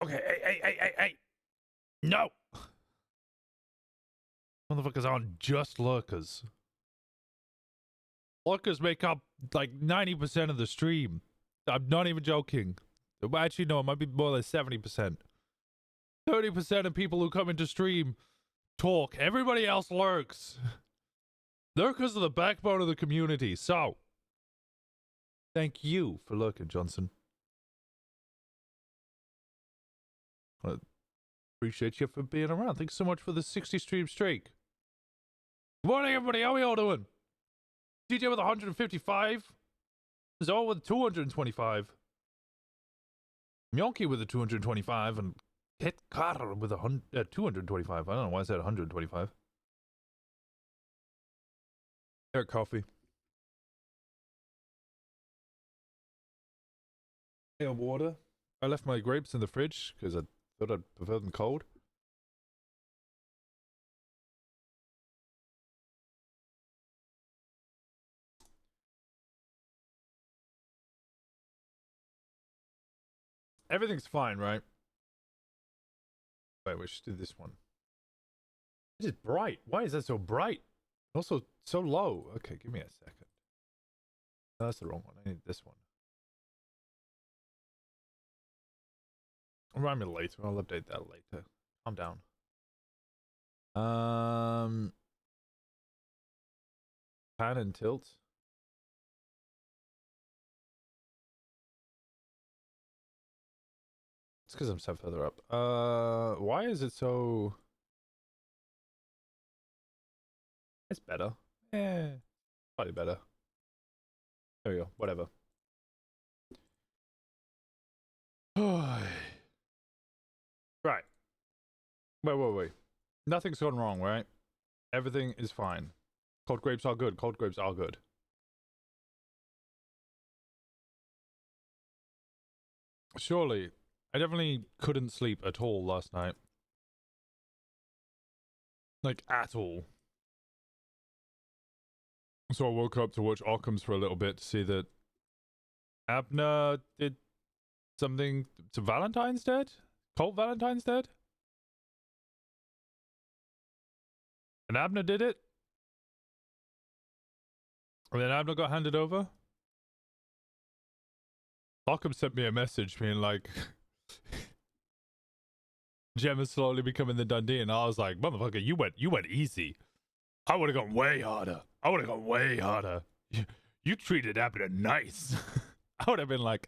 Okay, hey. No! Motherfuckers aren't just lurkers. Lurkers make up like 90% of the stream. I'm not even joking. Actually, no, it might be more than 70%. 30% of people who come into stream talk. Everybody else lurks. Lurkers are the backbone of the community. So, thank you for lurking, Johnson. I appreciate you for being around. Thanks so much for the 60 stream streak. Good morning, everybody. How are we all doing? DJ with 155. Zoe with 225. Mionki with a 225. And Kit Carter with 225. I don't know why I said 125. Eric Coffee. Hey, water. I left my grapes in the fridge because I thought I'd prefer them cold. Everything's fine, right? Wait, we should do this one. It is bright. Why is that so bright? Also, so low. Okay, give me a second. No, that's the wrong one. I need this one. Remind me later. I'll update that later. Calm down. Pan and tilt. It's because I'm set further up. Why is it so... It's better. Slightly better. There we go. Whatever. Right. Wait. Nothing's gone wrong, right? Everything is fine. Cold grapes are good. Cold grapes are good. Surely. I definitely couldn't sleep at all last night. Like, at all. So I woke up to watch Occam's for a little bit to see that Abner did something to Valentine's Dead? Colt Valentine's Dead? And Abner did it? And then Abner got handed over? Occam sent me a message being like, Gem is slowly becoming the Dundee, and I was like, motherfucker, you went easy. I would have gone way harder. You treated Abner nice. I would have been like,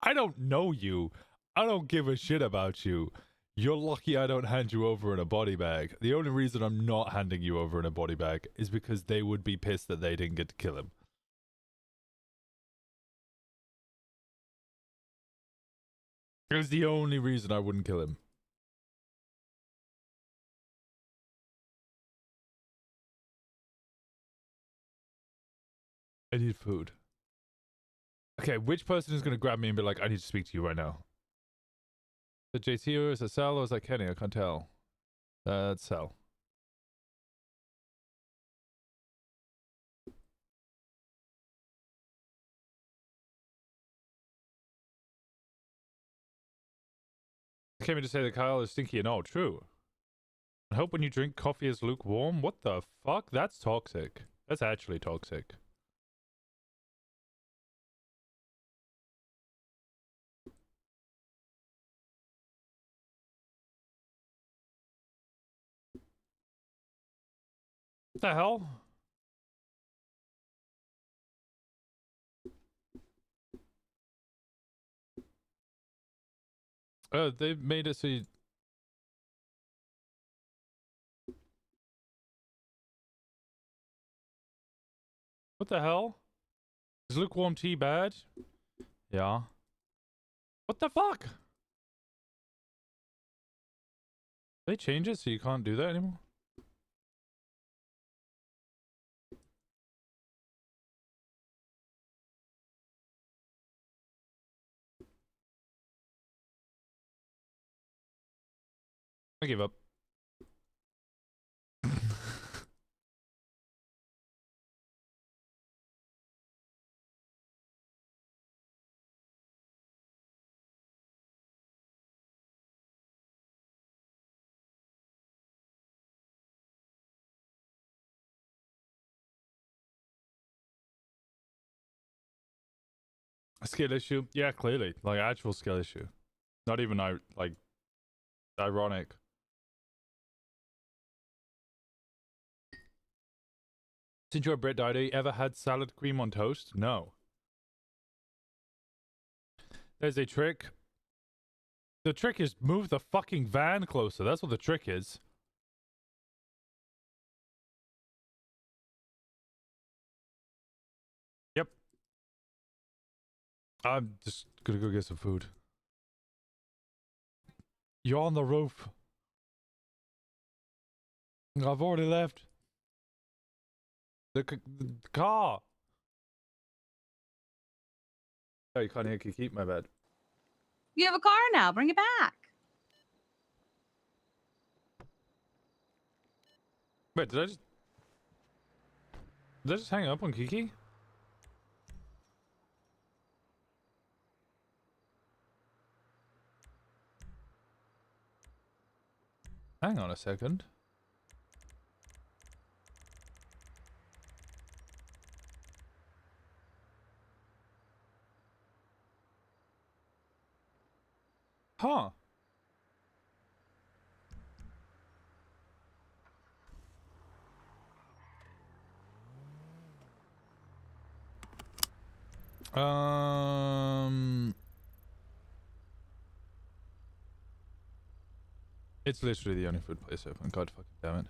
I don't know you. I don't give a shit about you. You're lucky I don't hand you over in a body bag. The only reason I'm not handing you over in a body bag is because they would be pissed that they didn't get to kill him. It was the only reason I wouldn't kill him. I need food. Okay, which person is going to grab me and be like, I need to speak to you right now? Is it JT or is it Sal or is that Kenny? I can't tell. That's Sal. Came in to say that Kyle is stinky and all. True. I hope when you drink coffee is lukewarm. What the fuck? That's toxic. That's actually toxic. What the hell? They made it so you... What the hell? Is lukewarm tea bad? Yeah. What the fuck? They change it so you can't do that anymore? I give up. A skill issue? Yeah, clearly. Like, actual skill issue. Not even, like, ironic. Since you're a Brit Daddy, ever had salad cream on toast? No. There's a trick. The trick is move the fucking van closer. That's what the trick is. Yep. I'm just gonna go get some food. You're on the roof. I've already left. The car. Oh, you can't hear Kiki? My bad. You have a car now. Bring it back. Wait, did I just hang up on Kiki? Hang on a second. Huh. It's literally the only food place open. God fucking damn it.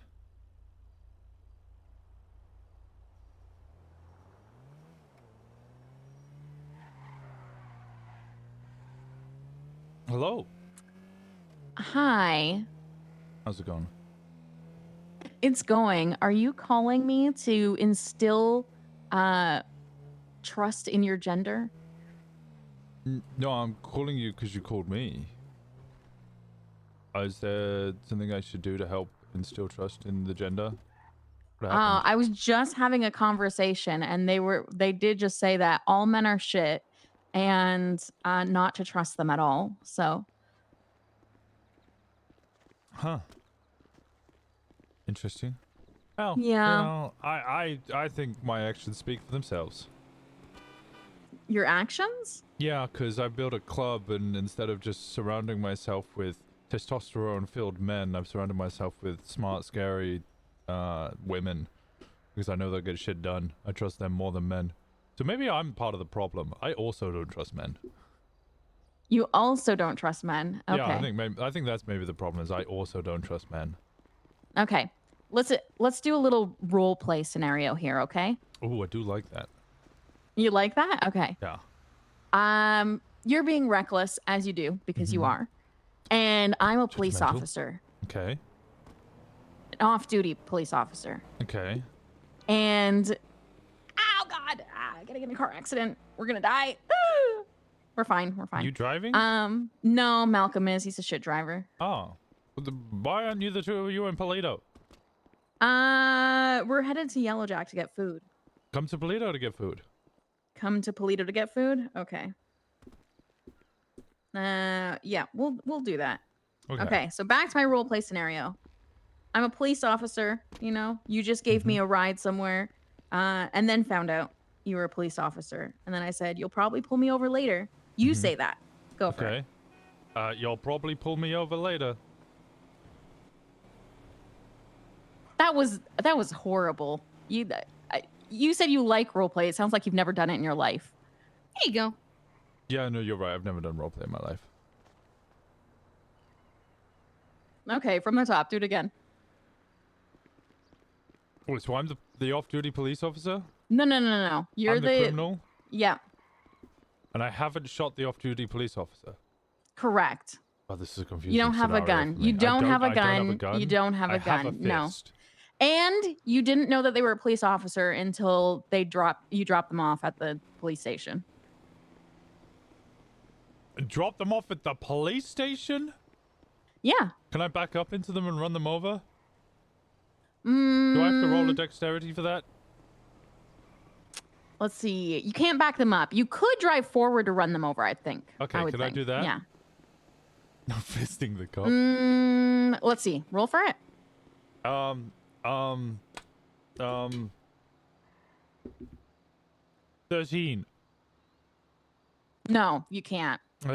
Hello. Hi. How's it going? It's going. Are you calling me to instill trust in your gender? No, I'm calling you because you called me. Is there something I should do to help instill trust in the gender? What happened? I was just having a conversation and they did just say that all men are shit and not to trust them at all. So Huh. Interesting. Well, yeah. you know, I think my actions speak for themselves. Your actions? Yeah, because I built a club, and instead of just surrounding myself with testosterone-filled men, I've surrounded myself with smart, scary women. Because I know they'll get shit done. I trust them more than men. So maybe I'm part of the problem. I also don't trust men. You also don't trust men. Okay. Yeah, I think that's maybe the problem, is I also don't trust men. Okay. Let's do a little role play scenario here, okay? Oh, I do like that. You like that? Okay. Yeah. You're being reckless as you do because you are. And I'm a police Judgmental. officer. Okay. An off-duty police officer. Okay. And oh god, I gotta get in a car accident. We're gonna die. We're fine. We're fine. You driving? No, Malcolm is. He's a shit driver. Oh. Why aren't you the two of you in Polito? We're headed to Yellow Jack to get food. Come to Polito to get food. Come to Polito to get food? Okay. Yeah, we'll do that. Okay, so back to my role play scenario. I'm a police officer, you know. You just gave me a ride somewhere, and then found out you were a police officer. And then I said, you'll probably pull me over later. You say that. Go for it. You'll probably pull me over later. That was horrible. You said you like roleplay. It sounds like you've never done it in your life. There you go. Yeah, no, you're right. I've never done roleplay in my life. Okay, from the top. Do it again. Wait, so I'm the off-duty police officer? No. You're I'm the criminal? Yeah. And I haven't shot the off-duty police officer? Correct. Oh, this is a confusing You don't have a gun. You don't have a gun. You don't have a gun. I have a fist. No. And you didn't know that they were a police officer until you dropped them off at the police station. Drop them off at the police station? Yeah. Can I back up into them and run them over? Do I have to roll a dexterity for that? Let's see. You can't back them up. You could drive forward to run them over, I think. Okay, I do that? Yeah. No fisting the cop. Let's see. Roll for it. 13. No, you can't. Okay,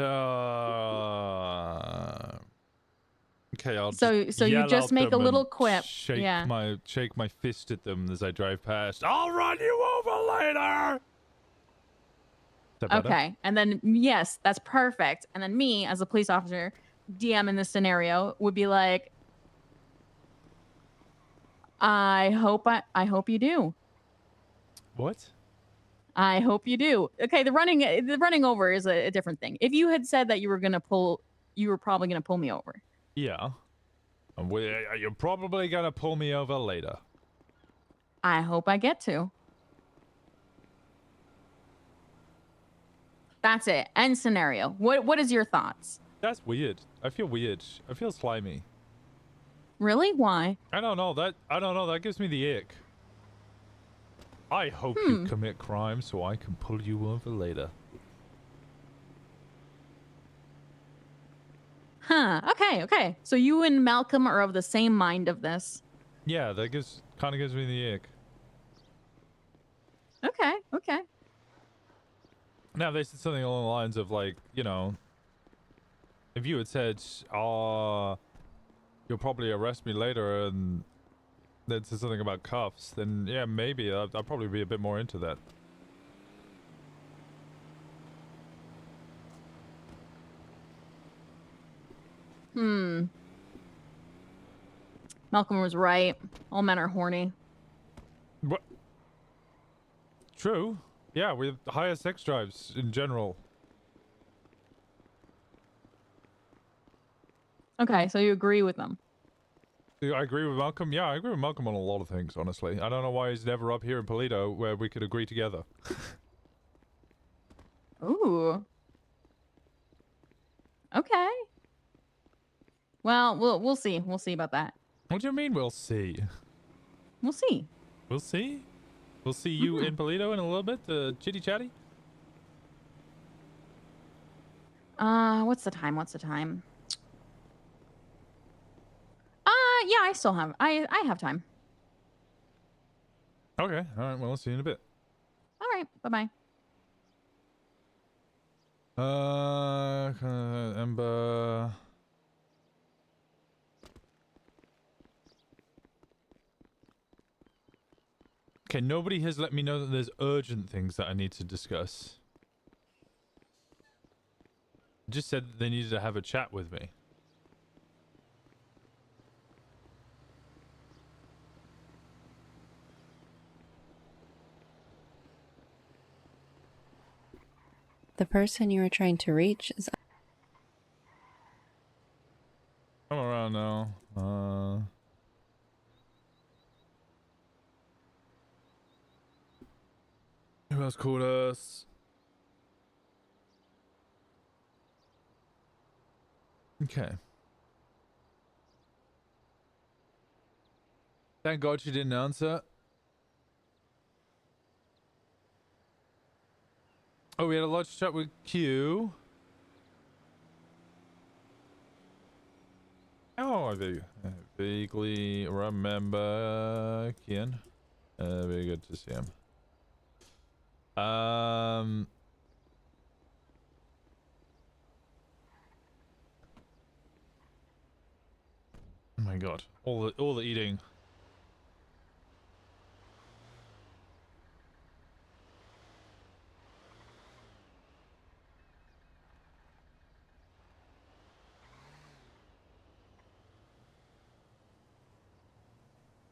I'll just So you yell just at make a them and little quip. Yeah. shake my fist at them as I drive past. I'll run you over later. Is that better? Okay. And then yes, that's perfect. And then me as a police officer, DM in this scenario would be like, I hope you do. What? I hope you do. Okay, the running over is a different thing. If you had said that you were probably gonna pull me over. Yeah. You're probably gonna pull me over later. I hope I get to. That's it. End scenario. What is your thoughts? That's weird. I feel weird. I feel slimy. Really? Why? I don't know. That gives me the ick. I hope you commit crime so I can pull you over later. Huh. Okay. So you and Malcolm are of the same mind of this. Yeah, that kind of gives me the ick. Okay. Now, they said something along the lines of, like, you know, if you had said, you'll probably arrest me later, and then said something about cuffs, then yeah, maybe I'd probably be a bit more into that. Malcolm was right. All men are horny. What? True. Yeah, we have higher sex drives in general. Okay, so you agree with them. I agree with Malcolm. Yeah, I agree with Malcolm on a lot of things, honestly. I don't know why he's never up here in Polito where we could agree together. Ooh. Okay. Well, we'll see. We'll see about that. What do you mean we'll see? We'll see. We'll see? We'll see you in Polito in a little bit, chitty chatty? What's the time? Yeah, I still have I have time. Okay, alright, well, I'll see you in a bit. All right. Bye-bye. Ember. Okay, nobody has let me know that there's urgent things that I need to discuss. Just said that they needed to have a chat with me. The person you were trying to reach is... I'm around now. Who else called us? Okay. Thank God she didn't answer. Oh, we had a large chat with Q. Oh, I vaguely remember Kian. Very good to see him. Oh my God! All the eating.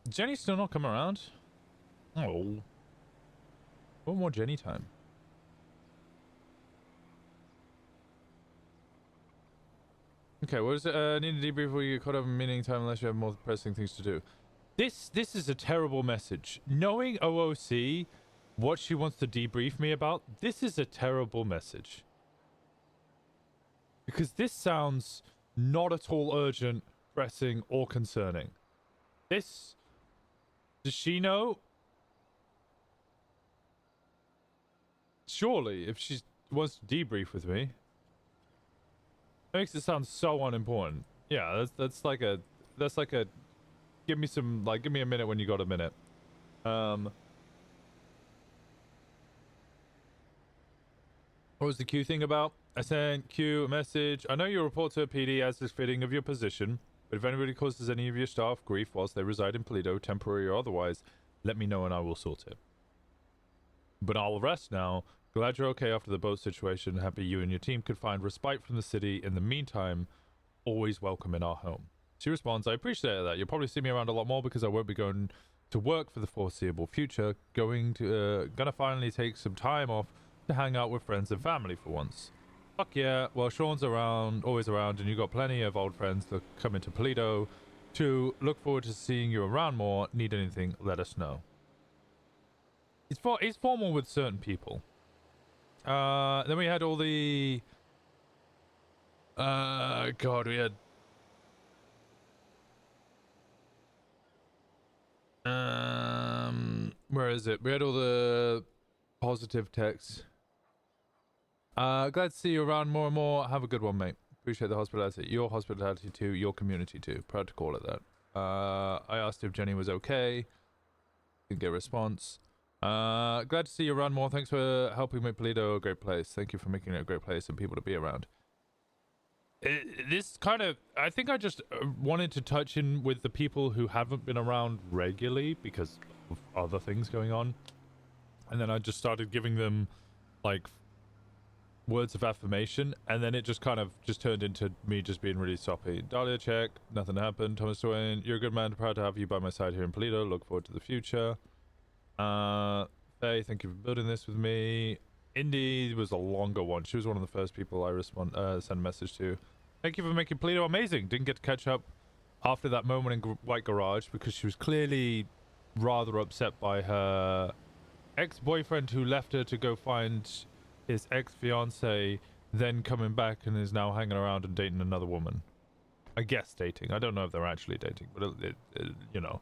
Jenny's still not come around? Oh. One more Jenny time. Okay, what is it? Need to debrief before you get caught up in meeting time unless you have more pressing things to do. This is a terrible message. Knowing OOC, what she wants to debrief me about, this is a terrible message. Because this sounds not at all urgent, pressing, or concerning. Does she know? Surely, if she wants to debrief with me, that makes it sound so unimportant. Yeah, that's like a give me a minute when you got a minute. Or What was the Q thing about? I sent Q a message. I know you report to PD as is fitting of your position, but if anybody causes any of your staff grief whilst they reside in Polito, temporary or otherwise, let me know and I will sort it. But I'll rest now. Glad you're okay after the boat situation. Happy you and your team could find respite from the city. In the meantime, always welcome in our home. She responds, I appreciate that. You'll probably see me around a lot more because I won't be going to work for the foreseeable future. Gonna finally take some time off to hang out with friends and family for once. Fuck yeah. Well, Sean's around, always around, and you got plenty of old friends that come into Polito. To look forward to seeing you around more. Need anything, let us know. It's formal with certain people. Then we had all the... God, we had... Where is it? We had all the positive texts. Glad to see you around more and more. Have a good one, mate. Appreciate the hospitality. Your hospitality too. Your community too. Proud to call it that. I asked if Jenny was okay. Didn't get a response. Glad to see you around more. Thanks for helping make Polito a great place. Thank you for making it a great place and people to be around. This kind of... I think I just wanted to touch in with the people who haven't been around regularly because of other things going on. And then I just started giving them, like, words of affirmation. And then it just kind of just turned into me just being really soppy. Dahlia, check. Nothing happened. Thomas Dwayne, you're a good man. Proud to have you by my side here in Polito. Look forward to the future. Faye, thank you for building this with me. Indy was a longer one. She was one of the first people I sent a message to. Thank you for making Polito amazing. Didn't get to catch up after that moment in White Garage because she was clearly rather upset by her ex-boyfriend who left her to go find his ex-fiance, then coming back and is now hanging around and dating another woman. I guess dating. I don't know if they're actually dating, but you know.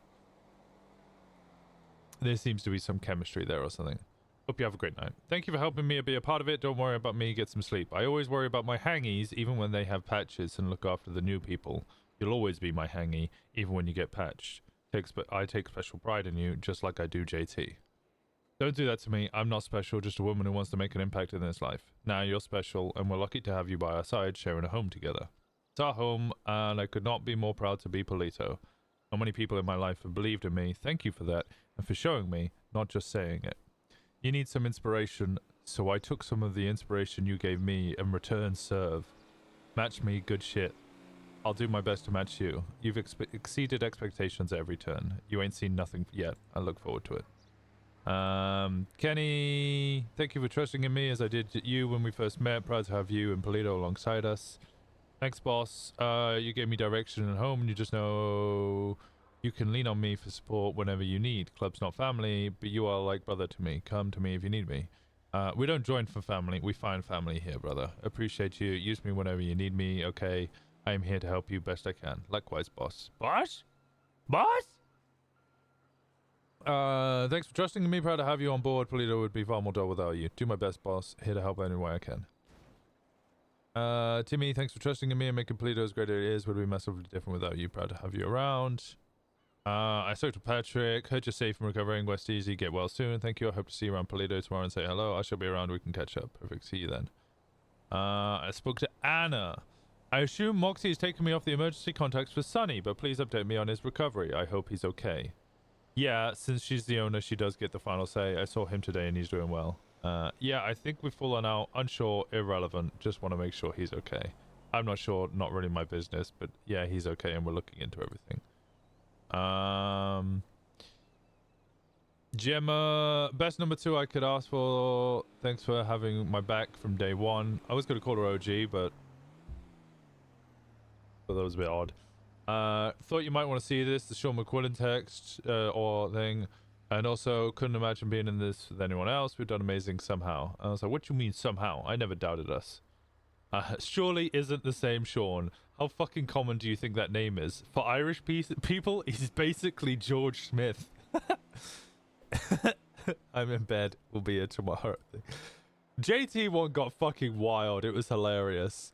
There seems to be some chemistry there or something. Hope you have a great night. Thank you for helping me be a part of it. Don't worry about me. Get some sleep. I always worry about my hangies, even when they have patches, and look after the new people. You'll always be my hangy, even when you get patched. I take special pride in you, just like I do JT. Don't do that to me. I'm not special, just a woman who wants to make an impact in this life. Now you're special, and we're lucky to have you by our side, sharing a home together. It's our home, and I could not be more proud to be Polito. So many people in my life have believed in me. Thank you for that, and for showing me, not just saying it. You need some inspiration, so I took some of the inspiration you gave me and return serve. Match me, good shit. I'll do my best to match you. You've exceeded expectations at every turn. You ain't seen nothing yet. I look forward to it. Kenny, thank you for trusting in me as I did you when we first met. Proud to have you and Polito alongside us. Thanks, boss. You gave me direction at home, and you just know you can lean on me for support whenever you need. Club's not family, but you are like brother to me. Come to me if you need me. We don't join for family. We find family here, brother. Appreciate you. Use me whenever you need me, okay? I am here to help you best I can. Likewise, boss. Boss? Boss? Thanks for trusting in me. Proud to have you on board. Polito would be far more dull without you. Do my best, boss. Here to help any way I can. Timmy, thanks for trusting in me and making Polito as great as it is. Would be massively different without you. Proud to have you around. I spoke to Patrick. Heard you're safe and recovering. West Easy. Get well soon. Thank you. I hope to see you around Polito tomorrow and say hello. I shall be around. We can catch up. Perfect. See you then. I spoke to Anna. I assume Moxie is taking me off the emergency contacts for Sunny, but please update me on his recovery. I hope he's okay. Yeah, since she's the owner, she does get the final say. I saw him today and he's doing well. Yeah, I think we've fallen out. Unsure, irrelevant. Just want to make sure he's okay. I'm not sure, not really my business, but yeah, he's okay and we're looking into everything. Gemma, best number 2 I could ask for. Thanks for having my back from day one. I was going to call her OG, but that was a bit odd. Thought you might want to see this, the Sean McQuillan text or thing. And also, couldn't imagine being in this with anyone else. We've done amazing somehow. I was like, what do you mean somehow? I never doubted us. Surely isn't the same Sean. How fucking common do you think that name is? For Irish people, he's basically George Smith. I'm in bed. We'll be here tomorrow. JT one got fucking wild. It was hilarious.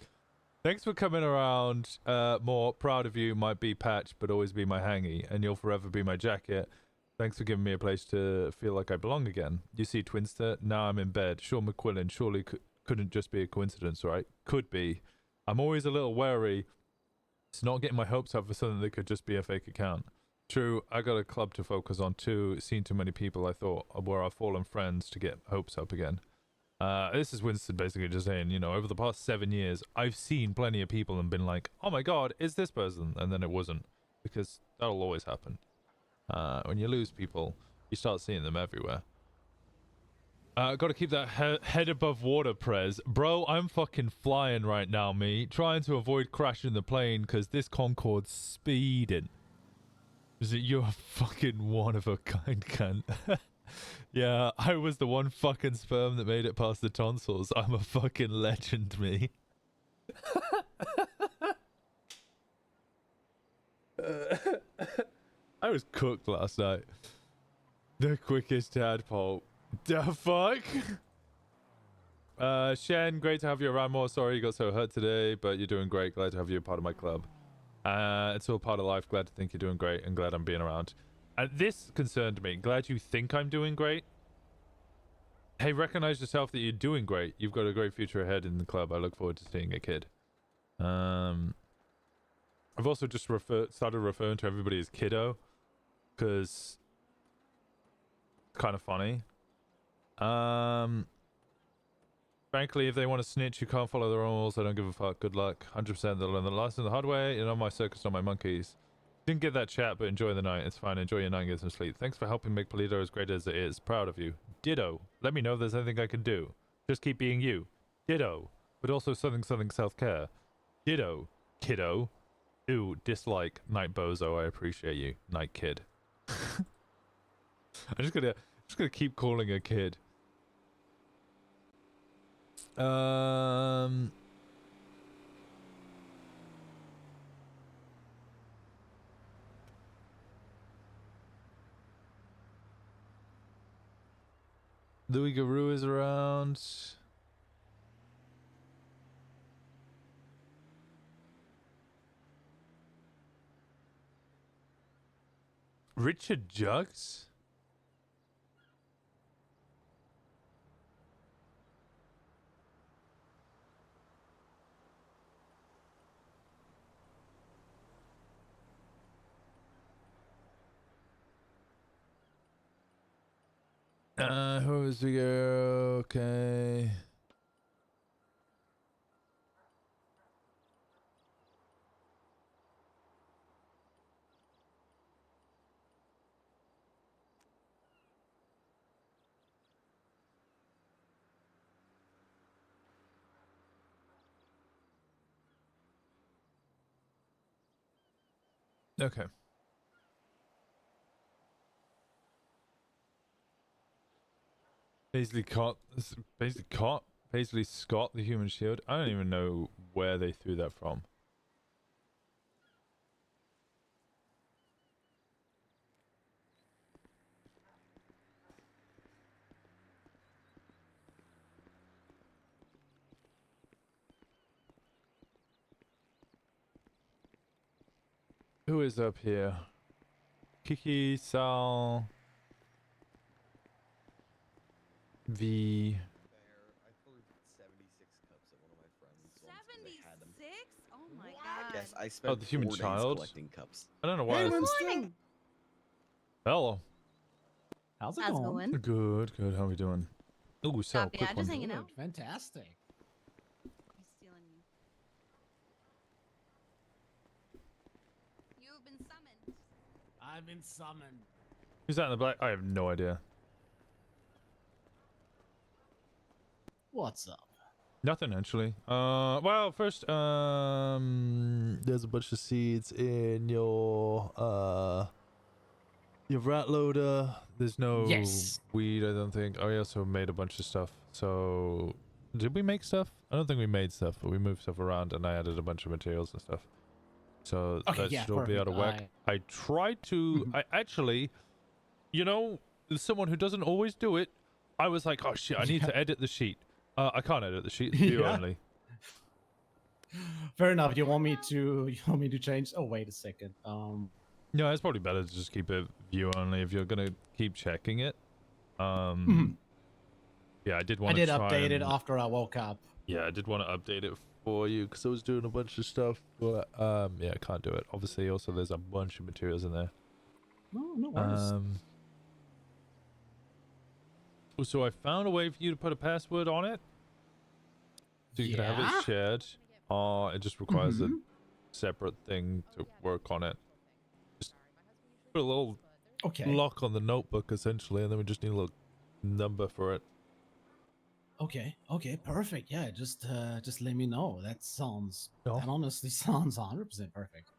Thanks for coming around. More proud of you. Might be Patch, but always be my hangy. And you'll forever be my jacket. Thanks for giving me a place to feel like I belong again. You see, Twinster, now I'm in bed. Sean McQuillan surely couldn't just be a coincidence, right? Could be. I'm always a little wary. It's not getting my hopes up for something that could just be a fake account. True, I got a club to focus on too. Seen too many people I thought were our fallen friends to get hopes up again. This is Winston basically just saying, you know, over the past 7 years, I've seen plenty of people and been like, oh my god, is this person? And then it wasn't. Because that'll always happen. When you lose people, you start seeing them everywhere. Gotta keep that head above water, Prez. Bro, I'm fucking flying right now, me. Trying to avoid crashing the plane because this Concorde's speeding. Is it you're a fucking one of a kind cunt? Yeah, I was the one fucking sperm that made it past the tonsils. I'm a fucking legend, me. I was cooked last night. The quickest tadpole. The fuck? Shen, great to have you around more. Sorry you got so hurt today, but you're doing great. Glad to have you part of my club. It's all part of life. Glad to think you're doing great and glad I'm being around. This concerned me. Glad you think I'm doing great. Hey, recognize yourself that you're doing great. You've got a great future ahead in the club. I look forward to seeing a kid. I've also just started referring to everybody as kiddo because it's kind of funny. Frankly, if they want to snitch, you can't follow their own rules. I don't give a fuck. Good luck. 100% they'll learn the lesson the hard way. You know, my circus, not my monkeys. Didn't get that chat, but enjoy the night. It's fine. Enjoy your night and get some sleep. Thanks for helping make Polito as great as it is. Proud of you. Ditto. Let me know if there's anything I can do. Just keep being you. Ditto. But also something self-care. Ditto. Kiddo. Ooh, dislike. Night bozo. I appreciate you. Night kid. I'm just gonna keep calling her kid. Louis Garou is around. Richard Jugs? Who is the girl? Okay. Okay. Paisley Scott, the human shield. I don't even know where they threw that from. Who is up here? Kiki, Sal, V. I poured 76 cups at one of my friends. 76? Oh my god. Yes, I spent the human 4 days child? collecting cups. I don't know why. Hey, Winston. Hello. How's it How's it going? going? Good, good. How are we doing? Ooh, Sal, Not quick bad, one. just hanging out. Good, fantastic. He's stealing you. You've been summoned. I've been summoned. Who's that in the black? I have no idea. What's up? Nothing actually. Well, first, there's a bunch of seeds in your rat loader. There's no Yes. weed, I don't think. Oh, we also made a bunch of stuff. So, did we make stuff? I don't think we made stuff, but we moved stuff around and I added a bunch of materials and stuff. So Okay, that yeah, should all be out of perfect. whack. I tried to. Mhm. I actually, you know, as someone who doesn't always do it, I was like, oh shit, I need to edit the sheet. I can't edit the sheet. It's view Yeah. only. Fair enough. You want me to change? Oh, wait a second. No, it's probably better to just keep it view only if you're gonna keep checking it. Yeah, Yeah, I did I want to did try update it and- after I woke up. Yeah, I did want to update it for you because I was doing a bunch of stuff, but yeah, I can't do it. Obviously, also there's a bunch of materials in there. No worries. So I found a way for you to put a password on it, so you can have it Yeah? shared. It just requires a Mhm. separate thing to work on it. Just put a little Okay. lock on the notebook essentially, and then we just need a little number for it. Okay. Okay. Perfect. Yeah. Just let me know. That sounds. Oh. That honestly sounds 100% perfect.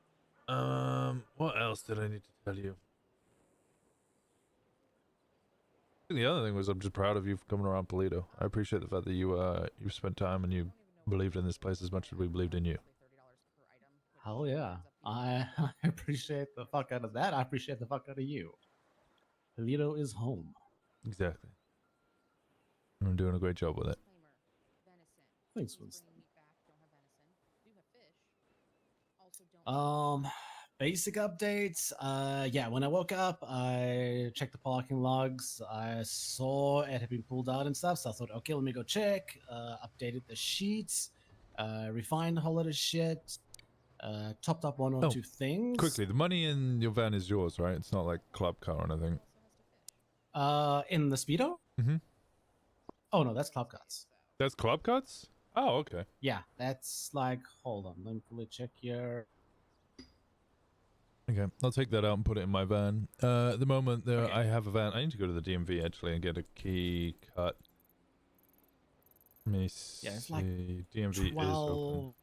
What else did I need to tell you? The other thing was I'm just proud of you for coming around Polito. I appreciate the fact that you spent time and you believed in this place as much as we believed in you. Hell yeah. I appreciate the fuck out of that. I appreciate the fuck out of you. Polito is home. Exactly. I'm doing a great job with it. Thanks, Winston. Basic updates. Yeah, when I woke up, I checked the parking logs. I saw it had been pulled out and stuff, so I thought, okay, let me go check. Updated the sheets, refined a whole lot of shit, topped up one or two things. Quickly, the money in your van is yours, right? It's not like club car or anything. In the Speedo? Mm-hmm. Oh no, that's Club Cuts. That's club cuts? Oh, okay. Yeah, that's like, hold on, let me quickly check here. Okay, I'll take that out and put it in my van. At the moment, Okay. I have a van. I need to go to the DMV actually and get a key cut. Let me see. Yeah, it's like DMV is open. 12.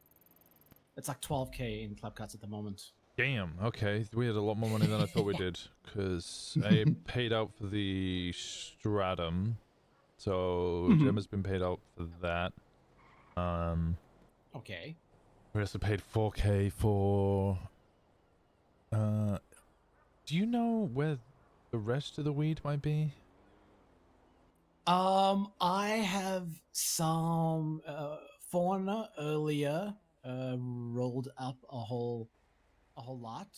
It's like 12K in Club Cuts at the moment. Damn. Okay, we had a lot more money than I thought we did because I paid out for the stratum, so Gemma's been paid out for that. Okay. We also paid 4K for. Do you know where the rest of the weed might be? I have some fauna earlier rolled up a whole lot.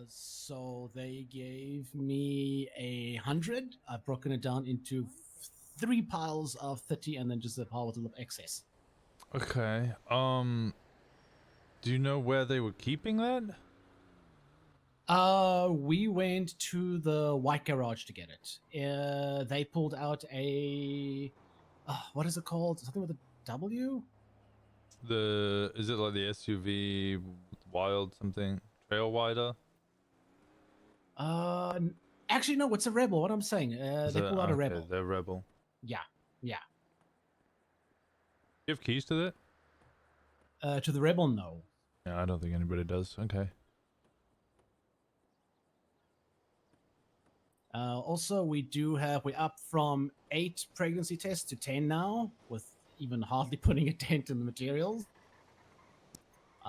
So they gave me 100. I've broken it down into 3 piles of 30 and then just a pile with a little excess. Okay. Do you know where they were keeping that? We went to the white garage to get it. They pulled out a what is it called? Something with a W? Is it like the SUV wild something? Trail wider? Actually no, it's a Rebel. What I'm saying. They pulled out a Rebel. They're Rebel. Yeah. You have keys to that? To the Rebel, no. Yeah, I don't think anybody does. Okay. Also, we're up from 8 pregnancy tests to 10 now, with even hardly putting a dent in the materials.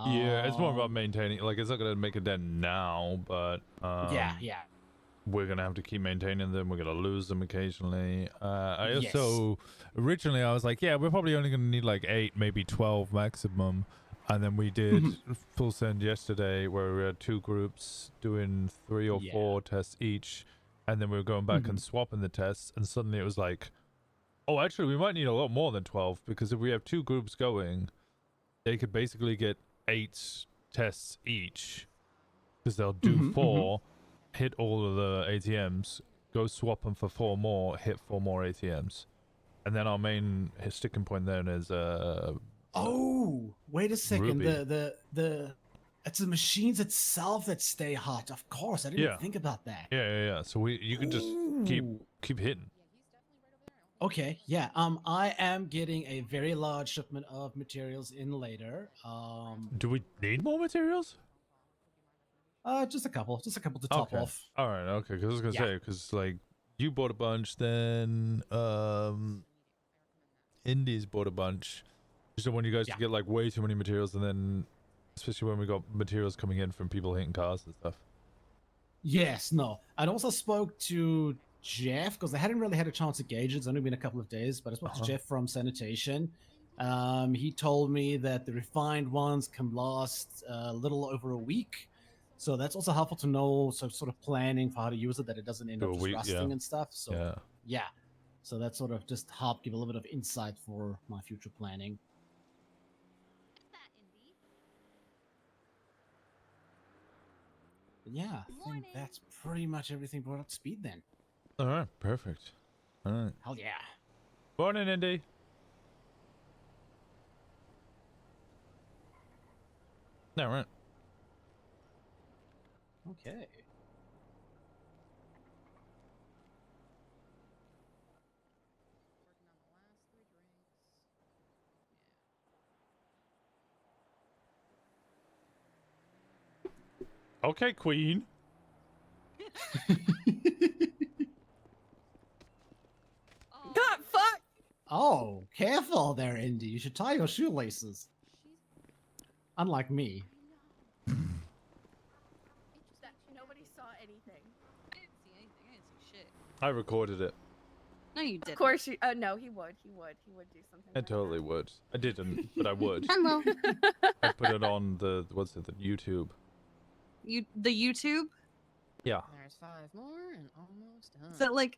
Yeah, it's more about maintaining. Like, it's not going to make a dent now, but yeah. we're going to have to keep maintaining them. We're going to lose them occasionally. I also, originally, I was like, yeah, we're probably only going to need like 8, maybe 12 maximum. And then we did full send yesterday where we had 2 groups doing 3 or 4 tests each. And then we were going back and swapping the tests. And suddenly it was like, oh, actually, we might need a lot more than 12. Because if we have 2 groups going, they could basically get 8 tests each. Because they'll do 4, hit all of the ATMs, go swap them for 4 more, hit 4 more ATMs. And then our main sticking point then is oh, wait a second. Ruby. It's the machines itself that stay hot. Of course, I didn't even think about that. Yeah. So you can just keep hitting. Okay, yeah. I am getting a very large shipment of materials in later. Do we need more materials? Just a couple to top off. All right, okay. Because I was gonna say, because like you bought a bunch, then Indies bought a bunch. Just don't want you guys to get like way too many materials, and then especially when we got materials coming in from people hitting cars and stuff. Yes, no. I also spoke to Jeff because I hadn't really had a chance to gauge it. It's only been a couple of days, but I spoke to Jeff from sanitation. He told me that the refined ones can last a little over a week. So that's also helpful to know, so sort of planning for how to use it, that it doesn't end up just rusting and stuff. So yeah. So that sort of just helped give a little bit of insight for my future planning. That Indy. But yeah, I Morning. think that's pretty much everything brought up to speed then. All right, perfect. All right. Hell yeah. Morning, Indy. All right. Okay. Okay, Queen. Oh, God, fuck! Oh, careful there, Indy. You should tie your shoelaces. Unlike me. Interesting. Nobody saw anything. I didn't see anything. I didn't see shit. I recorded it. No, you didn't. Of course you. Oh no, he would. He would. He would do something. I like totally would. I didn't, but I would. Hello. I put it on the what's it? The YouTube. The YouTube? Yeah. There's 5 more and almost done. Is that like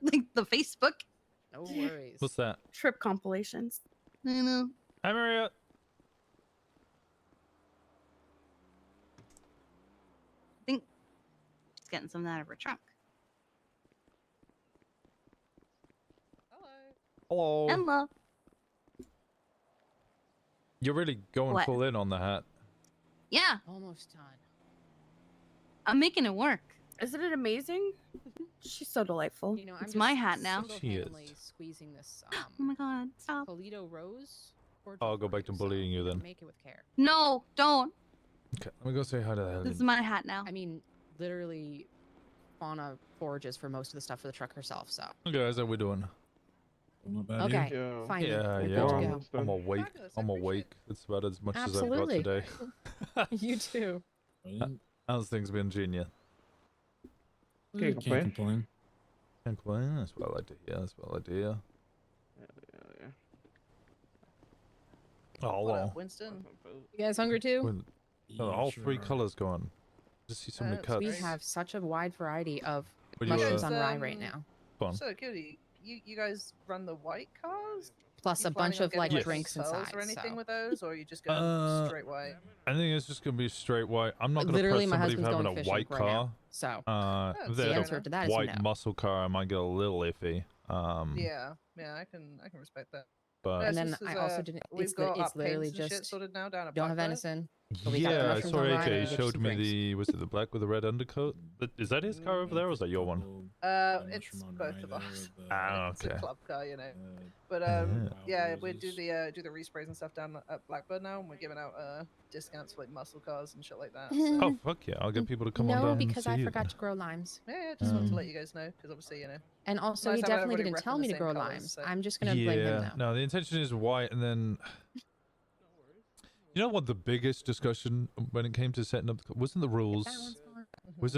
like the Facebook? No worries. What's that? Trip compilations. I know. Hi, Maria. I think she's getting something out of her trunk. Hello. Hello. You're really going What? full in on the hat. Yeah, Almost done. I'm making it work. Isn't it amazing? She's so delightful. You know, I'm It's my just hat now. She is. single-handedly squeezing this Oh my god, stop. Toledo rose. I'll go back to bullying you then. Make it with care. No, don't. Okay, let me go say hi to This is Helen. my hat now. I mean, literally, Fauna forages for most of the stuff for the truck herself. So Okay, guys, how we doing? okay, Yeah. fine. Yeah, we're yeah. good to I'm, go. I'm awake. Fabulous, I I'm appreciate awake. It's about as much Absolutely. as I've got today. You too. How's things been, Genia? Can't complain. Can't complain. That's what I like to hear. That's what I like to hear. Yeah. Oh, What well. up, Winston? You guys hungry too? Well, all three colors going. Just see so many That's cuts. We great. have such a wide variety of Would you, mushrooms uh, on rye right now. Go on. So, Cutie, you guys run the white cars? Plus You a bunch planning on of like getting, drinks pearls inside. or anything So. with those, or are you just going straight white? I think it's just gonna be straight white. I'm not gonna Literally, press my somebody for husband's having going a fishing white right car. now. So If That's they the had answer a to that is white no. muscle car, I might get a little iffy. Yeah, I can respect that. But Yeah, and it's then just 'cause, I also didn't. We've got It's our literally paints and shit just sorted now down at don't have Blackbird. venison. But we got the yeah, I mushrooms saw on rye AJ. and He we get showed some me drinks. the was it the black with the red undercoat? Is that his car over there, or is that your one? It's both of us. Ah, It's okay. a club car, you know. But Yeah. yeah, we do the resprays and stuff down at Blackbird now, and we're giving out discounts for like muscle cars and shit like that. So. Oh fuck yeah! I'll get people to come on No, down because and see I you forgot then. to grow limes. Yeah, just wanted to Um, let you guys know, because obviously, you know. And also, Nice he to have definitely everybody didn't repping tell the me to same grow colours, limes. so- I'm just gonna blame him now. No, the intention is white, and then you know what the biggest discussion when it came to setting up wasn't the rules. That one's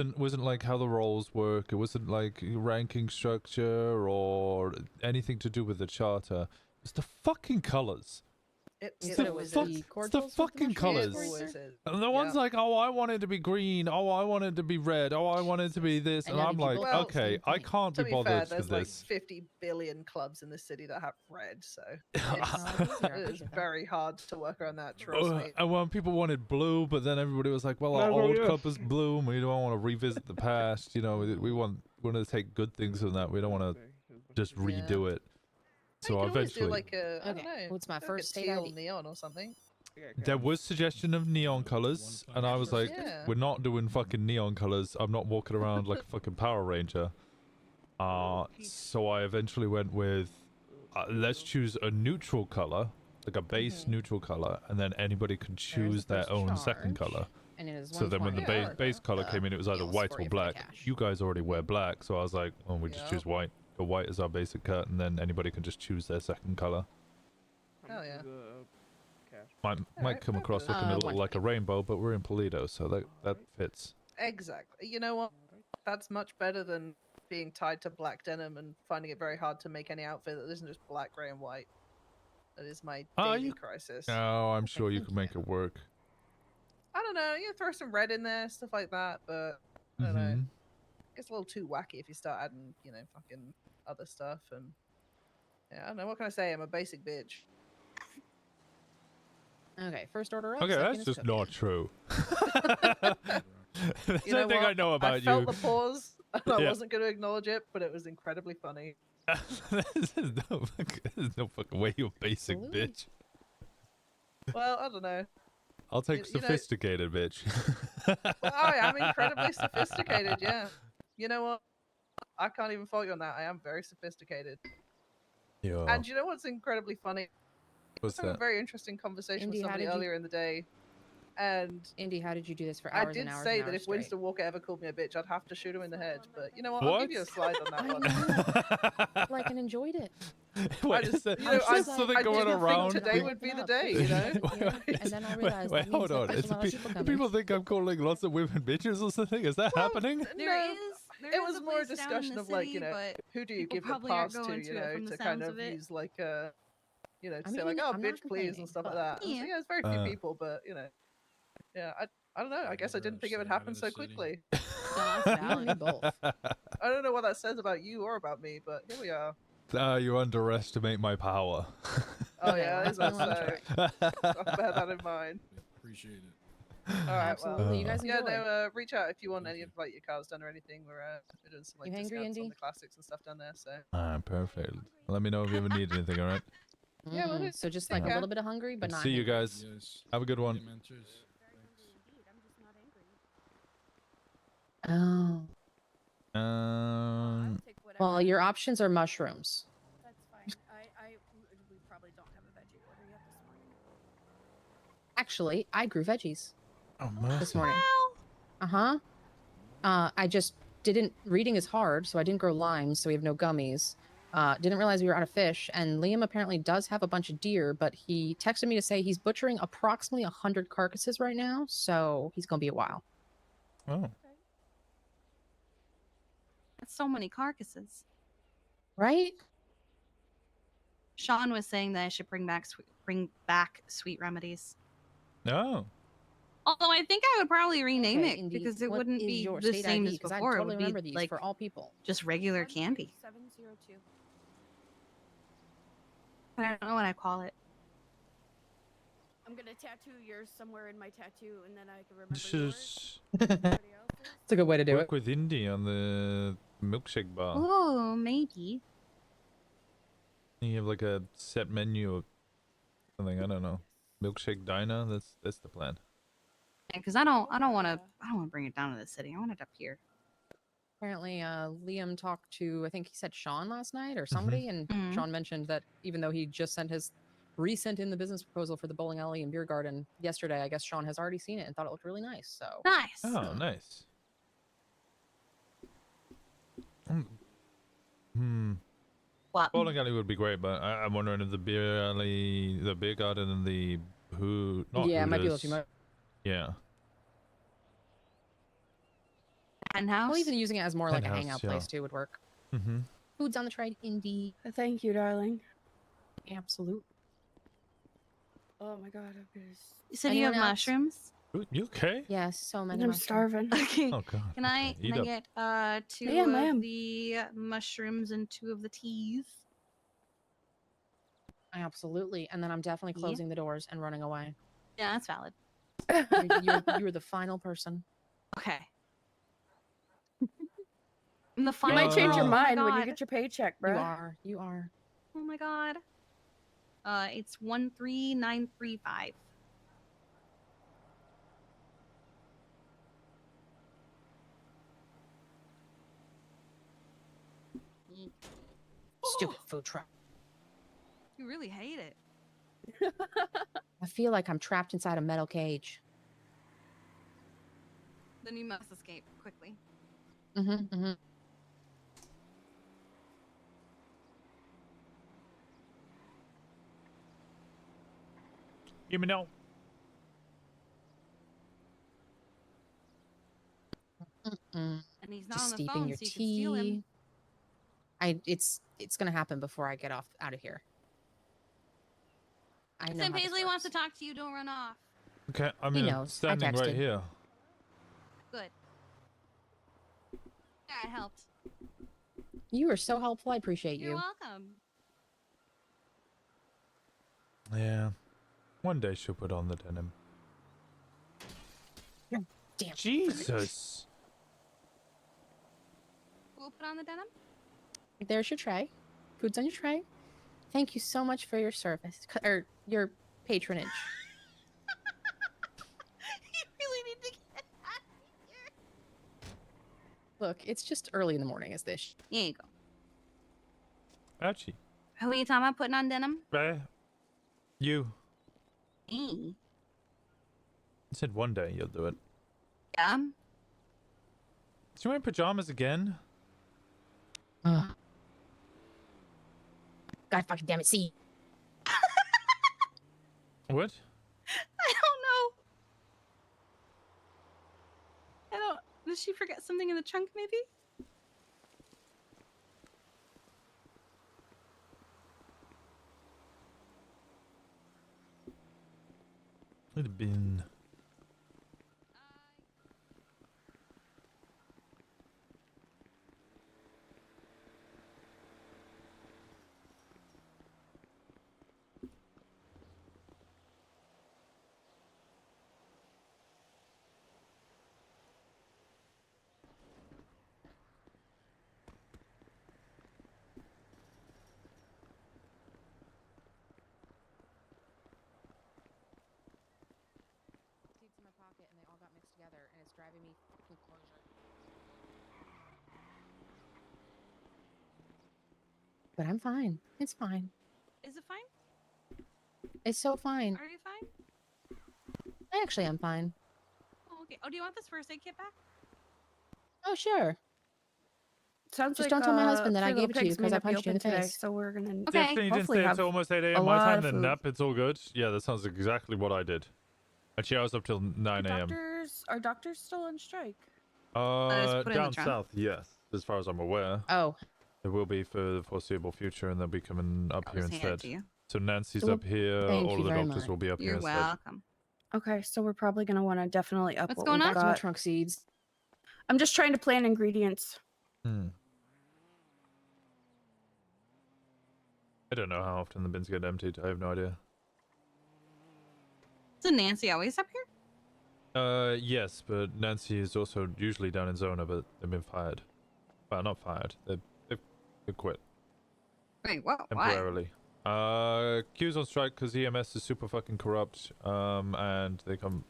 more- Wasn't like how the roles work. It wasn't like ranking structure or anything to do with the charter. It's the fucking colors. It's said it was the it's the cordials with the fucking mushrooms? colors. Yes, And the one's like, oh, I want it to be green. Oh, I want it to be red. Oh, I want it to be this. And And now I'm did you like, both Well, okay, same I thing? can't To be be fair, bothered there's with like this. 50 billion clubs in this city that have red, so I it's very hard to work around that. Trust me. And when people wanted blue, but then everybody was like, well, our Well, old yeah. club is blue, and we don't want to revisit the past. You know, we want to take good things from that. We don't want to just redo it. So you can always do eventually, like a, I don't Okay, know, well, it's my like a first state teal ID. neon or something. there was suggestion of neon colors, and I was like, Yeah. we're not doing fucking neon colors. I'm not walking around like a fucking Power Ranger. So I eventually went with, let's choose a neutral color, like a base neutral color, and then anybody can choose the their first own second charge. color. And it is So then when the 120 base color came in, it was either meals white for or you for the black. cash. You guys already wear black, so I was like, well, we just Yep. choose white. The white is our basic cut, and then anybody can just choose their second color. Hell yeah. Might Alright, come across fabulous. looking a little like a 120. rainbow, but we're in Polito, so that fits. Exactly. You know what? That's much better than being tied to black denim and finding it very hard to make any outfit that isn't just black, grey, and white. That is my daily you- crisis. No, I'm Okay, sure you thank can make it work. I don't know. You throw some red in there, stuff like that, but I don't know. Mhm. It's a little too wacky if you start adding, you know, fucking other stuff. And yeah, I don't know, what can I say? I'm a basic bitch. Okay, first order up. Okay, second that's is just cooking. not true. That's You know everything I what? know about I felt you. the pause, and I Yeah. wasn't going to acknowledge it, but it was incredibly funny. There's no fucking way, you basic Absolutely. bitch. Well, I don't know. I'll take You know- sophisticated bitch. Well, I am incredibly sophisticated, yeah. You know what? I can't even fault you on that. I am very sophisticated. Yeah. And you know what's incredibly funny? I What's was having a that? very interesting conversation Indy, with how somebody did you- earlier in the day. And Indy, how did you do this for I hours did and hours say and that hours if Winston Walker ever called me a bitch, I'd have to shoot him in the head. But you know what? I'll give you a slide on that I one. know. Like, and enjoyed it. Wait, just- is that, you know, is I- that something I going didn't think around? today would be the day, you know? And then I realized Wait, that means hold on. that there's Is a lot of people do coming. people think I'm calling lots of women bitches or something? Is that happening? No, it was more a discussion of like, you know, who do you people give the probably aren't pass to, going you to it know, from the to kind sounds of of it. use like you know, to I say like, mean, oh, I'm not bitch, please, complaining, and stuff like but- that. And so, Yeah. yeah, it's very few Uh. people, but you know, yeah, I don't know. I guess I didn't think it would happen so quickly. that's valid. You and me both. I don't know what that says about you or about me, but here we are. You underestimate my power. Oh Okay, yeah, well, is that I'm feeling so? I'll bear that in mind. Appreciate it. All right, Absolutely. well, You guys yeah, enjoy. no, reach out if you want Thank any you. of like your cars done or anything. We're doing some like You hangry, discounts on Indy? the classics and stuff down there. So Perfect. Let me know if you ever need anything, alright? Yeah, well, Mm, so just take like a care. little bit of hungry, but not See you hangry. guys. Yes. Have a good one. Yeah, man, cheers. Thanks. Oh. Well, your Well, options are mushrooms. that's fine. We probably don't have a veggie order yet this morning. Actually, I grew veggies Oh, this mercy. morning. Uh-huh. I just didn't, reading is hard, so I didn't grow limes, so we have no gummies. Didn't realize we were out of fish, and Liam apparently does have a bunch of deer, but he texted me to say he's butchering approximately 100 carcasses right now, so he's gonna be a while. Oh. That's so many carcasses. Right? Sean was saying that I should bring back sweet remedies. No. Although I think I would probably rename Okay, it Indy, because it what wouldn't is be your the state same ID? as 'Cause I before. totally it would remember be these like for all people. just regular candy. 702. But I don't know what I call it. I'm gonna tattoo yours somewhere in my tattoo, and then I can remember This yours. is Everybody else's. It's a good way to do work it. with Indy on the milkshake bar. Oh, maybe. You have like a set menu or something. I don't know. Milkshake diner. That's the plan. Because I don't want to bring it down to the city. I want it up here. Apparently, Liam talked to, I think he said Sean last night or somebody, and Mhm. Sean mentioned that even though he just resent in the business proposal for the bowling alley and beer garden yesterday, I guess Sean has already seen it and thought it looked really nice. So Nice. Oh, nice. What? Bowling alley would be great, but I'm wondering if the beer alley, the beer garden, and the yeah, it might be a little Hooters. too much. Yeah. Penthouse. Well, even using it as more like a Penthouse, hangout yeah. place too would work. Mm-hmm. Food's on the trade, indie. Thank you, darling. Absolute. Oh my god, I'm gonna. You said you have Anyone else? mushrooms. You okay? Yes, so many. I'm mushrooms. starving. Okay. Oh god. Can I Okay, eat up. get two I am. of the mushrooms and two of the teas? Absolutely. And then I'm definitely Yeah. closing the doors and running away. Yeah, that's valid. You're the final person. Okay. I'm the You final might change your girl. Oh my mind when you God. get your paycheck, You bro. are. You are. Oh my god. It's 13935. Stupid food truck. You really hate it. I feel like I'm trapped inside a metal cage. Then you must escape quickly. Mm-hmm. Mm-hmm. Give me no. Mm-mm. And he's not Just on the steeping phone, your so you can steal him. tea. It's gonna happen before I get out of here. I know. Sam how this Paisley wants to works. talk to you. Don't run off. Okay, I'm He here, knows. I standing right texted. here. Good. Yeah, I helped. You are so helpful. I appreciate You're you. welcome. Yeah. One day she'll put on the denim. Damn. Jesus. Who will put on the denim? There's your tray. Food's on your tray. Thank you so much for your service or your patronage. You really need to get out of here. Look, it's just early in the morning as this. Here you go. Actually. Who are you talking about putting on denim? You. Me. I said one day you'll do it. Yeah. Is she wearing pajamas again? God fucking damn it, see. What? I don't. Did she forget something in the trunk, maybe? It'd have been. In my pocket and they all got mixed together and it's driving me fucking crazy. But I'm fine. It's fine. Is it fine? It's so fine. Are you fine? I actually am fine. Oh, okay. Oh, do you want this first aid kit back? Oh, sure. Sounds Just like don't tell my husband that I Three Little gave it to you Pigs because may I not be punched you in the open today, face. So we're gonna Okay. Definitely didn't hopefully say it's have almost 8 a a.m. my lot time, of then food. nap. It's all good. Yeah, that sounds exactly what I did. Actually, I was up till 9 a.m. Are doctors still on strike? just put it in the Down trunk. south, yes. As far as I'm aware. Oh. It will be for the foreseeable future, and they'll be coming up I'll here just hand it instead. to you. So Nancy's Well, up here. thank All you of the very doctors much. will be up here You're instead. welcome. Okay, so we're probably gonna want to definitely up What's what going we've on? Back to my got. trunk seeds. I'm just trying to plan ingredients. Hmm. I don't know how often the bins get emptied. I have no idea. Isn't Nancy always up here? Yes, but Nancy is also usually down in Zona, but they've been fired. Well, not fired. They quit Wait, what? Why? temporarily. Q's on strike because EMS is super fucking corrupt. And they can't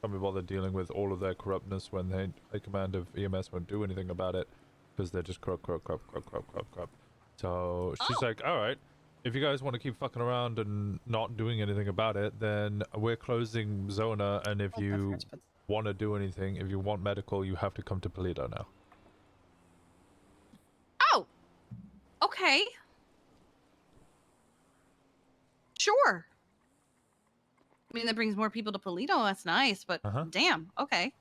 be bothered dealing with all of their corruptness when they high command of EMS won't do anything about it because they're just corrupt. So she's like, all right. If you guys want to keep fucking around and not doing anything about it, then we're closing Zona, and if you want to do anything, if you want medical, you have to come to Polito now. Oh. Okay. Sure. I mean, that brings more people to Polito. That's nice, but damn. Okay.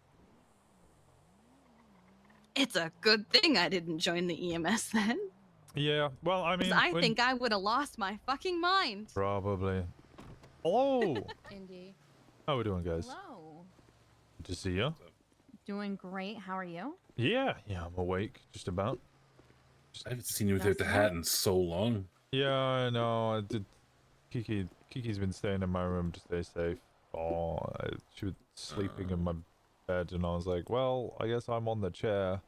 It's a good thing I didn't join the EMS then. Yeah, well, I mean... I think I would have lost my fucking mind. Probably. Hello! Indy. How we doing, guys? Hello. Good to see you. Doing great. How are you? Yeah, I'm awake, just about. I haven't seen you without the hat in so long. Yeah, I know. I did. Kiki's been staying in my room to stay safe. She was sleeping in my bed, and I was like, well, I guess I'm on the chair. And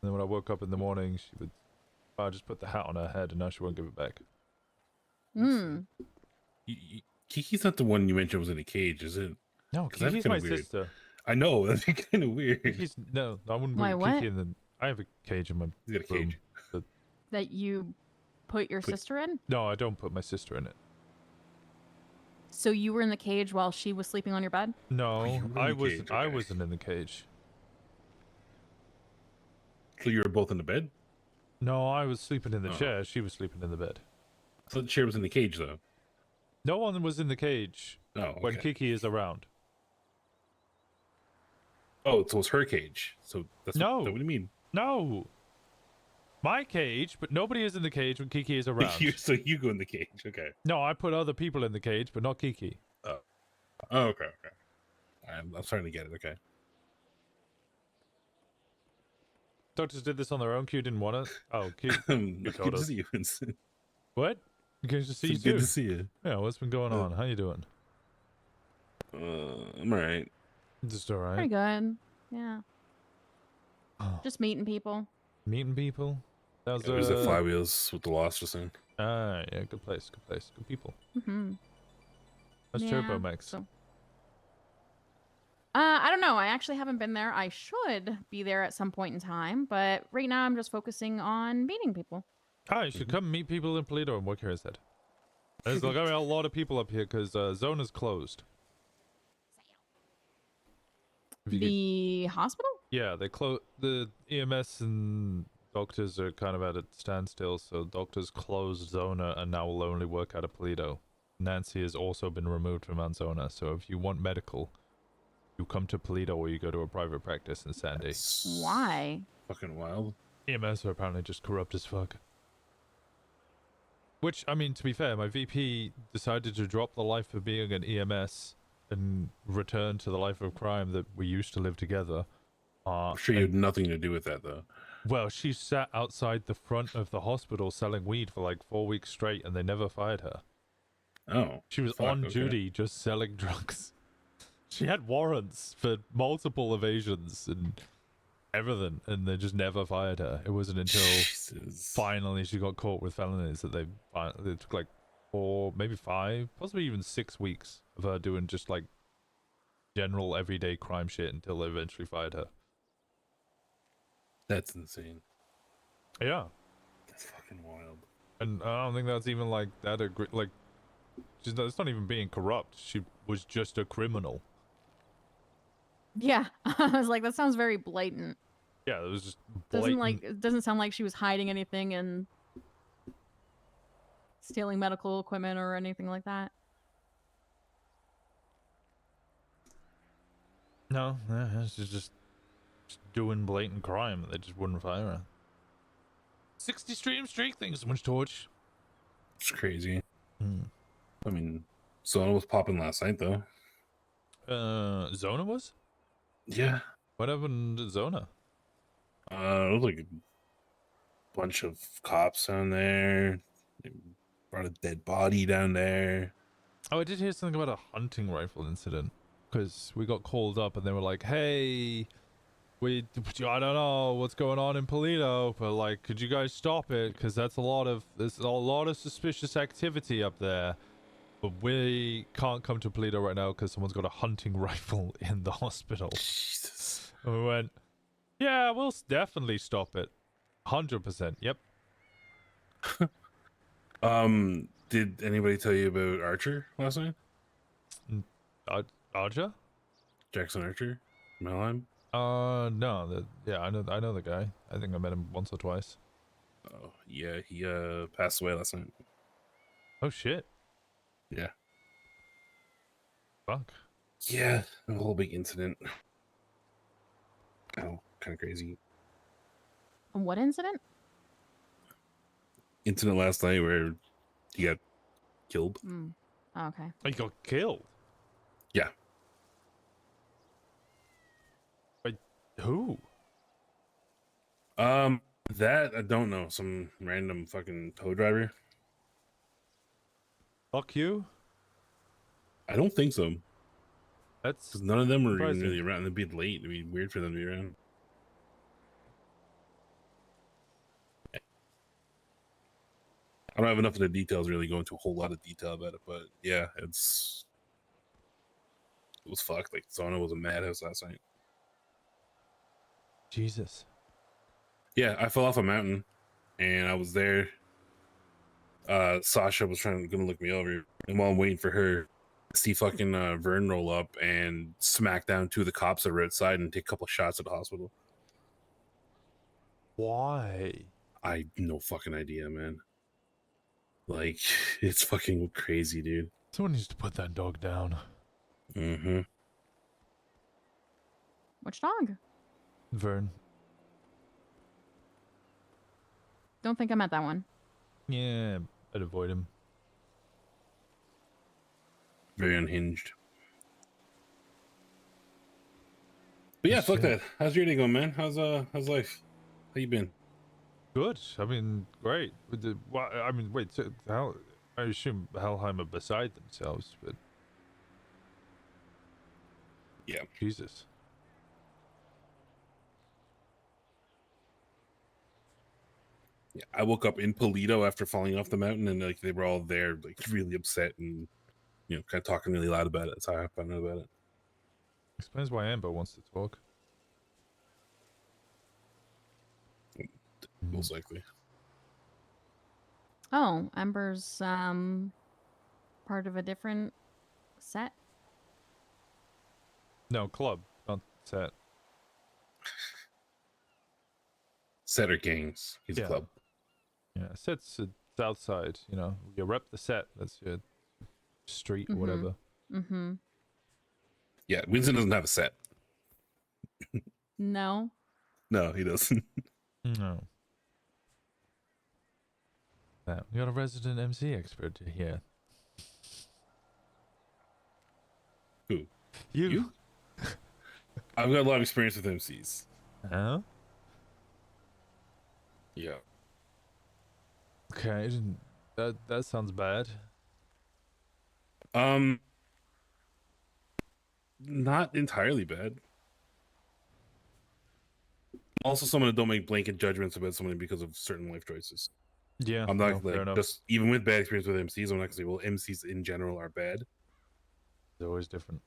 then when I woke up in the morning, she would... I just put the hat on her head, and now she won't give it back. Hmm. Kiki's not the one you mentioned was in a cage, is it? No, Kiki's my sister. I know, that'd be kind of weird. No, I wouldn't Why, put what? Kiki in the... I have a cage in my You got a room. cage. That you put your sister in? No, I don't put my sister in it. So you were in the cage while she was sleeping on your bed? No, you were in I the was. cage, I okay. wasn't in the cage. So you were both in the bed? No, I was sleeping in the chair. She was sleeping in the bed. So the chair was in the cage, though? No one was in the cage when Kiki is around. Oh, so it's her cage. So that's No. what do you mean? No. My cage, but nobody is in the cage when Kiki is around. So you go in the cage, okay. No, I put other people in the cage, but not Kiki. Oh, okay. I'm starting to get it, okay. Doctors did this on their own. Q didn't want it. Oh, Q Good told to us. see you, Winston. What? Good to see you It's good too. to see you. Yeah, what's been going on? How you doing? I'm alright. Just all Pretty right. good. Yeah. Just meeting people. Meeting people. That was It was at Five Wheels with the Lost just in. Ah, yeah, good place, good people. Mm-hmm. That's Yeah, Turbo Max. So. I don't know. I actually haven't been there. I should be there at some point in time, but right now I'm just focusing on meeting people. Ah, you should come meet people in Polito and work here instead. There's like a lot of people up here because Zona's closed. The hospital? Yeah, they close. The EMS and doctors are kind of at a standstill, so doctors closed Zona and now will only work out of Polito. Nancy has also been removed from Mount Zona, so if you want medical, you come to Polito or you go to a private practice in Sandy. Why? Fucking wild. EMS are apparently just corrupt as fuck. Which, I mean, to be fair, my VP decided to drop the life of being an EMS and return to the life of crime that we used to live together. I'm sure you had nothing to do with that, though. Well, she sat outside the front of the hospital selling weed for like 4 weeks straight and they never fired her. Oh. She was on duty just selling drugs. She had warrants for multiple evasions and everything, and they just never fired her. It wasn't until finally she got caught with felonies that they took like 4, maybe 5, possibly even 6 weeks of her doing just like general everyday crime shit until they eventually fired her. That's insane. Yeah. That's fucking wild. And I don't think that's even like that like it's not even being corrupt. She was just a criminal. Yeah. I was like, that sounds very blatant. Yeah, it was just blatant. It doesn't sound like she was hiding anything and stealing medical equipment or anything like that. No, she's just doing blatant crime. They just wouldn't fire her. 60 stream streak, thanks so much, Torch. It's crazy. I mean, Zona was popping last night, though. Zona was? Yeah. What happened to Zona? It was like a bunch of cops down there. They brought a dead body down there. Oh, I did hear something about a hunting rifle incident. Because we got called up and they were like, hey, I don't know what's going on in Polito, but like, could you guys stop it? Because there's a lot of suspicious activity up there. But we can't come to Polito right now because someone's got a hunting rifle in the hospital. Jesus. And we went, yeah, we'll definitely stop it. 100%. Yep. Did anybody tell you about Archer last night? Archer? Jackson Archer? Melheim? No. I know the guy. I think I met him once or twice. Oh, yeah, he passed away last night. Oh shit. Yeah. Fuck. Yeah, a whole big incident. Oh, kind of crazy. What incident? Incident last night where he got killed. Oh, okay. He got killed? Yeah. Wait, who? That I don't know. Some random fucking tow driver. Fuck you? I don't think so. That's 'cause none of them were even surprising. really around. It'd be late. It'd be weird for them to be around. I don't have enough of the details to really go into a whole lot of detail about it, but yeah, it was fucked. Like Zona was a madhouse last night. Jesus. Yeah, I fell off a mountain and I was there. Sasha was gonna look me over, and while I'm waiting for her, I see fucking Vern roll up and smack down 2 of the cops that were outside and take a couple shots at the hospital. Why? I no fucking idea, man. Like, it's fucking crazy, dude. Someone needs to put that dog down. Mm-hmm. Which dog? Vern. Don't think I met that one. Yeah, I'd avoid him. Very unhinged. But yeah, fuck that. How's your day going, man? How's life? How you been? Good. I mean, great. Well, I mean, wait. So how? I assume Helheim are beside themselves, but Yeah. Jesus. Yeah, I woke up in Polito after falling off the mountain, and like they were all there, like really upset and kind of talking really loud about it. That's how I found out about it. Explains why Amber wants to talk. Most likely. Oh, Ember's part of a different set. No, club, not set. Set or gangs. He's a club. Yeah, set's south side. You rep the set. That's your street or whatever. Mm-hmm. Yeah, Winston doesn't have a set. No. No, he doesn't. No. We got a resident MC expert here. Who? You? I've got a lot of experience with MCs. Huh? Yeah. Okay, that sounds bad. Not entirely bad. Also, someone that don't make blanket judgments about somebody because of certain life choices. Yeah, I'm not fair enough. just even with bad experience with MCs. I'm not gonna say MCs in general are bad. They're always different.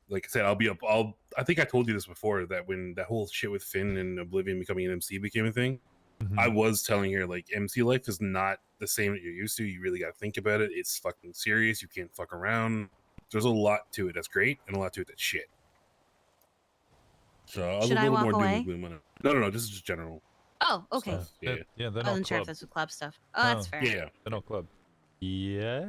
Like I said, I think I told you this before, that when that whole shit with Finn and Oblivion becoming an MC became a thing, I was telling her like MC life is not the same that you're used to. You really got to think about it. It's fucking serious. You can't fuck around. There's a lot to it that's great and a lot to it that's shit. So I was a little more doom and gloom on it. No. This is just general. Oh, okay. Stuff. Yeah. Yeah, they're I not wasn't sure if club. this was club stuff. Oh, that's fair. Yeah. They're not club. Yet?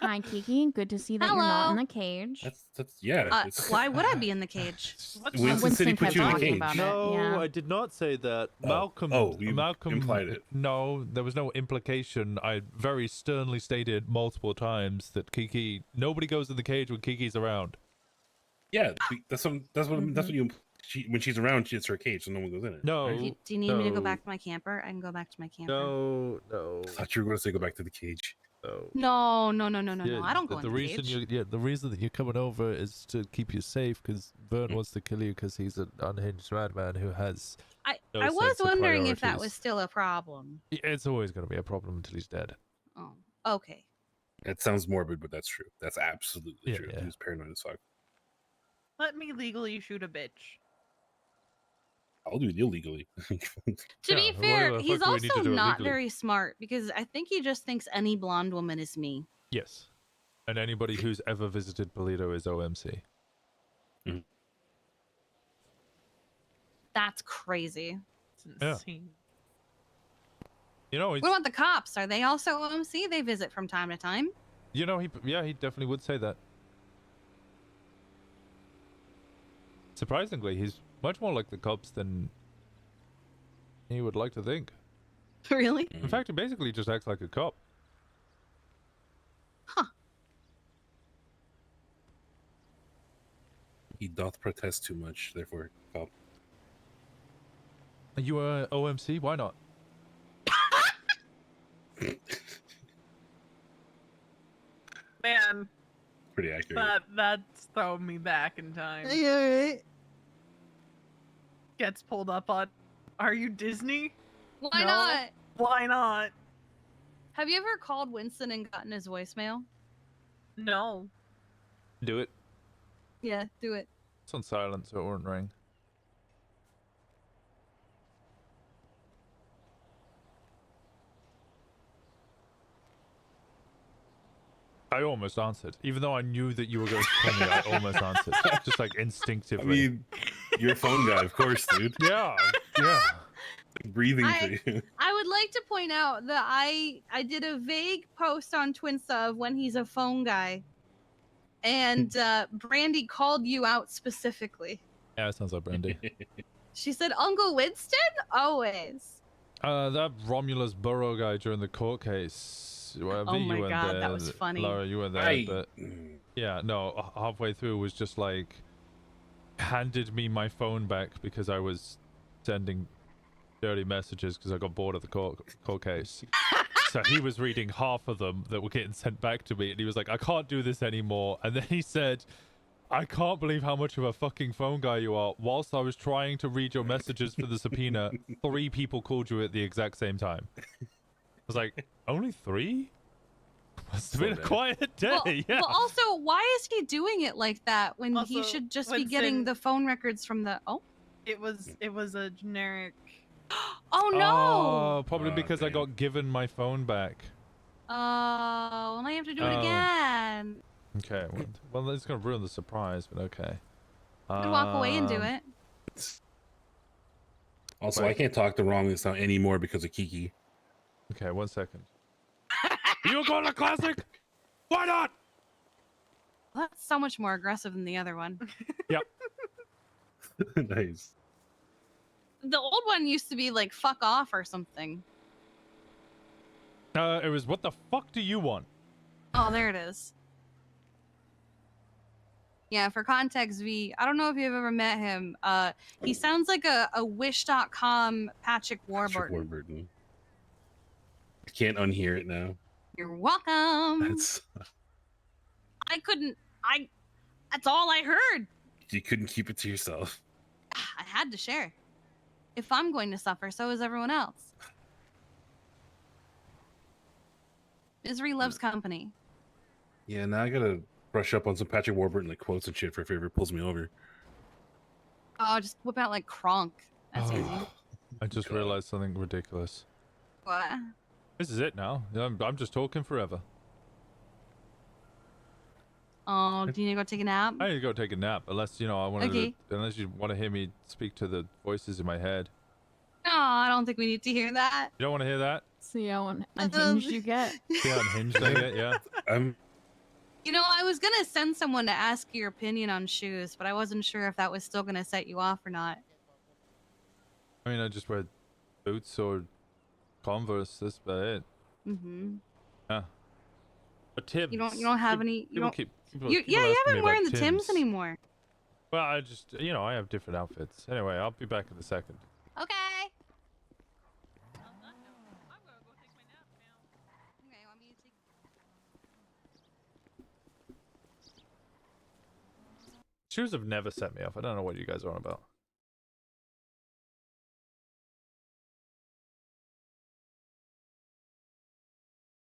Hi, Kiki. Good to see that you're not in Hello. the cage. That's yeah. Why would I be in the cage? Winston said he put you in a talking cage. about it. No, Yeah. I did not say that. Malcolm. you Malcolm implied it. No, there was no implication. I very sternly stated multiple times that nobody goes in the cage when Kiki's around. Yeah, that's what you. When she's around, it's her cage, so no one goes in it. No. right? Do you need me to go back to my camper? I can go back to my camper. No. I thought you were going to say go back to the cage. No. Yeah, I don't go in the reason cage. the reason that you're coming over is to keep you safe because Vern wants to kill you because he's an unhinged madman who has. I no was sense of wondering if that priorities. was still a problem. It's always going to be a problem until he's dead. Oh, okay. It sounds morbid, but that's true. That's absolutely Yeah, true. yeah. He's paranoid as fuck. Let me legally shoot a bitch. I'll do it illegally. To Yeah, be why fair, the he's fuck do we need to also do it not legally? very smart because I think he just thinks any blonde woman is me. Yes. And anybody who's ever visited Polito is OMC. That's crazy. It's Yeah. insane. What about the cops? Are they also OMC? They visit from time to time. he definitely would say that. Surprisingly, he's much more like the cops than he would like to think. Really? In fact, he basically just acts like a cop. Huh. He doth protest too much, therefore. Oh. Are you a OMC? Why not? Man, Pretty accurate. that's throwing me back in time. right. Gets pulled up on. Are you Disney? Why No. not? Why not? Have you ever called Winston and gotten his voicemail? No. Do it. Yeah, do it. It's on silent, so it won't ring. I almost answered. Even though I knew that you were going to call me, I almost answered. Just like I instinctively. mean, you're a phone guy, of course, dude. Yeah. Breathing for you. I would like to point out that I did a vague post on Twinsta of when he's a phone guy. And Brandy called you out specifically. Yeah, it sounds like Brandy. She said, Uncle Winston? Always. That Romulus Burrow guy during the court case. Well, Oh V, my you weren't God, there, that was funny. Laura, you were there, but yeah, no, halfway through was just like, handed me my phone back because I was sending dirty messages because I got bored of the court case. So he was reading half of them that were getting sent back to me, and he was like, I can't do this anymore. And then he said, I can't believe how much of a fucking phone guy you are. Whilst I was trying to read your messages for the subpoena, 3 people called you at the exact same time. I was like, only 3? Must have been a quiet day. Well, yeah. But also, why is he doing it like that when he Also, should just be getting Winston- the phone records from the? Oh. It was a generic. Oh no! Oh, probably Oh, because I damn. got given my phone back. Oh, now you have to do it Oh. again. Okay, well, it's gonna ruin the surprise, but okay. You could walk away and do it. Also, Wait. I can't talk the wrongness out anymore because of Kiki. Okay, 1 second. You go to classic? Why not? Well, that's so much more aggressive than the other one. Yep. Nice. The old one used to be like "fuck off" or something. It was, what the fuck do you want? Oh, there it is. Yeah, for context, V, I don't know if you've ever met him. He sounds like a Wish.com Patrick Warburton. Warburton. I can't unhear it now. You're welcome. That's That's all I heard. you couldn't keep it to yourself. I had to share. If I'm going to suffer, so is everyone else. Misery loves company. Yeah, now I gotta brush up on some Patrick Warburton like quotes and shit for if it pulls me over. Oh, just whip out like Kronk. That's easy. I just God. realized something ridiculous. What? This is it now. I'm just talking forever. Oh, do you need to go take a nap? I need to go take a nap, unless, you know, I want Okay. to, unless you want to hear me speak to the voices in my head. No, I don't think we need to hear that. You don't want to hear that? See how unhinged you get. See how unhinged I get? Yeah. You know, I was gonna send someone to ask your opinion on shoes, but I wasn't sure if that was still gonna set you off or not. I mean, I just wear boots or Converse. That's about it. Mm-hmm. Yeah. But Tim's. You don't have any. You People don't. keep. People You, keep yeah, on you asking me haven't about wearing the Tims anymore. Well, I just, you know, I have different outfits. Anyway, I'll be back in a second. Okay. On that note, I'm gonna go take my nap now. Okay, want me to take? Shoes have never set me off. I don't know what you guys are on about.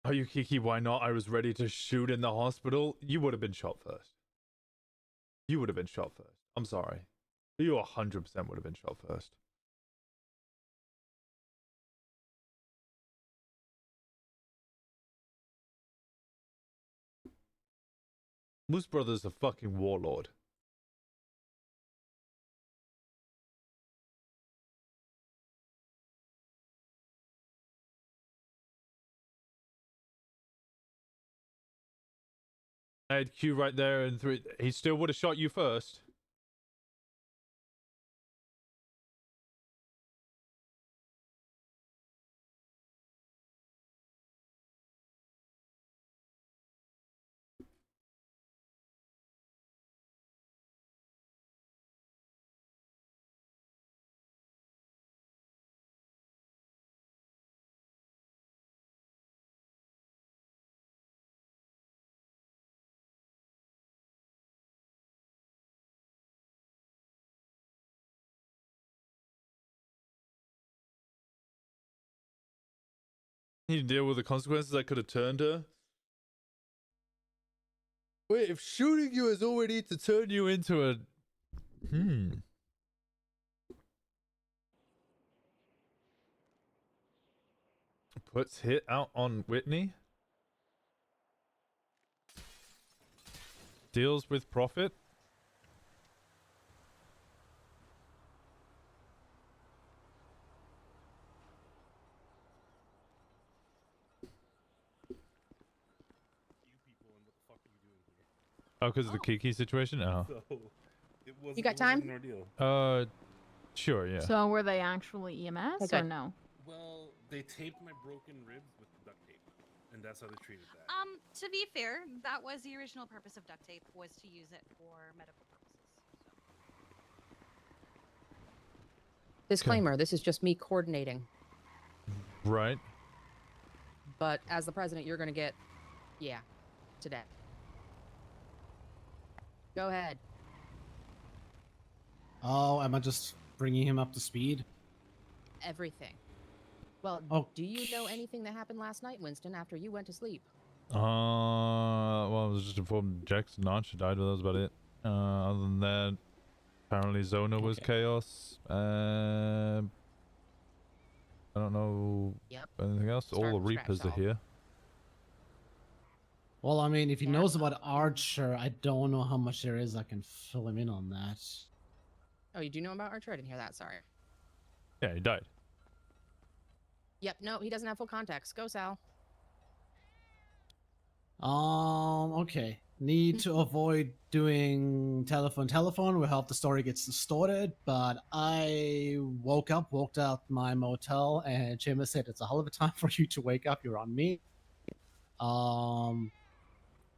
Are you Kiki? Why not? I was ready to shoot in the hospital. You would have been shot first. You would have been shot first. I'm sorry. You 100% would have been shot first. Moose Brother's a fucking warlord. I had Q right there and 3. He still would have shot you first. You deal with the consequences that could have turned her. Wait, if shooting you is all we need to turn you into a... Puts hit out on Whitney. Deals with profit. Oh, because of the Kiki situation? Oh. You got time? Sure, yeah. So were they actually EMS Okay. or no? Well, they taped my broken ribs with duct tape, and that's how they treated that. To be fair, that was the original purpose of duct tape, was to use it for medical purposes. Disclaimer, this is just me coordinating. Right. But as the president, you're going to get, yeah, today. Go ahead. Oh, am I just bringing him up to speed? Everything. Well, Oh. do you know anything that happened last night, Winston, after you went to sleep? Well, I was just informed Jackson Archer died, but that was about it. Other than that, apparently Zona was chaos. I don't know anything else. All the Reapers are here. Well, I mean, if he knows about Archer, I don't know how much there is I can fill him in on that. Oh, you do know about Archer? I didn't hear that, sorry. Yeah, he died. Yep, no, he doesn't have full context. Go, Sal. Okay. Need to avoid doing telephone will help the story gets distorted, but I walked out my motel, and Jimmy said it's a hell of a time for you to wake up. You're on me.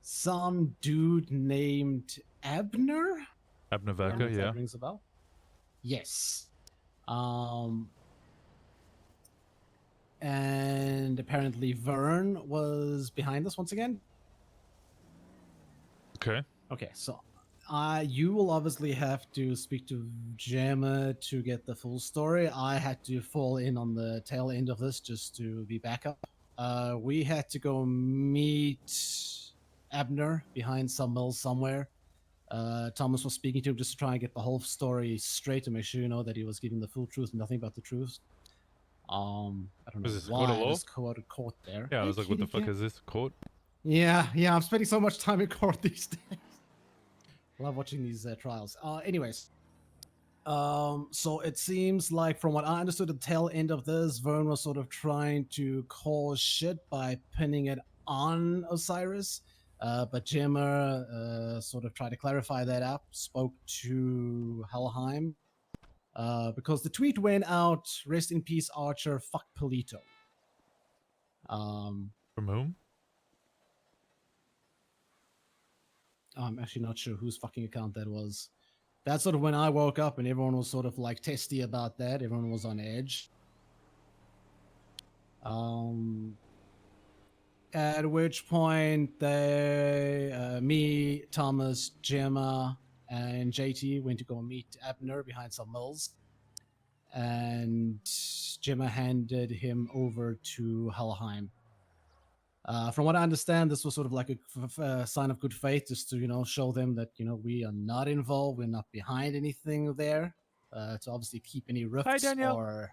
Some dude named Abner? Abner If Vecca, yeah. that rings a bell. Yes. And apparently Vern was behind this once again. Okay. Okay, so you will obviously have to speak to Gemma to get the full story. I had to fall in on the tail end of this just to be backup. We had to go meet Abner behind some mills somewhere. Thomas was speaking to him just to try and get the whole story straight to make sure you know that he was giving the full truth and nothing but the truth. I don't know why I just quoted court there. Yeah, I was like, what the fuck is this, court? Yeah, I'm spending so much time in court these days. Love watching these trials. Anyways, so it seems like from what I understood, the tail end of this, Vern was sort of trying to cause shit by pinning it on Osiris. But Jimmer sort of tried to clarify that up, spoke to Helheim. Because the tweet went out, rest in peace, Archer, fuck Polito. From whom? I'm actually not sure whose fucking account that was. That's sort of when I woke up and everyone was sort of like testy about that. Everyone was on edge. At which point they, me, Thomas, Gemma, and JT went to go meet Abner behind some mills. And Gemma handed him over to Helheim. From what I understand, this was sort of like a sign of good faith, just to, show them that, we are not involved, we're not behind anything there, to obviously keep any rifts or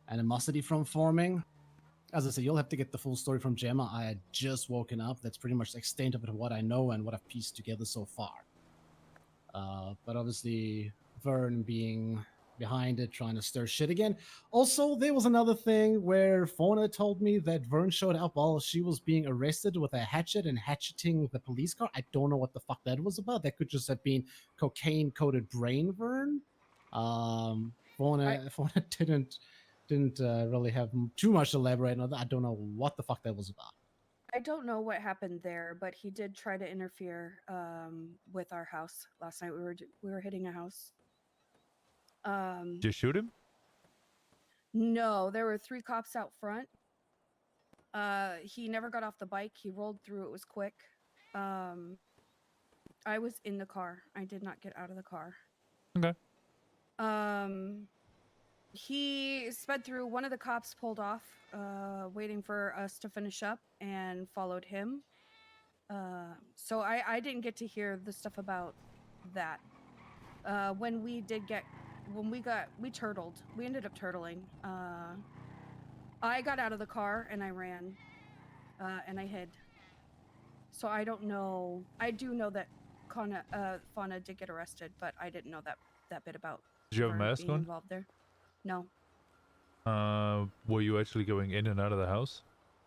animosity from forming. As I said, you'll have to get the full story from Gemma. I had just woken up. That's pretty much the extent of it, what I know and what I've pieced together so far. But obviously, Vern being behind it, trying to stir shit again. Also, there was another thing where Fauna told me that Vern showed up while she was being arrested with a hatchet and hatcheting the police car. I don't know what the fuck that was about. That could just have been cocaine-coated brain Vern. Fauna didn't really have too much to elaborate on that. I don't know what the fuck that was about. I don't know what happened there, but he did try to interfere with our house last night. We were hitting a house. Did you shoot him? No, there were 3 cops out front. He never got off the bike. He rolled through. It was quick. I was in the car. I did not get out of the car. Okay. He sped through. One of the cops pulled off, waiting for us to finish up, and followed him. So I didn't get to hear the stuff about that. We turtled. We ended up turtling. I got out of the car and I ran, and I hid. So I don't know. I do know that Fauna did get arrested, but I didn't know that bit about. Did you have a mask being on? Involved there. No. Were you actually going in and out of the house?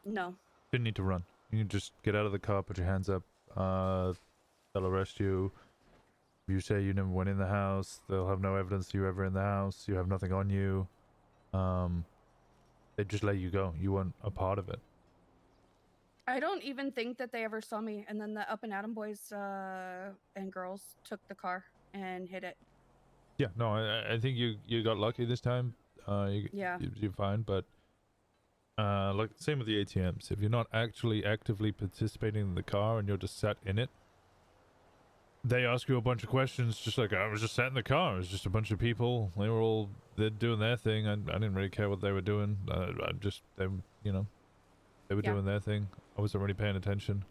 No. Didn't need to run. You can just get out of the car, put your hands up. They'll arrest you. You say you never went in the house. They'll have no evidence you ever in the house. You have nothing on you. They just let you go. You weren't a part of it. I don't even think that they ever saw me. And then the Up and Atom boys and girls took the car and hid it. Yeah, no, I think you got lucky this time. You're fine, but like same with the ATMs. If you're not actually actively participating in the car and you're just sat in it, they ask you a bunch of questions. Just like I was just sat in the car. It was just a bunch of people. They're doing their thing. I didn't really care what they were doing. They were doing their thing. I wasn't really paying attention.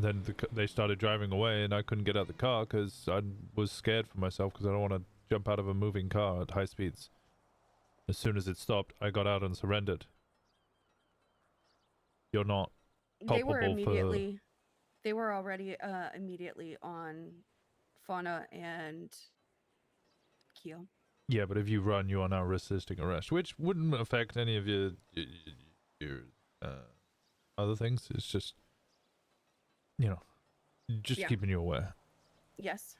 Then they started driving away, and I couldn't get out the car because I was scared for myself because I don't want to jump out of a moving car at high speeds. As soon as it stopped, I got out and surrendered. You're not culpable They were already immediately on Fauna and Keo. Yeah, but if you run, you are now resisting arrest, which wouldn't affect any of your other things. It's just, keeping you aware. Yes.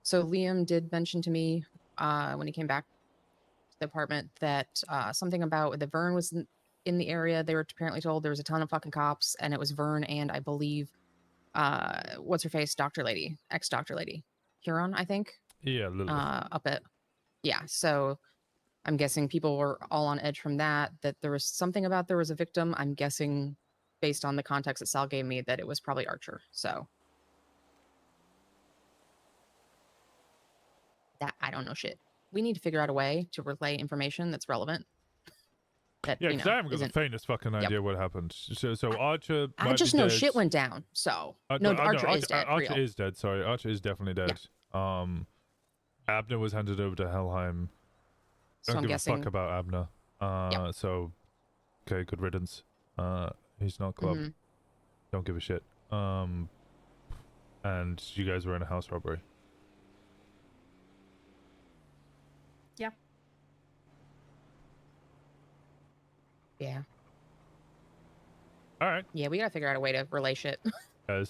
So Liam did mention to me when he came back to the apartment that something about the Vern was in the area. They were apparently told there was a ton of fucking cops, and it was Vern and I believe what's her face, Dr. Lady, ex-Dr. Lady, Huron, I think. Yeah, Lilith. So I'm guessing people were all on edge from that there was something about there was a victim. I'm guessing based on the context that Sal gave me that it was probably Archer. So that I don't know shit. We need to figure out a way to relay information that's relevant. That, yeah, because I haven't got the faintest fucking idea what happened. So Archer. I just know shit went down. So Archer is dead. Archer is dead. Sorry, Archer is definitely dead. Yeah. Abner was handed over to Helheim. So Don't I'm give guessing... a fuck about Abner. So, okay, good riddance. He's not club. Mm-hmm. Don't give a shit. And you guys were in a house robbery. Yeah. Yeah. All right. Yeah, we gotta figure out a way to relay shit. Huh?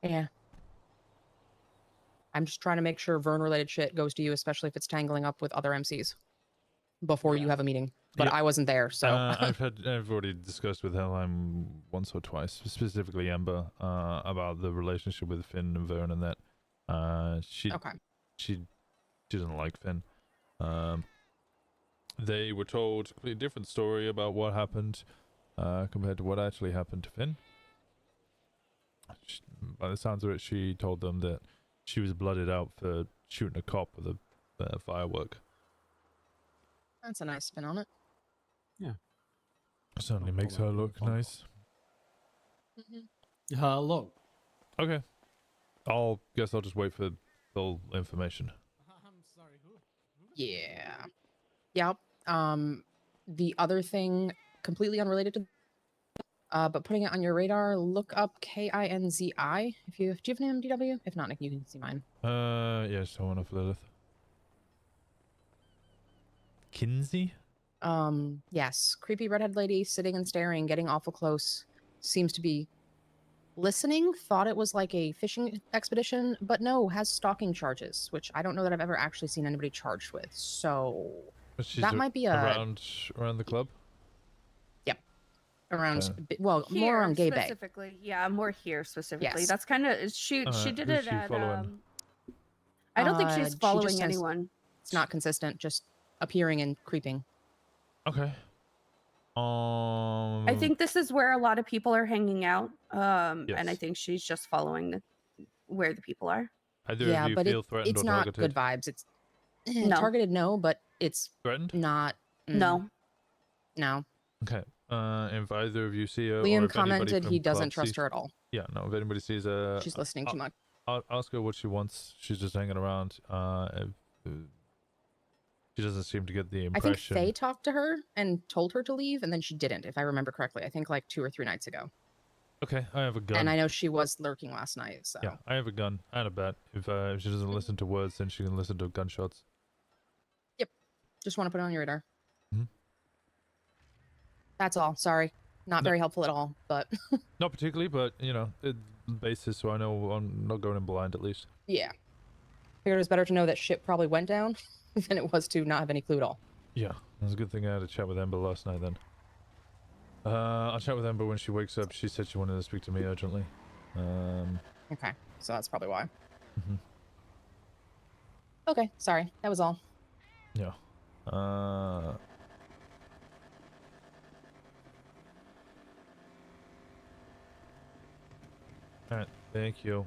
Yeah. I'm just trying to make sure Vern-related shit goes to you, especially if it's tangling up with other MCs before you have a meeting. But I wasn't there, so. I've already discussed with Helheim once or twice, specifically Ember, about the relationship with Finn and Vern and that. She doesn't like Finn. They were told a completely different story about what happened compared to what actually happened to Finn. By the sounds of it, she told them that she was blooded out for shooting a cop with a firework. That's a nice spin on it. Yeah. Certainly makes her look nice. Look. Okay. Guess I'll just wait for full information. I'm sorry, who? Yeah. Yep. The other thing, completely unrelated to but putting it on your radar, look up KINZI. Do you have an MDW? If not, Nick, you can see mine. Yes, I want off Lilith. Kinsey? Yes. Creepy redhead lady sitting and staring, getting awful close. Seems to be listening. Thought it was like a fishing expedition, but no, has stalking charges, which I don't know that I've ever actually seen anybody charged with. So that might be around the club. Around more here on Gay Bay specifically. Yeah, more here specifically. Yes. That's kind of she did it at I don't think she's she following just says anyone. it's not consistent, just appearing and creeping. Okay. I think this is where a lot of people are hanging out. And I think she's just following where the people are. Yeah, but it's not targeted? good vibes. It's no. Targeted, no, but it's threatened. Not. No. Okay. If either of you see her, Liam commented he doesn't trust her at all. Yeah, no. If anybody sees her, she's listening too much. I'll ask her what she wants. She's just hanging around. She doesn't seem to get the impression. I think Faye talked to her and told her to leave, and then she didn't, if I remember correctly. I think like 2 or 3 nights ago. Okay, I have a gun. And I know she was lurking last night, so. Yeah, I have a gun and a bat. If she doesn't listen to words, then she can listen to gunshots. Yep. Just want to put it on your radar. Mm-hmm. That's all. Sorry. Not very helpful at all, but... Not particularly, but, basis, so I know I'm not going in blind, at least. Yeah. Figured it was better to know that shit probably went down than it was to not have any clue at all. Yeah, it was a good thing I had a chat with Ember last night, then. I'll chat with Ember when she wakes up. She said she wanted to speak to me urgently. Okay, so that's probably why. Mhm. Okay, sorry. That was all. Yeah. Alright, thank you.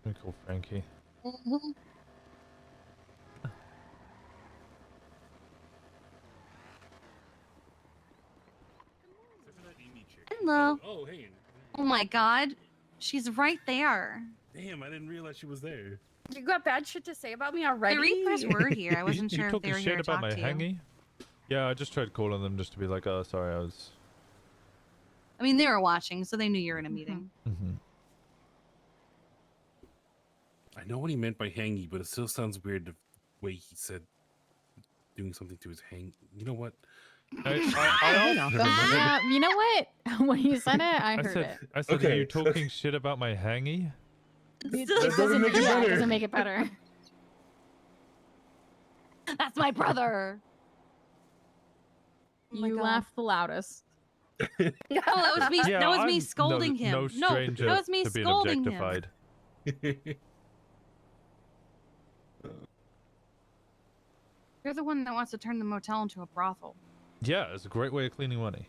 Let me call Frankie. Mhm. Hello. Oh, hey. Oh my god. She's right there. Damn, I didn't realize she was there. You got bad shit to say about me The already? Reapers were here. I wasn't You sure if talking they were shit here to about talk my to you. hangy? Yeah, I just tried calling them just to be like, oh, sorry, I was... I mean, they were watching, so they knew you were in a meeting. Mm-hmm. I know what he meant by hangy, but it still sounds weird the way he said doing something to his hang. You know what? I Hey, Malcolm. You know what? When you said it, I heard it. I said, are Okay. you talking shit about my hangy? It doesn't make it yeah, it better. doesn't make it better. That's my brother. Oh my You God. laughed the loudest. Oh, that was me. Yeah, that was me I'm scolding him. no stranger that was me to being scolding him. objectified. You're the one that wants to turn the motel into a brothel. Yeah, it's a great way of cleaning money.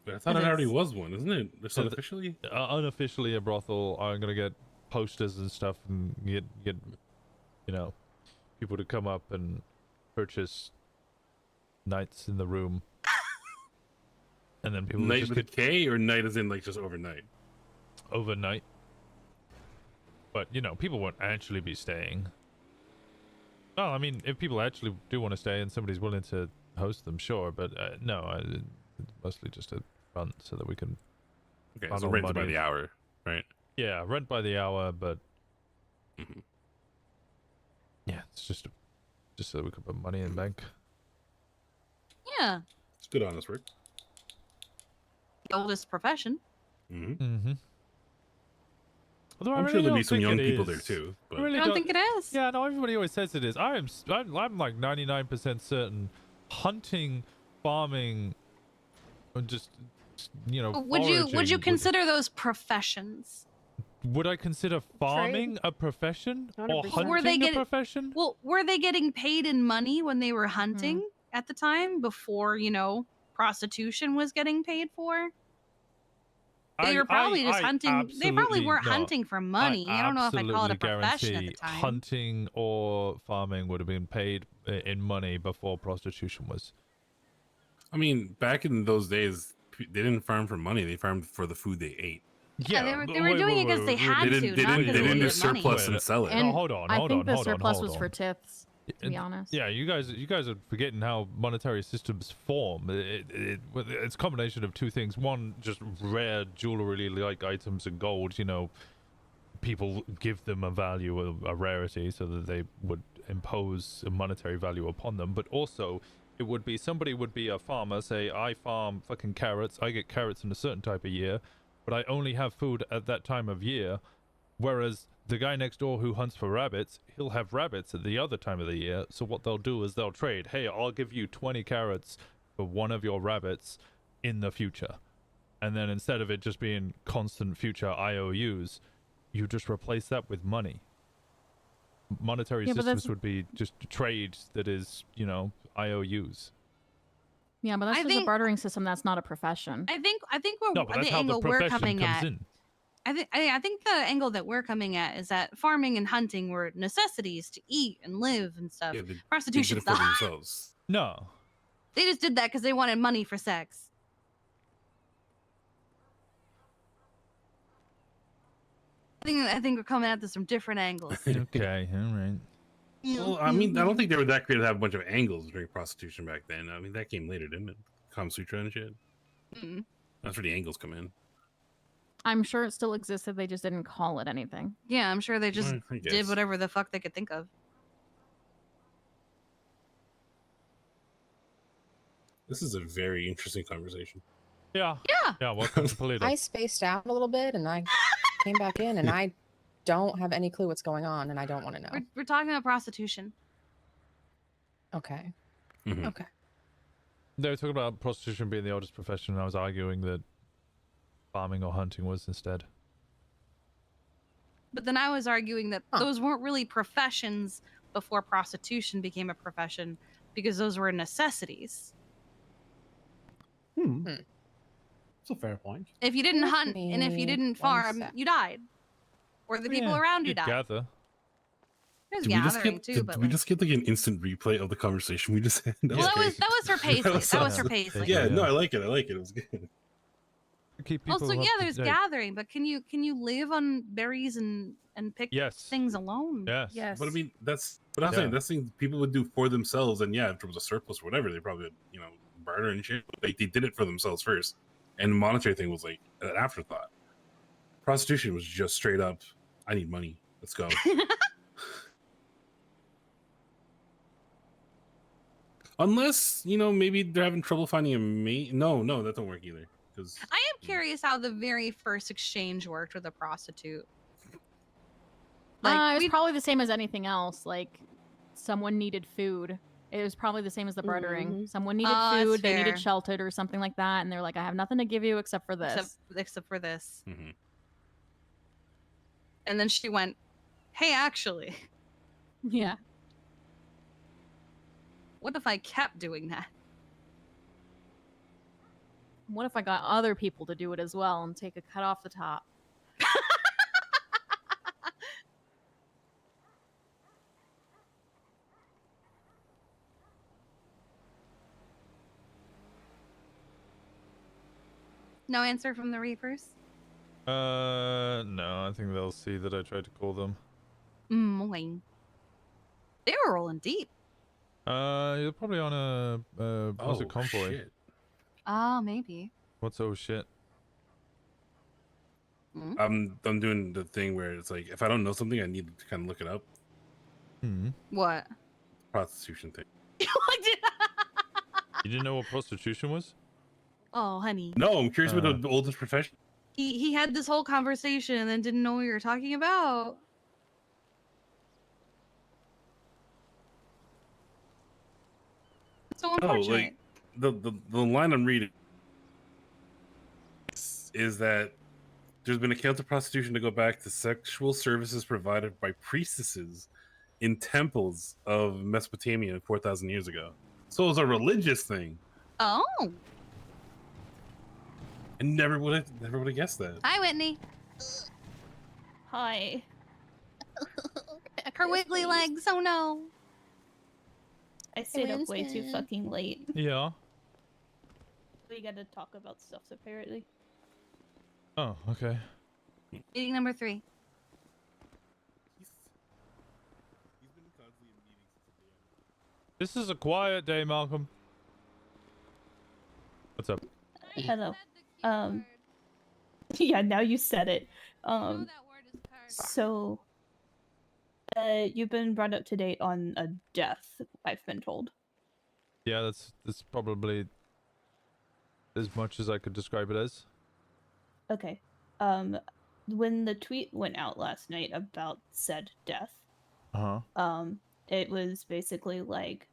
But I thought It it already is. was one, isn't it? It's So not the- officially. Unofficially a brothel. I'm gonna get posters and stuff and get you know, people to come up and purchase nights in the room. And then people would Night just with a get K or night as in like just overnight? overnight. But, you know, people won't actually be staying. Well, I mean, if people actually do want to stay and somebody's willing to host them, sure. But no, it's mostly just a front so that we can... Okay, so funnel rent by money. the hour, right? Yeah, rent by the hour, but... Mhm. Yeah, it's just so that we can put money in the bank. Yeah, It's good honest work. the oldest profession. Mm-hmm. Mm-hmm. Although I I'm really sure there'll be don't some think young it people there is. too. I But really I don't think it is. Yeah, no, everybody always says it is. I'm like 99% certain hunting, farming, and just, you know, Would you foraging consider those professions? Would I consider farming a profession or 100%. hunting Were they a getting- profession? Well, were they getting paid in money when they were hunting Mm-hmm. at the time before, you know, prostitution was getting paid for? They were probably just hunting. They probably weren't hunting for money. I don't know if I'd call it a profession at the time. Hunting or farming would have been paid in money before prostitution was. I mean, back in those days, they didn't farm for money. They farmed for the food they ate. Yeah, they were doing it because they had They to, not didn't because they do needed money. surplus and sell it. And hold on, I hold think on, the hold on, surplus hold was on. for tiths, to be honest. Yeah, you guys are forgetting how monetary systems form. It's a combination of two things. One, just rare jewelry-like items and gold. You know, people give them a value, a rarity, so that they would impose a monetary value upon them. But also, it would be somebody would be a farmer. Say, I farm fucking carrots. I get carrots in a certain type of year, but I only have food at that time of year. Whereas the guy next door who hunts for rabbits, he'll have rabbits at the other time of the year. So what they'll do is they'll trade. Hey, I'll give you 20 carrots for one of your rabbits in the future. And then instead of it just being constant future IOUs, you just replace that with money. Monetary Yeah, but systems that's- would be just trade that is, you know, IOUs. Yeah, but that's I just a think- bartering system. That's not a profession. I think No, but that's the how the angle we're profession coming comes at. in. I think the angle that we're coming at is that farming and hunting were necessities to eat and live and stuff. Yeah, they did Prostitution's it for not. themselves. No. They just did that because they wanted money for sex. I think we're coming at this from different angles. Okay, all right. Well, I mean, I don't think they were that creative to have a bunch of angles during prostitution back then. I mean, that came later, didn't it? Kama Sutra and shit. Mm. That's where the angles come in. I'm sure it still existed. They just didn't call it anything. Yeah, I'm sure they just I did guess. whatever the fuck they could think of. This is a very interesting conversation. Yeah. Yeah. Yeah, welcome to Polito. I spaced out a little bit and I came back in and I don't have any clue what's going on and I don't want to know. We're talking about prostitution. Okay. Mhm. Okay. They were talking about prostitution being the oldest profession, and I was arguing that farming or hunting was instead. But then I was arguing that those weren't really professions before prostitution became a profession, because those were necessities. It's a fair point. If you didn't Give hunt and if you me didn't 1 farm, sec. you died, or the people around you You'd died. gather. There's Did we just gathering get? too, Did but we like, just get like an instant replay of the conversation we just had? well, that great. was for Paisley. That was for Paisley. Yeah, no, I like it. I like it. It was good. Keep people Also, up yeah, to there's date. gathering, but can you live on berries and pick things alone? Yes. But I mean, that's what I'm saying. That's things people would do for themselves, and yeah, if there was a surplus or whatever, they probably would, barter and shit. But they did it for themselves first, and the monetary thing was like an afterthought. Prostitution was just straight up, I need money. Let's go. Unless, maybe they're having trouble finding a mate. No, that don't work either. Because I am curious how the very first exchange worked with a prostitute. It was probably the same as anything else. Like, someone needed food. It was probably the same as the bartering. Someone needed Oh, that's food, they fair. needed sheltered or something like that, and they're like, I have nothing to give you except for this. Except for this. And then she went, hey, actually. Yeah. What if I kept doing that? What if I got other people to do it as well and take a cut off the top? No answer from the Reapers? No, I think they'll see that I tried to call them. Wayne. They were rolling deep. You're probably on a what's it, convoy? Shit. Oh, maybe. What's oh shit? I'm doing the thing where it's like, if I don't know something, I need to kind of look it up. What? Prostitution thing. You didn't know what prostitution was? Oh, honey. No, I'm curious what the oldest profession. He had this whole conversation and then didn't know what you were talking about. It's so unfortunate. The line I'm reading is that there's been accounts of prostitution to go back to sexual services provided by priestesses in temples of Mesopotamia 4,000 years ago. So it was a religious thing. Oh. I never would have guessed that. Hi, Whitney. Hi. Her wiggly legs. Oh no. I stayed up way too fucking late. Yeah. We gotta talk about stuff apparently. Oh, okay. Meeting number 3. This is a quiet day, Malcolm. What's up? Hello. Yeah, now you said it. So you've been brought up to date on a death, I've been told. Yeah, that's probably as much as I could describe it as. Okay. When the tweet went out last night about said death, it was basically like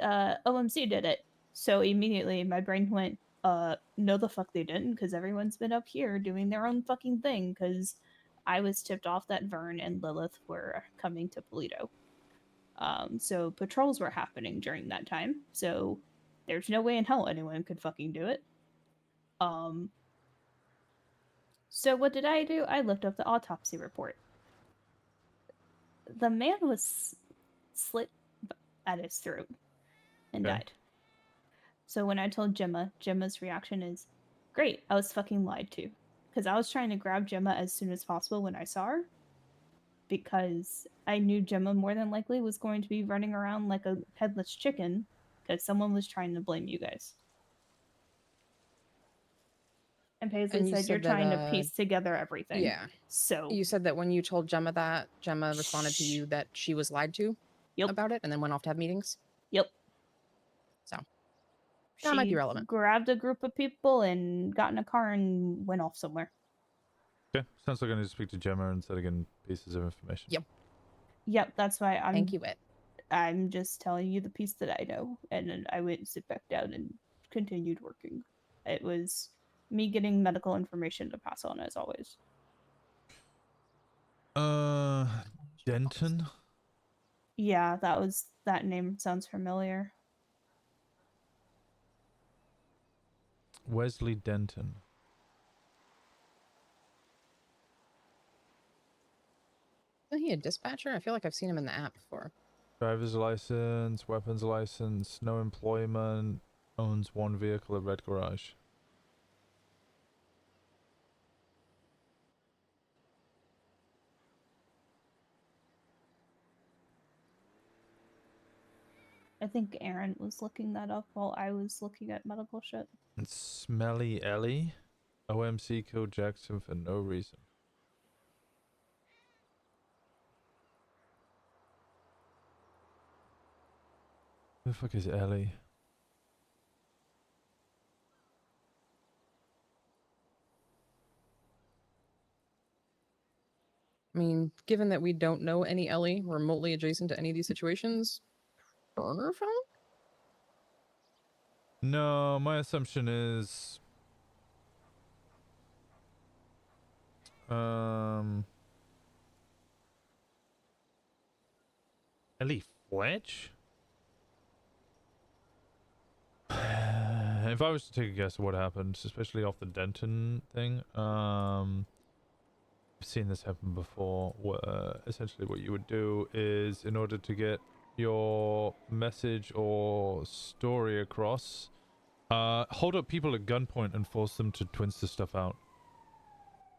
OMC did it. So immediately my brain went, no the fuck they didn't, because everyone's been up here doing their own fucking thing, because I was tipped off that Vern and Lilith were coming to Polito. So patrols were happening during that time, so there's no way in hell anyone could fucking do it. So what did I do? I looked up the autopsy report. The man was slit at his throat and died. So when I told Gemma, Gemma's reaction is, great, I was fucking lied to. Because I was trying to grab Gemma as soon as possible when I saw her. Because I knew Gemma more than likely was going to be running around like a headless chicken. Because someone was trying to blame you guys. And Paisley said you're trying to piece together everything. Yeah. So you said that when you told Gemma that, Gemma responded to you that she was lied to about it and then went off to have meetings? Yep. So that might be she relevant. grabbed a group of people and got in a car and went off somewhere. Okay, sounds like I need to speak to Gemma instead of getting pieces of information. Yep. Yep, that's why I'm... Thank you, Whit. I'm just telling you the piece that I know. And then I went and sit back down and continued working. It was me getting medical information to pass on as always. Denton? Yeah, that name sounds familiar. Wesley Denton. Isn't he a dispatcher? I feel like I've seen him in the app before. Driver's license, weapons license, no employment, owns one vehicle at Red Garage. I think Aaron was looking that up while I was looking at medical shit. And Smelly Ellie. OMC killed Jackson for no reason. Who the fuck is Ellie? I mean, given that we don't know any Ellie remotely adjacent to any of these situations, burner phone? No, my assumption is Ellie Fletch? If I was to take a guess of what happened, especially off the Denton thing, I've seen this happen before, where essentially what you would do is, in order to get your message or story across, hold up people at gunpoint and force them to Twinster stuff out.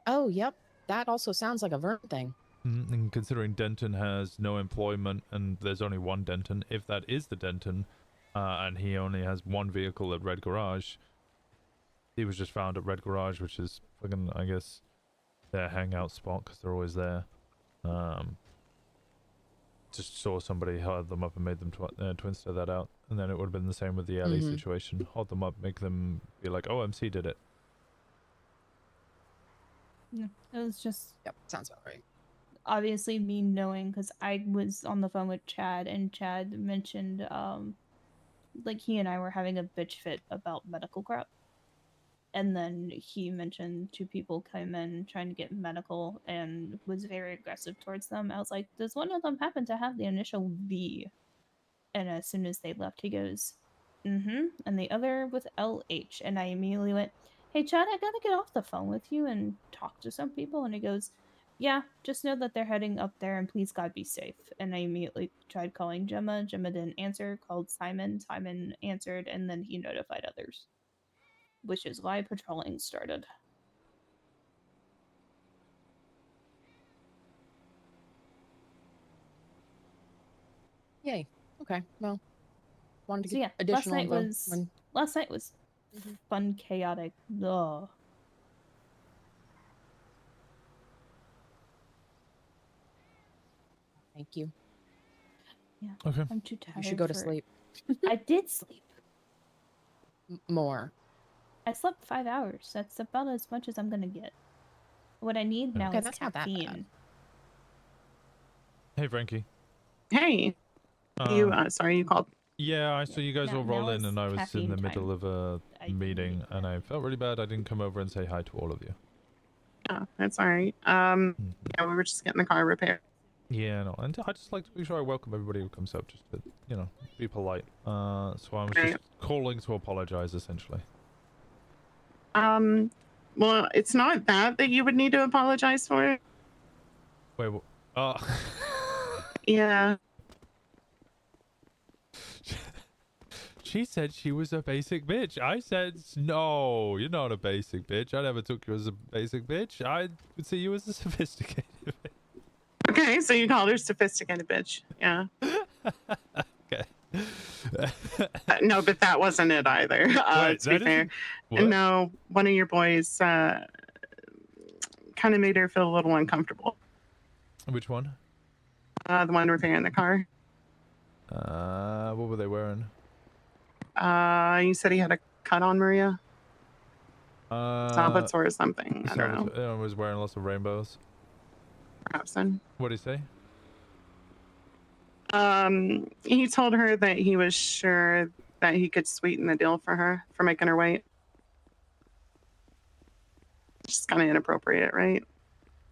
Oh, yep. That also sounds like a Vern thing. And considering Denton has no employment and there's only one Denton, if that is the Denton, and he only has one vehicle at Red Garage, he was just found at Red Garage, which is fucking, I guess, their hangout spot because they're always there. Just saw somebody held them up and made them Twinster that out, and then it would have been the same with the Ellie situation. Hold them up, make them be like, "Oh, MC did it." Yeah, it was just. Yep, sounds about right. Obviously, me knowing because I was on the phone with Chad, and Chad mentioned, like he and I were having a bitch fit about medical crap. And then he mentioned 2 people came in trying to get medical and was very aggressive towards them. I was like, does one of them happen to have the initial V? And as soon as they left, he goes, and the other with LH. And I immediately went, hey, Chad, I gotta get off the phone with you and talk to some people. And he goes, yeah, just know that they're heading up there and please God be safe. And I immediately tried calling Gemma. Gemma didn't answer, called Simon. Simon answered, and then he notified others. Which is why patrolling started. Yay. Okay. Well, wanted to So get yeah, additional last night was fun, chaotic. Ugh. Thank you. Yeah. Okay. I'm too tired. You should go to sleep. I did sleep. More. I slept 5 hours. That's about as much as I'm gonna get. What I need now is that's not that caffeine. bad. Hey, Frankie. Hey. You sorry you called. Yeah, I saw you guys all roll in, and I was in caffeine the middle of a meeting, and I felt really bad I didn't come over and say hi to all of you. Oh, that's all right. Yeah, we were just getting the car repaired. Yeah, no, and I just like to be sure I welcome everybody who comes up, just to, you know, be polite. So I was just calling to apologize, essentially. Well, it's not that you would need to apologize for. Wait, yeah. She said she was a basic bitch. I said, no, you're not a basic bitch. I never took you as a basic bitch. I would see you as a sophisticated bitch. Okay, so you called her sophisticated bitch. Yeah. Okay. No, but that wasn't it either. To be fair. No, one of your boys kind of made her feel a little uncomfortable. Which one? The one repairing the car. What were they wearing? You said he had a cut on Maria. Sabbaths or something. I don't know. Was wearing lots of rainbows. Perhaps then. What did he say? He told her that he was sure that he could sweeten the deal for her for making her wait. Just kind of inappropriate, right?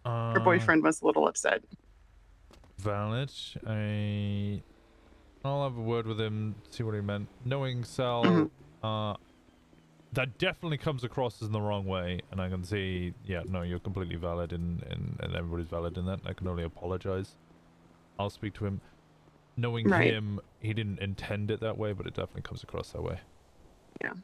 Her boyfriend was a little upset. Valid. I'll have a word with him, see what he meant. Knowing Sal, that definitely comes across as in the wrong way, and I can see, yeah, no, you're completely valid, and everybody's valid in that. I can only apologize. I'll speak to him. Knowing him, he didn't intend it that way, but it definitely comes across that way. Yeah.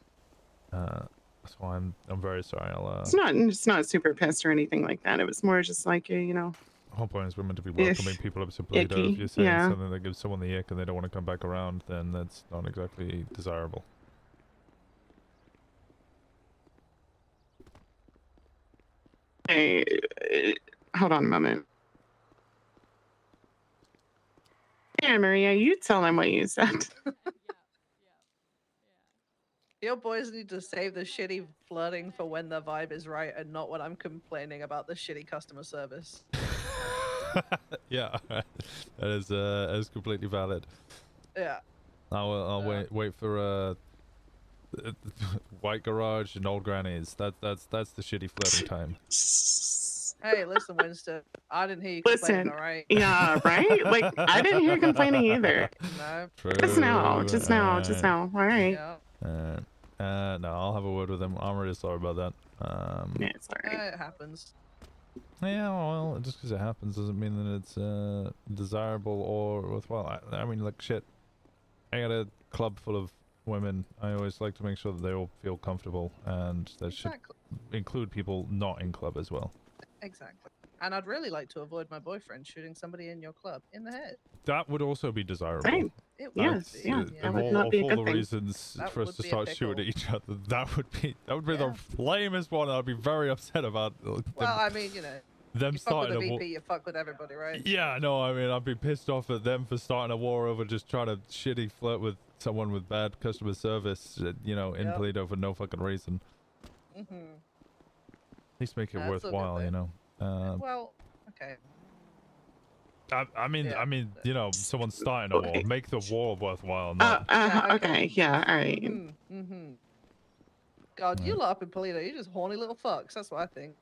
So I'm very sorry. It's not super pissed or anything like that. It was more just like you know. The whole point is we're meant to be welcoming people up to Toledo. If you're saying yeah. something that gives someone the ick and they don't want to come back around, then that's not exactly desirable. Hey, hold on a moment. Yeah, Maria, you tell them what you said. Your boys need to save the shitty flirting for when the vibe is right and not when I'm complaining about the shitty customer service. Yeah, that is completely valid. Yeah. I'll wait for white garage and old grannies. That's the shitty flirting time. Hey, listen, Winston. I didn't hear you complaining, all right? Yeah, right? Like, I didn't hear complaining either. No. True. Just now. All right. Yeah. No, I'll have a word with him. I'm really sorry about that. Yeah, it's alright. It happens. Yeah, well, just because it happens doesn't mean that it's desirable or worthwhile. I mean, like, shit. I got a club full of women. I always like to make sure that they all feel comfortable, and that should include people not in club as well. Exactly. And I'd really like to avoid my boyfriend shooting somebody in your club in the head. That would also be desirable. Same. Yes, yeah. That would not be a good thing. Reasons for us to start shooting at each other, that would be the lamest one. I'd be very upset about. Well, I mean, you know, them you fuck with starting the VP, you fuck with everybody, right? Yeah, no, I mean, I'd be pissed off at them for starting a war over just trying to shitty flirt with someone with bad customer service, you know, in Toledo for no fucking reason. At least make it worthwhile, you know. Well, okay. I mean, you know, someone starting a war. Make the war worthwhile. Okay. Yeah. All right. God, you lot up in Toledo, you're just horny little fucks. That's what I think.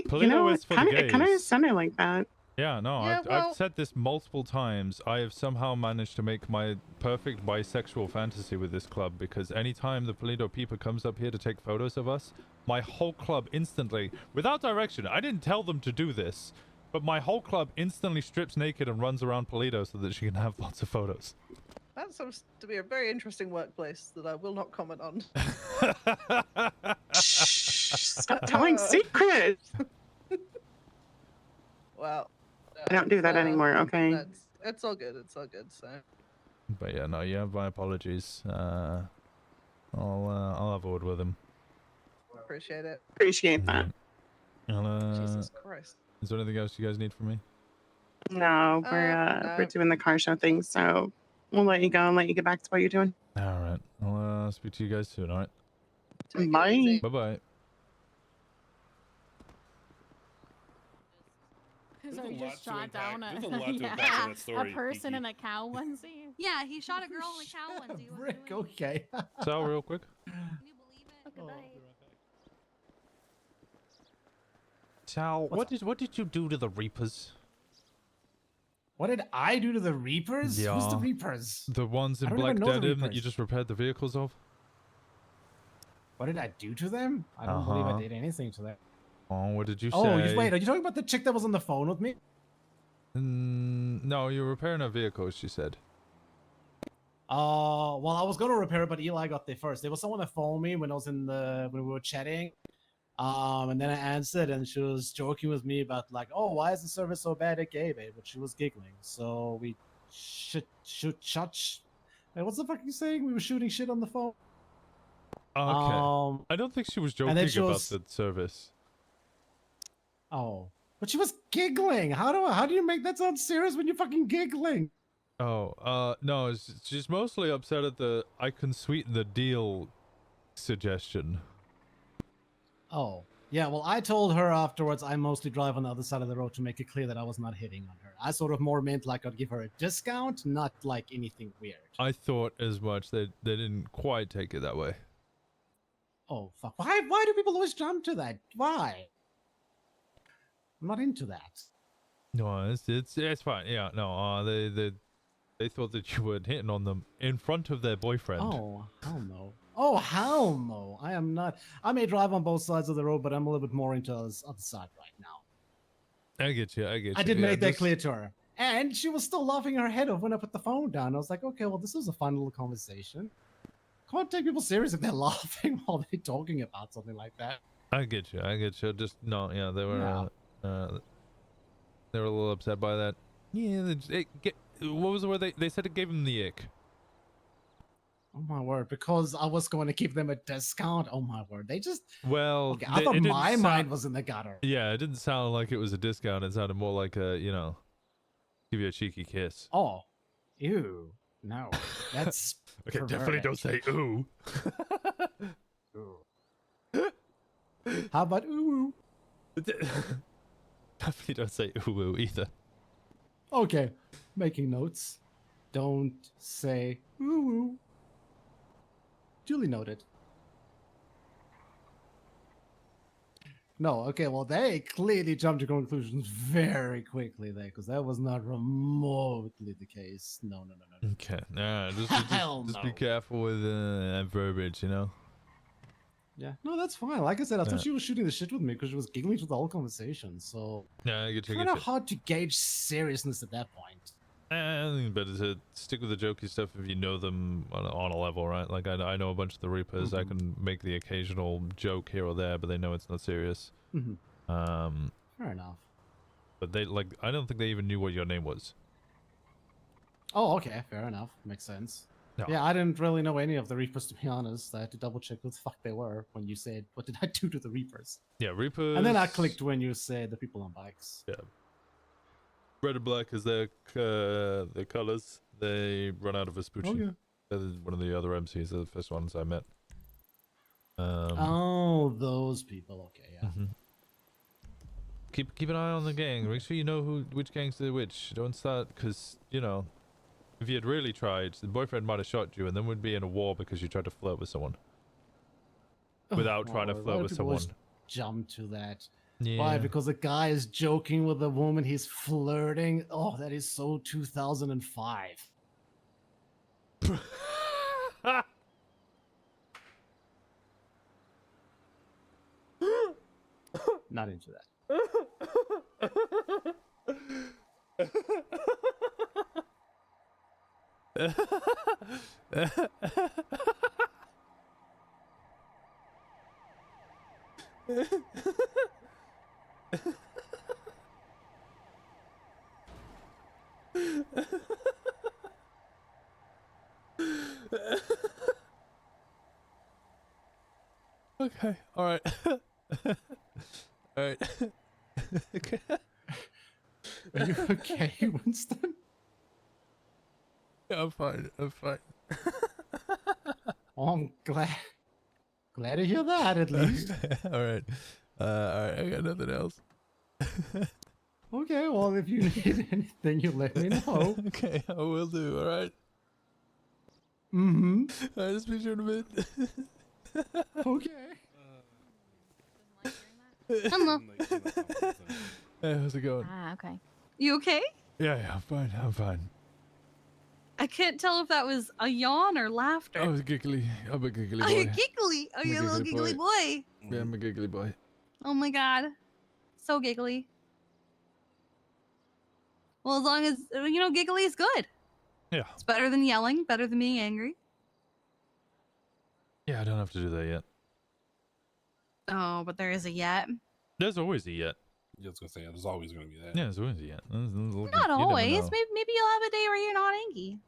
Toledo is for the gays. It kind of sounded like that. Yeah, no, I've said this multiple times. I have somehow managed to make my perfect bisexual fantasy with this club, because anytime the Toledo people comes up here to take photos of us, my whole club instantly, without direction, I didn't tell them to do this, but my whole club instantly strips naked and runs around Toledo so that she can have lots of photos. That seems to be a very interesting workplace that I will not comment on. Stop telling secrets. Well, I don't do that anymore. Okay. It's all good. It's all good. So. But yeah, no, you have my apologies. I'll have a word with him. Appreciate it. Appreciate that. Jesus Christ. Is there anything else you guys need from me? No, we're doing the car show thing, so we'll let you go and let you get back to what you're doing. All right. I'll speak to you guys soon. All right. Bye. Bye bye. So he just shot down a person in a cow onesie. Yeah, he shot a girl in a cow onesie. Rick, okay. So real quick. Can you believe it? Good night. Sal, what did you do to the Reapers? What did I do to the Reapers? Yeah. Who's the Reapers? The ones in Black Denim that you just repaired the vehicles of? What did I do to them? I don't believe I did anything to them. Oh, what did you say? Oh, wait, are you talking about the chick that was on the phone with me? No, you're repairing her vehicle, she said. Well, I was gonna repair it, but Eli got there first. There was someone that phoned me when we were chatting. And then I answered, and she was joking with me about like, oh, why is the service so bad at Gay Bay? But she was giggling, so we shot. Wait, what's the fuck you saying? We were shooting shit on the phone. Okay. I don't think she was joking about the service. Oh, but she was giggling. How do you make that sound serious when you're fucking giggling? Oh, no, she's mostly upset at the I can sweeten the deal suggestion. Oh, yeah, well, I told her afterwards I mostly drive on the other side of the road to make it clear that I was not hitting on her. I sort of more meant like I'd give her a discount, not like anything weird. I thought as much. They didn't quite take it that way. Oh fuck! Why do people always jump to that? Why? I'm not into that. No, it's fine. Yeah, no. They thought that you were hitting on them in front of their boyfriend. Oh hell no! Oh hell no! I am not. I may drive on both sides of the road, but I'm a little bit more into the other side right now. I get you. I did make that clear to her, and she was still laughing her head off when I put the phone down. I was like, okay, well, this was a fun little conversation. Can't take people serious if they're laughing while they're talking about something like that. I get you. Just no. Yeah, they were. They were a little upset by that. Yeah. What was the word they said? It gave them the ick. Oh my word! Because I was going to give them a discount. Oh my word! They just well. Okay, I thought my mind was in the gutter. Yeah, it didn't sound like it was a discount. It sounded more like a give you a cheeky kiss. Oh, ew! No, that's okay. Definitely don't say ooh. Ooh. How about ooh? Definitely don't say ooh either. Okay, making notes. Don't say ooh. Duly noted. No, okay, well, they clearly jumped to conclusions very quickly there, because that was not remotely the case. No. Okay, just be careful with verbiage, Yeah, no, that's fine. Like I said, I thought she was shooting the shit with me because she was giggling through the whole conversation, so... Yeah, I get you. Kind of hard to gauge seriousness at that point. I think better to stick with the jokey stuff if you know them on a level, right? Like I know a bunch of the Reapers. I can make the occasional joke here or there, but they know it's not serious. Fair enough. But they I don't think they even knew what your name was. Oh, okay, fair enough. Makes sense. No. Yeah, I didn't really know any of the Reapers, to be honest. I had to double check who the fuck they were when you said, what did I do to the Reapers? Yeah, Reapers. And then I clicked when you said the people on bikes. Yeah. Red and black is their colors. They run out of Vespucci. Oh, yeah. They're one of the other MCs. They're the first ones I met. Oh, those people. Okay, yeah. Keep an eye on the gang. Make sure you know which gangs are which. Don't start, because if you had really tried, the boyfriend might have shot you, and then we'd be in a war because you tried to flirt with someone without trying to flirt with someone. Jump to that. Yeah. Why? Because a guy is joking with a woman, he's flirting. Oh, that is so 2005. Not into that. Okay. All right. All right. Okay. Are you okay, Winston? Yeah, I'm fine. Oh, I'm glad to hear that, at least. All right. All right. I got nothing else. Okay, well, if you need anything, you let me know. Okay, I will do. All right. Mm-hmm. All right, just be sure to admit. Okay. Hello. Hey, how's it going? Okay. You okay? Yeah, I'm fine. I can't tell if that was a yawn or laughter. I was giggly. I'm a giggly boy. Are you giggly? Are you a little giggly boy? Yeah, I'm a giggly boy. Oh my god. So giggly. Well, as long as, giggly is good. Yeah. It's better than yelling, better than being angry. Yeah, I don't have to do that yet. Oh, but there is a yet. There's always a yet. Yeah, I was gonna say there's always gonna be that. Yeah, there's always a yet. Not always. Maybe you'll have a day where you're not angry.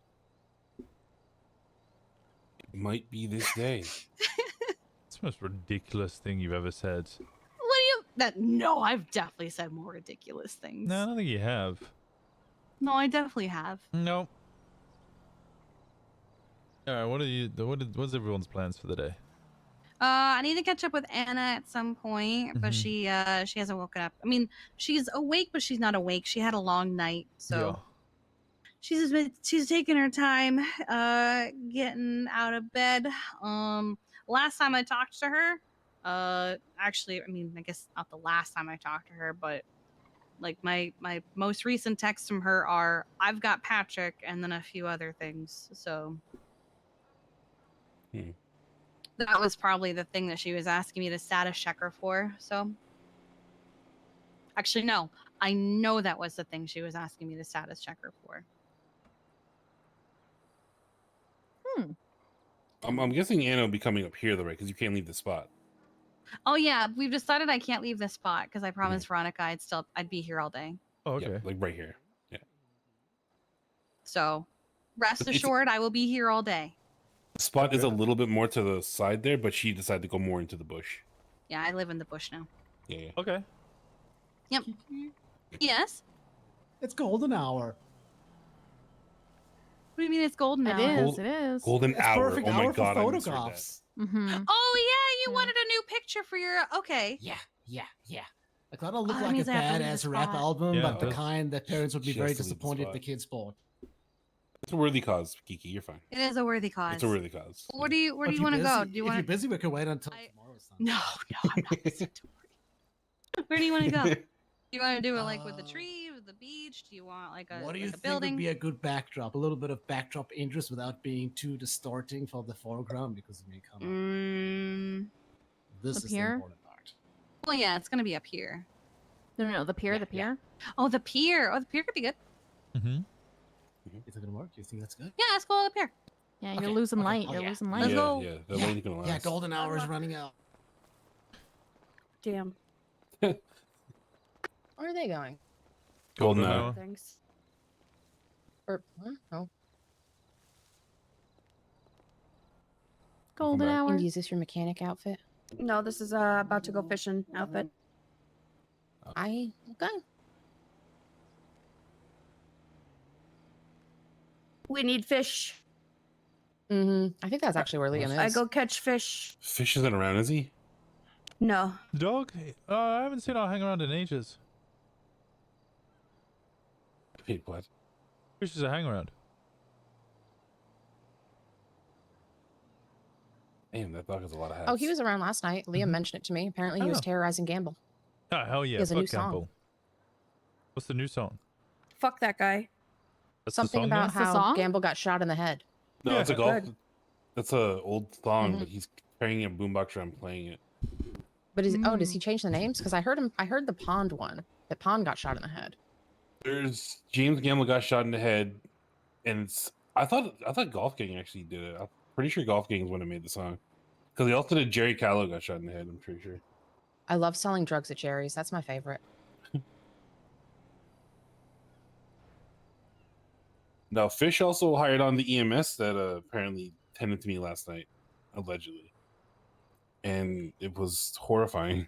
It might be this day. It's the most ridiculous thing you've ever said. What do you... No, I've definitely said more ridiculous things. No, I don't think you have. No, I definitely have. No. All right, what's everyone's plans for the day? I need to catch up with Anna at some point, but she hasn't woken up. I mean, she's awake, but she's not awake. She had a long night, so she's taking her time getting out of bed. Last time I talked to her, actually, I mean, I guess not the last time I talked to her, but like my most recent texts from her are, "I've got Patrick," and then a few other things. So that was probably the thing that she was asking me to status check her for. So actually, no, I know that was the thing she was asking me to status check her for. I'm guessing Anna will be coming up here though, right? Because you can't leave the spot. Oh yeah, we've decided I can't leave this spot because I promised Veronica I'd be here all day. Oh, okay. Yep, like right here. Yeah. So rest assured, I will be here all day. The spot is a little bit more to the side there, but she decided to go more into the bush. Yeah, I live in the bush now. Yeah. Okay. Yep. Yes. It's golden hour. What do you mean it's golden hour? It is. Golden It's hour. perfect Oh my hour for god, I misread that. photographs. Oh yeah, you wanted a new picture for your okay. Yeah. Like that'll look that like a means I have to leave badass the rap spot. album, Yeah, but the that's- kind that parents would be She very has to leave the disappointed if spot. the kids bought. It's a worthy cause, Kiki. You're fine. It is a worthy cause. It's a worthy cause. Where do you If you're want to go? busy- Do you If you're want busy, we can wait until tomorrow. No, I'm not busy. Don't worry. Where do you want to go? Do you want to do it like with the tree, with the beach? Do you want like a What do you like a think building? would be a good backdrop? A little bit of backdrop interest without being too distorting for the foreground because it may come up. This Up is here? the important part. Well, yeah, it's gonna be up here. No, the pier, the pier. Oh, the pier. Oh, the pier could be good. Is it gonna work? You think that's good? Yeah, let's go to the pier. Yeah, you're losing light. Oh, You're yeah. losing light. Let's go. Yeah, that lane's gonna last. Yeah, golden hour is running out. Damn. Where are they going? Golden hour. Thanks. Or oh, Golden hour. Indy, is this your mechanic outfit? No, this is about to go fishing outfit. Okay. We need fish. I think that's actually where Liam is. I go catch fish. Fish isn't around, is he? No. Dog? I haven't seen her hang around in ages. Wait, what? Fish is a hang around. Damn, that dog has a lot of hats. Oh, he was around last night. Liam mentioned it to me. Apparently, he was Oh. terrorizing Gamble. Oh, hell yeah. He has a new Fuck song. Gamble. What's the new song? Fuck that guy. That's the Something song about name? the how song? Gamble got shot in the head. No, Yeah, it's a golf. good. That's a old song, but he's carrying a boombox around playing it. But does he change the names? Because I heard the Pond one. The Pond got shot in the head. There's James Gamble got shot in the head, and I thought Golf Gang actually did it. I'm pretty sure Golf Gang is when it made the song, because they also did Jerry Callow got shot in the head. I'm pretty sure. I love selling drugs at Jerry's. That's my favorite. Now, Fish also hired on the EMS that apparently tended to me last night, allegedly, and it was horrifying.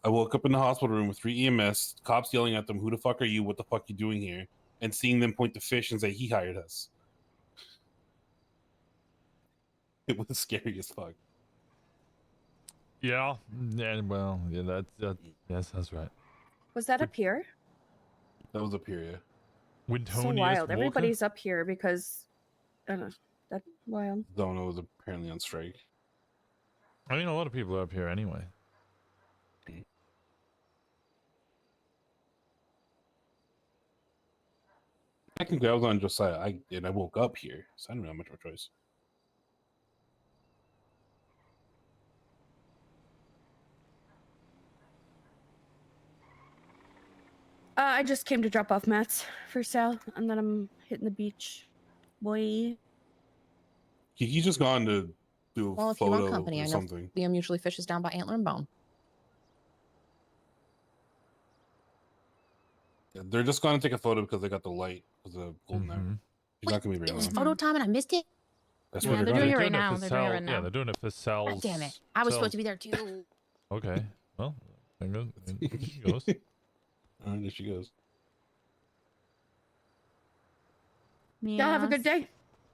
I woke up in the hospital room with 3 EMS, cops yelling at them, "Who the fuck are you? What the fuck you doing here?" And seeing them point to Fish and say, "He hired us." It was scary as fuck. Yeah. Yeah, well, yeah, yes, that's right. Was that up here? That was a period. Wintonius So wild. Walker? Everybody's up here because I don't know. That's wild. Donna was apparently on strike. I mean, a lot of people are up here anyway. Technically, I was on Josiah, and I woke up here, so I didn't have much of a choice. I just came to drop off mats for Sal, and then I'm hitting the beach. Boy. He's just gone to do a Well, if you photo want company, or I know something. Liam usually fishes down by Antler and Bone. They're just going to take a photo because they got the light because of golden hour. He's not going to be It very was long. photo time and I missed it. That's Yeah, where they're going. doing it right for now. They're doing it right Yeah, now. they're doing it for Sal's. God damn it. I was supposed Sal's- to be there too. Okay. Well, there goes. There she goes. There she goes. Y'all have a good day.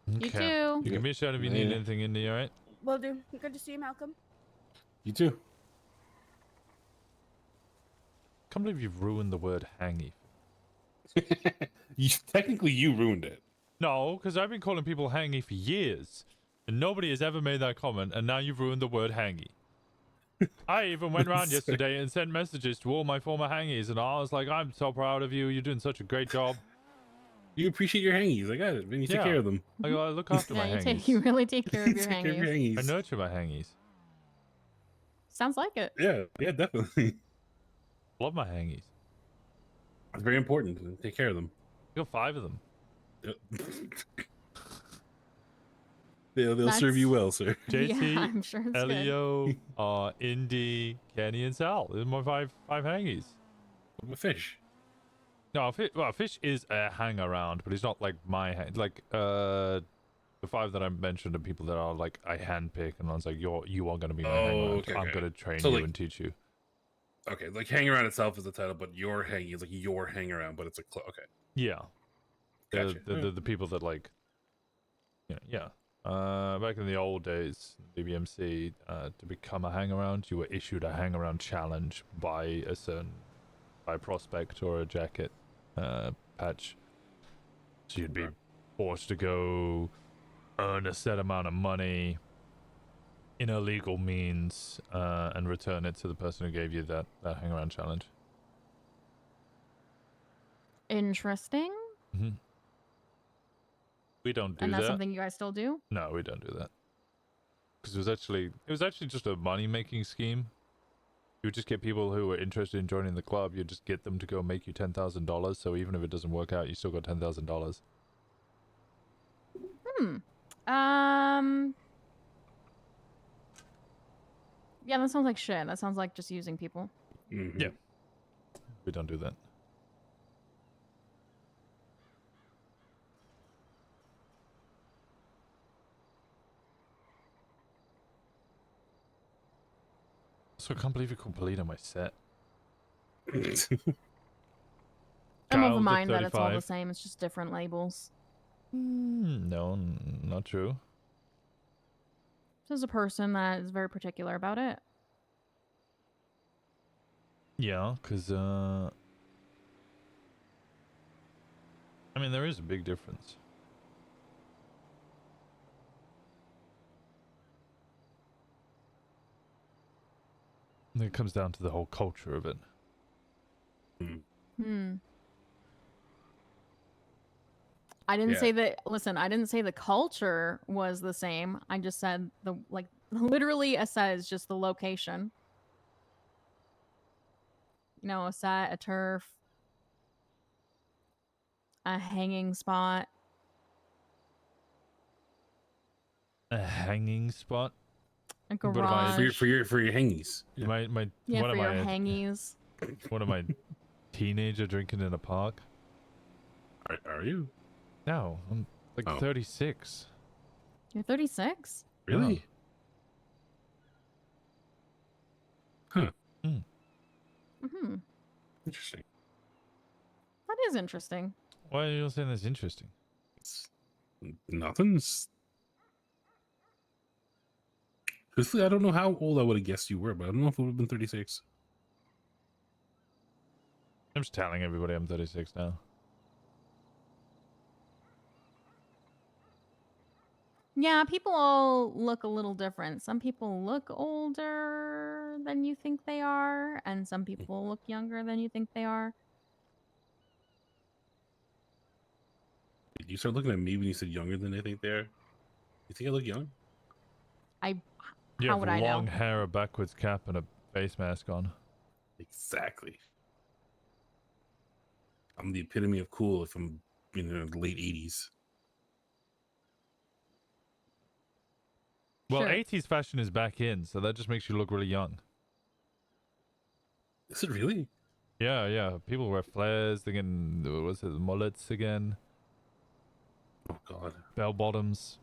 You Okay. too. You give me a shout if you need anything in there, all right? Will do. Good to see you, Malcolm. You too. Can't believe you've ruined the word hangy. Technically, you ruined it. No, because I've been calling people hangy for years, and nobody has ever made that comment, and now you've ruined the word hangy. I even went around yesterday and sent messages to all my former hangies, and I was like, I'm so proud of you. You're doing such a great job. You appreciate your hangies. I got it. Man, you take care of them. I look after my hangies. You really take care of your Take care of your hangies. I nurture my hangies. Sounds like it. Yeah, definitely. Love my hangies. It's very important. Take care of them. I got 5 of them. They'll serve you well, sir. JT, Yeah, I'm sure it's Elio, Indy, Kenny, and Sal. These are my five hangies. What about Fish? No, Fish is a hang around, but he's not like my hang. Like the 5 that I mentioned are people that are like I handpick, and I was like, you are going to be my hang around. Okay, I'm okay. going to train So, you like- and teach you. Okay, like hang around itself is the title, but your hangy is like your hang around, but it's a okay. Yeah, Gotcha. the people that like, yeah. Back in the old days, DBMC, to become a hang around, you were issued a hang around challenge by a prospect or a jacket patch. So you'd be forced to go earn a set amount of money in illegal means and return it to the person who gave you that hang around challenge. Interesting. Mm-hmm. We don't do And that's that. something you guys still do? No, we don't do that. Because it was actually just a money making scheme. You would just get people who were interested in joining the club. You just get them to go make you $10,000. So even if it doesn't work out, you still got $10,000. Yeah, that sounds like shit. That sounds like just using people. Mm-hmm. Yeah, we don't do that. So I can't believe you called Polito my set. I'm of a mind that it's all the same. It's just different labels. No, not true. This is a person that is very particular about it. Yeah, because I mean, there is a big difference. And it comes down to the whole culture of it. I didn't say that. Listen, I didn't say the culture was the same. I just said literally a set is just the location. You know, a set, a turf, a hanging spot. A hanging spot? A garage. For your hangies. Yeah, for your hangies. What am I, teenager drinking in a park? Are you? No, I'm like 36. You're 36? Really? Huh. Mm-hmm. Interesting. That is interesting. Why are you saying that's interesting? Nothing's. Truthfully, I don't know how old I would have guessed you were, but I don't know if it would have been 36. I'm just telling everybody I'm 36 now. Yeah, people all look a little different. Some people look older than you think they are, and some people look younger than you think they are. Did you start looking at me when you said younger than I think they are? You think I look young? How would I know? Long hair, a backwards cap, and a face mask on. Exactly. I'm the epitome of cool if I'm in the late 80s. Well, 80s fashion is back in, so that just makes you look really young. Is it really? Yeah. People wear flares. They're getting, what's it, mullets again. Oh, God. Bell bottoms.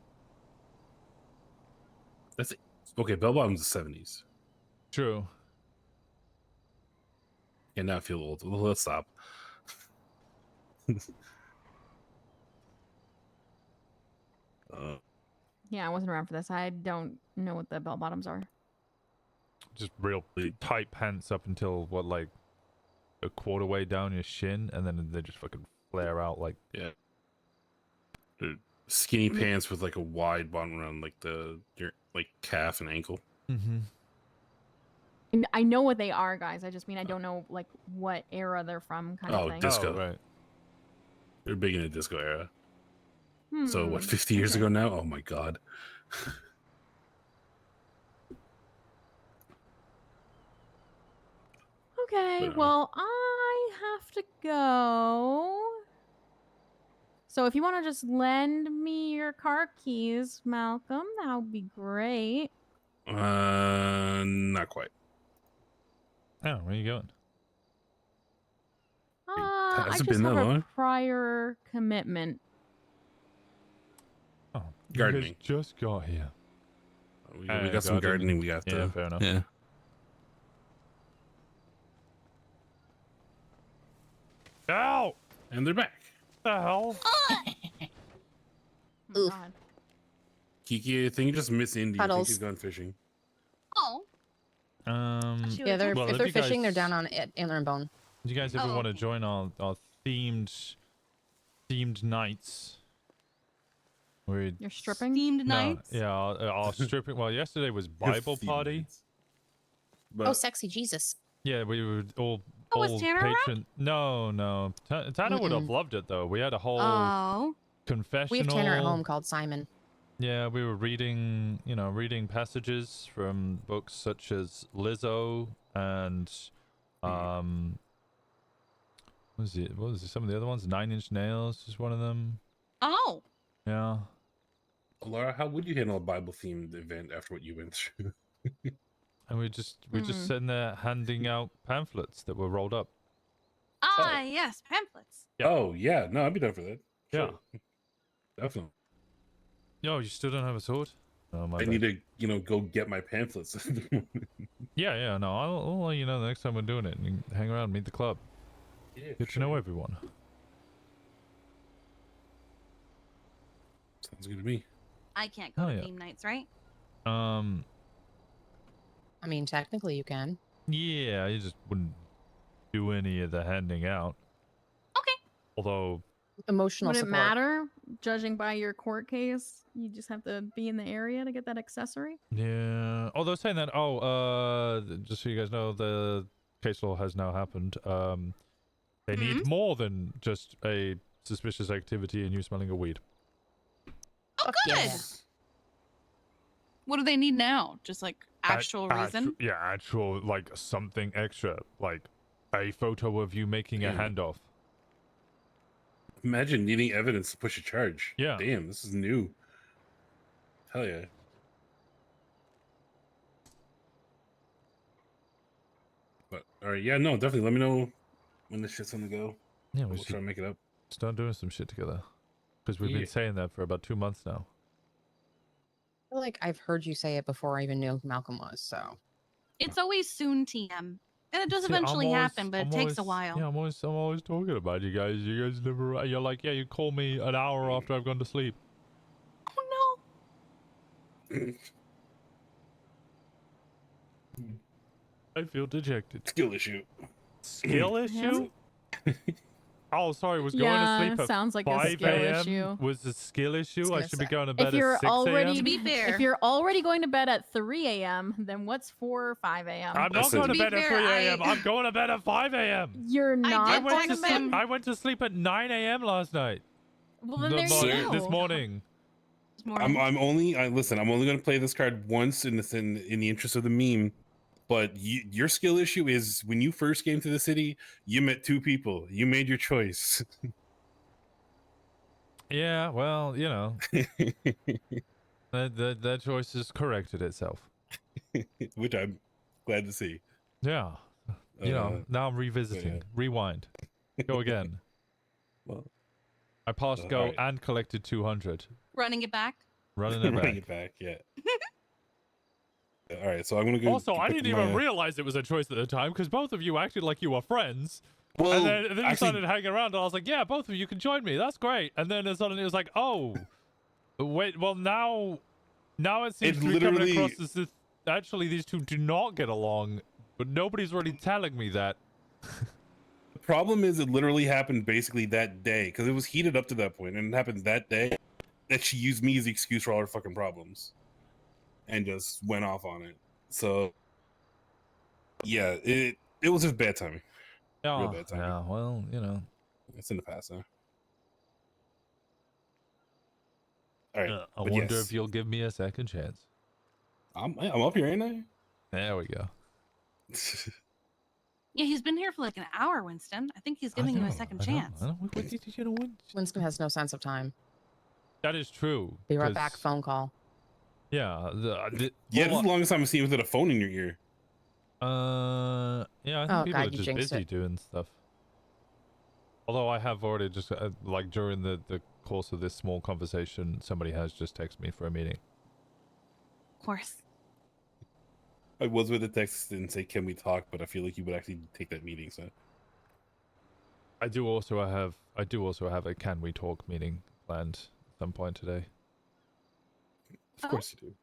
That's it. Okay, bell bottoms the 70s. True. And now I feel old. Well, let's stop. Yeah, I wasn't around for this. I don't know what the bell bottoms are. Just real tight pants up until what, like a quarter way down your shin, and then they just fucking flare out like skinny pants with like a wide bottom around like your like calf and ankle. I know what they are, guys. I just mean I don't know like what era they're from, kind of thing. Disco. Right. They're big in the disco era. So what, 50 years ago now? Oh my god. Okay, well, I have to go. So if you want to just lend me your car keys, Malcolm, that would be great. Not quite. Oh, where are you going? I Has it just been that have long? a prior commitment. Oh, Gardening. You guys just got here. We got some gardening we got to. Yeah, fair enough. Yeah. Ow! And they're back. The hell? Oh, God. Kiki, I think you just miss Indy. I think Puddles. he's gone fishing. Oh. Yeah, if they're fishing, they're down on Antler and Bone. Do you guys ever want to join our themed nights? You're stripping? Themed nights? Yeah, our stripping. Well, yesterday was Bible party. Oh, sexy Jesus. Yeah, we were all was Tanner around? patron. No. Tanner would have loved it though. We had a whole confessional. We have Tanner at home called Simon. Yeah, we were reading passages from books such as Lizzo and what was it? Some of the other ones? 9 Inch Nails is one of them. Oh. Yeah. Laura, how would you handle a Bible themed event after what you went through? And we just sitting there handing out pamphlets that were rolled up. Yes, pamphlets. Yeah. Oh yeah, no, I'd be down for that. Yeah. Definitely. Yo, you still don't have a sword? Oh, my I bad. need to, go get my pamphlets. Yeah, no, I'll let you know the next time we're doing it. And hang around, meet the club. Yeah, Get to know everyone. Sounds good to me. I can't go to theme nights, right? I mean, technically you can. Yeah, you just wouldn't do any of the handing out. Okay. Although emotional Would it support. matter, judging by your court case? You just have to be in the area to get that accessory? Yeah. Although saying that, just so you guys know, the case law has now happened. They need more than just a suspicious activity and you smelling a weed. Oh, good. Yeah. What do they need now? Just like actual reason? Actual, like something extra, like a photo of you making a handoff. Imagine needing evidence to push a charge. Yeah. Damn, this is new. Hell yeah. But all right, yeah, no, definitely. Let me know when this shit's on the go. Yeah, we'll try to make it up. Start doing some shit together. Because we've been saying that for about 2 months now. I feel like I've heard you say it before I even knew who Malcolm was, so. It's always soon, TM. And it does See, eventually happen, but it takes a while. Yeah, I'm always talking about you guys. You guys never. You're like, yeah, you call me an hour after I've gone to sleep. Oh no. I feel dejected. Skill issue. Skill issue? Oh, sorry. Was going to sleep at sounds like a 5 skill a.m. issue. Was a skill issue? I should be going to If bed you're at 6 already, a.m. To be fair. if you're already going to bed at 3 a.m., then what's 4 or 5 a.m.? I'm not going to bed at 3 a.m. I'm going to bed at 5 a.m. You're not I went going to bed? I went to sleep at 9 a.m. last night. Well, then there you go. This morning. I'm only going to play this card once in the interest of the meme. But your skill issue is when you first came to the city, you met 2 people. You made your choice. Yeah, well, you know, that choice has corrected itself. Which I'm glad to see. Yeah. You know, now I'm revisiting. Rewind. Go again. Well, I passed go right. and collected 200. Running it back? Running it back. Running it back, yeah. All right, so I'm going to go. Also, I didn't even realize it was a choice at the time because both of you acted like you were friends. Well, and then you started hanging around, and I was like, yeah, both of you can join me. That's great. And then suddenly it was like, oh, Wait, well now it seems It to be coming literally- across as if actually these two do not get along, but nobody's really telling me that. The problem is, it literally happened basically that day because it was heated up to that point, and it happened that day that she used me as the excuse for all her fucking problems, and just went off on it. So, yeah, it was just bad timing. Real bad timing. Yeah, well, you know, it's in the past now. All right, I but wonder yes. if you'll give me a second chance. I'm up here, ain't I? There we go. Yeah, he's been here for like an hour, Winston. I think he's giving you a second chance. Winston has no sense of time. That is true. Be right 'cause- back. Phone call. Yeah. Yeah, this is the longest time I've seen you with a phone in your ear. Yeah, I think Oh, people God, are you just jinxed busy it. doing stuff. Although I have already just, like, during the course of this small conversation, somebody has just texted me for a meeting. Of course. I was with the text and say, "Can we talk?" But I feel like you would actually take that meeting. So I do also have a can we talk meeting planned at some point today. of course you do.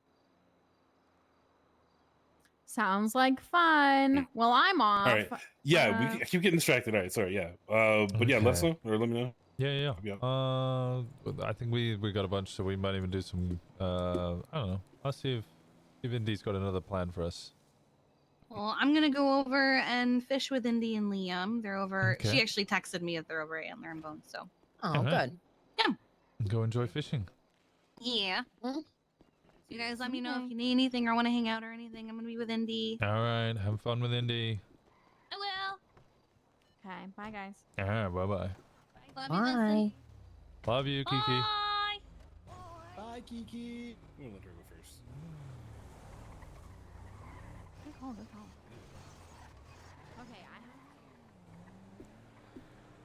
Sounds like fun. Well, I'm off. All right. Yeah, I keep getting distracted. All right, sorry. Yeah. But yeah, let us know or let me know. Yeah. I think we got a bunch, so we might even do some. I don't know. I'll see if Indy's got another plan for us. Well, I'm gonna go over and fish with Indy and Liam. They're over. Okay. She actually texted me that they're over at Antler and Bones. So. Oh, Alright. good. Yeah. Go enjoy fishing. Yeah. You guys let me know if you need anything or want to hang out or anything. I'm gonna be with Indy. All right. Have fun with Indy. I will. Okay, bye guys. All right. Bye-bye. Love you, Bye. Vincent. Love you, Kiki. Bye. Bye, Kiki. I'm gonna let her go first. Good call, good call. Okay, I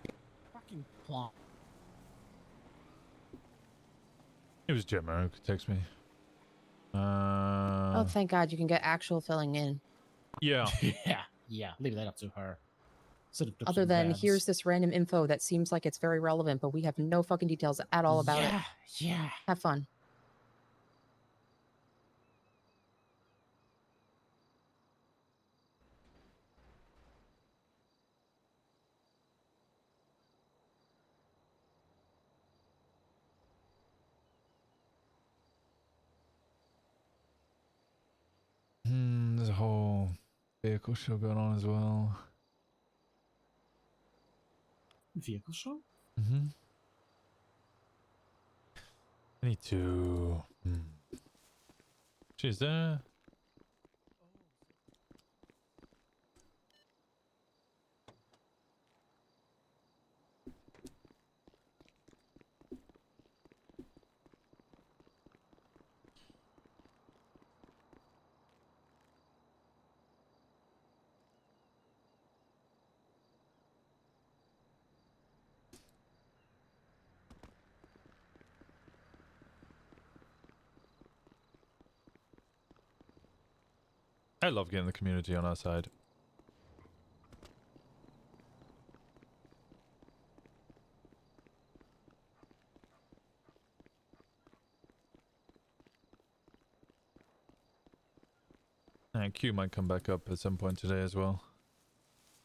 have Fucking plonk. It was Gemma who could text me. Oh, thank God you can get actual filling in. Yeah. yeah. Leave that up to her. Sort of Other than here's this random info that seems like it's very relevant, but we have no fucking details at all about it. Yeah. Have fun. There's a whole vehicle show going on as well. Vehicle show? Mm-hmm. I need to. She's there. I love getting the community on our side. And Q might come back up at some point today as well.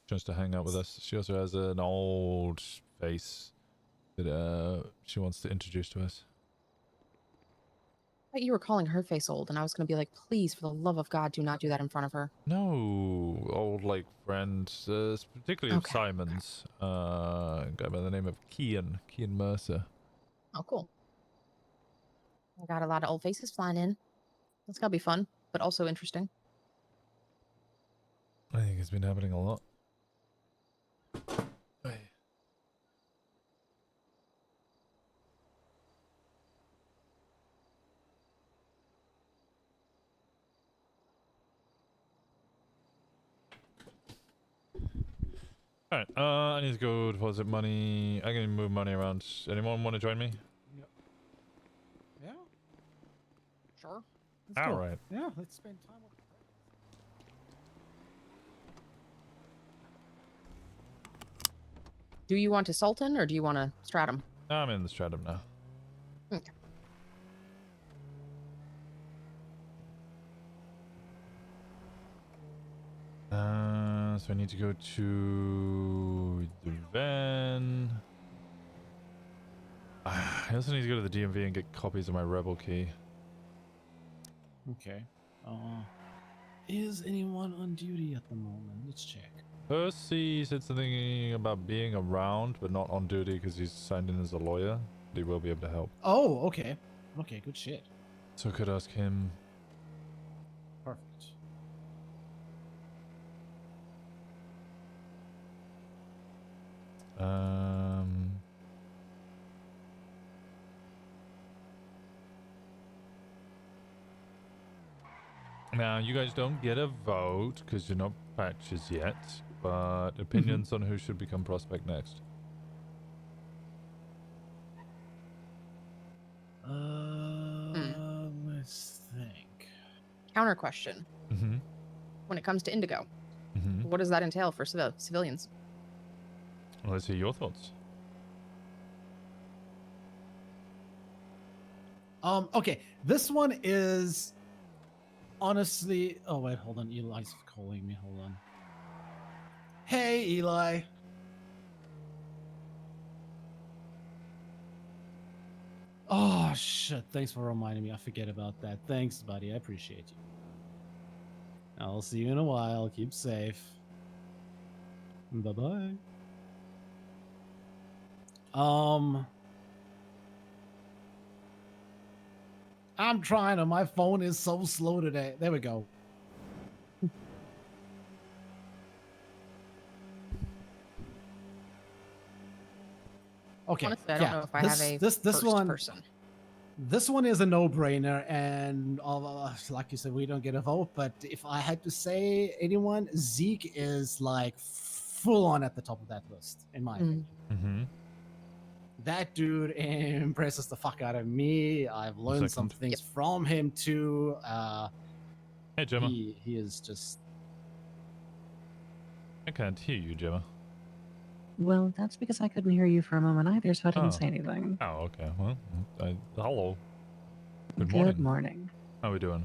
Just to hang out with us. She also has an old face that she wants to introduce to us. I thought you were calling her face old, and I was going to be like, please, for the love of God, do not do that in front of her. No, old like friend, particularly of Simon's. A guy by the name of Kian Mercer. Oh, cool. I got a lot of old faces flying in. That's got to be fun, but also interesting. I think it's been happening a lot. Alright, I need to go deposit money. I can move money around. Anyone want to join me? Yeah. Sure. Let's go. Alright. Yeah, let's spend time with Do you want to Sultan or do you want to Stratum? I'm in the Stratum now. Okay. So I need to go to the van. I also need to go to the DMV and get copies of my rebel key. Okay. Is anyone on duty at the moment? Let's check. Percy said something about being around, but not on duty because he's signed in as a lawyer. But he will be able to help. Oh, okay. Okay, good shit. So I could ask him. Perfect. Now, you guys don't get a vote because you're not patches yet, but opinions on who should become prospect next. Let's think. Counter question. When it comes to Indigo, what does that entail for civilians? Well, let's hear your thoughts. Okay, this one is honestly. Oh wait, hold on. Eli's calling me. Hold on. Hey, Eli. Oh shit! Thanks for reminding me. I forget about that. Thanks, buddy. I appreciate you. I'll see you in a while. Keep safe. Bye bye. I'm trying to. My phone is so slow today. There we go. Okay. Honestly, I don't know if I have a this one person. This one is a no-brainer, and like you said, we don't get a vote. But if I had to say anyone, Zeke is like full on at the top of that list, in my opinion. That dude impresses the fuck out of me. I've learned some things from him too. Hey, Gemma. He is just. I can't hear you, Gemma. Well, that's because I couldn't hear you for a moment either, so I didn't say anything. Oh, okay. Well, hello. Good morning. How are we doing?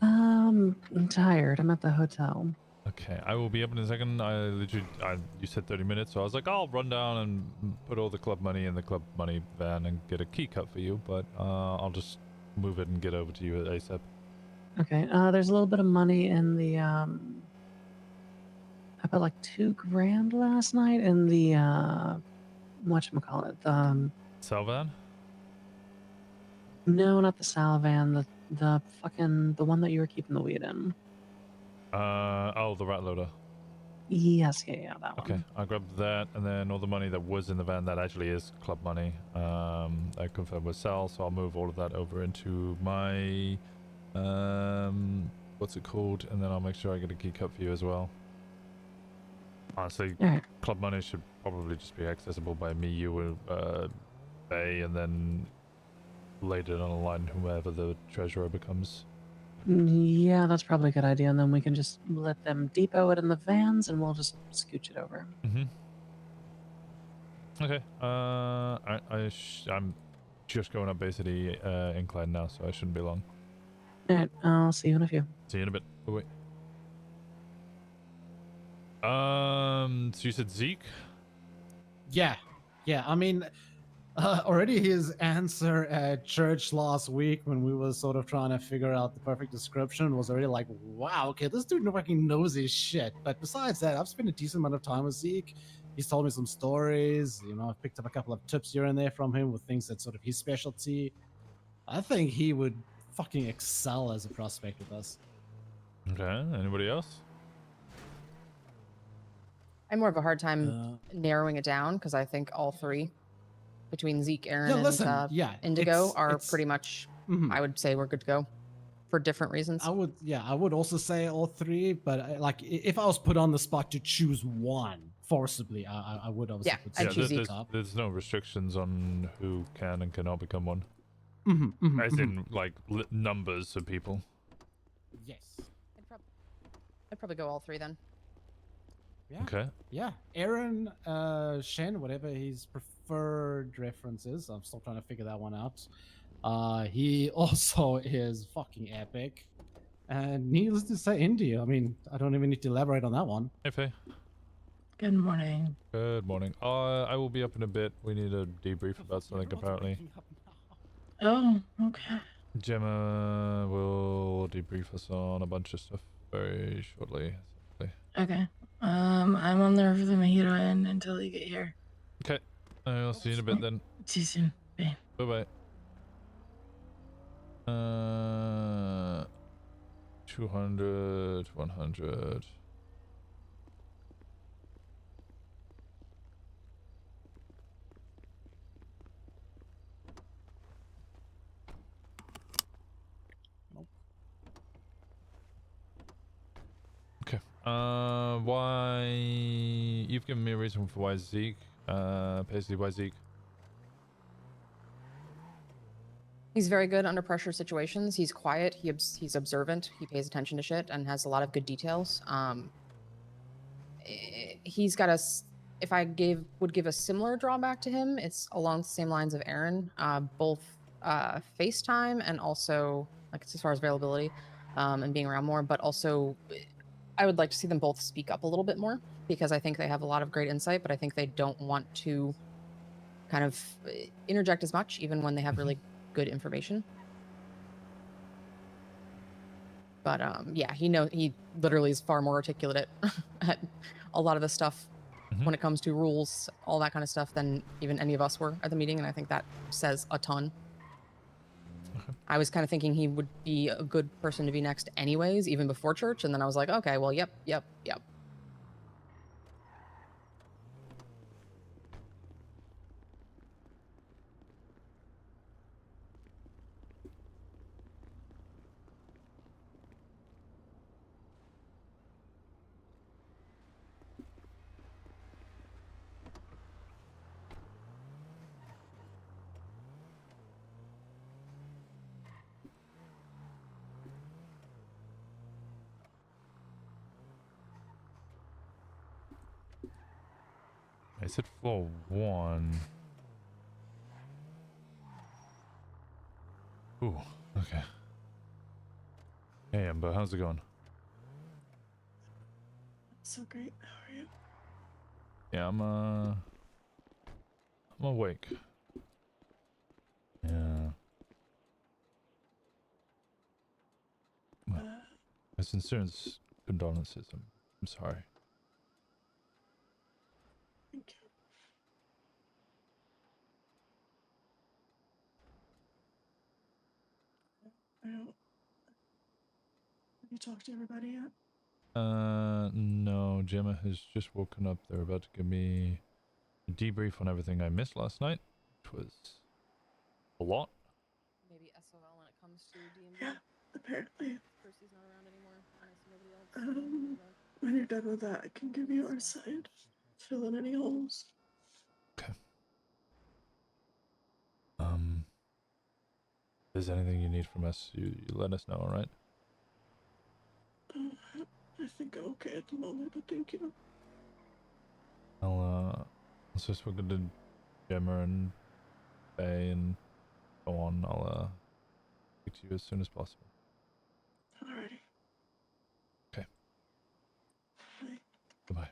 I'm tired. I'm at the hotel. Okay, I will be up in a second. You said 30 minutes, so I was like, I'll run down and put all the club money in the club money van and get a key cut for you, but I'll just move it and get over to you ASAP. Okay, there's a little bit of money in the, I put like $2,000 last night in the, whatchamacallit, Salvan? No, not the Salvan, the fucking, the one that you were keeping the weed in. Oh, the rat loader. Yes, yeah, that one. Okay, I'll grab that, and then all the money that was in the van that actually is club money. I confirmed with Sal, so I'll move all of that over into my, what's it called? And then I'll make sure I get a key cut for you as well. Honestly, club money should probably just be accessible by me, you, Bay, and then later down the line, whoever the treasurer becomes. Yeah, that's probably a good idea, and then we can just let them depot it in the vans, and we'll just scooch it over. Okay, I'm just going up Bay City incline now, so I shouldn't be long. Alright, I'll see you in a few. See you in a bit. Oh, wait. So you said Zeke? Yeah. I mean, already his answer at church last week when we were sort of trying to figure out the perfect description was already like, wow, okay, this dude fucking knows his shit. But besides that, I've spent a decent amount of time with Zeke. He's told me some stories. You know, I've picked up a couple of tips here and there from him with things that's sort of his specialty. I think he would fucking excel as a prospect with us. Okay, anybody else? I have more of a hard time narrowing it down because I think all three, between Zeke, Aaron, and Indigo, are pretty much. I would say we're good to go for different reasons. I would also say all three, but like if I was put on the spot to choose one forcibly, I would obviously put I'd choose Zeke. There's no restrictions on who can and cannot become one. As in, like, numbers of people. Yes. I'd probably go all three then. Yeah. Okay. Yeah. Aaron, Shen, whatever his preferred reference is. I'm still trying to figure that one out. He also is fucking epic. And needless to say, India. I mean, I don't even need to elaborate on that one. Hey, Faye. Good morning. Good morning. I will be up in a bit. We need a debrief about something, apparently. Oh, okay. Gemma will debrief us on a bunch of stuff very shortly. Okay. I'm on the roof of the Mojito Inn until you get here. Okay. I'll see you in a bit then. See you soon. Bye. Bye-bye. 200, 100. Okay. Why? You've given me a reason for why Zeke. Basically, why Zeke? He's very good under pressure situations. He's quiet. He's observant. He pays attention to shit and has a lot of good details. He's got a. If I would give a similar drawback to him, it's along the same lines of Aaron. Both FaceTime and also like as far as availability and being around more, but also I would like to see them both speak up a little bit more because I think they have a lot of great insight, but I think they don't want to kind of interject as much, even when they have really good information. But yeah, he literally is far more articulate at a lot of the stuff when it comes to rules, all that kind of stuff, than even any of us were at the meeting, and I think that says a ton. I was kind of thinking he would be a good person to be next anyways, even before church, and then I was like, okay, well, yep. I said for 1. Ooh, okay. Hey, Amber, how's it going? So great. How are you? Yeah, I'm awake. Yeah. My sincere condolences. I'm sorry. Thank you. I don't. Have you talked to everybody yet? No, Gemma has just woken up. They're about to give me a debrief on everything I missed last night, which was a lot. Maybe SOL when it comes to DMV. Yeah, apparently. Percy's not around anymore, and I see nobody else. When you're done with that, I can give you our side. Fill in any holes. Okay. If there's anything you need from us, you let us know, alright? I think I'm okay at the moment, but thank you. I'll just spoken to Gemma and Faye and so on. I'll speak to you as soon as possible. Alrighty. Okay. Bye. Goodbye.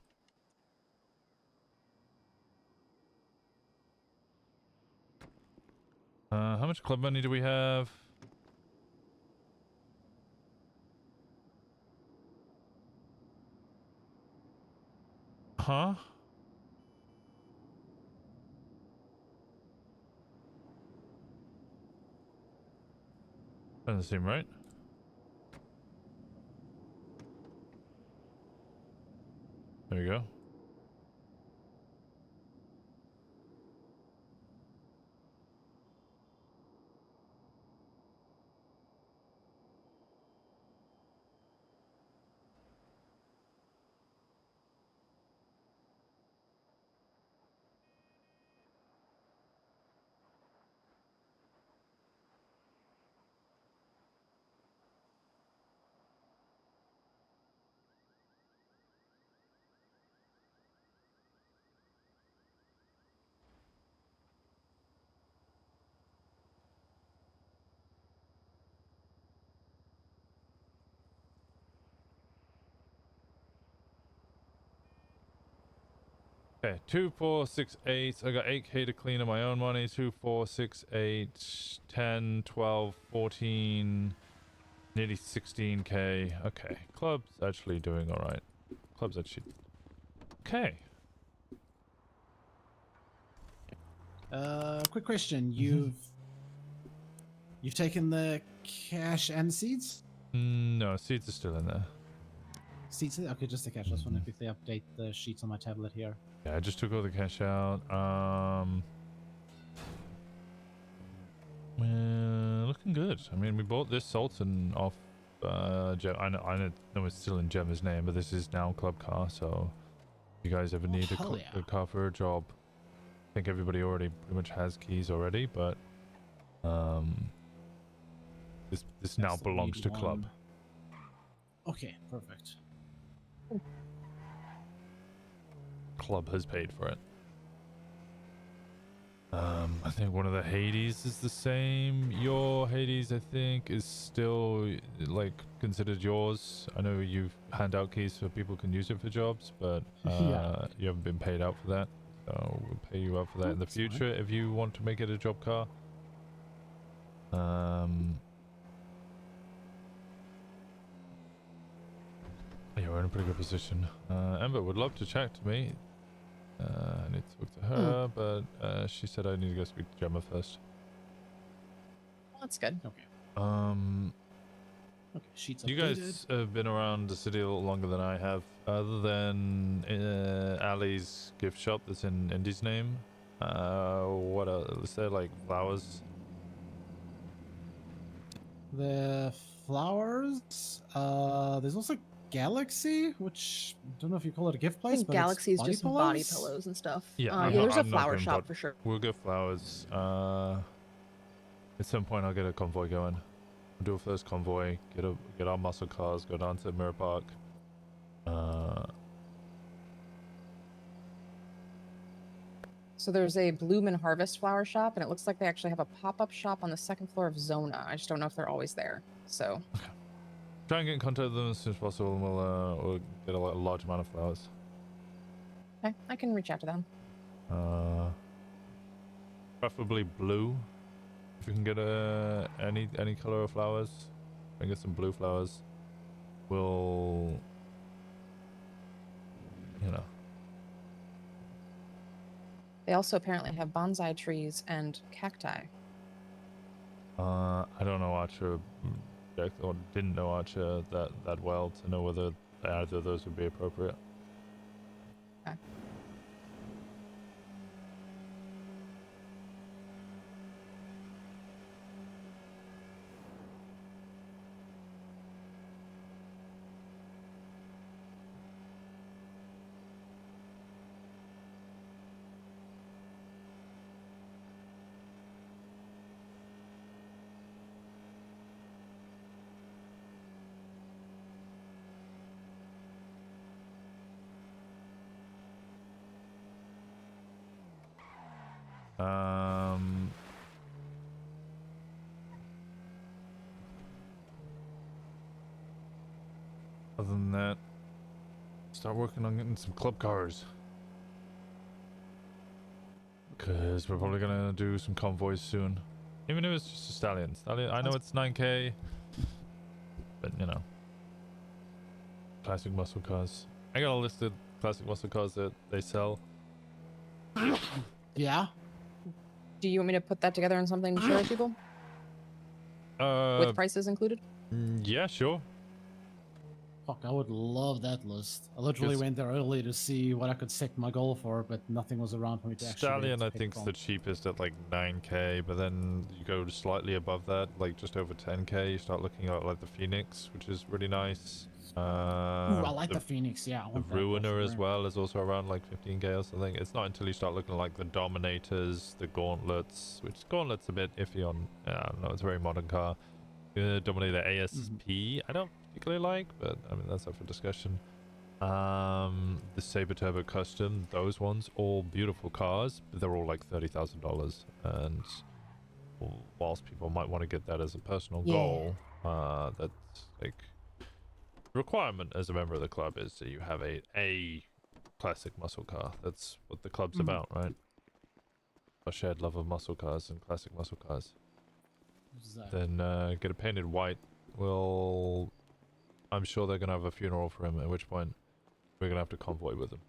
How much club money do we have? Huh? Doesn't seem right. There you go. Okay, 2, 4, 6, 8. I got 8k to clean up my own money. 2, 4, 6, 8, 10, 12, 14, nearly 16k. Okay, club's actually doing all right. Club's actually okay. Quick question. You've taken the cash and seeds? No, seeds are still in there. Seeds? Okay, just the cash. I just want to quickly update the sheets on my tablet here. Yeah, I just took all the cash out. Looking good. I mean, we bought this Sultan off Gem. I know it's still in Gemma's name, but this is now club car. So, if you guys ever need a car for a job, I think everybody already pretty much has keys already. But this now belongs to club. Okay, perfect. Club has paid for it. I think one of the Hades is the same. Your Hades, I think, is still like considered yours. I know you hand out keys so people can use it for jobs, but you haven't been paid out for that. So we'll pay you out for that in the future if you want to make it a job car. Yeah, we're in a pretty good position. Ember would love to chat to me. I need to talk to her, but she said I need to go speak to Gemma first. Well, that's good. Okay. Okay, sheets You updated. guys have been around the city a little longer than I have. Other than Ali's gift shop that's in Indy's name, what else? Is there like flowers? The flowers. There's also Galaxy, which I don't know if you call it a gift I place, think but Galaxy's it's body just pillows? body pillows and stuff. Yeah, there's a I'm not flower doing shop for sure. We'll get flowers. At some point I'll get a convoy going. We'll do a first convoy, get our muscle cars, go down to Mirror Park. So there's a Bloom and Harvest flower shop, and it looks like they actually have a pop-up shop on the second floor of Zona. I just don't know if they're always there. So Try and get in contact with them as soon as possible, and we'll get a large amount of flowers. okay, I can reach out to them. Preferably blue. If you can get any color of flowers, and get some blue flowers, we'll, you know. They also apparently have bonsai trees and cacti. I don't know Archer, or didn't know Archer that well to know whether either of those would be appropriate. Okay. Other than that, start working on getting some club cars. Because we're probably gonna do some convoys soon. Even if it's just a stallion. I know it's 9k, but you know. Classic muscle cars. I got a list of classic muscle cars that they sell. Yeah. Do you want me to put that together in something to share with people? With prices included? Yeah, sure. Fuck, I would love that list. I literally went there early to see what I could set my goal for, but nothing was around for me to actually. Stallion, I think, is the cheapest at like 9k, but then you go slightly above that, like just over 10k. You start looking at like the Phoenix, which is really nice. Ooh, I like the Phoenix. Yeah, I the want that Ruiner for as sure. well is also around like 15k or something. It's not until you start looking at like the Dominators, the Gauntlets, which Gauntlet's a bit iffy on. I don't know, it's a very modern car. Dominator ASP, I don't particularly like, but I mean that's up for discussion. The Saber Turbo Custom, those ones, all beautiful cars, but they're all like $30,000. And whilst people might want to get that as a personal goal, that's like requirement as a member of the club is that you have a classic muscle car. That's what the club's about, right? A shared love of muscle cars and classic muscle cars. Then get it painted white. I'm sure they're gonna have a funeral for him. At which point, we're gonna have to convoy with him.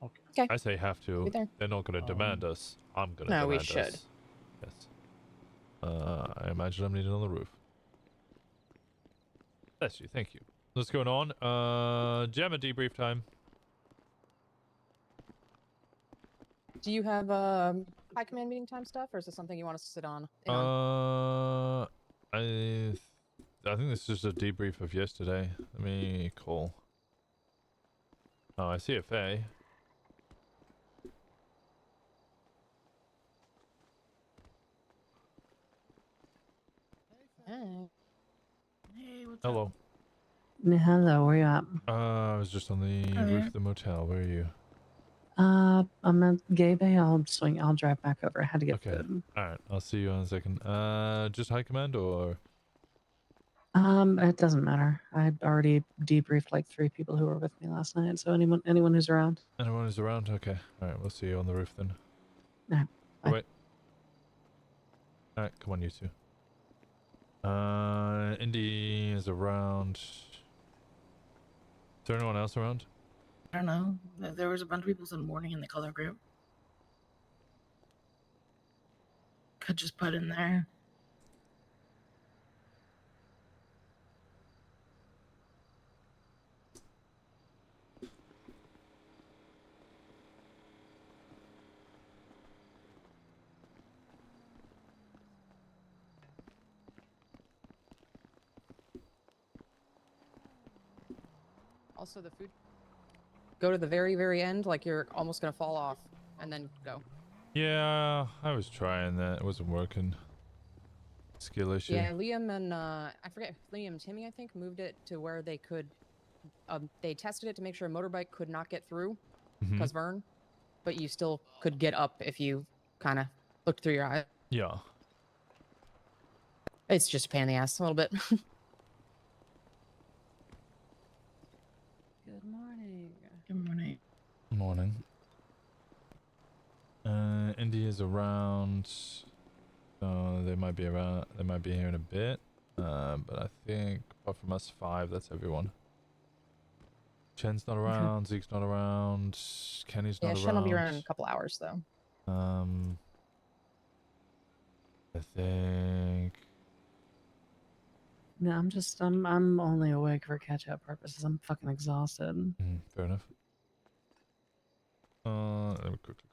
Okay. I say have to. Be there. They're not gonna demand us. I'm gonna No, demand we us. should. Yes. I imagine I'm needed on the roof. Bless you. Thank you. What's going on? Gemma debrief time. Do you have high command meeting time stuff, or is this something you want us to sit on? On? I think this is just a debrief of yesterday. Let me call. Oh, I see a Faye. Hey, what's Hello. up? Hello, where you at? I was just on the Oh, roof yeah? of the motel. Where are you? I'm at Gay Bay. I'll drive back over. I had to get Okay. food. Alright, I'll see you in a second. Just high command or? It doesn't matter. I already debriefed like 3 people who were with me last night, so anyone who's around. Anyone who's around? Okay. Alright, we'll see you on the roof then. No. Oh, wait. Alright, come on, you two. Indy is around. Is there anyone else around? I don't know. There was a bunch of people in the morning in the color group. Could just put in there. Also, the food. Go to the very, very end, like you're almost gonna fall off, and then go. Yeah, I was trying that. It wasn't working. Skill issue. Yeah, Liam and I forget, Liam and Timmy, I think, moved it to where they could. They tested it to make sure a motorbike could not get through, because Vern, but you still could get up if you kind of looked through your eye. Yeah. It's just a pain in the ass a little bit. Good morning. Good morning. Morning. Indy is around. So they might be around. They might be here in a bit. But I think apart from us 5, that's everyone. Chen's not around. Zeke's not around. Kenny's not around. Yeah, Shen will be around in a couple hours though. I think. No, I'm only awake for catch-up purposes. I'm fucking exhausted. Fair enough. Let me quickly.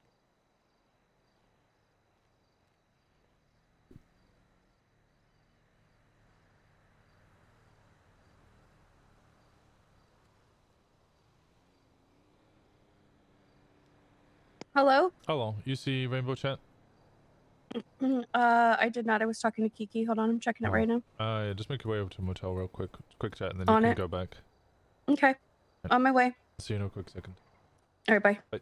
Hello? Hello, you see Rainbow Chat? I did not. I was talking to Kiki. Hold on, I'm checking it right now. Yeah, just make your way over to the motel real quick. Quick chat, and then On you can it. go back. Okay. On my way. See you in a quick second. All right, bye. Bye.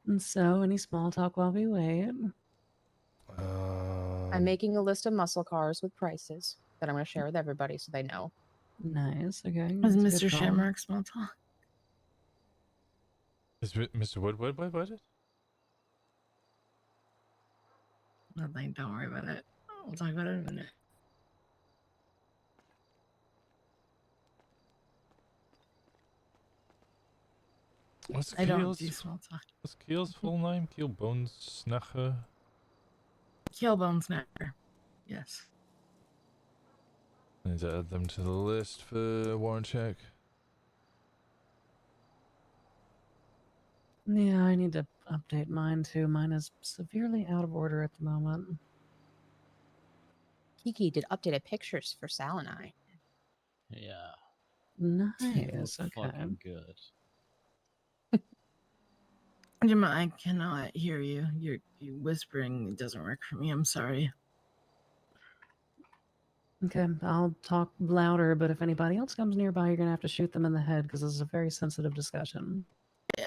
And so, any small talk while we wait? I'm making a list of muscle cars with prices that I'm going to share with everybody so they know. Nice. Okay. Was that's a good Mr. call. Shamrock small talk? Is Mr. Woodward budget? Nothing. Don't worry about it. We'll talk about it in a minute. What's I don't Kiel's? do small talk. What's Kiel's full name? Kiel Bonesnacher. Keelbone Snacker. Yes. I need to add them to the list for warrant check. Yeah, I need to update mine too. Mine is severely out of order at the moment. Kiki did updated pictures for Sal and I. Yeah. Nice. Look Okay. fucking good. Gemma, I cannot hear you. You're whispering. It doesn't work for me. I'm sorry. Okay, I'll talk louder, but if anybody else comes nearby, you're gonna have to shoot them in the head because this is a very sensitive discussion.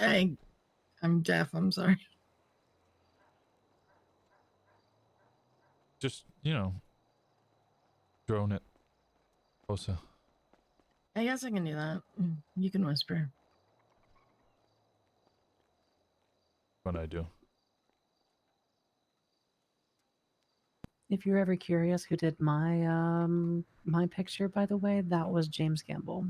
I'm deaf. I'm sorry. Just, drone it. Closer. I guess I can do that. You can whisper. What I do. If you're ever curious who did my my picture, by the way, that was James Gamble.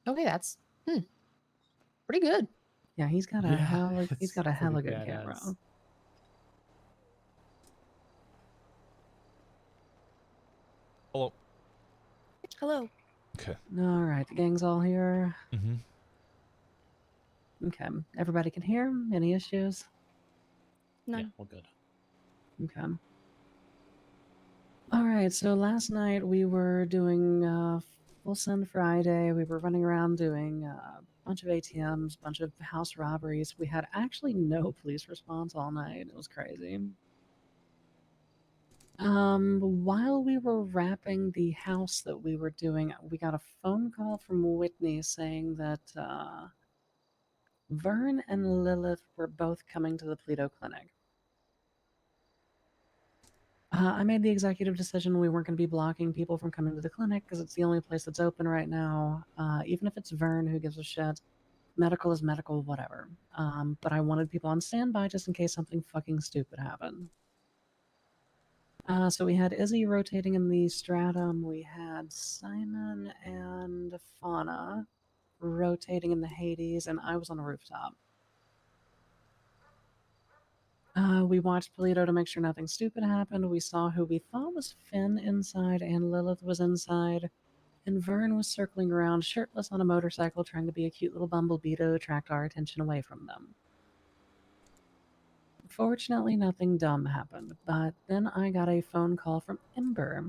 Okay, that's pretty good. Yeah, he's got a hella good camera. Hello. Hello. Okay. All right, the gang's all here. Mm-hmm. Okay, everybody can hear? Any issues? None. Yeah, we're good. Okay. All right, so last night we were doing Full Send Friday. We were running around doing a bunch of ATMs, bunch of house robberies. We had actually no police response all night. It was crazy. While we were wrapping the house that we were doing, we got a phone call from Whitney saying that Vern and Lilith were both coming to the Pleto Clinic. I made the executive decision we weren't going to be blocking people from coming to the clinic because it's the only place that's open right now. Even if it's Vern, who gives a shit? Medical is medical, whatever. But I wanted people on standby just in case something fucking stupid happened. So we had Izzy rotating in the stratum. We had Simon and Fauna rotating in the Hades, and I was on a rooftop. We watched Polito to make sure nothing stupid happened. We saw who we thought was Finn inside, and Lilith was inside. And Vern was circling around, shirtless on a motorcycle, trying to be a cute little bumblebee to attract our attention away from them. Fortunately, nothing dumb happened, but then I got a phone call from Ember.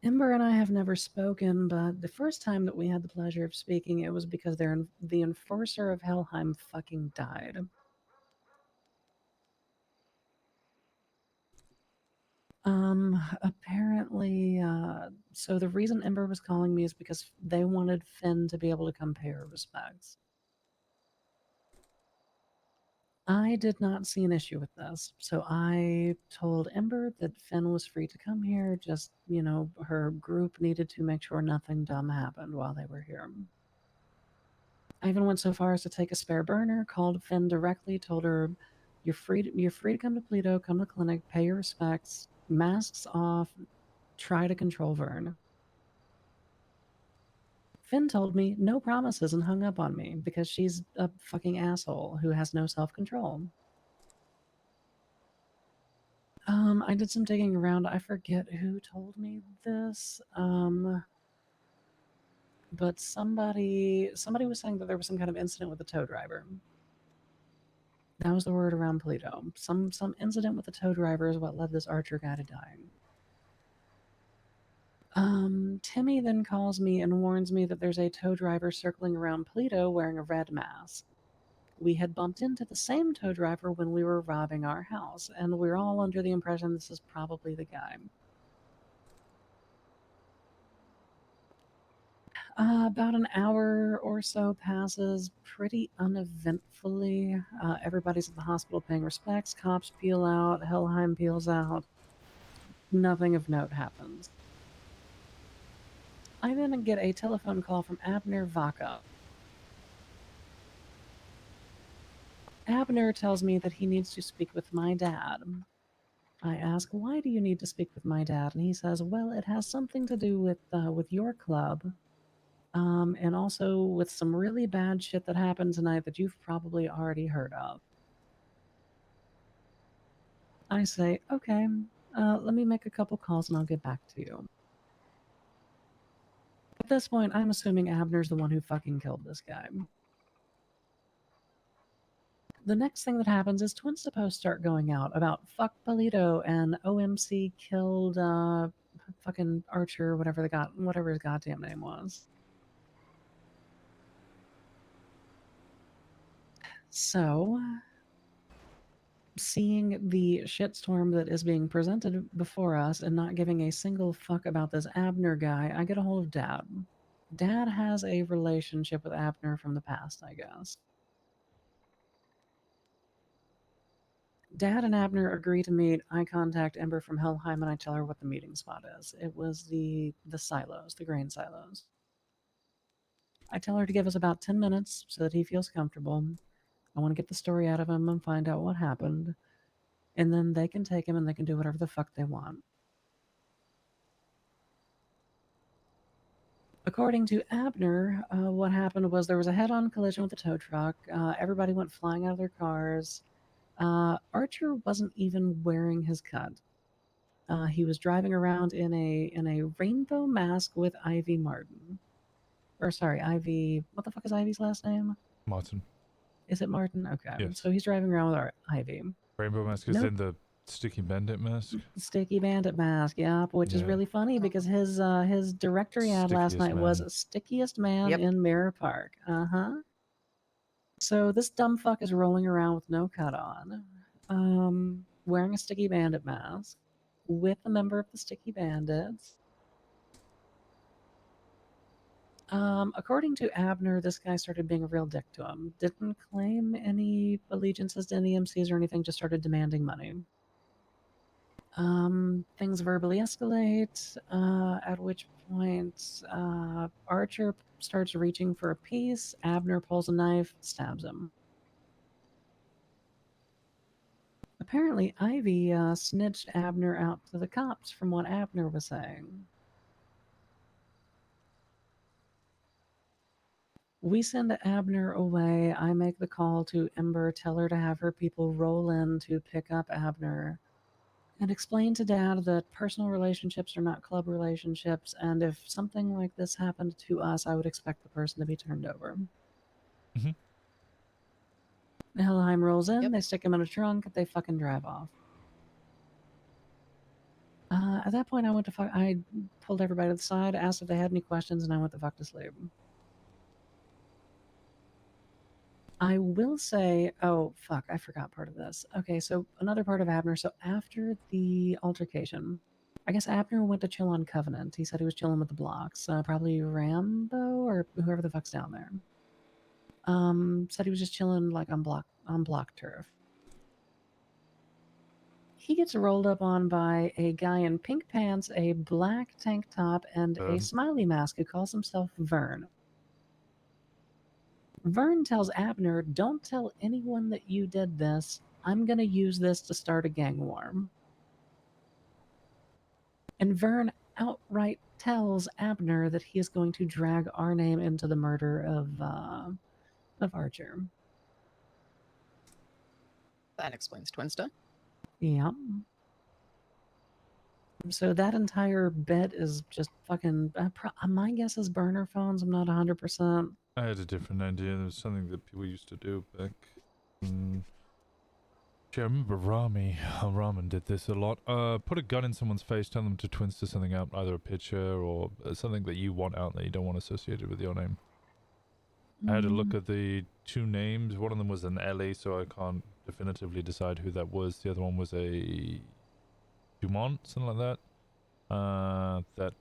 Ember and I have never spoken, but the first time that we had the pleasure of speaking, it was because the enforcer of Helheim fucking died. Apparently, so the reason Ember was calling me is because they wanted Finn to be able to come pay her respects. I did not see an issue with this, so I told Ember that Finn was free to come here, just, you know, her group needed to make sure nothing dumb happened while they were here. I even went so far as to take a spare burner, called Finn directly, told her, you're free to come to Pleto, come to the clinic, pay your respects, masks off, try to control Vern. Finn told me no promises and hung up on me because she's a fucking asshole who has no self-control. I did some digging around. I forget who told me this. But somebody was saying that there was some kind of incident with the tow driver. That was the word around Polito. Some incident with the tow driver is what led this Archer guy to die. Timmy then calls me and warns me that there's a tow driver circling around Polito wearing a red mask. We had bumped into the same tow driver when we were robbing our house, and we're all under the impression this is probably the guy. About an hour or so passes pretty uneventfully. Everybody's at the hospital paying respects, cops peel out, Helheim peels out. Nothing of note happens. I then get a telephone call from Abner Vaca. Abner tells me that he needs to speak with my dad. I ask, why do you need to speak with my dad? And he says, well, it has something to do with your club. And also with some really bad shit that happened tonight that you've probably already heard of. I say, okay, let me make a couple calls and I'll get back to you. At this point, I'm assuming Abner's the one who fucking killed this guy. The next thing that happens is Twinsta posts start going out about fuck Polito and OMC killed fucking Archer, whatever his goddamn name was. So, seeing the shitstorm that is being presented before us and not giving a single fuck about this Abner guy, I get a hold of Dad. Dad has a relationship with Abner from the past, I guess. Dad and Abner agree to meet. I contact Ember from Helheim and I tell her what the meeting spot is. It was the silos, the grain silos. I tell her to give us about 10 minutes so that he feels comfortable. I want to get the story out of him and find out what happened. And then they can take him and they can do whatever the fuck they want. According to Abner, what happened was there was a head-on collision with a tow truck. Everybody went flying out of their cars. Archer wasn't even wearing his cut. He was driving around in a rainbow mask with Ivy Martin. Or sorry, Ivy. What the fuck is Ivy's last name? Martin. Is it Martin? Okay. Yes. So he's driving around with our Ivy. Rainbow mask is in the Sticky Bandit mask. Sticky Bandit mask, yep. Which is really funny because his directory ad last night was stickiest man in Mirror Park. So this dumb fuck is rolling around with no cut on, wearing a Sticky Bandit mask, with a member of the Sticky Bandits. According to Abner, this guy started being a real dick to him. Didn't claim any allegiances to any MCs or anything, just started demanding money. Things verbally escalate, at which point Archer starts reaching for a piece. Abner pulls a knife, stabs him. Apparently, Ivy snitched Abner out to the cops from what Abner was saying. We send Abner away. I make the call to Ember, tell her to have her people roll in to pick up Abner, and explain to Dad that personal relationships are not club relationships, and if something like this happened to us, I would expect the person to be turned over. Helheim rolls in, they stick him in a trunk, they fucking drive off. At that point, I pulled everybody to the side, asked if they had any questions, and I went the fuck to sleep. I will say, oh, fuck, I forgot part of this. Okay, so another part of Abner. So after the altercation, I guess Abner went to chill on Covenant. He said he was chilling with the blocks. Probably Rambo or whoever the fuck's down there. Said he was just chilling like on block turf. He gets rolled up on by a guy in pink pants, a black tank top, and a smiley mask who calls himself Vern. Vern tells Abner, don't tell anyone that you did this. I'm going to use this to start a gang war. And Vern outright tells Abner that he is going to drag our name into the murder of Archer. That explains Twinsta. Yeah. So that entire bit is just fucking... my guess is burner phones. I'm not 100%. I had a different idea. There was something that people used to do back. I remember Ramen did this a lot. Put a gun in someone's face, tell them to twinster something out, either a picture or something that you want out that you don't want associated with your name. I had to look at the two names. One of them was an Ellie, so I can't definitively decide who that was. The other one was a Dumont, something like that. That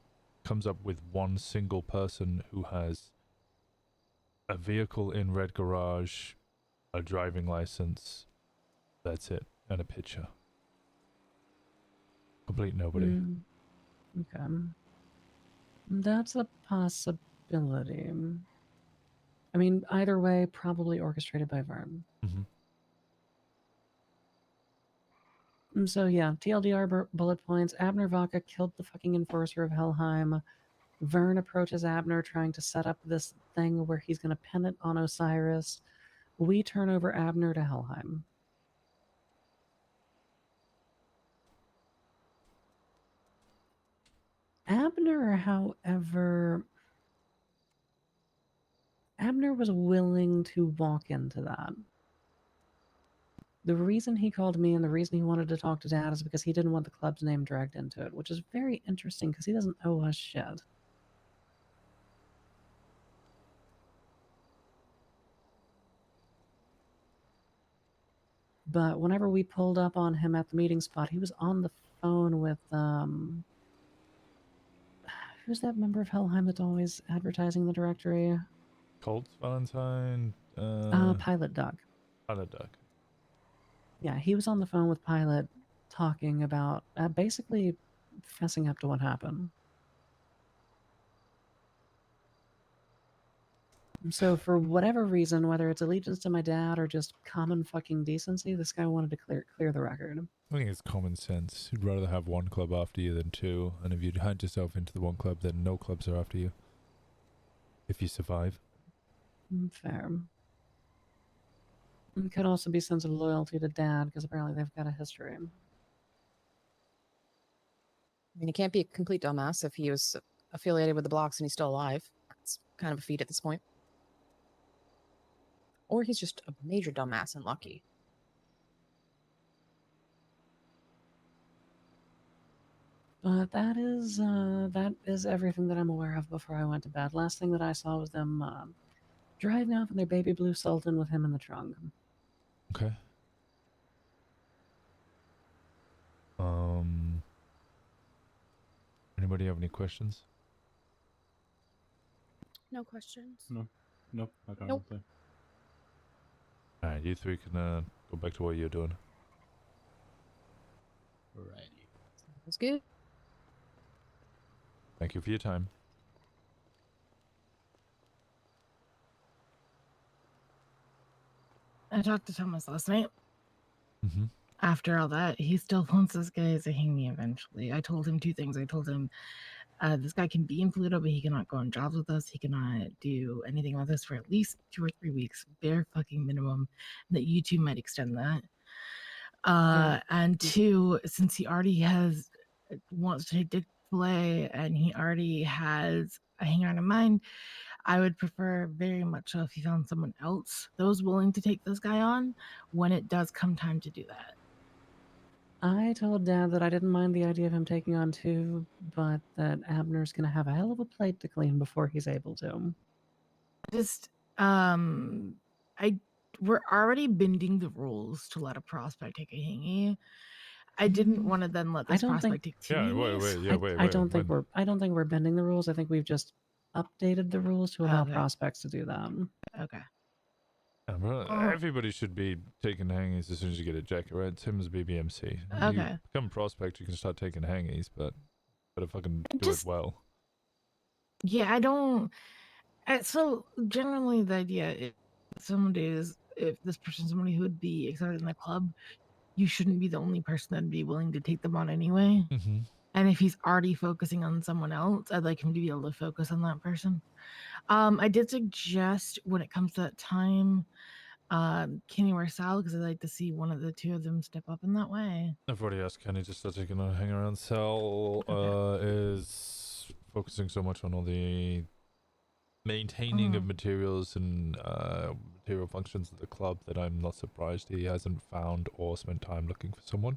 comes up with one single person who has a vehicle in red garage, a driving license, that's it, and a picture. Complete nobody. Okay. That's a possibility. I mean, either way, probably orchestrated by Vern. So yeah, TLDR bullet points. Abner Vaca killed the fucking enforcer of Helheim. Vern approaches Abner trying to set up this thing where he's going to pin it on Osiris. We turn over Abner to Helheim. Abner, however... Abner was willing to walk into that. The reason he called me and the reason he wanted to talk to Dad is because he didn't want the club's name dragged into it, which is very interesting because he doesn't owe us shit. But whenever we pulled up on him at the meeting spot, he was on the phone with, who's that member of Helheim that's always advertising the directory? Colts Valentine? Pilot Duck. Pilot Duck. Yeah, he was on the phone with Pilot talking about basically fessing up to what happened. So for whatever reason, whether it's allegiance to my dad or just common fucking decency, this guy wanted to clear the record. I think it's common sense. You'd rather have one club after you than two, and if you hunt yourself into the one club, then no clubs are after you. If you survive. Fair. It could also be sense of loyalty to dad, because apparently they've got a history. I mean, he can't be a complete dumbass if he was affiliated with the blocks and he's still alive. It's kind of a feat at this point. Or he's just a major dumbass and lucky. But that is everything that I'm aware of before I went to bed. Last thing that I saw was them driving off in their baby blue Sultan with him in the trunk. Okay. Anybody have any questions? No questions. No. Nope. I got Nope. nothing. Alright, you three can go back to what you're doing. Alrighty. That's good. Thank you for your time. I talked to Thomas last night. Mm-hmm. After all that, he still wants this guy to hang me eventually. I told him two things. I told him this guy can be in Pluto, but he cannot go on jobs with us. He cannot do anything with us for at least 2 or 3 weeks, bare fucking minimum. And that you two might extend that. And two, since he already wants to take Dick-fil-A and he already has a hanger on mind, I would prefer very much so if he found someone else that was willing to take this guy on when it does come time to do that. I told Dad that I didn't mind the idea of him taking on two, but that Abner's gonna have a hell of a plate to clean before he's able to. Just, we're already bending the rules to let a prospect take a hingy. I didn't want to then let this prospect take two hingies. I don't think we're bending the rules. I think we've just updated the rules to allow prospects to do that. Okay. Yeah, but everybody should be taking hangies as soon as you get a jacket, right? Same as BBMC. Okay. You become a prospect, you can start taking hangies, but better fucking do it well. Yeah, I don't. So generally, the idea if this person's somebody who would be accepted in the club, you shouldn't be the only person that'd be willing to take them on anyway. Mm-hmm. And if he's already focusing on someone else, I'd like him to be able to focus on that person. I did suggest when it comes to that time, Kenny or Sal, because I'd like to see one of the two of them step up in that way. I've already asked Kenny to start taking a hang around. Sal is focusing so much on all the maintaining of materials and material functions of the club that I'm not surprised he hasn't found or spent time looking for someone.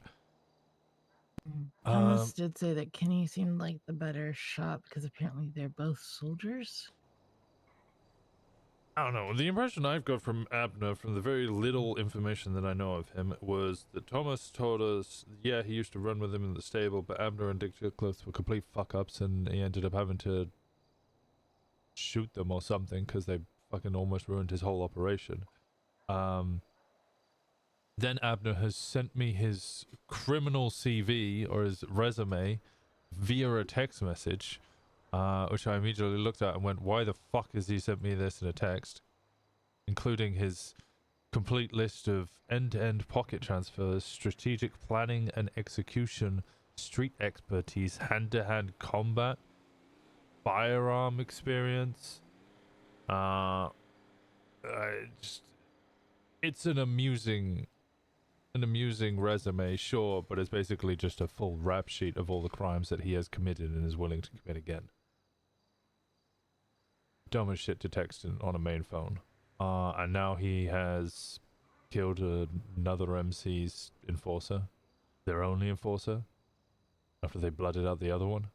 Thomas did say that Kenny seemed like the better shot because apparently they're both soldiers. I don't know. The impression I've got from Abner, from the very little information that I know of him, was that Thomas told us, yeah, he used to run with him in the stable, but Abner and Dick Chickleth were complete fuck-ups, and he ended up having to shoot them or something because they fucking almost ruined his whole operation. Then Abner has sent me his criminal CV or his resume via a text message, which I immediately looked at and went, why the fuck has he sent me this in a text? Including his complete list of end-to-end pocket transfers, strategic planning and execution, street expertise, hand-to-hand combat, firearm experience. It's an amusing resume, sure, but it's basically just a full rap sheet of all the crimes that he has committed and is willing to commit again. Dumb as shit to text on a main phone. And now he has killed another MC's enforcer, their only enforcer, after they blooded out the other one.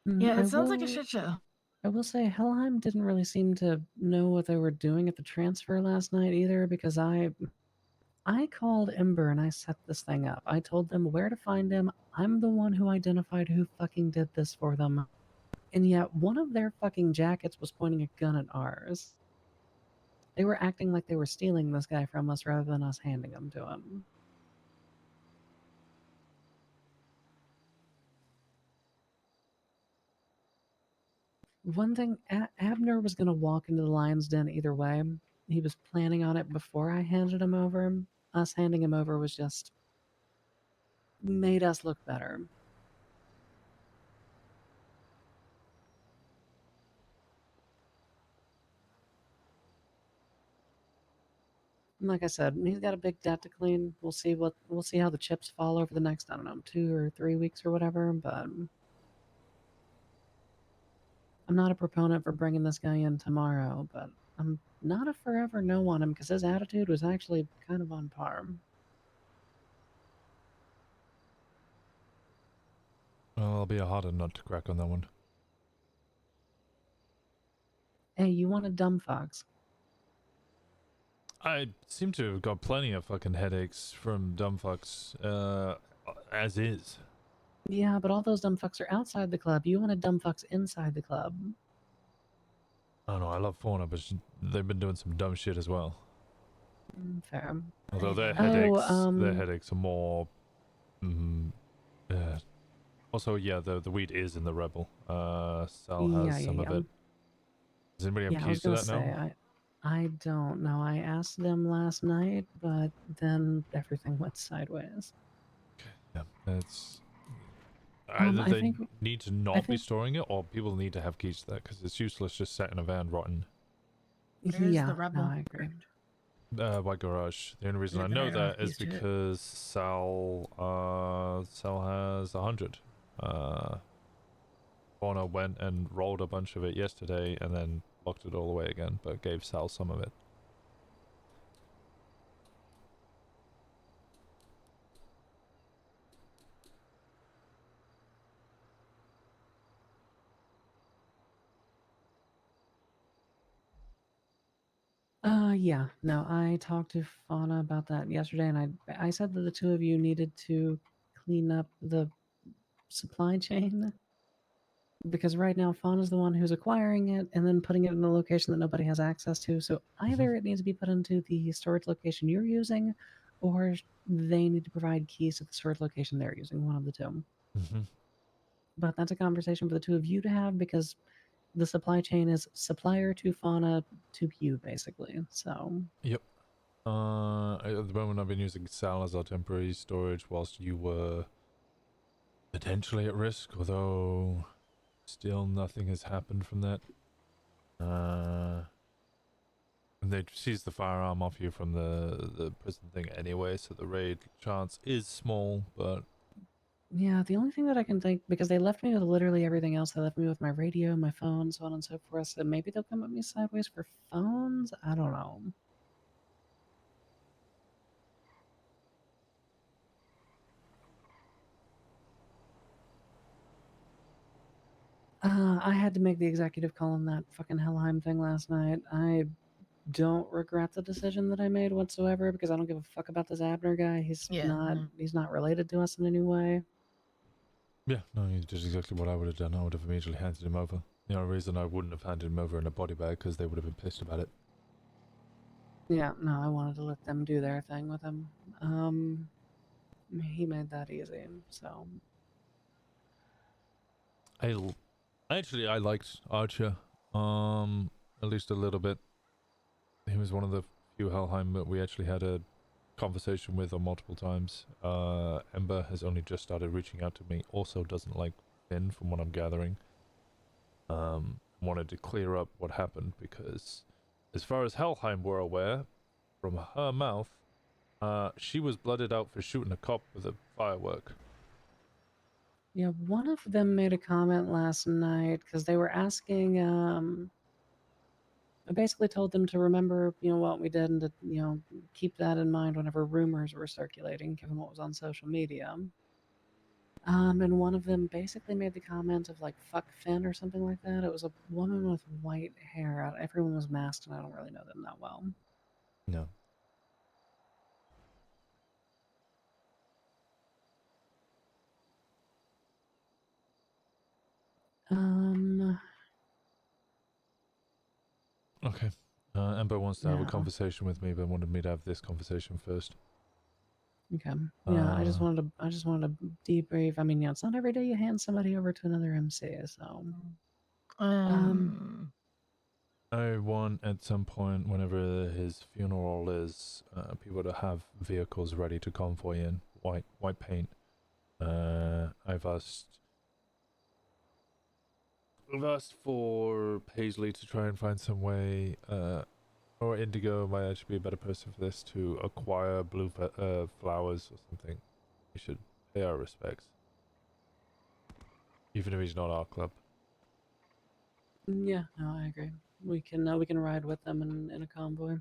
Yeah, it sounds like a shit show. I will say Helheim didn't really seem to know what they were doing at the transfer last night either, because I called Ember and I set this thing up. I told them where to find him. I'm the one who identified who fucking did this for them. And yet one of their fucking jackets was pointing a gun at ours. They were acting like they were stealing this guy from us rather than us handing him to him. One thing, Abner was going to walk into the lion's den either way. He was planning on it before I handed him over. Us handing him over was just made us look better. Like I said, he's got a big debt to clean. We'll see how the chips fall over the next, I don't know, 2 or 3 weeks or whatever, but I'm not a proponent for bringing this guy in tomorrow, but I'm not a forever no on him because his attitude was actually kind of on par. Well, I'll be a harder nut to crack on that one. Hey, you want a dumb fox? I seem to have got plenty of fucking headaches from dumb fucks, as is. Yeah, but all those dumb fucks are outside the club. You want a dumb fucks inside the club. I don't know, I love Fauna, but they've been doing some dumb shit as well. Fair. Although their headaches are more... also, yeah, the weed is in the Rebel. Sal has some of it. Does anybody have keys to that now? I don't know. I asked them last night, but then everything went sideways. Yeah, it's... Either they need to not be storing it, or people need to have keys to that, because it's useless just sat in a van rotten. Where's the Rebel? No, I agree. White Garage. The only reason I know that is because Sal has 100. Fauna went and rolled a bunch of it yesterday, and then locked it all away again, but gave Sal some of it. Yeah, no, I talked to Fauna about that yesterday, and I said that the two of you needed to clean up the supply chain. Because right now, Fauna's the one who's acquiring it and then putting it in a location that nobody has access to. So either it needs to be put into the storage location you're using, or they need to provide keys to the storage location they're using, one of the two. But that's a conversation for the two of you to have, because the supply chain is supplier to Fauna to you, basically. So. Yep. At the moment, I've been using Sal as our temporary storage whilst you were potentially at risk, although still nothing has happened from that. And they seized the firearm off you from the prison thing anyway, so the raid chance is small, but... Yeah, the only thing that I can think, because they left me with literally everything else. They left me with my radio, my phone, so on and so forth. So maybe they'll come at me sideways for phones? I don't know. I had to make the executive call on that fucking Helheim thing last night. I don't regret the decision that I made whatsoever, because I don't give a fuck about this Abner guy. He's not related to us in any way. Yeah, no, you did exactly what I would have done. I would have immediately handed him over. The only reason I wouldn't have handed him over in a body bag, because they would have been pissed about it. Yeah, no, I wanted to let them do their thing with him. He made that easy, so... I liked Archer, at least a little bit. He was one of the few Helheim that we actually had a conversation with on multiple times. Ember has only just started reaching out to me, also doesn't like Finn from what I'm gathering. Wanted to clear up what happened, because as far as Helheim were aware, from her mouth, she was blooded out for shooting a cop with a firework. Yeah, one of them made a comment last night because they were asking, I basically told them to remember, what we did, and to, keep that in mind whenever rumors were circulating, given what was on social media. And one of them basically made the comment of, like, fuck Finn or something like that. It was a woman with white hair. Everyone was masked, and I don't really know them that well. No. Okay. Ember wants to have a Yeah. conversation with me, but wanted me to have this conversation first. Okay. Yeah, I just wanted to debrief. I mean, yeah, it's not every day you hand somebody over to another MC, so. I want at some point, whenever his funeral is, people to have vehicles ready to convoy in, white paint. I've asked for Paisley to try and find some way, or Indigo might actually be a better person for this, to acquire blue flowers or something. We should pay our respects, even if he's not our club. Yeah, no, I agree. We can ride with them in a convoy.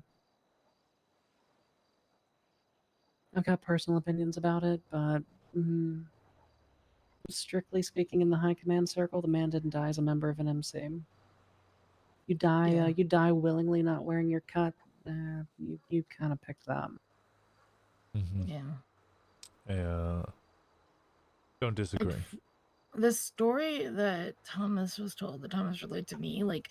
I've got personal opinions about it, but strictly speaking, in the high command circle, the man didn't die as a member of an MC. You die willingly, not wearing your cut. You kind of picked that. Yeah. Don't disagree. The story that Thomas was told, that Thomas relayed to me, like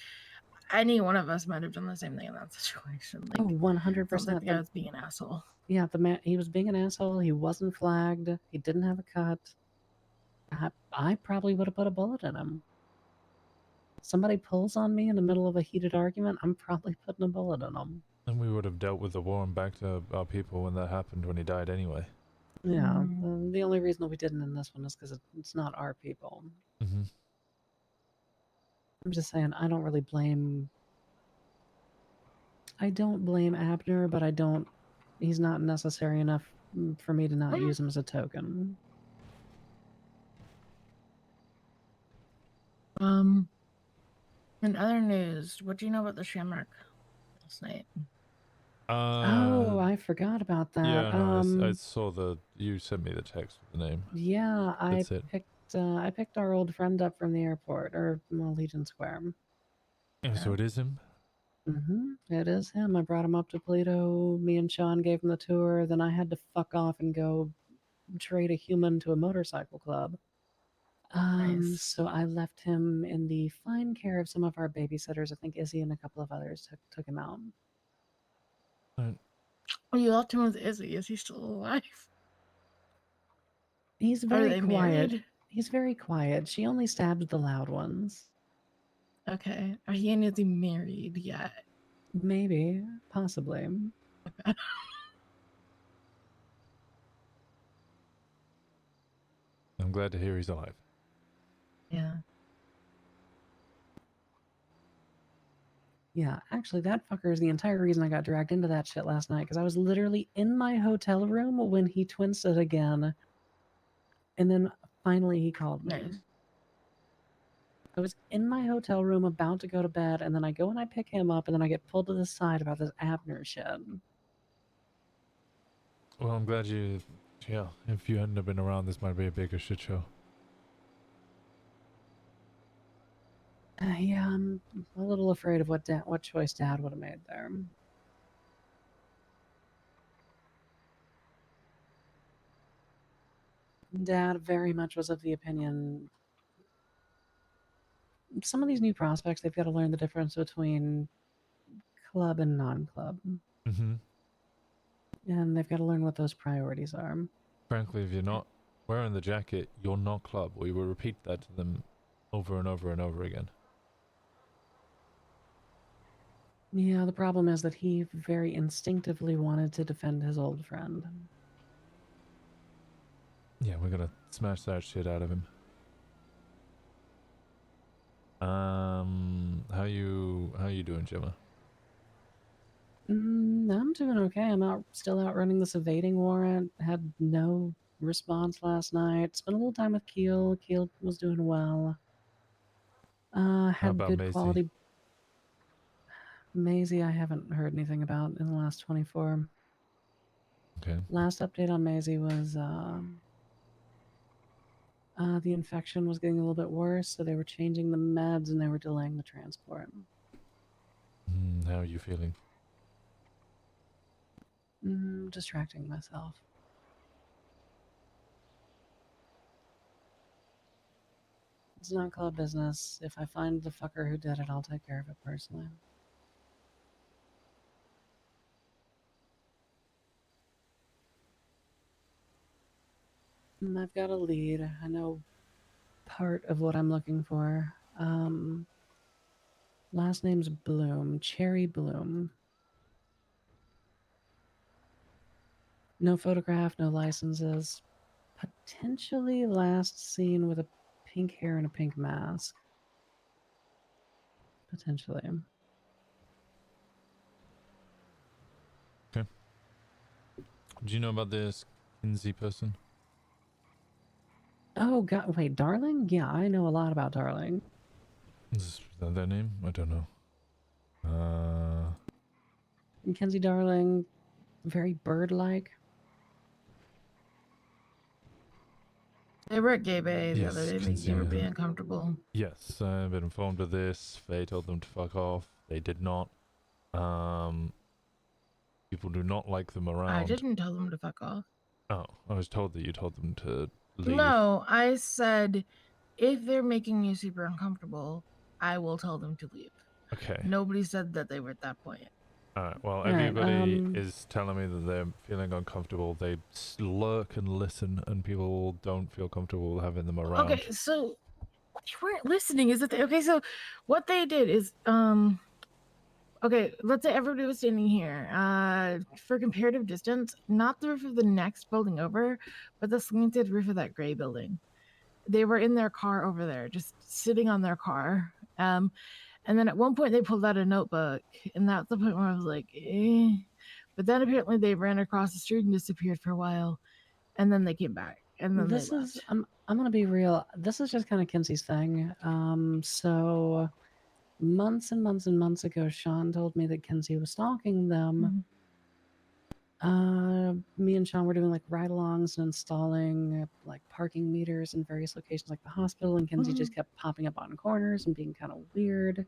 any one of us might have done the same thing in that situation. Like, 100%. Like the guy was being an asshole. Yeah, the man, he was being an asshole. He wasn't flagged. He didn't have a cut. I probably would have put a bullet in him. Somebody pulls on me in the middle of a heated argument, I'm probably putting a bullet in them. And we would have dealt with the war and back to our people when that happened, when he died anyway. Yeah, the only reason that we didn't in this one is because it's not our people. Mm-hmm. I'm just saying, I don't really blame... I don't blame Abner, but I don't... He's not necessary enough for me to not use him as a token. In other news, what do you know about the Shamrock last night? Oh, I forgot about that. Yeah, no, I saw you sent me the text with the name. Yeah, I That's picked our old friend up from the airport, or Legion Square. Yeah, so it is him? It is him. I brought him up to Toledo. Me and Sean gave him the tour. Then I had to fuck off and go trade a human to a motorcycle club. So I left him in the fine care of some of our babysitters. I think Izzy and a couple of others took him out. Oh, you left him with Izzy. Is he still alive? He's Are very they quiet. married? He's very quiet. She only stabs the loud ones. Okay. Are he and Izzy married yet? Maybe. Possibly. I'm glad to hear he's alive. Yeah. Yeah, actually, that fucker is the entire reason I got dragged into that shit last night, because I was literally in my hotel room when he twinsed it again. And then finally he called me. Nice. I was in my hotel room about to go to bed, and then I go and I pick him up, and then I get pulled to the side about this Abner shit. Well, I'm glad if you hadn't have been around, this might be a bigger shit show. Yeah, I'm a little afraid of what choice Dad would have made there. Dad very much was of the opinion some of these new prospects, they've got to learn the difference between club and non-club. And they've got to learn what those priorities are. Frankly, if you're not wearing the jacket, you're not club. We will repeat that to them over and over and over again. Yeah, the problem is that he very instinctively wanted to defend his old friend. Yeah, we're gonna smash that shit out of him. How you doing, Gemma? I'm doing okay. I'm still out running this evading warrant. Had no response last night. Spent a little time with Keel. Keel was doing well. Had about good Maisie? quality. Maisie, I haven't heard anything about in the last 24. Okay. Last update on Maisie was the infection was getting a little bit worse, so they were changing the meds and they were delaying the transport. How are you feeling? Distracting myself. It's not club business. If I find the fucker who did it, I'll take care of it personally. I've got a lead. I know part of what I'm looking for. Last name's Bloom. Cherry Bloom. No photograph, no licenses. Potentially last seen with a pink hair and a pink mask. Potentially. Okay. Do you know about this Kinsey person? Oh, God. Wait, Darling? Yeah, I know a lot about Darling. Is that their name? I don't know. Mackenzie Darling, very bird-like. They were at Gay Bay the Yes, other day, making Kinsey, everybody uncomfortable. Yes, I've been informed of this. Faye told them to fuck off. They did not. People do not like them around. I didn't tell them to fuck off. Oh, I was told that you told them to leave. No, I said if they're making you super uncomfortable, I will tell them to leave. Okay. Nobody said that they were at that point. Alright, well, right, everybody is telling me that they're feeling uncomfortable. They lurk and listen, and people don't feel comfortable having them around. Okay, so you weren't listening, is it? Okay, so what they did is, okay, let's say everybody was standing here. For comparative distance, not the roof of the next building over, but the slanted roof of that gray building. They were in their car over there, just sitting on their car. And then at one point they pulled out a notebook, and that's the point where I was like, eh. But then apparently they ran across the street and disappeared for a while, and then they came back, and then This they left. is, I'm gonna be real. This is just kind of Kinsey's thing. So months and months and months ago, Sean told me that Kinsey was stalking them. Me and Sean were doing like ride-alongs and installing like parking meters in various locations like the hospital, and Kinsey just kept popping up on corners and being kind of weird.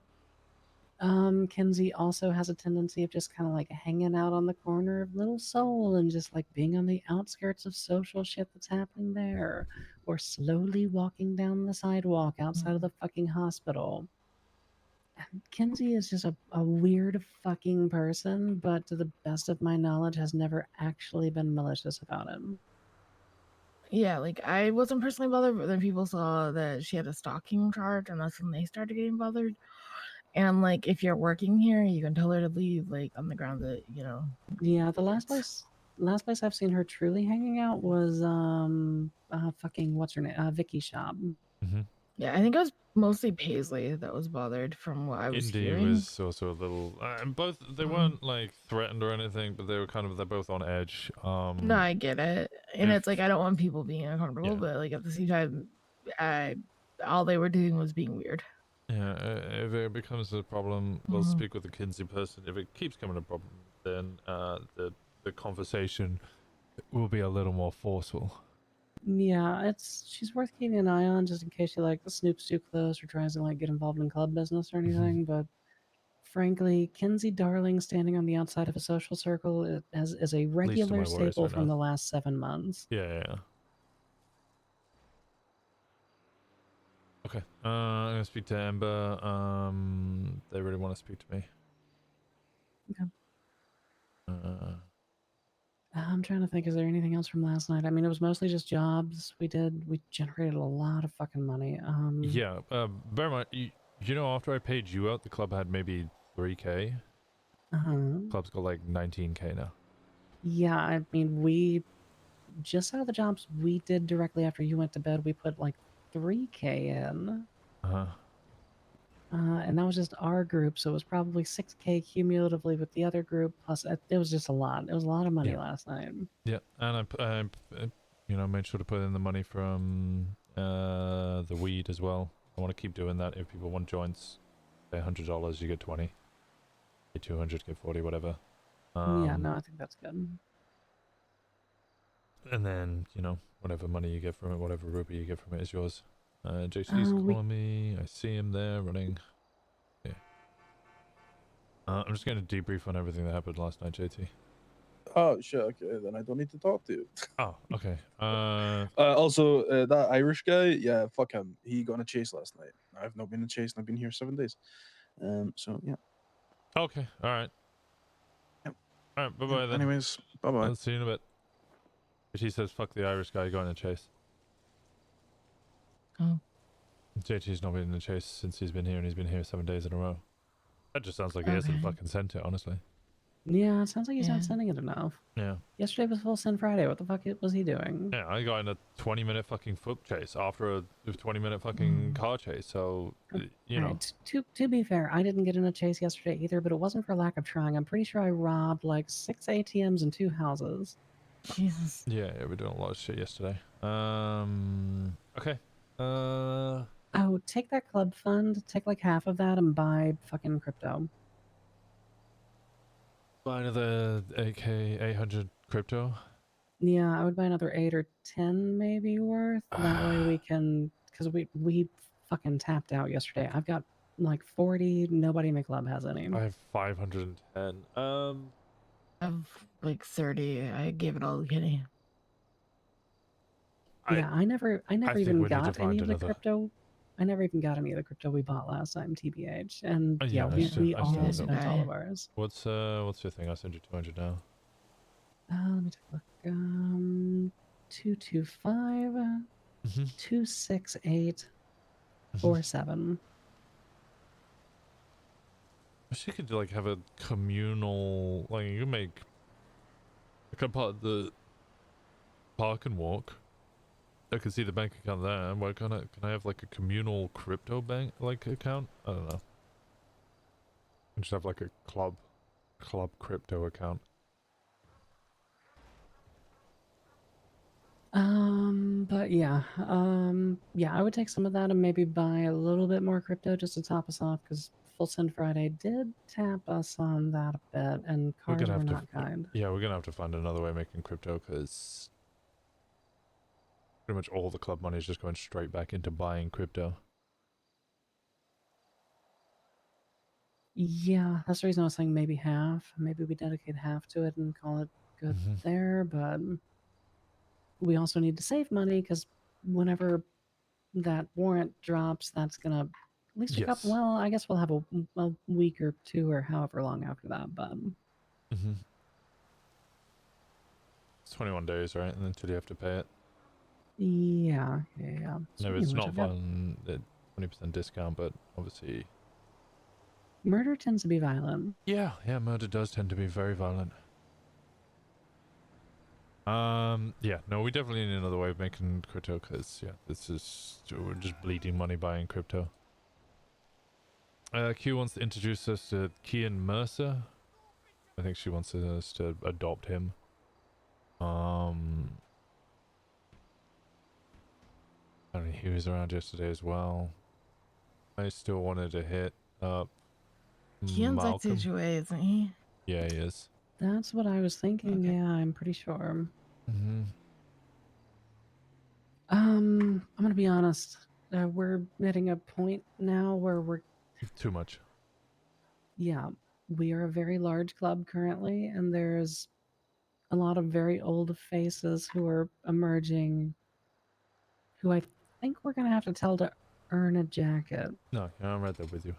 Kinsey also has a tendency of just kind of like hanging out on the corner of Little Seoul and just like being on the outskirts of social shit that's happening there, or slowly walking down the sidewalk outside of the fucking hospital. Kinsey is just a weird fucking person, but to the best of my knowledge has never actually been malicious about him. Yeah, like I wasn't personally bothered, but then people saw that she had a stalking charge, and that's when they started getting bothered. And like, if you're working here, you can tell her to leave, like on the ground that Yeah, the last place I've seen her truly hanging out was fucking what's her name, Vicky's shop. Yeah, I think it was mostly Paisley that was bothered from what I was Indy hearing. was also a little, and both they weren't like threatened or anything, but they were they're both on edge. No, I get it, and it's like I don't want people being uncomfortable, but like at the same time, all they were doing was being weird. Yeah, if it becomes a problem, we'll speak with the Kinsey person. If it keeps becoming a problem, then the conversation will be a little more forceful. Yeah, she's worth keeping an eye on just in case she like snoops too close or tries to like get involved in club business or anything. But frankly, Kinsey Darling standing on the outside of a social circle is a regular staple from the last 7 months. Yeah. Okay, I'm gonna speak to Amber. They really want to speak to me. Okay. I'm trying to think, is there anything else from last night? I mean, it was mostly just jobs. We generated a lot of fucking money. Yeah, bear in mind, you know, after I paid you out, the club had maybe 3K. Club's got like 19K now. Yeah, I mean, we just out of the jobs we did directly after you went to bed, we put like 3K in. And that was just our group, so it was probably 6K cumulatively with the other group. Plus, it was just a lot. It was a lot of money last night. Yeah, and I you know, made sure to put in the money from the weed as well. I want to keep doing that. If people want joints, pay $100, you get 20. Pay 200, get 40, whatever. Yeah, no, I think that's good. And then, you know, whatever money you get from it, whatever rupee you get from it is yours. JC's calling me. I see him there running. Yeah. I'm just going to debrief on everything that happened last night, JT. Oh, shit, okay, then I don't need to talk to you. Oh, okay. Also, that Irish guy, yeah, fuck him. He got in a chase last night. I've not been in a chase, and I've been here 7 days. So, yeah. Okay, alright. Yep. Alright, bye-bye then. Anyways, bye-bye. I'll see you in a bit. He says, fuck the Irish guy going in a chase. Oh. JT's not been in the chase since he's been here, and he's been here 7 days in a row. That just sounds like he hasn't Okay. fucking sent it, honestly. Yeah, it sounds like he's Yeah. not sending it enough. Yeah. Yesterday was Full Send Friday. What the fuck was he doing? Yeah, I got in a 20-minute fucking foot chase after a 20-minute fucking car chase, so, you know. Alright, to be fair, I didn't get in a chase yesterday either, but it wasn't for lack of trying. I'm pretty sure I robbed like 6 ATMs and 2 houses. Jesus. Yeah, we're doing a lot of shit yesterday. Okay. Oh, take that club fund, take like half of that and buy fucking crypto. Buy another AK 800 crypto. Yeah, I would buy another 8 or 10 maybe worth. That way we can, because we fucking tapped out yesterday. I've got like 40. Nobody in my club has any. I have 510. I have like 30. I gave it all to Kitty. Yeah, I never think even we need to got any find of the another- crypto. I never even got any of the crypto we bought last time, TBH. And yeah, I we still almost don't. spent all of ours. What's your thing? I'll send you 200 now. Let me take a look. 225 268 47. Wish you could like have a communal, like you can make like a part of the park and walk. I can see the bank account there. Why can't can I have like a communal crypto bank like account? I don't know. I just have like a club crypto account. But yeah, I would take some of that and maybe buy a little bit more crypto just to top us off because Full Send Friday did tap us on that a bit, and We're cars gonna were have not kind. Yeah, we're gonna have to find another way of making crypto because pretty much all the club money is just going straight back into buying crypto. Yeah, that's the reason I was saying maybe half. Maybe we dedicate half to it and call it good there, but we also need to save money because whenever that warrant drops, that's gonna at least a couple. Yes. Well, I guess we'll have a week or two or however long after that, but It's 21 days, right? And until you have to pay it. yeah. No, Speaking it's of which, not I've got- fun. 20% discount, but obviously. Murder tends to be violent. Yeah, murder does tend to be very violent. Yeah, no, we definitely need another way of making crypto because, yeah, we're just bleeding money buying crypto. Q wants to introduce us to Kian Mercer. I think she wants us to adopt him. I don't know, he was around yesterday as well. I still wanted to hit up Kian's like Malcolm. Situate, isn't he? Yeah, he is. That's what I was thinking. Okay. Yeah, I'm pretty sure. Mm-hmm. I'm gonna be honest. We're hitting a point now where we're Too much. yeah, we are a very large club currently, and there's a lot of very old faces who are emerging who I think we're gonna have to tell to earn a jacket. No, yeah, I'm right there with you.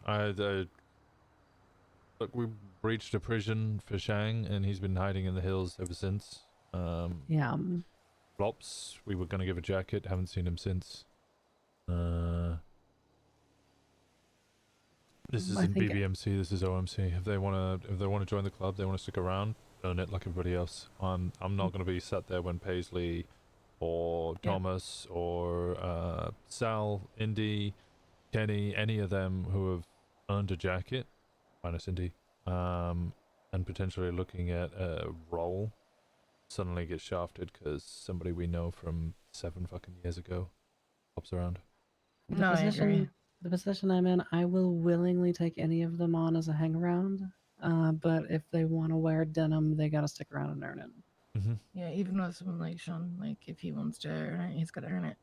Look, we breached a prison for Shang, and he's been hiding in the hills ever since. Yeah. Flops, we were gonna give a jacket, haven't seen him since. This I isn't think- BBMC, this is OMC. If they wanna join the club, they wanna stick around, earn it like everybody else. I'm not gonna be sat there when Paisley or Thomas or Sal, Indy, Kenny, any of them who have earned a jacket, minus Indy, and potentially looking at a role, suddenly get shafted because somebody we know from 7 fucking years ago pops around. No, I agree. The position I'm in, I will willingly take any of them on as a hang around. But if they want to wear denim, they gotta stick around and earn it. Yeah, even with someone like Sean, like if he wants to earn it, he's gotta earn it.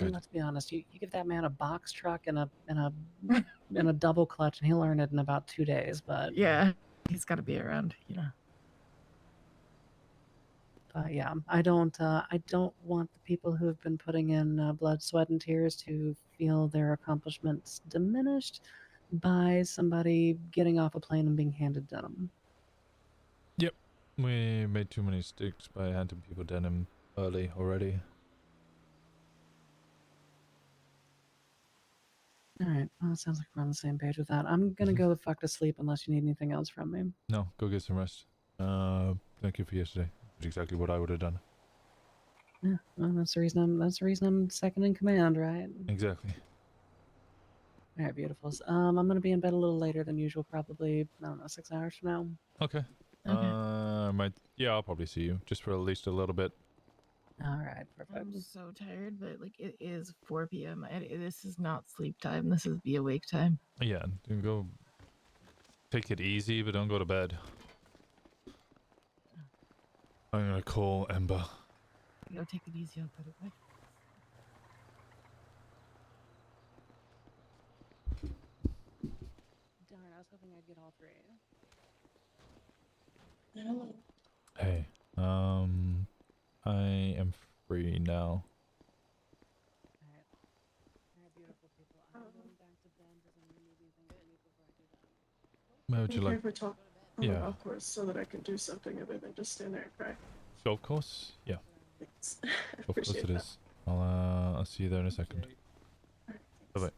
And let's be honest, you give that man a box truck and a and a double clutch, and he'll earn it in about 2 days. But Yeah, he's gotta be around, you know. yeah, I don't want the people who have been putting in blood, sweat, and tears to feel their accomplishments diminished by somebody getting off a plane and being handed denim. Yep. We made too many sticks by handing people denim early already. All right. Well, it sounds like we're on the same page with that. I'm gonna go the fuck to sleep unless you need anything else from me. No, go get some rest. Thank you for yesterday. It's exactly what I would have done. Yeah. Well, that's the reason I'm second in command, right? Exactly. All right, beautifuls. I'm gonna be in bed a little later than usual, probably, I don't know, 6 hours from now. Okay. Yeah, I'll probably see you just for at least a little bit. All right, perfect. I'm so tired, but like it is 4 p.m. This is not sleep time. This is be awake time. Yeah, you go take it easy, but don't go to bed. I'm gonna call Ember. Go take it easy. I'll put it back. Darn, I was hoping I'd get all 3. Hey, I am free now. Alright, beautiful people. I'm going back to bed. Does anyone need anything from me before I do that? Where would you like? We talk on the Yeah. golf course so that I can do something other than just stand there and cry. Golf course? Yeah. Thanks. Golf course Appreciate it that. is. I'll see you there in a second. Bye bye.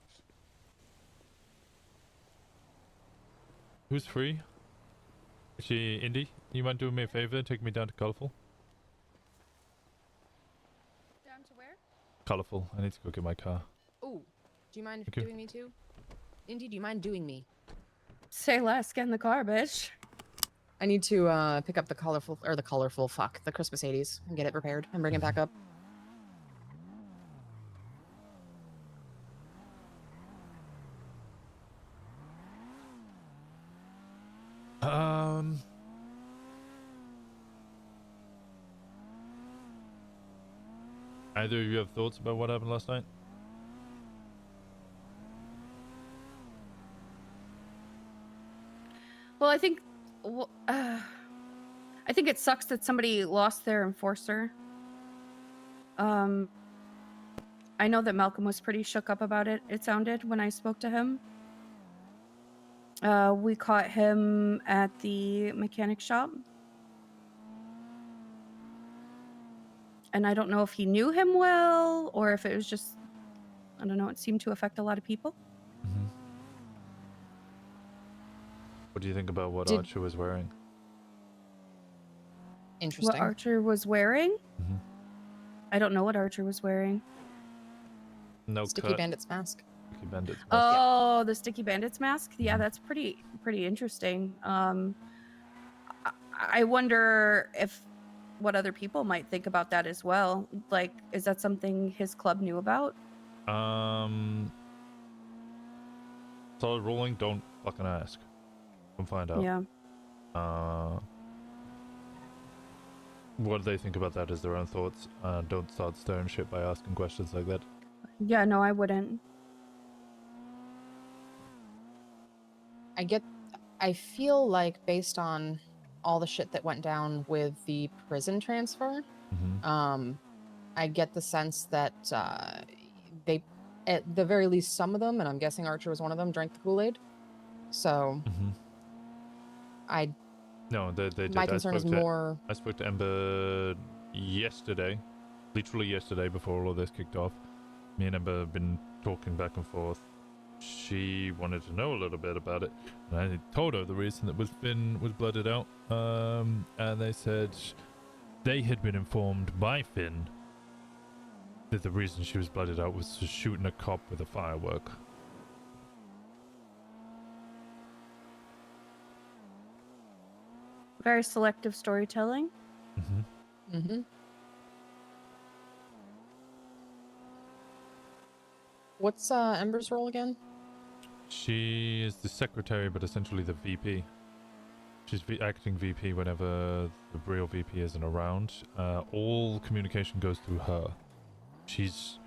Who's free? Actually, Indy, you mind doing me a favor and take me down to Colorful? Down to where? Colorful. I need to go get my car. Oh, do you mind Thank you. doing me too? Indy, do you mind doing me? Say less, get in the car, bitch. I need to pick up the the Christmas 80s and get it repaired and bring it back up. Either of you have thoughts about what happened last night? Well, I think it sucks that somebody lost their enforcer. I know that Malcolm was pretty shook up about it. It sounded when I spoke to him. We caught him at the mechanic shop. And I don't know if he knew him well or if it was just, I don't know, it seemed to affect a lot of people. What do you think about what Archer was wearing? Interesting. What Archer was wearing? I don't know what Archer was wearing. No Sticky cut. Bandit's mask. Sticky Bandit's mask. Oh, the Sticky Bandit's mask? Yeah, that's pretty interesting. I wonder if what other people might think about that as well. Like, is that something his club knew about? Solid ruling, don't fucking ask. Come find out. Yeah. What they think about that is their own thoughts. Don't start stirring shit by asking questions like that. Yeah, no, I wouldn't. I feel like based on all the shit that went down with the prison transfer, I get the sense that they, at the very least, some of them, and I'm guessing Archer was one of them, drank the Kool-Aid. So, No, they did. My concern is more. I spoke to Ember yesterday, literally yesterday, before all of this kicked off. Me and Ember have been talking back and forth. She wanted to know a little bit about it, and I told her the reason that Finn was blooded out. And they said they had been informed by Finn that the reason she was blooded out was for shooting a cop with a firework. Very selective storytelling. What's Ember's role again? She is the secretary, but essentially the VP. She's acting VP whenever the real VP isn't around. All communication goes through her. She's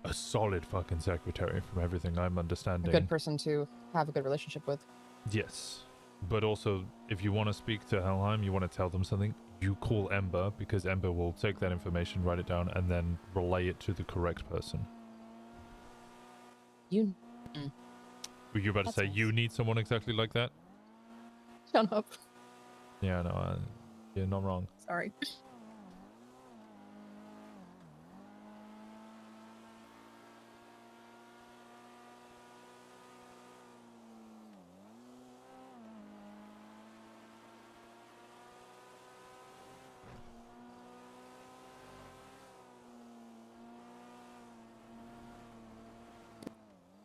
a solid fucking secretary from everything I'm understanding. A good person to have a good relationship with. Yes. But also, if you want to speak to Helheim, you want to tell them something, you call Ember, because Ember will take that information, write it down, and then relay it to the correct person. Were you about to say you need someone exactly like that? Shut up. Yeah, no. You're not wrong. Sorry.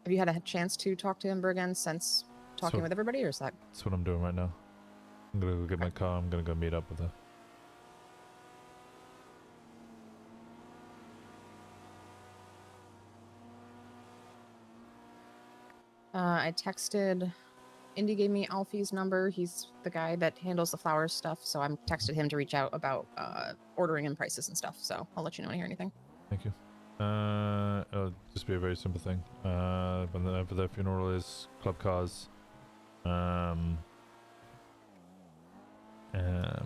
Have you had a chance to talk to Ember again since talking So- with everybody, or is that? That's what I'm doing right now. I'm gonna go get my car. I'm gonna go meet up with her. I texted. Indy gave me Alfie's number. He's the guy that handles the flowers stuff, so I'm texted him to reach out about ordering and prices and stuff. So I'll let you know when I hear anything. Thank you. It'll just be a very simple thing. Whenever their funeral is, club cars.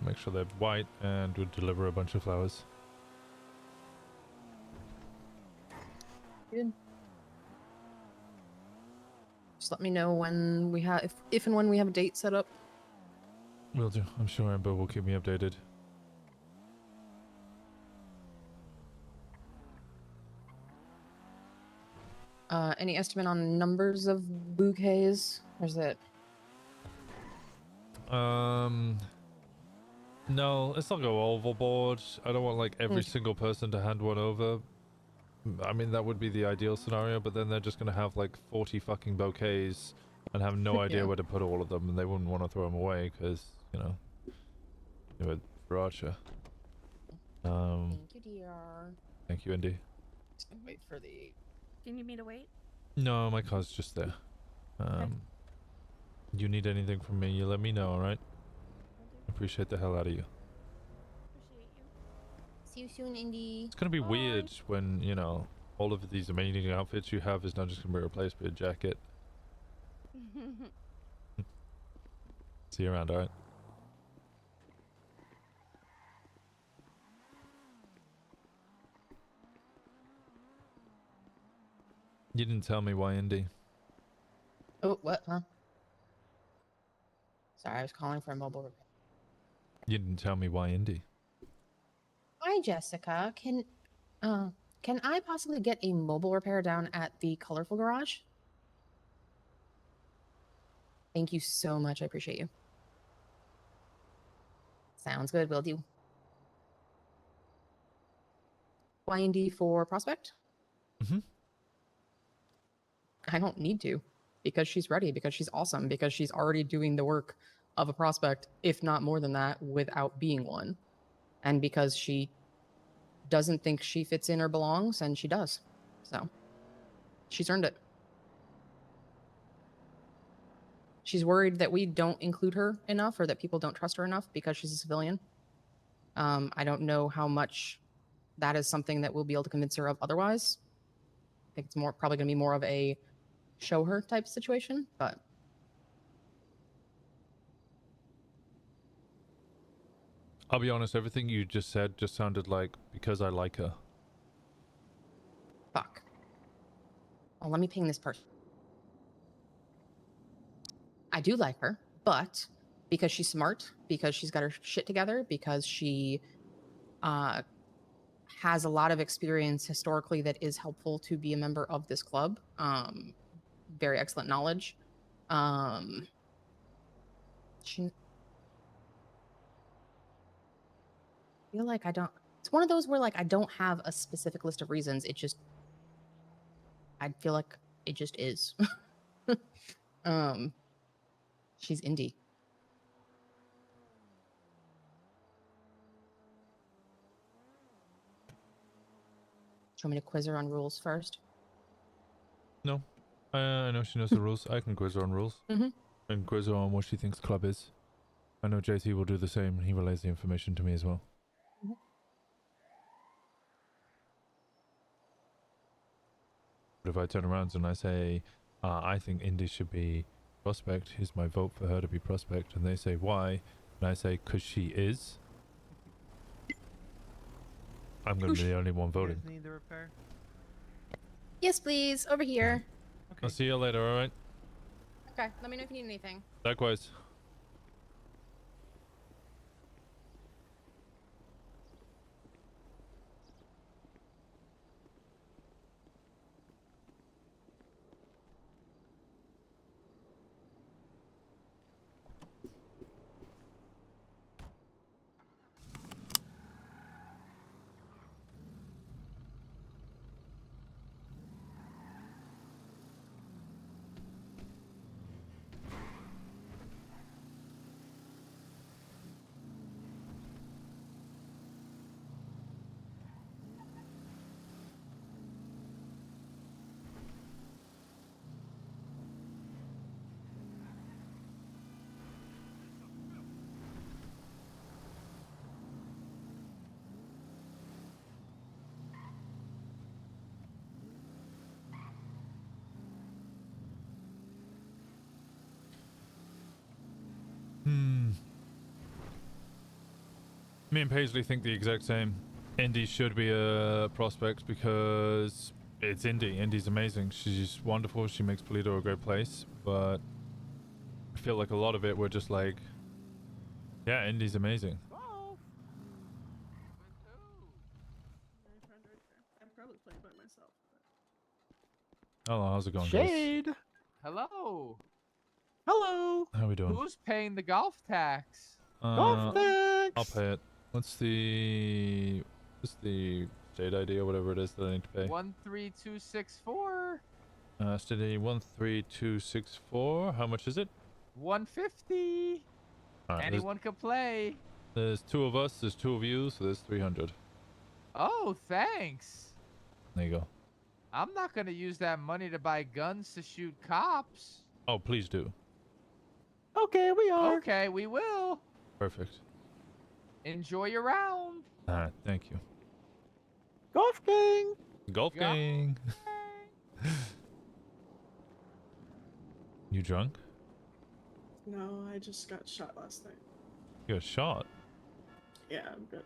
Make sure they're white and we'll deliver a bunch of flowers. Good. Just let me know when we have, if and when we have a date set up. Will do. I'm sure Amber will keep me updated. Any estimate on numbers of bouquets? Or is it? No, let's not go overboard. I don't want like every Okay. single person to hand one over. I mean, that would be the ideal scenario, but then they're just gonna have like 40 fucking bouquets and have no idea Yeah. where to put all of them, and they wouldn't want to throw them away because, you know, they were for Archer. Thank you, dear. Thank you, Indy. Just gonna wait for the. Do you need me to wait? No, my car's just there. You need anything from me, you let me know, alright? Appreciate the hell out of you. See you soon, Indy. It's gonna be weird when, you know, all of these amazing outfits you have is not just gonna be replaced by a jacket. See you around, alright? You didn't tell me why Indy. Oh, what? Huh? Sorry, I was calling for a mobile repair. You didn't tell me why Indy. Hi, Jessica. Can I possibly get a mobile repair down at the Colorful Garage? Thank you so much. I appreciate you. Sounds good. Will do. Y&D for Prospect? Mm-hmm. I don't need to, because she's ready, because she's awesome, because she's already doing the work of a prospect, if not more than that, without being one. And because she doesn't think she fits in or belongs, and she does. So she's earned it. She's worried that we don't include her enough, or that people don't trust her enough because she's a civilian. I don't know how much that is something that we'll be able to convince her of otherwise. I think it's probably going to be more of a show her type situation, but I'll be honest, everything you just said just sounded like because I like her. fuck. Well, let me ping this person. I do like her, but because she's smart, because she's got her shit together, because she has a lot of experience historically that is helpful to be a member of this club. Very excellent knowledge. She feel like I don't. It's one of those where like I don't have a specific list of reasons. It just, I feel like it just is. She's indie. Do you want me to quiz her on rules first? No. I know she knows the rules. I can quiz her on rules. Mm-hmm. And quiz her on what she thinks club is. I know JT will do the same. He relays the information to me as well. Mm-hmm. But if I turn around and I say, I think Indy should be prospect, here's my vote for her to be prospect, and they say why, and I say, 'cause she is, I'm going to be the only one voting. Need the repair? Yes, please. Over here. I'll see you later, alright? Okay. Let me know if you need anything. Likewise. Me and Paisley think the exact same. Indy should be a prospect because it's Indy. Indy's amazing. She's wonderful. She makes Polito a great place. But I feel like a lot of it we're just like, yeah, Indy's amazing. I'm probably playing by myself. Hello, how's it going, guys? Shade. Hello. Hello. How we doing? Who's paying the golf tax? Golf tax. I'll pay it. What's the state ID or whatever it is that I need to pay? 13264. State ID 13264. How much is it? 150. All right, Anyone can play. There's 2 of us. There's 2 of you, so there's 300. Oh, thanks. There you go. I'm not gonna use that money to buy guns to shoot cops. Oh, please do. Okay, we are. Okay, we will. Perfect. Enjoy your round. All right, thank you. Golf gang. Golf gang. You drunk? No, I just got shot last night. You got shot? Yeah, I'm good.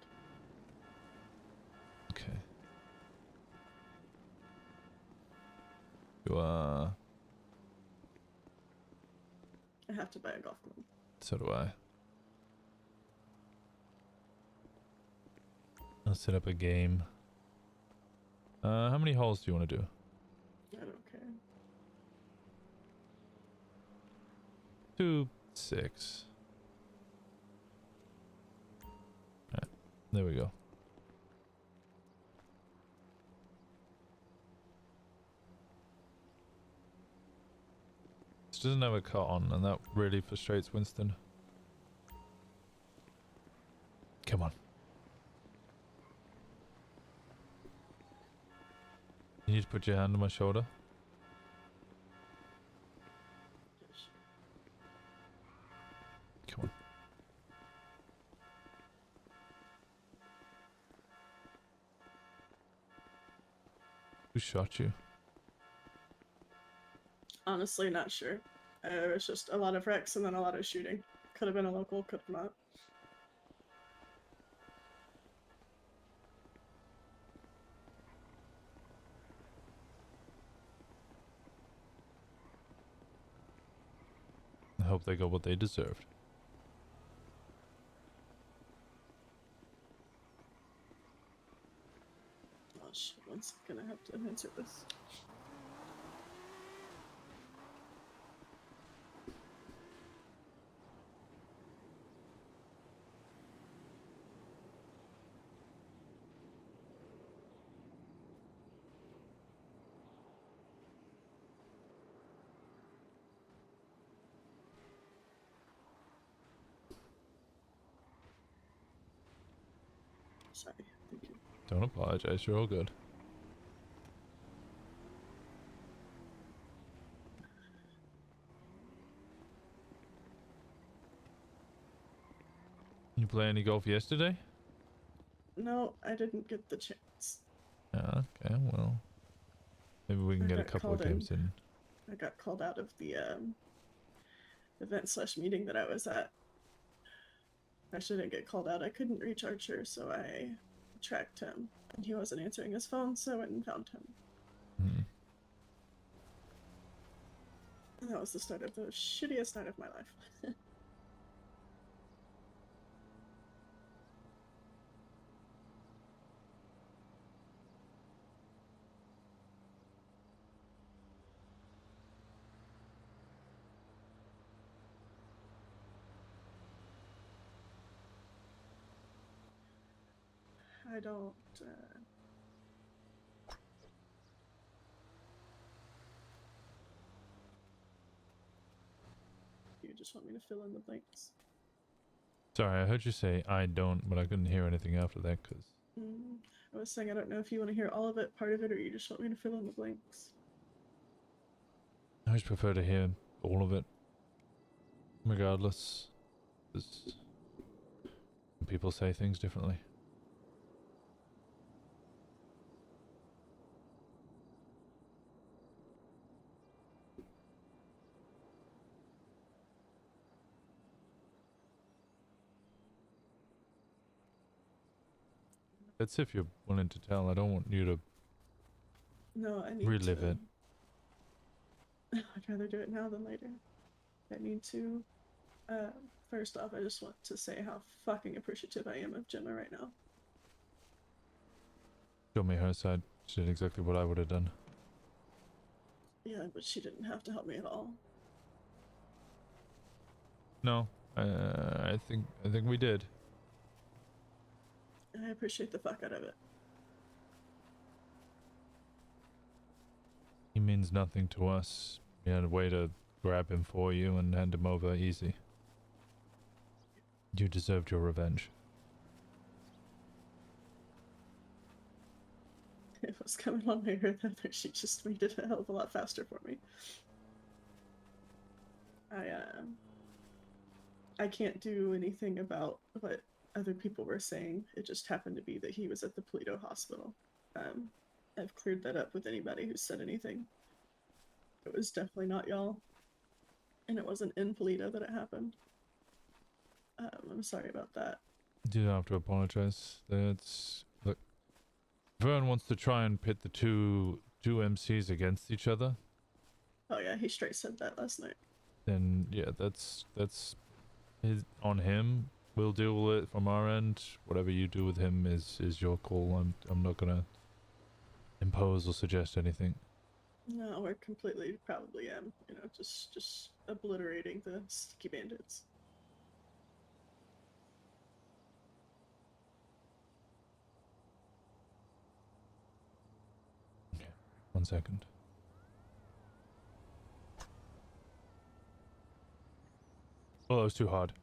Okay. You I have to buy a golf club. So do I. I'll set up a game. How many holes do you want to do? I don't care. 2, 6. Alright, there we go. This doesn't have a cut on, and that really frustrates Winston. Come on. You need to put your hand on my shoulder. Come on. Who shot you? Honestly, not sure. It was just a lot of wrecks and then a lot of shooting. Could have been a local, could have not. I hope they got what they deserved. Oh shit, one second, I have to answer this. Sorry, thank you. Don't apologize, you're all good. You play any golf yesterday? No, I didn't get the chance. Yeah, okay, well. Maybe we can get a couple of games in. I got called out of the event/meeting that I was at. Actually, I didn't get called out. I couldn't reach Archer, so I tracked him. And he wasn't answering his phone, so I went and found him. And that was the start of the shittiest night of my life. I don't, You just want me to fill in the blanks? Sorry, I heard you say I don't, but I couldn't hear anything after that because... I was saying I don't know if you want to hear all of it, part of it, or you just want me to fill in the blanks. I always prefer to hear all of it. Regardless. Because people say things differently. That's if you're willing to tell. I don't want you to No, I need relive to. it. I'd rather do it now than later. I need to. First off, I just want to say how fucking appreciative I am of Gemma right now. Show me her side. She did exactly what I would have done. Yeah, but she didn't have to help me at all. No, I think we did. I appreciate the fuck out of it. He means nothing to us. We had a way to grab him for you and hand him over easy. You deserved your revenge. It was coming one way or the other. She just made it a hell of a lot faster for me. I can't do anything about what other people were saying. It just happened to be that he was at the Polito hospital. I've cleared that up with anybody who said anything. It was definitely not y'all. And it wasn't in Polito that it happened. I'm sorry about that. You don't have to apologize. That's... Look, Vern wants to try and pit the two MCs against each other. Oh yeah, he straight said that last night. Then yeah, that's on him. We'll deal with it from our end. Whatever you do with him is your call. I'm not gonna impose or suggest anything. No, we're completely probably just obliterating the sticky bandits. Okay, 1 second. Oh, that was too hard.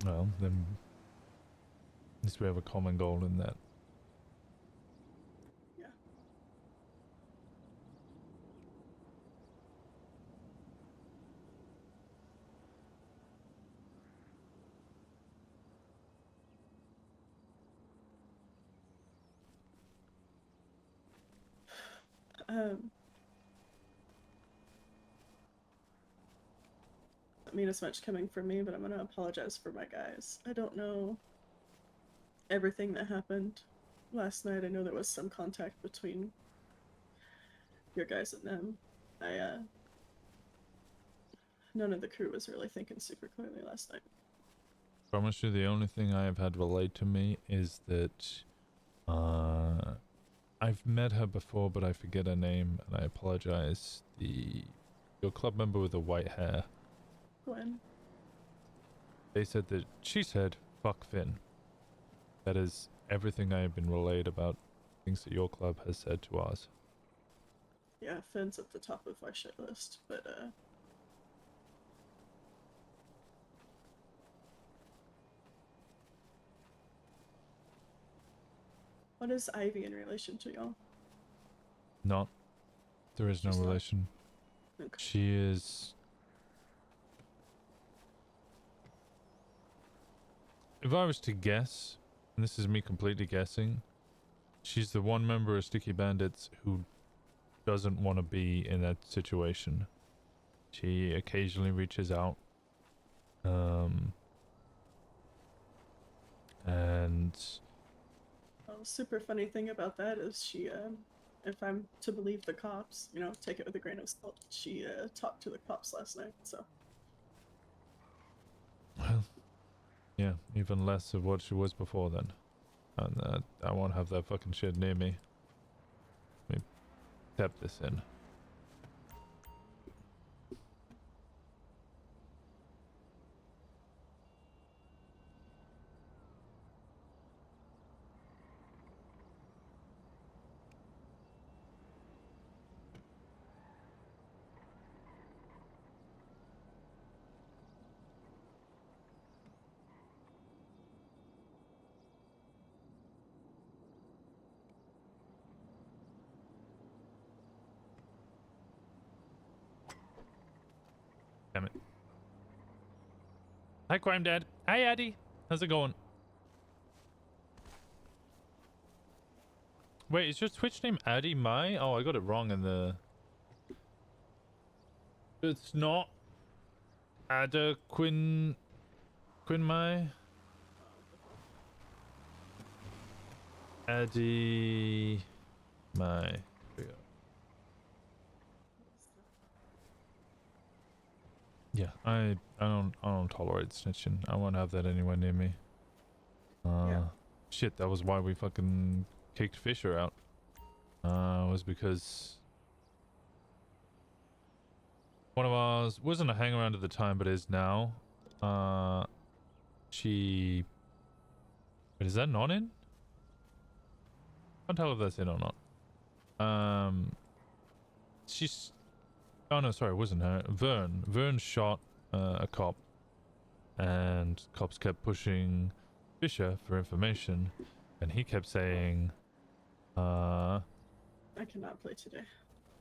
Well, then at least we have a common goal in that. Yeah. I mean as much coming from me, but I'm gonna apologize for my guys. I don't know everything that happened last night. I know there was some contact between your guys and them. None of the crew was really thinking super clearly last night. Promise you, the only thing I have had relayed to me is that I've met her before, but I forget her name, and I apologize. Your club member with the white hair. Gwen. They said that she said, "Fuck Finn." That is everything I have been relayed about things that your club has said to ours. Yeah, Finn's at the top of my shit list, but what is Ivy in relation to y'all? Not. There is no She's not? relation. Okay. She is... If I was to guess, and this is me completely guessing, she's the one member of Sticky Bandits who doesn't want to be in that situation. She occasionally reaches out. And... Well, the super funny thing about that is she, if I'm to believe the cops, take it with a grain of salt, she talked to the cops last night, so. Well, yeah, even less of what she was before then. And I won't have that fucking shit near me. Let me tap this in. Damn it. Hi, Crime Dad. Hi, Addy. How's it going? Wait, is your Twitch name Addy Mai? Oh, I got it wrong in the It's not Quinn Mai. Addy Mai. Here we go. Yeah, I don't tolerate snitching. I won't have that anywhere near me. Shit, that was why we fucking kicked Fisher out. Was because one of ours wasn't a hang around at the time, but is now. Wait, is that not in? Can't tell if that's in or not. She's. Oh no, sorry, it wasn't her. Vern shot a cop, and cops kept pushing Fisher for information, and he kept saying, I cannot play today.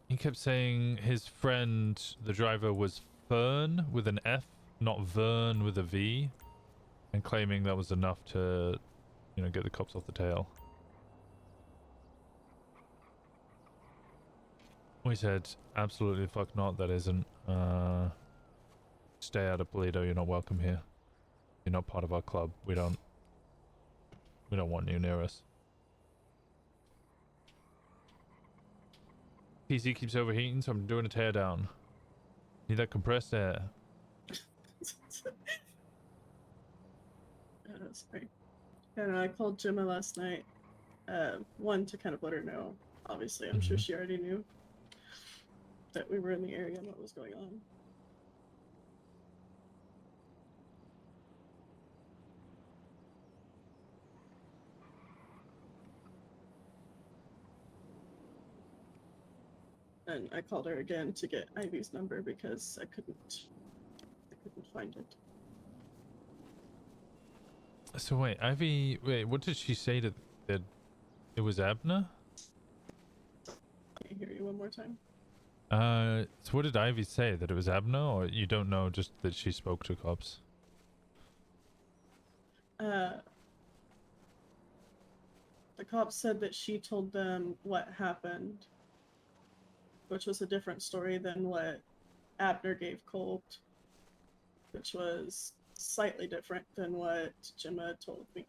He kept saying his friend, the driver, was Fern with an F, not Vern with a V, and claiming that was enough to, you know, get the cops off the tail. We said, absolutely fuck not, that isn't. Stay out of Toledo, you're not welcome here. You're not part of our club. We don't want you near us. PC keeps overheating, so I'm doing a teardown. Need that compressed air. Sorry. And I called Gemma last night. One, to kind of let her know. Obviously, I'm sure she already knew that we were in the area and what was going on. And I called her again to get Ivy's number because I couldn't find it. So wait, Ivy, what did she say that it was Abner? Can I hear you one more time? So what did Ivy say? That it was Abner, or you don't know, just that she spoke to cops? The cops said that she told them what happened, which was a different story than what Abner gave Colt, which was slightly different than what Gemma told me.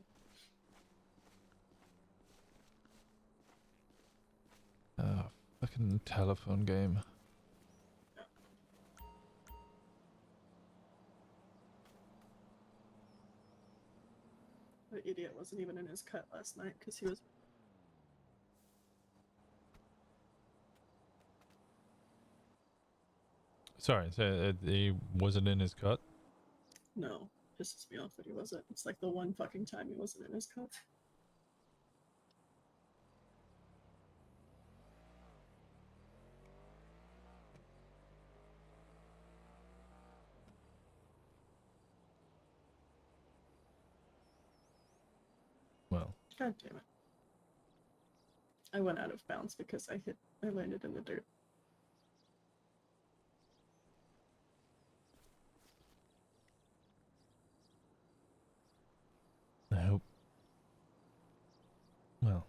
Fucking telephone game. The idiot wasn't even in his cut last night because he was. Sorry, so he wasn't in his cut? No, pisses me off that he wasn't. It's like the one fucking time he wasn't in his cut. Well. God damn it. I went out of bounds because I landed in the dirt. I hope. Well.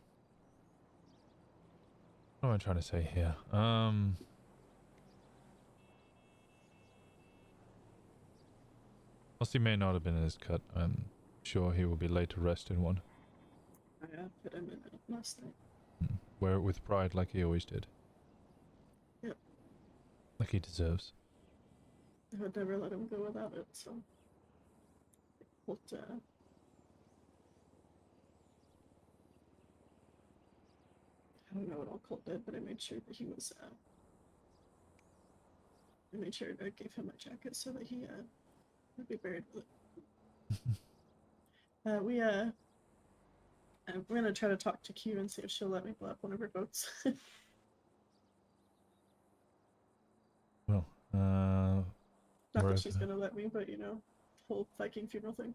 What am I trying to say here? He may not have been in his cut. I'm sure he will be laid to rest in one. I put him in it last night. Wear it with pride like he always did. Yep. Like he deserves. I would never let him go without it, so. But, I don't know what all Colt did, but I made sure that he was, I made sure I gave him my jacket so that he, would be buried with it. We're gonna try to talk to Q and see if she'll let me blow up one of her boats. Well, not that she's gonna let me, but you know, whole Viking funeral thing.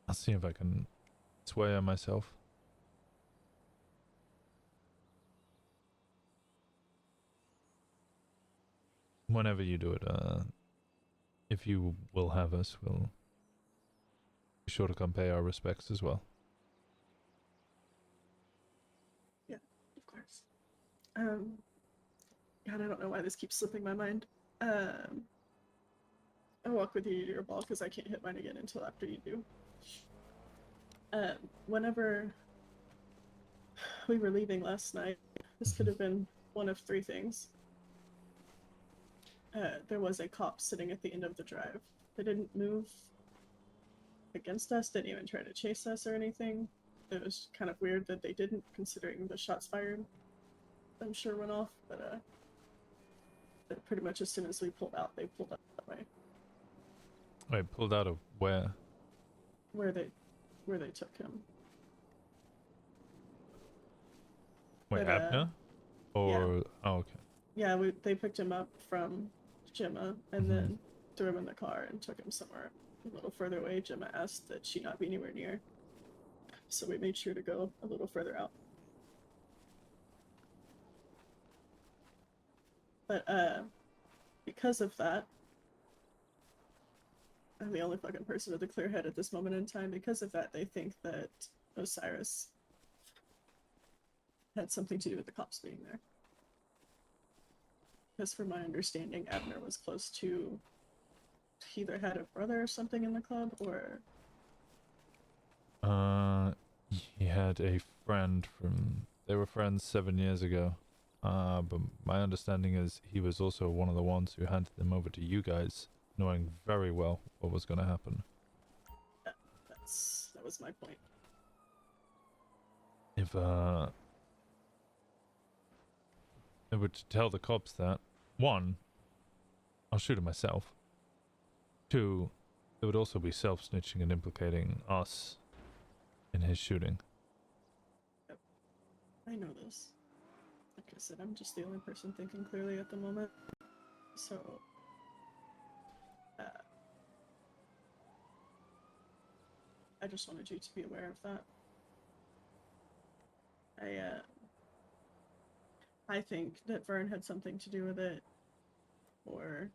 I'll see if I can sway her myself. Whenever you do it, if you will have us, we'll be sure to come pay our respects as well. Yeah, of course. God, I don't know why this keeps slipping my mind. I'll walk with you to your ball because I can't hit mine again until after you do. Whenever we were leaving last night, this could have been one of three things. There was a cop sitting at the end of the drive. They didn't move against us, didn't even try to chase us or anything. It was kind of weird that they didn't, considering the shots fired, I'm sure, went off, but pretty much as soon as we pulled out, they pulled out that way. Wait, pulled out of where? Where they took him. Wait, But, Abner? Or yeah. oh, okay. Yeah, they picked him up from Gemma and then threw him in the car and took him somewhere a little further away. Gemma asked that she not be anywhere near, so we made sure to go a little further out. But because of that, I'm the only fucking person with a clear head at this moment in time. Because of that, they think that Osiris had something to do with the cops being there. Because from my understanding, Abner was close to, he either had a brother or something in the club, or... He had a friend they were friends 7 years ago. But my understanding is he was also one of the ones who handed them over to you guys, knowing very well what was going to happen. That was my point. If I were to tell the cops that, one, I'll shoot him myself. Two, it would also be self-snitching and implicating us in his shooting. Yep. I know this. Like I said, I'm just the only person thinking clearly at the moment. So, I just wanted you to be aware of that. I think that Vern had something to do with it, or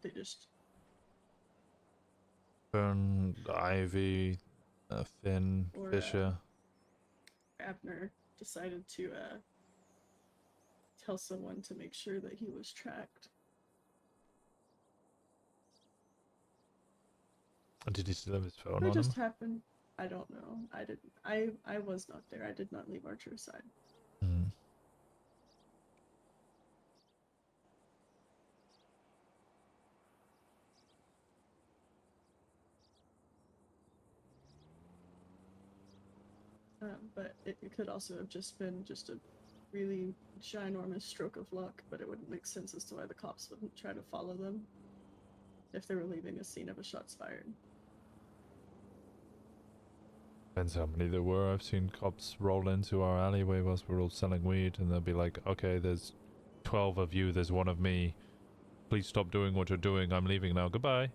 they just... Vern, Ivy, Finn, or, Fisher. Abner decided to tell someone to make sure that he was tracked. Did he still have his phone It on just him? happened. I don't know. I was not there. I did not leave Archer's side. But it could also have just been a really ginormous stroke of luck, but it wouldn't make sense as to why the cops wouldn't try to follow them if they were leaving a scene of a shots fired. Depends how many there were. I've seen cops roll into our alleyway whilst we're all selling weed, and they'll be like, okay, there's 12 of you, there's one of me. Please stop doing what you're doing. I'm leaving now. Goodbye.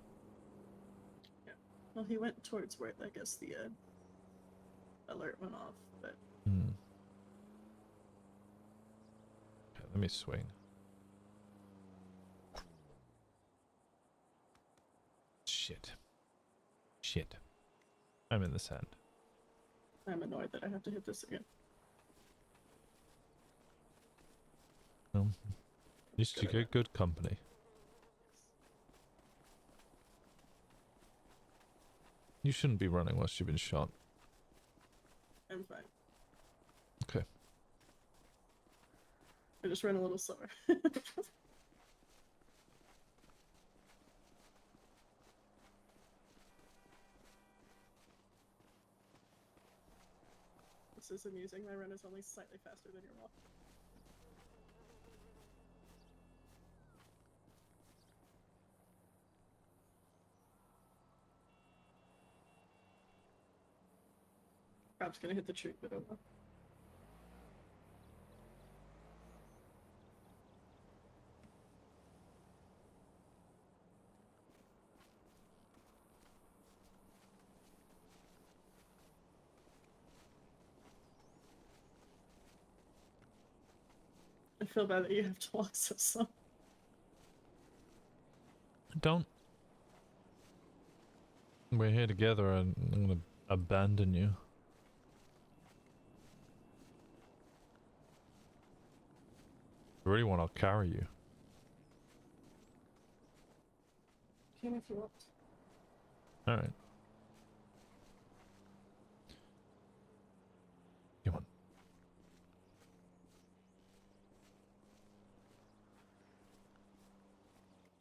Yeah. Well, he went towards where I guess the alert went off, but... Okay, let me swing. Shit. I'm in the sand. I'm annoyed that I have to hit this again. At least you get good company. You shouldn't be running whilst you've been shot. I'm fine. Okay. I just ran a little slower. This is amusing. My run is only slightly faster than your walk. Rob's gonna hit the tree, but oh well. I feel bad that you have to walk so slow. Don't. We're here together and I'm gonna abandon you. I really want to carry you. can if you want. All right. Come on.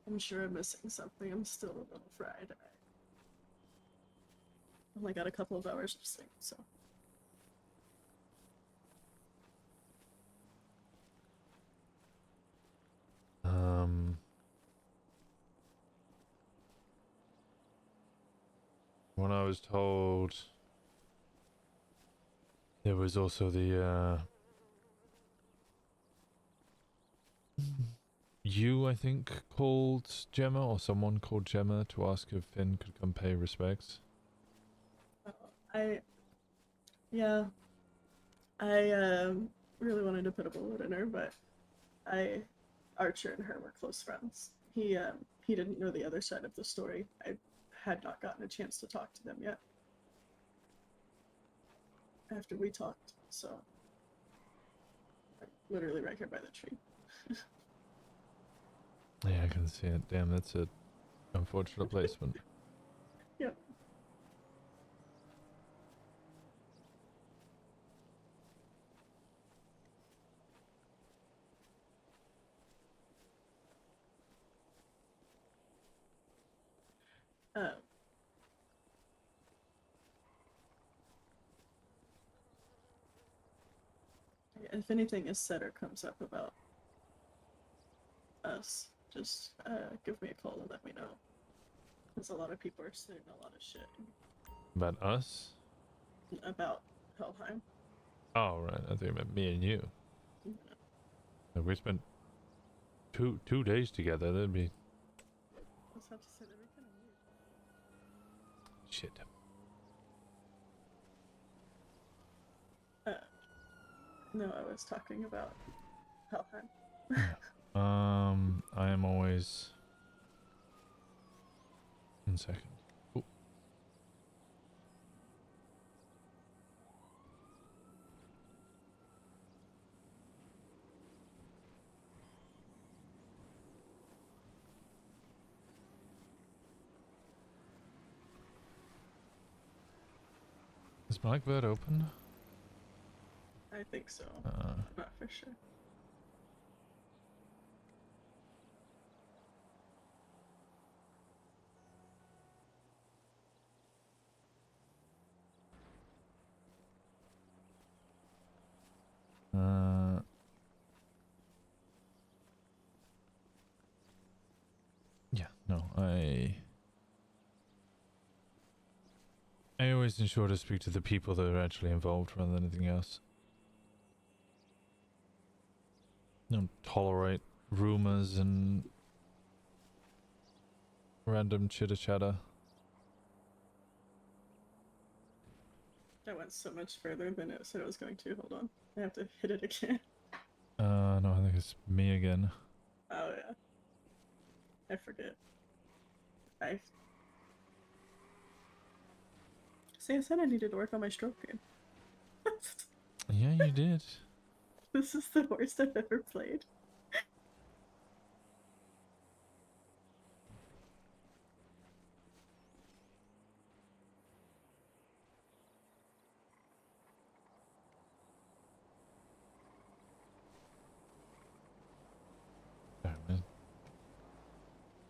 I'm sure I'm missing something. I'm still a little fried. I only got a couple of hours of sleep, so. When I was told, there was also the you, I think, called Gemma, or someone called Gemma to ask if Finn could come pay respects. Yeah, I really wanted to put a bullet in her, but Archer and her were close friends. He didn't know the other side of the story. I had not gotten a chance to talk to them yet after we talked, so I'm literally right here by the tree. Yeah, I can see it. Damn, that's a unfortunate placement. Yep. If anything is said or comes up about us, just give me a call and let me know. Because a lot of people are saying a lot of shit About us? about Helheim. Oh, right. I think you meant me and you. Like, we spent two days together. That'd be I was about to say that we kind of weird. shit. No, I was talking about Helheim. I am always. 1 second. Ooh. Is Blackbird open? I think so. Not for sure. Yeah, no, I always ensure to speak to the people that are actually involved rather than anything else. Don't tolerate rumors and random chitter chatter. That went so much further than it said it was going to. Hold on. I have to hit it again. No, I think it's me again. Oh, yeah. I forget. See, I said I needed to work on my stroke game. Yeah, you did. This is the worst I've ever played.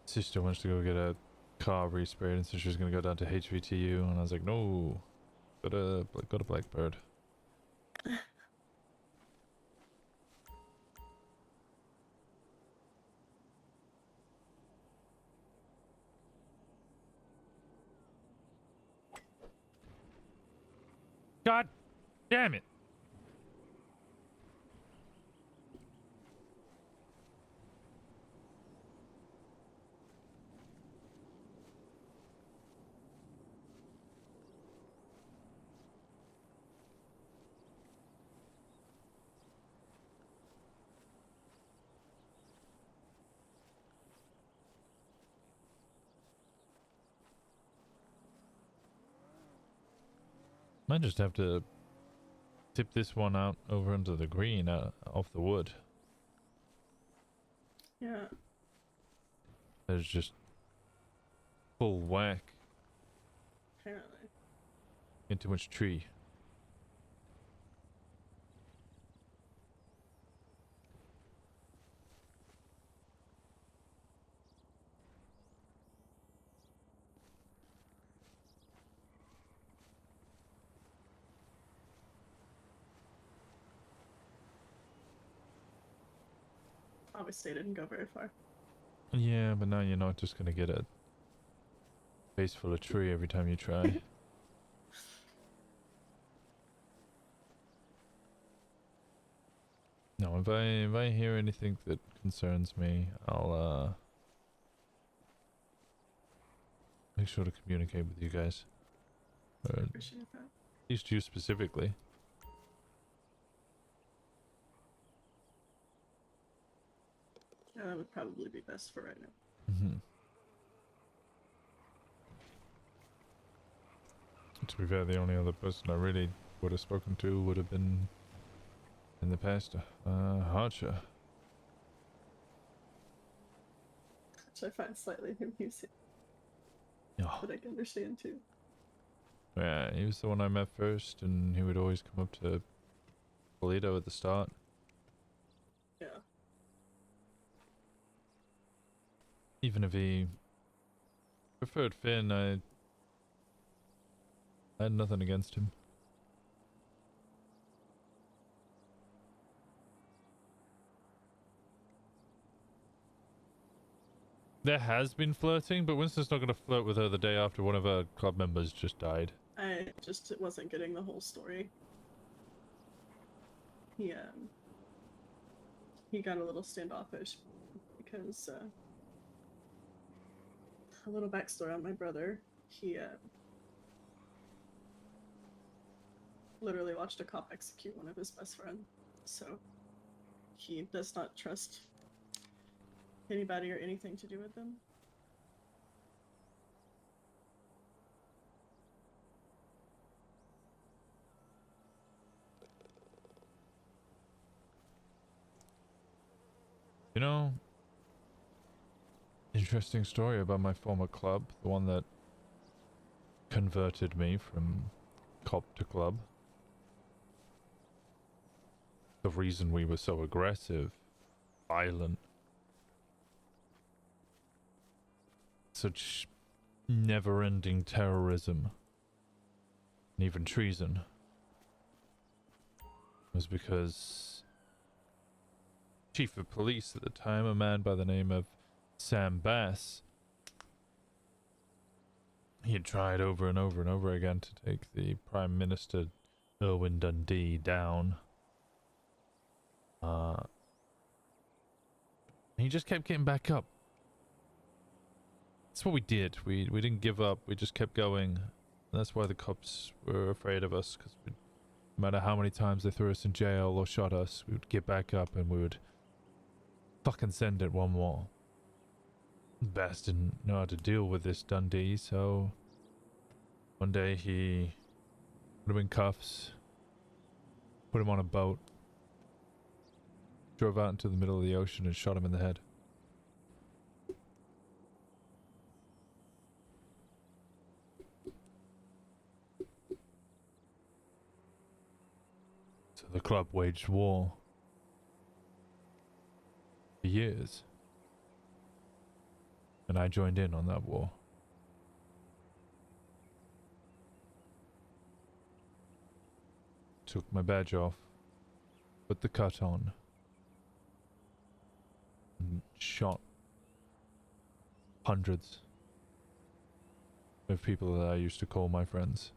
Sister wants to go get a car resprayed, and so she was gonna go down to HVTU, and I was like, no, go to Blackbird. God damn it! Might just have to tip this one out over into the green off the wood. Yeah. There's just full whack. Apparently. Get too much tree. Obviously, I didn't go very far. Yeah, but now you're not just gonna get a face full of tree every time you try. No, if I hear anything that concerns me, I'll make sure to communicate with you guys. I appreciate that. At least you specifically. Yeah, that would probably be best for right now. Mm-hmm. To be fair, the only other person I really would have spoken to would have been in the past, Archer. Which I find slightly amusing. Yeah. But I can understand too. Yeah, he was the one I met first, and he would always come up to Toledo at the start. Yeah. Even if he preferred Finn, I had nothing against him. There has been flirting, but Winston's not going to flirt with her the day after one of her club members just died. I just wasn't getting the whole story. He got a little standoffish because a little backstory on my brother. He literally watched a cop execute one of his best friends, so he does not trust anybody or anything to do with them. You know, interesting story about my former club, the one that converted me from cop to club. The reason we were so aggressive, violent, such never-ending terrorism, and even treason, was because Chief of Police at the time, a man by the name of Sam Bass, he had tried over and over and over again to take the Prime Minister Irwin Dundee down. He just kept getting back up. That's what we did. We didn't give up. We just kept going. And that's why the cops were afraid of us, because no matter how many times they threw us in jail or shot us, we would get back up and we would fucking send it one more. Bass didn't know how to deal with this Dundee, so one day he put him in cuffs, put him on a boat, drove out into the middle of the ocean and shot him in the head. So the club waged war for years, and I joined in on that war. Took my badge off, put the cut on, and shot hundreds of people that I used to call my friends.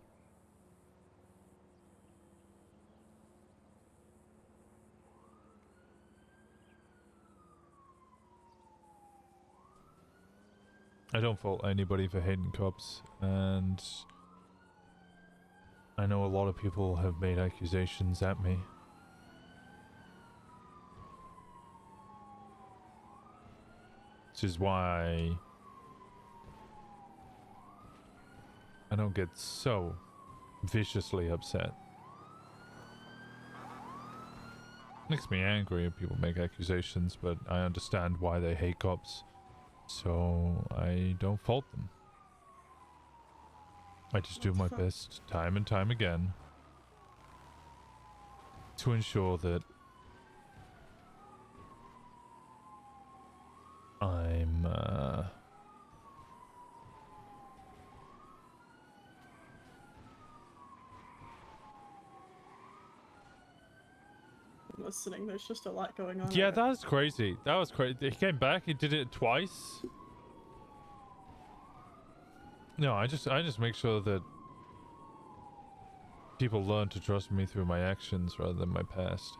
I don't fault anybody for hating cops, and I know a lot of people have made accusations at me. Which is why I don't get so viciously upset. Makes me angry if people make accusations, but I understand why they hate cops, so I don't fault them. I just do my best time and time again to ensure that I'm listening. There's just a lot going on. yeah, that was crazy. That was crazy. He came back. He did it twice. No, I just make sure that people learn to trust me through my actions rather than my past.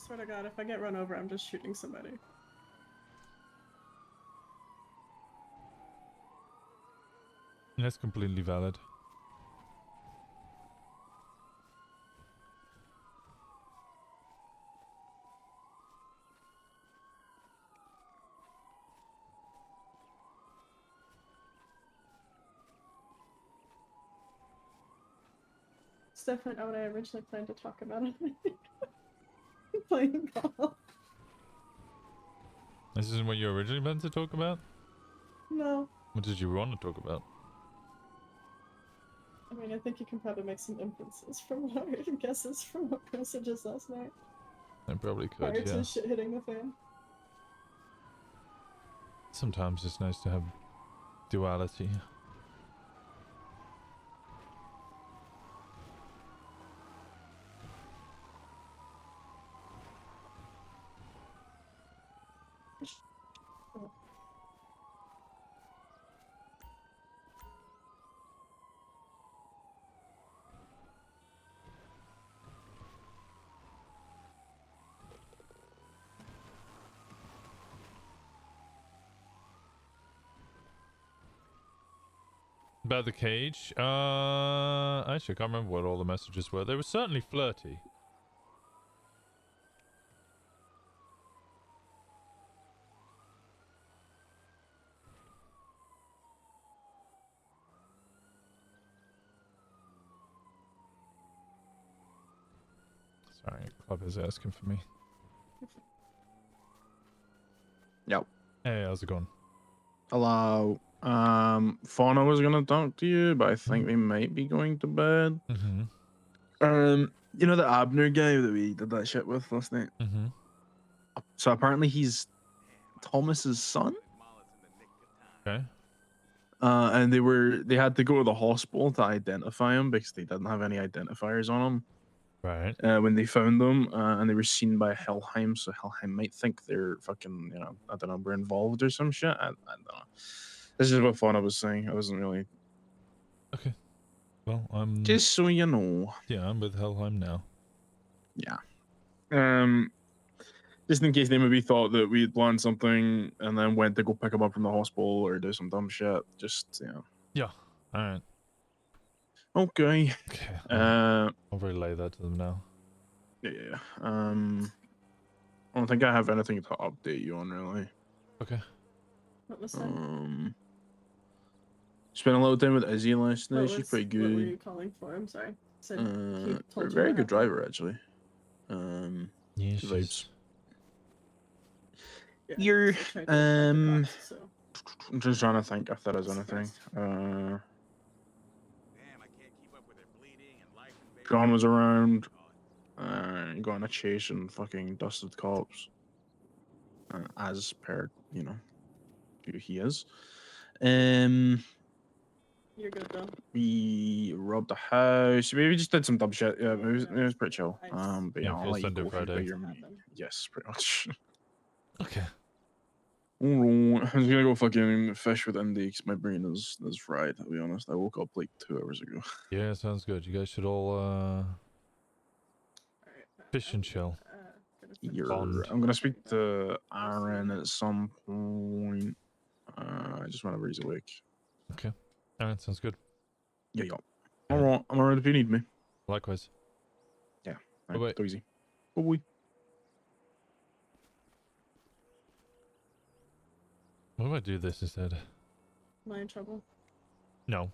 Swear to God, if I get run over, I'm just shooting somebody. That's completely valid. It's definitely not what I originally planned to talk about. Playing golf. This isn't what you originally planned to talk about? No. What did you want to talk about? I mean, I think you can probably make some inferences from what guesses from what messages last night. I probably could, Prior yeah. to shit hitting the fan. Sometimes it's nice to have duality. About the cage? Actually, I can't remember what all the messages were. They were certainly flirty. Sorry, Club is asking for me. Yep. Hey, how's it going? Hello. Fauna was gonna talk to you, but I think we might be going to bed. You know the Abner guy that we did that shit with last night? So apparently he's Thomas's son. Okay. And they had to go to the hospital to identify him because they didn't have any identifiers on him. Right. When they found them, and they were seen by Helheim, so Helheim might think they're fucking, you know, I don't know, we're involved or some shit. I don't know. This is what Fauna was saying. I wasn't really. Okay. Well, I'm. Just so you know. Yeah, I'm with Helheim now. Yeah. Just in case they maybe thought that we had planned something and then went to go pick him up from the hospital or do some dumb shit. Just, you know. Yeah. All right. Okay. Okay. I'll relay that to them now. Yeah. I don't think I have anything to update you on really. Okay. What was that? Spent a lot of time with Izzy last night. She's pretty What were good. you calling for? I'm sorry. Said he told you Very what good happened. driver actually. Yes. Vibes. Yeah, You're so I tried to report the cops, so. I'm just trying to think if there is anything. John was around. Got on a chase and fucking dusted cops. As per, you know, who he is. You're good though. We robbed a house. Maybe we just did some dumb shit. Yeah, it was pretty chill. But yeah, I'll let you go if you've got your yes, pretty much. Okay. Alright, I was gonna go fucking fish with Indy because my brain is fried. To be honest, I woke up like 2 hours ago. Yeah, sounds good. You guys should all fish and chill. I'm gonna speak to Aaron at some point. Just whenever he's awake. Okay. Alright, sounds good. Yeah, yeah. Alright, I'm around if you need me. Likewise. Yeah. Bye-bye. Go easy. Bye-bye. What if I do this instead? Am I in trouble? No.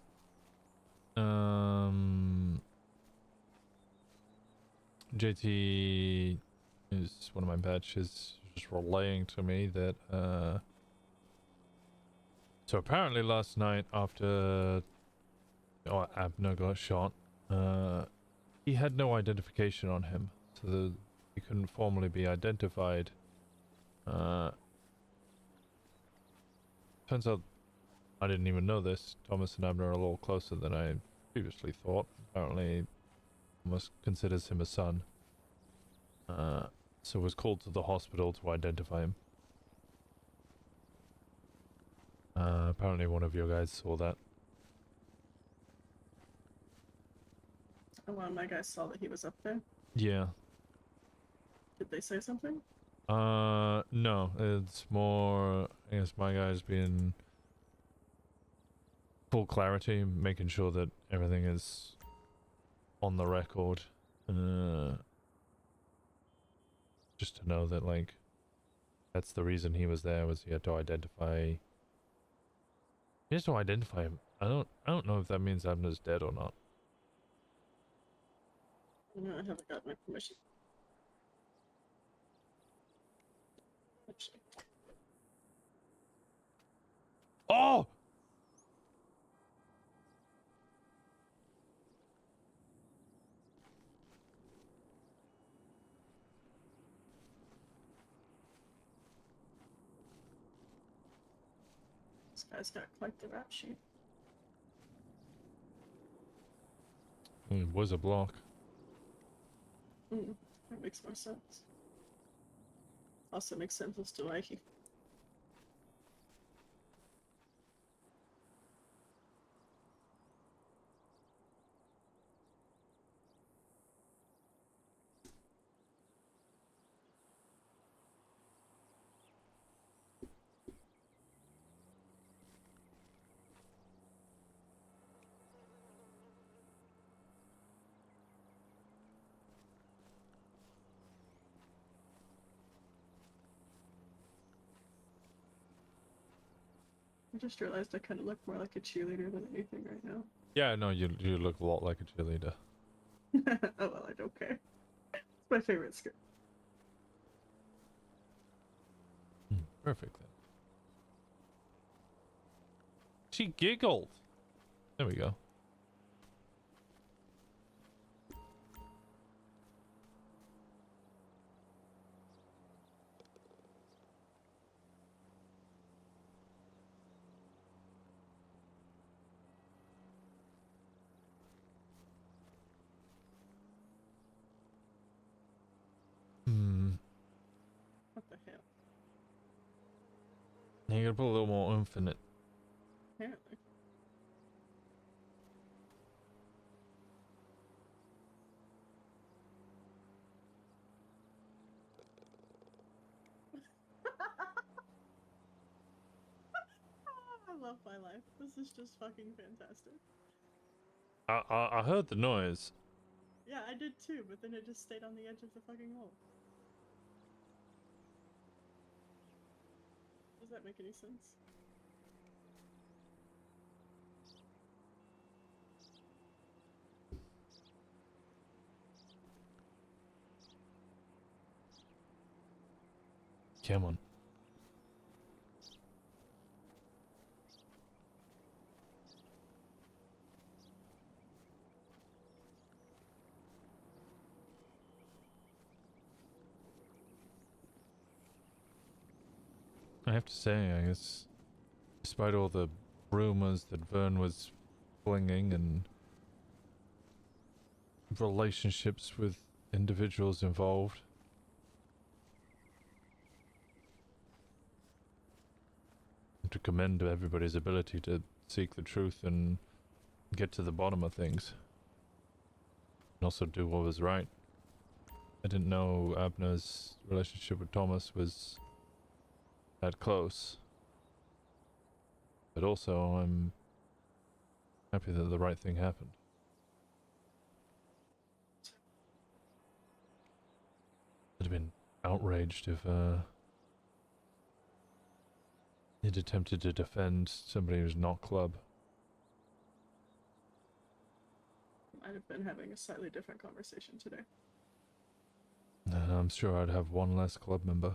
JT is one of my batches just relaying to me that so apparently last night after Abner got shot, he had no identification on him, so he couldn't formally be identified. Turns out I didn't even know this. Thomas and Abner are a little closer than I previously thought. Apparently Thomas considers him a son. So was called to the hospital to identify him. Apparently one of your guys saw that. And one of my guys saw that he was up there. Yeah. Did they say something? No. It's more, I guess my guy's being full clarity, making sure that everything is on the record. Just to know that, like, that's the reason he was there, was he had to identify... He has to identify him. I don't know if that means Abner's dead or not. No, I haven't got my permission. Actually. Oh! This guy's got quite the rap sheet. It was a block. That makes more sense. Also makes sense as to why he... I just realized I kind of look more like a cheerleader than anything right now. Yeah, no, you look a lot like a cheerleader. Oh well, I don't care. It's my favorite skirt. Perfect then. She giggled. There we go. What the hell? You gotta put a little more oomph in it. Apparently. I love my life. This is just fucking fantastic. I heard the noise. Yeah, I did too, but then it just stayed on the edge of the fucking hole. Does that make any sense? Come on. I have to say, I guess, despite all the rumors that Vern was flinging and relationships with individuals involved. To commend everybody's ability to seek the truth and get to the bottom of things. And also do what was right. I didn't know Abner's relationship with Thomas was that close. But also, I'm happy that the right thing happened. I'd have been outraged if he'd attempted to defend somebody who's not club. Might have been having a slightly different conversation today. I'm sure I'd have one less club member.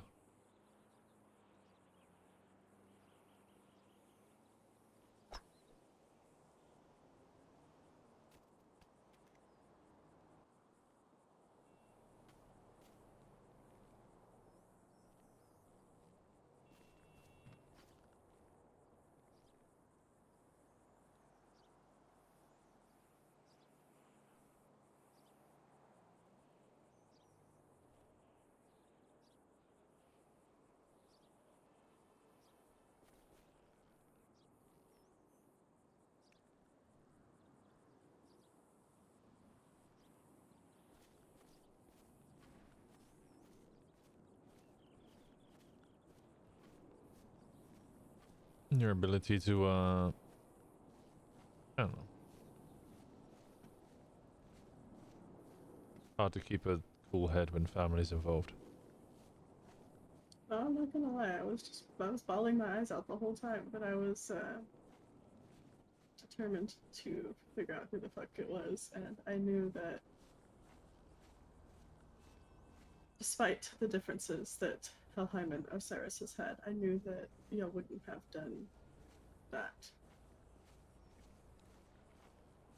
Your ability to, I don't know. Hard to keep a cool head when family's involved. No, I'm not gonna lie, I was bawling my eyes out the whole time, but I was determined to figure out who the fuck it was, and I knew that despite the differences that Helheim and Osiris has had, I knew that y'all wouldn't have done that.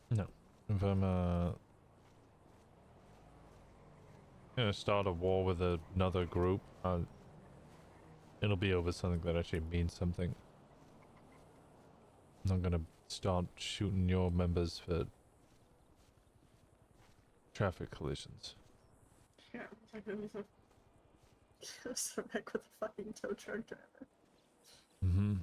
No. If I'm gonna start a war with another group, it'll be over something that actually means something. I'm not gonna start shooting your members for traffic collisions. Yeah, like it was a wreck with a fucking tow truck driver. Mm-hmm.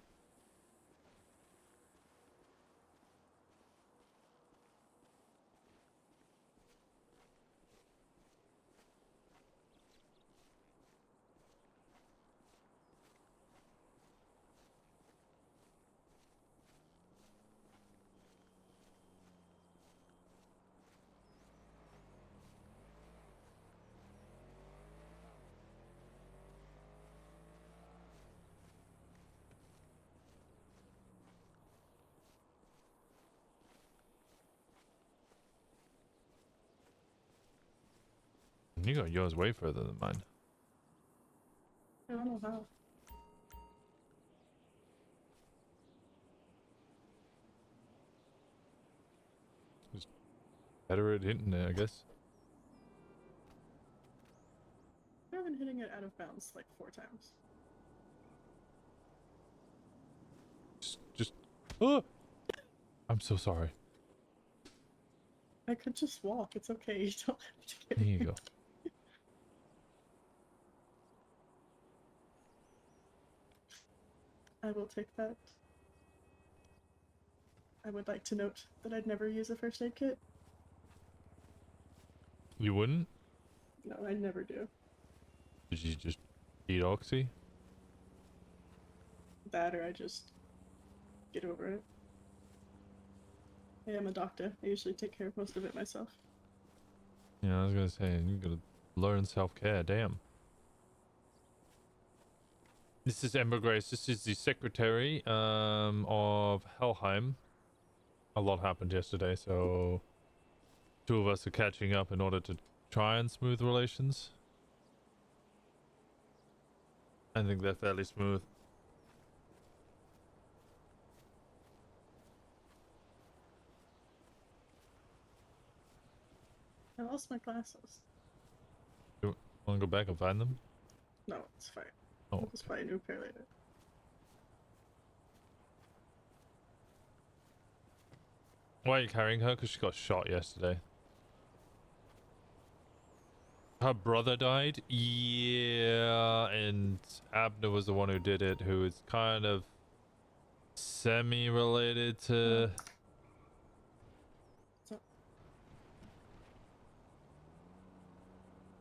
You got yours way further than mine. I don't know how. Just better at hitting it, I guess. I've been hitting it out of bounds like 4 times. Just oh! I'm so sorry. I could just walk, it's okay, you don't have to get There you go. I will take that. I would like to note that I'd never use a first aid kit. You wouldn't? No, I never do. Did you just eat oxy? That or I just get over it. I am a doctor. I usually take care of most of it myself. Yeah, I was gonna say, you gotta learn self-care, damn. This is Ember Grace. This is the secretary of Helheim. A lot happened yesterday, so 2 of us are catching up in order to try and smooth relations. I think they're fairly smooth. I lost my glasses. You wanna go back and find them? No, it's fine. Oh, I'll just buy a new pair later. Why are you carrying her? Because she got shot yesterday. Her brother died? Yeah, and Abner was the one who did it, who is kind of semi-related to...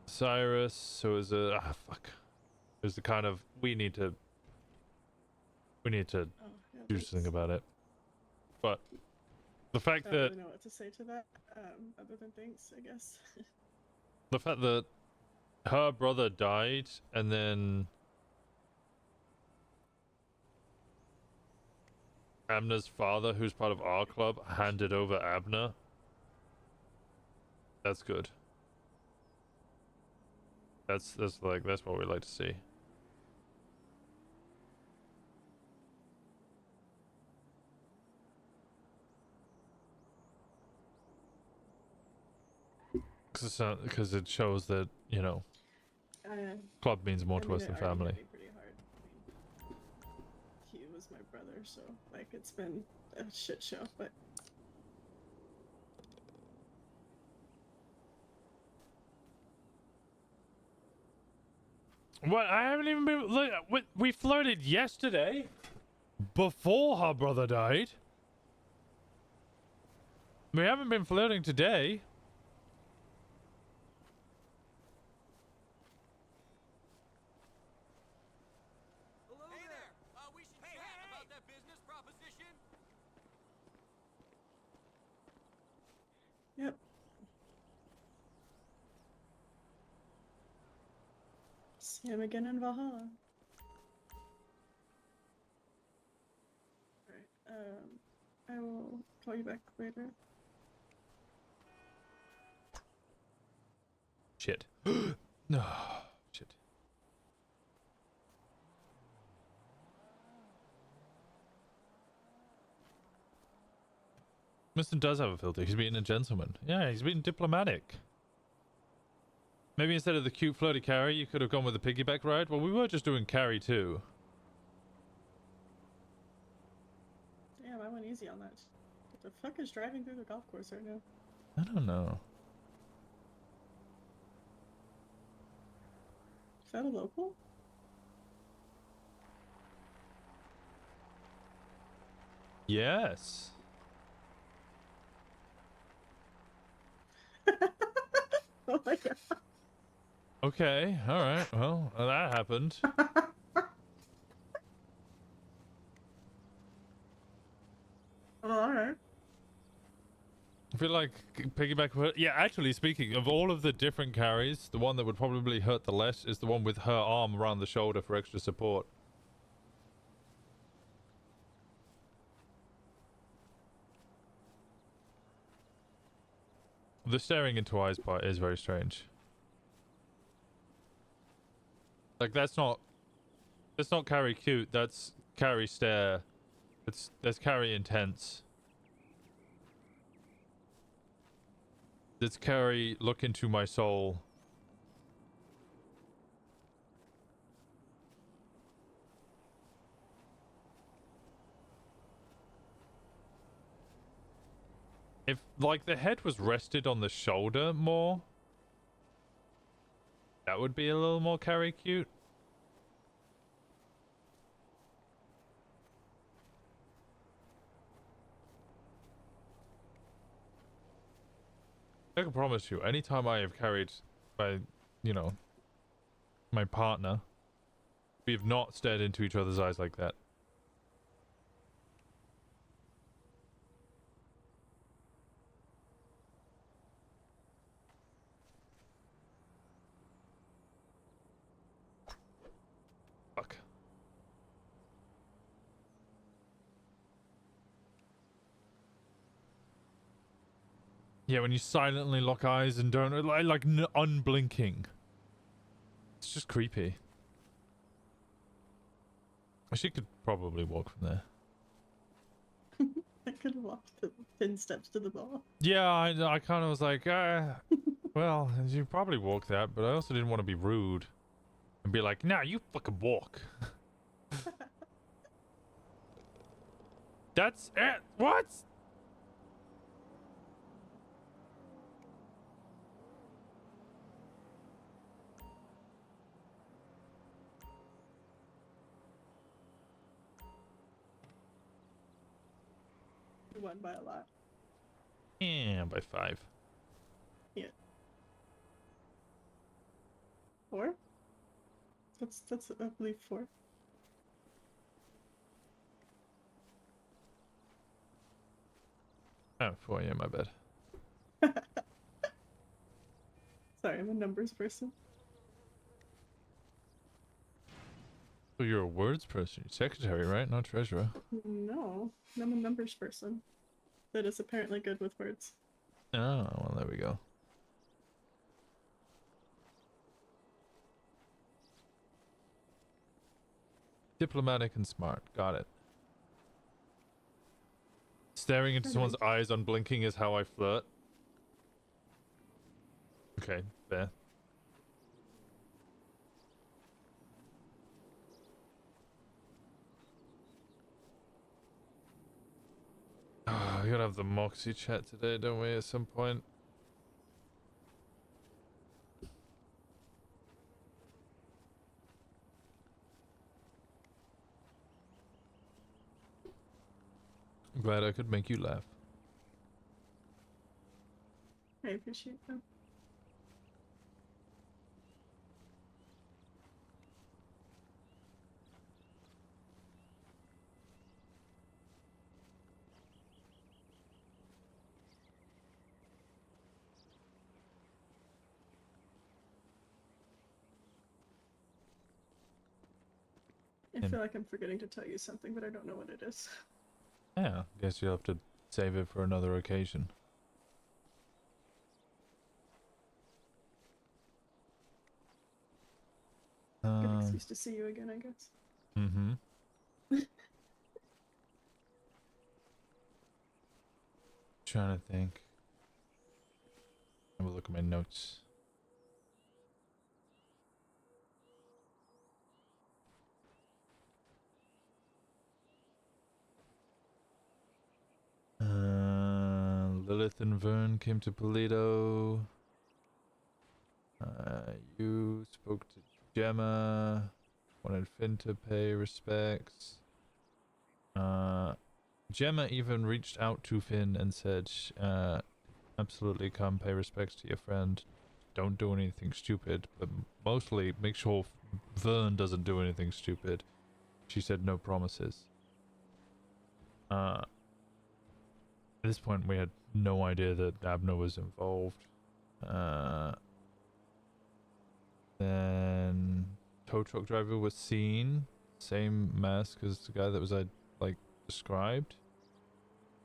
Cyrus, so it was a... Ah, fuck. It was the kind of... We need to do something about it. But the fact I that... don't really know what to say to that, other than thanks, I guess. The fact that her brother died and then Abner's father, who's part of our club, handed over Abner. That's good. That's what we like to see. Because it shows that, you know, club means more to us than family. Pretty hard. He was my brother, so like it's been a shit show, but What? I haven't even been. Look, we flirted yesterday, before her brother died. We haven't been flirting today. yep. See him again in Valhalla. Alright, I will call you back later. Shit. No. Shit. Winston does have a filter. He's being a gentleman. Yeah, he's being diplomatic. Maybe instead of the cute floaty carry, you could have gone with the piggyback ride. Well, we were just doing carry too. Damn, I went easy on that. What the fuck is driving through the golf course right now? I don't know. Is that a local? Yes. Oh my god. Okay, alright. Well, that happened. Alright. I feel like piggyback... Yeah, actually, speaking of all of the different carries, the one that would probably hurt the less is the one with her arm around the shoulder for extra support. The staring into eyes part is very strange. Like, that's not carry cute, that's carry stare. That's carry intense. That's carry look into my soul. If, like, the head was rested on the shoulder more, that would be a little more carry cute. I can promise you, anytime I have carried by, you know, my partner, we have not stared into each other's eyes like that. Fuck. Yeah, when you silently lock eyes and don't like unblinking. It's just creepy. She could probably walk from there. I could have walked the thin steps to the ball. Yeah, I kind of was like, well, you probably walk that, but I also didn't want to be rude and be like, nah, you fucking walk. That's it. What? won by a lot. Yeah, by 5. Yeah. 4? That's I believe 4. Oh, 4, yeah, my bad. Sorry, I'm a numbers person. So you're a words person. You're secretary, right? Not treasurer. No, I'm a numbers person. That is apparently good with words. Oh, well, there we go. Diplomatic and smart. Got it. Staring into someone's eyes unblinking is how I flirt. Okay, fair. Oh, we gotta have the Moxie chat today, don't we, at some point? I'm glad I could make you laugh. I appreciate that. I feel like I'm forgetting to tell you something, but I don't know what it is. Yeah, guess you'll have to save it for another occasion. Good excuse to see you again, I guess. Mm-hmm. Trying to think. Have a look at my notes. Lilith and Vern came to Polito. You spoke to Gemma. Wanted Finn to pay respects. Gemma even reached out to Finn and said, absolutely come pay respects to your friend. Don't do anything stupid, but mostly make sure Vern doesn't do anything stupid. She said no promises. At this point, we had no idea that Abner was involved. Then tow truck driver was seen, same mask as the guy that was like described,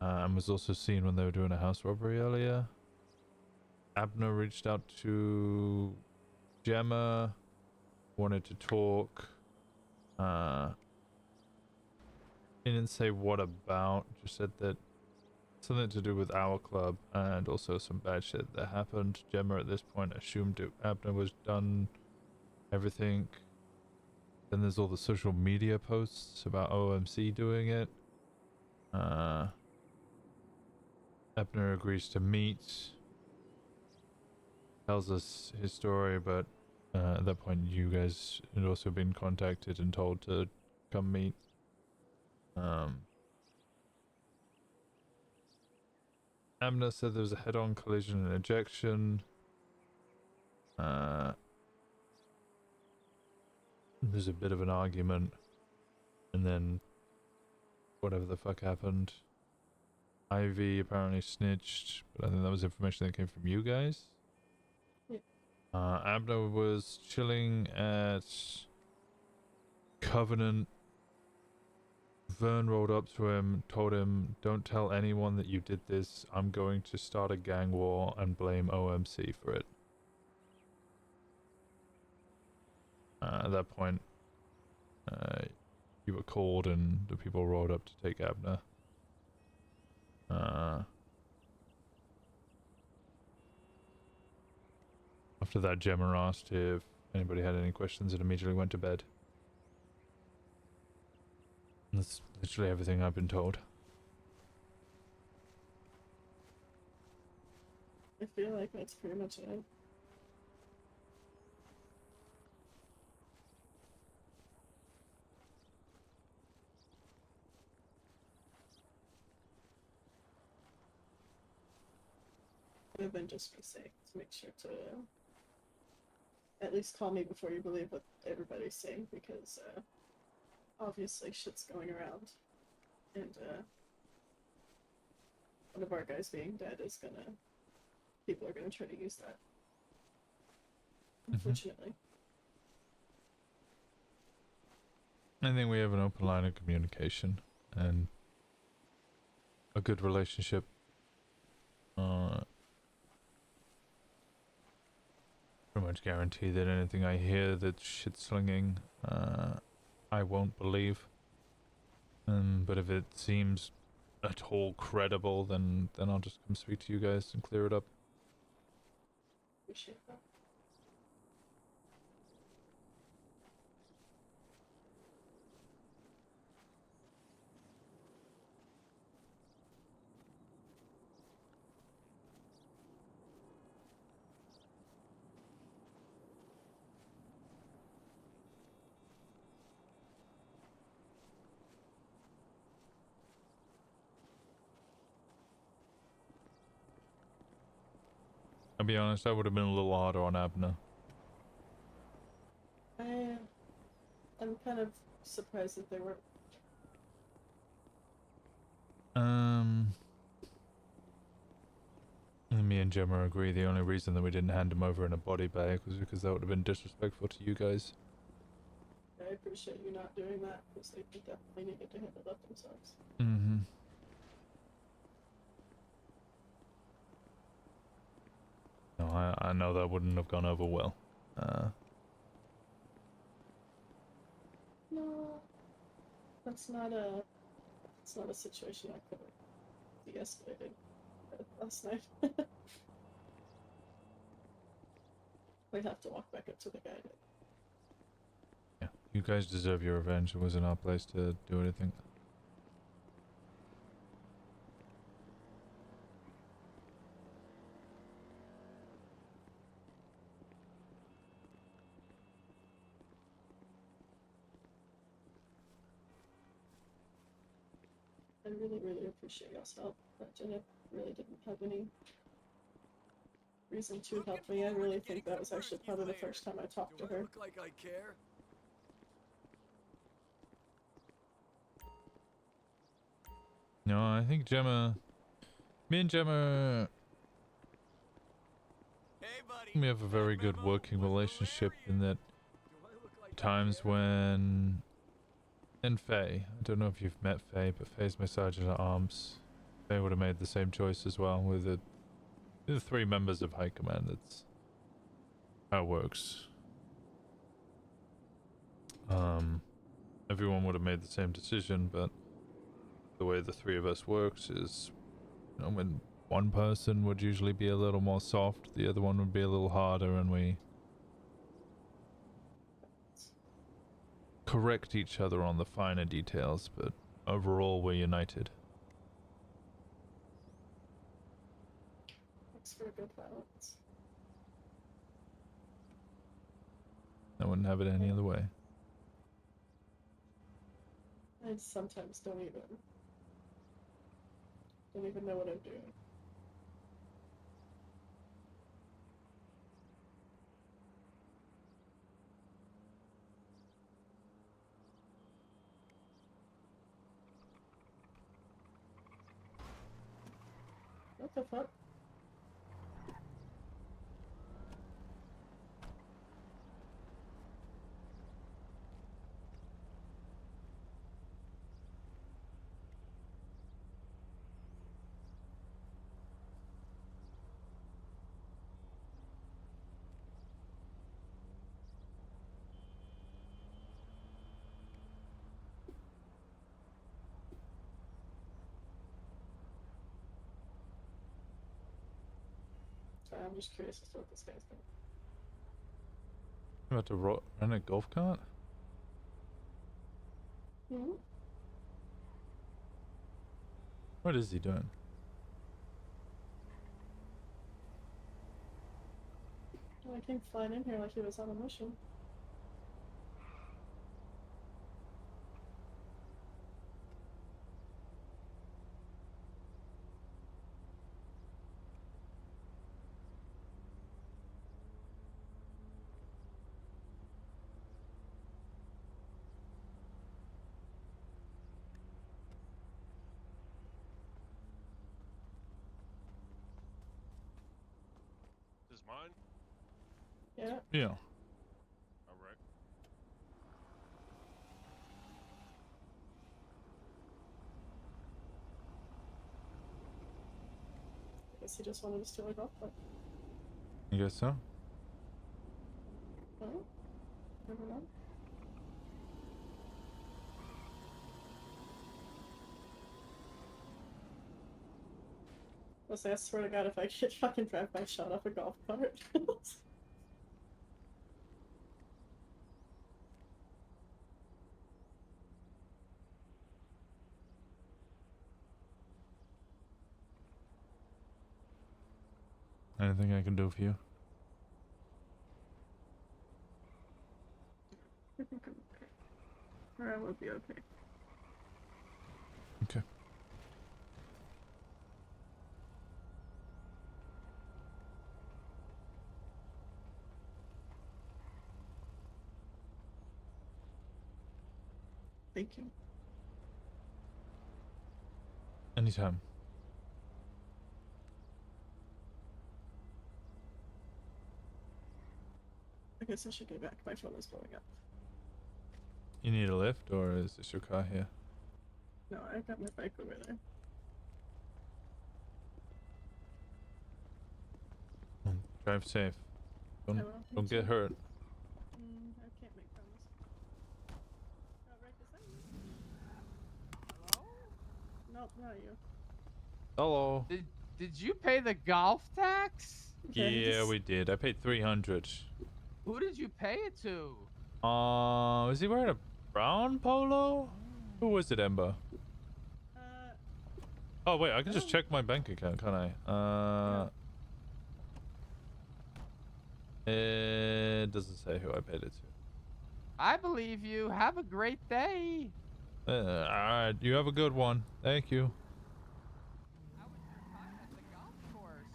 and was also seen when they were doing a house robbery earlier. Abner reached out to Gemma, wanted to talk. He didn't say what about, just said that something to do with our club and also some bad shit that happened. Gemma at this point assumed Abner was done everything. Then there's all the social media posts about OMC doing it. Abner agrees to meet. Tells us his story, but at that point you guys had also been contacted and told to come meet. Abner said there was a head-on collision and ejection. There's a bit of an argument, and then whatever the fuck happened. Ivy apparently snitched, but I think that was information that came from you guys. Yeah. Abner was chilling at Covenant. Vern rolled up to him, told him, don't tell anyone that you did this. I'm going to start a gang war and blame OMC for it. At that point, you were called and the people rolled up to take Abner. After that, Gemma asked if anybody had any questions and immediately went to bed. That's literally everything I've been told. I feel like that's pretty much it. rather than just be safe, to make sure to at least call me before you believe what everybody's saying, because obviously shit's going around, and one of our guys being dead is gonna, people are gonna try to use that, unfortunately. I think we have an open line of communication and a good relationship. Pretty much guarantee that anything I hear that's shit slinging, I won't believe. But if it seems at all credible, then I'll just come speak to you guys and clear it up. Appreciate that. I'll be honest, I would have been a little harder on Abner. I'm kind of surprised that they were. And me and Gemma agree the only reason that we didn't hand him over in a body bag was because that would have been disrespectful to you guys. I appreciate you not doing that, because they definitely needed to handle that themselves. Mm-hmm. No, I know that wouldn't have gone over well. No, that's not a situation I could have de-escalated last night. We'd have to walk back up to the guy. Yeah, you guys deserve your revenge. It wasn't our place to do anything. I really, really appreciate y'all's help. But Jenna really didn't have any reason to help me. I really think that was actually probably the first time I talked to her. Look like I care? No, I think Gemma... Me and Gemma... We have a very good working relationship in that times when... And Faye. I don't know if you've met Faye, but Faye's my sergeant at arms. Faye would have made the same choice as well with the 3 members of High Command. That's how it works. Everyone would have made the same decision, but the way the 3 of us works is, you know, when one person would usually be a little more soft, the other one would be a little harder, and we correct each other on the finer details, but overall we're united. Thanks for a good balance. I wouldn't have it any other way. I sometimes don't even know what I'm doing. What the fuck? Sorry, I'm just curious as to what this guy's doing. You about to run a golf cart? Hmm? What is he doing? Well, I came flying in here like he was on a mission. is mine? Yeah. Yeah. All right. I guess he just wanted to steal a golf cart. I guess so. Oh, never mind. I swear to God, if I get fucking drive-by shot off a golf cart. Anything I can do for you? I think I'm okay. Or I will be okay. Okay. Thank you. Anytime. I guess I should get back. My phone is blowing up. You need a lift, or is this your car here? No, I got my bike over there. Drive safe. I Don't, will. don't get hurt. I can't make promises. Oh, Rick, is that you? Hello? Nope, not you. Hello. Did you pay the golf tax? Yeah, we did. I paid 300. Who did you pay it to? Was he wearing a brown polo? Who was it, Ember? Oh wait, I can just check my bank account, can't I? It doesn't say who I paid it to. I believe you. Have a great day. Alright, you have a good one. Thank you. How was your time at the golf course?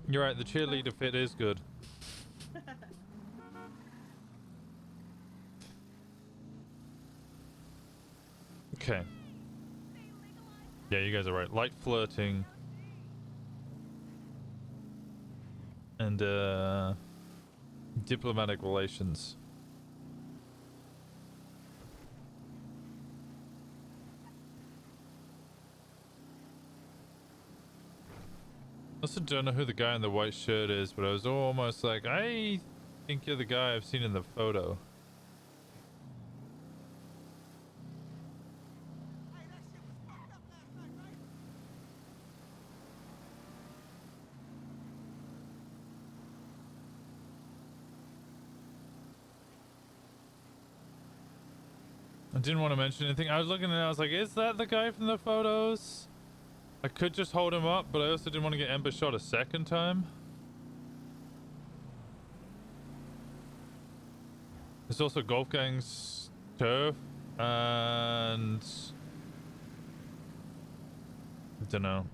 You're right, the cheerleader fit is good. Okay. Yeah, you guys are right. Light flirting. And, diplomatic relations. I also don't know who the guy in the white shirt is, but I was almost like, I think you're the guy I've seen in the photo. I didn't want to mention anything. I was looking at it, I was like, is that the guy from the photos? I could just hold him up, but I also didn't want to get Ember shot a second time. There's also Golf Gang's turf, and I don't know.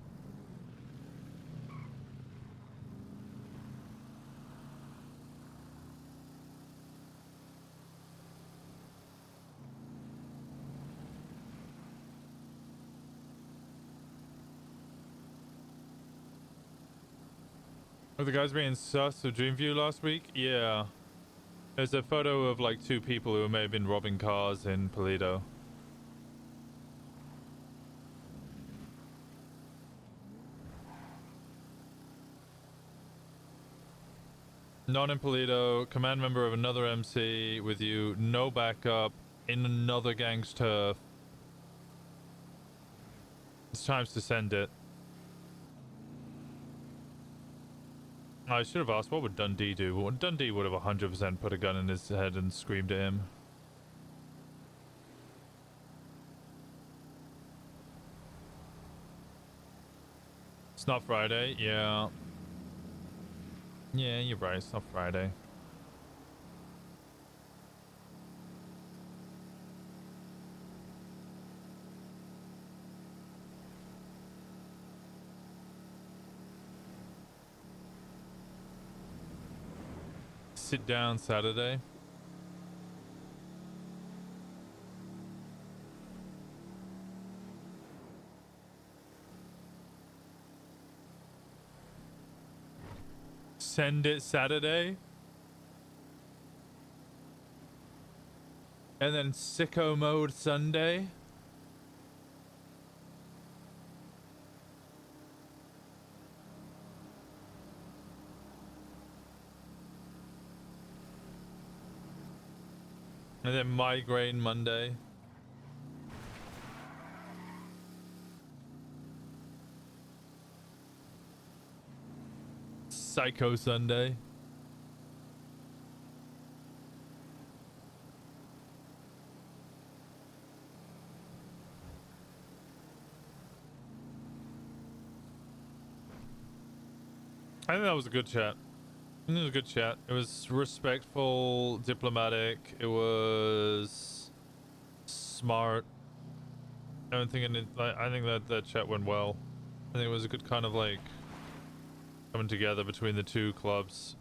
Were the guys being sus of Dreamview last week? Yeah. There's a photo of like two people who may have been robbing cars in Toledo. Not in Toledo. Command member of another MC with you. No backup. In another gang's turf. It's time to send it. I should have asked, what would Dundee do? Well, Dundee would have 100% put a gun in his head and screamed at him. It's not Friday, yeah. Yeah, you're right, it's not Friday. sit down Saturday. Send it Saturday. And then sicko mode Sunday. And then migraine Monday. Psycho Sunday. I think that was a good chat. It was a good chat. It was respectful, diplomatic. It was smart. I think that chat went well. I think it was a good kind of like coming together between the two clubs.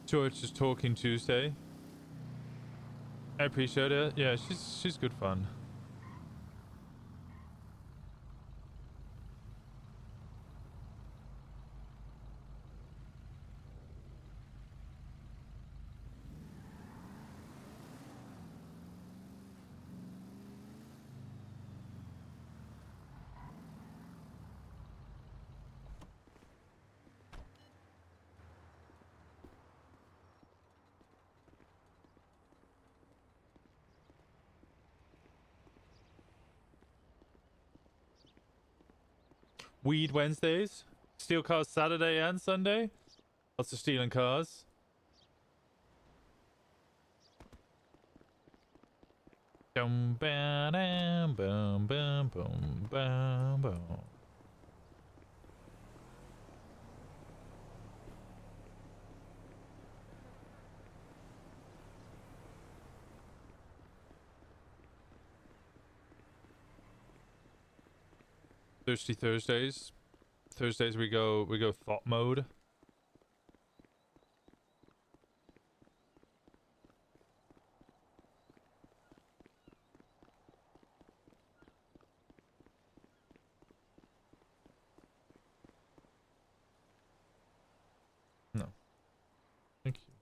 George is talking Tuesday. I appreciate it. Yeah, she's good fun. Weed Wednesdays. Steal cars Saturday and Sunday. Lots of stealing cars. Boom, ba-dam, boom, boom, boom, boom, boom. Thirsty Thursdays. Thursdays we go thought mode. No. Thank you.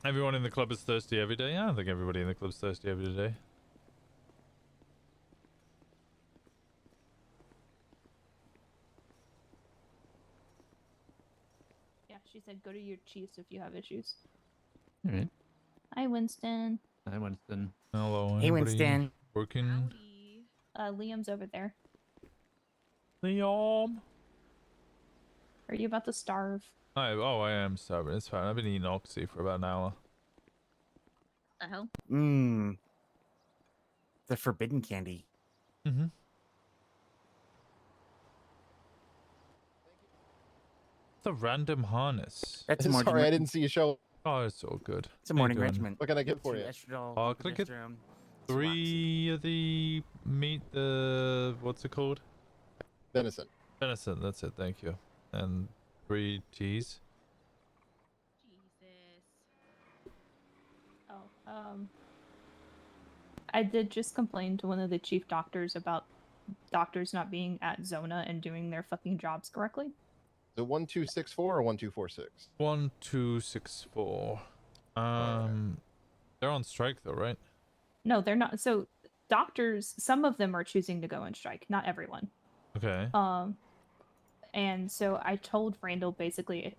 Everyone in the club is thirsty every day? I don't think everybody in the club's thirsty every day. Yeah, she said go to your chiefs if you have issues. Alright. Hi, Winston. Hi, Winston. Hello, Hey, anybody Winston. working? Liam's over there. Liam? Are you about to starve? I am starving. It's fine. I've been eating Oxy for about an hour. The hell? Mmm. The forbidden candy. Mm-hmm. It's a random harness. That's a morning. Sorry, I didn't see you show. Oh, it's all good. It's a How you morning doing? regiment. What can I get for you? Can I get 3 of the meat? What's it called? Venison. Venison. That's it. Thank you. And 3 cheese. I did just complain to one of the chief doctors about doctors not being at Zona and doing their fucking jobs correctly. So 1264 or 1246? 1264. They're on strike though, right? No, they're not. So doctors, some of them are choosing to go on strike, not everyone. Okay. And so I told Randall basically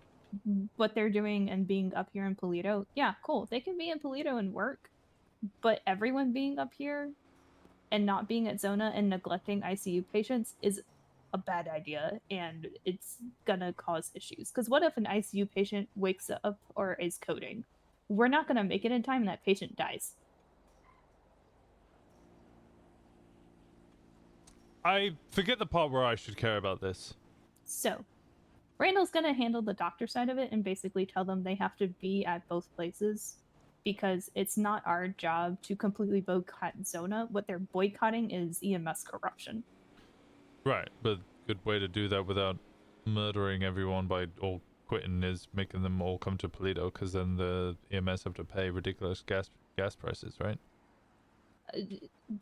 what they're doing and being up here in Polito. Yeah, cool. They can be in Polito and work, but everyone being up here and not being at Zona and neglecting ICU patients is a bad idea, and it's gonna cause issues. Because what if an ICU patient wakes up or is coding? We're not gonna make it in time and that patient dies. I forget the part where I should care about this. So, Randall's gonna handle the doctor side of it and basically tell them they have to be at both places because it's not our job to completely boycott Zona. What they're boycotting is EMS corruption. Right, but good way to do that without murdering everyone by all quitting is making them all come to Polito, because then the EMS have to pay ridiculous gas prices, right?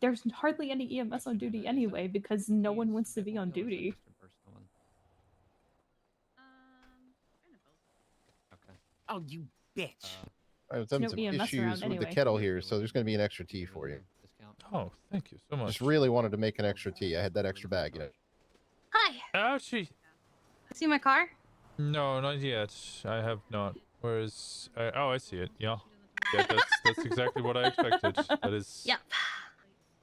There's hardly any EMS on duty anyway because no one wants to be on duty. Oh, you bitch. I was having no some EMS issues around with the anyway. kettle here, so there's going to be an extra tea for you. Oh, thank you so much. Just really wanted to make an extra tea. I had that extra bag, you know. Hi. Ouchie. See my car? No, not yet. I have not. Whereas, oh, I see it. Yeah, yeah. That's exactly what I expected. That is. Yep.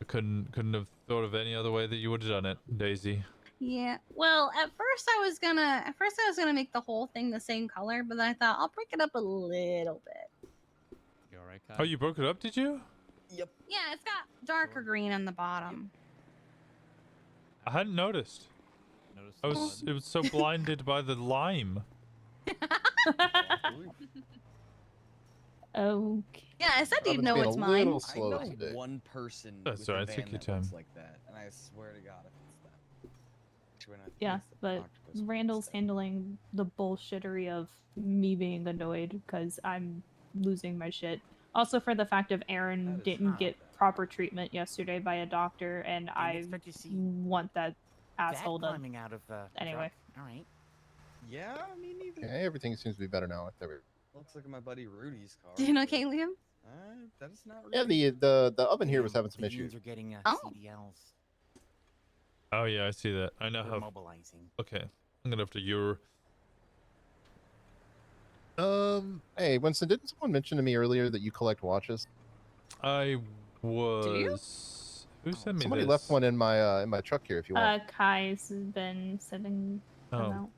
I couldn't have thought of any other way that you would have done it, Daisy. Yeah. Well, at first I was gonna make the whole thing the same color, but then I thought I'll break it up a little bit. You alright, Kai? Oh, you broke it up, did you? Yep. Yeah, it's got darker green on the bottom. I hadn't noticed. It was so blinded by the lime. Okay. Yeah, I said you'd Robin's know being it's a mine. little slow I know today. one person That's with all a right, van take your that time. looks like that, and I swear to God, if it's them. Swear not- Yeah, it's the but octopus. Randall's handling the bullshittery of me being annoyed because I'm losing my shit. Also for the fact of Aaron didn't get proper treatment yesterday by a doctor, and I want that asshole to... climbing out of Anyway. All right. Yeah, me neither. Okay, everything seems to be better now. There we go. Looks like my buddy Rudy's car. Do you know Liam? That is not Yeah, Rudy. the oven here was having some Beans issues. are getting Oh. CDLs. Oh yeah, I see that. I know They're how. mobilizing. Okay, I'm gonna have to Euro. Hey, Winston, didn't someone mention to me earlier that you collect watches? I was. Who sent me Somebody this? left one in my truck here. If you want. Kai's been sending them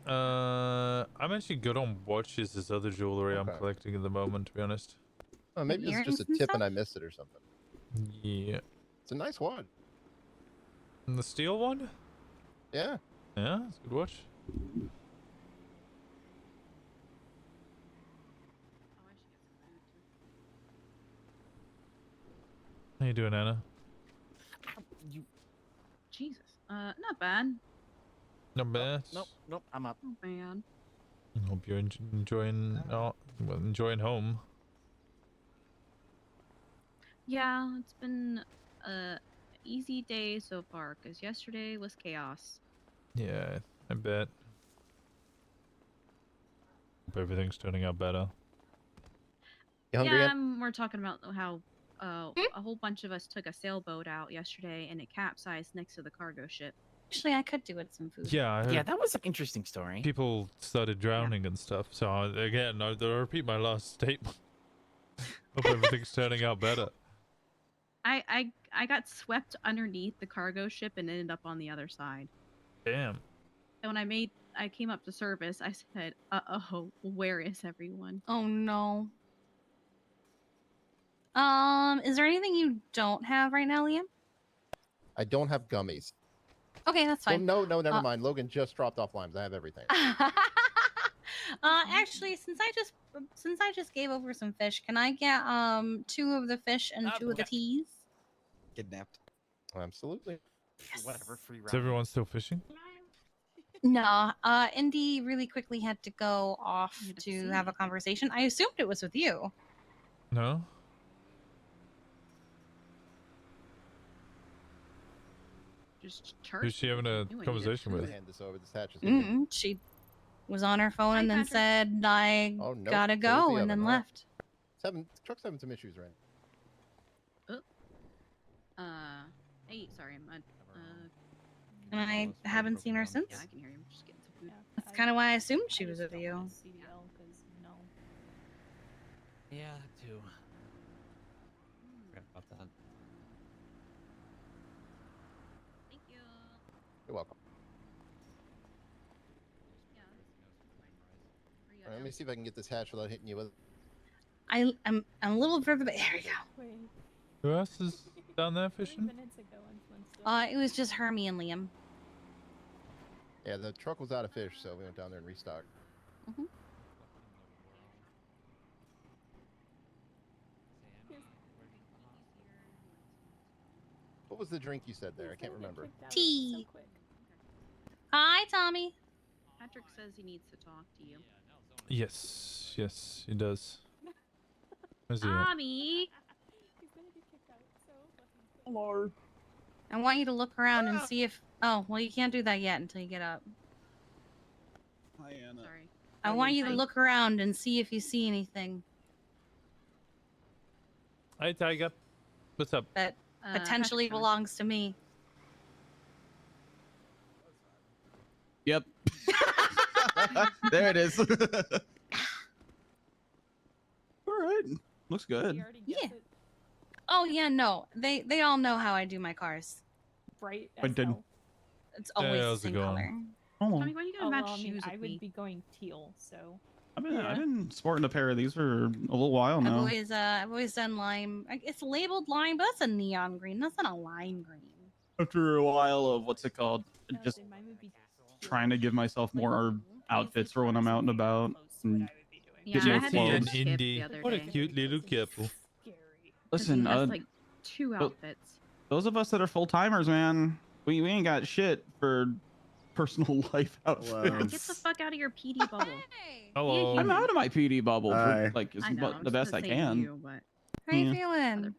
out. I'm actually good on watches. This other jewelry I'm collecting at the moment, to be honest. Oh, maybe it's just a tip and I missed it or something. Yeah. It's a nice watch. And the steel one? Yeah. Yeah, it's a good watch. How you doing, Anna? Jesus. Not bad. Not bad. Nope, I'm up. Not bad. I hope you're enjoying. Enjoying home. Yeah, it's been a easy day so far because yesterday was chaos. Yeah, I bet. Hope everything's turning out better. You hungry yet? We're talking about how a whole bunch of us took a sailboat out yesterday and it capsized next to the cargo ship. Actually, I could do with some food. Yeah, I heard Yeah, that was an interesting story. people started drowning and stuff. So again, I'll repeat my last statement. Hope everything's turning out better. I got swept underneath the cargo ship and ended up on the other side. Damn. And when I came up to service, I said, "Uh-oh, where is everyone?" Oh no. Is there anything you don't have right now, Liam? I don't have gummies. Okay, that's fine. No, never mind. Logan just dropped off limes. I have everything. Actually, since I just gave over some fish, can I get 2 of the fish and 2 of the teas? Kidnapped. Absolutely. Whatever, free Is everyone still fishing? No, Indy really quickly had to go off to have a conversation. I assumed it was with you. No. Just charge. Who's she having a Knew I needed conversation with? food. Hand this over. This hatch is gonna be- She was on her phone Hi, and then Patrick. said, "I Oh no. gotta go," and then left. Truck's having some issues right now. Hey, sorry, I'm And I haven't seen her since. Yeah, I can hear you. I'm just getting some food. That's kind of why I assumed she was with you. Yeah, too. Forgot about that. Thank you. You're welcome. Yeah. All right, let me see if I can get this hatch without hitting you with it. I'm a little further. There we go. Who else is down there fishing? It was just Hermie and Liam. Yeah, the truck was out of fish, so we went down there and restocked. What was the drink you said there? I can't remember. Tea. Hi, Tommy. Patrick says he needs to talk to you. Yes, yes, he does. Where's he at? Tommy. Hello. I want you to look around and see if. Oh, well, you can't do that yet until you get up. Hi, Anna. Sorry. I want you to look around and see if you see anything Hey, Tiger. What's up? that potentially belongs to me. Yep. There it is. All right. Looks good. Yeah. Oh yeah, no. They all know how I do my cars. Bright I didn't. It's always how's the it same going? color. Oh. Tommy, why are you gonna Oh, match well, I mean, shoes I with would me? be going teal, so. I've Yeah. been sporting a pair of these for a little while now. I've always done lime. It's labeled lime, but that's a neon green. That's not a lime green. After a while of what's it called? Just Mine would be trying to give myself more outfits for when I'm out and about. And Yeah, get I more had Tea to and clothes. skip Indie. the other What a day. cute little couple. Listen, he has like 2 outfits. those of us that are full timers, man, we ain't got shit for personal life outfits. Get the fuck out of your PD bubble. Hello. I'm out of my PD bubble Hi. for like I know, I'm the just best I gonna say to can. you, but How you Yeah. feeling?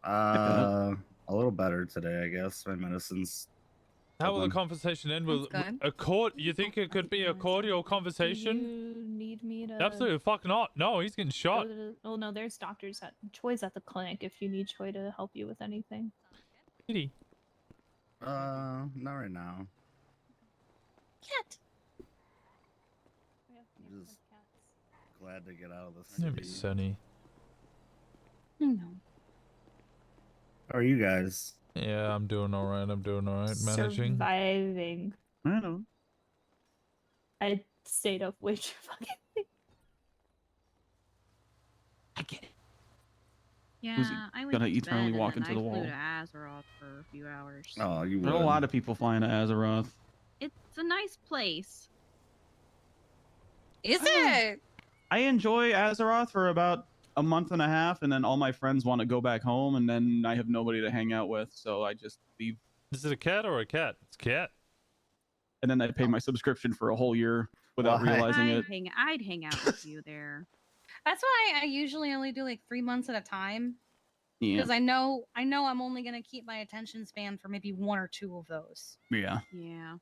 A little better today, I guess. My medicine's. How will the done. conversation end? Will That's good. a court? You think it could be a cordial conversation? You need me to. Absolutely fuck not. No, he's getting shot. Oh no, there's doctors at Choi's at the clinic if you need Choi to help you with anything. Kitty. Not right now. Cat. I'm just glad to get out of this Maybe city. Sunny. No. How are you guys? Yeah, I'm doing all right. I'm doing all right. Managing. Surviving. I know. I stayed up way too fucking late. I get it. yeah, I went gonna to eternally bed walk and into then the I flew wall? to Azeroth for a few hours. Oh, you There are a would. lot of people flying to Azeroth. It's a nice place. Is it? I enjoy Azeroth for about a month and a half, and then all my friends want to go back home, and then I have nobody to hang out with, so I just leave. Is it a cat or a cat? It's a cat. And then I pay my subscription for a whole year without Well, realizing it. I'd hang out with you there. That's why I usually only do like 3 months at a time. Yeah. Because I know I'm only gonna keep my attention span for maybe 1 or 2 of those. Yeah. Yeah.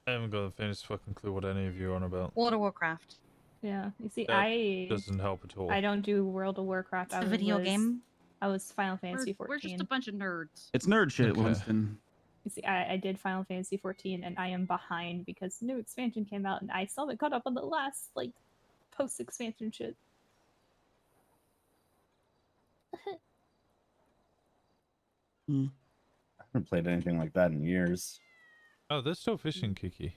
I haven't got the faintest fucking clue what any of you are on about. World of Warcraft. Yeah, you see, That I doesn't help at all. I don't do World of Warcraft. It's a video game. I was Final Fantasy 14. We're just a bunch of nerds. It's nerd shit, Okay. Winston. You see, I did Final Fantasy 14, and I am behind because the new expansion came out, and I still haven't caught up on the last like post-expansion shit. I haven't played anything like that in years. Oh, they're still fishing, Kiki.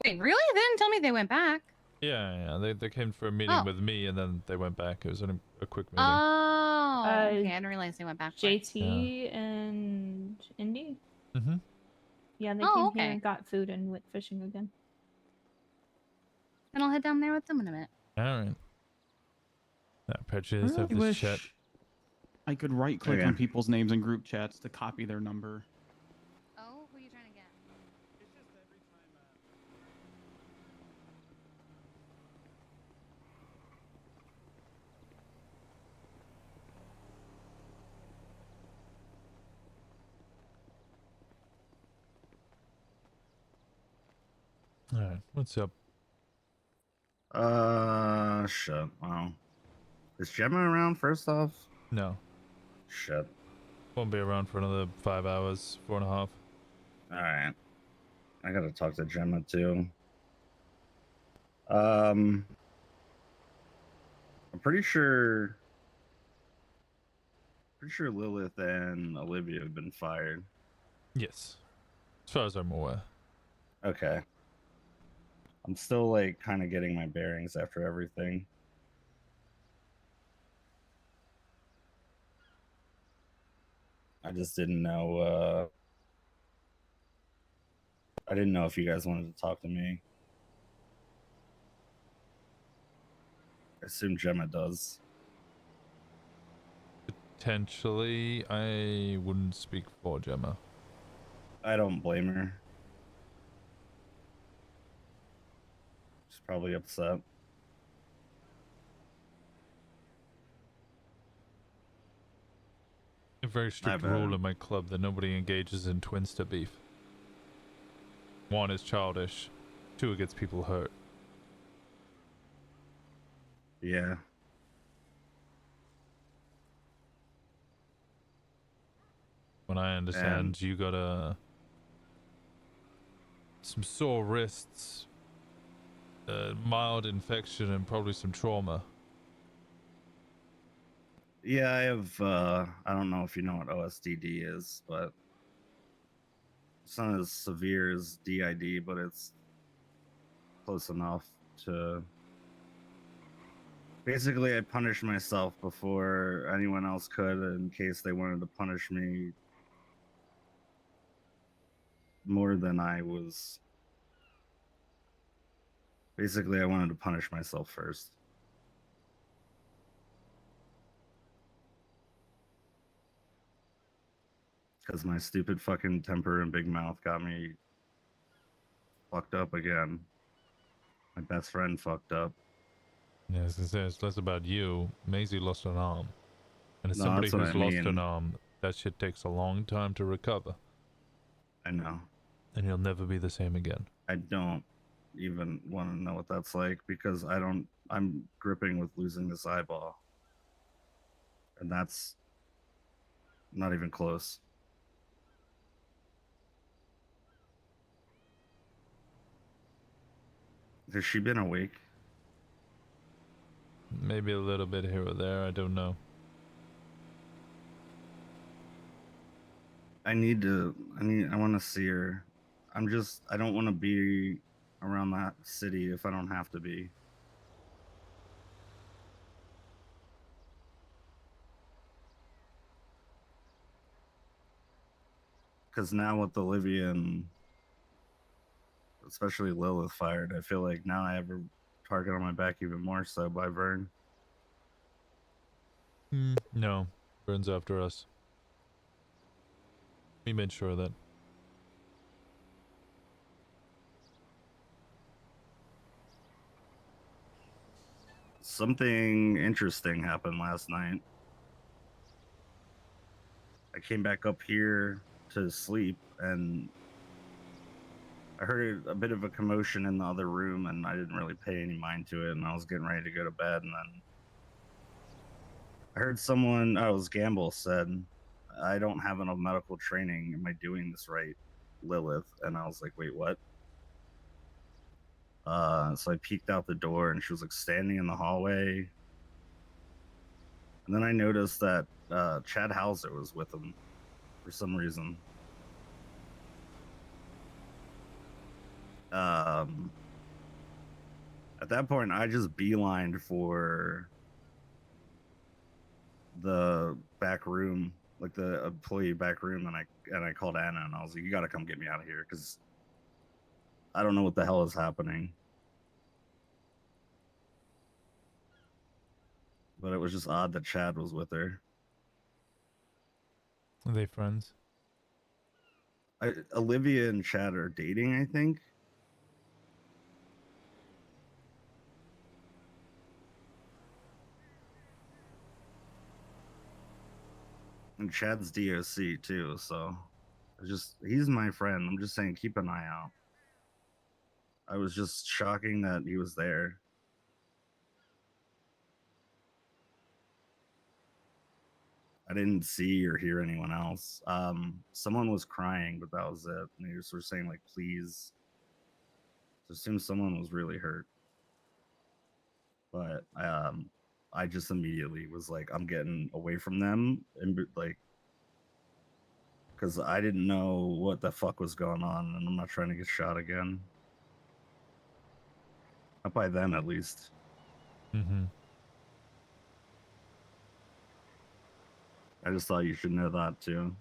Wait, really? They didn't tell me they went back. Yeah. They came for a meeting Oh. with me, and then they went back. It was only a quick meeting. Oh, okay. I didn't realize they went back. JT and Indy. Mm-hmm. Yeah, they Oh, came okay. here and got food and went fishing again. And I'll head down there with them in a minute. All right. Now, Petri, let's have I this wish chat. I could right click Okay. on people's names in group chats to copy their number. Oh, who are you trying to get? All right, what's up? Shit. Wow. Is Gemma around? First off. No. Shit. Won't be around for another 5 hours, 4.5. All right. I gotta talk to Gemma too. I'm pretty sure Lilith and Olivia have been fired. Yes, as far as I'm aware. Okay. I'm still like kind of getting my bearings after everything. I just didn't know. I didn't know if you guys wanted to talk to me. I assume Gemma does. Potentially, I wouldn't speak for Gemma. I don't blame her. She's probably upset. A very strict rule in my club that nobody engages in twinster beef. 1 is childish, 2 it gets people hurt. Yeah. When I understand, you got some sore wrists, mild infection, and probably some trauma. Yeah, I have, I don't know if you know what OSDD is, but it's not as severe as DID, but it's close enough to... Basically, I punished myself before anyone else could in case they wanted to punish me more than I was. Basically, I wanted to punish myself first. Because my stupid fucking temper and big mouth got me fucked up again. My best friend fucked up. Yeah, it's less about you. Maisie lost an arm. And as No, somebody that's what who's I lost an mean. arm, that shit takes a long time to recover. I know. And you'll never be the same again. I don't even want to know what that's like because I'm gripping with losing this eyeball. And that's not even close. Has she been awake? Maybe a little bit here or there, I don't know. I want to see her. I don't want to be around that city if I don't have to be. Because now with Olivia and especially Lilith fired, I feel like now I have a target on my back even more so by Vern. No, Vern's after us. We made sure of that. Something interesting happened last night. I came back up here to sleep and I heard a bit of a commotion in the other room and I didn't really pay any mind to it and I was getting ready to go to bed and then I heard someone, it was Gamble, said, I don't have enough medical training. Am I doing this right, Lilith? And I was like, wait, what? So I peeked out the door and she was like standing in the hallway. And then I noticed that Chad Hauser was with him for some reason. At that point, I just beelined for the back room, like the employee back room, and I called Anna and I was like, you gotta come get me out of here because I don't know what the hell is happening. But it was just odd that Chad was with her. Are they friends? Olivia and Chad are dating, I think. And Chad's DOC too, so he's my friend. I'm just saying keep an eye out. I was just shocking that he was there. I didn't see or hear anyone else. Someone was crying, but that was it. And they just were saying like, please. So it seems someone was really hurt. But I just immediately was like, I'm getting away from them, and like, because I didn't know what the fuck was going on, and I'm not trying to get shot again. Not by them, at least. Mm-hmm. I just thought you should know that too.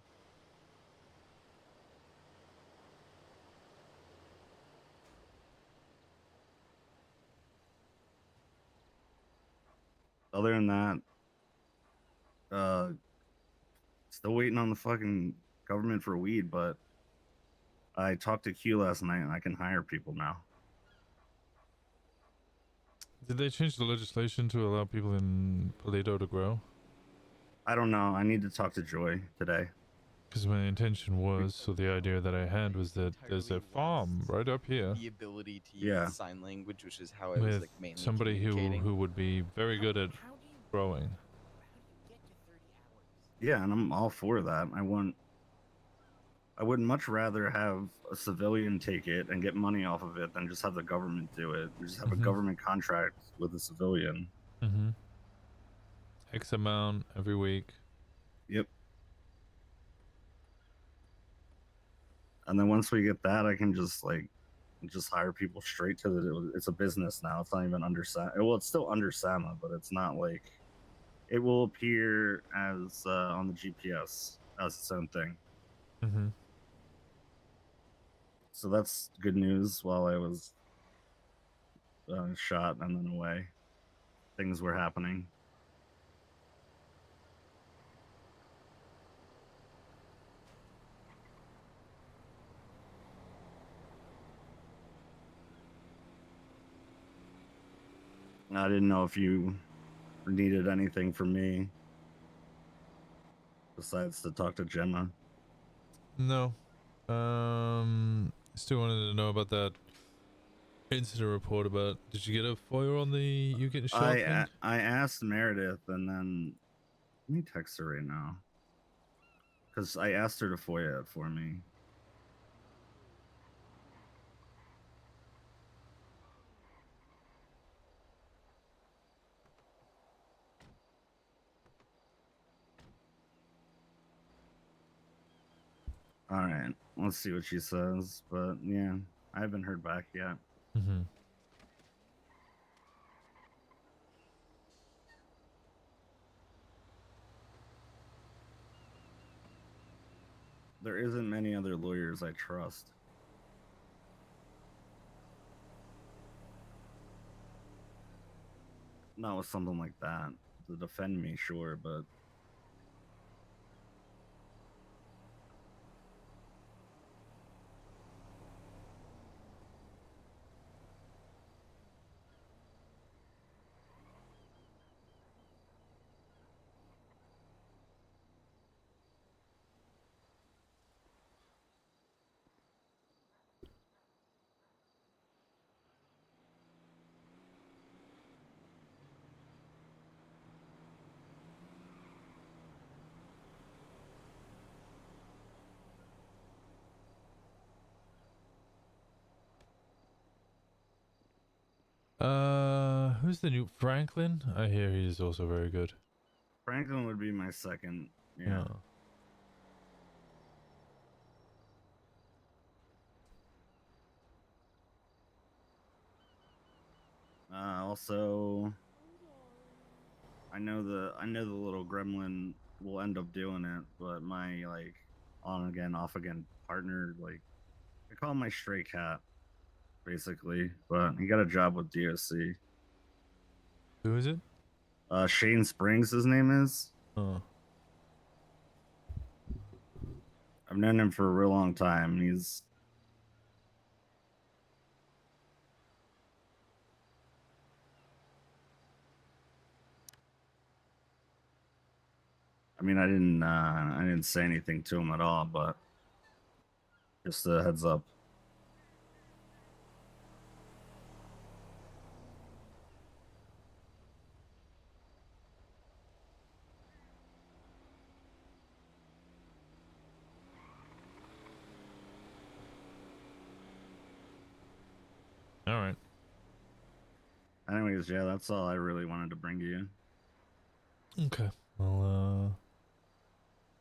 Other than that, still waiting on the fucking government for weed, but I talked to Q last night and I can hire people now. Did they change the legislation to allow people in Paleto to grow? I don't know. I need to talk to Joy today. Because my intention was, so the idea that I had was that there's a farm right up here The ability to use sign language, which is how I was with like mainly somebody communicating. who would be very good at growing. Yeah, and I'm all for that. I would much rather have a civilian take it and get money off of it than just have the government do it. You just have a government contract with a civilian. Mm-hmm. X amount every week. Yep. And then once we get that, I can just hire people straight to the. It's a business now. It's not even under Sama. Well, it's still under Sama, but it's not like it will appear as on the GPS as its own thing. Mm-hmm. So that's good news. While I was shot and then away, things were happening. I didn't know if you needed anything from me besides to talk to Gemma. No. Still wanted to know about that incident report about. Did you get a FOIA on the you getting shot thing? I asked Meredith, and then let me text her right now because I asked her to FOIA it for me. All right, let's see what she says. But yeah, I haven't heard back yet. Mm-hmm. There isn't many other lawyers I trust. Not with something like that. To defend me, sure, but Who's the new Franklin? I hear he's also very good. Franklin would be my second. Yeah. Also, I know the little gremlin will end up doing it, but my like on again, off again partner, like I call him my stray cat, basically. But he got a job with DOC. Who is it? Shane Springs, his name is. Oh. I've known him for a real long time. He's I mean, I didn't say anything to him at all, but just a heads up. Anyways, yeah, that's all I really wanted to bring to you. Okay. Well,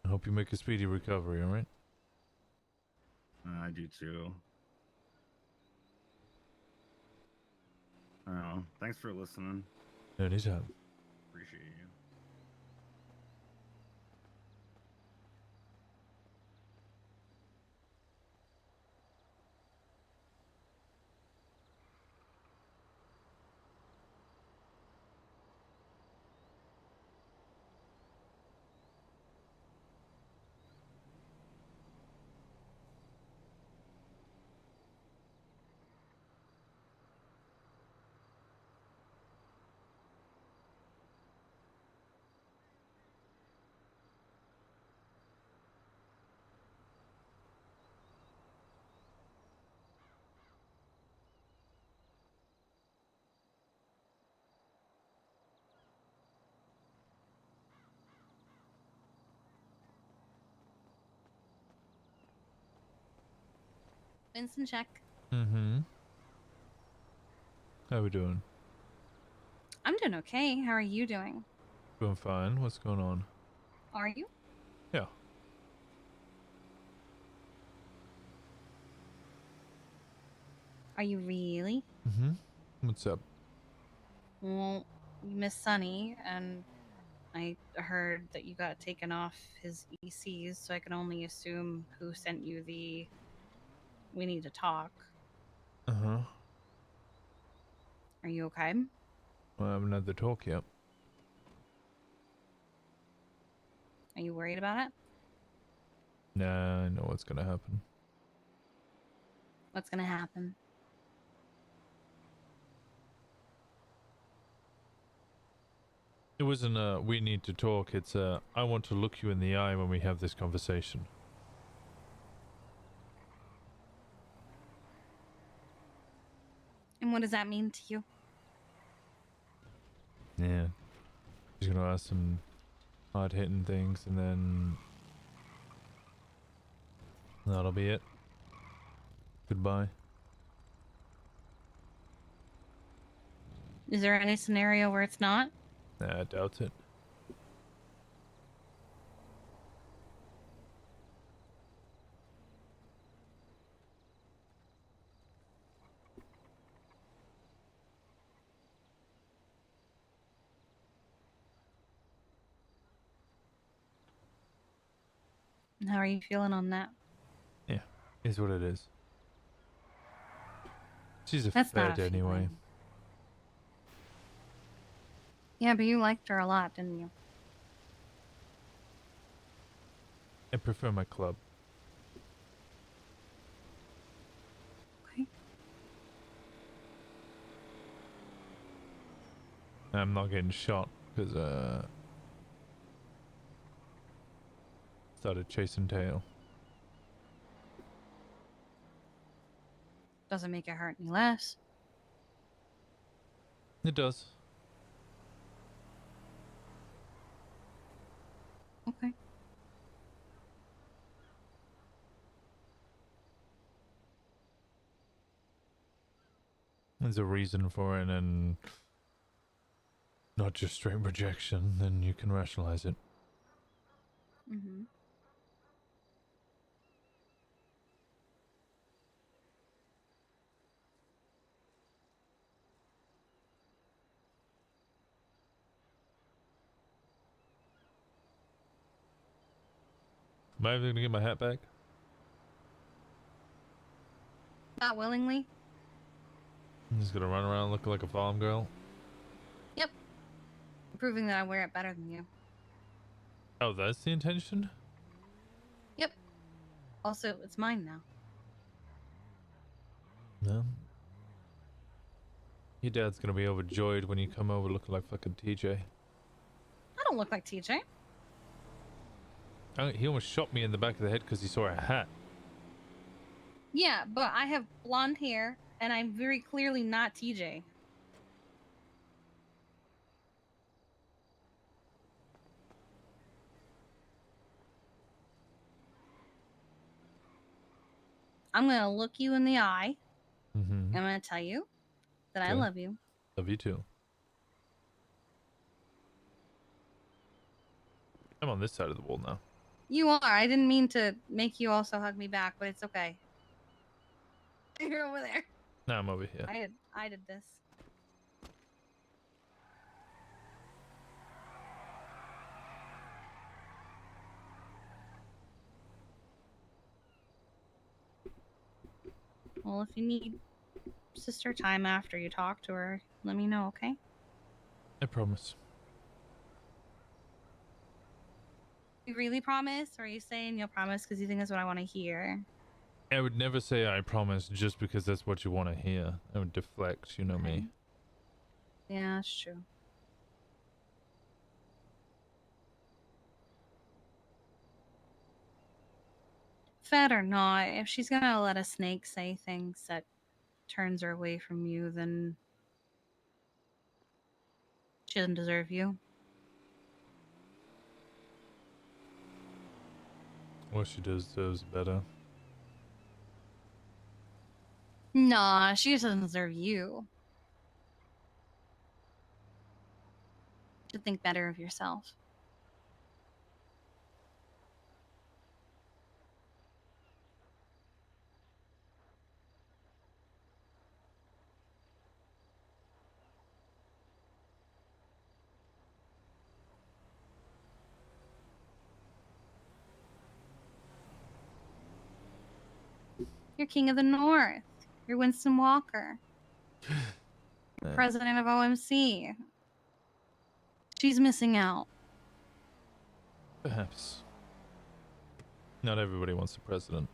I hope you make a speedy recovery, alright? I do too. Oh, thanks for listening. Anytime. Appreciate you. Winston, check. Mm-hmm. How we doing? I'm doing okay. How are you doing? Doing fine. What's going on? Are you? Yeah. Are you really? Mm-hmm. What's up? Well, you miss Sunny, and I heard that you got taken off his ECs, so I can only assume who sent you the "we need to talk." Uh-huh. Are you okay? Well, I haven't had the talk yet. Are you worried about it? Nah, I know what's gonna happen. What's gonna happen? It wasn't we need to talk, it's I want to look you in the eye when we have this conversation. And what does that mean to you? Yeah. He's gonna ask some hard hitting things and then that'll be it. Goodbye. Is there any scenario where it's not? Nah, I doubt it. And how are you feeling on that? Yeah, is what it is. She's a That's not fed a anyway. feeling. Yeah, but you liked her a lot, didn't you? I prefer my club. Okay. I'm not getting shot because started chasing tail. Doesn't make it hurt any less. It does. Okay. There's a reason for it and not just straight rejection, then you can rationalize it. Mm-hmm. Am I ever gonna get my hat back? Not willingly. I'm just gonna run around looking like a farm girl. Yep. Proving that I wear it better than you. Oh, that's the intention? Yep. Also, it's mine now. No. Your dad's gonna be overjoyed when you come over looking like fucking TJ. I don't look like TJ. Oh, he almost shot me in the back of the head because he saw a hat. Yeah, but I have blonde hair, and I'm very clearly not TJ. I'm gonna look you in the eye. Mm-hmm. I'm gonna tell you that I Okay. love you. Love you too. I'm on this side of the wall now. You are. I didn't mean to make you also hug me back, but it's okay. You're over there. Now I'm over here. I did this. Well, if you need sister time after you talk to her, let me know, okay? I promise. You really promise? Or are you saying you'll promise because you think that's what I want to hear? I would never say I promise just because that's what you want to hear. I would deflect, you know me. Yeah, that's true. Fed or not, if she's gonna let a snake say things that turns her away from you, then she doesn't deserve you. Well, she deserves better. Nah, she just doesn't deserve you. You should think better of yourself. You're King of the North. You're Winston Walker. You're President of OMC. She's missing out. Perhaps. Not everybody wants a president.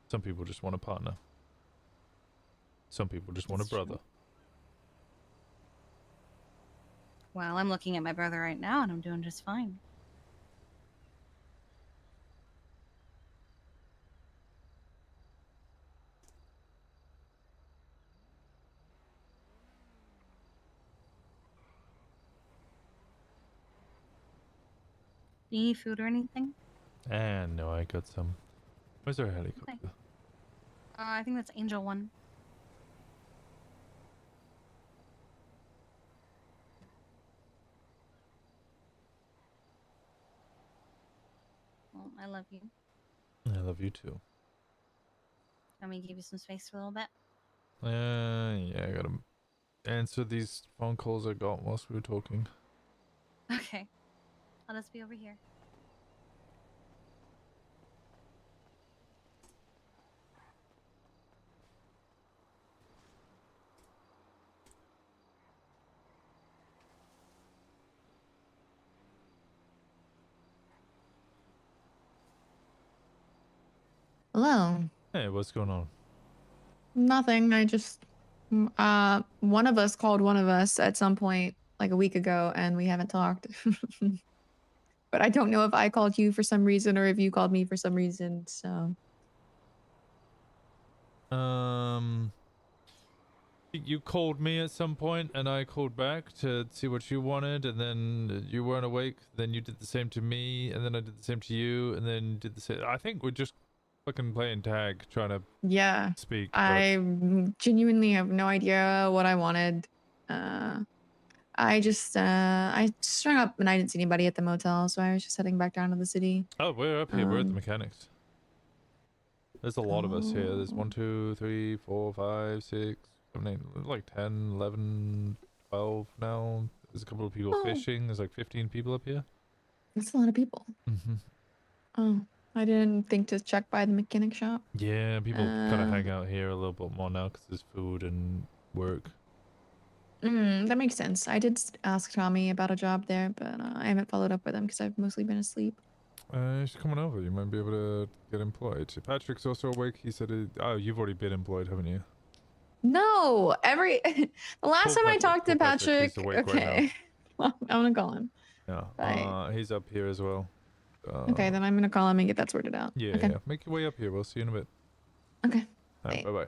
Some people just want a partner. Some people just want a brother. Well, I'm looking at my brother right now and I'm doing just fine. Do you need food or anything? And no, I got some. Where's our helicopter? Okay. I think that's Angel 1. Well, I love you. I love you too. Let me give you some space for a little bit. Yeah, I gotta answer these phone calls I got whilst we were talking. Okay. I'll just be over here. Hello. Hey, what's going on? Nothing. I just one of us called one of us at some point like a week ago and we haven't talked. But I don't know if I called you for some reason or if you called me for some reason, so You called me at some point and I called back to see what you wanted, and then you weren't awake. Then you did the same to me, and then I did the same to you, and then did the same. I think we're just fucking playing tag, trying to yeah. speak. I genuinely have no idea what I wanted. I just strung up and I didn't see anybody at the motel, so I was just heading back down to the city. Oh, we're up here. We're at the mechanics. There's a lot of us here. There's 1, 2, 3, 4, 5, 6, 7, 8, like 10, 11, 12 now. There's a couple of people fishing. There's like 15 people up here. That's a lot of people. Mm-hmm. Oh, I didn't think to check by the mechanic shop. Yeah, people kind of hang out here a little bit more now because there's food and work. That makes sense. I did ask Tommy about a job there, but I haven't followed up with him because I've mostly been asleep. You should come on over. You might be able to get employed. Patrick's also awake. He said, oh, you've already been employed, haven't you? No, the last time I talked to Patrick. He's awake right Okay, well, I'm gonna call him. now. Bye. Yeah. He's up here as well. Okay, then I'm gonna call him and get that sorted out. Yeah, Okay. yeah. Make your way up here. We'll see you in a bit. Okay. Bye bye.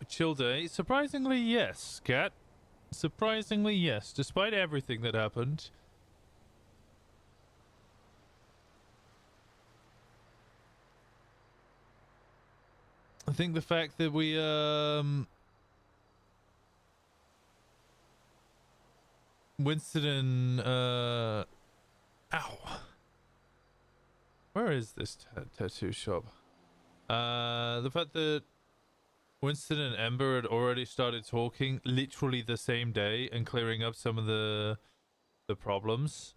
chill day? Surprisingly, yes, Cat. Surprisingly, yes. Despite everything that happened. I think the fact that we, Winston and, ow. Where is this tattoo shop? The fact that Winston and Ember had already started talking literally the same day and clearing up some of the problems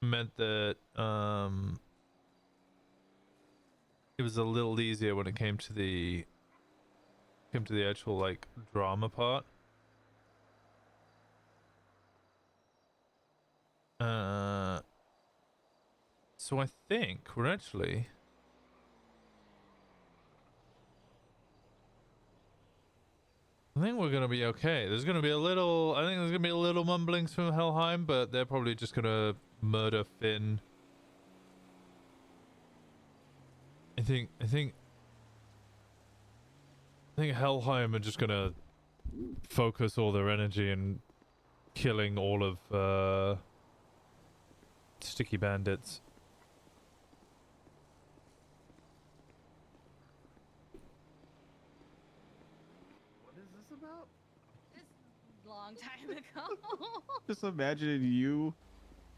meant that, it was a little easier when it came to the actual like drama part. So I think we're actually I think we're gonna be okay. There's gonna be a little I think there's gonna be a little mumblings from Helheim, but they're probably just gonna murder Finn. I think Helheim are just gonna focus all their energy in killing all of Sticky Bandits. What is this about? This long time ago. Just imagine you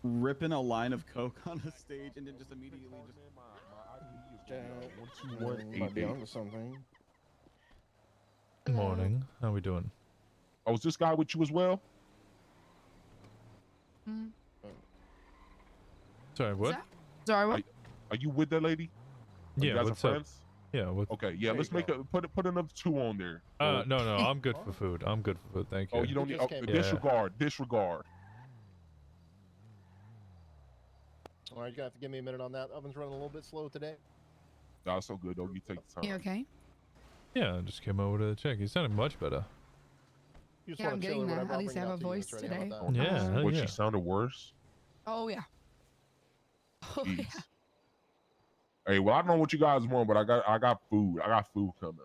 ripping a line of coke on the stage and then just immediately might be onto something. Good morning. How we doing? Oh, is this guy with you as well? Sorry, what? Sorry, what? Are you with that lady? Are you Yeah, guys are what's up? friends? Yeah, what? Okay, yeah, let's make put another 2 on there. No, I'm good for food. I'm good for food. Thank you. Oh, you don't need disregard. All right, you have to give me a minute on that. Oven's running a little bit slow today. Nah, so good though. You take the time. You okay? Yeah, I just came over to check. You sounded much better. You just Yeah, wanna I'm chill getting or there. whatever, At I'll least bring I it have a out to you. voice It's ready. How today. about that? Yeah, hell But yeah. she sounded worse. Oh yeah. Oh Jeez. yeah. Hey, well, I don't know what you guys want, but I got food. I got food coming.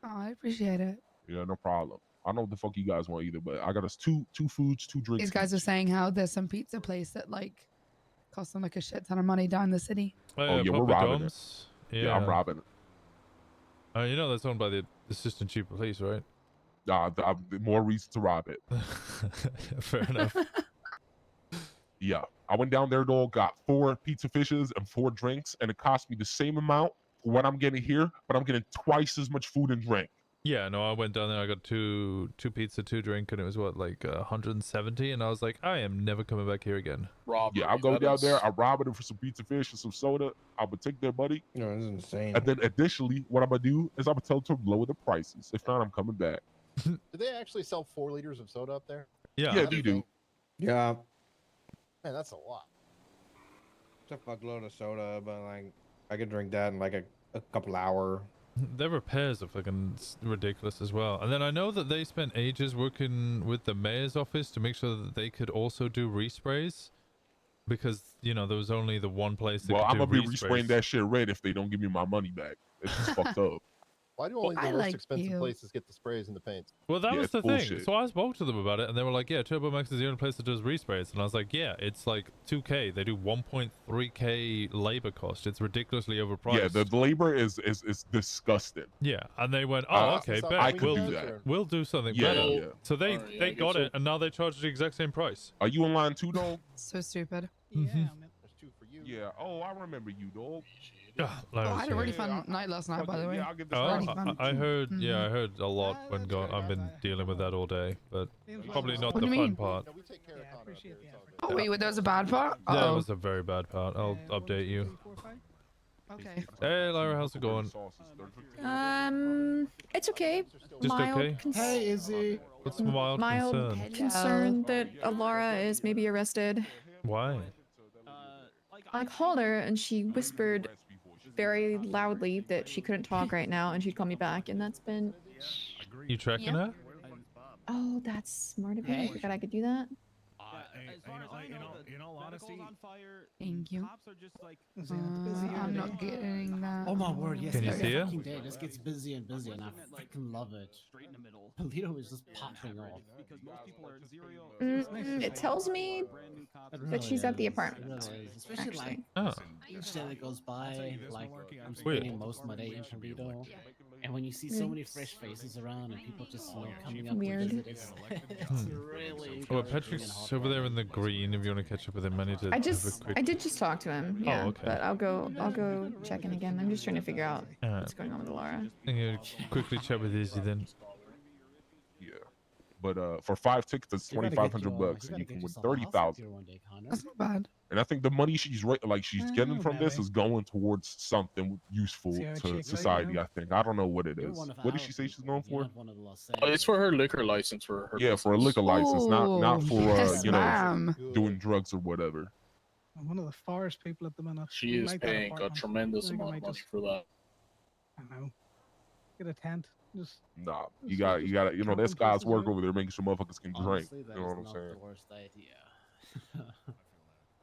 Oh, I appreciate it. Yeah, no problem. I don't know what the fuck you guys want either, but I got us two foods, 2 drinks. These guys are saying how there's some pizza place that like costs them like a shit ton of money down in the city. Oh yeah, we're Papa robbing Dom's? it. Yeah, I'm robbing it. You know that's owned by the assistant chief of police, right? More reason to rob it. Fair enough. Yeah, I went down there, dog, got 4 pizza fishes and 4 drinks, and it cost me the same amount for what I'm getting here, but I'm getting twice as much food and drink. Yeah, no, I went down there. I got two pizza, 2 drink, and it was what, like 170, and I was like, I am never coming back here again. Yeah, I'll go down there, I'll rob them for some pizza fish and some soda. I would take their money. No, this is insane. And then additionally, what I'm gonna do is I'm gonna tell them to lower the prices. If not, I'm coming back. Do they actually sell 4 liters of soda up there? Yeah, Yeah, they do. Yeah, Man, that's a lot. it's a fuckload of soda, but like I could drink that in like a couple hour. Their repairs are fucking ridiculous as well. And then I know that they spent ages working with the mayor's office to make sure that they could also do resprays, because you know there was only the one place that Well, I'm could gonna do be resprays. respraying that shit red if they don't give me my money back. It's just fucked up. Why do only the I most like expensive you. places get the sprays and the paints? Well, that Yeah, was it's the thing. bullshit. So I spoke to them about it, and they were like, "Yeah, TurboMax is the only place that does resprays." And I was like, "Yeah, it's like 2K. They do 1.3K labor cost. It's ridiculously overpriced." Yeah, the labor is disgusting. Yeah, and they went, "Oh, okay, so bet I could we'll do that. we'll do something Yeah, better." yeah. So they Alright, yeah, they I got guess it, and now they charge the exact same price. Are you online too, dog? So stupid. Yeah, man. There's 2 for you. Yeah. Oh, I remember you, dog. Oh, Oh, I had a really fun night last night, by the way. Yeah, I'll get this Oh, Really done. fun. I heard. Yeah, Mhm. I heard a lot Ah, when that's going. good. I've been dealing with that all day, but probably not What the do you fun mean? part. No, we take care of Yeah, I Connor up appreciate here. the It's all effort. good. Oh wait, there was a bad part. Yeah, it Uh-oh. was a very bad part. I'll update you. Okay. Hey, Lyra, how's it going? It's okay. Just Mild okay? Hey, Izzy. What's the mild concern? concern that Alara is maybe arrested. Why? I called her and she whispered very loudly that she couldn't talk right now and she'd call me back, and that's been. You tracking Yeah. her? Oh, that's smart of you. I Hey. forgot I could do that. as far as I know, in all honesty, on fire. Thank you. Cops are just like. I'm not getting that. Oh my word! Yes, Can you every see it? fucking day this gets busy and busy, and I freaking love it. Straight in the middle. Toledo is just popping off. Because most people are zero. It tells me that she's at the apartment. Especially like each day that goes by, like I'm spending most of my day in Toledo, and when you see so many fresh faces around and people just coming up Weird. to visit, it's really. Well, Patrick's over there in the green. If you want to catch up with him, I need to. I have a quick... did just talk to him. Yeah, okay. but I'll go check in again. I'm just trying to figure out Alright. what's going on with Laura. I'm gonna quickly chat with Izzy then. Yeah. But for 5 tickets, it's You gotta $2,500 get bucks, your- and you you gotta can get win yourself a house up 30,000. here one day, Connor. That's not bad. And I think the money she's she's getting from this is going towards something useful See how to cheap society. you I think. I don't know what it You're is. one of What did our she say she's people. going You for? have one of the Los It's for her liquor license for her. Yeah, for a liquor license, not for yes, you know ma'am. doing drugs or whatever. I'm one of the forest people at the minute. She We is like that paying a apartment. tremendous I think I amount might of money just- for that. I don't know. Get a tent. Just Nah, you got you know, there's guys work over there making sure motherfuckers can drink. Honestly, You that know is what I'm not saying? the worst idea.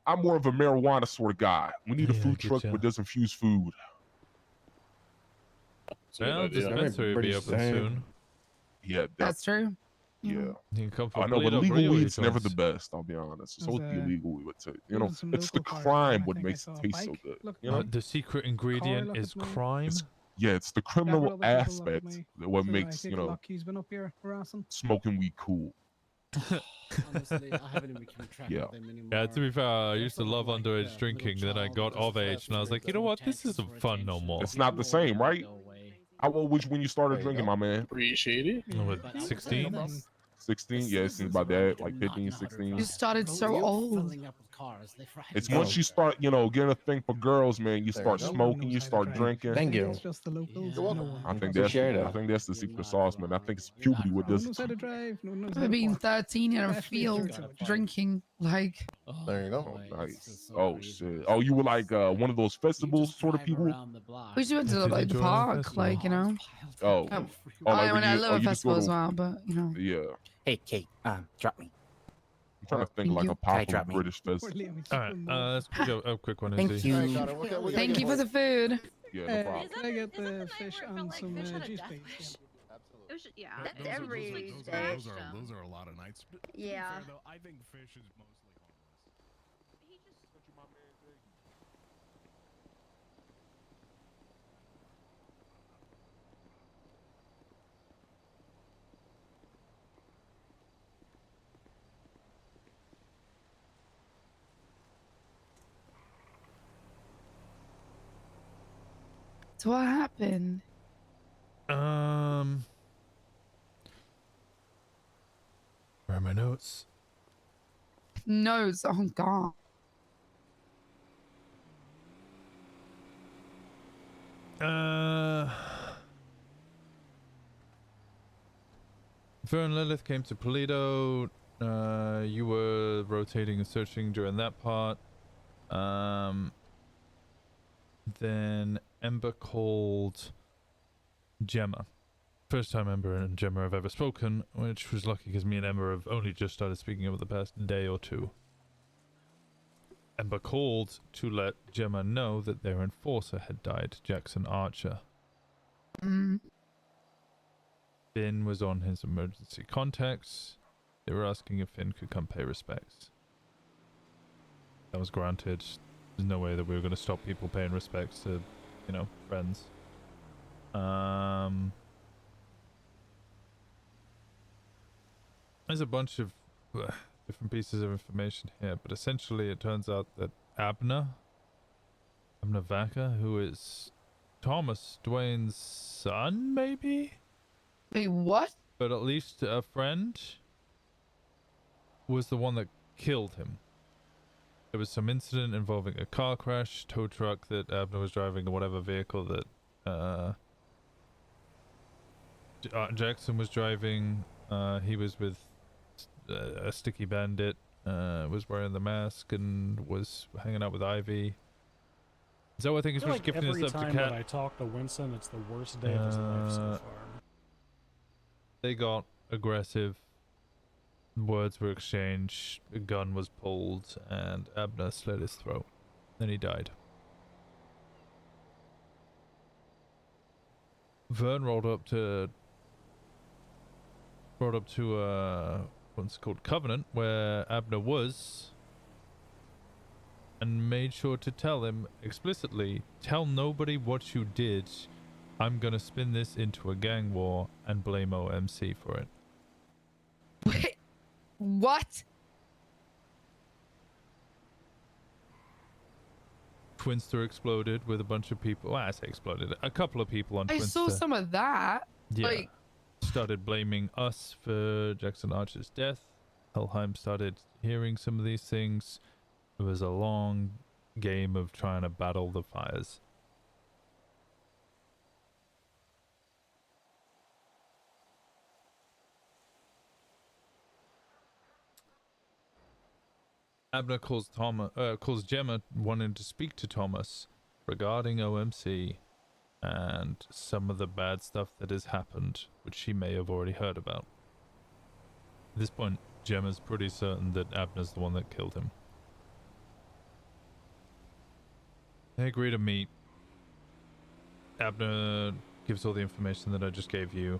I'm more of a marijuana sort of guy. We need a Yeah, I food get truck ya. with does infused food. It's a good Well, idea. dispensary will be open soon. Yeah, That's true. yeah. You can come for I know, but Toledo legal Grill weed's never joints. the best. I'll be honest. It's supposed to be illegal weed, but you know, using some it's the local cars, crime and I what think I makes saw it a taste so bike. good. Look, You know, The secret ingredient look is at me. crime. yeah, it's the Several criminal other people look aspect at me, that what said, makes like, you know Look, he's been up here harassing. smoking weed cool. Honestly, I haven't even kept track Yeah. of them anymore. Yeah, to be fair, I used to sort of love like underage a drinking. little Then I child got that just of age, and I was like, you know what, this isn't fun no more. It's not the same, right? How old was you when you started drinking, my man? Appreciate it. What, 16? 16? Yeah, it seems about that, like 15, 16. You started so old. Filling up with cars. They fry It's them once up. you start, you know, getting a thing for girls, man. You There start you go. smoking, you start drinking. Thank you. It's just the locals. You're welcome. No one I think knows. that's the secret sauce, man. I think it's puberty what No one does. knows how to drive. No one knows how I've to been park. 13 in a Especially field if you're drinking. Like, There you go. Oh, nice. Oh shit. Oh, you were like one of those festival sort of people. we just went to Did you like the join a park, festival? like, you know. Oh, I like mean, I you- love a you just festival go as to- well, but you know. Yeah. Hey, Kate, drop me. I'm trying to think Thank like you. a Can I popular drop me? British festival. All right, let's go a quick one. Thank Izzy. you. Alright, Connor, we gotta Thank get you for more- the food. Yeah, no problem. Can I get the fish and some juice, please? It was yeah. That's every day. Those are a lot of nights. To be Yeah. fair, though, I think fish is mostly harmless. So what happened? Where are my notes? Notes. Oh god. Fern and Lilith came to Toledo. You were rotating and searching during that part. Then Ember called Gemma. First time Ember and Gemma have ever spoken, which was lucky because me and Ember have only just started speaking over the past day or two. Ember called to let Gemma know that their enforcer had died, Jackson Archer. Mm. Finn was on his emergency contacts. They were asking if Finn could come pay respects. That was granted. There's no way that we were going to stop people paying respects to, you know, friends. There's a bunch of different pieces of information here, but essentially it turns out that Abner Vaca, who is Thomas Dwayne's son, maybe? Wait, what? But at least a friend, was the one that killed him. There was some incident involving a car crash, tow truck that Abner was driving, or whatever vehicle that Jackson was driving. He was with a sticky bandit, was wearing the mask and was hanging out with Ivy. So I think he's just gifting every himself to time Cat. that I talk to Winston, it's the worst day of his life so far. They got aggressive. Words were exchanged, a gun was pulled, and Abner slit his throat. Then he died. Vern rolled up to what's it called, Covenant, where Abner was, and made sure to tell him explicitly, tell nobody what you did. I'm gonna spin this into a gang war and blame OMC for it. Wait, what? Twinster exploded with a bunch of people. Well, I say exploded. A couple of people on I Twinster. saw some of that. Yeah. Like, Started blaming us for Jackson Archer's death. Helheim started hearing some of these things. It was a long game of trying to battle the fires. Abner calls Gemma wanting to speak to Thomas regarding OMC and some of the bad stuff that has happened, which she may have already heard about. At this point, Gemma's pretty certain that Abner's the one that killed him. They agree to meet. Abner gives all the information that I just gave you.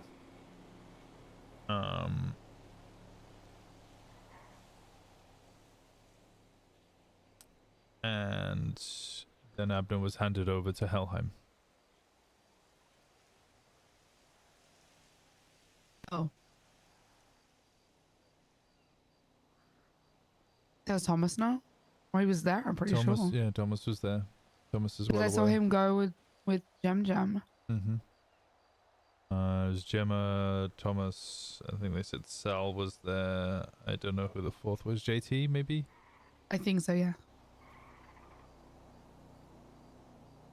And then Abner was handed over to Helheim. oh. That was Thomas now? Or he was there, I'm pretty Thomas, sure. yeah, Thomas was there. Thomas is Because well I saw aware. him go with Jem. Mm-hmm. It was Gemma, Thomas, I think they said Sal was there. I don't know who the fourth was. JT, maybe? I think so, yeah.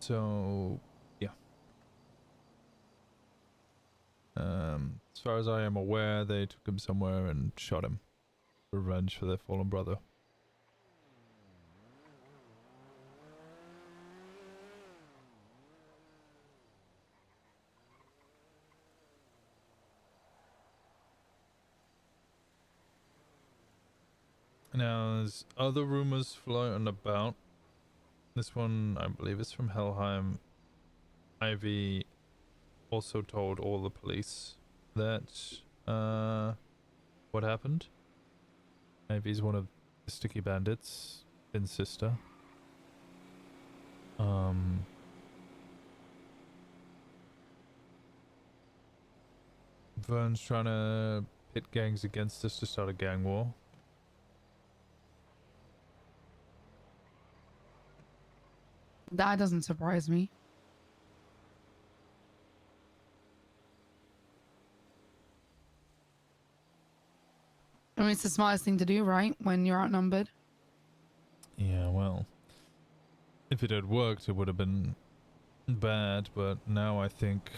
So, yeah. As far as I am aware, they took him somewhere and shot him. Revenge for their fallen brother. Now, there's other rumors floating about. This one, I believe, is from Helheim. Ivy also told all the police that, what happened. Ivy's one of the sticky bandits, Finn's sister. Vern's trying to pit gangs against us to start a gang war. That doesn't surprise me. I mean, it's the smartest thing to do, right? When you're outnumbered. Yeah, well, if it had worked, it would have been bad, but now I think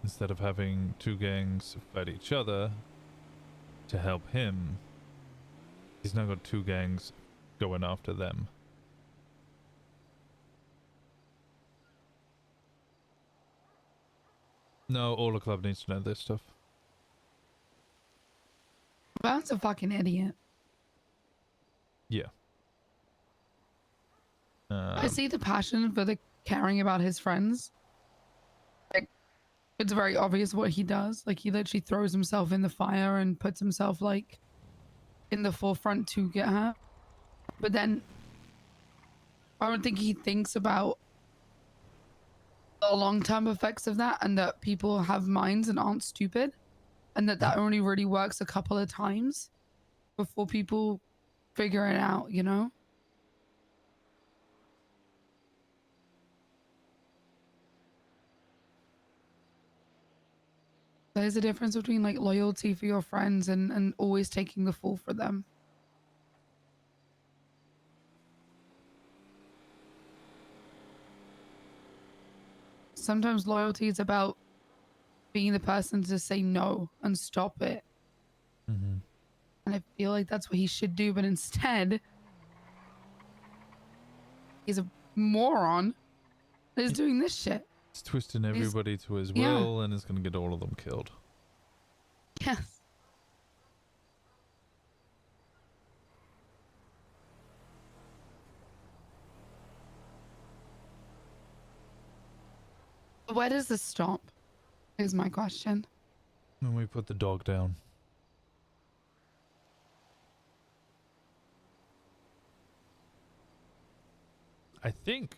instead of having two gangs fight each other to help him, he's now got two gangs going after them. No, all the club needs to know this stuff. Vern's a fucking idiot. Yeah. I see the passion for the caring about his friends. Like, it's very obvious what he does. Like, he literally throws himself in the fire and puts himself, like, in the forefront to get her. But then, I don't think he thinks about the long-term effects of that, and that people have minds and aren't stupid, and that only really works a couple of times before people figure it out, you know? There's a difference between like loyalty for your friends and always taking the fall for them. Sometimes loyalty is about being the person to say no and stop it. Mm-hmm. And I feel like that's what he should do, but instead, he's a moron that is doing this shit. He's twisting everybody to his yeah. will and is going to get all of them killed. Yes. Where does this stop? Is my question. When we put the dog down. I think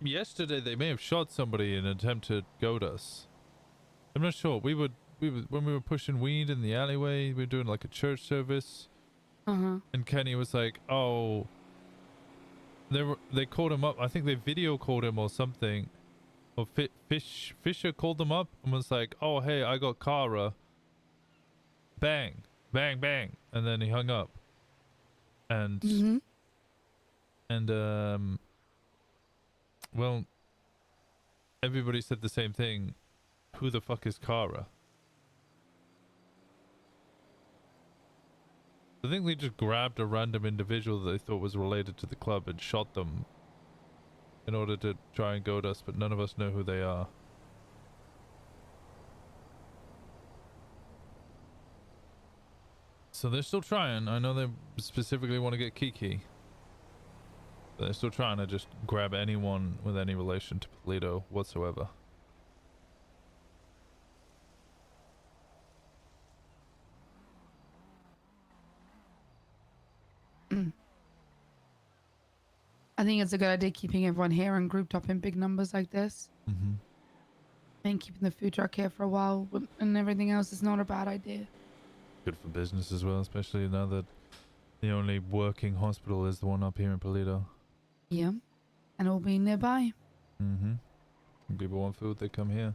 yesterday they may have shot somebody in an attempt to goad us. I'm not sure. We would when we were pushing weed in the alleyway, we were doing like a church service. And Kenny was like, "Oh, they called him up. I think they video called him or something. Or Fisher called them up and was like, "Oh, hey, I got Kara." Bang, bang, bang, and then he hung up. And well, everybody said the same thing. Who the fuck is Kara? I think they just grabbed a random individual that they thought was related to the club and shot them in order to try and goad us, but none of us know who they are. So they're still trying. I know they specifically want to get Kiki. But they're still trying to just grab anyone with any relation to Polito whatsoever. I think it's a good idea keeping everyone here and grouped up in big numbers like this. And keeping the food truck here for a while and everything else is not a bad idea. Good for business as well, especially now that the only working hospital is the one up here in Polito. Yeah. And all being nearby. When people want food, they come here.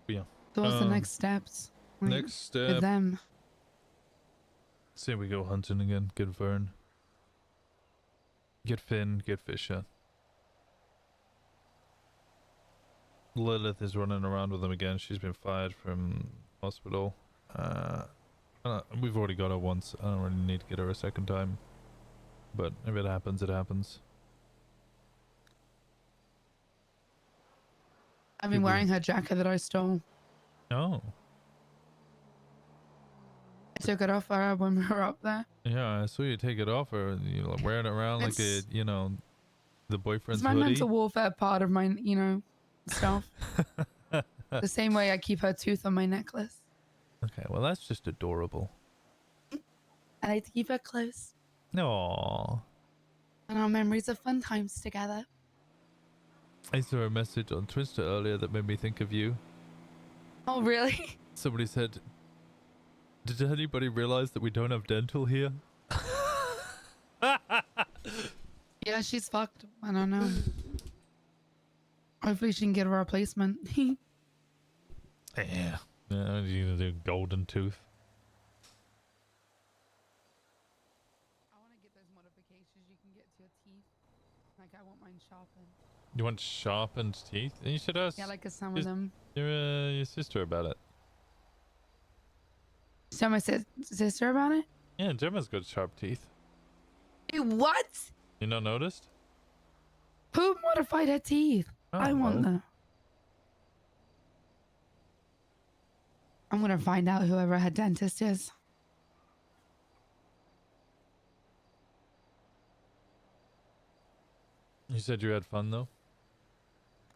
Yeah. So what's the next steps? Like, Next step. with them. Say we go hunting again. Get Vern. Get Finn. Get Fisher. Lilith is running around with them again. She's been fired from hospital. We've already got her once. I don't really need to get her a second time. But if it happens, it happens. I've been wearing her jacket that I stole. Oh. I took it off her when we were up there. Yeah, I saw you take it off her. You know, wearing it around like a, you know, the boyfriend's It's my hoodie. mental warfare part of my, you know, stuff. The same way I keep her tooth on my necklace. Okay, well that's just adorable. I like to keep her close. Aww. And our memories of fun times together. I saw a message on Twitter earlier that made me think of you. Oh, really? Somebody said, "Did anybody realize that we don't have dental here?" Yeah, she's fucked. I don't know. Hopefully she can get a replacement. Yeah. Yeah, you gonna do golden tooth? I want to get those modifications you can get to your teeth. Like, I want mine sharpened. You want sharpened teeth? You should ask. Yeah, like some of them. Your sister about it. Tell my sister about it? Yeah, Gemma's got sharp teeth. Wait, what? You not noticed? Who modified her teeth? I want them. I'm gonna find out whoever her dentist is. You said you had fun though?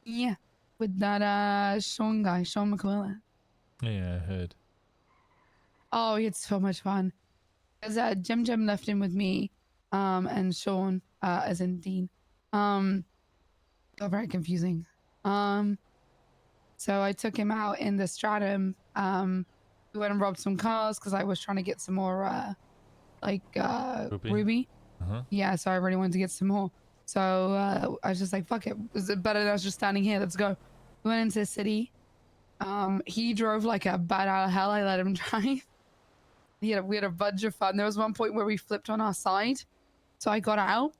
Yeah, with that Sean guy, Sean McQuillan. Yeah, I heard. Oh, he had so much fun. Cause Jem left him with me, and Sean, as in Dean. Got very confusing. So I took him out in the Stratum. We went and robbed some cars because I was trying to get some more, Ruby. Yeah, so I really wanted to get some more. So I was just like, fuck it. Is it better than us just standing here? Let's go. We went into the city. He drove like a bat out of hell. I let him drive. We had a bunch of fun. There was one point where we flipped on our side. So I got out.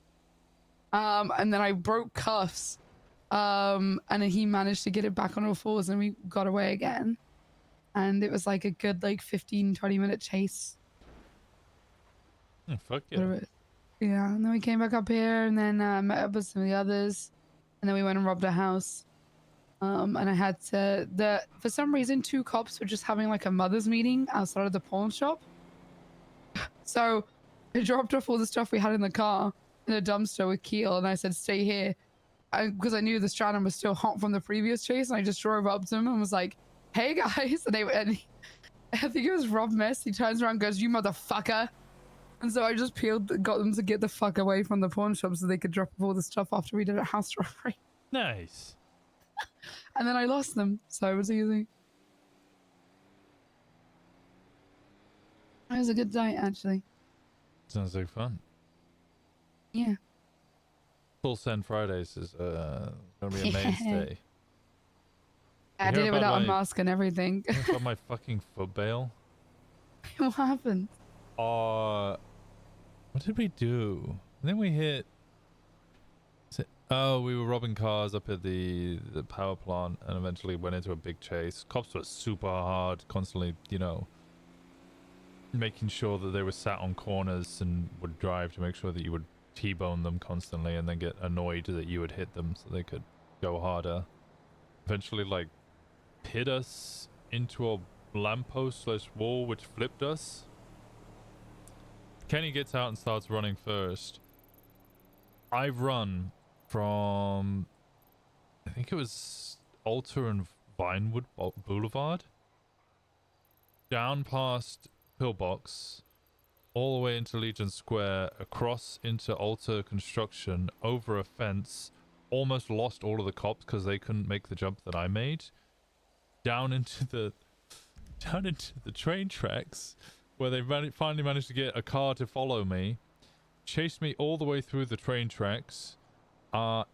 And then I broke cuffs. And then he managed to get it back on all fours and we got away again. And it was like a good 15-20 minute chase. Fuck yeah. Yeah, and then we came back up here and then met up with some of the others. And then we went and robbed a house. And I had to... for some reason, 2 cops were just having like a mother's meeting outside of the pawn shop. So I dropped off all the stuff we had in the car in a dumpster with Keel, and I said, stay here. Because I knew the Stratum was still hot from the previous chase, and I just drove up to him and was like, hey guys. I think it was Rob Mess. He turns around and goes, you motherfucker. And so I just got them to get the fuck away from the pawn shop so they could drop off all the stuff after we did a house robbery. Nice. And then I lost them, so it was easy. It was a good night, actually. Sounds like fun. Yeah. Full Send Fridays is gonna be a mainstay. I did it without a mask and everything. You hear about my fucking foot bail? What happened? What did we do? And then we hit. Oh, we were robbing cars up at the power plant, and eventually went into a big chase. Cops were super hard, constantly, you know, making sure that they were sat on corners and would drive to make sure that you would T-bone them constantly, and then get annoyed that you would hit them so they could go harder. Eventually, like, hit us into a lamppost / wall, which flipped us. Kenny gets out and starts running first. I've run from, I think it was Alta and Vinewood Boulevard, down past Pillbox, all the way into Legion Square, across into Alta Construction, over a fence, almost lost all of the cops because they couldn't make the jump that I made, down into the train tracks, where they finally managed to get a car to follow me, chased me all the way through the train tracks, to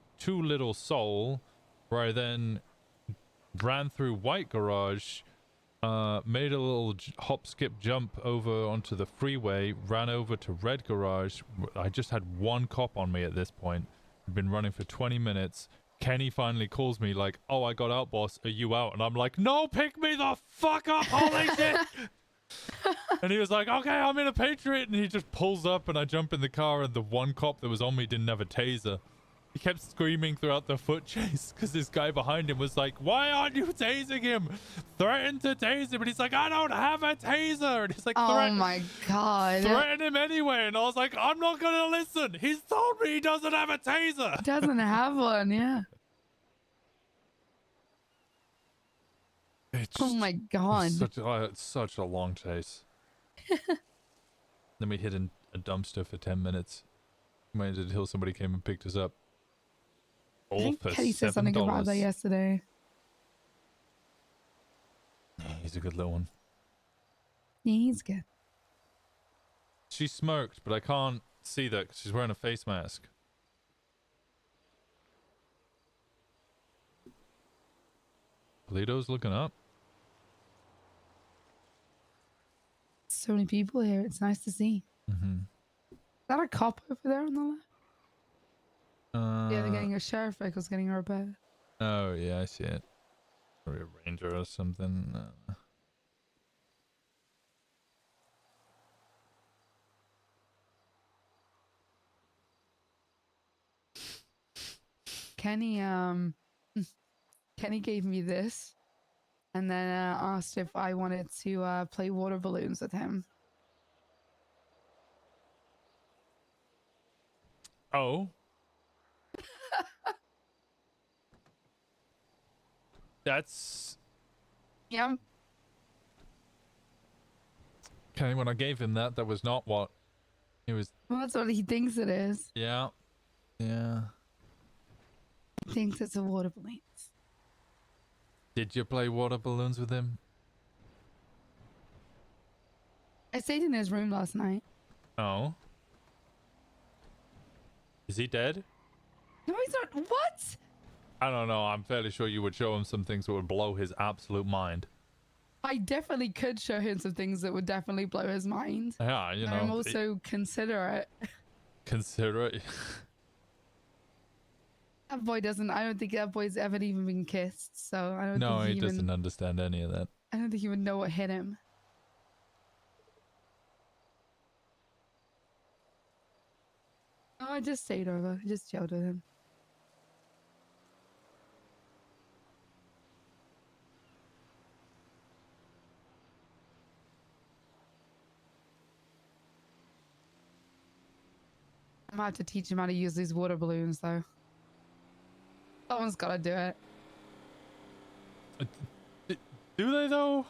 Little Seoul, where I then ran through White Garage, made a little hop skip jump over onto the freeway, ran over to Red Garage. I just had one cop on me at this point. I've been running for 20 minutes. Kenny finally calls me like, oh, I got out, boss, are you out? And I'm like, no, pick me the fuck up, holy shit. And he was like, okay, I'm in a Patriot. And he just pulls up, and I jump in the car, and the one cop that was on me didn't have a taser. He kept screaming throughout the foot chase because this guy behind him was like, why aren't you tasing him? Threatened to tase him. And he's like, I don't have a taser. And he's like, oh my God. Threaten him anyway. And I was like, I'm not going to listen. He's told me he doesn't have a taser. He doesn't have one, yeah. Oh my God. It's such a long chase. Then we hit a dumpster for 10 minutes. Waited until somebody came and picked us up. I think Kenny said something about that yesterday. Yeah, he's a good little one. Yeah, he's good. She smirked, but I can't see that because she's wearing a face mask. Polito's looking up. So many people here. It's nice to see. Mm-hmm. Is that a cop over there on the left? Yeah, they're getting a sheriff vehicle's getting a repair. Oh, yeah, I see it. Or a ranger or something. Kenny gave me this, and then asked if I wanted to play water balloons with him. Oh. That's... Yeah. Okay, when I gave him that, that was not what he was... Well, that's what he thinks it is. Yeah. Yeah. He thinks it's a water balloon. Did you play water balloons with him? I stayed in his room last night. Oh. Is he dead? No, he's not. What? I don't know. I'm fairly sure you would show him some things that would blow his absolute mind. I definitely could show him some things that would definitely blow his mind. Yeah, you know. I'm also considerate. Considerate? That boy doesn't. I don't think that boy's ever even been kissed. So I don't. No, think he doesn't understand any of that. I don't think he would know what hit him. No, I just stayed over. I just chilled with him. gonna have to teach him how to use these water balloons, though. Someone's gotta do it. Do they though?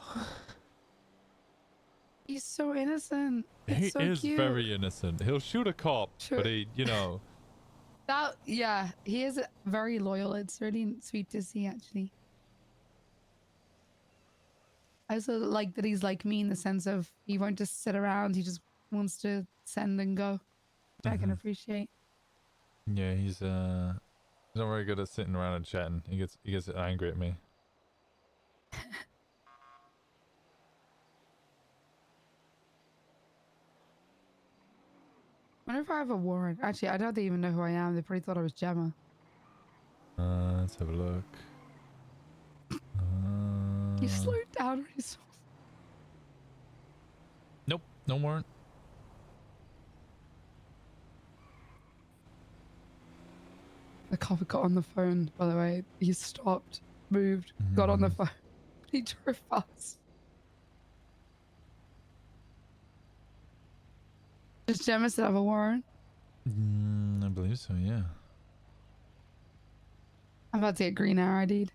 He's so innocent. He It's so is cute. very innocent. He'll shoot a cop, but he, Yeah, he is very loyal. It's really sweet to see, actually. I also like that he's like me in the sense of he won't just sit around. He just wants to send and go, which I can appreciate. Yeah, he's not very good at sitting around and chatting. He gets angry at me. I wonder if I have a warrant. Actually, I don't even know who I am. They probably thought I was Gemma. Let's have a look. You slowed down really so. Nope, no warrant. The cop got on the phone, by the way. He stopped, moved, got on the phone. He drove fast. Does Gemma still have a warrant? I believe so, yeah. I'm about to get green arrow ID'd.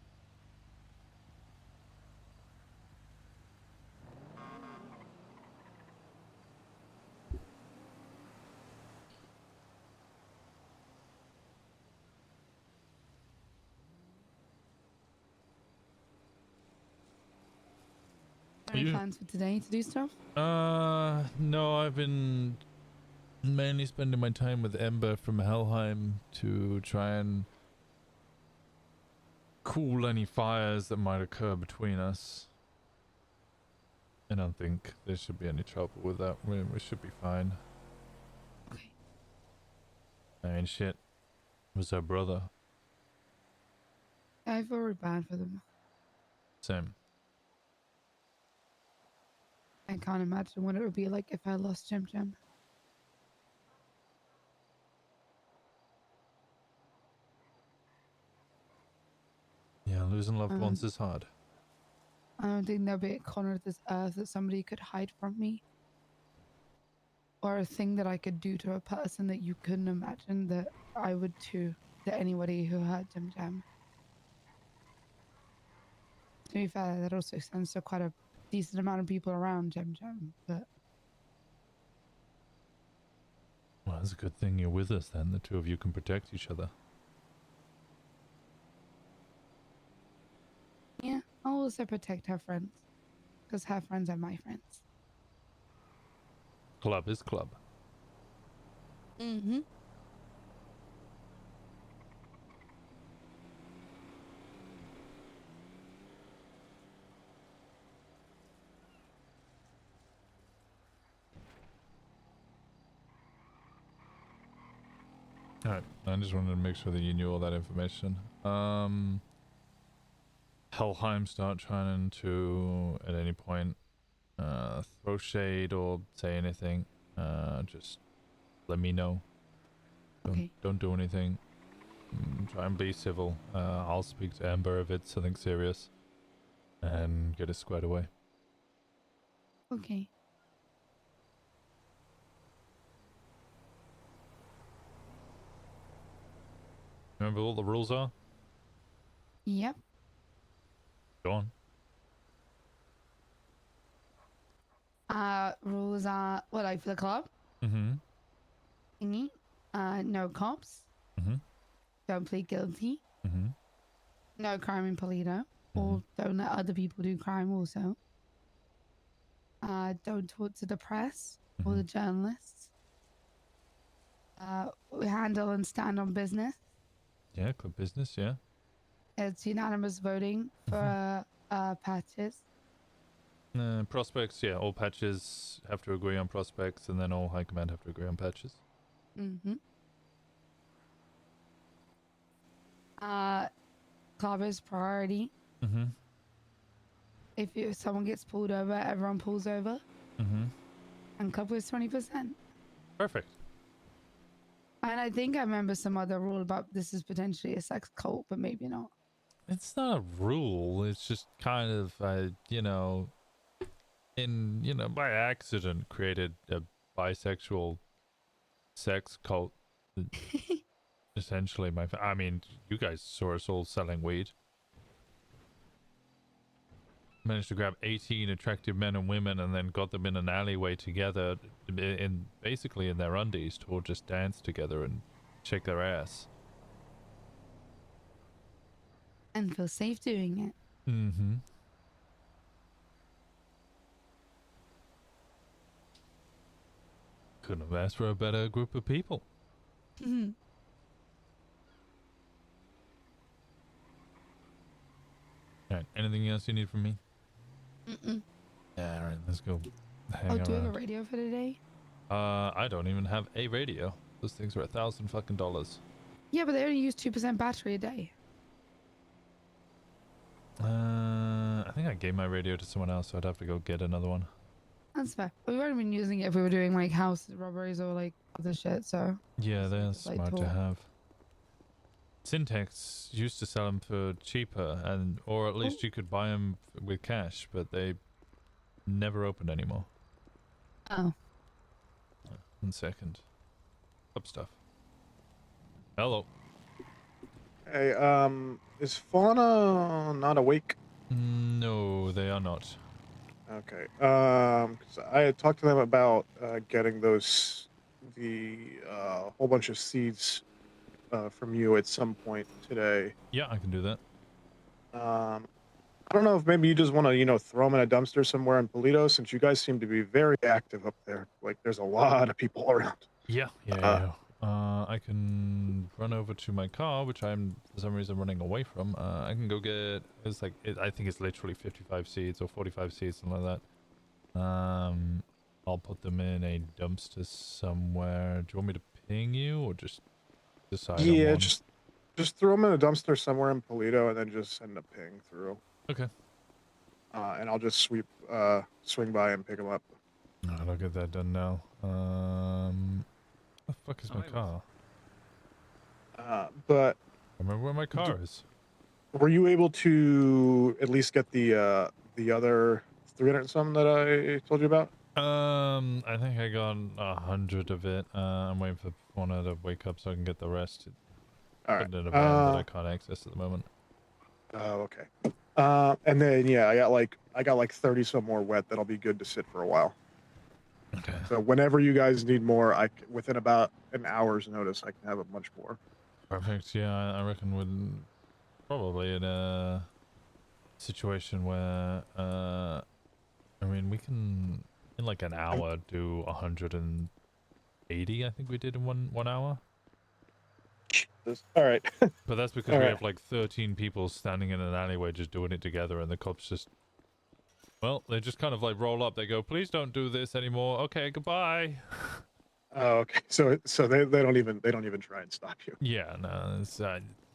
Any plans for today to do stuff? No, I've been mainly spending my time with Ember from Helheim to try and cool any fires that might occur between us. I don't think there should be any trouble with that. We should be fine. Okay. I mean, shit. It was our brother. I feel really bad for them. Same. I can't imagine what it would be like if I lost Jim Jim. Yeah, losing loved ones is hard. I don't think there'll be a corner of this earth that somebody could hide from me. Or a thing that I could do to a person that you couldn't imagine that I would do to anybody who had Jim Jam. To be fair, that also extends to quite a decent amount of people around Jim Jam, but... Well, it's a good thing you're with us then. The two of you can protect each other. Yeah, I'll also protect her friends. Because her friends are my friends. Club is club. Mm-hmm. Alright, I just wanted to make sure that you knew all that information. Helheim start trying to, at any point, throw shade or say anything. Just let me know. Don't do anything. Try and be civil. I'll speak to Amber if it's something serious. And get it squared away. Okay. Remember what the rules are? Yep. Go on. Rules are, what, like for the club? Mm-hmm. Thingy. No cops. Mm-hmm. Don't plead guilty. Mm-hmm. No crime in Polito. Or don't let other people do crime also. Don't talk to the press or the journalists. We handle and stand on business. Yeah, club business, yeah. It's unanimous voting for patches. Prospects, yeah. All patches have to agree on prospects, and then all high command have to agree on patches. Mm-hmm. Club is priority. Mm-hmm. If someone gets pulled over, everyone pulls over. Mm-hmm. And club is 20%. Perfect. And I think I remember some other rule about this is potentially a sex cult, but maybe not. It's not a rule. It's just kind of, by accident created a bisexual sex cult Essentially, I mean, you guys saw us all selling weed. Managed to grab 18 attractive men and women and then got them in an alleyway together in basically in their undies to all just dance together and shake their ass. And feel safe doing it. Mm-hmm. Couldn't have asked for a better group of people. Alright, anything else you need from me? Mm-mm. Yeah, alright, let's go hang Oh, do we have a around. radio for today? I don't even have a radio. Those things are $1,000 fucking. Yeah, but they only use 2% battery a day. I think I gave my radio to someone else, so I'd have to go get another one. That's fair. We would have been using it if we were doing like house robberies or like other shit, so. Yeah, they're just, like, smart to talk. have. Syntax used to sell them for cheaper, or at least you could buy them with cash, but they never opened anymore. Oh. 1 second. Up stuff. Hello. Hey, is Fauna not awake? No, they are not. Okay. 'Cause I had talked to them about getting the whole bunch of seeds from you at some point today. Yeah, I can do that. I don't know if maybe you just want to, throw them in a dumpster somewhere in Polito, since you guys seem to be very active up there. Like, there's a lot of people around. Yeah. I can run over to my car, which I'm for some reason running away from. I can go get. I think it's literally 55 seeds or 45 seeds, something like that. I'll put them in a dumpster somewhere. Do you want me to ping you or just decide? Yeah, on one? just throw them in a dumpster somewhere in Polito, and then just send a ping through. Okay. And I'll just swing by and pick them up. Alright, I'll get that done now. The fuck is my car? But I remember where my car is. were you able to at least get the other 300 and some that I told you about? I think I got 100 of it. I'm waiting for Fauna to wake up so I can get the rest. All right. Put it in a van that I can't access at the moment. Oh, okay. And then yeah, I got like 30 some more wet that'll be good to sit for a while. Okay. So whenever you guys need more, within about an hour's notice, I can have a bunch more. Perfect. Yeah, I reckon we're probably in a situation where, I mean, we can in like an hour do 180. I think we did in one hour. All right. But that's because All we right. have like 13 people standing in an alleyway just doing it together, and the cops just, well, they just kind of like roll up. They go, "Please don't do this anymore." Okay, goodbye. Oh, okay. So they don't even try and stop you. Yeah, no, it's,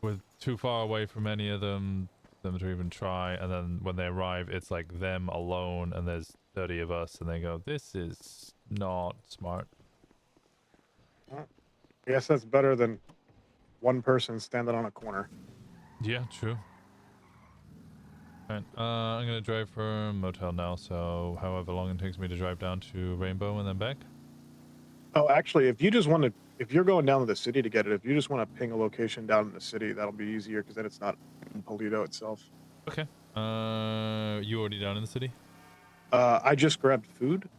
we're too far away from any of them to even try. And then when they arrive, it's like them alone, and there's 30 of us, and they go, "This is not smart." Well, I guess that's better than one person standing on a corner. Yeah, true. Alright, I'm gonna drive for motel now, so however long it takes me to drive down to Rainbow and then back. Oh, actually, if you're going down to the city to get it, if you just want to ping a location down in the city, that'll be easier because then it's not in Polito itself. Okay. You already down in the city? I just grabbed food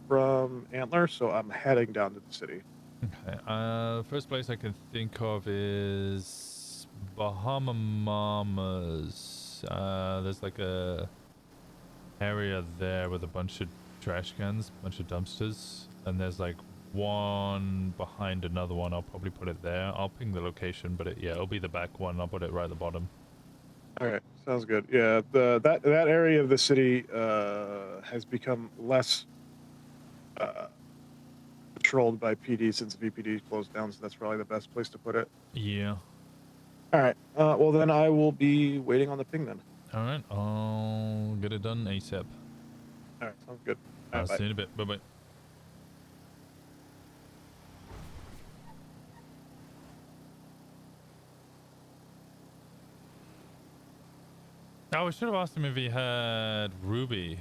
from Antler, so I'm heading down to the city. Okay. First place I can think of is Bahama Mamas. There's like a area there with a bunch of trash cans, bunch of dumpsters, and there's like one behind another one. I'll probably put it there. I'll ping the location, but it'll be the back one. I'll put it right at the bottom. All right, sounds good. Yeah, that area of the city has become less patrolled by PD since VPD closed down, so that's probably the best place to put it. Yeah. All right. Well, then I will be waiting on the ping then. All right. I'll get it done ASAP. All right, sounds good. I'll All right, see you in a bit. Bye-bye. Oh, I should have asked him if he had Ruby.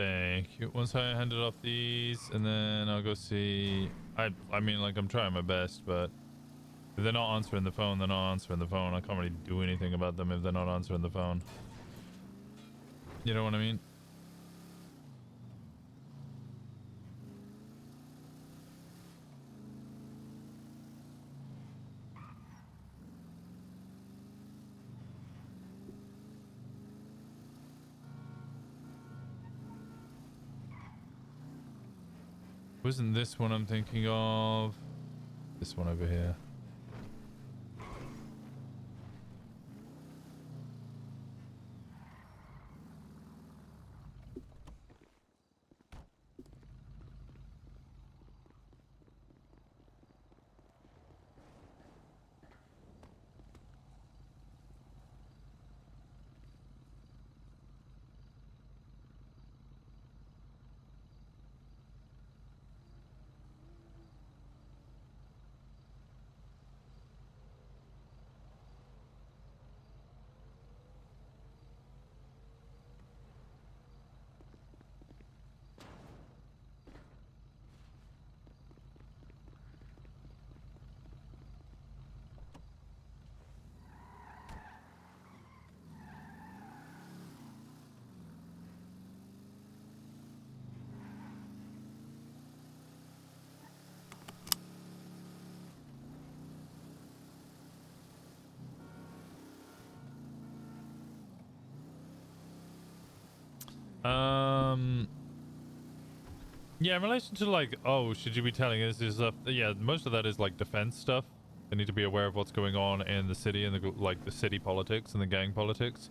Thank you. Once I handed off these, and then I'll go see. I mean, like, I'm trying my best, but if they're not answering the phone, they're not answering the phone. I can't really do anything about them if they're not answering the phone. You know what I mean? Wasn't this one I'm thinking of? This one over here. Yeah, in relation to like, oh, should you be telling us this stuff? Yeah, most of that is like defense stuff. They need to be aware of what's going on in the city and the city politics and the gang politics,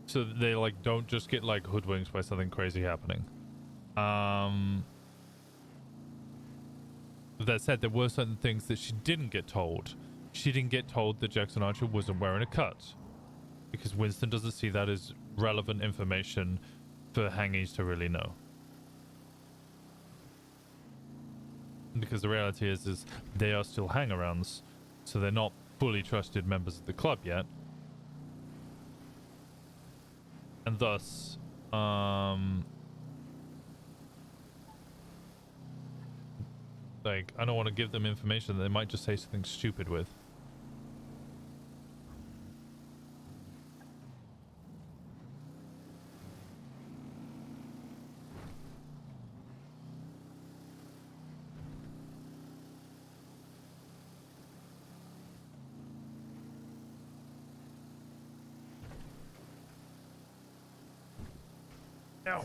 so that they like don't just get like hoodwinked by something crazy happening. That said, there were certain things that she didn't get told. She didn't get told that Jackson Archer wasn't wearing a cut, because Winston doesn't see that as relevant information for hangies to really know. Because the reality is they are still hang-arounds, so they're not fully trusted members of the club yet. And thus, like, I don't want to give them information that they might just say something stupid with. No.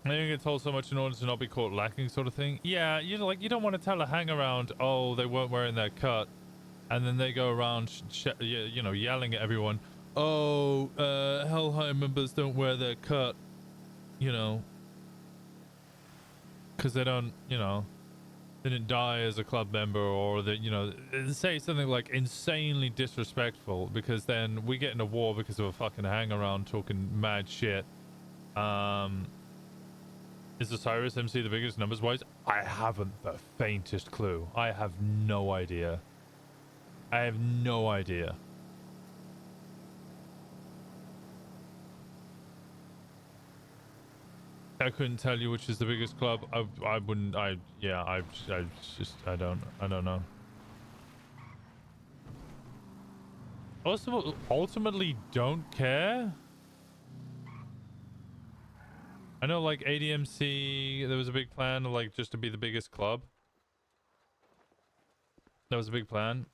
I didn't get told so much in order to not be caught lacking, sort of thing. Yeah, you don't want to tell a hang around, oh, they weren't wearing their cut, and then they go around, yelling at everyone, oh, Hellheim members don't wear their cut, because they don't, didn't die as a club member, or that, say something like insanely disrespectful, because then we get in a war because of a fucking hang around talking mad shit. Is Osiris MC the biggest numbers wise? I haven't the faintest clue. I have no idea. I have no idea. I couldn't tell you which is the biggest club. I wouldn't. I don't know. Also, ultimately, don't care. I know, like, ADMC, there was a big plan, like, just to be the biggest club. That was a big plan.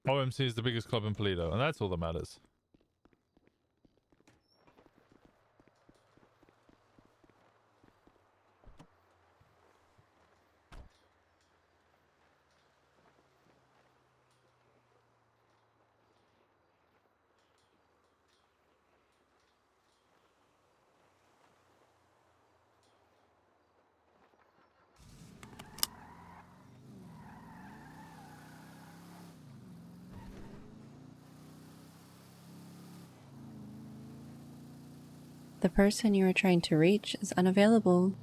OMC is the biggest club in Toledo, and that's all that matters. The person you are trying to reach is unavailable.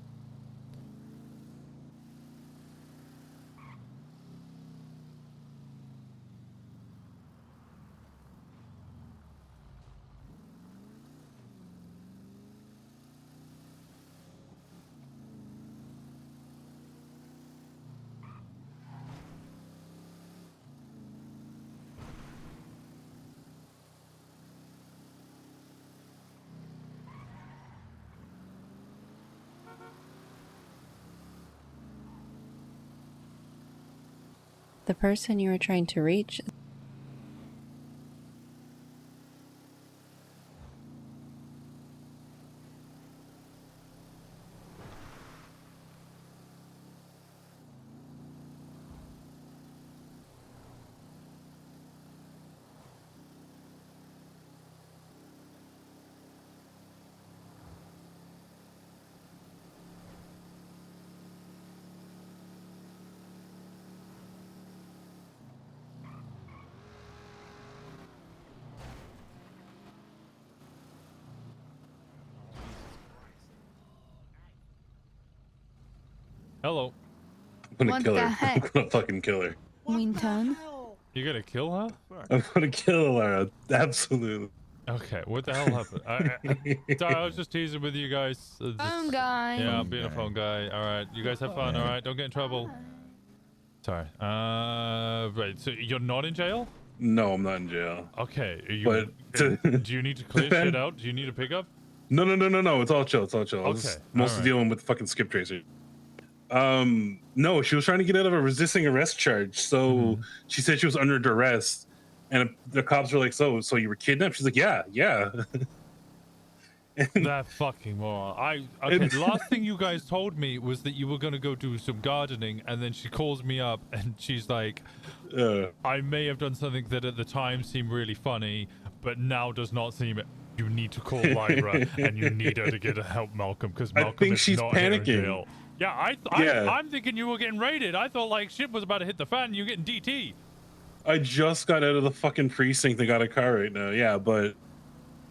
The person you are trying to reach. Hello. I'm gonna What kill the her. heck? I'm gonna fucking kill her. Winton? You gonna kill her? I'm gonna kill Lara. Absolutely. Okay, what the hell happened? Sorry, I was just teasing with you guys. Phone guy. Yeah, I'm Phone being a guy. phone guy. All right, you guys have fun. All right, don't get in trouble. Sorry. Right. So you're not in jail? No, I'm not in jail. Okay. Are you? But Do you need to clear shit out? Do you need a pickup? No. It's all chill. It's all chill. I was Okay, mostly alright. dealing with the fucking skip tracer. No, she was trying to get out of a resisting arrest charge. So she said she was under duress, and the cops were like, "So you were kidnapped?" She's like, "Yeah." That fucking moron. Okay, the last thing you guys told me was that you were gonna go do some gardening, and then she calls me up and she's like, I may have done something that at the time seemed really funny, but now does not seem it. You need to call Lyra and you need her to get help Malcolm because I Malcolm think is she's not here in panicking. jail. Yeah, Yeah. I'm thinking you were getting raided. I thought like shit was about to hit the fan and you're getting DT. I just got out of the fucking precinct and got a car right now. Yeah, but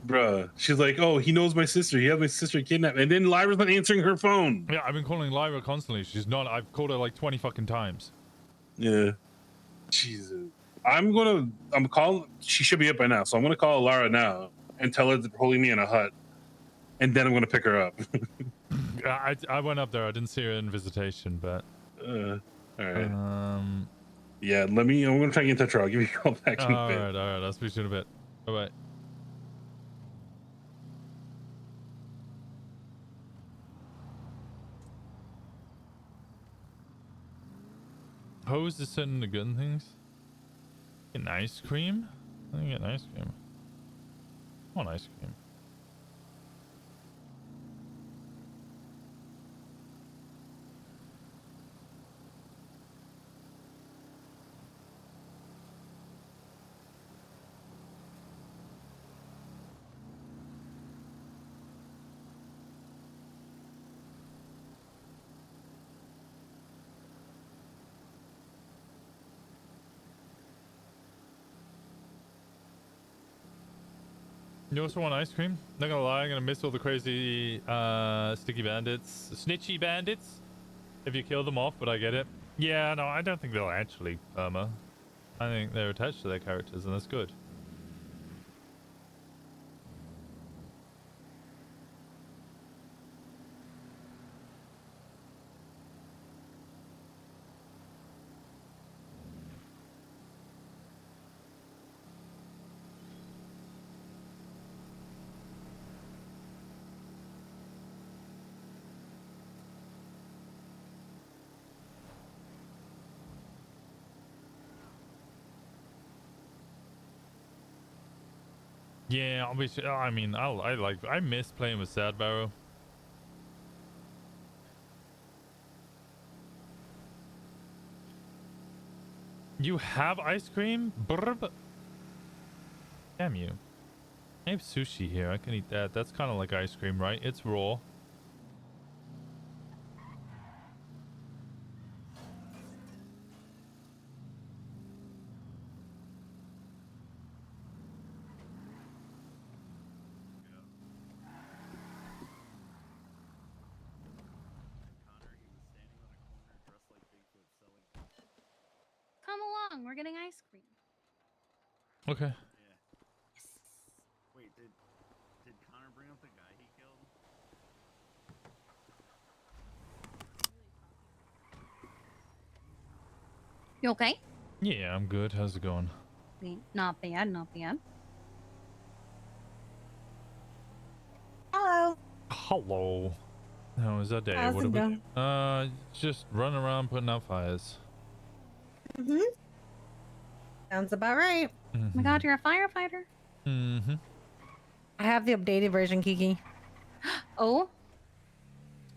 bruh, she's like, "Oh, he knows my sister. He has my sister kidnapped," and then Lyra's not answering her phone. Yeah, I've been calling Lyra constantly. She's not. I've called her like 20 fucking times. Yeah. Jesus. I'm calling. She should be up by now, so I'm gonna call Lara now and tell her they're holding me in a hut, and then I'm gonna pick her up. I went up there. I didn't see her in visitation, but. All right. Yeah. I'm gonna try and get in touch with her. I'll give you a call back in a bit. All right. I'll speak to you in a bit. Bye bye. How is this setting the gun things? Getting ice cream? I think getting ice cream. I want ice cream. You also want ice cream? Not gonna lie, I'm gonna miss all the crazy sticky bandits, snitchy bandits. If you kill them off, but I get it. Yeah, no, I don't think they'll actually perma. I think they're attached to their characters, and that's good. Yeah, obviously. I mean, I miss playing with Sad Barrow. You have ice cream? Brr. Damn you. I have sushi here. I can eat that. That's kind of like ice cream, right? It's raw. along. We're getting ice cream. Okay. Wait, did Connor bring up the guy he killed? You okay? Yeah, I'm good. How's it going? Not bad, not bad. Hello. Hello. How was that day? How's What it are we? going? Just running around putting out fires. Mm-hmm. Sounds about right. Oh my god, you're a firefighter. Mm-hmm. I have the updated version, Kiki. Oh?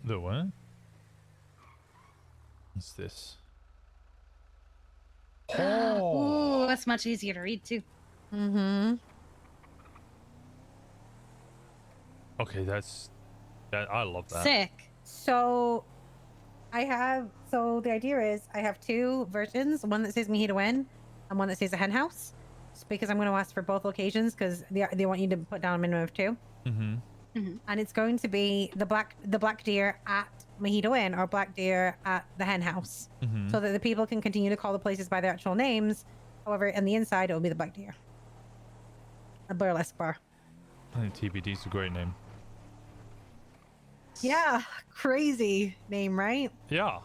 The what? What's this? Ooh, that's much easier to read too. Mm-hmm. Okay, that. I love that. Sick. So the idea is I have two versions, one that says Mojito Inn and one that says a hen house. It's because I'm going to ask for both locations because they want you to put down a minimum of 2. Mm-hmm. And it's going to be the black deer at Mojito Inn or black deer at the hen house, Mm-hmm. so that the people can continue to call the places by their actual names. However, on the inside, it will be the black deer. A burlesque bar. I think TBD's a great name. Yeah, crazy name, right? Yeah.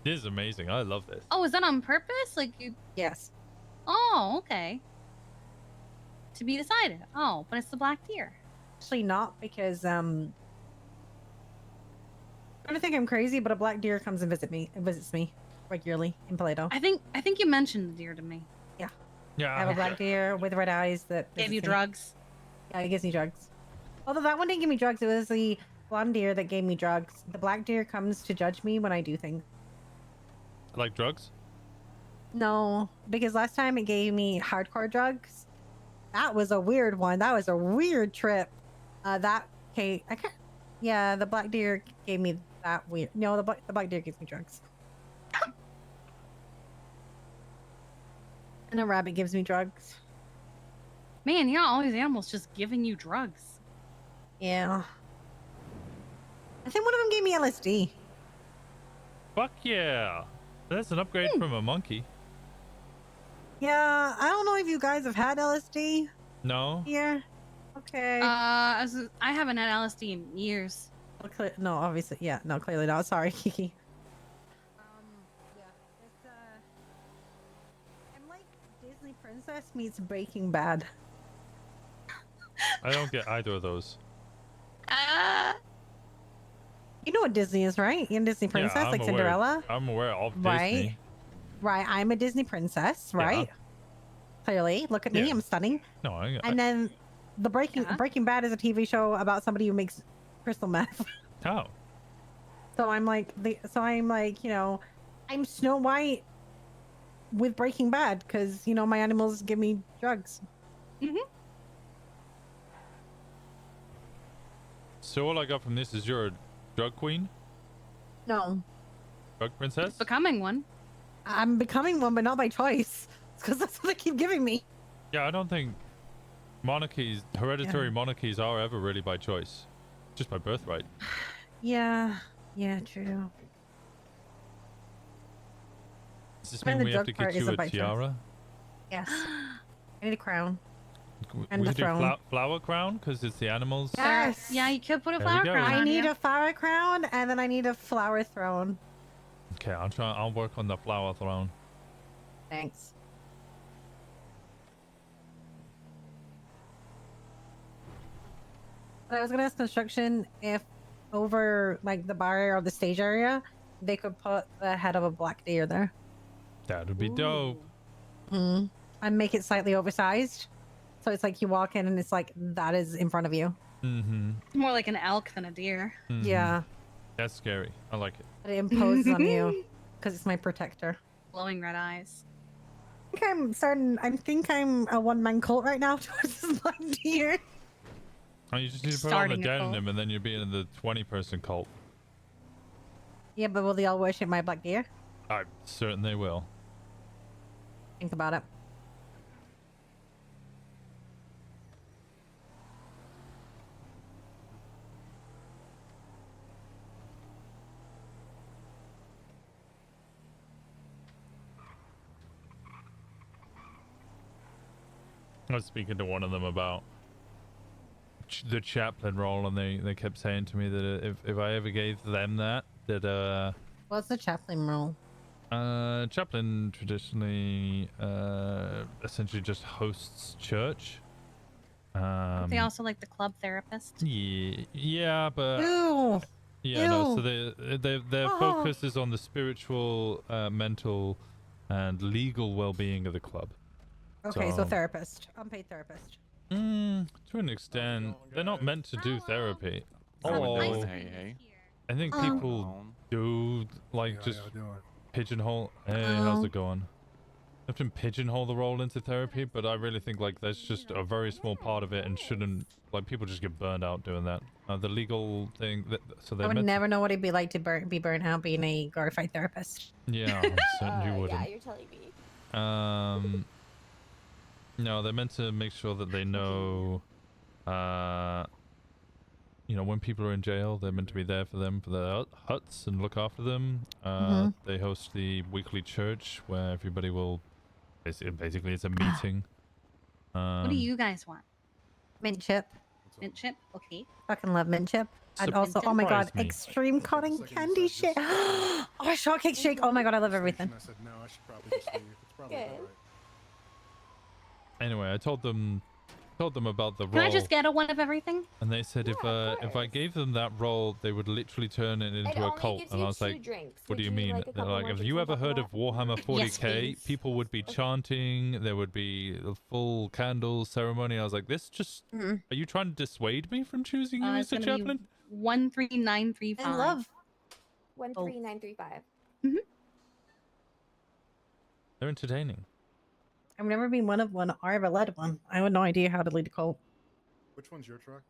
This is amazing. I love this. Oh, is that on purpose? Like you? Yes. Oh, okay. To be decided. Oh, but it's the black deer. Actually, not because I don't think I'm crazy, but a black deer comes and visits me regularly in Paleto. I think you mentioned the deer to me. Yeah. Yeah. I have a black deer with red eyes that Gave visits you me. drugs. Yeah, it gives me drugs. Although that one didn't give me drugs, it was the blonde deer that gave me drugs. The black deer comes to judge me when I do things. Like drugs? No, because last time it gave me hardcore drugs. That was a weird one. That was a weird trip. Yeah, the black deer gave me that weird. No, the black deer gives me drugs. And a rabbit gives me drugs. Man, yeah, all these animals just giving you drugs. Yeah. I think one of them gave me LSD. Fuck yeah. That's an upgrade from a monkey. Yeah, I don't know if you guys have had LSD No? here. Okay. I haven't had LSD in years. No, obviously, yeah, no, clearly not. Sorry, Kiki. Yeah, it's I'm like Disney Princess meets Breaking Bad. I don't get either of those. You know what Disney is, right? You're a Disney princess, Yeah, I'm like aware- Cinderella. I'm aware of Right. Disney. Right, I'm a Disney princess, right? Clearly, look at me, Yeah. I'm stunning. No, And then the Breaking Bad is a TV show about somebody who makes crystal meth. Oh. So I'm like, you know, I'm Snow White with Breaking Bad because, you know, my animals give me drugs. So all I got from this is you're a drug queen? No, Drug princess? Becoming one. I'm becoming one, but not by choice. It's because that's what they keep giving me. Yeah, I don't think hereditary monarchies are ever really by choice. Just by birthright. Yeah, true. Does this But mean the we have drug to part get you isn't a by choice. tiara? Yes. I need a crown. And we a could do throne. flower crown because it's the animals. Yes. Yeah, you could put a There we flower go. crown I on need you. a flower crown, and then I need a flower throne. Okay, I'll work on the flower throne. Thanks. But I was gonna ask construction if over like the bar or the stage area, they could put the head of a black deer there. That would be dope. And make it slightly oversized. So it's like you walk in and it's like that is in front of you. Mm-hmm. It's more like an elk than a deer. Yeah. That's scary. I like it. But it imposes on you because it's my protector. Glowing red eyes. I think I'm a one-man cult right now towards this black deer. Oh, you just need to put on Starting the a cult. denim and then you'll be in the 20-person cult. Yeah, but will they all worship my black deer? I'm certain they will. Think about it. I was speaking to one of them about the chaplain role, and they kept saying to me that if I ever gave them that What's the chaplain role? chaplain traditionally essentially just hosts church. They also like the club therapist. Yeah, but Ew. yeah, no. So Ew. their focus is on the spiritual, mental, and legal well-being of the club. Okay, so therapist. Unpaid therapist. To an extent, they're not meant to do therapy. Although I think people do like just pigeonhole. Hey, how's it going? Often pigeonhole the role into therapy, but I really think like that's just a very small part of it, and shouldn't like people just get burned out doing that. The legal thing, so they I would never know what it'd be like to be burnt out being a glorified therapist. Yeah, certainly you wouldn't. Yeah, you're telling me. No, they're meant to make sure that they know, you know, when people are in jail, they're meant to be there for them, for their huts, and look after them. They host the weekly church where everybody will, basically it's a meeting. What do you guys want? Mint chip. Mint chip? Okay. Fucking love mint chip. And also, oh my god, extreme cotton candy shake. Oh, shortcake shake. Oh my god, I love everything. I said no, I should probably just leave. It's probably Good. alright. Anyway, I told them about the role. Can I just get a one of everything? And they said if I gave them that role, they would literally turn it into a only cult. gives And you I was 2 like, drinks. what do Would you you mean? like a They're couple like, more have drinks you on ever top of heard of that? Warhammer 40k? Yes, please. People would be chanting. There would be a full candle ceremony. I was like, this just, are you trying to dissuade me from choosing you as It's a gonna chaplain? be 13935. And love. 13935. They're entertaining. I've never been one of one or ever led one. I have no idea how to lead a cult. Which one's your truck?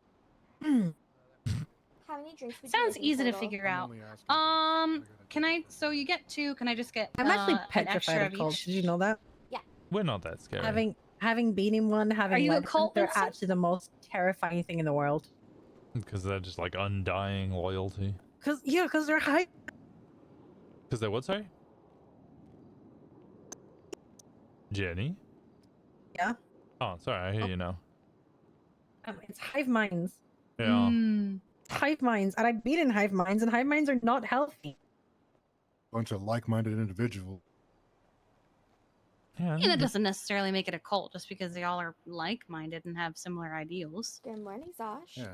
How many drinks would you Sounds like in easy to total? figure I'm out. only asking Can I? So you get 2. Can I just get? I'm actually an petrified extra of of cults. each? Did you know that? We're not that scary. Having been in one, having you a led one, cult, they're Winston? actually the most terrifying thing in the world. Because they're just like undying loyalty. Cause they're high. Because they're what, sorry? Jenny? Yeah. Oh, sorry, I hear you now. It's hive minds. Yeah. Hive minds, and I've been in hive minds, and hive minds are not healthy. Bunch of like-minded individuals. Yeah, And that doesn't necessarily make it a cult, just because they all are like-minded and have similar ideals. Good morning, Zosh. Yeah.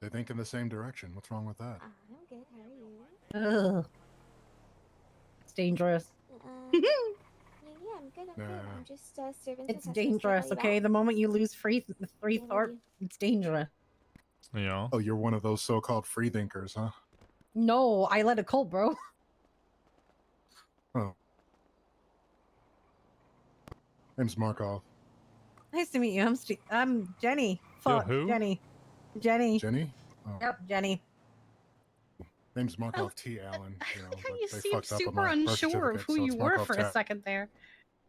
They think in the same direction. What's wrong with that? I'm good. How are you? Ugh. It's dangerous. Yeah, I'm good. I'm good. I'm just serving some It's customers. dangerous, Can I okay? call you The moment you lose three thought, it's dangerous. Yeah. Oh, you're one of those so-called free thinkers, huh? No, I led a cult, bro. Oh. Name's Markov. Nice to meet you. I'm Jenny. Fuck, who? Jenny. Jenny? Oh. Yep, Jenny. Name's Markov T. Allen. You know, but You they seemed fucked up on super my birth unsure of certificate, who so you it's were Markov for a Tat. second there.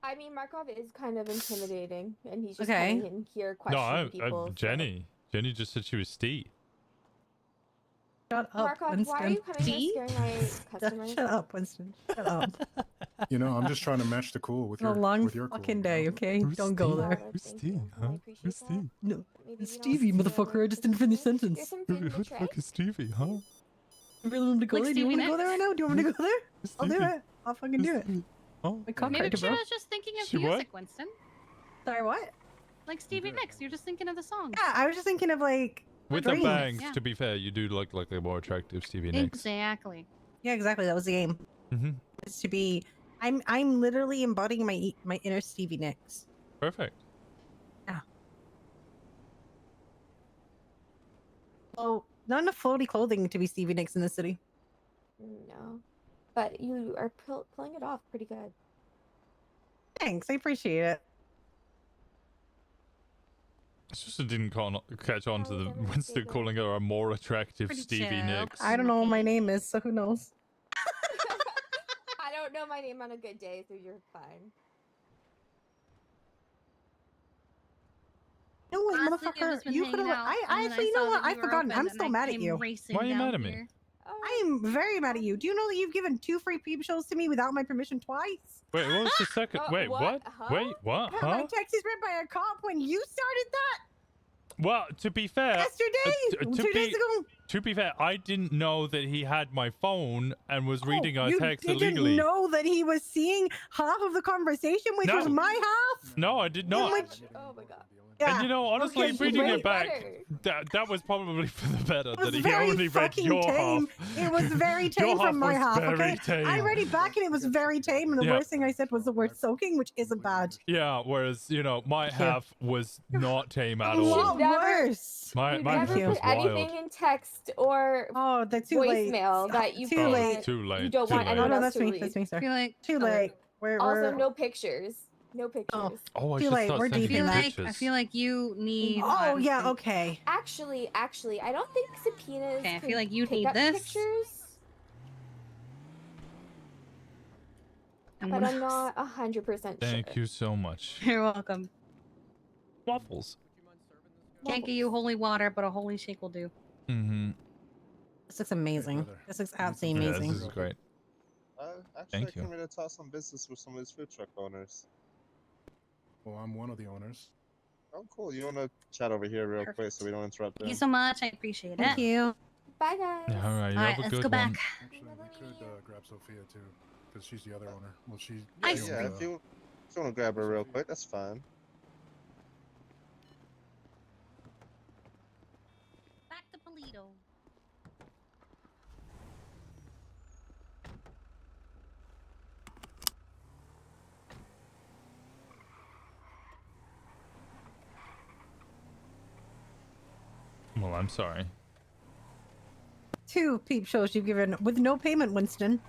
I mean, Markov is kind of intimidating, and he's just Okay. coming in here No, questioning people. so- Jenny. Jenny just said she was Steve. Shut up, Markov, Winston. why are you coming here scaring my customers? Shut up, Winston. Shut up. You know, I'm just trying to match the cool with It's a your long with your cool. fucking day, okay? Don't go there. Who's Steve, huh? Who's Steve? No, it's Stevie, motherfucker. I just didn't finish the sentence. Who the fuck is Stevie, huh? You really want me to go Like there? Do you want Stevie me to go there right now? Do you want me to go there? I'll do Stevie. it. I'll fucking do it. Oh, My cock Maybe right, she bro. was just thinking of She what? music, Winston. Sorry, what? Like Stevie Nicks. You're just thinking of the songs. Yeah, I was just thinking of like With the dreams. bangs, Yeah. to be fair, you do look like a more attractive Stevie Nicks. Exactly. Yeah, exactly. That was the aim. Mm-hmm. Is to be. I'm literally embodying my inner Stevie Nicks. Perfect. Yeah. Oh, not enough floaty clothing to be Stevie Nicks in the city. No, but you are pulling it off pretty good. Thanks, I appreciate it. It's just I didn't catch on to the Winston calling her a more attractive Pretty Stevie chill. Nicks. I don't know what my name is, so who knows? I don't know my name on a good day, so you're fine. You know what, Honestly, I've motherfucker? just been You could hanging have. out, I and then actually, you saw know what? that you I've were forgotten. open, I'm and still I mad at came you. racing Why are you down mad at me? here. I am very mad at you. Do you know that you've given 2 free peep shows to me without my permission twice? Wait, what was the second? Wait, what? Wait, what? Had my Huh? text is read by a cop when you started that Well, to be fair, yesterday, 2 days ago. To be fair, I didn't know that he had my phone and was reading our You text didn't illegally. know that he was seeing half of the conversation, which was my half? No, I did not. Oh my god. And you know, honestly, Okay, reading way it back, better. that was probably for the better. It was That he very only read fucking your tame. half. It was very Your tame from my was half, very okay? tame. I read it back and it was very tame, and the Yeah. worst thing I said was the word soaking, which isn't bad. Yeah, whereas, you know, my Thank you. half was not tame at A all. lot worse. My You half never was put anything wild. in text or that's too late. voicemail that you Too can't- late. Too late. You don't too want late. anyone Oh, no, else that's to me. read. That's me, sir. feel like Too late. Also, no pictures. No pictures. Oh, I Too should late, start we're sending deep in you that. pictures. I feel like you need. Oh, yeah, okay. Actually, I don't think subpoenas. Okay, I feel can like you pick need up this. Pictures, And but what I'm else? not 100% sure. Thank you so much. You're welcome. Waffles. Can't get you holy water, but a holy shake will do. Mm-hmm. This looks amazing. This looks absolutely Yeah, amazing. this is great. Actually, Thank I came you. here to talk some business with some of these food truck owners. Well, I'm one of the owners. Oh, cool. You want to chat over here real quick so we don't interrupt them? Thank you so much. I appreciate it. Thank you. Bye, guys. All right, you All right, have a let's good go back. one. Actually, we could grab Sophia too, because she's the other owner. Well, she. I she see. Yeah, owns, if you want to grab her real quick, that's fine. Back to Polito. Well, I'm sorry. 2 peep shows you've given with no payment, Winston.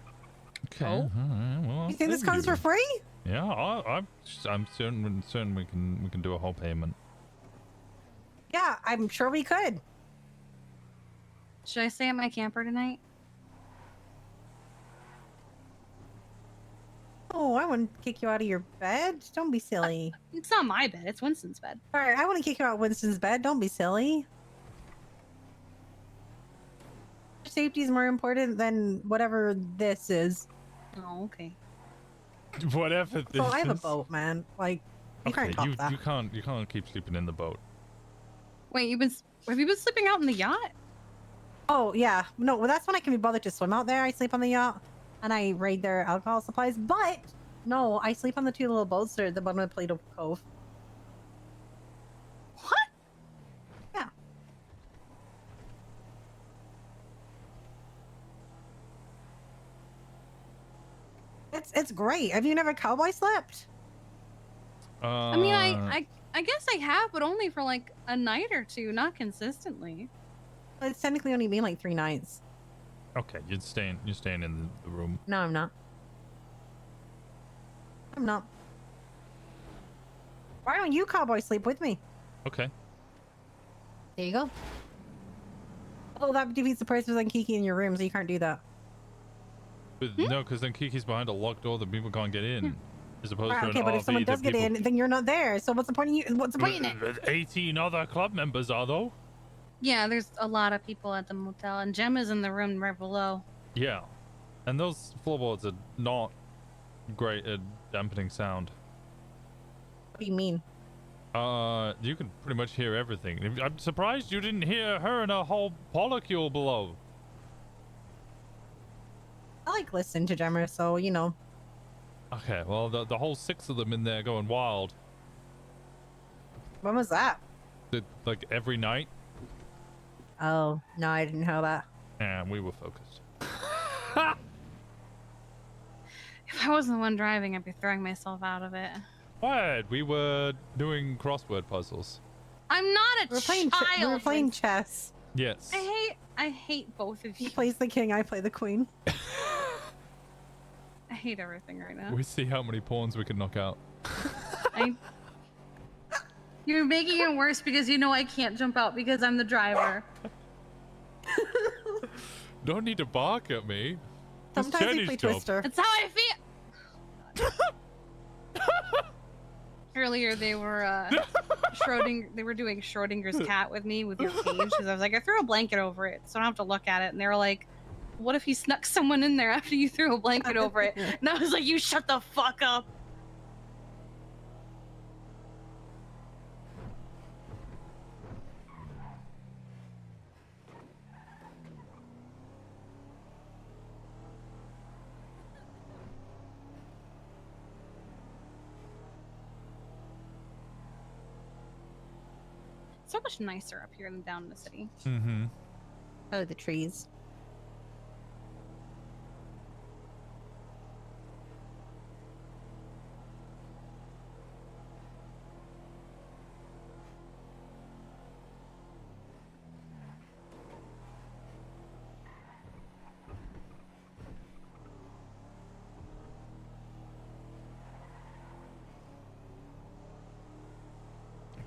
Okay. All right. Well, You think this thank comes you. for free? Yeah, I'm certain we can do a whole payment. Yeah, I'm sure we could. Should I stay at my camper tonight? Oh, I wouldn't kick you out of your bed. Don't be silly. It's not my bed. It's Winston's bed. All right, I want to kick you out of Winston's bed. Don't be silly. Safety is more important than whatever this is. Oh, okay. Whatever this So I have a is. boat, man. Like, you Okay, can't top that. you can't keep sleeping in the boat. Wait, have you been sleeping out in the yacht? Oh, yeah. No, well, that's when I can be bothered to swim out there. I sleep on the yacht and I raid their alcohol supplies. But, no, I sleep on the 2 little boats that are at the bottom of Plato Cove. What? Yeah. It's great. Have you never cowboy slept? I mean, I guess I have, but only for like a night or 2, not consistently. It's technically only been like 3 nights. Okay, you're staying in the room. No, I'm not. I'm not. Why don't you cowboy sleep with me? Okay. There you go. Oh, that defeats the purpose of Kiki in your room, so you can't do that. But no, because then Kiki's behind a locked door that people can't get in. As opposed to an Okay, but if RV someone that does get people- in, then you're not there. So what's the point of you? What's the point in it? 18 other club members are though. Yeah, there's a lot of people at the motel, and Gemma's in the room right below. Yeah, and those floorboards are not great at dampening sound. What do you mean? You can pretty much hear everything. I'm surprised you didn't hear her and a whole polycule below. I like listening to Gemma, so you know. Okay, well the whole 6 of them in there going wild. When was that? Like every night. Oh no, I didn't know that. Yeah, we were focused. If I wasn't the one driving, I'd be throwing myself out of it. What? We were doing crossword puzzles. I'm not a We're playing. child. We were playing chess. Yes. I hate both of you. He plays the king. I play the queen. I hate everything right now. We see how many pawns we can knock out. You're making it worse because you know I can't jump out because I'm the driver. Don't need to bark at me. It's Sometimes we Jenny's play job. Twister. That's how I feel. Earlier they were they were doing Schrodinger's cat with me with your cage because I was like, I threw a blanket over it so I don't have to look at it, and they were like, What if he snuck someone in there after you threw a blanket over it? And I was like, you shut the fuck up. So much nicer up here than down in the city. Mm-hmm. Oh, the trees.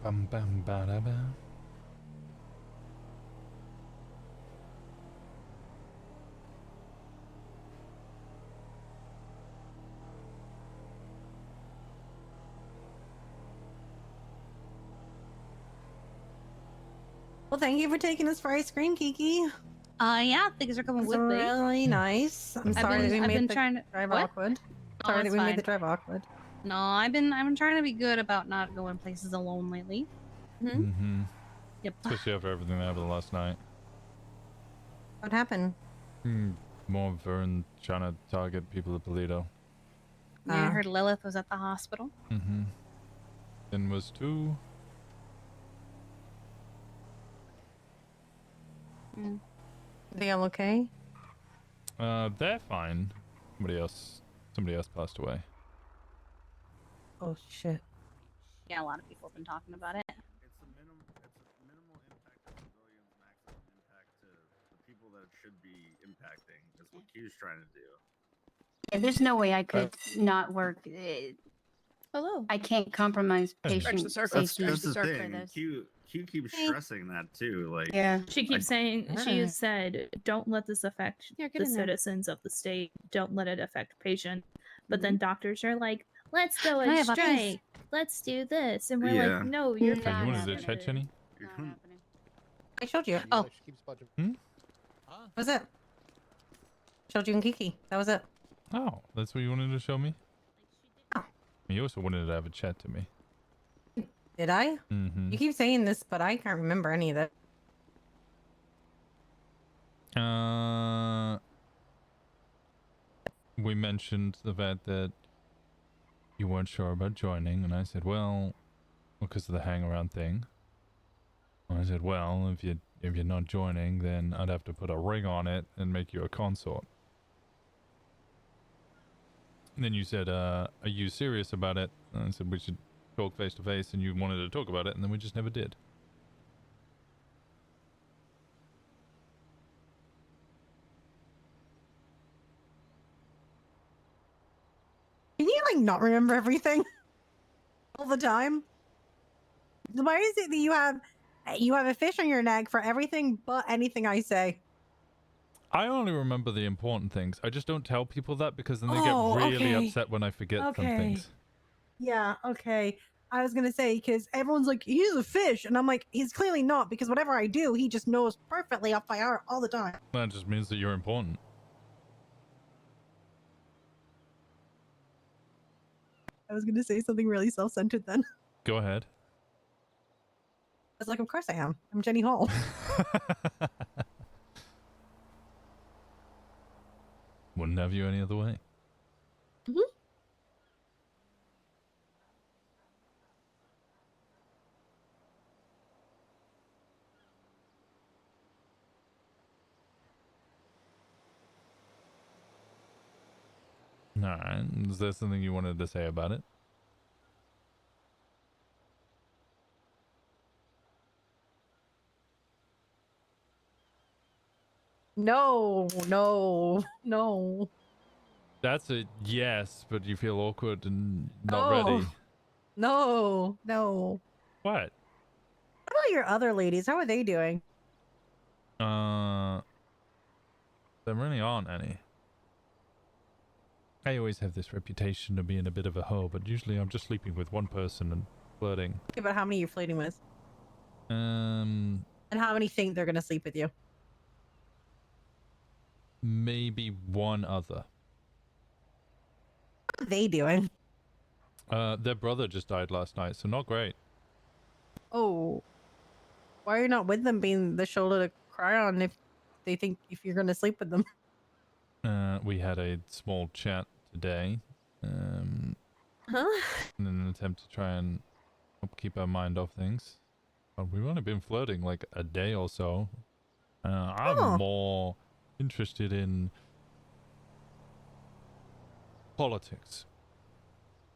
Bum bum ba da ba. Well, thank you for taking us for ice cream, Kiki. Yeah, things are coming That's with me. really nice. I'm sorry that we made the drive awkward. Oh, Sorry that it's we made fine. the drive awkward. No, I've been trying to be good about not going places alone lately. Mm-hmm. Yep. Especially after everything that happened last night. What happened? More of Vern trying to target people at Polito. Yeah, I heard Lilith was at the hospital. Mm-hmm. Then was too. They all okay? They're fine. Somebody else passed away. Oh shit. Yeah, a lot of people have been talking about it. It's a minimal impact to civilians, maximum impact to the people that it should be impacting. Is what Q's trying to do. Yeah, there's no way I could not work. Hello. I can't compromise patient That's safety. the thing. And Q keeps stressing that too. Like, Yeah. She keeps saying, she Alright. has said, don't let this affect get the in there. citizens of the state. Don't let it affect patient. But then doctors are like, let's go Can I on have a piece? strike. Let's do this. And we're Yeah. like, no, you're Okay, you not wanted to having chat, it." Jenny? I showed you. Oh. That was it. Showed you and Kiki. That was it. Oh, that's what you wanted to show me? You also wanted to have a chat to me. Did I? Mm-hmm. You keep saying this, but I can't remember any of that. We mentioned the fact that you weren't sure about joining, and I said, well, because of the hang around thing. I said, well, if you're not joining, then I'd have to put a ring on it and make you a consort. And then you said, are you serious about it? And I said, we should talk face to face, and you wanted to talk about it, and then we just never did. Can you like not remember everything all the time? Why is it that you have a fish on your neck for everything but anything I say? I only remember the important things. I just don't tell people that because then they Oh, get really okay. upset when I forget some Okay. things. Yeah, okay. I was gonna say because everyone's like, he's a fish, and I'm like, he's clearly not because whatever I do, he just knows perfectly off by heart all the time. That just means that you're important. I was gonna say something really self-centered then. Go ahead. I was like, of course I am. I'm Jenny Hall. Wouldn't have you any other way. Alright, is there something you wanted to say about it? No, no, no. That's a yes, but you feel awkward and not No. ready. No, no. What? What about your other ladies? How are they doing? There really aren't any. I always have this reputation of being a bit of a hoe, but usually I'm just sleeping with one person and flirting. Okay, but how many you're flirting with? Um, And how many think they're gonna sleep with you? maybe one other. What are they doing? Their brother just died last night, so not great. Oh, why are you not with them, being the shoulder to cry on if they think if you're gonna sleep with them? We had a small chat today, Huh? in an attempt to try and help keep our mind off things. We've only been flirting like a day or so. I'm Oh. more interested in politics.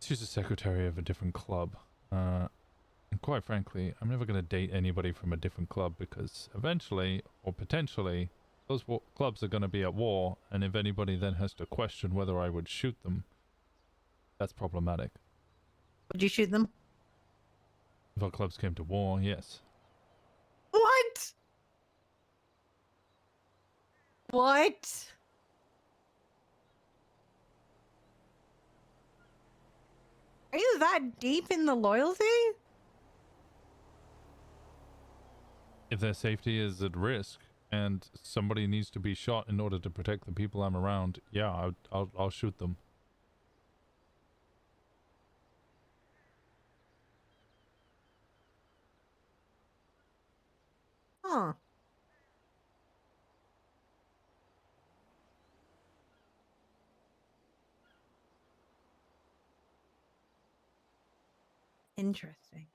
She's a secretary of a different club. And quite frankly, I'm never going to date anybody from a different club because eventually, or potentially, those clubs are going to be at war, and if anybody then has to question whether I would shoot them, that's problematic. Would you shoot them? If our clubs came to war, yes. What? What? Are you that deep in the loyalty? If their safety is at risk and somebody needs to be shot in order to protect the people I'm around, yeah, I'll shoot them. Huh. Interesting.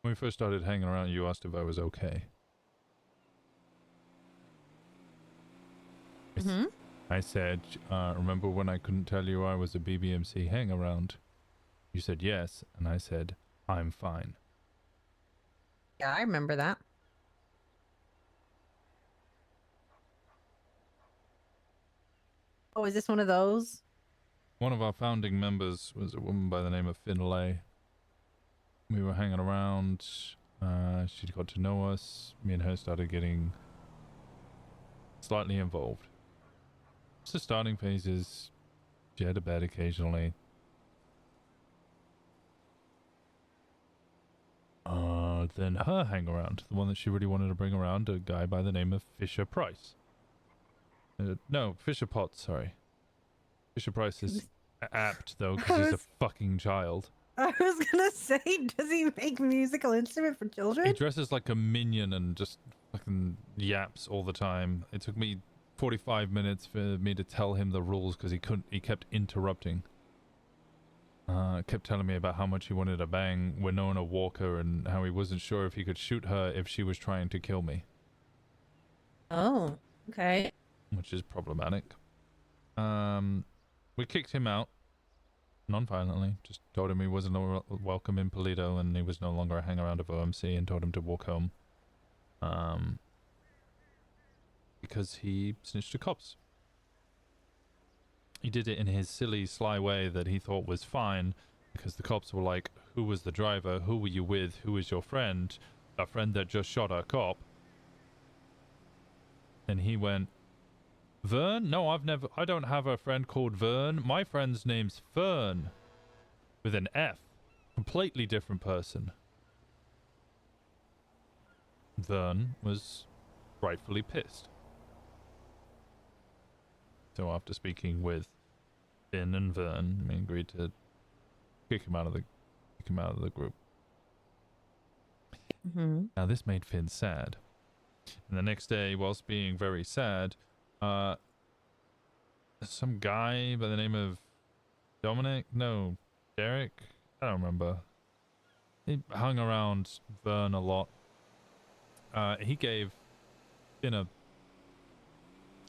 When we first started hanging around, you asked if I was okay. Mm-hmm. I said, remember when I couldn't tell you I was a BBMC hang-around? You said yes, and I said, I'm fine. Yeah, I remember that. Oh, is this one of those? One of our founding members was a woman by the name of Finlay. We were hanging around. She got to know us. Me and her started getting slightly involved. So starting phases, she had a bed occasionally. Then her hang around, the one that she really wanted to bring around, a guy by the name of Fisher Price. No, Fisher Potts, sorry. Fisher Price is apt though, because he's a fucking child. I was gonna say, does he make musical instrument for children? He dresses like a minion and just fucking yaps all the time. It took me 45 minutes for me to tell him the rules because he kept interrupting. Kept telling me about how much he wanted to bang Winona Walker and how he wasn't sure if he could shoot her if she was trying to kill me. Oh, okay. Which is problematic. We kicked him out. Non-violently. Just told him he wasn't welcome in Polito and he was no longer a hang-around of OMC and told him to walk home. Because he snitched to cops. He did it in his silly, sly way that he thought was fine because the cops were like, who was the driver? Who were you with? Who is your friend? A friend that just shot a cop. And he went, Vern? No, I don't have a friend called Vern. My friend's name's Fern. With an F. Completely different person. Vern was rightfully pissed. So after speaking with Finn and Vern, we agreed to kick him out of the group. Mm-hmm. Now this made Finn sad. And the next day, whilst being very sad, some guy by the name of Derek, I don't remember. He hung around Vern a lot. He gave Finn a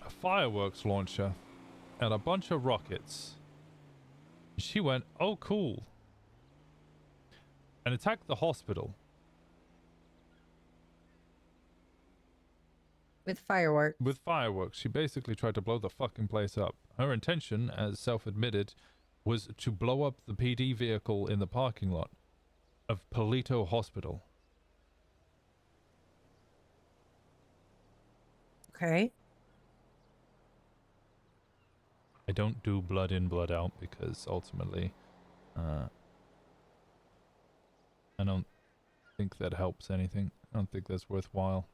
fireworks launcher and a bunch of rockets. She went, oh cool, and attacked the hospital. With fireworks. With fireworks. She basically tried to blow the fucking place up. Her intention, as self-admitted, was to blow up the PD vehicle in the parking lot of Polito Hospital. Okay. I don't do blood in, blood out because ultimately, I don't think that helps anything. I don't think that's worthwhile.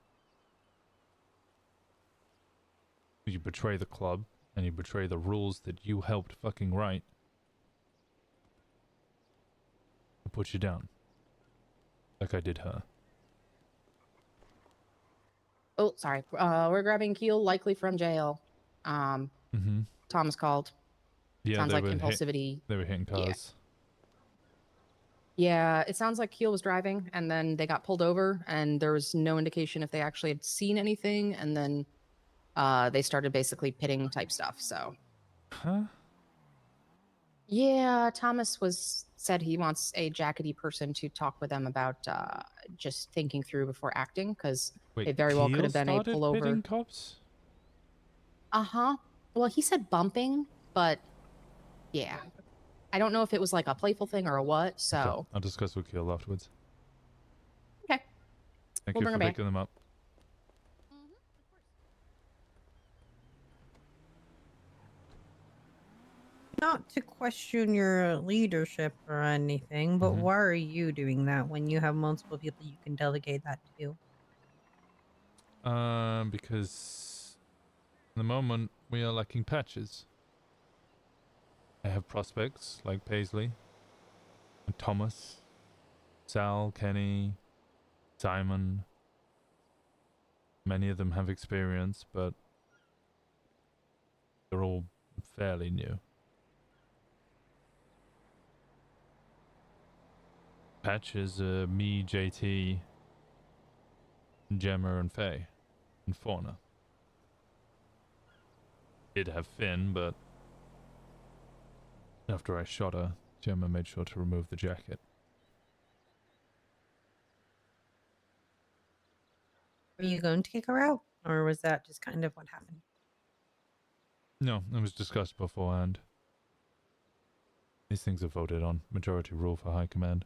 You betray the club, and you betray the rules that you helped fucking write. I'll put you down. Like I did her. Oh, sorry. We're grabbing Keel, likely from jail. Mm-hmm. Thomas called. Yeah, Sounds they like were impulsivity. they were hitting cars. Yeah, it sounds like Keel was driving, and then they got pulled over, and there was no indication if they actually had seen anything, and then they started basically pitting type stuff. So, huh? Yeah, Thomas said he wants a jackety person to talk with them about just thinking through before acting, because Wait, it very well could Keel have been a started pullover. pitting cops? Uh-huh. Well, he said bumping, but yeah. I don't know if it was like a playful thing or a what, so. Okay, I'll discuss with Keel afterwards. Okay. Thank We'll you bring for her back. picking them up. Not to question your leadership or anything, but why are you doing that when you have multiple people you can delegate that to? Because at the moment we are lacking patches. I have prospects like Paisley, and Thomas, Sal, Kenny, Simon. Many of them have experience, but they're all fairly new. Patches are me, JT, Gemma, and Faye, and Fauna. Did have Finn, but after I shot her, Gemma made sure to remove the jacket. Were you going to kick her out, or was that just kind of what happened? No, it was discussed beforehand. These things are voted on. Majority rule for high command.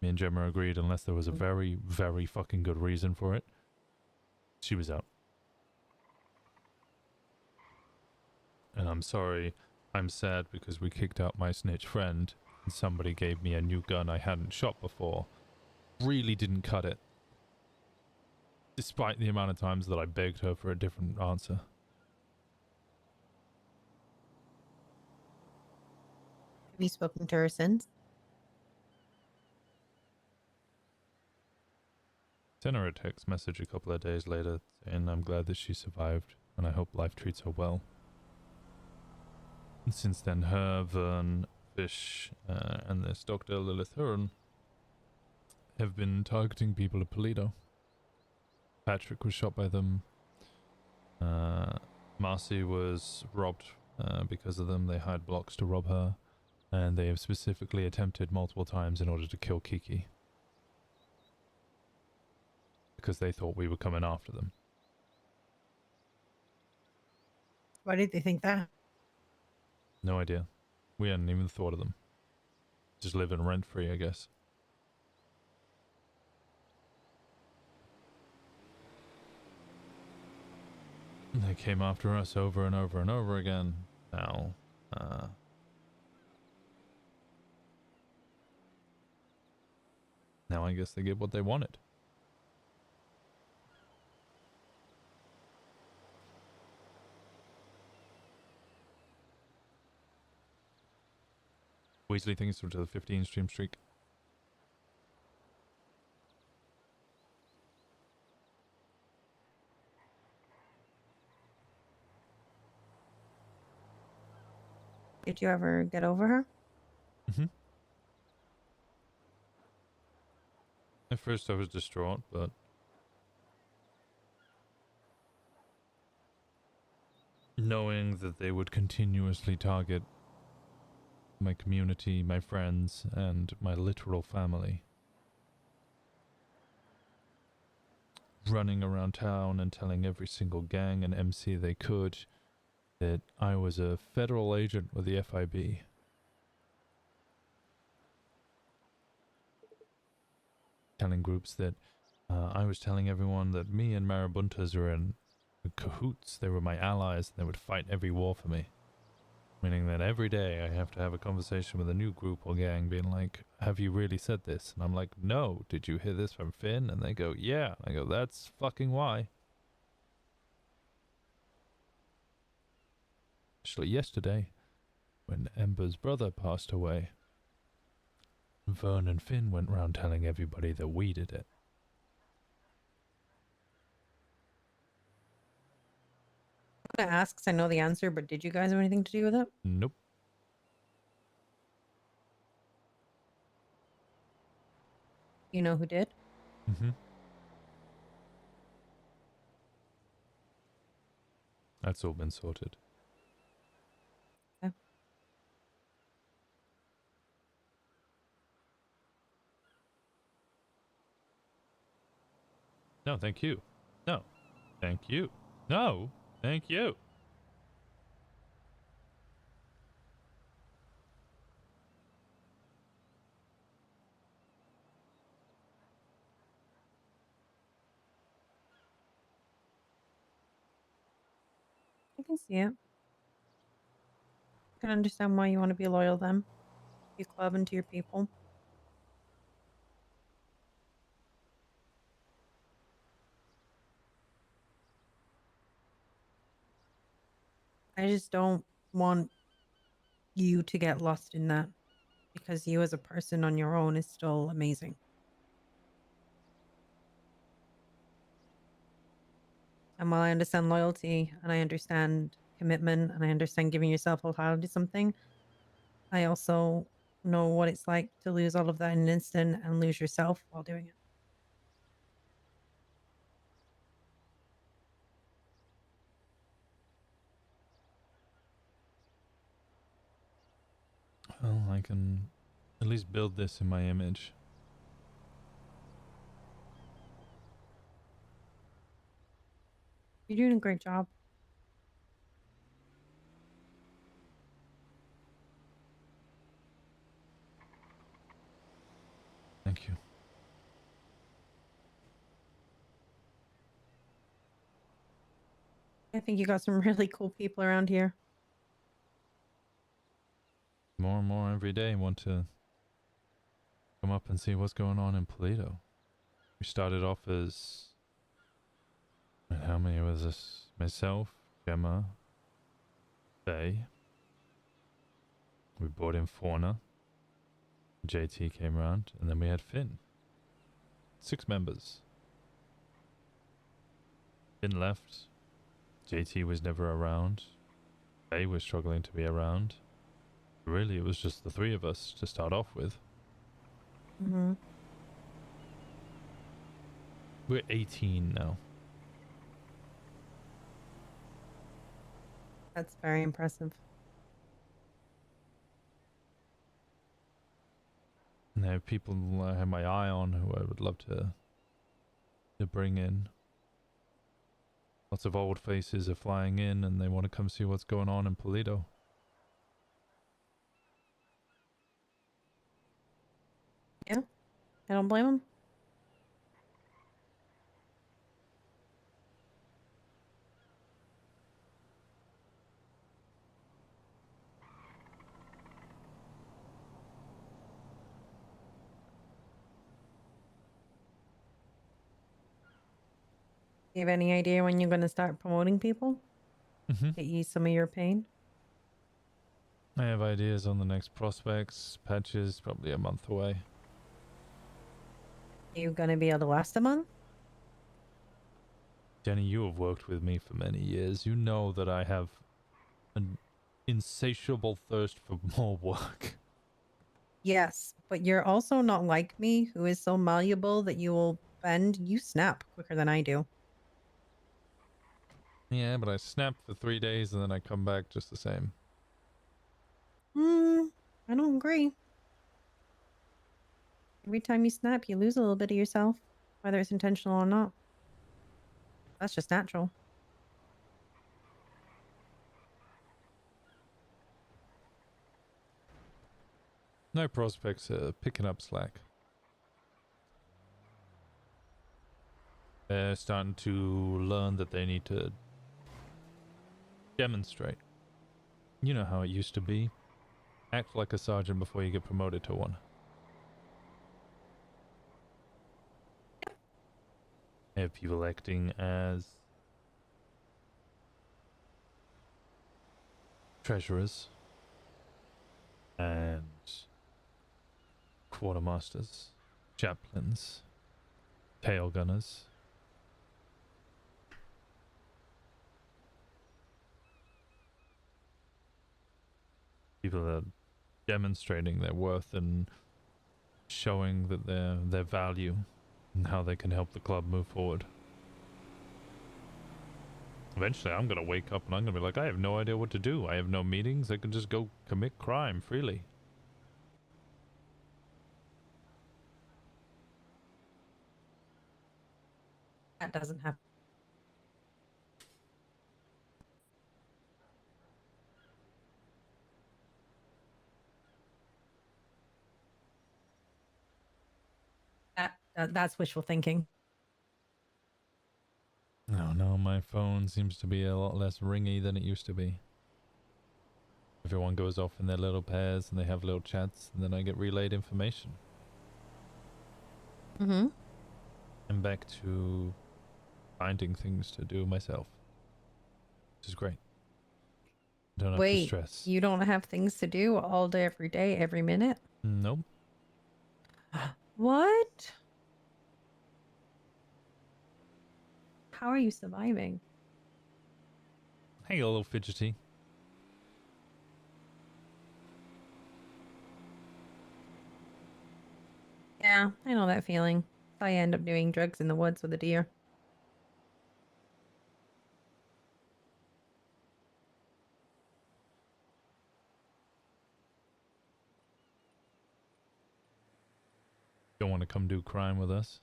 Me and Gemma agreed unless there was a very, very fucking good reason for it. She was out. And I'm sorry. I'm sad because we kicked out my snitch friend and somebody gave me a new gun I hadn't shot before. Really didn't cut it. Despite the amount of times that I begged her for a different answer. Have you spoken to her since? Sent her a text message a couple of days later saying I'm glad that she survived and I hope life treats her well. And since then, her, Vern, Fish, and this Dr. Lilith Huron have been targeting people at Polito. Patrick was shot by them. Marcy was robbed because of them. They hired blocks to rob her. And they have specifically attempted multiple times in order to kill Kiki. Because they thought we were coming after them. Why did they think that? No idea. We hadn't even thought of them. Just living rent-free, I guess. They came after us over and over and over again. Now, now I guess they get what they wanted. Weasley, thanks for the 15 stream streak. Did you ever get over her? Mm-hmm. At first I was distraught, but knowing that they would continuously target my community, my friends, and my literal family. Running around town and telling every single gang and MC they could that I was a federal agent with the FIB. Telling groups that I was telling everyone that me and Marabuntas are in cahoots. They were my allies and they would fight every war for me. Meaning that every day I have to have a conversation with a new group or gang being like, have you really said this? And I'm like, no, did you hear this from Finn? And they go, yeah. And I go, that's fucking why. Actually, yesterday, when Ember's brother passed away, Vern and Finn went round telling everybody that we did it. I'm gonna ask 'cause I know the answer, but did you guys have anything to do with it? Nope. You know who did? Mm-hmm. That's all been sorted. Okay. No, thank you. No, thank you. No, thank you. I can see it. I can understand why you want to be loyal to them, to your club and to your people. I just don't want you to get lost in that because you as a person on your own is still amazing. And while I understand loyalty and I understand commitment and I understand giving yourself wholeheartedly to something, I also know what it's like to lose all of that in an instant and lose yourself while doing it. Well, I can at least build this in my image. You're doing a great job. Thank you. I think you got some really cool people around here. More and more every day want to come up and see what's going on in Polito. We started off as... how many was this? Myself, Gemma, Faye. We brought in Fauna. JT came around, and then we had Finn. 6 members. Finn left. JT was never around. Faye was struggling to be around. Really, it was just the 3 of us to start off with. Mm-hmm. We're 18 now. That's very impressive. And there are people I have my eye on who I would love to bring in. Lots of old faces are flying in and they want to come see what's going on in Polito. Yeah, I don't blame them. Do you have any idea when you're going to start promoting people Mm-hmm. to ease some of your pain? I have ideas on the next prospects. Patches probably a month away. Are you going to be able to last a month? Jenny, you have worked with me for many years. You know that I have an insatiable thirst for more work. Yes, but you're also not like me, who is so malleable that you will bend. You snap quicker than I do. Yeah, but I snap for 3 days and then I come back just the same. I don't agree. Every time you snap, you lose a little bit of yourself, whether it's intentional or not. That's just natural. No prospects are picking up slack. They're starting to learn that they need to demonstrate. You know how it used to be. Act like a sergeant before you get promoted to one. I have people acting as treasurers and quartermasters, chaplains, tail gunners. People that are demonstrating their worth and showing that their value and how they can help the club move forward. Eventually, I'm gonna wake up and I'm gonna be like, I have no idea what to do. I have no meetings. I can just go commit crime freely. That doesn't happen. That's wishful thinking. No, my phone seems to be a lot less ringy than it used to be. Everyone goes off in their little pairs and they have little chats, and then I get relayed information. Mm-hmm. I'm back to finding things to do myself, which is great. Don't have to Wait, stress. you don't have things to do all day, every day, every minute? Nope. What? How are you surviving? I get a little fidgety. Yeah, I know that feeling. I end up doing drugs in the woods with a deer. Don't want to come do crime with us?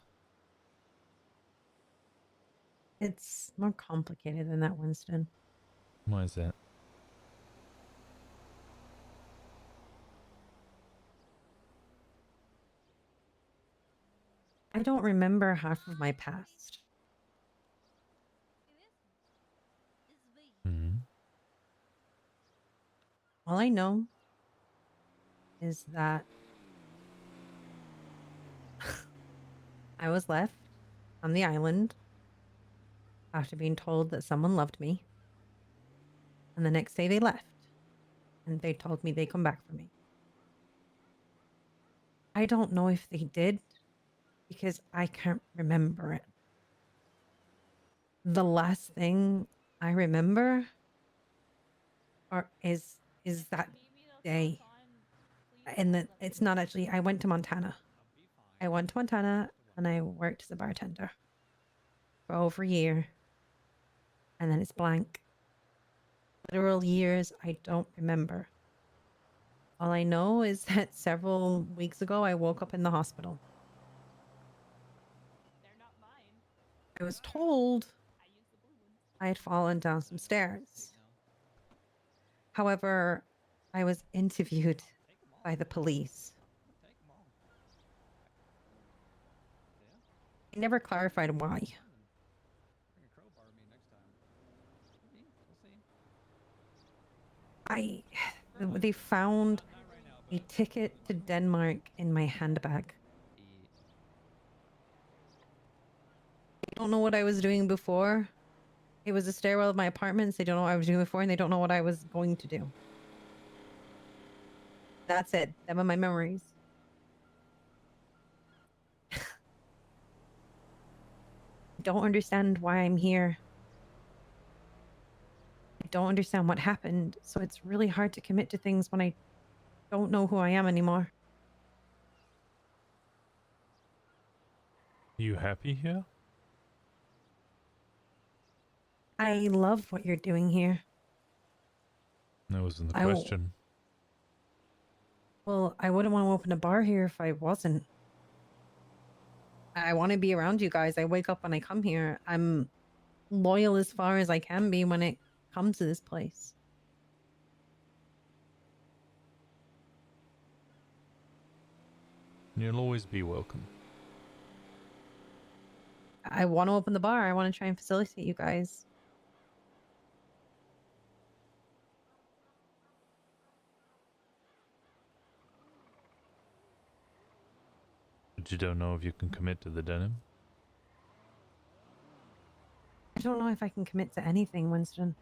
It's more complicated than that, Winston. Why is that? I don't remember half of my past. Mm-hmm. All I know is that I was left on the island after being told that someone loved me. And the next day they left. And they told me they'd come back for me. I don't know if they did because I can't remember it. The last thing I remember is that day. And that it's not actually, I went to Montana. I went to Montana and I worked as a bartender for over a year. And then it's blank. Literal years I don't remember. All I know is that several weeks ago I woke up in the hospital. I was told I had fallen down some stairs. However, I was interviewed by the police. They never clarified why. They found a ticket to Denmark in my handbag. They don't know what I was doing before. It was a stairwell of my apartment. They don't know what I was doing before, and they don't know what I was going to do. That's it. Them are my memories. I don't understand why I'm here. I don't understand what happened, so it's really hard to commit to things when I don't know who I am anymore. You happy here? I love what you're doing here. That wasn't the question. Well, I wouldn't want to open a bar here if I wasn't. I want to be around you guys. I wake up when I come here. I'm loyal as far as I can be when it comes to this place. You'll always be welcome. I want to open the bar. I want to try and facilitate you guys. But you don't know if you can commit to the denim? I don't know if I can commit to anything, Winston.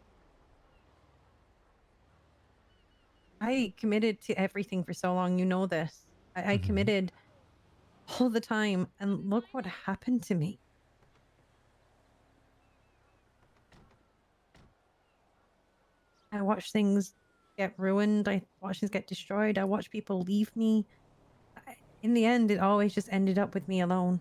I committed to everything for so long. You know this. I committed all the time, and look what happened to me. I watched things get ruined. I watched things get destroyed. I watched people leave me. In the end, it always just ended up with me alone.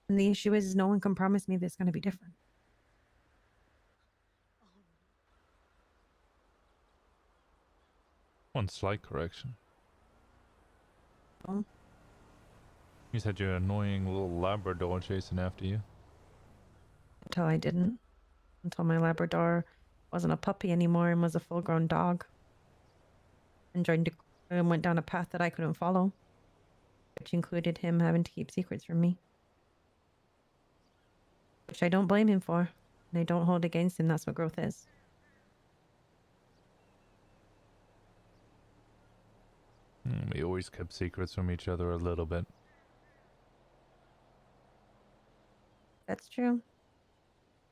And the issue is no one can promise me that it's going to be different. One slight correction. Oh. You said your annoying little Labrador chasing after you. Until I didn't. Until my Labrador wasn't a puppy anymore and was a full-grown dog. And went down a path that I couldn't follow. Which included him having to keep secrets from me. Which I don't blame him for. And I don't hold against him. That's what growth is. We always kept secrets from each other a little bit. That's true.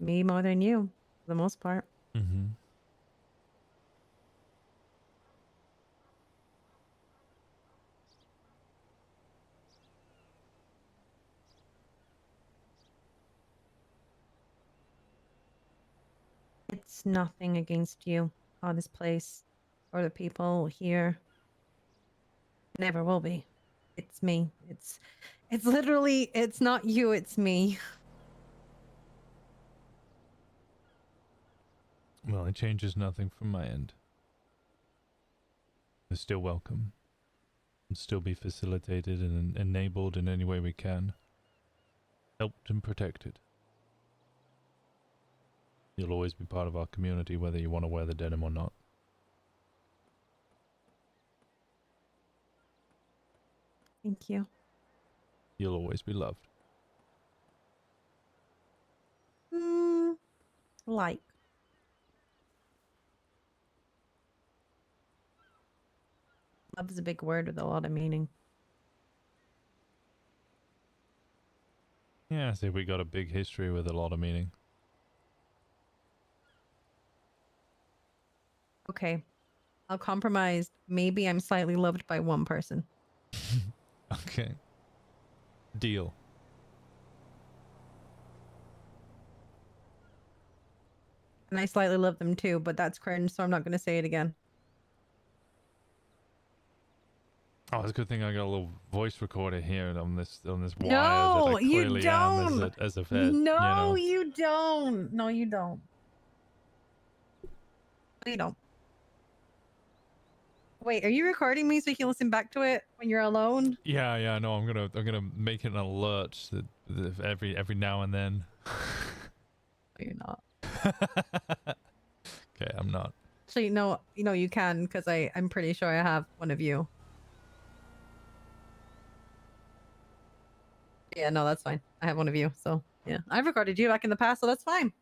Me more than you, for the most part. Mm-hmm. It's nothing against you, or this place, or the people here. Never will be. It's me. It's literally, it's not you, it's me. Well, it changes nothing from my end. You're still welcome. And still be facilitated and enabled in any way we can. Helped and protected. You'll always be part of our community whether you want to wear the denim or not. Thank you. You'll always be loved. Like. Love is a big word with a lot of meaning. Yeah, I say we got a big history with a lot of meaning. Okay. I'll compromise. Maybe I'm slightly loved by one person. Okay. Deal. And I slightly love them too, but that's cringe, so I'm not going to say it again. Oh, it's a good thing I got a little voice recorder here on this wire that No, I you clearly am don't. as a vet. No, you know? you don't. No, you don't. No, you don't. Wait, are you recording me so you can listen back to it when you're alone? Yeah, no, I'm gonna make it an alert that every now and then. No, you're not. Okay, I'm not. Actually, no, you can, because I'm pretty sure I have one of you. Yeah, no, that's fine. I have one of you, so yeah. I've recorded you back in the past, so that's fine.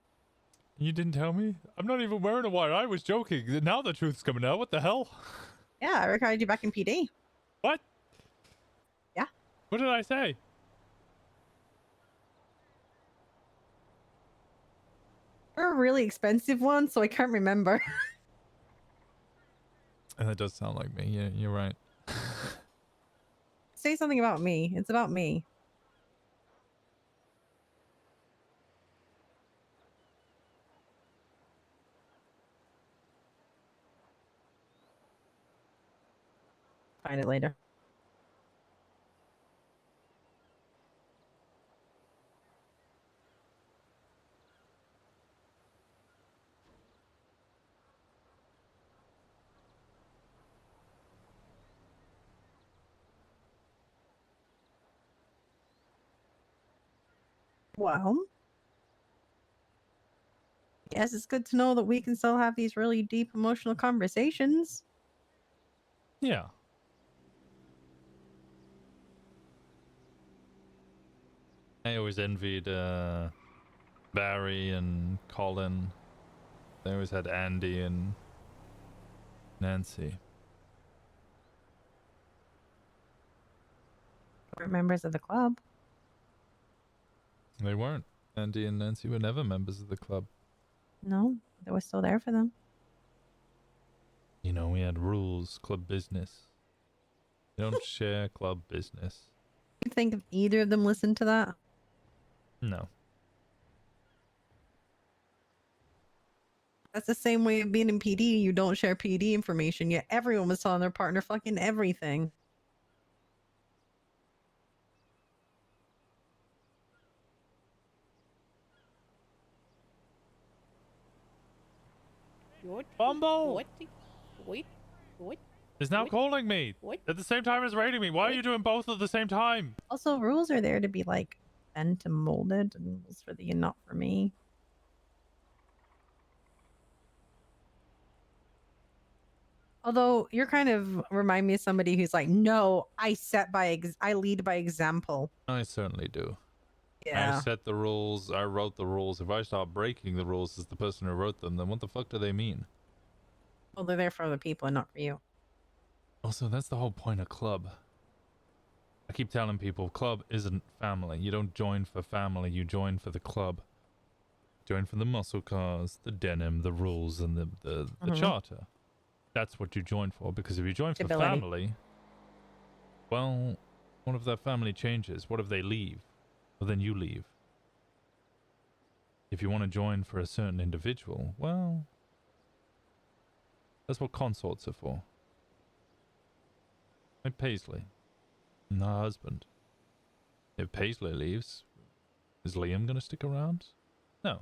You didn't tell me? I'm not even wearing a wire. I was joking. Now the truth's coming out. What the hell? Yeah, I recorded you back in PD. What? Yeah. What did I say? You're a really expensive one, so I can't remember. And that does sound like me. Yeah, you're right. Say something about me. It's about me. Find it later. Well, yes, it's good to know that we can still have these really deep emotional conversations. Yeah. I always envied Barry and Colin. They always had Andy and Nancy. We're members of the club. They weren't. Andy and Nancy were never members of the club. No, they were still there for them. You know, we had rules, club business. You don't share club business. You think if either of them listened to that? No. That's the same way of being in PD. You don't share PD information, yet everyone was telling their partner fucking everything. Bumble! What? Is now calling me at the same time as raiding me. Why are you doing both at the same time? Also, rules are there to be like bent and molded, and rules for thee and not for me. Although you're kind of remind me of somebody who's like, no, I lead by example. I certainly do. Yeah. I set the rules. I wrote the rules. If I start breaking the rules as the person who wrote them, then what the fuck do they mean? Well, they're there for other people and not for you. Also, that's the whole point of club. I keep telling people, club isn't family. You don't join for family. You join for the club. Join for the muscle cars, the denim, the rules, and the charter. That's what you join for. Because if you join for Stability. family, well, what if that family changes? What if they leave? Well, then you leave. If you want to join for a certain individual, well, that's what consorts are for. Like Paisley, and her husband. If Paisley leaves, is Liam going to stick around? No.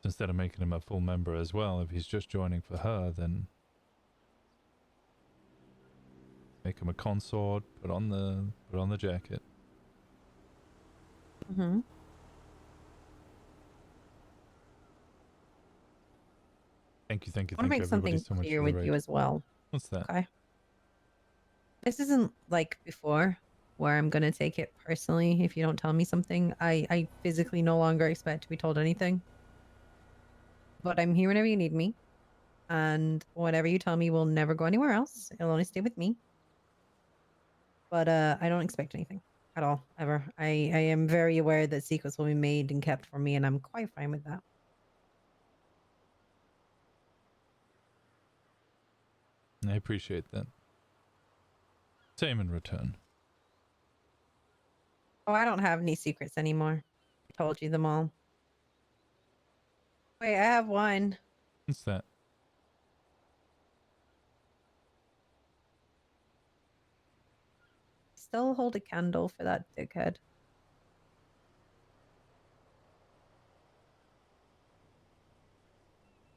Instead of making him a full member as well, if he's just joining for her, then make him a consort, put on the jacket. Mm-hmm. Thank you, thank you, I want thank to you make something everybody so much clear for the with raid. you as well. What's that? Okay. This isn't like before, where I'm gonna take it personally if you don't tell me something. I physically no longer expect to be told anything. But I'm here whenever you need me. And whatever you tell me will never go anywhere else. It'll only stay with me. But I don't expect anything at all, ever. I am very aware that secrets will be made and kept from me, and I'm quite fine with that. I appreciate that. Same in return. Oh, I don't have any secrets anymore. I told you them all. Wait, I have one. What's that? Still hold a candle for that dickhead.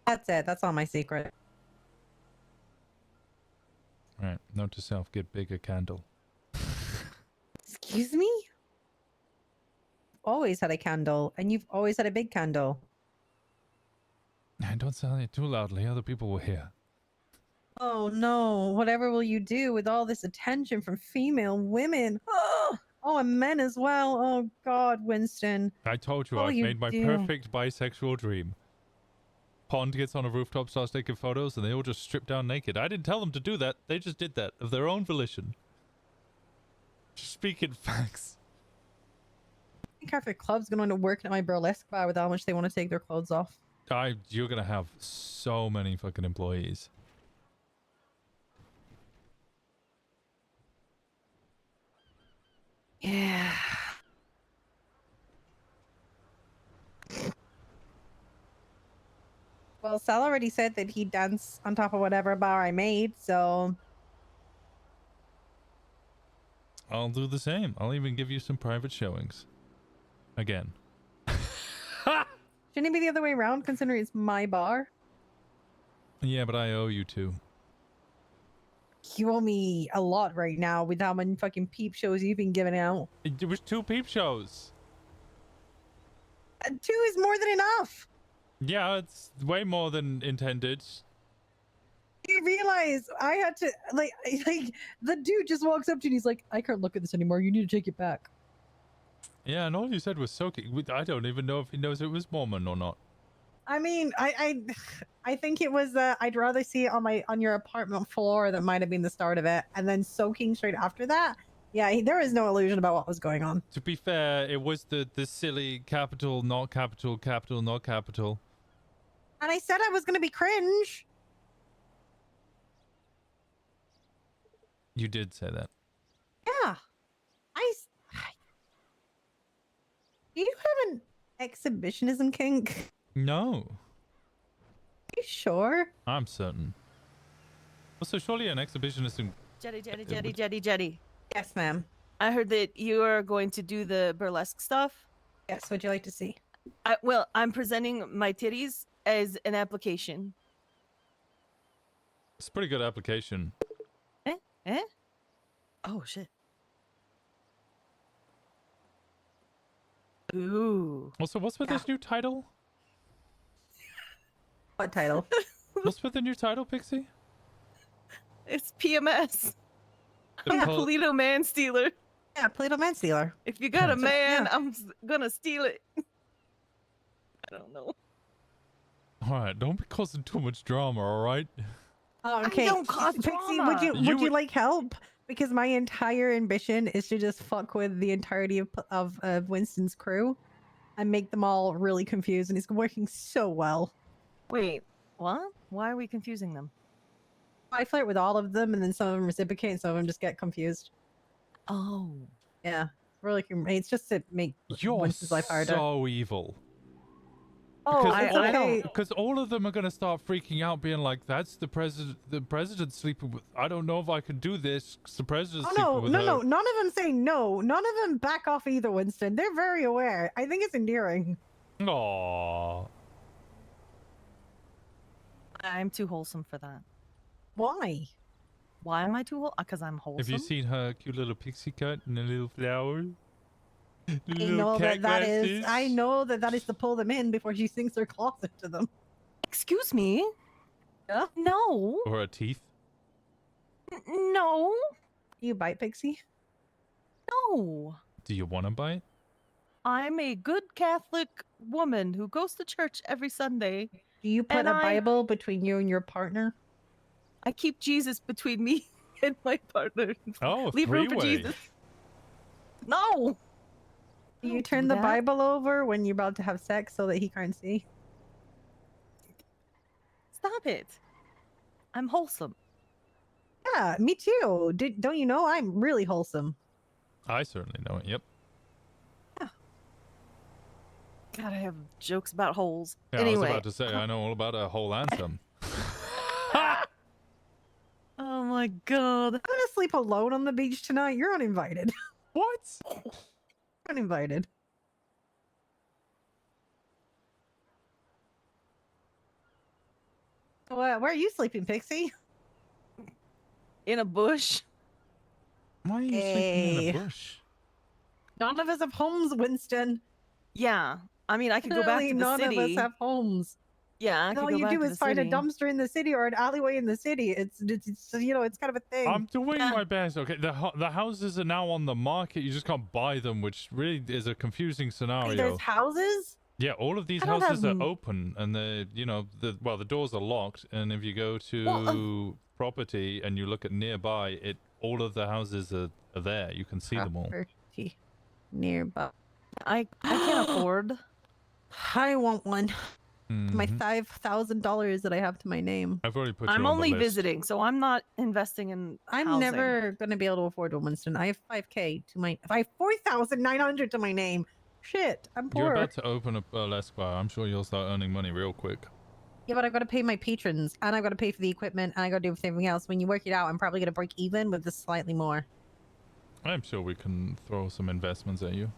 That's it. That's all my secret. Right. Note to self, get bigger candle. Excuse me? Always had a candle, and you've always had a big candle. Don't sound it too loudly, other people will hear. Oh no, whatever will you do with all this attention from female women? Oh, and men as well. Oh God, Winston. I told you What will I've you made my do? perfect bisexual dream. Pond gets on a rooftop, starts taking photos, and they all just strip down naked. I didn't tell them to do that. They just did that of their own volition. Just speaking facts. I think half your club's going to work at my burlesque bar with how much they want to take their clothes off. You're gonna have so many fucking employees. Yeah. Well, Sal already said that he'd dance on top of whatever bar I made, so... I'll do the same. I'll even give you some private showings. Again. Shouldn't it be the other way around, considering it's my bar? Yeah, but I owe you two. You owe me a lot right now with how many fucking peep shows you've been giving out. It was 2 peep shows. 2 is more than enough! Yeah, it's way more than intended. You realize I had to, like, the dude just walks up to you and he's like, I can't look at this anymore, you need to take it back. Yeah, and all you said was soaking. I don't even know if he knows it was Mormon or not. I mean, I think it was, I'd rather see it on your apartment floor. That might have been the start of it. And then soaking straight after that. Yeah, there is no illusion about what was going on. To be fair, it was the silly capital, not capital, capital, not capital. And I said I was going to be cringe. You did say that. Yeah. Do you have an exhibitionism kink? No, You sure? I'm certain. Also, surely an exhibitionist in... Jetty. Yes, ma'am. I heard that you are going to do the burlesque stuff. Yes, would you like to see? Well, I'm presenting my titties as an application. It's a pretty good application. Eh? Oh, shit. Ooh. Also, what's with this new title? What title? What's with the new title, Pixie? It's PMS. The I'm a pol- Polito man stealer. Yeah, Polito man stealer. If you got a So, man, yeah. I'm gonna steal it. I don't know. Alright, don't be causing too much drama, alright? Okay. don't cause Pixie, drama. would You you would- like help? Because my entire ambition is to just fuck with the entirety of Winston's crew and make them all really confused, and it's working so well. Wait, what? Why are we confusing them? I flirt with all of them, and then some of them reciprocate, and some of them just get confused. Oh. Yeah, really. It's just to make You're Winston's life harder. so evil. Oh, Because all of them are gonna start freaking out, being like, "That's the president. The president's sleeping with. I don't know if I can do this. 'Cause the president's Oh sleeping no, with no, her." no! None of them say no. None of them back off either, Winston. They're very aware. I think it's endearing. Aww. I'm too wholesome for that. Why? Why am I too wholesome? Because I'm wholesome. Have you seen her cute little pixie cut and the little flower? The I little know cat that is. glasses? I know that is to pull them in before she sinks her claws into them. Excuse me? Yeah? No. Or her teeth? No. You bite, Pixie? No. Do you want to bite? I'm a good Catholic woman who goes to church every Sunday. Do you put and a I- Bible between you and your partner? I keep Jesus between me and my partner. Oh, Leave room for three-way. Jesus. No. Do you Don't turn do the that. Bible over when you're about to have sex so that he can't see? Stop it. I'm wholesome. Yeah, me too. Don't you know I'm really wholesome? I certainly know it. Yep. God, I have jokes about holes. Yeah, anyway. I was about to say I know all about a whole anthem. Oh my god. I'm gonna sleep alone on the beach tonight. You're uninvited. What? Uninvited. Where are you sleeping, Pixie? In a bush. Why are you sleeping in a bush? None of us have homes, Winston. Yeah. I mean, I could go back Clearly, to the none city. of us have homes. Yeah, I could All go you back do to is the find a city. dumpster in the city or an alleyway in the city. It's you know, it's kind of a thing. I'm doing my best. Okay, the houses are now on the market. You just can't buy them, which really is a confusing scenario. There's houses. Yeah, all of these I don't houses have are open, and the doors are locked. And if you go to property and you look at nearby, all of the houses are there. You can see them all. Property nearby. I can't afford. I want one. My Mhm. $5,000 that I have to my name. I've already put I'm you on only the list. visiting, so I'm not investing in I'm housing. never gonna be able to afford one, Winston. I have 5K to my. I have 4,900 to my name. Shit, I'm poor. You're about to open a burlesque bar. I'm sure you'll start earning money real quick. Yeah, but I've got to pay my patrons, and I've got to pay for the equipment, and I got to do everything else. When you work it out, I'm probably gonna break even with this slightly more. I'm sure we can throw some investments at you.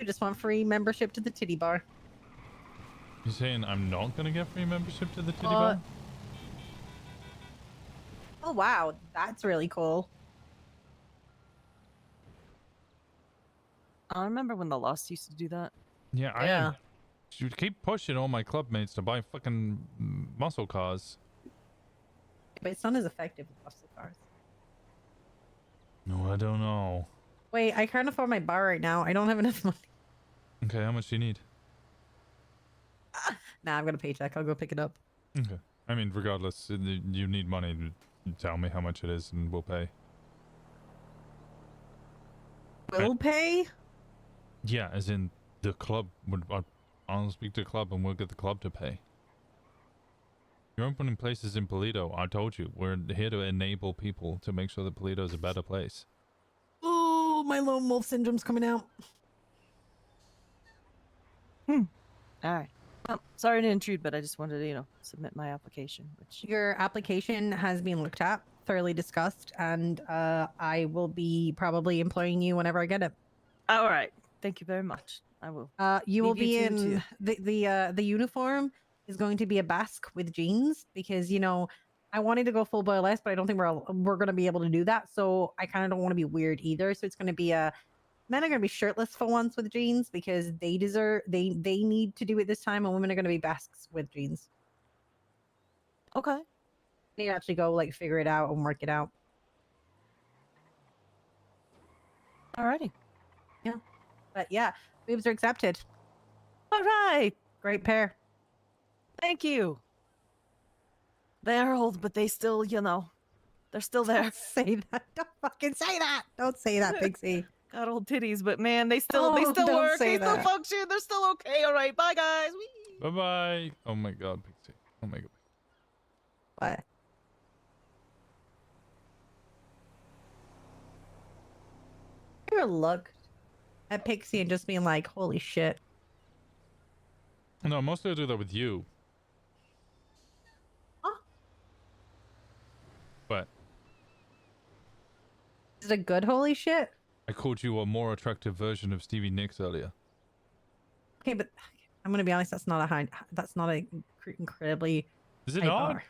I just want free membership to the titty bar. You saying I'm not gonna get free membership to the titty Uh, bar? Oh wow, that's really cool. I remember when the Lost used to do that. Yeah, I am. You keep pushing all my club mates to buy fucking muscle cars. But it's not as effective with muscle cars. No, I don't know. Wait, I can't afford my bar right now. I don't have enough money. Okay, how much do you need? Nah, I've got a paycheck. I'll go pick it up. Okay. I mean, regardless, you need money Tell me how much it is and we'll pay. Will pay? Yeah, as in the club would. I'll speak to the club and we'll get the club to pay. You're opening places in Polito. I told you we're here to enable people to make sure that Polito's a better place. Oh, my lone wolf syndrome's coming out. All right. Well, sorry to intrude, but I just wanted to, submit my application. Which Your application has been looked at, thoroughly discussed, and I will be probably employing you whenever I get it. all right. Thank you very much. I will. You will leave be two in to- the uniform is going to be a basque with jeans because I wanted to go full boyless, but I don't think we're going to be able to do that. So I kind of don't want to be weird either. So it's going to be men are going to be shirtless for once with jeans because they need to do it this time, and women are going to be basques with jeans. Okay. You actually go figure it out and work it out. Alrighty. Yeah. But yeah, boobs are accepted. All right. Great pair. Thank you. They're old, but they still, they're still there. Don't say that. Don't fucking say that. Don't say that, Pixie. Got old titties, but man, they still Don't work. say They still that. function. They're still okay. All right. Bye, guys. Whee! Bye bye. Oh my god, Pixie. Oh my god. What? You ever look at Pixie and just being like, holy shit. No, mostly I do that with you. Huh? But Is it a good holy shit? I called you a more attractive version of Stevie Nicks earlier. Okay, but I'm gonna be honest, that's not a incredibly Is it high not? bar.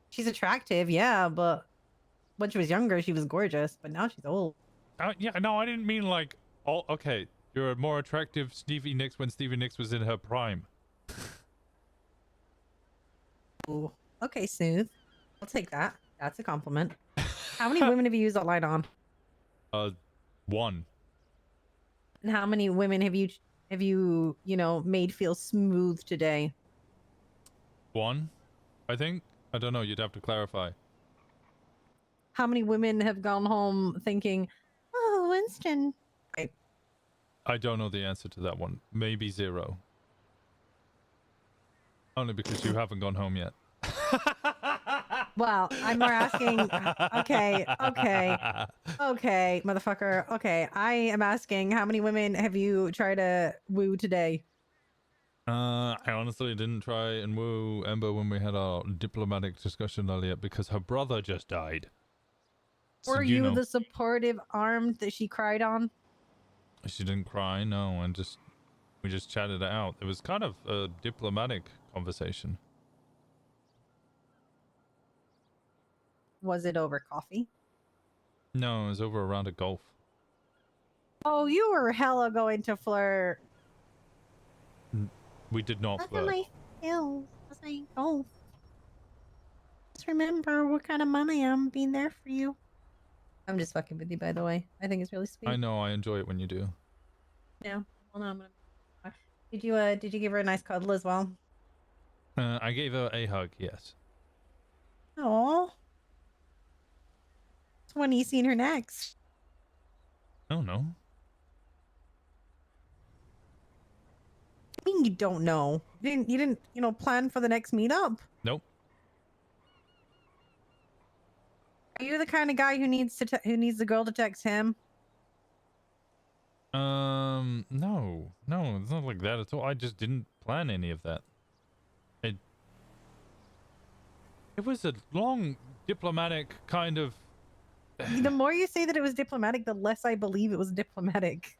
She's attractive, yeah, but when she was younger, she was gorgeous, but now she's old. Yeah, no, I didn't mean like. Oh, okay. You're a more attractive Stevie Nicks when Stevie Nicks was in her prime. Ooh. Okay, Smooth. I'll take that. That's a compliment. How many women have you used that light on? One. And how many women have you made feel smooth today? One, I think. I don't know. You'd have to clarify. How many women have gone home thinking, "Oh, Winston"? I don't know the answer to that one. Maybe 0. Only because you haven't gone home yet. Well, I'm more asking. Okay, motherfucker. Okay, I am asking, how many women have you tried to woo today? I honestly didn't try and woo Ember when we had our diplomatic discussion earlier because her brother just died. So, Were you the supportive arm that she cried on? She didn't cry, no, and we just chatted it out. It was kind of a diplomatic conversation. Was it over coffee? No, it was over a round of golf. Oh, you were hella going to flirt. We did not That's flirt. my skills. That's my golf. Just remember what kind of money I'm being there for you. I'm just fucking with you, by the way. I think it's really sweet. I know, I enjoy it when you do. Yeah. Well, no, I'm gonna. Did you give her a nice cuddle as well? I gave her a hug, yes. Oh. When are you seeing her next? Oh no. I mean, you don't know. You didn't, plan for the next meetup? Nope. Are you the kind of guy who needs the girl to text him? No, it's not like that at all. I just didn't plan any of that. It was a long diplomatic kind of. The more you say that it was diplomatic, the less I believe it was diplomatic.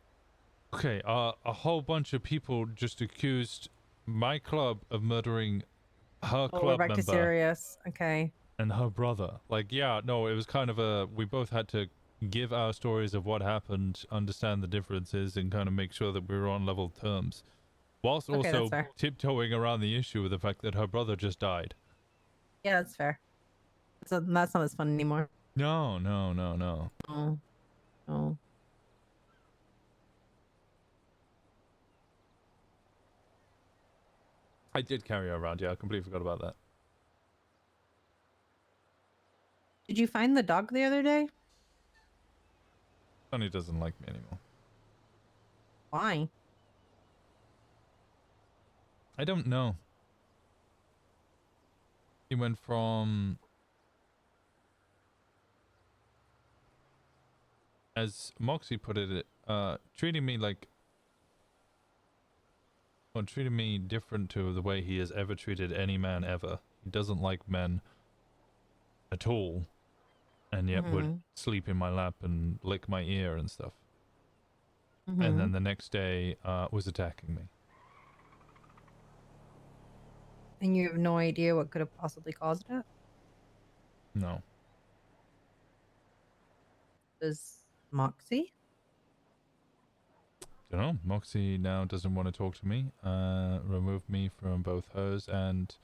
Okay, a whole bunch of people just accused my club of murdering her Oh, we're club back member to serious. Okay. and her brother. Like, yeah, no, it was kind of we both had to give our stories of what happened, understand the differences, and kind of make sure that we were on level terms, whilst Okay, also that's fair. tiptoeing around the issue of the fact that her brother just died. Yeah, that's fair. So that's not as fun anymore. No. Oh. Oh. I did carry her around, yeah, I completely forgot about that. Did you find the dog the other day? Sonny doesn't like me anymore. Why? I don't know. He went from, as Moxie put it, treating me like, well, treating me different to the way he has ever treated any man ever. He doesn't like men at all, and yet would sleep in my lap and lick my ear and stuff. And then the next day was attacking me. And you have no idea what could have possibly caused it? No. Does Moxie? Don't know. Moxie now doesn't want to talk to me. Removed me from both hers and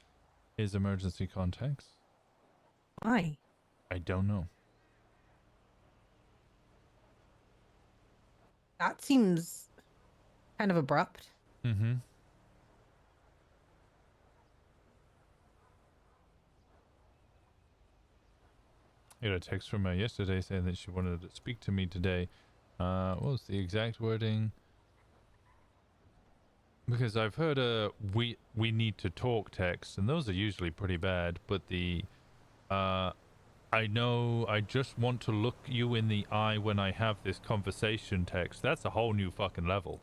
his emergency contacts. Why? I don't know. That seems kind of abrupt. Mm-hmm. I got a text from her yesterday saying that she wanted to speak to me today. What was the exact wording? Because I've heard a we need to talk text, and those are usually pretty bad, but the I know I just want to look you in the eye when I have this conversation text, that's a whole new fucking level.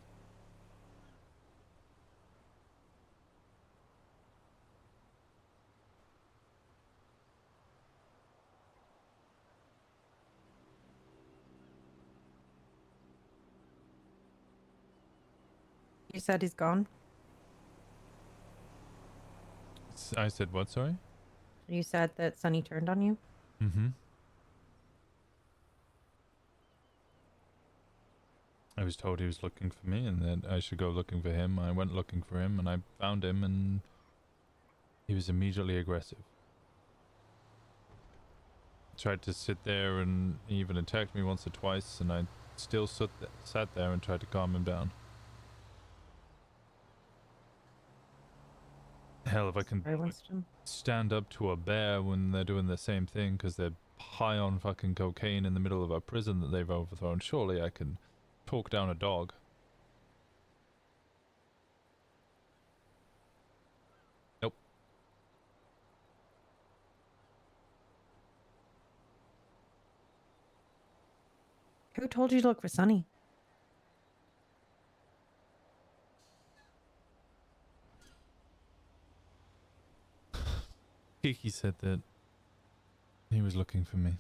You said he's gone? I said what, sorry? You said that Sonny turned on you? Mm-hmm. I was told he was looking for me and that I should go looking for him. I went looking for him and I found him and he was immediately aggressive. Tried to sit there and he even attacked me once or twice and I still sat there and tried to calm him down. Hell, if I can stand up to a bear when they're doing the same thing because they're high on fucking cocaine in the middle of a prison that they've overthrown, surely I can talk down a dog. Nope. Who told you to look for Sonny? Kiki said that he was looking for me.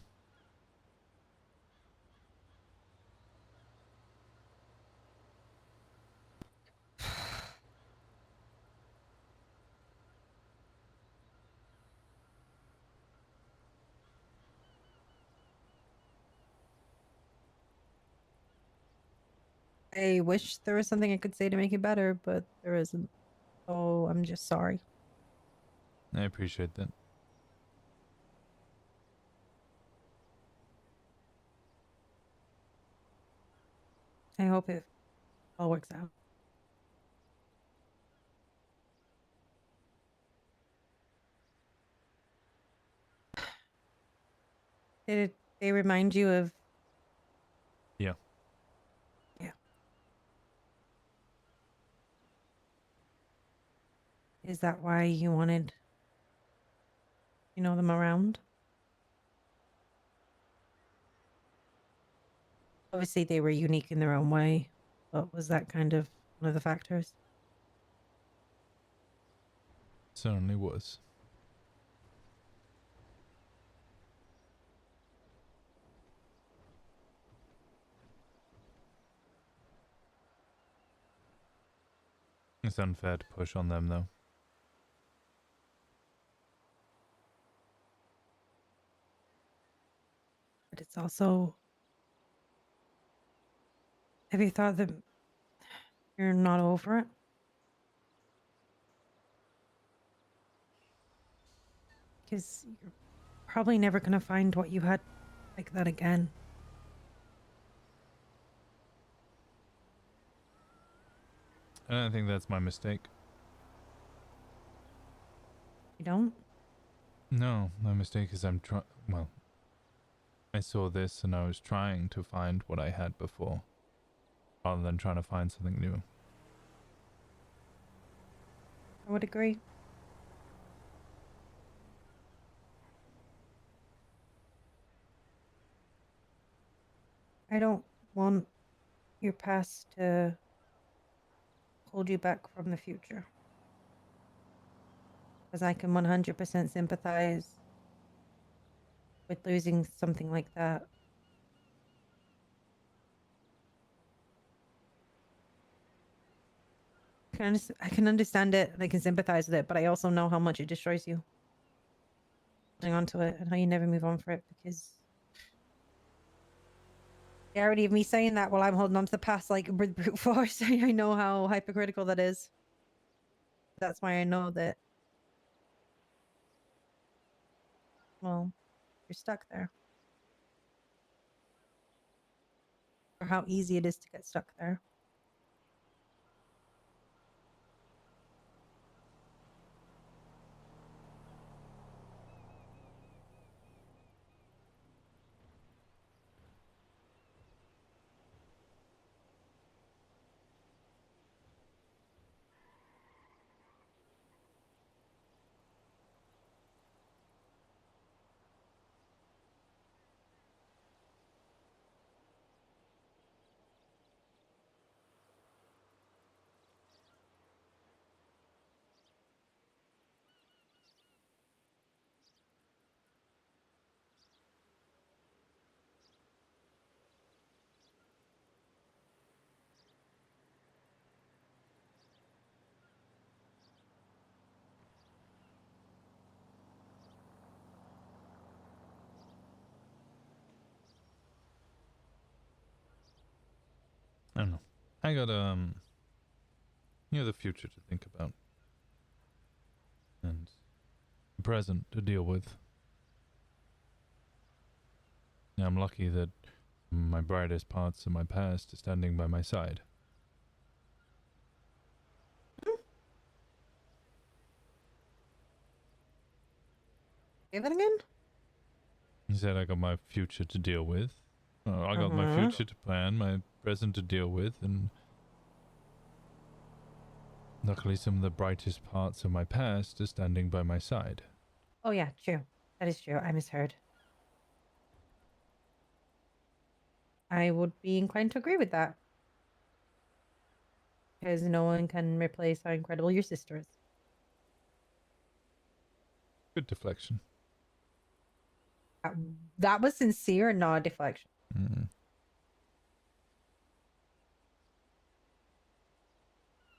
I wish there was something I could say to make it better, but there isn't. Oh, I'm just sorry. I appreciate that. I hope it all works out. Did they remind you of? Yeah. Yeah. Is that why you wanted, them around? Obviously, they were unique in their own way, but was that kind of one of the factors? Certainly was. It's unfair to push on them, though. But it's also. Have you thought that you're not over it? Because you're probably never going to find what you had like that again. I don't think that's my mistake. You don't? No, my mistake is I'm well, I saw this and I was trying to find what I had before, rather than trying to find something new. I would agree. I don't want your past to hold you back from the future. Because I can 100% sympathize with losing something like that. I can understand it and I can sympathize with it, but I also know how much it destroys you. Holding on to it and how you never move on for it because the irony of me saying that while I'm holding on to the past like with brute force, I know how hypocritical that is. That's why I know that, well, you're stuck there. Or how easy it is to get stuck there. I don't know. I got the future to think about, and the present to deal with. Yeah, I'm lucky that my brightest parts of my past are standing by my side. Say that again? You said I got my future to deal with. Oh, I got my future to plan, my present to deal with, and luckily some of the brightest parts of my past are standing by my side. Oh yeah, true. That is true. I misheard. I would be inclined to agree with that. Because no one can replace how incredible your sister is. Good deflection. That was sincere and not a deflection.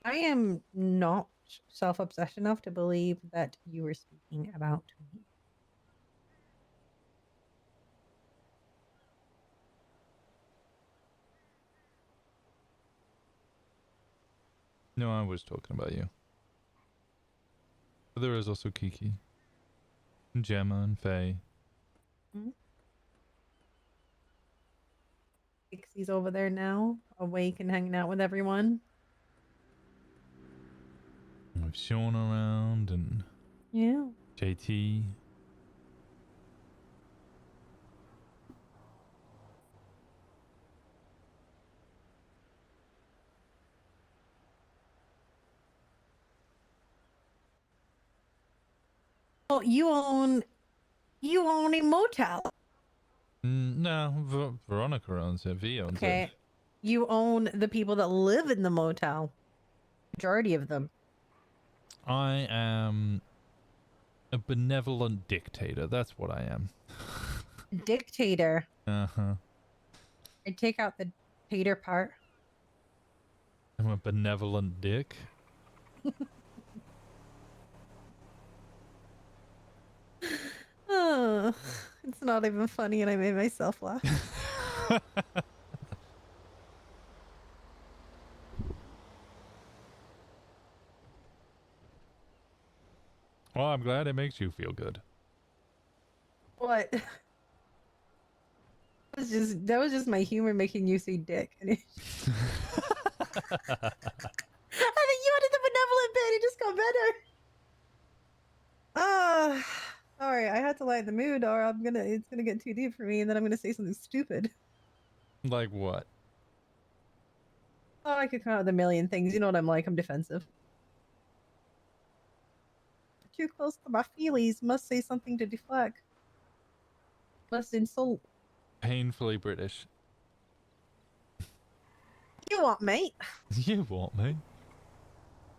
I am not self-obsessed enough to believe that you were speaking about me. No, I was talking about you. But there is also Kiki, and Gemma, and Faye. Pixie's over there now, awake and hanging out with everyone. With Sean around, and Yeah. JT. Oh, you own a motel. No, Veronica owns it. V owns Okay. it. You own the people that live in the motel. Majority of them. I am a benevolent dictator. That's what I am. Dictator. Uh-huh. I take out the tater part. I'm a benevolent dick. Oh, it's not even funny and I made myself laugh. Well, I'm glad it makes you feel good. What? That was just my humor making you say dick. And it... I think you added the benevolent bit. It just got better. Sorry, I had to lighten the mood, or it's gonna get too deep for me, and then I'm gonna say something stupid. Like what? Oh, I could come out with a million things. You know what I'm like. I'm defensive. Too close to my feelies. Must say something to deflect. Must insult. Painfully British. You want, mate? You what, mate?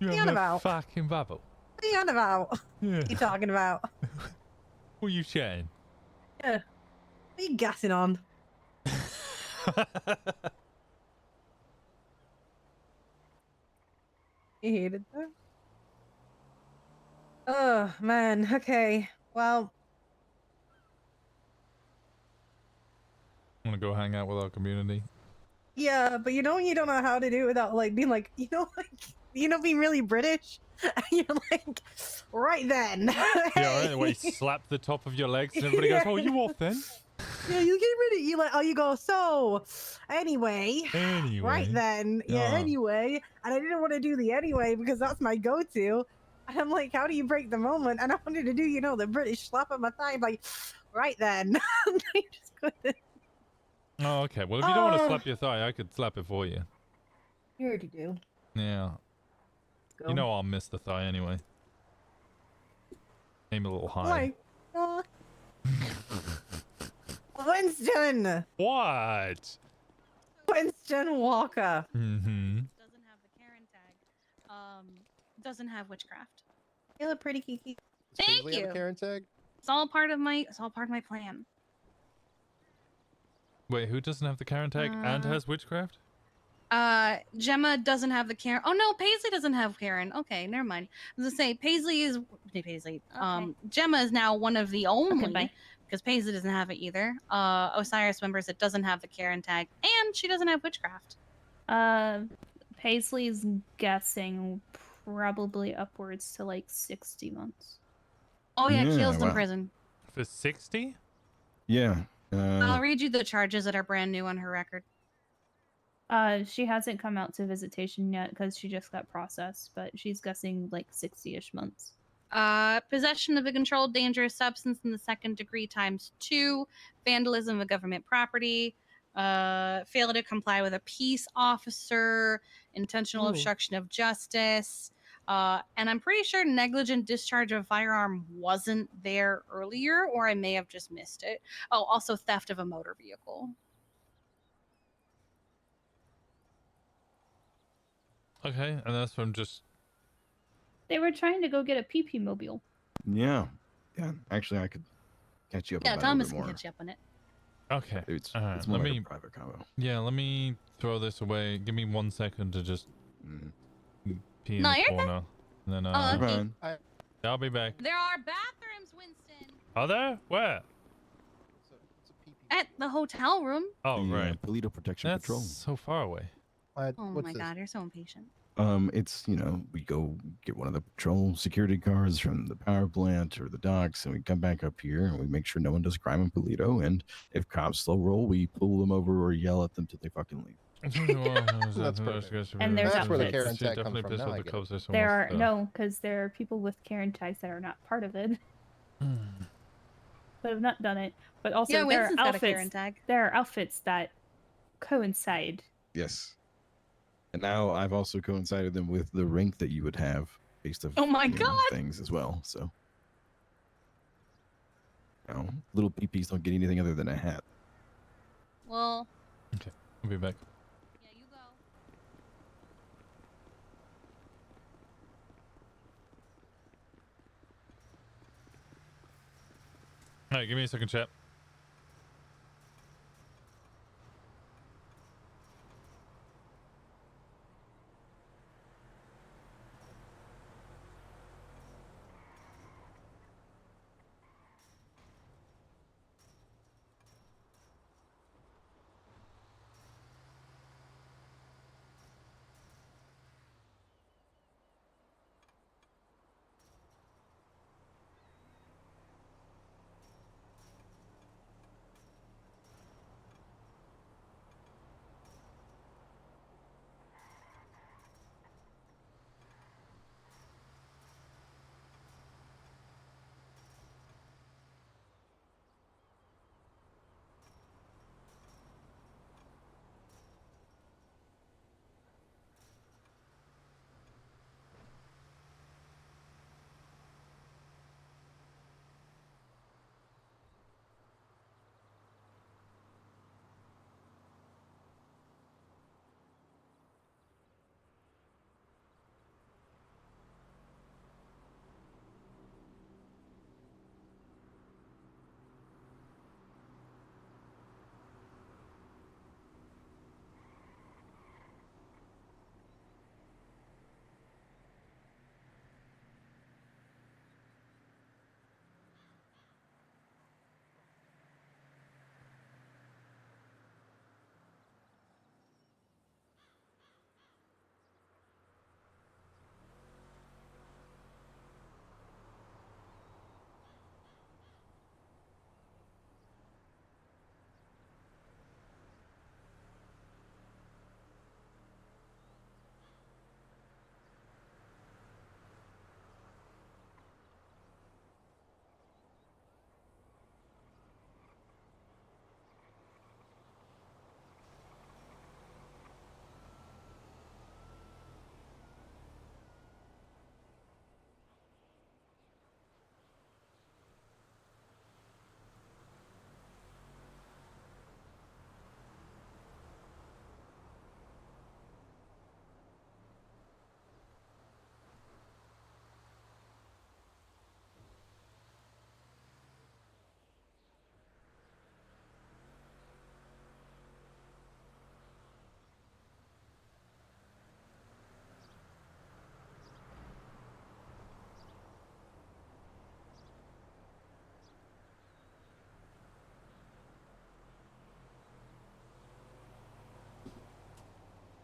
You're What are you having on a about? fucking babble. What are you on about? Yeah. What are you talking about? What are you chatting? Yeah. What are you gassing on? You hated that? Oh, man. Okay. Well, I'm gonna go hang out with our community. yeah, but you know when you don't know how to do it without like being like, being really British? You're like, right then. Yeah, right. Where you slap the top of your legs and everybody goes, "Oh, you off then?" Yeah, you get ready. You go, so anyway. Anyway. Right then. Yeah, Ah. anyway. And I didn't want to do the anyway because that's my go-to. And I'm like, how do you break the moment? And I wanted to do, the British slap on my thigh, like, right then. I just couldn't. Oh, okay. Well, if you don't want to Oh. slap your thigh, I could slap it for you. You already do. Yeah. Go. You know I'll miss the thigh anyway. Aim a little high. Why? Winston! What? Winston Walker. Mm-hmm. Doesn't have the Karen tag. Doesn't have witchcraft. You look pretty, Kiki. Thank Paisley have you. a Karen tag? It's all part of my plan. Wait, who doesn't have the Karen tag and has witchcraft? Gemma doesn't have the Karen. Oh no, Paisley doesn't have Karen. Okay, never mind. I was gonna say Paisley. Gemma is now one of the only because Paisley doesn't have it either. Osiris members that doesn't have the Karen tag, and she doesn't have witchcraft. Paisley's guessing probably upwards to like 60 months. Oh yeah, Yeah, Keel's in wow. prison. For 60? Yeah. I'll read you the charges that are brand new on her record. She hasn't come out to visitation yet because she just got processed, but she's guessing like 60-ish months. Possession of a controlled dangerous substance in the second degree ×2, vandalism of government property, failure to comply with a peace officer, intentional Ooh. obstruction of justice, and I'm pretty sure negligent discharge of a firearm wasn't there earlier, or I may have just missed it. Oh, also theft of a motor vehicle. Okay, and that's from just... They were trying to go get a PP mobile. Yeah. Yeah. Actually, I could catch you up Yeah, on that Thomas a can bit more. catch you up on it. Okay. It's, All right, it's more let like me... a private combo. Yeah, let me throw this away. Give me 1 second to just pee in No, the you're good. corner. And then, Oh, okay. Fine. I'll be back. There are bathrooms, Winston, Are there? Where? at the hotel room. Oh, The, right. Polito Protection That's Patrol. so far away. Oh my god, you're so impatient. It's, we go get one of the patrol security cars from the power plant or the docks, and we come back up here and we make sure no one does crime in Polito. And if cops slow roll, we pull them over or yell at them till they fucking leave. That's perfect. And there's That's where the outfits. Karen tag comes from. Now I get it. There are no, because there are people with Karen tags that are not part of it, but have not done it. But also Yeah, there are Winston's got a outfits. Karen tag. There are outfits that coincide. Yes. And now I've also coincided them with the rank that you would have based on Oh my God. things as well. So, little peepees don't get anything other than a hat. Well, Okay, I'll be back. yeah, you go. All right, give me a second, chat.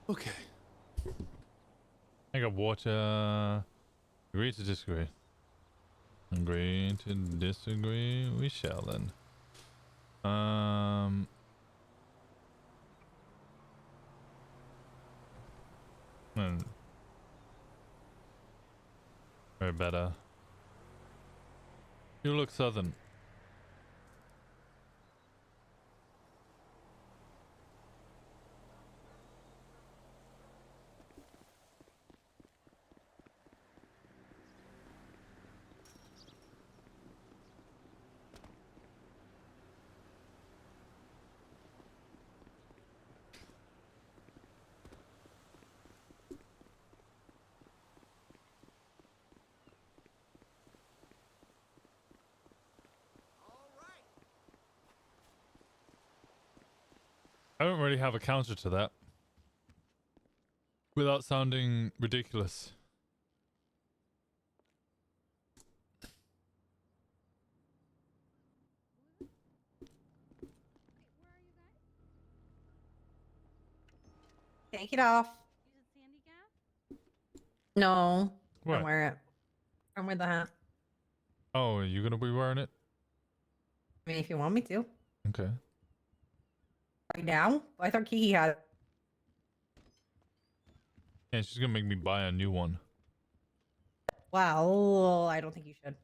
Okay. I got water. Agree to disagree. Agree to disagree. We shall then. Very better. You look southern. I don't really have a counter to that. Without sounding ridiculous. Take it off. No. What? Don't wear it. Don't wear the hat. Oh, are you gonna be wearing it? I mean, if you want me to. Okay. Right now? I thought Kiki had it. Yeah, she's gonna make me buy a new one. Well, I don't think you should.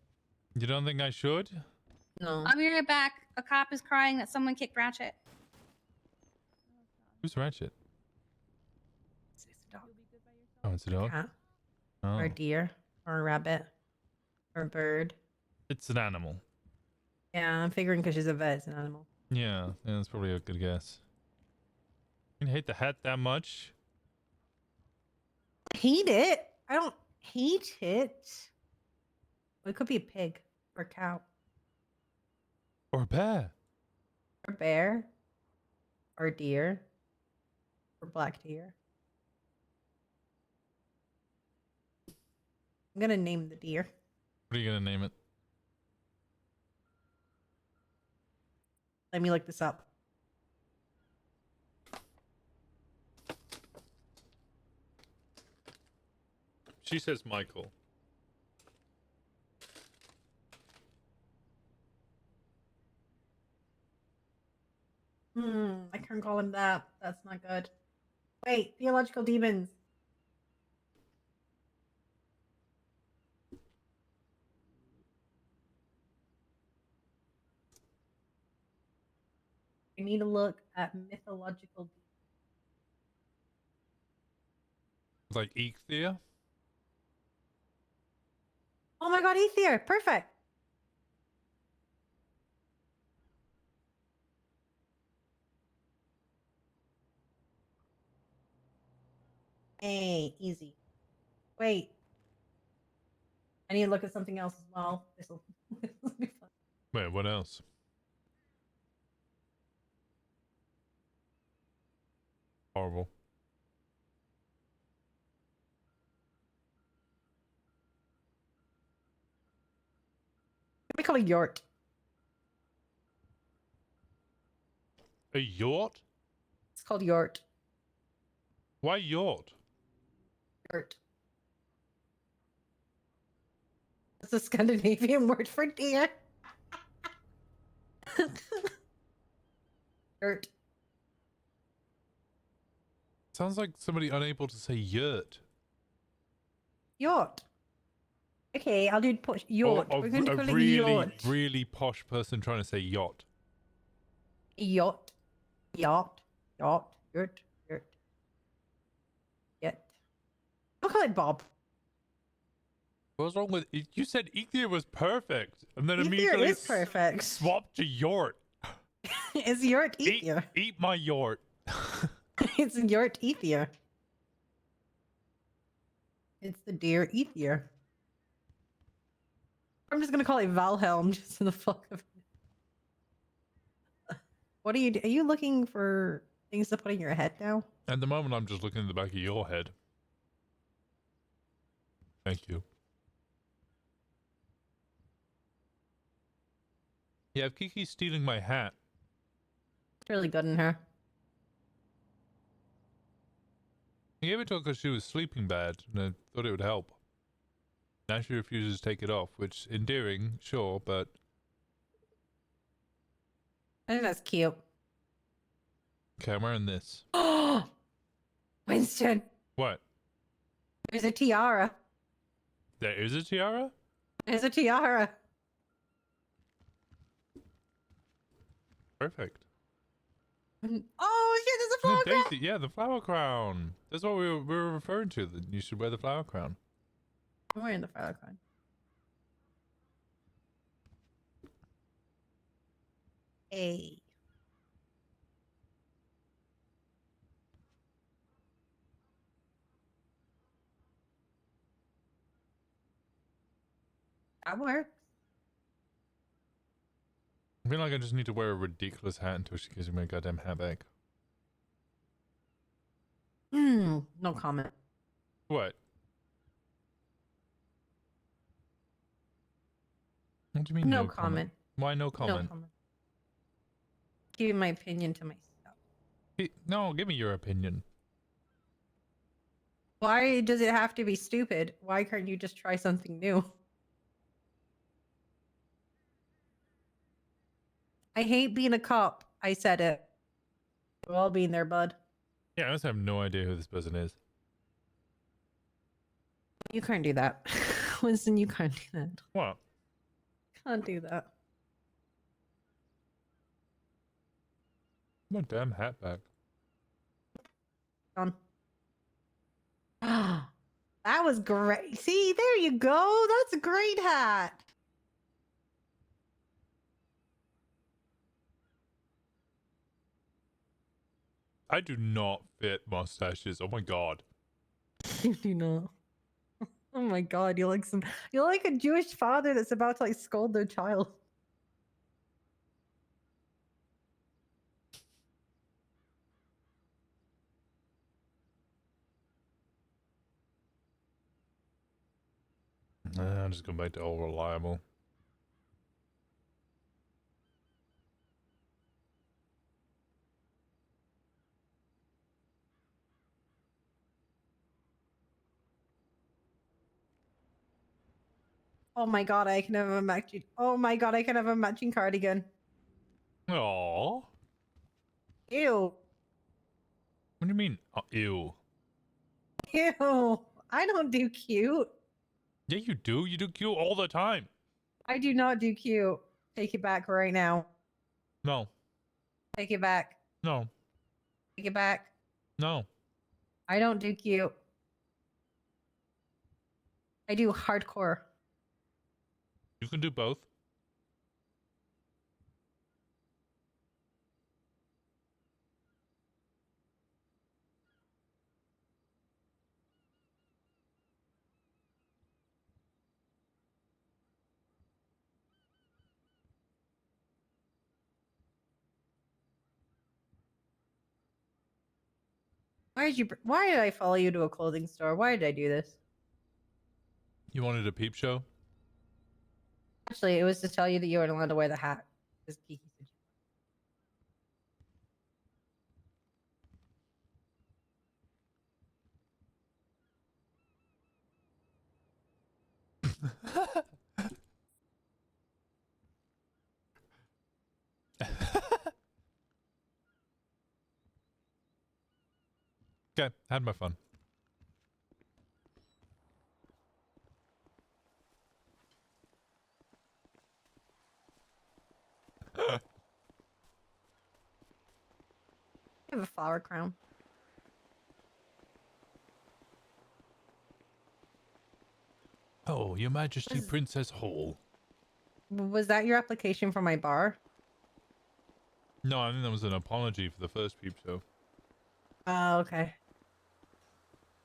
You don't think I should? No. I'll be right back. A cop is crying that someone kicked Ratchet. Who's Ratchet? Oh, it's a dog. Cat. Oh. Or a deer. Or a rabbit. Or a bird. It's an animal. Yeah, I'm figuring because she's a vet, it's an animal. Yeah, that's probably a good guess. You hate the hat that much? Hate it? I don't hate it. Well, it could be a pig. Or a cow. Or a bear. Or a bear. Or a deer. Or black deer. I'm gonna name the deer. What are you gonna name it? Let me look this up. She says Michael. I can't call him that. That's not good. Wait, theological demons. I need to look at mythological demons. Like Eikthyr? Oh my god, Ether! Perfect! Hey, easy. Wait. I need to look at something else as well. This'll be fun. Wait, what else? Horrible. We call it Yort. A yacht? It's called Yort. Why yacht? Yort. It's a Scandinavian word for deer. Yurt. Sounds like somebody unable to say yurt. Yort. Okay, I'll do push Yort. Or We're going to call it really, Yort. really posh person trying to say yacht. Yacht. Yacht. Yacht. Yurt. Yurt. Yet. I'll call it Bob. What's wrong with it? You said Eikthyr was perfect, and then Ether immediately is perfect. swapped to yort. Is Yort Ether? Eat my yort. It's Yort Ether. It's the deer Ether. I'm just gonna call it Valhelm just in the fuck of it. What are you looking for things to put in your head now? At the moment, I'm just looking at the back of your head. Thank you. Yeah, if Kiki's stealing my hat. It's really good in her. I gave it to her because she was sleeping bad, and I thought it would help. Now she refuses to take it off, which endearing, sure, but I think that's cute. okay, I'm wearing this. Winston, What? there's a tiara. There is a tiara? There's a tiara. Perfect. Oh shit, there's a The flower crown. daisy, yeah, the flower crown. That's what we were referring to. That you should wear the flower crown. I'm wearing the flower crown. Hey. That works. I feel like I just need to wear a ridiculous hat until she gives me my goddamn hat back. No comment. What? What do you mean No no comment? comment. Why no comment? No comment. Giving my opinion to myself. No, give me your opinion. Why does it have to be stupid? Why can't you just try something new? I hate being a cop. I said it. We're all being there, bud. Yeah, I just have no idea who this person is. You can't do that. Winston, you can't do that. What? Can't do that. My damn hat back. On. That was great. See, there you go. That's a great hat. I do not fit mustaches. Oh my god. You do not. Oh my god, you're like a Jewish father that's about to like scold their child. I'll just go back to all reliable. Oh my god, I can have a matching. Oh my god, I can have a matching cardigan. Aww. Ew. What do you mean? Ew. Ew. I don't do cute. Yeah, you do. You do cute all the time. I do not do cute. Take it back right now. No. Take it back. No. Take it back. No. I don't do cute. I do hardcore. You can do both. Why did I follow you to a clothing store? Why did I do this? You wanted a peep show? Actually, it was to tell you that you weren't allowed to wear the hat. Because Kiki said Okay, had my fun. I have a flower crown. Oh, Your Majesty, Princess Hall. Was that your application for my bar? No, I think that was an apology for the first peep show. Oh, okay.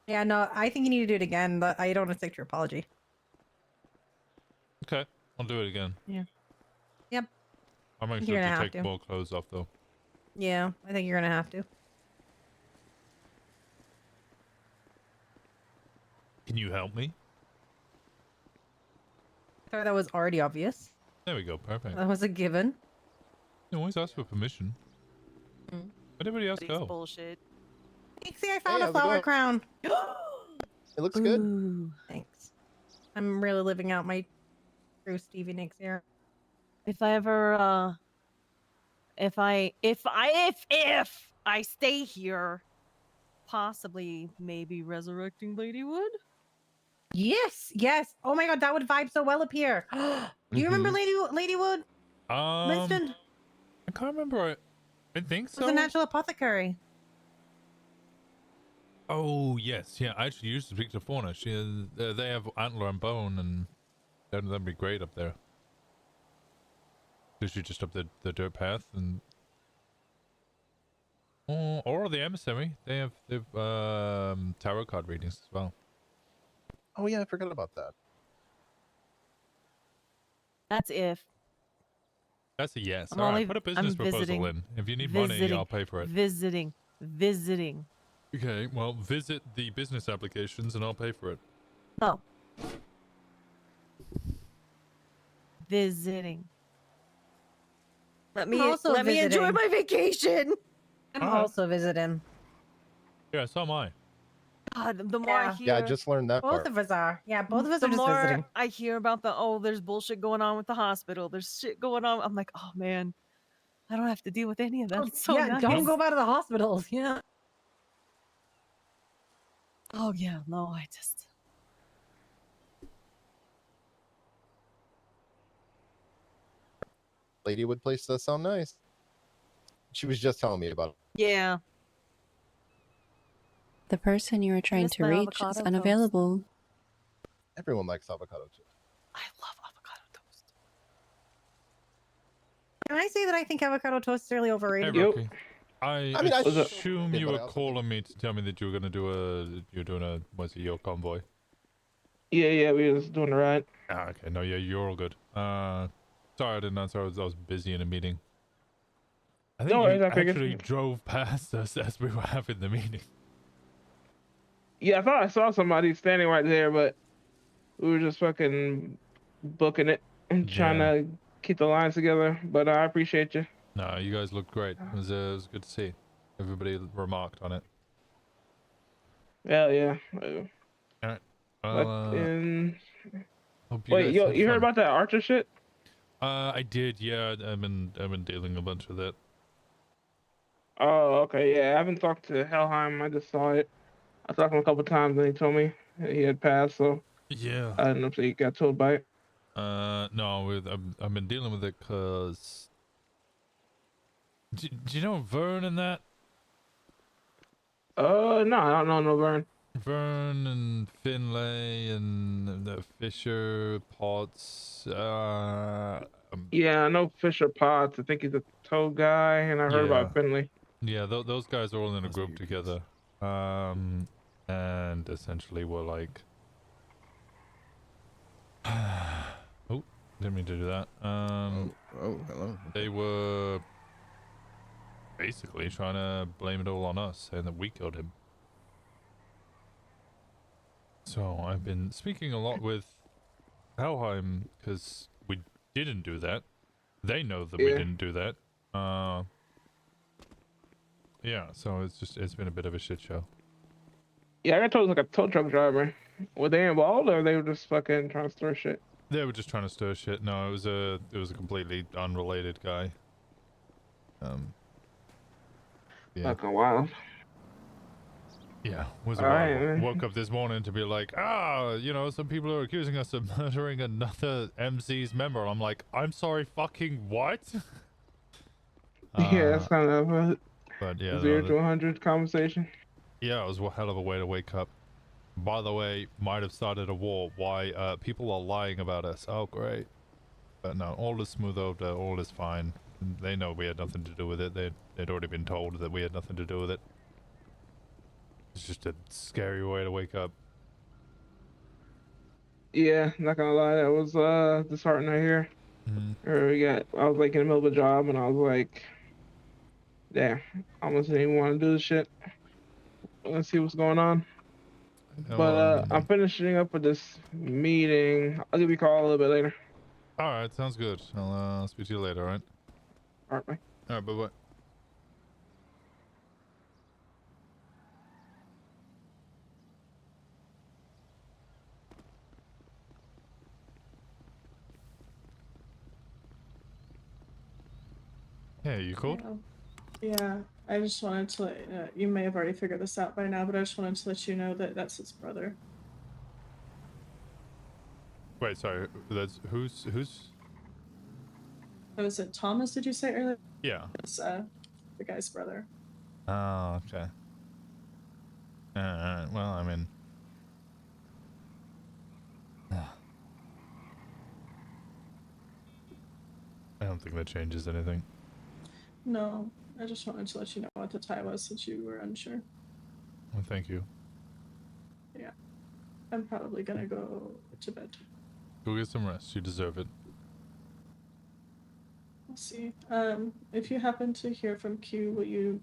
Yeah, no, I think you need to do it again, but I don't accept your apology. Okay, I'll do it again. Yeah. Yep. I'll make You're sure gonna to have take to. more clothes off, though. Yeah, I think you're gonna have to. Can you help me? I thought that was already obvious. There we go, perfect. That was a given. You always ask for permission. Mm. Where'd everybody else These go? bullshit. Nixie, I found a how's it flower going? crown. It looks good. Ooh. Thanks. I'm really living out my true Stevie Nicks here. If I ever if I stay here, possibly maybe resurrecting Ladywood. Yes, yes. Oh my god, that would vibe so well up here. Do you remember Ladywood? Winston? I can't remember. I think Was a so. natural apothecary. Oh yes, yeah. I actually used to speak to Fauna. She has, they have antler and bone, and that'd be great up there. Literally just up the dirt path, and or the emissary. They've tarot card readings as well. Oh yeah, I forgot about that. That's if. That's a yes. I'm All only, right, put a business I'm proposal visiting, in. If you need money, I'll pay for it. Visiting. Okay, well, visit the business applications and I'll pay for it. Oh. Visiting. Let me enjoy my vacation. I'm All right. also visiting. Yeah, so am I. God, the more I hear, Yeah, I just learned that Both part. of us are. Yeah, both of us the are just more visiting. I hear about there's bullshit going on with the hospital. There's shit going on. I'm like, oh man, I don't have to deal with any of that. Oh, It's so yeah, nice. don't go back to the hospitals. Yeah. Oh yeah, no, I just. Ladywood place does sound nice. She was just telling me about it. Yeah. The person you are trying miss to my reach avocado is toast. unavailable. Everyone likes avocado toast. I love avocado toast. Can I say that I think avocado toast is really overrated? Hey, Rocky. I mean, I assume Yeah, you but were I also calling me to tell me that you were gonna do you're doing a, what's it, your convoy? Yeah, we was doing the ride. Ah, okay. No, yeah, you're all good. Sorry I didn't answer. I was busy in a meeting. I think No worries, you I figured. actually drove past us as we were having the meeting. Yeah, I thought I saw somebody standing right there, but we were just fucking booking it and trying to keep the lines together. But I appreciate you. No, you guys looked great. It was good to see. Everybody remarked on it. Hell yeah. All right. Fucking... Hope you Wait, guys yo, had you heard fun. about that Archer shit? I did. Yeah, I've been dealing a bunch with it. Oh, okay, yeah. I haven't talked to Helheim. I just saw it. I talked to him a couple times, and he told me he had passed. So Yeah. I don't know if he got told by it. No, I've been dealing with it because. Do you know Vern and that? No, I don't know no Vern. Vern and Finlay and the Fisher Potts. Yeah, I know Fisher Potts. I think he's a tow guy, and I heard about Finley. Yeah, those guys are all in a group together. And essentially we're like. Oh, didn't mean to do that. Hello. They were basically trying to blame it all on us, saying that we killed him. So I've been speaking a lot with Helheim because we didn't do that. They know that we didn't do that. Yeah, so it's been a bit of a shit show. Yeah, I got told it was like a tow truck driver. Were they involved, or they were just fucking trying to stir shit? They were just trying to stir shit. No, it was a completely unrelated guy. Yeah. Fucking wild. Yeah, was All wild. right, Woke up this morning to be like, some people are accusing us of murdering another MC's member. I'm like, I'm sorry, fucking what? Yeah, that's kind of a But yeah, 0 to 100 conversation. Yeah, it was a hell of a way to wake up. By the way, might have started a war. Why? People are lying about us. Oh, great. But no, all is smooth over. All is fine. They know we had nothing to do with it. They'd already been told that we had nothing to do with it. It's just a scary way to wake up. Yeah, not gonna lie, that was disheartening to hear. I was like in the middle of a job, and I was like, damn, I almost didn't even want to do this shit. Let's see what's going on. But I'm finishing up with this meeting. I'll give you a call a little bit later. All right, sounds good. I'll speak to you later. All right. All right, bye. All right, bye bye. Yeah, you called? Yeah, I just wanted to let you may have already figured this out by now, but I just wanted to let you know that that's his brother. Wait, sorry. That's who's? Oh, is it Thomas? Did you say earlier? Yeah. It's the guy's brother. Oh, okay. Well, I mean, I don't think that changes anything. No, I just wanted to let you know what the tie was since you were unsure. Well, thank you. Yeah, I'm probably gonna go to bed. Go get some rest. You deserve it. We'll see. If you happen to hear from Q, will you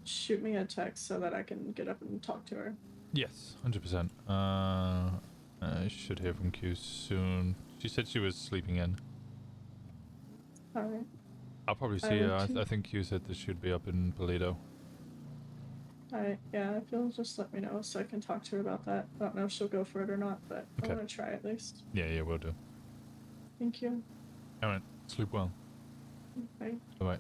shoot me a text so that I can get up and talk to her? Yes, 100%. I should hear from Q soon. She said she was sleeping in. Alright. I'll probably I see her. will too. I think Q said this should be up in Polito. Alright, yeah, if you'll just let me know so I can talk to her about that. I don't know if she'll go for it or not, but Okay. I want to try at least. Yeah, we'll do. Thank you. Alright, sleep well. Bye. Bye-bye.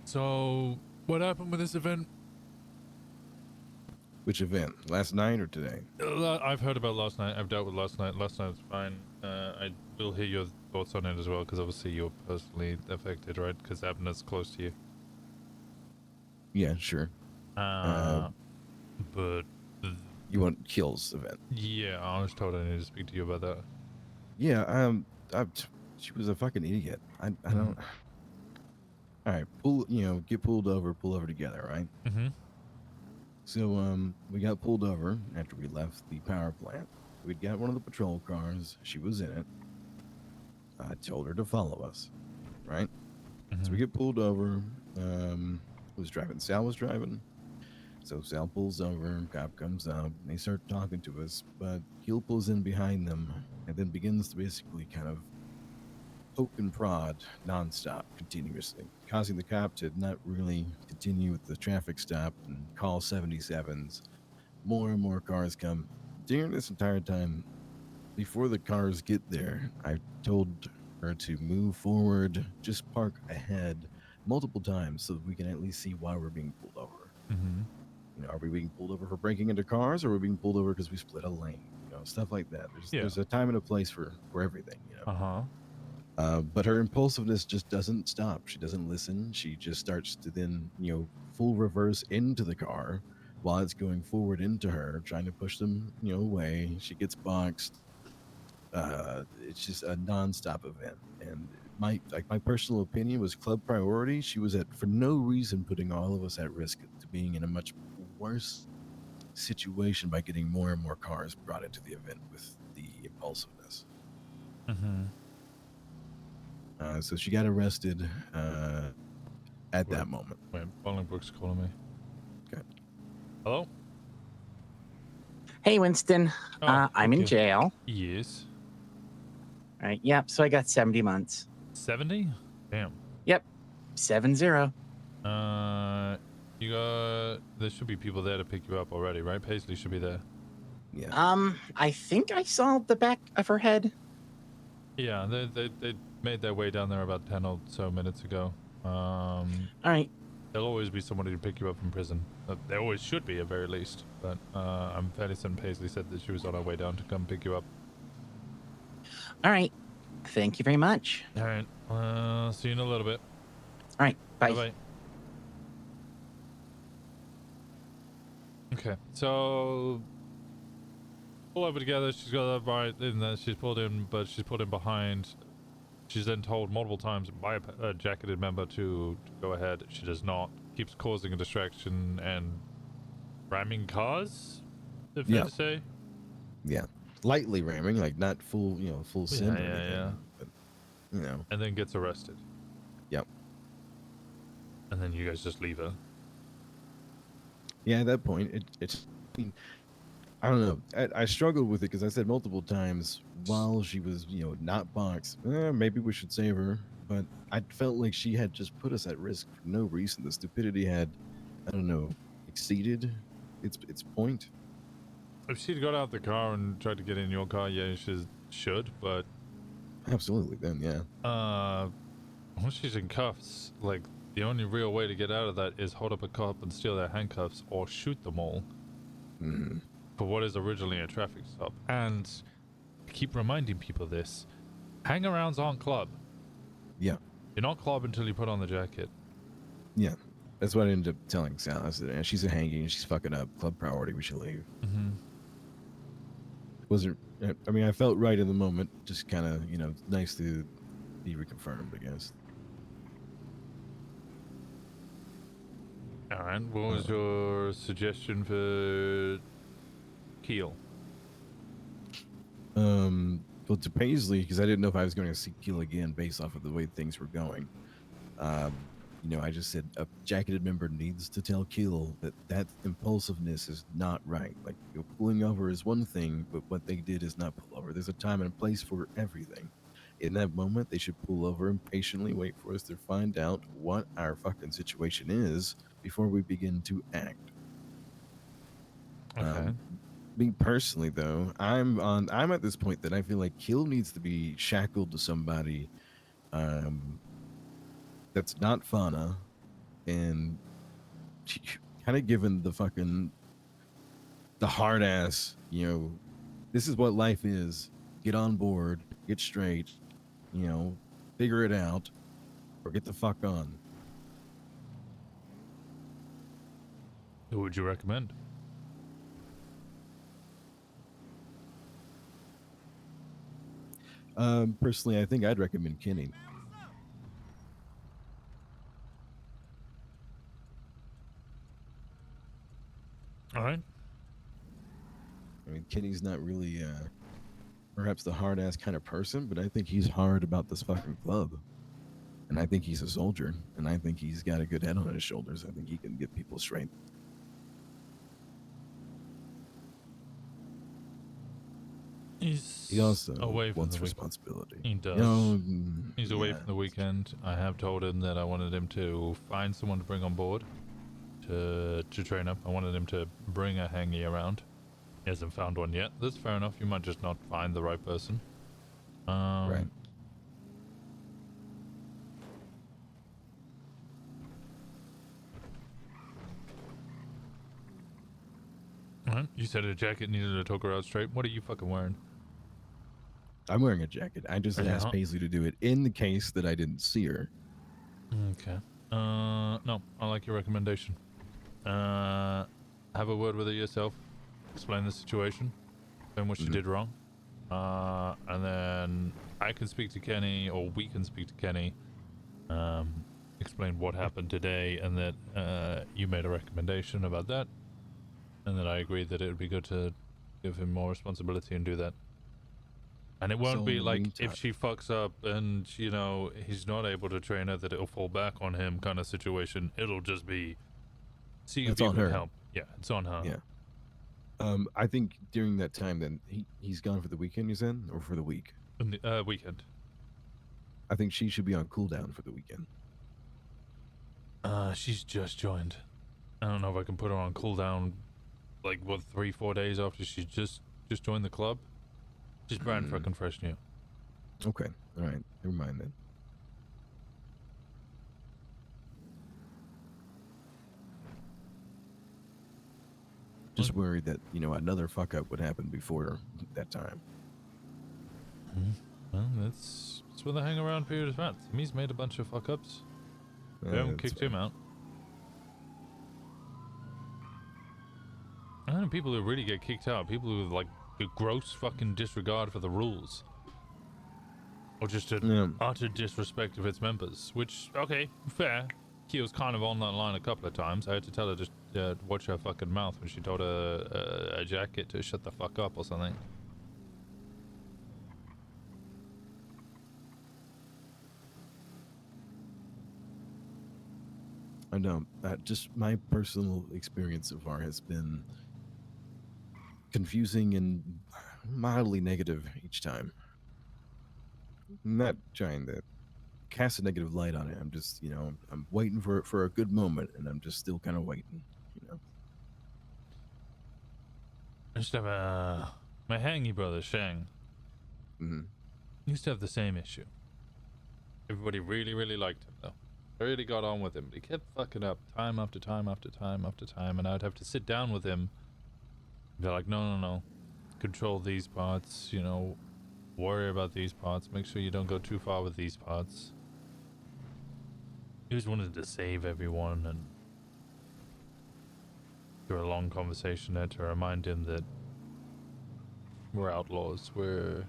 So, what happened with this event? Which event? Last night or today? I've heard about last night. I've dealt with last night. Last night was fine. I will hear your thoughts on it as well, because obviously you're personally affected, right? Because Abner's close to you. Yeah, sure. But you want Kill's event? yeah, I was told I need to speak to you about that. Yeah. She was a fucking idiot. I don't. All right, get pulled over. Pull over together, right? Mm-hmm. So we got pulled over after we left the power plant. We'd got one of the patrol cars. She was in it. I told her to follow us, right? So we get pulled over. Who was driving? Sal was driving. So Sal pulls over. Cop comes up. And they start talking to us, but Kill pulls in behind them and then begins to basically kind of poke and prod nonstop, continuously, causing the cop to not really continue with the traffic stop and call 77s. More and more cars come. During this entire time, before the cars get there, I told her to move forward, just park ahead multiple times so that we can at least see why we're being pulled over. Mm-hmm. Are we being pulled over for breaking into cars, or are we being pulled over because we split a lane? Stuff like that. There's a time and a place for everything. But her impulsiveness just doesn't stop. She doesn't listen. She just starts to then, full reverse into the car while it's going forward into her, trying to push them, away. She gets boxed. It's just a nonstop event. And my personal opinion was club priority. She was for no reason putting all of us at risk to being in a much worse situation by getting more and more cars brought into the event with the impulsiveness. Mm-hmm. So she got arrested at that moment. Wait, Bolingbroke's calling me. Okay. Hello? Hey, Winston. I'm in jail. Yes. All right. Yep. So I got 70 months. 70? Damn. Yep. 70. You got... There should be people there to pick you up already, right? Paisley should be there. Yeah. I think I saw the back of her head. Yeah, they made their way down there about 10 or so minutes ago. All right. There'll always be somebody to pick you up from prison. There always should be, at very least. But I'm fairly certain Paisley said that she was on her way down to come pick you up. All right. Thank you very much. All right. See you in a little bit. All right. Bye. Bye-bye. Okay, so pull over together. She's got that right in there. She's pulled in, but she's pulled in behind. She's then told multiple times by a jacketed member to go ahead. She does not. Keeps causing a distraction and ramming cars. If fair to say. Yeah, lightly ramming, like not full, full send. Yeah. But, and then gets arrested. Yep. And then you guys just leave her. Yeah, at that point, I don't know. I struggled with it because I said multiple times while she was, not boxed, maybe we should save her. But I felt like she had just put us at risk for no reason. The stupidity had, I don't know, exceeded its point. If she'd got out the car and tried to get in your car, yeah, she should. But Absolutely. Then yeah. Once she's in cuffs, like the only real way to get out of that is hold up a cop and steal their handcuffs or shoot them all for what is originally a traffic stop. And I keep reminding people this: hang-arounds aren't club. Yeah. You're not club until you put on the jacket. Yeah. That's what I ended up telling Sal. I said, she's a hanging, she's fucking up. Club priority, we should leave. Wasn't. I mean, I felt right in the moment. Just kind of, nice to be reconfirmed, I guess. All right. What was your suggestion for Keel? Well, to Paisley, because I didn't know if I was going to see Keel again based off of the way things were going. I just said a jacketed member needs to tell Keel that impulsiveness is not right. Like, pulling over is one thing, but what they did is not pull over. There's a time and a place for everything. In that moment, they should pull over and patiently wait for us to find out what our fucking situation is before we begin to act. Okay. Me personally, though, I'm at this point that I feel like Keel needs to be shackled to somebody that's not Fauna, and kind of given the hard ass, this is what life is. Get on board, get straight, figure it out, or get the fuck on. Who would you recommend? Personally, I think I'd recommend Kenny. All right. I mean, Kenny's not really, perhaps the hard ass kind of person, but I think he's hard about this fucking club. And I think he's a soldier, and I think he's got a good head on his shoulders. I think he can get people straight. He also away from wants the responsibility. He does. He's away from the weekend. I have told him that I wanted him to find someone to bring on board to train up. I wanted him to bring a hangy around. He hasn't found one yet. That's fair enough. You might just not find the right person. Right. Alright. You said a jacket needed to took her out straight. What are you fucking wearing? I'm wearing a jacket. I just asked Paisley to do it in the case that I didn't see her. Okay. No, I like your recommendation. Have a word with her yourself. Explain the situation. Explain what she did wrong. And then I can speak to Kenny, or we can speak to Kenny. Explain what happened today, and that you made a recommendation about that. And that I agreed that it would be good to give him more responsibility and do that. And it won't be like if she fucks up and, he's not able to train her, that it'll fall back on him kind of situation. It'll just be, see if you can help. Yeah, it's on her. Yeah. I think during that time, then he's gone for the weekend, you said, or for the week? Weekend. I think she should be on cooldown for the weekend. She's just joined. I don't know if I can put her on cooldown, 3-4 days after she's just joined the club. She's brand fucking fresh new. Okay. All right. Never mind then. Just worried that, another fuck up would happen before that time. Well, that's where the hang around period is at. He's made a bunch of fuck ups. They haven't kicked him out. I know people who really get kicked out, people who a gross fucking disregard for the rules. Or just an utter disrespect of its members. Which, okay, fair. She was kind of on that line a couple of times. I had to tell her to watch her fucking mouth when she told a jacket to shut the fuck up or something. I know. Just my personal experience so far has been confusing and mildly negative each time. I'm not trying to cast a negative light on it. I'm just, I'm waiting for a good moment, and I'm just still kind of waiting, I just have my hangy brother, Shang. Used to have the same issue. Everybody really, really liked him, though. I really got on with him, but he kept fucking up time after time after time after time, and I'd have to sit down with him. Be like, no. Control these parts, you know, worry about these parts, make sure you don't go too far with these parts. He just wanted to save everyone, and through a long conversation there to remind him that we're outlaws, we're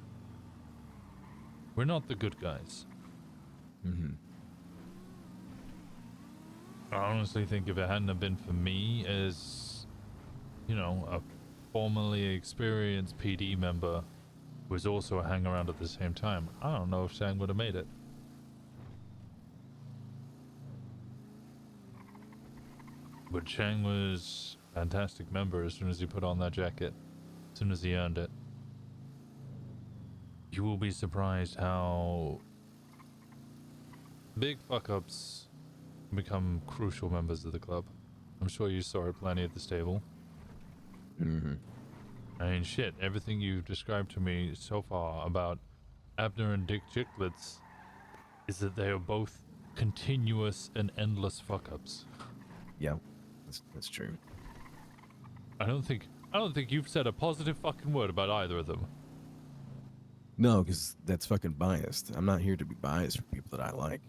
not the good guys. I honestly think if it hadn't have been for me as, you know, a formerly experienced PD member who was also a hang-around at the same time, I don't know if Shang would have made it. But Shang was a fantastic member as soon as he put on that jacket, as soon as he earned it. You will be surprised how big fuck-ups become crucial members of the club. I'm sure you saw it plenty at the stable. I mean, shit, everything you've described to me so far about Abner and Dick Chicklets is that they are both continuous and endless fuck-ups. Yeah, that's true. I don't think you've said a positive fucking word about either of them. No, because that's fucking biased. I'm not here to be biased for people that I like.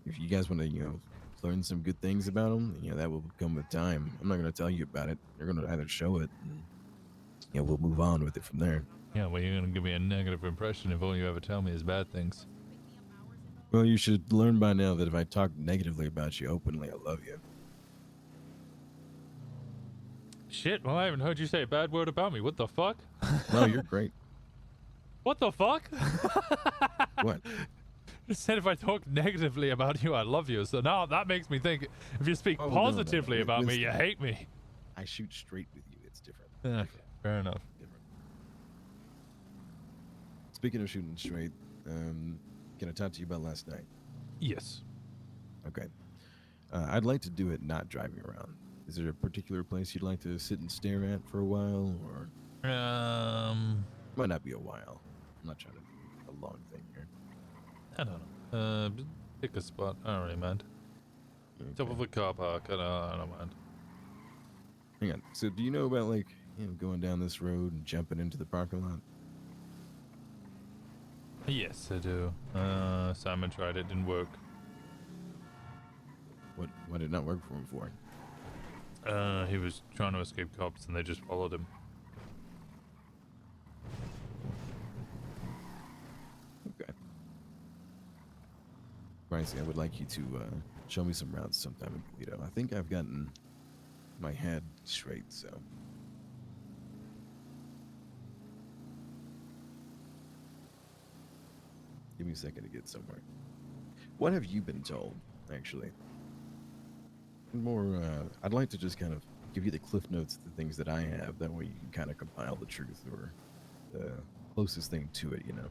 If you guys want to, you know, learn some good things about them, you know, that will come with time. I'm not going to tell you about it. You're going to either show it, and, you know, we'll move on with it from there. Yeah, well, you're going to give me a negative impression if all you ever tell me is bad things. Well, you should learn by now that if I talk negatively about you openly, I love you. Shit, well, I haven't heard you say a bad word about me. What the fuck? No, you're great. What the fuck? What? You said if I talk negatively about you, I love you. So now that makes me think if you speak Oh, positively no. about me, Winston, you hate me. I shoot straight with you. It's different. Okay, fair enough. Different. Speaking of shooting straight, can I talk to you about last night? Yes. Okay. I'd like to do it not driving around. Is there a particular place you'd like to sit and stare at for a while, or? Might not be a while. I'm not trying to do a long thing here. I don't know. Pick a spot. I don't really mind. Okay. Top of a car park. I don't mind. Hang on. So, do you know about, like, you know, going down this road and jumping into the parking lot? Yes, I do. Simon tried it. Didn't work. What did it not work for him for? He was trying to escape cops and they just followed him. Okay. Brycey, I would like you to show me some routes sometime in Toledo. I think I've gotten my head straight, so. Give me a second to get somewhere. What have you been told, actually? More, I'd like to just kind of give you the cliff notes of the things that I have. That way you can kind of compile the truth or the closest thing to it, you know?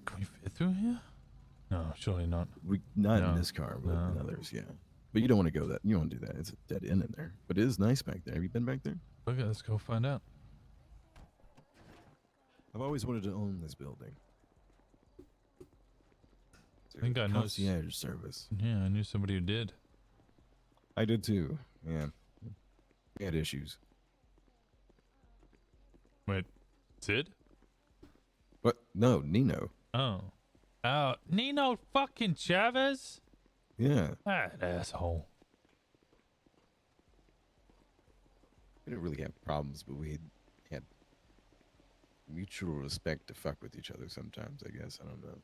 Can we fit through here? No, surely not. Not No. in this car, but in No. others, yeah. But you don't want to go that. You don't want to do that. It's a dead end in there. But it is nice back there. Have you been back there? Okay, let's go find out. I've always wanted to own this building. I think I know. Concierge service. Yeah, I knew somebody who did. I did too. Yeah. We had issues. Wait, Sid? What? No, Nino. Oh. Oh, Nino fucking Chavez? Yeah. That asshole. We didn't really have problems, but we had mutual respect to fuck with each other sometimes, I guess. I don't know.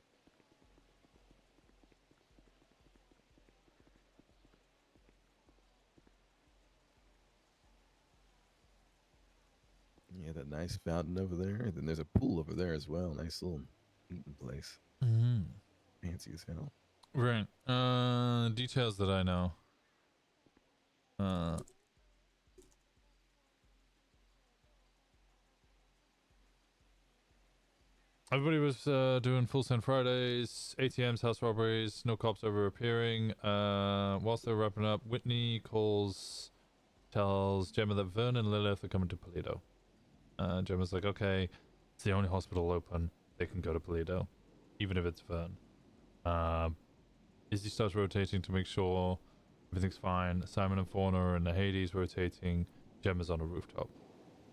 Yeah, that nice fountain over there. Then there's a pool over there as well. Nice little eating place. Mm-hmm. Fancy as hell. Right. Details that I know. Everybody was doing full send Fridays, ATMs, house robberies, no cops ever appearing. Whilst they were wrapping up, Whitney tells Gemma that Vern and Lilith are coming to Polito. Gemma's like, okay, it's the only hospital open. They can go to Polito, even if it's Vern. Izzy starts rotating to make sure everything's fine. Simon and Fauna and the Hades rotating. Gemma's on a rooftop.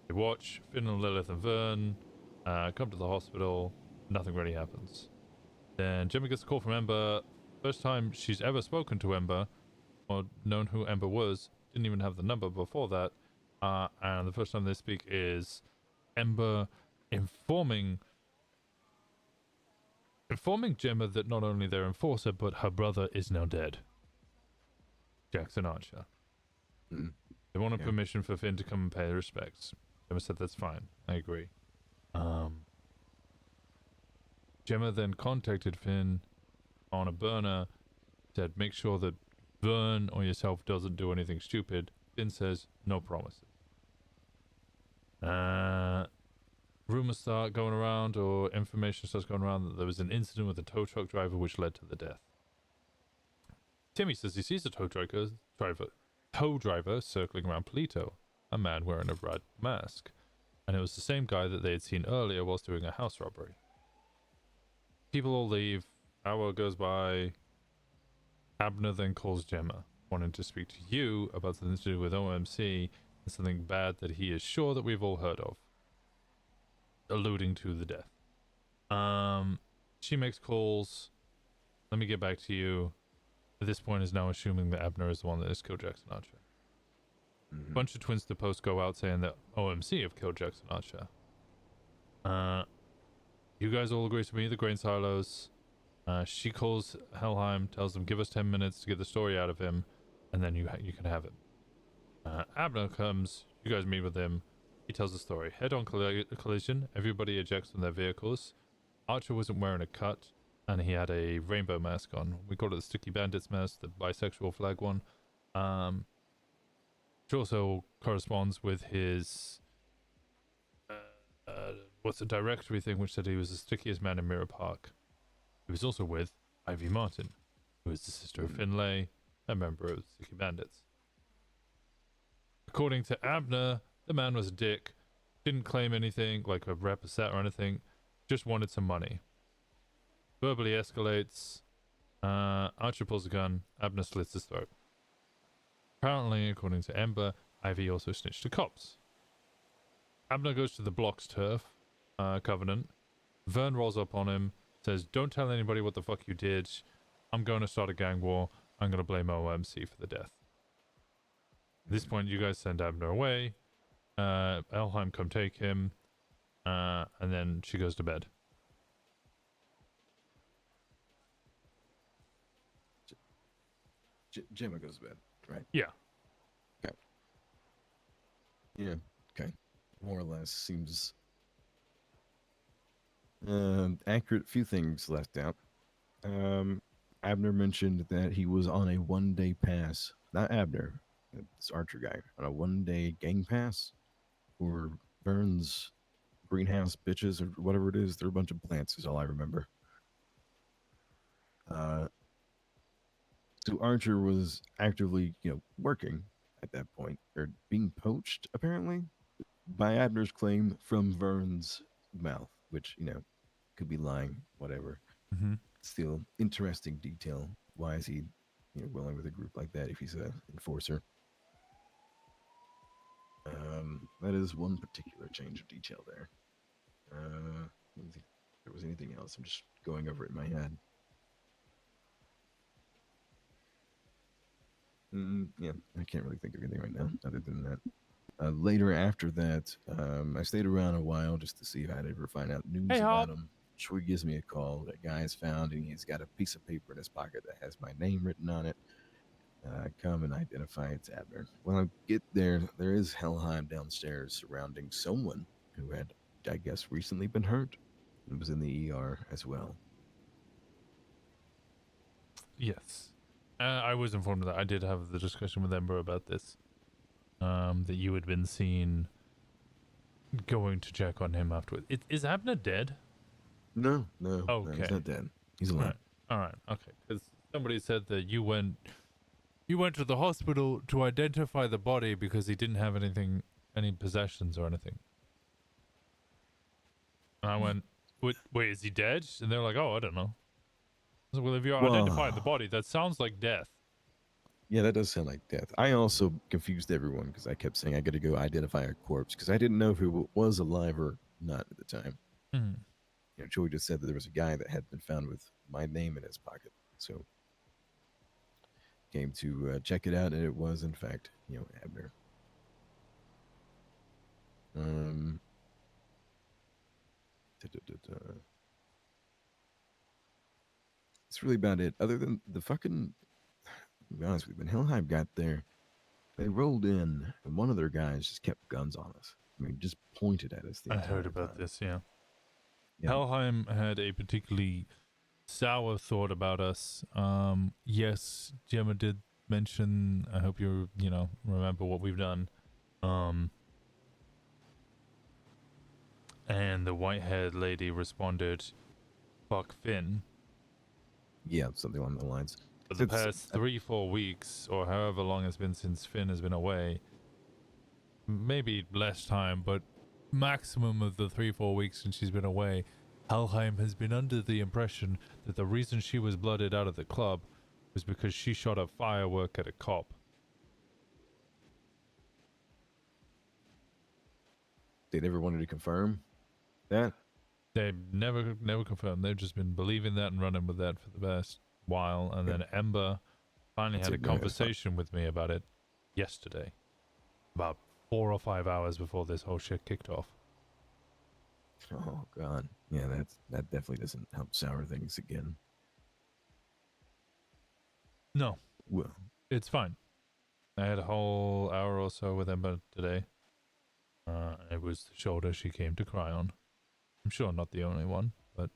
They watch Finn and Lilith and Vern come to the hospital. Nothing really happens. Then Gemma gets a call from Ember. First time she's ever spoken to Ember or known who Ember was. Didn't even have the number before that. And the first time they speak is Ember informing Gemma that not only their enforcer, but her brother is now dead. Jackson Archer. They wanted permission for Finn to come and pay respects. Gemma said that's fine. I agree. Gemma then contacted Finn on a burner, said make sure that Vern or yourself doesn't do anything stupid. Finn says no promises. Rumors start going around, or information starts going around that there was an incident with a tow truck driver which led to the death. Timmy says he sees a tow driver circling around Polito, a man wearing a red mask, and it was the same guy that they had seen earlier whilst doing a house robbery. People all leave. Hour goes by. Abner then calls Gemma, wanting to speak to you about something to do with OMC and something bad that he is sure that we've all heard of, alluding to the death. She makes calls. Let me get back to you. At this point is now assuming that Abner is the one that has killed Jackson Archer. A bunch of Twins to Post go out saying that OMC have killed Jackson Archer. You guys all agree to me, the grain silos. She calls Helheim, tells them give us 10 minutes to get the story out of him, and then you can have him. Abner comes, you guys meet with him. He tells the story. Head-on collision, everybody ejects from their vehicles. Archer wasn't wearing a cut, and he had a rainbow mask on. We call it the Sticky Bandits mask, the bisexual flag one. Which also corresponds with his what's the directory thing, which said he was the stickiest man in Mirror Park. He was also with Ivy Martin, who is the sister of Finlay, a member of the Sticky Bandits. According to Abner, the man was a dick, didn't claim anything like a rep, a set or anything, just wanted some money. Verbally escalates. Archer pulls a gun. Abner slits his throat. Apparently, according to Ember, Ivy also snitched to cops. Abner goes to the Block's turf, Covenant. Vern rolls up on him, says, don't tell anybody what the fuck you did. I'm going to start a gang war. I'm going to blame OMC for the death. At this point, you guys send Abner away. Elheim come take him. And then she goes to bed. Gemma goes to bed, right? Yeah. Okay. Yeah, okay. More or less seems accurate. Few things left out. Abner mentioned that he was on a one-day pass. Not Abner, this Archer guy. On a one-day gang pass for Vern's greenhouse bitches or whatever it is. They're a bunch of plants is all I remember. So Archer was actively, working at that point, or being poached, apparently, by Abner's claim from Vern's mouth, which, could be lying, whatever. Still, interesting detail. Why is he, willing with a group like that if he's an enforcer? That is one particular change of detail there. I don't think there was anything else. I'm just going over it in my head. Yeah, I can't really think of anything right now other than that. Later after that, I stayed around a while just to see if I'd ever find out news about him. Troy gives me a call. That guy is found, and he's got a piece of paper in his pocket that has my name written on it. I come and identify it's Abner. When I get there, there is Helheim downstairs surrounding someone who had, I guess, recently been hurt and was in the ER as well. Yes. I was informed of that. I did have the discussion with Ember about this. That you had been seen going to check on him afterwards. Is Abner dead? No, no, Okay. he's not dead. He's alive. All right. Okay. Because somebody said that you went to the hospital to identify the body because he didn't have any possessions or anything. And I went, wait, is he dead? And they're like, oh, I don't know. I was like, well, if you're identifying the body, that sounds like death. Yeah, that does sound like death. I also confused everyone because I kept saying I got to go identify a corpse because I didn't know if he was alive or not at the time. Mhm. You know, Joey just said that there was a guy that had been found with my name in his pocket, so came to check it out, and it was in fact, Abner. That's really about it. Other than the fucking, to be honest with you, when Hellheim got there, they rolled in, and one of their guys just kept guns on us. I mean, just pointed at us. I heard about this, yeah. Yeah. Helheim had a particularly sour thought about us. Yes, Gemma did mention, I hope you remember what we've done. And the white-haired lady responded, fuck Finn. Yeah, something along the lines. For the past 3-4 weeks, or however long it's been since Finn has been away, maybe less time, but maximum of the 3-4 weeks since she's been away, Helheim has been under the impression that the reason she was blooded out of the club was because she shot a firework at a cop. They never wanted to confirm that? They never confirmed. They've just been believing that and running with that for the past while. And then Ember finally had a conversation with me about it yesterday, about 4 or 5 hours before this whole shit kicked off. Oh god, yeah, that definitely doesn't help sour things again. No, well, it's fine. I had a whole hour or so with Ember today. It was the shoulder she came to cry on. I'm sure not the only one, but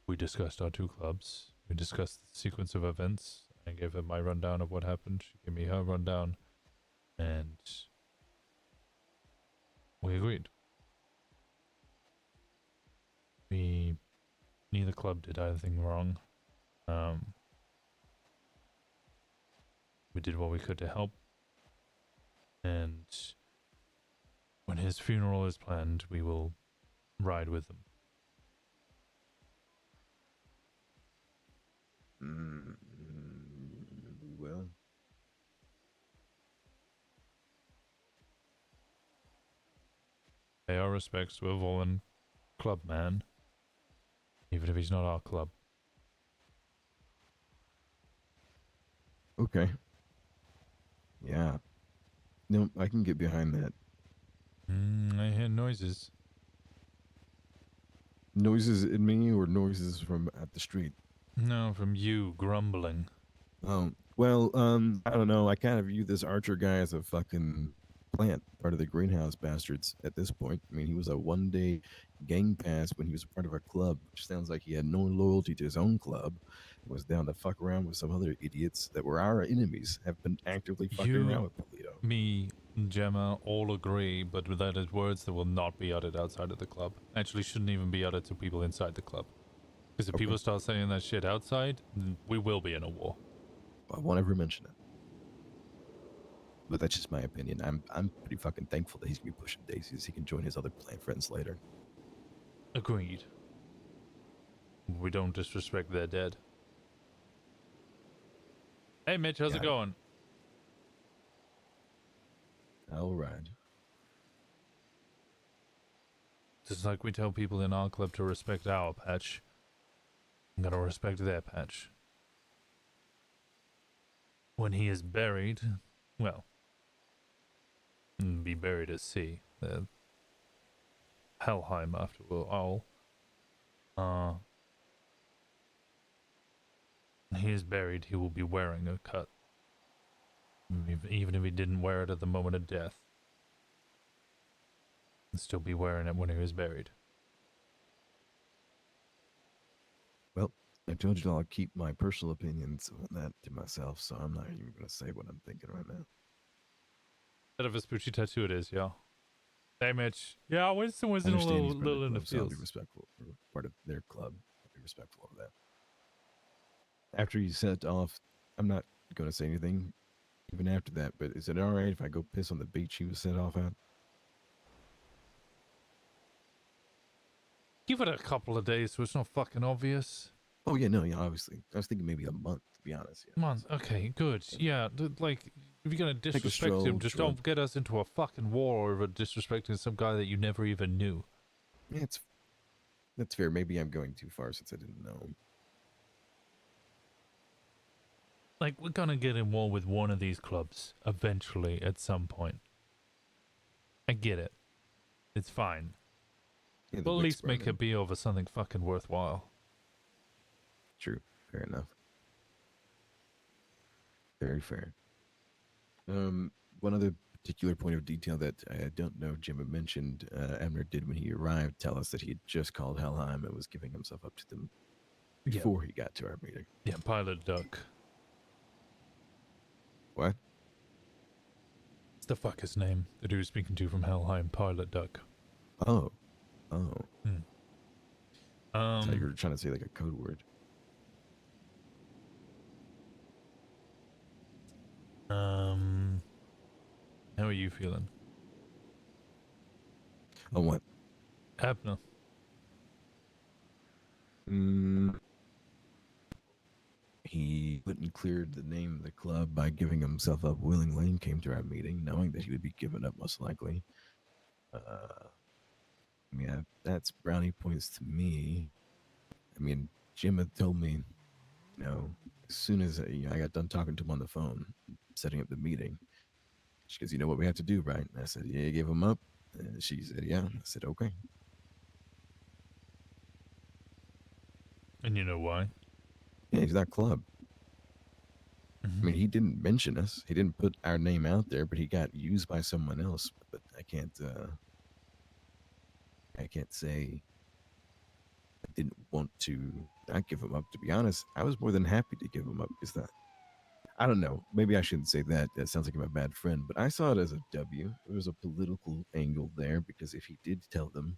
we discussed our 2 clubs. We discussed the sequence of events. I gave her my rundown of what happened. She gave me her rundown, and we agreed. Neither club did anything wrong. We did what we could to help, and when his funeral is planned, we will ride with them. We will. Pay our respects to a fallen club man, even if he's not our club. Okay. Yeah. No, I can get behind that. I hear noises. Noises in me or noises from at the street? No, from you grumbling. Well, I don't know. I kind of view this Archer guy as a fucking plant, part of the greenhouse bastards at this point. I mean, he was a one-day gang pass when he was a part of our club, which sounds like he had no loyalty to his own club. Was down to fuck around with some other idiots that were our enemies, have been actively fucking around with Polito. Me, Gemma, all agree, but that is words that will not be uttered outside of the club. Actually, shouldn't even be uttered to people inside the club. Because if people start saying that shit outside, then we will be in a war. I won't ever mention it. But that's just my opinion. I'm pretty fucking thankful that he's gonna be pushing daisies. He can join his other plant friends later. Agreed. We don't disrespect their dead. Hey Mitch, how's it going? All right. Just like we tell people in our club to respect our patch, I'm gonna respect their patch. When he is buried, well, be buried at sea. Helheim, after all. When he is buried, he will be wearing a cut. Even if he didn't wear it at the moment of death. and still be wearing it when he was buried. Well, I told you I'll keep my personal opinions on that to myself, so I'm not even going to say what I'm thinking right now. Instead of a Vespucci tattoo, it is, yeah. Hey, Mitch. Yeah, Winston was I in a understand he's little part of in the the club, so I'll be fields. respectful. Or part of their club. I'll be respectful of that. After you set off, I'm not going to say anything even after that, but is it all right if I go piss on the beach he was set off at? Give it a couple of days so it's not fucking obvious. Oh, yeah, no, yeah, obviously. I was thinking maybe a month, to be honest. Yeah. Month. Okay, good. Yeah, like, if you're going to Take a disrespect him, stroll, just sure. don't get us into a fucking war over disrespecting some guy that you never even knew. Yeah, that's fair. Maybe I'm going too far since I didn't know him. Like, we're going to get in war with one of these clubs eventually at some point. I get it. It's fine. Yeah, the But at wick's least make burning. it be over something fucking worthwhile. True. Fair enough. Very fair. One other particular point of detail that I don't know Jim mentioned, Abner did when he arrived tell us that he had just called Helheim and was giving himself up to them before he got to our meeting. Yeah, Pilot Duck. What? What's the fuck his name? The dude speaking to from Helheim, Pilot Duck. Oh. I thought you were trying to say like a code word. How are you feeling? On what? Abner. He went and cleared the name of the club by giving himself up willingly and came to our meeting knowing that he would be given up most likely. Yeah, that's brownie points to me. I mean, Jim had told me, you know, as soon as I got done talking to him on the phone, setting up the meeting, she goes, "You know what we have to do, right?" And I said, "Yeah, you gave him up." And she said, "Yeah." I said, "Okay." And you know why? Yeah, he's that club. I mean, he didn't mention us. He didn't put our name out there, but he got used by someone else. But I can't say I didn't want to not give him up. To be honest, I was more than happy to give him up. Is that? I don't know. Maybe I shouldn't say that. That sounds like I'm a bad friend, but I saw it as a W. There was a political angle there because if he did tell them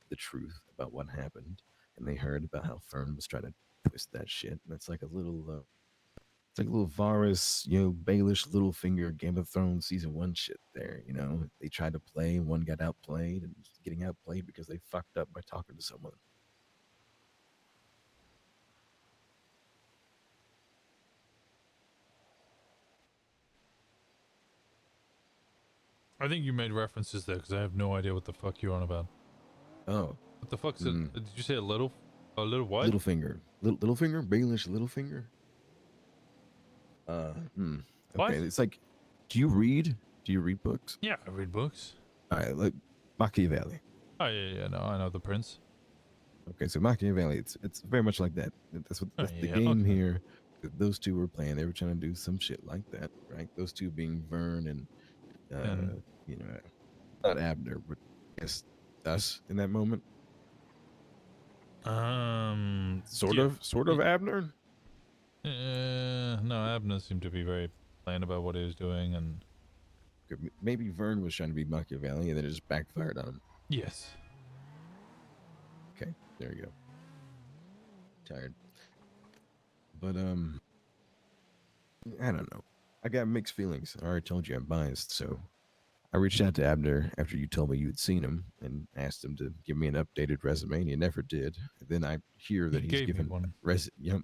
the truth about what happened, and they heard about how Fern was trying to twist that shit, that's like a little. It's like a little Varys, Baelish Littlefinger Game of Thrones season 1 shit there, They tried to play, one got outplayed, and getting outplayed because they fucked up by talking to someone. I think you made references there because I have no idea what the fuck you're on about. Oh. What the fuck's it? Did you say a little what? Littlefinger. Littlefinger? Baelish Littlefinger? What? Okay, it's like, do you read books? Yeah, I read books. All right, like Machiavelli. Oh yeah, no, I know the prince. Okay, so Machiavelli, it's very much like that. That's the game here. That those two were playing. They were trying to do some shit like that, right? Those two being Vern and not Abner, but I guess us in that moment. Sort of Abner. No, Abner seemed to be very plain about what he was doing, and maybe Vern was trying to be Machiavelli, and then it just backfired on him. Yes. Okay, there you go. Tired, but I don't know. I got mixed feelings. I already told you I'm biased, so I reached out to Abner after you told me you had seen him and asked him to give me an updated resume, and he never did. And then I hear that he's given one.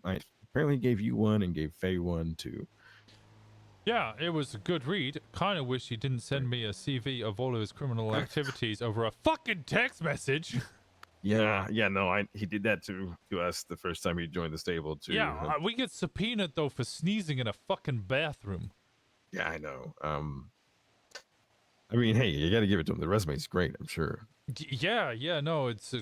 I apparently gave you one and gave Faye one too. Yeah, it was a good read. Kind of wish he didn't send me a CV of all of his criminal activities over a fucking text message. Yeah, no, he did that to us the first time he joined the stable too. Yeah, we get subpoenaed though for sneezing in a fucking bathroom. Yeah, I know. I mean, hey, you got to give it to him. The resume's great, I'm sure. Yeah, no, it's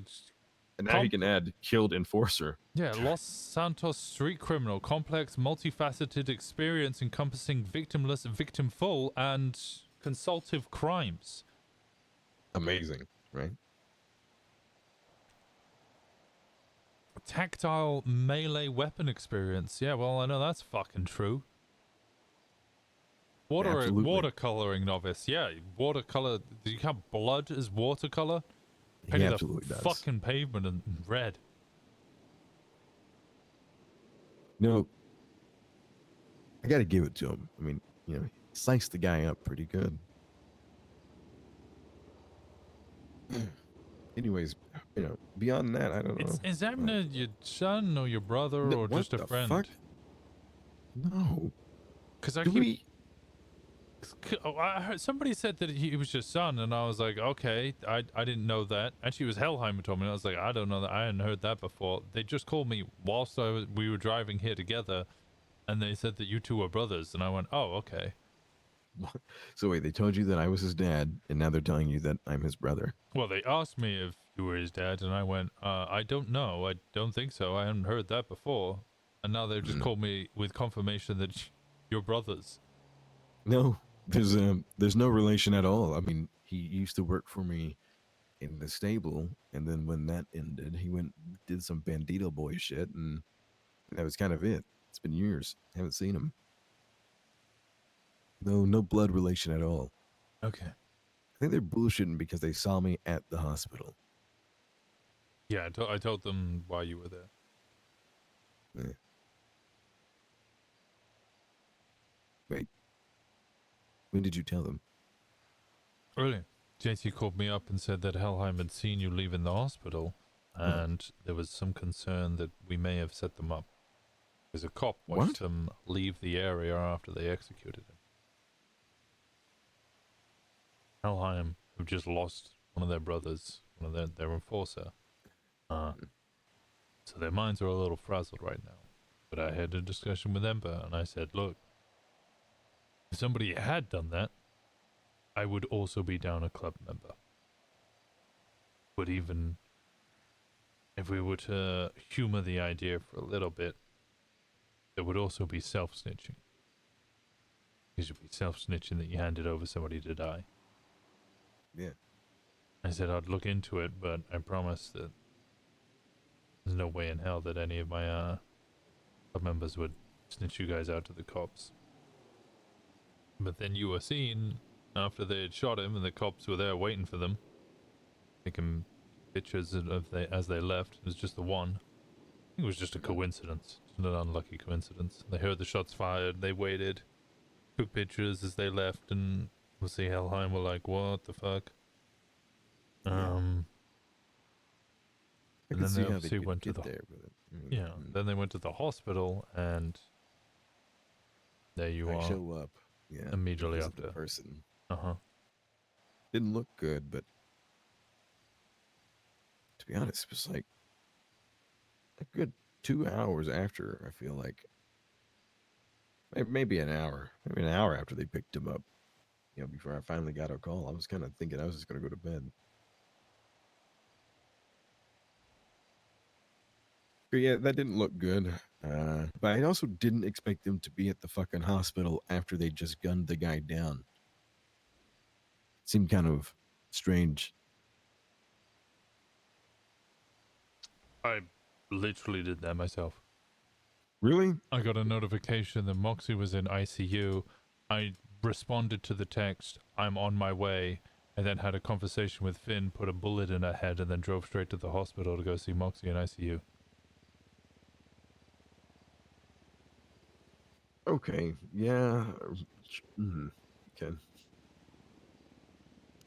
and now he can add killed enforcer. Yeah, Los Santos street criminal, complex, multifaceted experience encompassing victimless, victimful, and consultative crimes. Amazing. right? Tactile melee weapon experience. Yeah, well, I know that's fucking true. Absolutely. Watercoloring novice. Yeah, watercolor. Do you count blood as watercolor? He Painted absolutely the does. fucking pavement in red. No, I got to give it to him. I mean, you know, he sliced the guy up pretty good. Anyways, you know, beyond that, I don't know. Is Abner your son or your brother No, or what just a the friend? fuck? No. Because I Do keep. we- I heard somebody said that he was your son, and I was like, okay, I didn't know that. Actually, it was Hellheimer told me. And I was like, I don't know that. I hadn't heard that before. They just called me whilst we were driving here together, and they said that you two were brothers, and I went, oh, okay. So wait, they told you that I was his dad, and now they're telling you that I'm his brother. Well, they asked me if you were his dad, and I went, I don't know. I don't think so. I hadn't heard that before. And now they've just called me with confirmation that you're brothers. No, there's no relation at all. I mean, he used to work for me in the stable, and then when that ended, he went did some bandito boy shit, and that was kind of it. It's been years. Haven't seen him. No blood relation at all. Okay. I think they're bullshitting because they saw me at the hospital. Yeah, I told them why you were there. Yeah. Wait. When did you tell them? Really? JT called me up and said that Helheim had seen you leaving the hospital, and there was some concern that we may have set them up. Because a cop watched them leave the area after they executed him. Helheim have just lost one of their brothers, one of their enforcer. So their minds are a little frazzled right now. But I had a discussion with Ember, and I said, look, if somebody had done that, I would also be down a club member. But even if we were to humor the idea for a little bit, there would also be self-snitching. Because you'd be self-snitching that you handed over somebody to die. Yeah. I said I'd look into it, but I promised that there's no way in hell that any of my club members would snitch you guys out to the cops. But then you were seen after they had shot him, and the cops were there waiting for them, taking pictures as they left. It was just the one. I think it was just a coincidence, just an unlucky coincidence. They heard the shots fired, they waited, took pictures as they left, and we'll see Helheim were like, what the fuck? And then they obviously went to the yeah. Then they went to the hospital, and there you are. Show up. Yeah. Immediately visit the after. person. Uh-huh. Didn't look good, but to be honest, it was like a good 2 hours after. I feel like maybe an hour after they picked him up. You know, before I finally got a call, I was kind of thinking I was just gonna go to bed. But yeah, that didn't look good. But I also didn't expect them to be at the fucking hospital after they just gunned the guy down. Seemed kind of strange. I literally did that myself. Really? I got a notification that Moxie was in ICU. I responded to the text, I'm on my way, and then had a conversation with Finn, put a bullet in her head, and then drove straight to the hospital to go see Moxie in ICU. Okay. Yeah. Okay.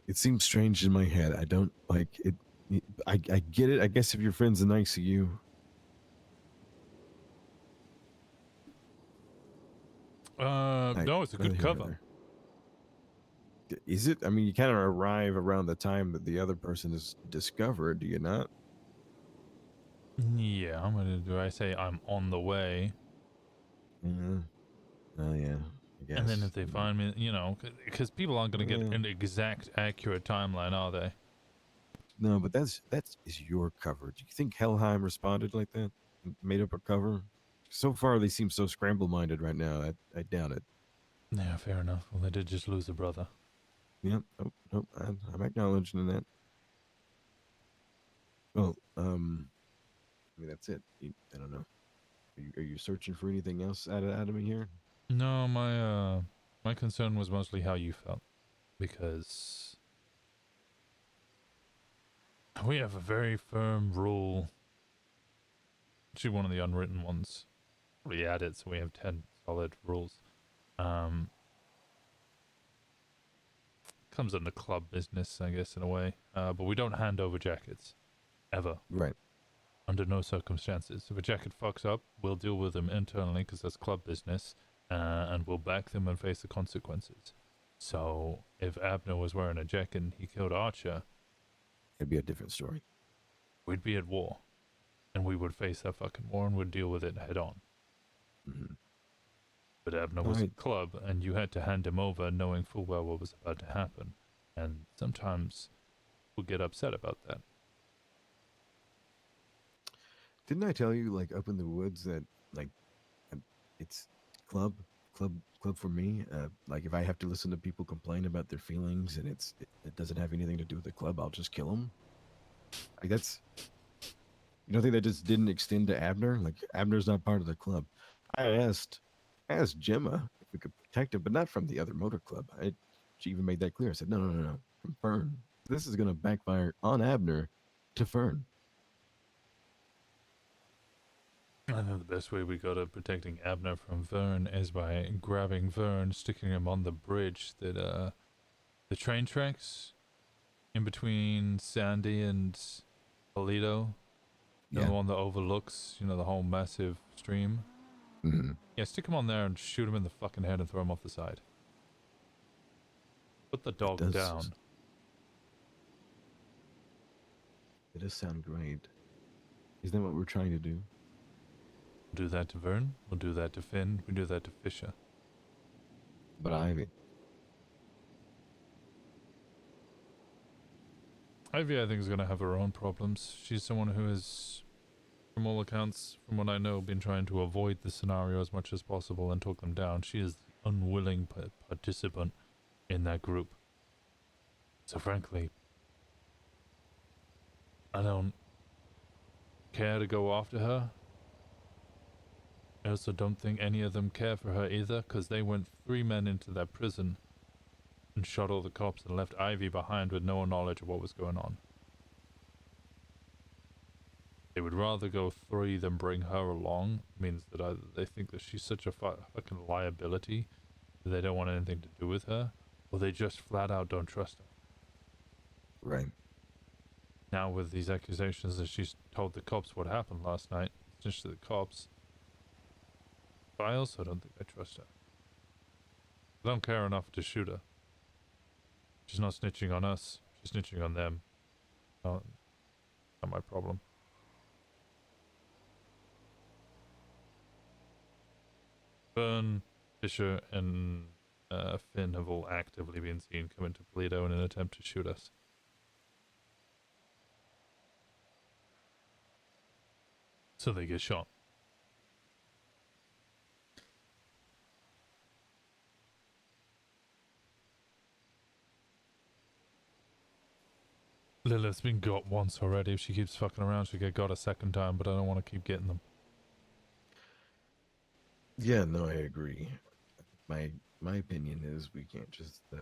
It seems strange in my head. I don't like it. I get it. I guess if your friend's in ICU. No, it's a good cover. Is it? I mean, you kind of arrive around the time that the other person is discovered, do you not? Yeah, I say I'm on the way. Oh, yeah. I guess. And then if they find me, you know, because people aren't going to get an exact, accurate timeline, are they? No, but that is your cover. Do you think Helheim responded like that? Made up a cover? So far, they seem so scramble-minded right now. I doubt it. Yeah, fair enough. Well, they did just lose a brother. Yep. Nope. I'm acknowledging that. Well, I mean that's it. I don't know. Are you searching for anything else out of me here? No, my concern was mostly how you felt, because we have a very firm rule. Actually, one of the unwritten ones. We add it, so we have 10 solid rules. Comes under club business, I guess, in a way. But we don't hand over jackets. Ever. Right. Under no circumstances. If a jacket fucks up, we'll deal with them internally, because that's club business, and we'll back them and face the consequences. So, if Abner was wearing a jacket and he killed Archer, it'd be a different story. We'd be at war. And we would face that fucking war and would deal with it head on. Mm-hmm. But Abner was a club, and you had to hand him over knowing full well what was about to happen. And sometimes we'll get upset about that. Didn't I tell you, like, up in the woods that, like, it's club for me? Like, if I have to listen to people complain about their feelings and it doesn't have anything to do with the club, I'll just kill them. Like, that's... You don't think that just didn't extend to Abner? Like, Abner's not part of the club. I asked Gemma if we could protect him, but not from the other motor club. She even made that clear. I said, no, from Fern. This is going to backfire on Abner to Fern. I think the best way we go to protecting Abner from Vern is by grabbing Vern, sticking him on the bridge that, the train tracks in between Sandy and Toledo. Yeah. The one that overlooks, the whole massive stream. Mm-hmm. Yeah, stick him on there and shoot him in the fucking head and throw him off the side. Put the dog down. It does sound great. Isn't that what we're trying to do? We'll do that to Vern. We'll do that to Finn. We'll do that to Fisher. But Ivy. Ivy, I think, is going to have her own problems. She's someone who has, from all accounts, from what I know, been trying to avoid the scenario as much as possible and talk them down. She is the unwilling participant in that group. So frankly, I don't care to go after her. I also don't think any of them care for her either, because they went 3 men into that prison and shot all the cops and left Ivy behind with no knowledge of what was going on. They would rather go 3 than bring her along. It means that either they think that she's such a fucking liability that they don't want anything to do with her, or they just flat out don't trust her. Right. Now with these accusations that she's told the cops what happened last night, just to the cops, but I also don't think I trust her. I don't care enough to shoot her. She's not snitching on us, she's snitching on them. Not my problem. Byrne, Fisher, and Finn have all actively been seen come into Toledo in an attempt to shoot us. So they get shot. Lilith's been got once already. If she keeps fucking around, she'll get got a second time, but I don't want to keep getting them. Yeah, no, I agree. My opinion is we can't just... I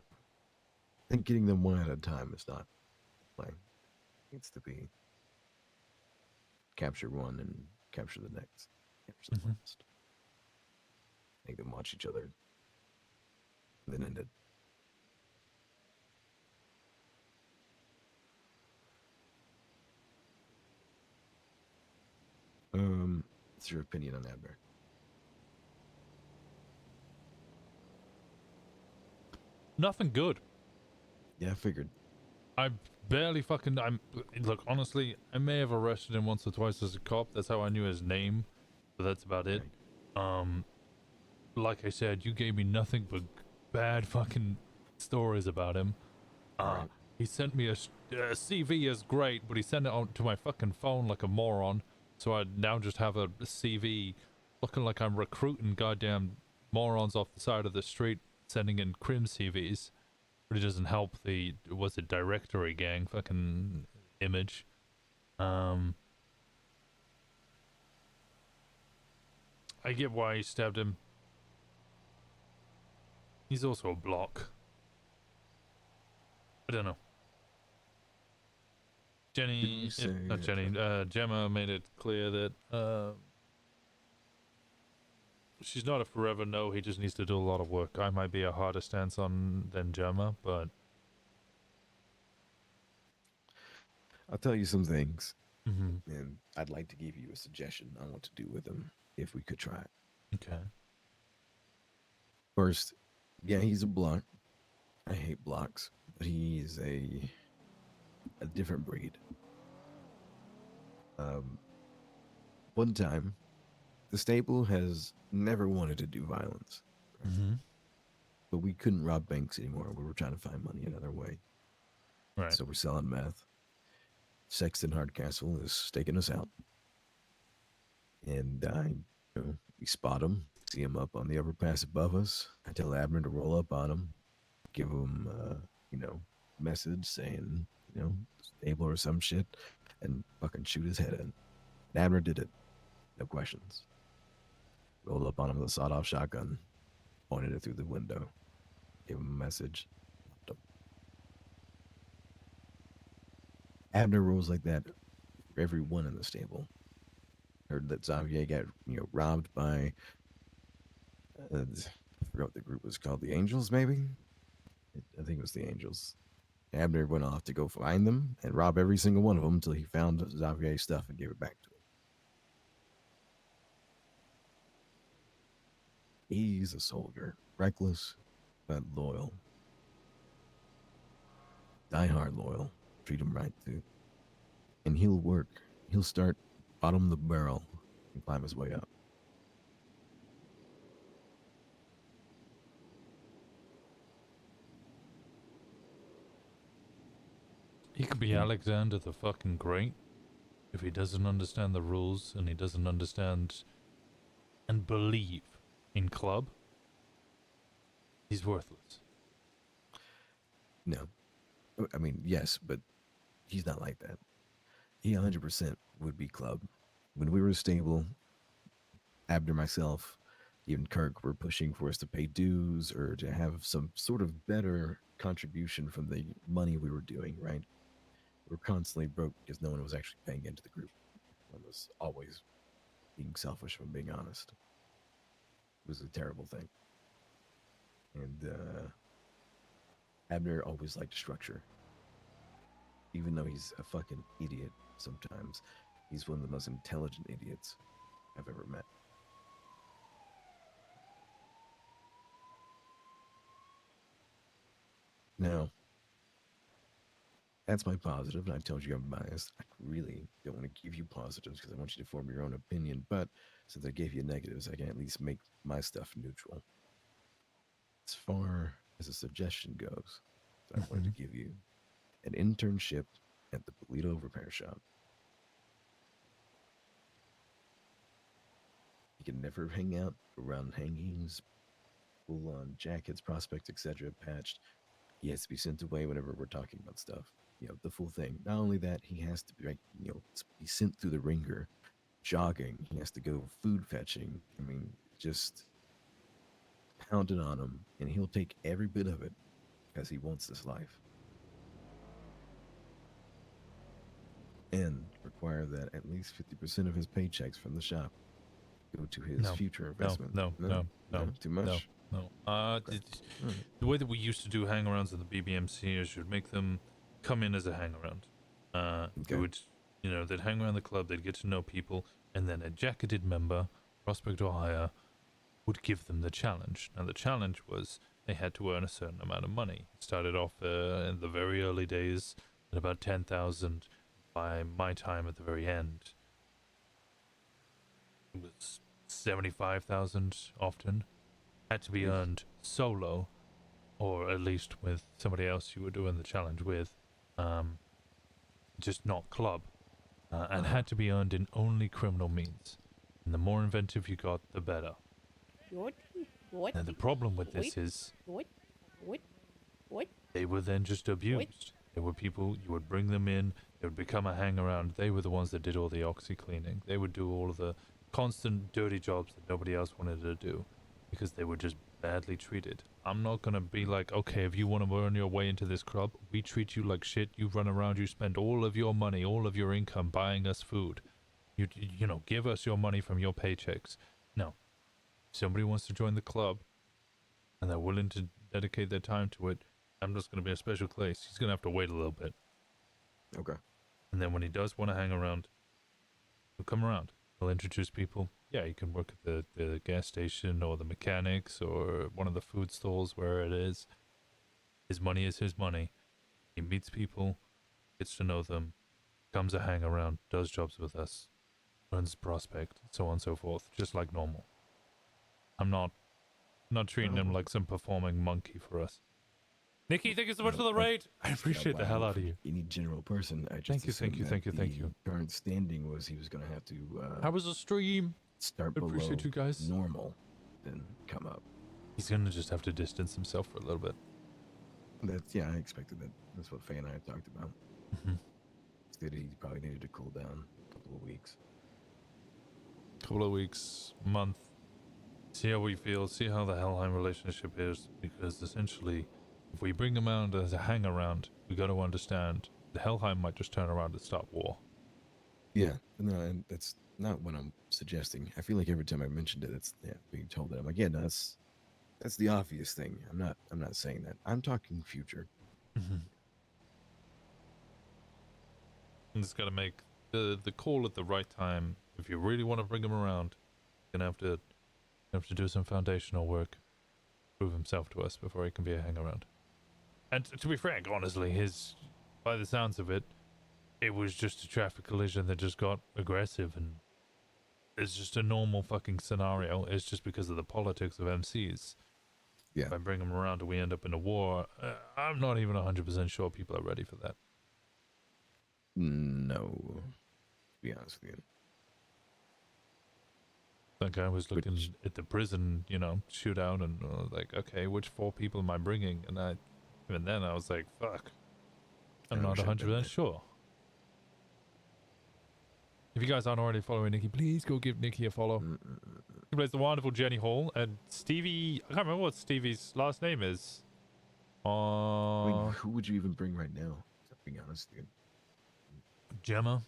think getting them one at a time is not like... It needs to be... Capture one and capture the next. Capture the last. Make them watch each other. And then end it. What's your opinion on Abner? Nothing good. Yeah, I figured. I barely fucking... Look, honestly, I may have arrested him once or twice as a cop. That's how I knew his name. But that's about it. Like I said, you gave me nothing but bad fucking stories about him. He sent me a CV is great, but he sent it on to my fucking phone like a moron. So I now just have a CV looking like I'm recruiting goddamn morons off the side of the street, sending in crim CVs. But it doesn't help the, directory gang fucking image. I get why he stabbed him. He's also a block. I don't know. Jenny, not Jenny, Gemma made it clear that she's not a forever no, he just needs to do a lot of work. I might be a harder stance on than Gemma, but I'll tell you some things, Mhm. and I'd like to give you a suggestion on what to do with him if we could try it. Okay. First, yeah, he's a block. I hate blocks, but he is a different breed. One time, the stable has never wanted to do violence, but we couldn't rob banks anymore. We were trying to find money another way. Right. So we're selling meth. Sexton Hardcastle is staking us out. And we spot him, see him up on the overpass above us. I tell Abner to roll up on him, give him, message saying, stable or some shit, and fucking shoot his head in. And Abner did it. No questions. Rolled up on him with a sawed-off shotgun, pointed it through the window, gave him a message. Left him. Abner rolls like that for everyone in the stable. Heard that Xavier got robbed by I forgot what the group was called, the Angels maybe. I think it was the Angels. Abner went off to go find them and rob every single one of them until he found Xavier's stuff and gave it back to him. He's a soldier, reckless but loyal, die-hard loyal. Treat him right too, and he'll work. He'll start bottom of the barrel and climb his way up. He could be Alexander the fucking Great if he doesn't understand the rules and he doesn't understand and believe in club. He's worthless. No. I mean, yes, but he's not like that. He 100% would be club. When we were stable, Abner, myself, even Kirk were pushing for us to pay dues or to have some sort of better contribution from the money we were doing, right? We were constantly broke because no one was actually paying into the group. One was always being selfish, if I'm being honest. It was a terrible thing. And Abner always liked structure. Even though he's a fucking idiot sometimes, he's one of the most intelligent idiots I've ever met. Now, that's my positive, and I told you I'm biased. I really don't want to give you positives because I want you to form your own opinion, but since I gave you negatives, I can at least make my stuff neutral. As far as a suggestion goes, I wanted to give you an internship at the Polito repair shop. You can never hang out around hangings, full on jackets, prospects, etc. patched. He has to be sent away whenever we're talking about stuff. The full thing. Not only that, he has to be, be sent through the ringer, jogging. He has to go food fetching. I mean, just pound it on him, and he'll take every bit of it because he wants this life. And require that at least 50% of his paychecks from the shop go to his future investment. No. Too much? No. The way that we used to do hangarounds in the BBMC is you'd make them come in as a hangaround. They would, they'd hang around the club, they'd get to know people, and then a jacketed member, prospect or higher, would give them the challenge. Now, the challenge was they had to earn a certain amount of money. It started off in the very early days at about 10,000. By my time at the very end, it was 75,000 often. Had to be earned solo, or at least with somebody else you were doing the challenge with, just not club, and had to be earned in only criminal means. And the more inventive you got, the better. And the problem with this is they were then just abused. There were people, you would bring them in, They would become a hang-around. They were the ones that did all the oxy cleaning. They would do all of the constant dirty jobs that nobody else wanted to do because they were just badly treated. I'm not gonna be like, okay, if you want to earn your way into this club, we treat you like shit. You run around, you spend all of your money, all of your income buying us food. You know, give us your money from your paychecks. No. If somebody wants to join the club and they're willing to dedicate their time to it, I'm just gonna be a special place. He's gonna have to wait a little bit. Okay. And then when he does want to hang around, he'll come around. He'll introduce people. Yeah, you can work at the gas station or the mechanics or one of the food stalls, where it is. His money is his money. He meets people, gets to know them, comes a hang around, does jobs with us, runs prospect, so on and so forth, just like normal. I'm not treating him like some performing monkey for us. Nikki, thank you so much for the raid. I appreciate the hell out of you. Any general person. I just Thank you, assumed thank you, that thank you. the current standing was he was going to have to. How was the stream? Start I below appreciate you guys. normal, then come up. He's gonna just have to distance himself for a little bit. That's I expected that. That's what Faye and I had talked about. That he probably needed to cool down a couple of weeks. Couple of weeks, month. See how we feel. See how the Helheim relationship is, because essentially, if we bring him out as a hang around, we got to understand the Helheim might just turn around and start war. Yeah, no, and that's not what I'm suggesting. I feel like every time I mentioned it, it's being told that I'm like, yeah, no, that's the obvious thing. I'm not saying that. I'm talking future. And it's got to make the call at the right time. If you really want to bring him around, you're gonna have to do some foundational work, prove himself to us before he can be a hang around. And to be frank, honestly, by the sounds of it, it was just a traffic collision that just got aggressive, and it's just a normal fucking scenario. It's just because of the politics of MCs. Yeah. If I bring them around and we end up in a war, I'm not even 100% sure people are ready for that. No, to be honest with you. Like, I was looking at the prison, shootout, and like, okay, which 4 people am I bringing? And even then I was like, fuck, I'm not 100% sure. If you guys aren't already following Nikki, please go give Nikki a follow. He plays the wonderful Jenny Hall, and Stevie, I can't remember what Stevie's last name is. I mean, who would you even bring right now? To be honest with you. Gemma.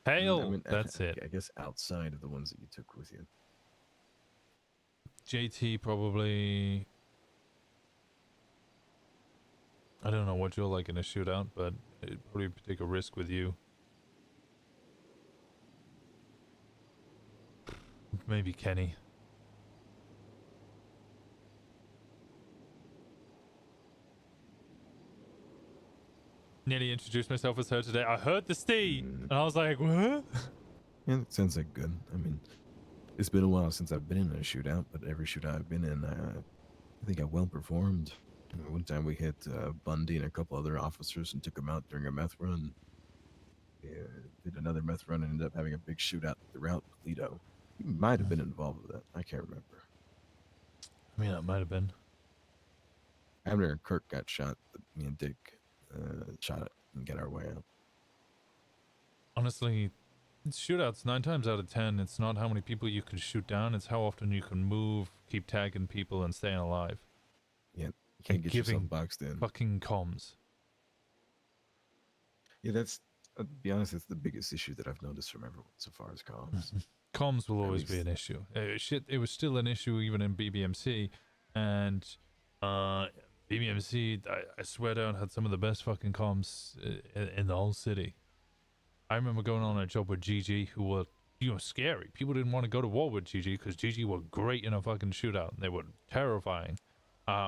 Hale. I mean, That's it. I guess outside of the ones that you took with you. JT probably. I don't know what you're like in a shootout, but it'd probably take a risk with you. Maybe Kenny. Nearly introduced myself as her today. I heard the Steve, and I was like, what? Yeah, that sounds like good. I mean, it's been a while since I've been in a shootout, but every shootout I've been in, I think I well performed. One time we hit Bundy and a couple other officers and took them out during a meth run. Yeah, did another meth run and ended up having a big shootout throughout Toledo. You might have been involved with that. I can't remember. I mean, it might have been. Abner Kirk got shot, but me and Dick shot it and get our way out. Honestly, shootouts 9 times out of 10, it's not how many people you can shoot down, it's how often you can move, keep tagging people, and staying alive. Yeah, you can't get yourself boxed in. Fucking comms. Yeah, that's, to be honest, that's the biggest issue that I've noticed from everyone so far as comms. Comms will always be an issue. It was still an issue even in BBMC, and BBMC, I swear down, had some of the best fucking comms in the whole city. I remember going on a job with GG, who were, scary. People didn't want to go to war with GG because GG were great in a fucking shootout. They were terrifying.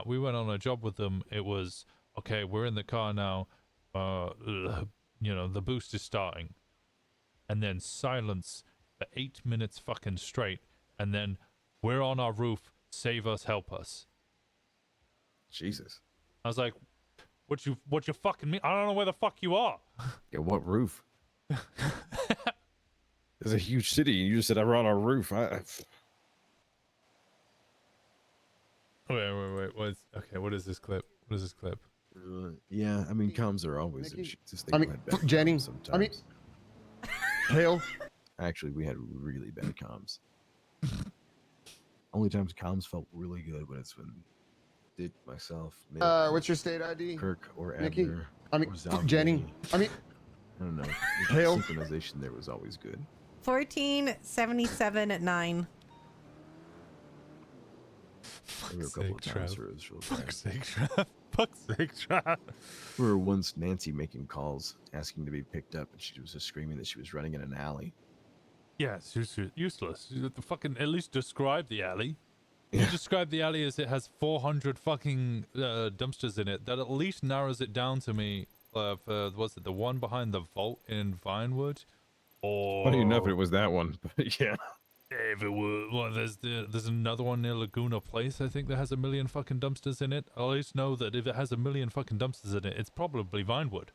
We went on a job with them. It was, okay, we're in the car now. The boost is starting. And then silence for 8 minutes fucking straight. And then, we're on our roof. Save us, help us. Jesus. I was like, what you fucking mean? I don't know where the fuck you are. Yeah, what roof? There's a huge city, and you just said we're on our roof. Wait. What is this clip? What is this clip? Yeah, I mean, comms are always Nikki? issues. I mean, Jenny. Sometimes. I mean, Hale. Actually, we had really bad comms. Only times comms felt really good when it's when Dick, myself, Mick, What's your state ID? Kirk, or Nikki? Abner, I mean, or Zalgay. Jenny. I mean, I don't know. The Hale. synchronization there was always good. 1477 at 9. There were a couple of times where it was real bad. Fuck's sake, Trav. Fuck's sake, Trav. We were once Nancy making calls, asking to be picked up, and she was just screaming that she was running in an alley. Yeah, it's useless. The fucking, at least describe the alley. You describe the alley as it has 400 fucking dumpsters in it. That at least narrows it down to me. For, was it the one behind the vault in Vinewood? Or Funny enough, it was that one, but yeah. if it were, well, there's another one near Laguna Place, I think, that has 1 million fucking dumpsters in it. I at least know that if it has 1 million fucking dumpsters in it, it's probably Vinewood.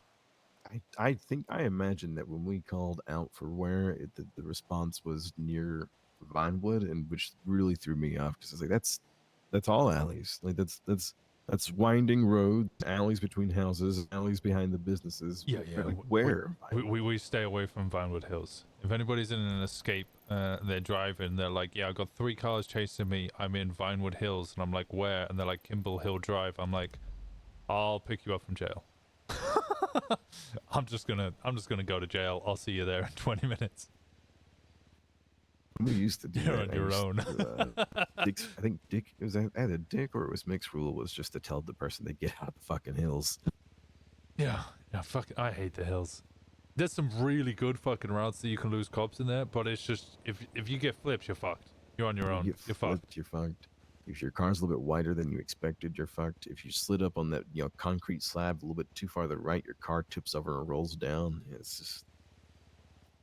I imagine that when we called out for where the response was near Vinewood, and which really threw me off because I was like, that's all alleys. Like that's winding roads, alleys between houses, alleys behind the businesses. Yeah. Like, where? We stay away from Vinewood Hills. If anybody's in an escape, they're driving, they're like, yeah, I got 3 cars chasing me. I'm in Vinewood Hills, and I'm like, where? And they're like, Kimball Hill Drive. I'm like, I'll pick you up from jail. I'm just gonna go to jail. I'll see you there in 20 minutes. We used to do You're that. on your own. I think Dick, it was either Dick or it was Mick's rule was just to tell the person to get out of the fucking hills. Yeah, I hate the hills. There's some really good fucking routes that you can lose cops in there, but it's just, if you get flipped, you're fucked. You're on your own. You're fucked. You're fucked. If your car's a little bit wider than you expected, you're fucked. If you slid up on that, concrete slab a little bit too far to the right, your car tips over and rolls down. It's just,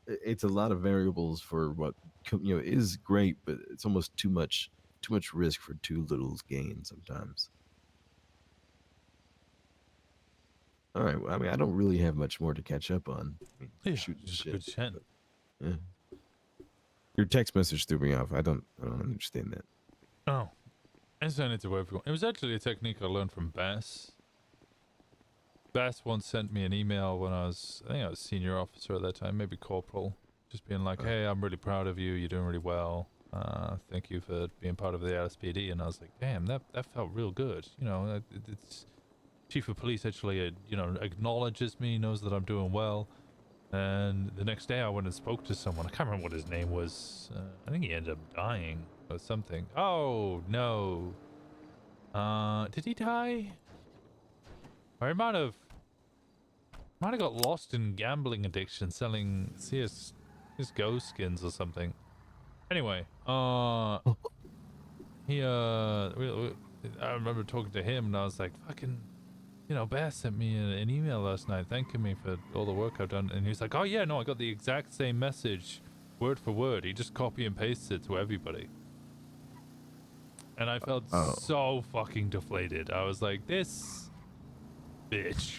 it's a lot of variables for what is great, but it's almost too much risk for too little gain sometimes. All right, well, I mean, I don't really have much more to catch up on. I mean, Yeah, shooting just shit, good chat. but, yeah. Your text message threw me off. I don't understand that. Oh, I sent it to everyone. It was actually a technique I learned from Bass. Bass once sent me an email when I think I was senior officer at that time, maybe corporal, just being like, hey, I'm really proud of you. You're doing really well. Thank you for being part of the LSPD. And I was like, damn, that felt real good. It's chief of police actually, acknowledges me, knows that I'm doing well. And the next day I went and spoke to someone. I can't remember what his name was. I think he ended up dying or something. Oh, no. Did he die? Or he might have got lost in gambling addiction, selling CSGO skins or something. Anyway, I remember talking to him and I was like, fucking, Bass sent me an email last night thanking me for all the work I've done. And he's like, oh yeah, no, I got the exact same message, word for word. He just copy and pasted it to everybody. And I felt so fucking deflated. I was like, this bitch.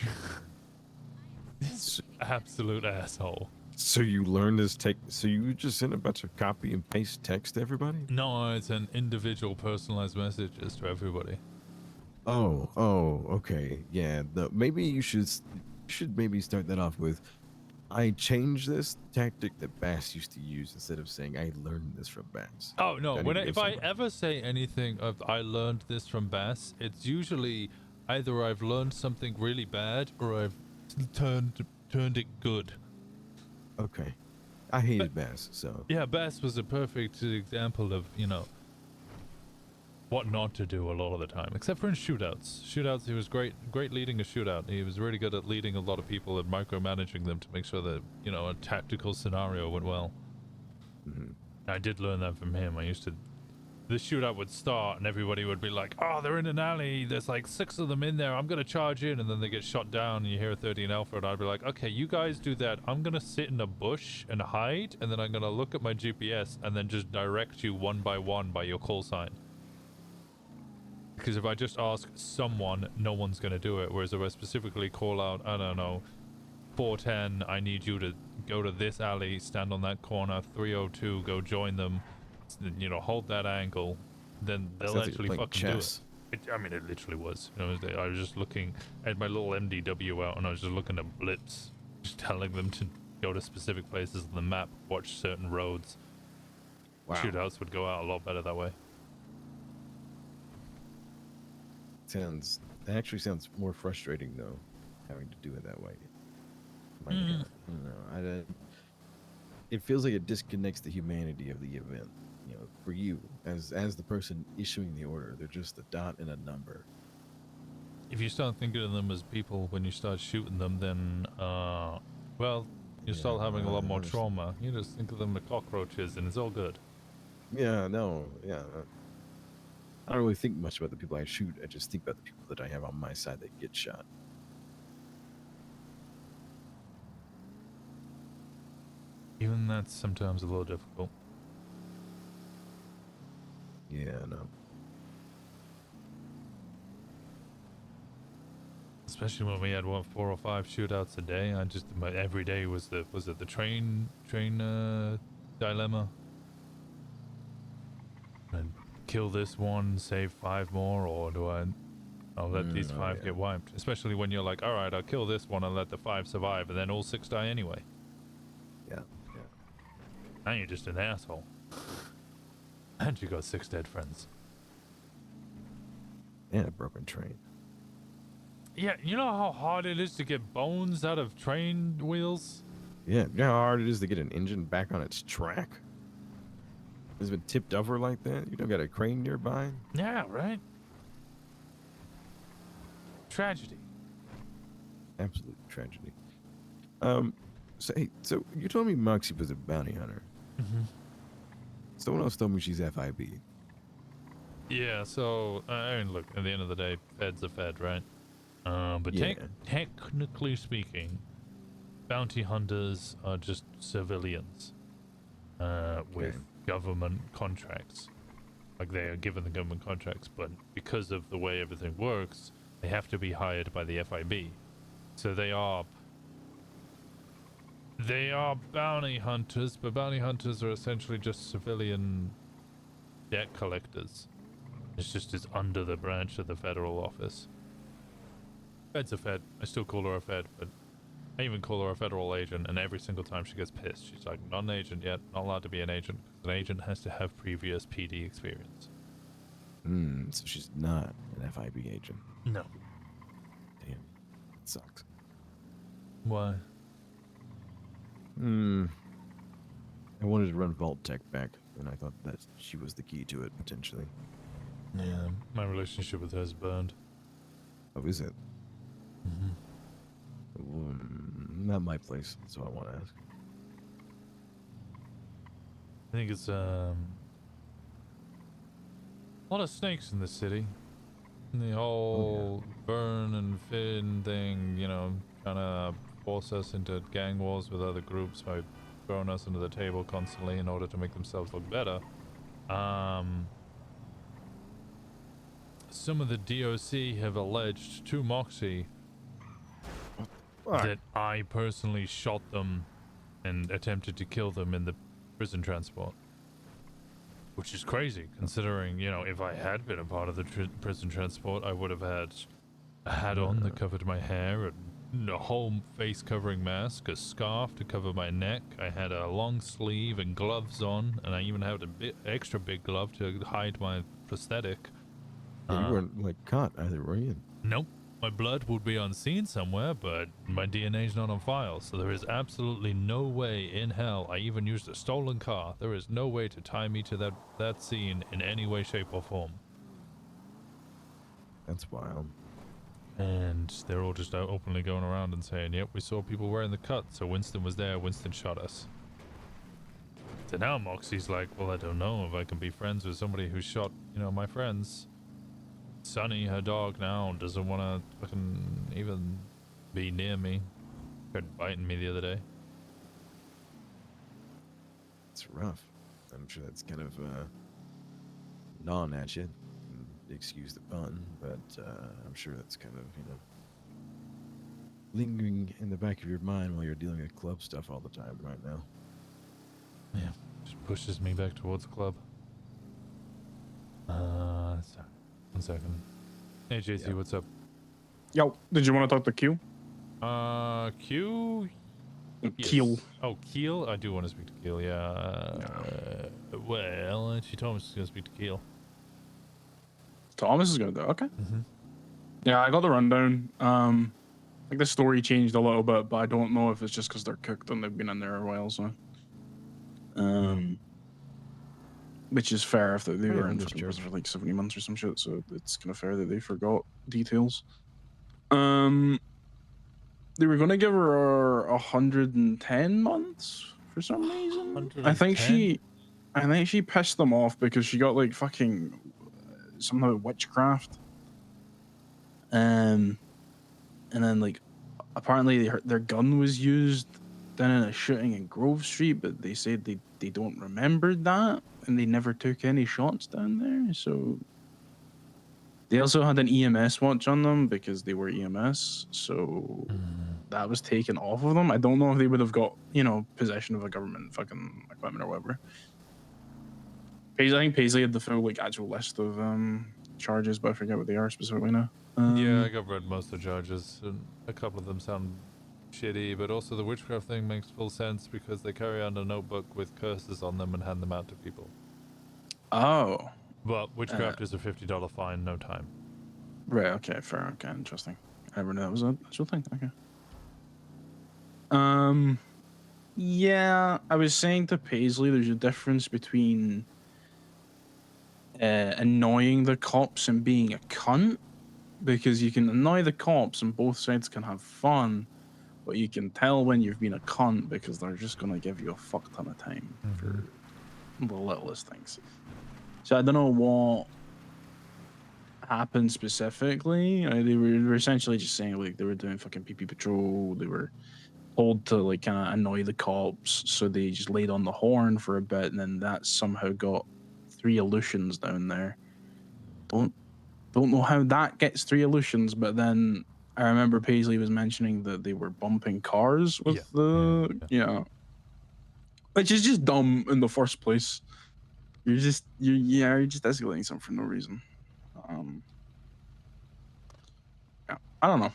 This absolute asshole. So you learned this so you just sent a bunch of copy and paste text to everybody? No, it's an individual personalized messages to everybody. Oh, okay. Yeah, maybe you should maybe start that off with, I changed this tactic that Bass used to use instead of saying I learned this from Bass. Oh no, if I ever say anything of I learned this from Bass, it's usually either I've learned something really bad or I've turned it good. Okay. I hated Bass, so. Yeah, Bass was a perfect example of, what not to do a lot of the time, except for in shootouts. Shootouts, he was great leading a shootout. He was really good at leading a lot of people and micromanaging them to make sure that, a tactical scenario went well. Mm-hmm. I did learn that from him. The shootout would start and everybody would be like, oh, they're in an alley. There's like 6 of them in there. I'm going to charge in. And then they get shot down and you hear a 13 Alpha and I'd be like, okay, you guys do that. I'm going to sit in a bush and hide. And then I'm going to look at my GPS and then just direct you one by one by your call sign. Because if I just ask someone, no one's going to do it. Whereas if I specifically call out, I don't know, 410, I need you to go to this alley, stand on that corner, 302, go join them, hold that angle, then they'll actually fucking do it. I mean, it literally was. You know, I was just looking at my little MDW out, and I was just looking at blips, just telling them to go to specific places on the map, watch certain roads. Wow. Shootouts would go out a lot better that way. That actually sounds more frustrating though, having to do it that way. Like, I don't know. It feels like it disconnects the humanity of the event. You know, for you as the person issuing the order, they're just a dot and a number. If you start thinking of them as people when you start shooting them, then well, you start having a lot more trauma. You just think of them as cockroaches, and it's all good. Yeah, no, yeah. I don't really think much about the people I shoot. I just think about the people that I have on my side that get shot. Even that's sometimes a little difficult. Yeah, no. Especially when we had 4 or 5 shootouts a day. Every day was the train dilemma. And kill this one, save 5 more, or do I'll let these 5 get wiped. Especially when you're like, all right, I'll kill this one and let the 5 survive, and then all 6 die anyway. Yeah. Now you're just an asshole. And you got 6 dead friends. And a broken train. Yeah, you know how hard it is to get bones out of train wheels? Yeah, you know how hard it is to get an engine back on its track? It's been tipped over like that? You don't got a crane nearby? Yeah, right? Tragedy. Absolute tragedy. So you told me Moxie was a bounty hunter. Mm-hmm. Someone else told me she's FIB. Yeah, so, I mean, look, at the end of the day, Fed's a Fed, right? But Yeah. technically speaking, bounty hunters are just civilians with government contracts. Like, they are given the government contracts, but because of the way everything works, they have to be hired by the FIB. So they are bounty hunters, but bounty hunters are essentially just civilian debt collectors. It's under the branch of the federal office. Fed's a Fed. I still call her a Fed, but I even call her a federal agent, and every single time she gets pissed, she's like, not an agent yet, not allowed to be an agent, because an agent has to have previous PD experience. So she's not an FIB agent. No. Damn. That sucks. Why? I wanted to run Vault Tech back, and I thought that she was the key to it, potentially. Yeah, my relationship with her is burned. Oh, is it? Mm-hmm. Not my place, so I want to ask. I think it's a lot of snakes in the city. And the whole burn and fin thing, you know, trying to force us into gang wars with other groups by throwing us into the table constantly in order to make themselves look better. Some of the DOC have alleged to Moxie that I personally shot them and attempted to kill them in the prison transport. Which is crazy, considering, you know, if I had been a part of the prison transport, I would have had a hat on that covered my hair, and a whole face covering mask, a scarf to cover my neck. I had a long sleeve and gloves on, and I even had a extra big glove to hide my prosthetic. Yeah, you weren't, like, caught either, were you? Nope. My blood would be on scene somewhere, but my DNA's not on file, so there is absolutely no way in hell. I even used a stolen car. There is no way to tie me to that scene in any way, shape, or form. That's wild. And they're all just out openly going around and saying, yep, we saw people wearing the cut, so Winston was there, Winston shot us. So now Moxie's like, well, I don't know if I can be friends with somebody who shot, you know, my friends. Sunny, her dog, now doesn't want to fucking even be near me. Tried biting me the other day. It's rough. I'm sure that's kind of gnawing at you. Excuse the pun, but I'm sure that's kind of, you know, lingering in the back of your mind while you're dealing with club stuff all the time right now. Yeah, just pushes me back towards the club. Sorry. 1 second. Hey JC, what's up? Yo, did you want to talk to Q? Q. Keel. Yes. Oh, Keel. I do want to speak to Keel. Yeah. Well, she told me she's gonna speak to Keel. Thomas is gonna do. Okay. Yeah, I got the rundown. Like the story changed a little bit, but I don't know if it's just because they're cooked and they've been in there a while. So, which is fair if they were in fucking prison for like 70 months or some shit. So it's kind of fair that they forgot details. They were gonna give her 110 months for some reason. I think she pissed them off because she got like fucking somehow witchcraft. And then like apparently their gun was used down in a shooting in Grove Street, but they said they don't remember that and they never took any shots down there. So they also had an EMS watch on them because they were EMS, so that was taken off of them. I don't know if they would have got, you know, possession of a government fucking equipment or whatever. I think Paisley had the full like actual list of charges, but I forget what they are specifically now. Yeah, I got read most of the charges, and a couple of them sound shitty, but also the witchcraft thing makes full sense because they carry on a notebook with curses on them and hand them out to people. Oh. But witchcraft is a $50 fine, no time. Right, okay, fair, okay, interesting. I never knew that was an actual thing, okay. Yeah, I was saying to Paisley there's a difference between annoying the cops and being a cunt, because you can annoy the cops and both sides can have fun, but you can tell when you've been a cunt because they're just gonna give you a fuck ton of time for the littlest things. So I don't know what happened specifically. They were essentially just saying like they were doing fucking PP patrol. They were told to like kind of annoy the cops, so they just laid on the horn for a bit, and then that somehow got 3 illusions down there. Don't know how that gets 3 illusions, but then I remember Paisley was mentioning that they were bumping cars with which is just dumb in the first place. You're just escalating something for no reason. Yeah, I don't know.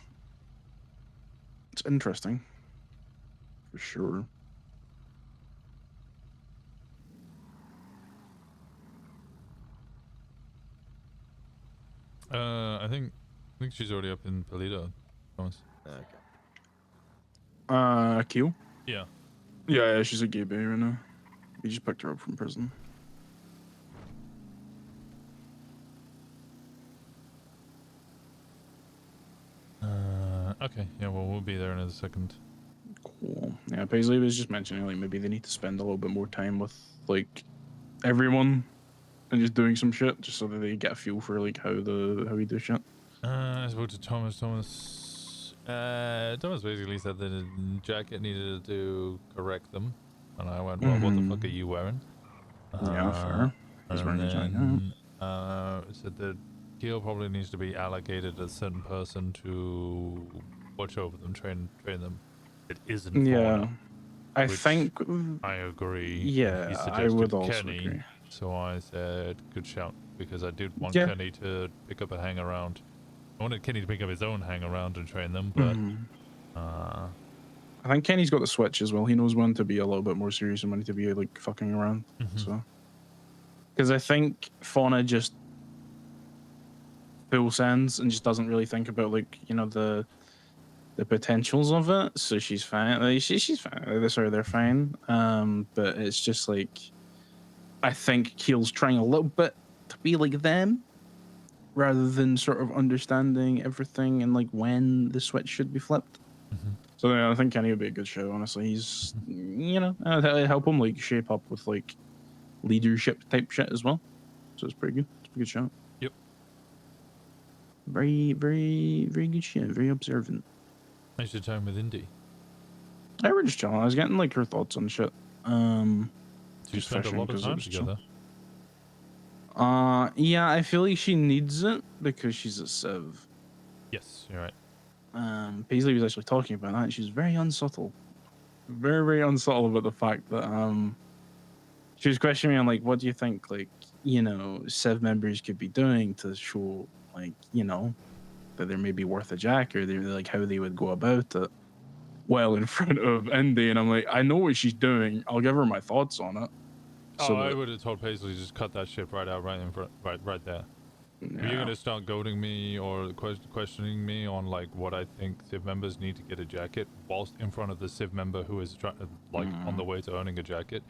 It's interesting, for sure. I think she's already up in Polito, Thomas. Q? Yeah. Yeah, she's a gay bae right now. We just picked her up from prison. Okay, yeah, well, we'll be there in a second. Cool. Yeah, Paisley was just mentioning like maybe they need to spend a little bit more time with like everyone and just doing some shit just so that they get a feel for like how we do shit. I spoke to Thomas. Thomas basically said that Jacket needed to correct them, and I went, "Well, what the fuck are you wearing?" Yeah, fair. He's wearing a jacket. Said that Keel probably needs to be allocated a certain person to watch over them, train them. It isn't Fauna, I think I agree. Yeah, He I suggested would also Kenny, agree. so I said good shout because I did want Yeah. Kenny to pick up a hang around. I wanted Kenny to pick up his own hang around and train them, but I think Kenny's got the switch as well. He knows when to be a little bit more serious and when to be like fucking around. So, because I think Fauna just full sends and just doesn't really think about like, you know, the potentials of it. So she's fine. Like, she's fine. They're fine. But it's just like I think Keel's trying a little bit to be like them rather than sort of understanding everything and like when the switch should be flipped. So yeah, I think Kenny would be a good show. Honestly, he's you know, it'd help him like shape up with like leadership type shit as well. So it's pretty good. It's a good show. Yep. Very, very, very good shit. Very observant. How's your time with Indy? I were just chilling. I was getting like her thoughts on shit. You Just spent a fishing lot of 'cause it time was chill. together. Yeah, I feel like she needs it because she's a Civ. Yes, you're right. Paisley was actually talking about that. She was very unsubtle. Very, very unsubtle about the fact that she was questioning me on like, what do you think like, you know, Civ members could be doing to show like, you know, that they may be worth a jack, or they're like how they would go about it well in front of Indy. And I'm like, I know what she's doing. I'll give her my thoughts on it. Oh, I would have told Paisley just cut that shit right out, right in front, right there. If you're gonna start goading me or questioning me on like what I think Civ members need to get a jacket whilst in front of the Civ member who is trying like on the way to earning a jacket,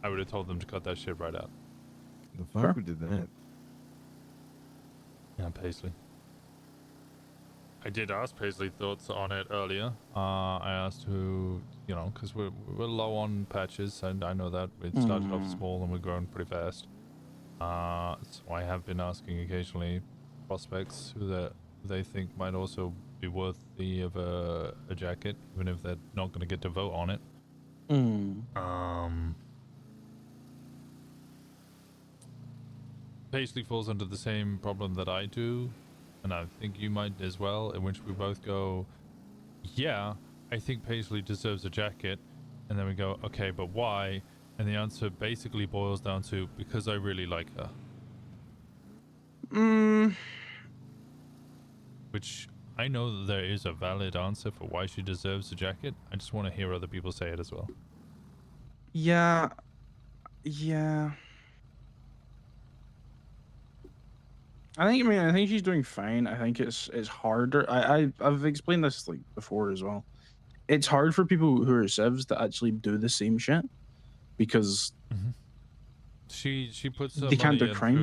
I would have told them to cut that shit right out. The fuck who did that? Yeah, Paisley. I did ask Paisley thoughts on it earlier. I asked who, you know, because we're low on patches, and I know that it started off small and we're growing pretty fast. So I have been asking occasionally prospects who they think might also be worthy of a jacket, even if they're not going to get to vote on it. Paisley falls under the same problem that I do, and I think you might as well, in which we both go, yeah, I think Paisley deserves a jacket, and then we go, okay, but why? And the answer basically boils down to, because I really like her. Which, I know that there is a valid answer for why she deserves a jacket. I just want to hear other people say it as well. Yeah. I think she's doing fine. I think it's harder. I've explained this like before as well. It's hard for people who are civs to actually do the same shit because she puts her they can't money do in crime.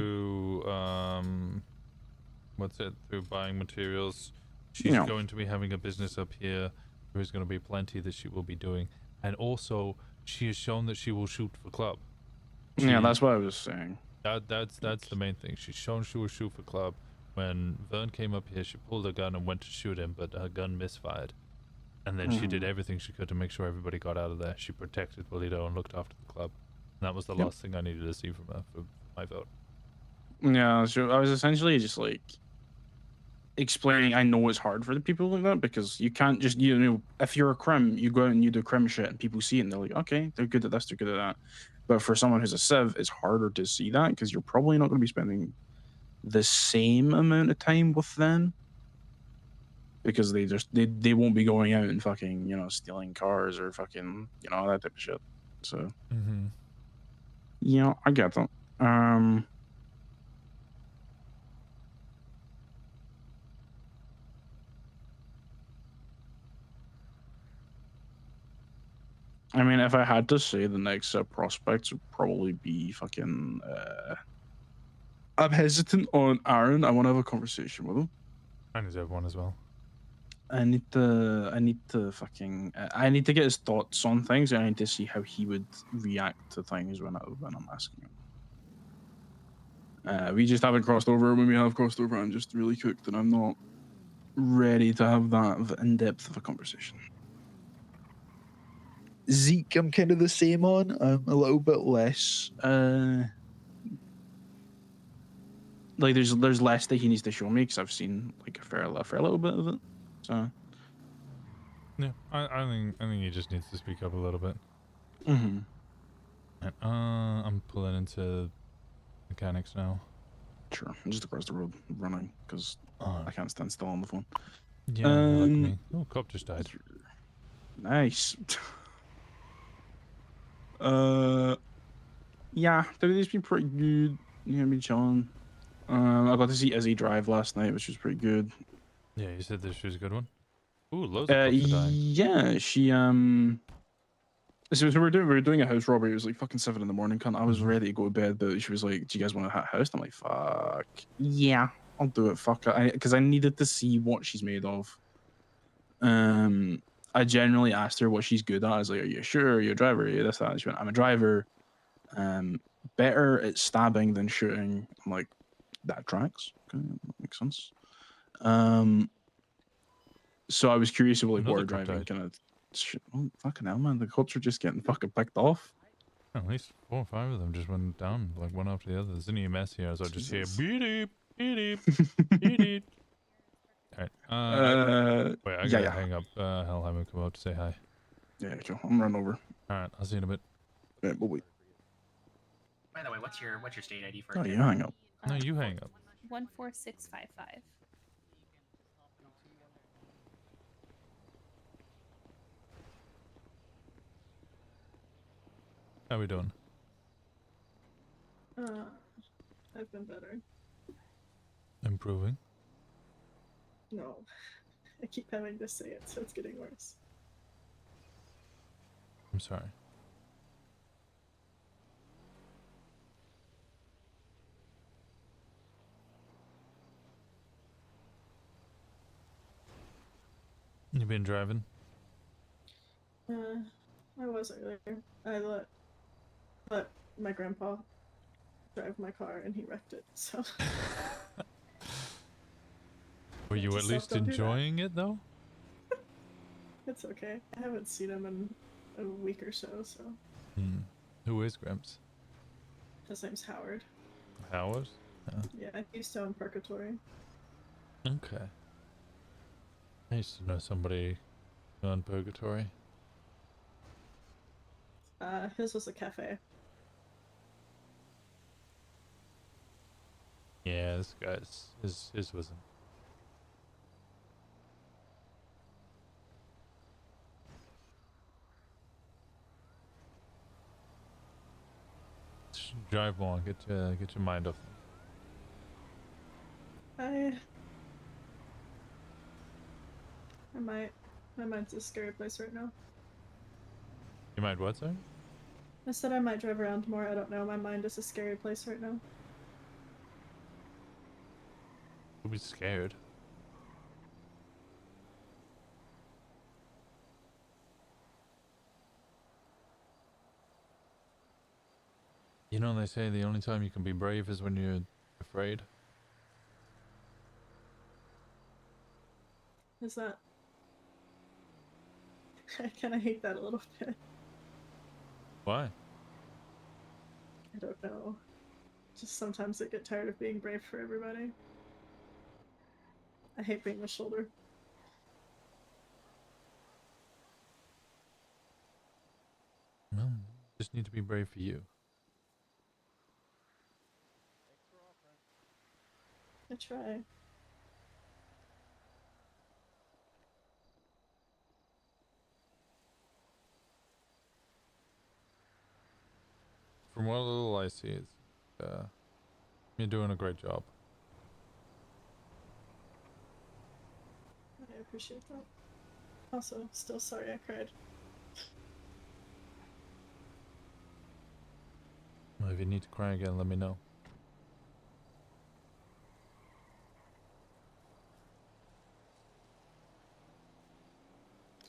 through through buying materials. She's Yeah. going to be having a business up here. There's going to be plenty that she will be doing, and also she has shown that she will shoot for club. Yeah, that's what I was saying. That's the main thing. She's shown she will shoot for club. When Vern came up here, she pulled her gun and went to shoot him, but her gun misfired. And then she did everything she could to make sure everybody got out of there. She protected Polito and looked after the club. And that was the last thing I needed to see from her for my vote. Yeah, so I was essentially just like explaining. I know it's hard for the people like that because you can't just, you know, if you're a crim, you go out and you do crim shit and people see it and they're like, okay, they're good at this, they're good at that. But for someone who's a civ, it's harder to see that because you're probably not going to be spending the same amount of time with them because they won't be going out and fucking, you know, stealing cars or fucking, you know, that type of shit. So yeah, I get that. I mean, if I had to say, the next set prospects would probably be fucking. I'm hesitant on Aaron. I want to have a conversation with him. I need to have one as well. I need to fucking. I need to get his thoughts on things, and I need to see how he would react to things when I'm asking him. We just haven't crossed over. When we have crossed over, I'm just really cooked, and I'm not ready to have that in depth of a conversation. Zeke, I'm kind of the same on. I'm a little bit less. Like there's less that he needs to show me because I've seen like a fair little bit of it. So yeah, I think he just needs to speak up a little bit. And, I'm pulling into mechanics now. Sure, I'm just across the road running because I can't stand still on the phone. Yeah, like me. Oh, cop just died. Nice. Yeah, WD's been pretty good. Yeah, been chilling. I got to see Izzy drive last night, which was pretty good. Yeah, you said this was a good one. Ooh, loads of cops are dying. Yeah, she So we were doing a house robbery. It was like fucking 7 in the morning. I was ready to go to bed, but she was like, "Do you guys want a house?" I'm like, "Fuck yeah, I'll do it." Fuck it, because I needed to see what she's made of. I generally asked her what she's good at. I was like, "Are you sure? Are you a driver? Are you this, that?" And she went, "I'm a driver. Better at stabbing than shooting." I'm like, "That tracks. Okay, that makes sense." So I was curious about like Another what her cop driving died. kind of. Oh, fucking hell, man! The cops are just getting fucking picked off. At least 4 or 5 of them just went down, like one after the other. There's an EMS here, so I just hear beep, beep, beep. Alright. Wait, I gotta hang up. Hellheimer come out to say hi. Yeah, cool. I'm running over. Alright, I'll see you in a bit. Yeah, we'll wait. By the way, what's your state ID for? Oh, you hang up. No, you hang up. 14655. How we doing? I've been better. Improving. No, I keep having to say it, so it's getting worse. I'm sorry. You been driving? I was earlier. I let my grandpa drive my car and he wrecked it, so. Were you at Just least don't do that. enjoying it though? It's okay. I haven't seen him in a week or so, so. Who is Gramps? His name's Howard. Howard? Yeah, he's still in purgatory. Okay. I used to know somebody on purgatory. His was a cafe. Yeah, this guy's his wasn't. Drive more, get your mind off them. My mind's a scary place right now. You mind what, sir? I said I might drive around more, I don't know. My mind is a scary place right now. You'll be scared. You know, they say the only time you can be brave is when you're afraid. Is that... I kinda hate that a little bit. Why? I don't know. Just sometimes I get tired of being brave for everybody. I hate being the shoulder. No, just need to be brave for you. I try. From what little I see, it's, you're doing a great job. I appreciate that. Also, still sorry I cried. Well, if you need to cry again, let me know.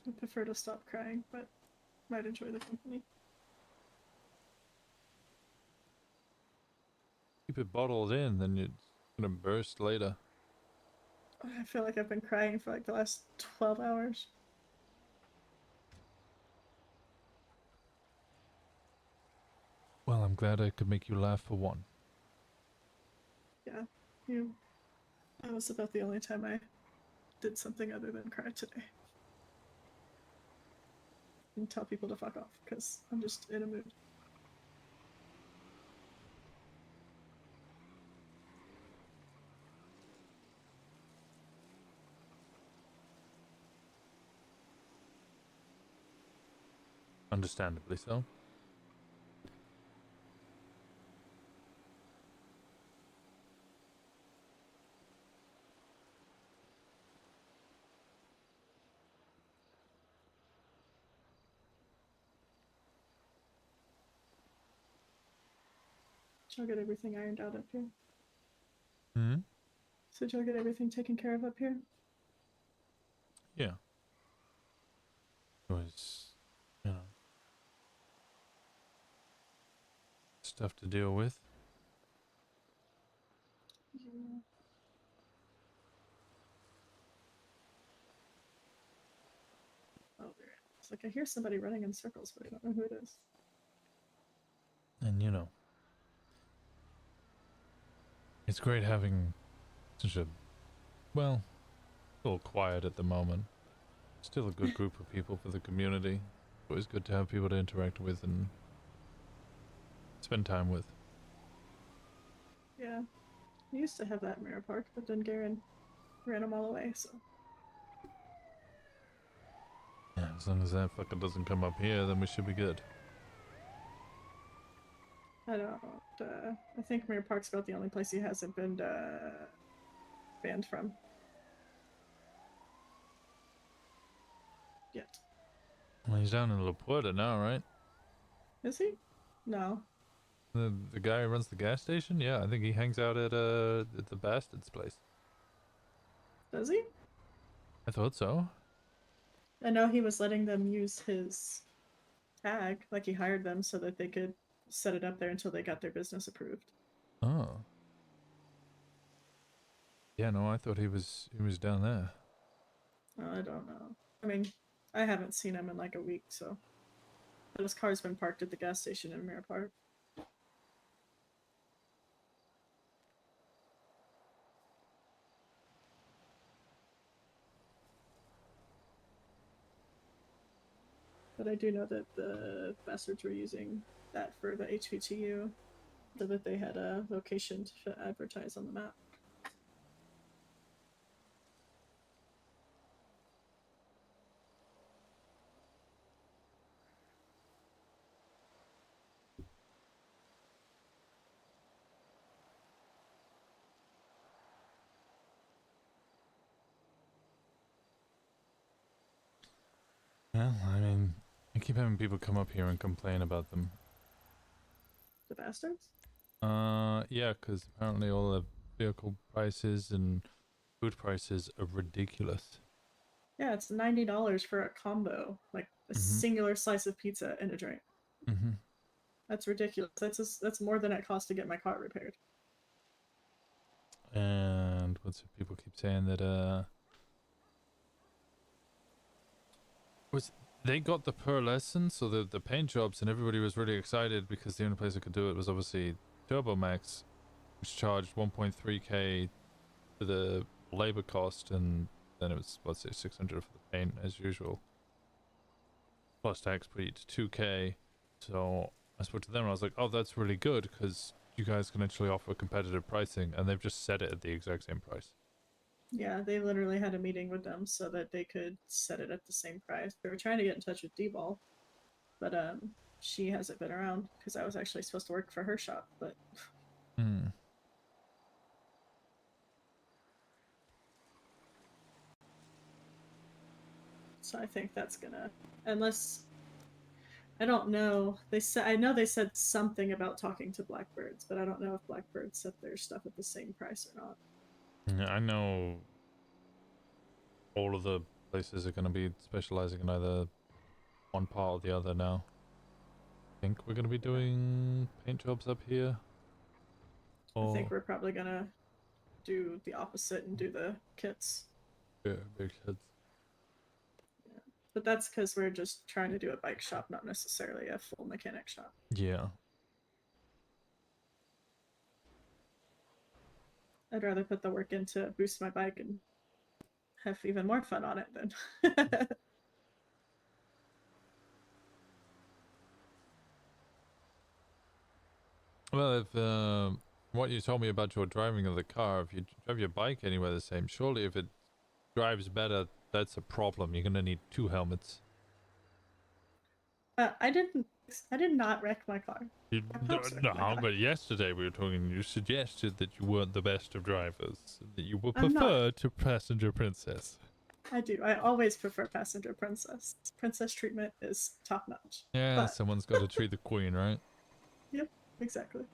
I prefer to stop crying, but might enjoy the company. Keep it bottled in, then it's gonna burst later. I feel like I've been crying for like the last 12 hours. Well, I'm glad I could make you laugh for one. Yeah, that was about the only time I did something other than cry today. And tell people to fuck off, because I'm just in a mood. Understandably so. Did y'all get everything ironed out up here? Hmm? So did y'all get everything taken care of up here? Yeah. It was, you know, stuff to deal with. Yeah. Oh, there. It's like I hear somebody running in circles, but I don't know who it is. And you know, it's great having such a, well, a little quiet at the moment. Still a good group of people for the community. Always good to have people to interact with and spend time with. Yeah. We used to have that in Mirror Park, but then Garen ran them all away, so. Yeah, as long as that fucker doesn't come up here, then we should be good. I don't, I think Mirror Park's about the only place he hasn't been, banned from. Yet. Well, he's down in La Puerta now, right? Is he? No. The guy who runs the gas station? Yeah, I think he hangs out at the Bastard's place. Does he? I thought so. I know he was letting them use his tag, like he hired them so that they could set it up there until they got their business approved. Oh. Yeah, no, I thought he was down there. I don't know. I mean, I haven't seen him in like a week, so. But his car's been parked at the gas station in Mirror Park. But I do know that the bastards were using that for the HPTU, so that they had a location to advertise on the map. Well, I mean, I keep having people come up here and complain about them. The bastards? Yeah, because apparently all the vehicle prices and food prices are ridiculous. Yeah, it's $90 for a combo, like a singular slice of pizza and a drink. Mm-hmm. That's ridiculous. That's more than it cost to get my car repaired. And what's it? People keep saying that they got the pearlescence, so the paint jobs, and everybody was really excited because the only place that could do it was obviously TurboMax, which charged 1.3k for the labor cost, and then it was, let's say, 600 for the paint as usual, plus tax put it to 2k. So I spoke to them and I was like, oh, that's really good because you guys can actually offer competitive pricing, and they've just set it at the exact same price. Yeah, they literally had a meeting with them so that they could set it at the same price. They were trying to get in touch with D-Ball, but she hasn't been around because I was actually supposed to work for her shop, but so I think that's gonna, unless, I don't know. I know they said something about talking to Blackbirds, but I don't know if Blackbirds set their stuff at the same price or not. Yeah, I know all of the places are going to be specializing in either one part or the other now. I think we're going to be doing paint jobs up here. I think we're probably gonna do the opposite and do the kits. Yeah, big heads. But that's because we're just trying to do a bike shop, not necessarily a full mechanic shop. Yeah. I'd rather put the work in to boost my bike and have even more fun on it than. Well, if what you told me about your driving of the car, if you drive your bike anywhere the same, surely if it drives better, that's a problem. You're gonna need 2 helmets. I did not wreck my car. No, but yesterday we were talking. You suggested that you weren't the best of drivers, that you would I'm not. prefer to passenger princess. I do. I always prefer passenger princess. Princess treatment is top notch. Yeah, But, someone's got to treat the queen, right? yep, exactly.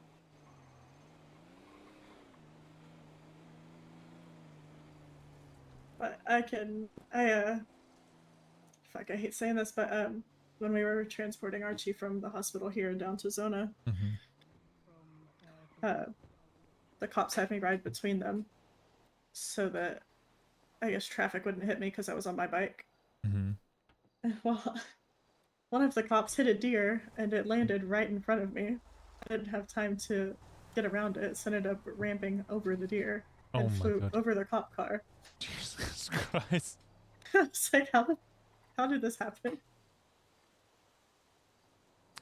But fuck, I hate saying this, but when we were transporting Archie from the hospital here down to Zona, the cops had me ride between them so that I guess traffic wouldn't hit me because I was on my bike. Well, one of the cops hit a deer and it landed right in front of me. I didn't have time to get around it, so I ended up ramping over the deer and flew over the cop car. Jesus Christ. It's like, how did this happen?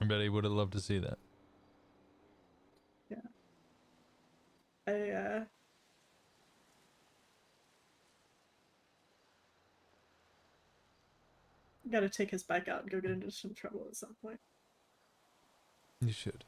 I bet he would have loved to see that. Yeah. gotta take his bike out and go get into some trouble at some point. You should.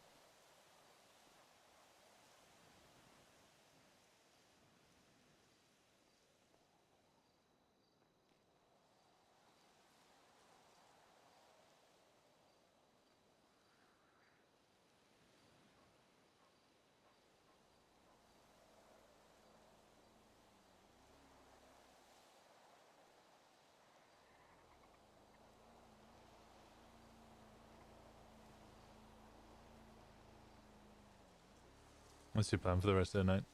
What's your plan for the rest of the night?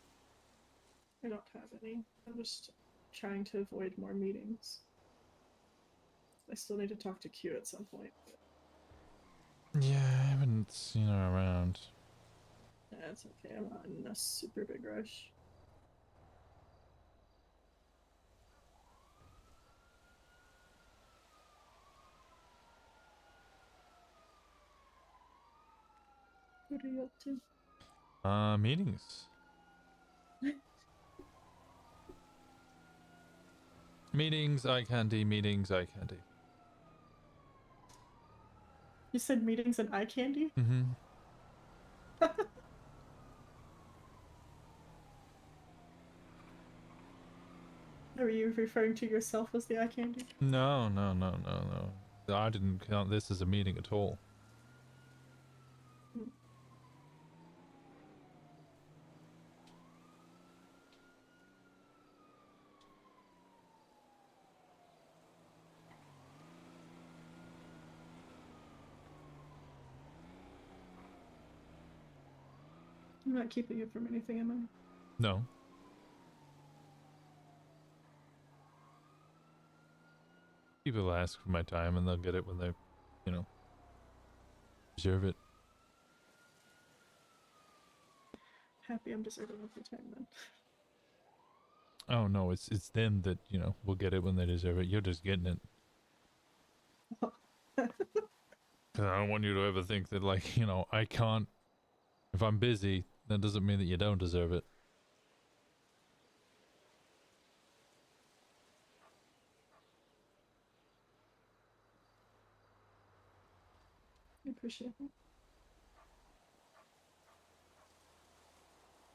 I don't have any. I'm just trying to avoid more meetings. I still need to talk to Q at some point. Yeah, I haven't seen her around. That's okay. I'm not in a super big rush. What are you up to? Meetings. Meetings, eye candy, meetings, eye candy. You said meetings and eye candy? Mm-hmm. Are you referring to yourself as the eye candy? No. I didn't count this as a meeting at all. I'm not keeping you from anything, am I? No. People ask for my time and they'll get it when they, you know, deserve it. Happy I'm deserving of your time then. Oh no, it's them that, you know, will get it when they deserve it. You're just getting it. 'Cause I don't want you to ever think that, like, you know, I can't. If I'm busy, that doesn't mean that you don't deserve it. I appreciate it.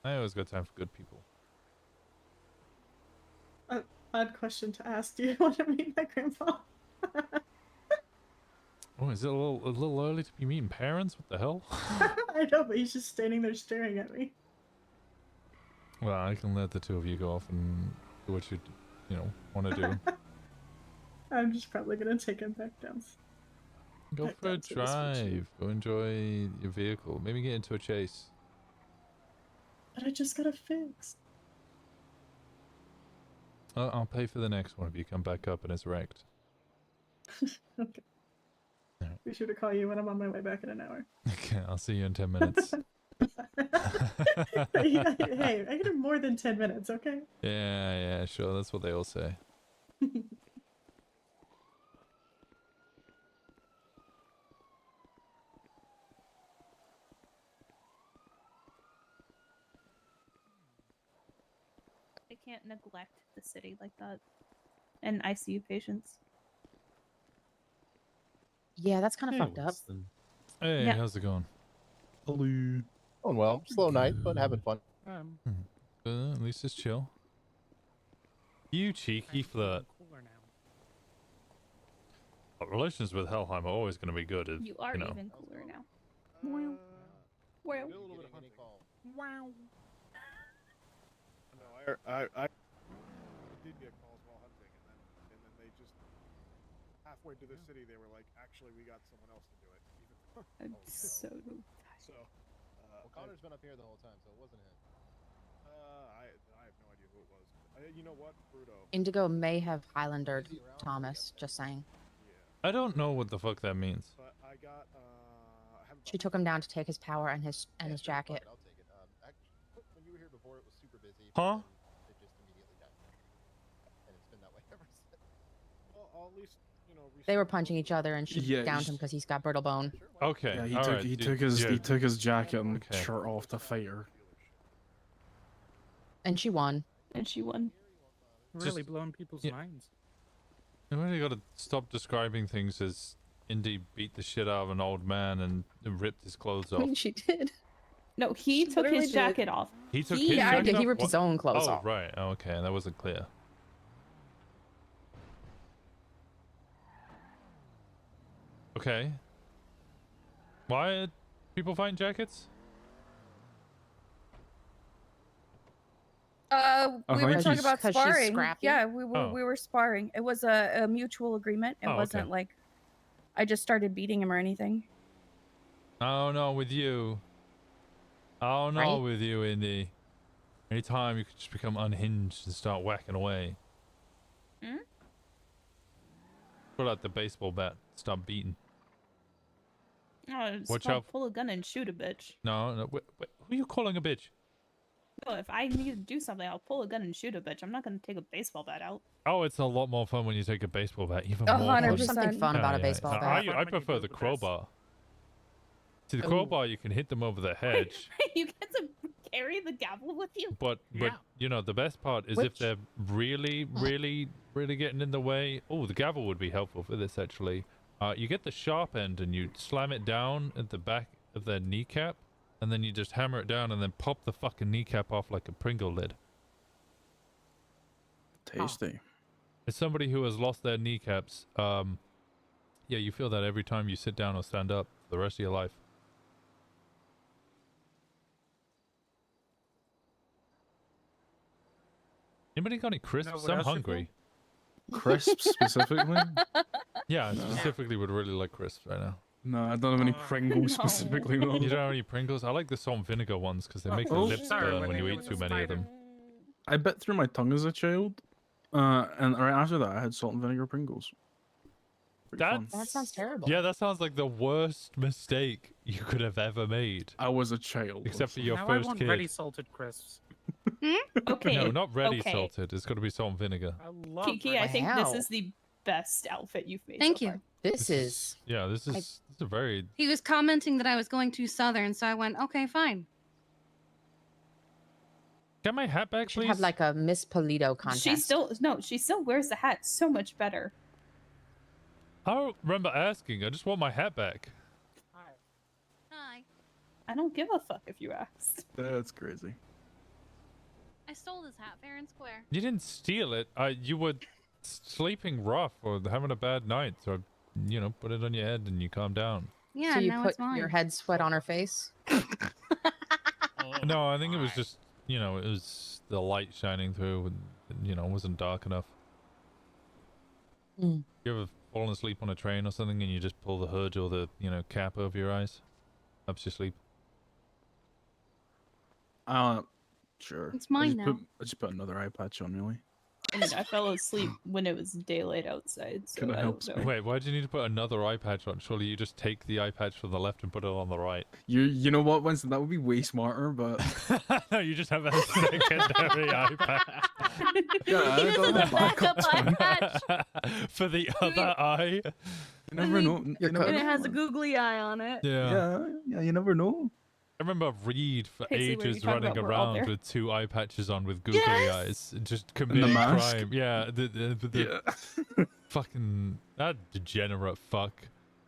I always got time for good people. Odd question to ask. Do you want to meet my grandpa? Oh, is it a little early to be meeting parents? What the hell? I know, but he's just standing there staring at me. Well, I can let the two of you go off and do what you know, want to do. I'm just probably gonna take him back down. Go back for a down to this retreat. drive. Go enjoy your vehicle. Maybe get into a chase. But I just got it fixed. I'll pay for the next one if you come back up and it's wrecked. Okay. Be sure to call you when I'm on my way back in an hour. Okay, I'll see you in 10 minutes. Hey, I get more than 10 minutes, okay? Yeah, sure. That's what they all say. I can't neglect the city like that. And ICU patients. Yeah, that's kind of fucked up. Hey, Yeah. how's it going? Hello. Going well. Slow night, but having fun. At least it's chill. You cheeky flirt. Relations with Helheim are always going to be good. You are know. even cooler now. Wow. Wow. Wow. No, I did get calls while hunting, and then they just halfway to the city they were like, actually, we got someone else to do it. I'm so. So, well, Connor's been up here the whole time, so it wasn't him. I have no idea who it was. You know what, Bruto? Indigo may have Highlandered Thomas, just saying. I don't know what the fuck that means. But I got She took him down to take his power and his jacket. I'll take it. Actually, when you were here before, it was super busy. Huh? It just immediately died. And it's been that way ever since. Well, I'll at least, you know, They were punching each other, and she downed him because he's got brittle bone. Okay. Yeah, he all took right, he you- took his yeah. he took his jacket and Okay. shirt off to fight her. And she won. And she won. Really blowing people's minds. You really got to stop describing things as Indy beat the shit out of an old man and ripped his clothes I off. mean, she did. No, he took literally his did. jacket off. He took He- his Yeah, jacket he off? ripped his What? own clothes Oh, off. right. Oh, okay, that wasn't clear. Okay. Why are people fighting jackets? Oh, We were thank talking you. about 'Cause she's sparring. scrappy? Yeah, Oh. we were sparring. It was a mutual agreement. It Oh, okay. wasn't like I just started beating him or anything. Oh no, with you. Oh no, Right? with you, Indy. Anytime you could just become unhinged and start whacking away. Hmm? Pull out the baseball bat, start beating. Oh, it's Watch called out. pull a gun and shoot a bitch. No, who are you calling a bitch? No, if I need to do something, I'll pull a gun and shoot a bitch. I'm not gonna take a baseball bat out. Oh, it's a lot more fun when you take a baseball bat. Even more 100%. fun. There's something fun about a baseball No, bat. I prefer the crowbar. See, the Ooh. crowbar you can hit them over the head, You get to carry the gavel with you. but you know the best part is if Which- they're really getting in the way. Oh, the gavel would be helpful for this actually. You get the sharp end and you slam it down at the back of their kneecap, and then you just hammer it down and then pop the fucking kneecap off like a Pringle lid. Tasty. As somebody who has lost their kneecaps, yeah, you feel that every time you sit down or stand up for the rest of your life. Anybody got any crisps? what I'm else you hungry. Crisps specifically? Yeah, I specifically would really like crisps right now. No, I don't have any Pringles specifically. No. You don't have any Pringles? I like the salt and vinegar ones because they make the Oh, lips sorry, burn when when you there eat was too a many of them. I bit through my tongue as a child, and right after that, I had salt and vinegar Pringles. Pretty fun. That sounds terrible. Yeah, that sounds like the worst mistake you could have ever made. I was a child. Except for your now first I want kid. ready salted crisps. Okay. No, not ready okay. salted. It's got to be salt and vinegar. I love Kiki, I ready think Wow. this is the best outfit you've made. Thank so you. far. This is. Yeah, this is a very. He was commenting that I was going too southern, so I went, okay, fine. Get my hat back, Should please. have like a Miss Polito contest. She still wears the hat so much better. I don't remember asking. I just want my hat back. Hi. I don't give a fuck if you asked. That's crazy. I stole this hat fair and square. You didn't steal it. You were sleeping rough or having a bad night, so you know, put it on your head and you calm down. Yeah, so you now put it's mine. your head sweat on her face. No, I think it was just, you know, it was the light shining through and, you know, it wasn't dark enough. Mm. You ever fallen asleep on a train or something and you just pull the hood or the, you know, cap over your eyes? Helps you sleep. Sure. It's mine I now. just put another eye patch on, really. I mean, I fell asleep when it was daylight outside, so Kinda I helps don't me. know. Wait, why do you need to put another eye patch on? Surely you just take the eye patch from the left and put it on the right. You know what, Winston? That would be way smarter, but No, you just have a secondary eye patch. yeah, He doesn't have a backup eye patch. For the other eye. you never know. You never And it know, has a man. googly eye on it. Yeah, you never know. I remember Reed for Casey, what are you ages talking running about? We're all around there. with two eye patches on with googly eyes, just committing mask? crime. Yeah, the fucking that degenerate fuck.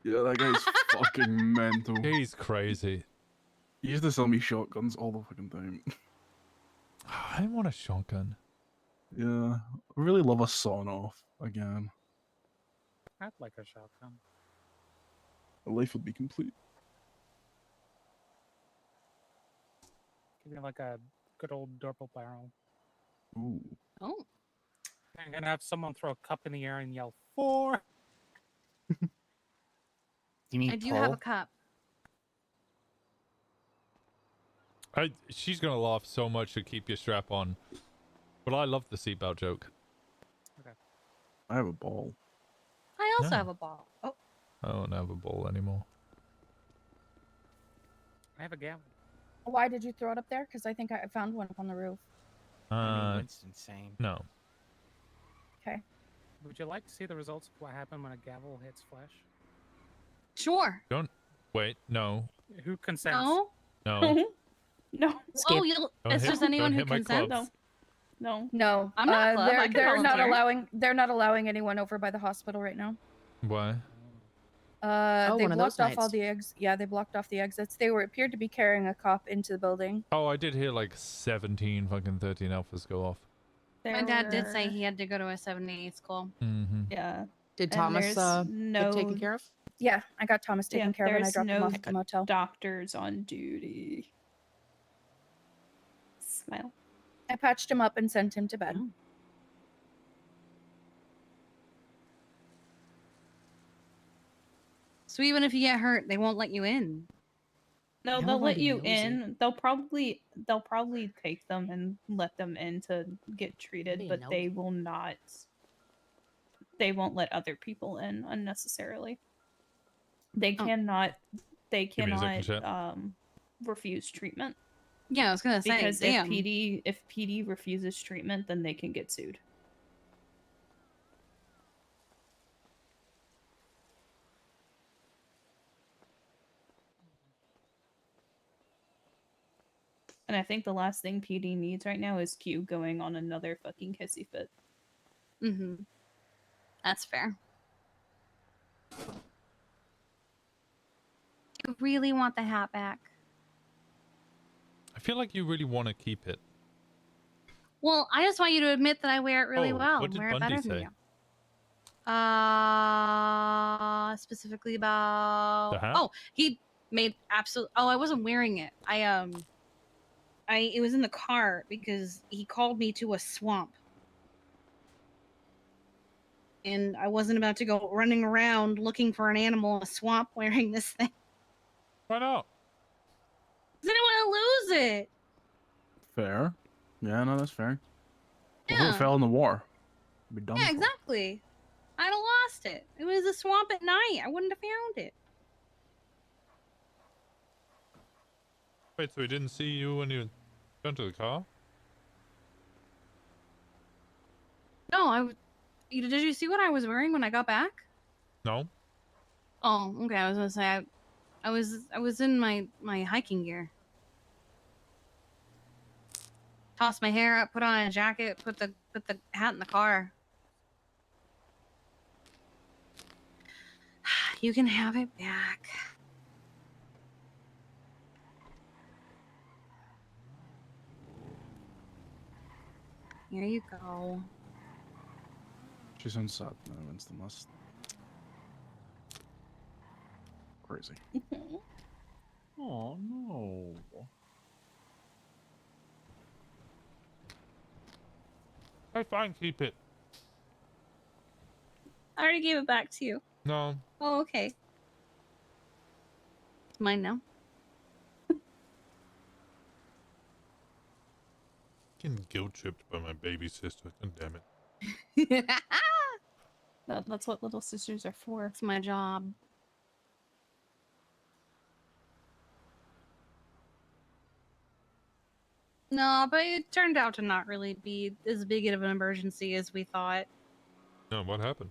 Yeah, that guy's fucking mental. He's crazy. He used to sell me shotguns all the fucking time. I want a shotgun. Yeah, I really love a sawn off again. I'd like a shotgun. Life would be complete. Give me like a good old double barrel. Ooh. Oh. I'm gonna have someone throw a cup in the air and yell 4. You mean I do have a cup. She's gonna laugh so much to keep your strap on, but I love the seatbelt joke. Okay. I have a ball. I also No. have a ball. Oh, I don't have a ball anymore. I have a gavel. why did you throw it up there? Because I think I found one up on the roof. Winston's same. No. Okay. Would you like to see the results of what happened when a gavel hits flesh? Sure. Don't wait. No. Who consents? No. No. No. Oh, you'll. Don't It's hit- just anyone don't who hit my consents. clubs. No. No, I'm not a club. I can they're not allowing anyone over by the hospital right now. Why? Oh, They one of those blocked off all nights. the Yeah, they blocked off the exits. They appeared to be carrying a cop into the building. Oh, I did hear like 17 fucking 13 alphas go off. My dad did say he had to go to a 78 school. Mm-hmm. Yeah. Did And Thomas there's get taken care of? Yeah, I got Thomas taken care of and I there's dropped him no off at the motel. doctors on duty. Smile. I patched him up and sent him to bed. So even if you get hurt, they won't let you in. No, they'll let you in. They'll probably take them and let them in to get treated, but they will not. They won't let other people in unnecessarily. They cannot. They Give me a second, chat. cannot refuse treatment. Yeah, I was gonna say, because damn. if PD refuses treatment, then they can get sued. And I think the last thing PD needs right now is Q going on another fucking hissy fit. Mm-hmm. That's fair. You really want the hat back? I feel like you really want to keep it. Well, I just want you to admit that I wear it really Oh, well. what did Wear it Bundy better than say? you. Specifically about. The hat? Oh, he made absolute. Oh, I wasn't wearing it. It was in the car because he called me to a swamp. And I wasn't about to go running around looking for an animal in a swamp wearing this thing. Why not? I didn't want to lose it. Fair. Yeah, no, that's fair. What if Yeah. it fell in the water? It'd be done Yeah, for. exactly. I'd have lost it. It was a swamp at night. I wouldn't have found it. Wait, so he didn't see you when you got into the car? No, did you see what I was wearing when I got back? No. Oh, okay. I was gonna say I was in my hiking gear. Tossed my hair up, put on a jacket, put the hat in the car. You can have it back. Here you go. She's on sad now, Winston. That's crazy. Oh no. I fine, keep it. I already gave it back to you. No. Oh, okay. It's mine now. Getting guilt tripped by my baby sister. God damn it. That's what little sisters are for. It's my job. No, but it turned out to not really be as big of an emergency as we thought. No, what happened?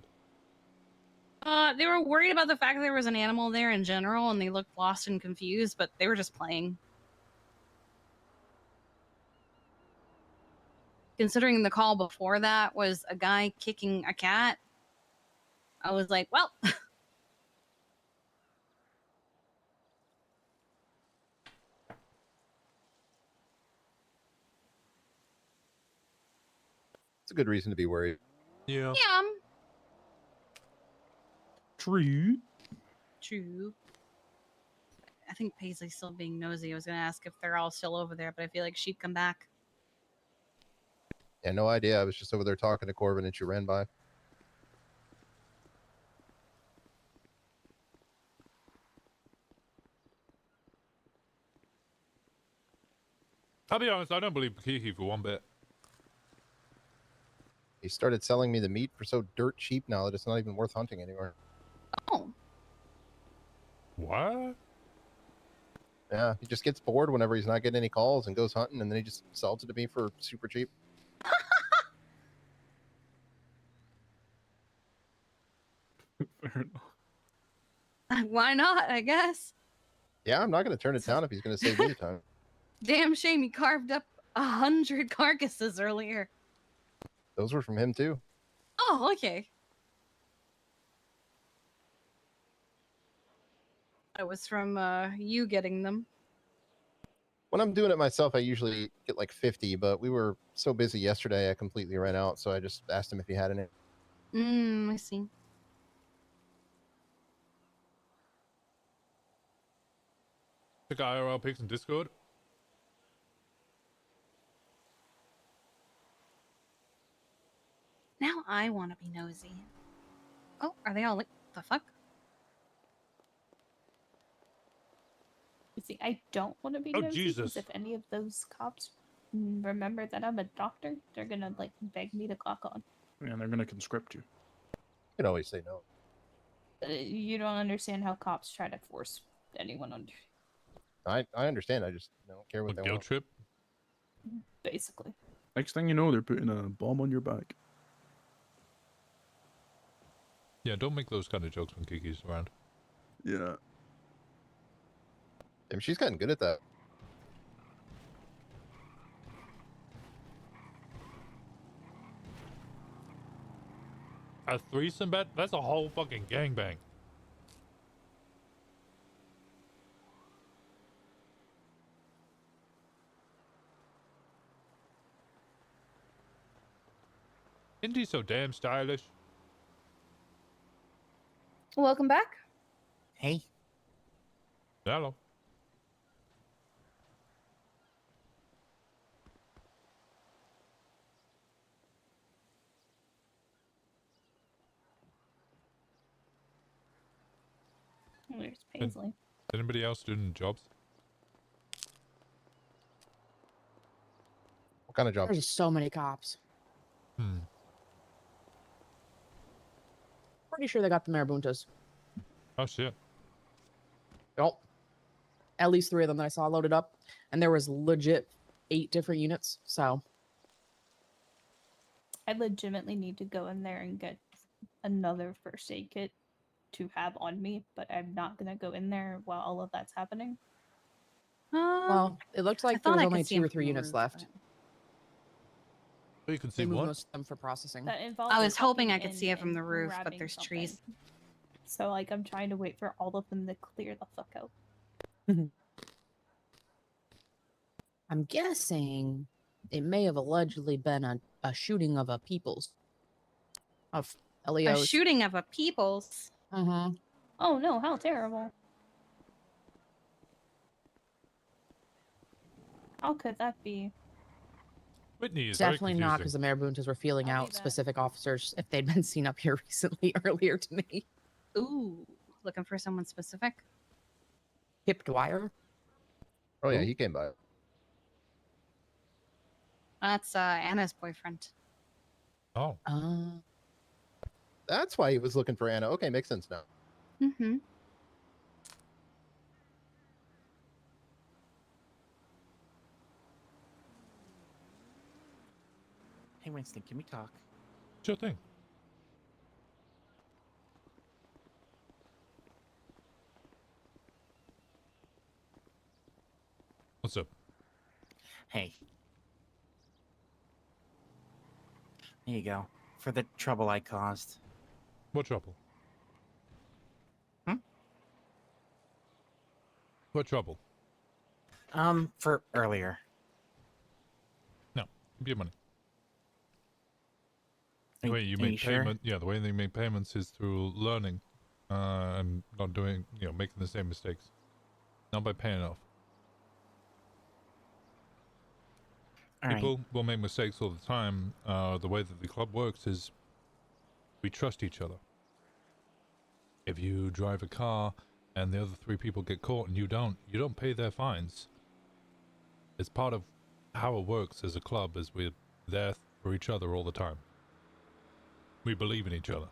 They were worried about the fact that there was an animal there in general, and they looked lost and confused, but they were just playing. Considering the call before that was a guy kicking a cat, I was like, well. It's a good reason to be worried. Yeah. Yeah. True. True. I think Paisley's still being nosy. I was going to ask if they're all still over there, but I feel like she'd come back. Yeah, no idea. I was just over there talking to Corbin and she ran by. I'll be honest, I don't believe Kiki for one bit. He started selling me the meat for so dirt cheap now that it's not even worth hunting anymore. Oh. What? Yeah, he just gets bored whenever he's not getting any calls and goes hunting, and then he just sells it to me for super cheap. Fair enough. Why not, I guess. Yeah, I'm not going to turn it down if he's going to save me the time. Damn shame he carved up 100 carcasses earlier. Those were from him too. Oh, okay. It was from you getting them. When I'm doing it myself, I usually get like 50, but we were so busy yesterday, I completely ran out. So I just asked him if he had any. I see. Check IRL pics in Discord. Now I want to be nosy. Oh, are they all like the fuck? You see, I don't want to be Oh, nosy because Jesus. if any of those cops remember that I'm a doctor, they're gonna like beg me to clock on. And they're gonna conscript you. You can always say no. You don't understand how cops try to force anyone under. I understand. I just don't care what they Guilt want. trip? Basically. Next thing you know, they're putting a bomb on your back. Yeah, don't make those kind of jokes when Kiki's around. Yeah. Damn, she's gotten good at that. A threesome bet? That's a whole fucking gangbang. Isn't he so damn stylish? Welcome back. Hey. Hello. There's Paisley. Is anybody else doing jobs? What kind of job? There's so many cops. Pretty sure they got the marabuntas. Oh shit. Yep. At least 3 of them that I saw loaded up, and there was legit 8 different units. So I legitimately need to go in there and get another first aid kit to have on me, but I'm not gonna go in there while all of that's happening. well, it looks like there was only 2 or 3 units left. Oh, you can They see moved what? most of them for processing. That involves I was hoping I walking could in see it from and the roof, but grabbing there's something. trees. So like I'm trying to wait for all of them to clear the fuck out. I'm guessing it may have allegedly been a shooting of a people's. Of A LEOs. shooting of a people's. Mm-hmm. Oh no, how terrible. How could that be? Whitney is very Definitely not, confusing. because the marabuntas were feeling out specific officers if they'd been seen up here recently earlier today. Ooh, looking for someone specific? Kip Dwyer. Oh yeah, he came by. That's Anna's boyfriend. Oh. That's why he was looking for Anna. Okay, makes sense now. Mm-hmm. Hey, Winston, can we talk? Sure thing. What's up? Hey. Here you go. For the trouble I caused. What trouble? Hmm? What trouble? For earlier. No, give your money. The Are- way you are make you sure? payment, yeah, the way they make payments is through learning, and not doing, making the same mistakes. Not by paying off. All right. People will make mistakes all the time. The way that the club works is we trust each other. If you drive a car and the other 3 people get caught and you don't pay their fines. It's part of how it works as a club, is we're there for each other all the time. We believe in each other.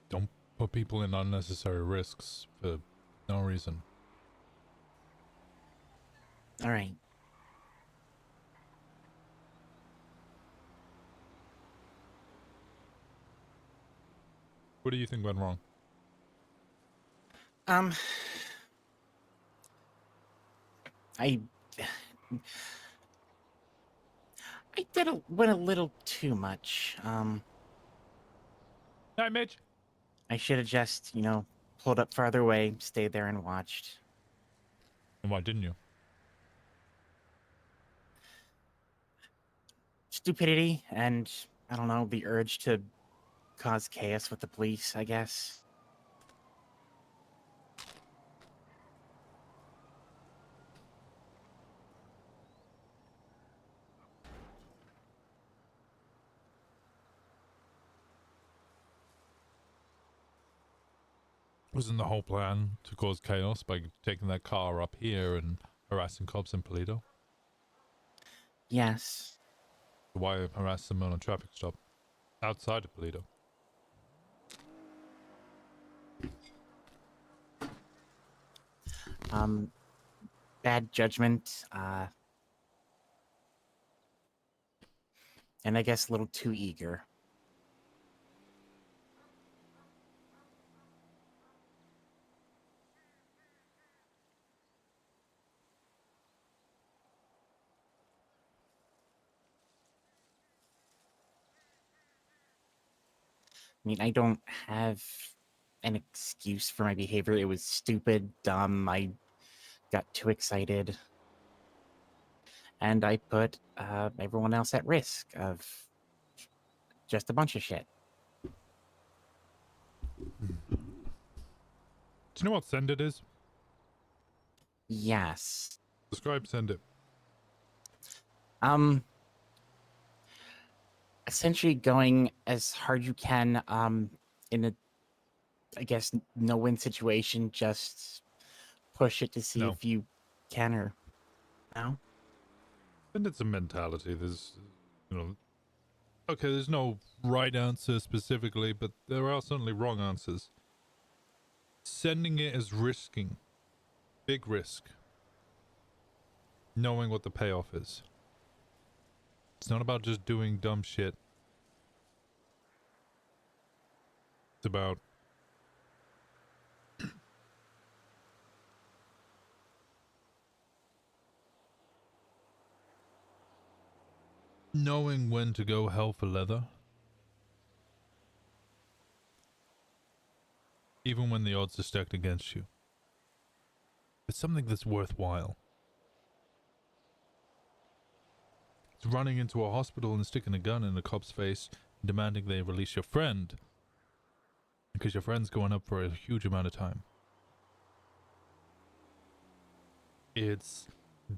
Don't put people in unnecessary risks for no reason. All right. What do you think went wrong? I went a little too much. Hi, Mitch. I should have just, pulled up farther away, stayed there and watched. And why didn't you? Stupidity and, I don't know, the urge to cause chaos with the police, I guess. Wasn't the whole plan to cause chaos by taking that car up here and harassing cops in Polito? Yes. Why harass them on a traffic stop outside of Polito? Bad judgment, and I guess a little too eager. I mean, I don't have an excuse for my behavior. It was stupid, dumb. I got too excited. And I put everyone else at risk of just a bunch of shit. Do you know what send it is? Yes. Describe send it. Essentially going as hard you can in a, I guess, no-win situation. Just push it to see if you can or no. And it's a mentality. There's, okay, there's no right answer specifically, but there are certainly wrong answers. Sending it is risking. Big risk. Knowing what the payoff is. It's not about just doing dumb shit. It's about knowing when to go hell for leather. Even when the odds are stacked against you. It's something that's worthwhile. It's running into a hospital and sticking a gun in a cop's face and demanding they release your friend. Because your friend's going up for a huge amount of time. It's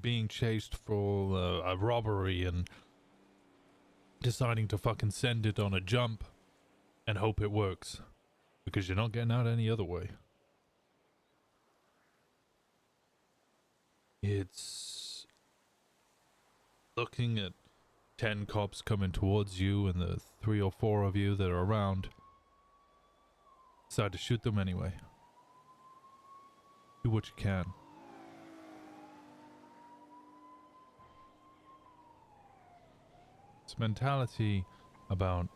being chased for a robbery and deciding to fucking send it on a jump and hope it works. Because you're not getting out any other way. It's looking at 10 cops coming towards you and the 3 or 4 of you that are around. Decide to shoot them anyway. Do what you can. It's mentality about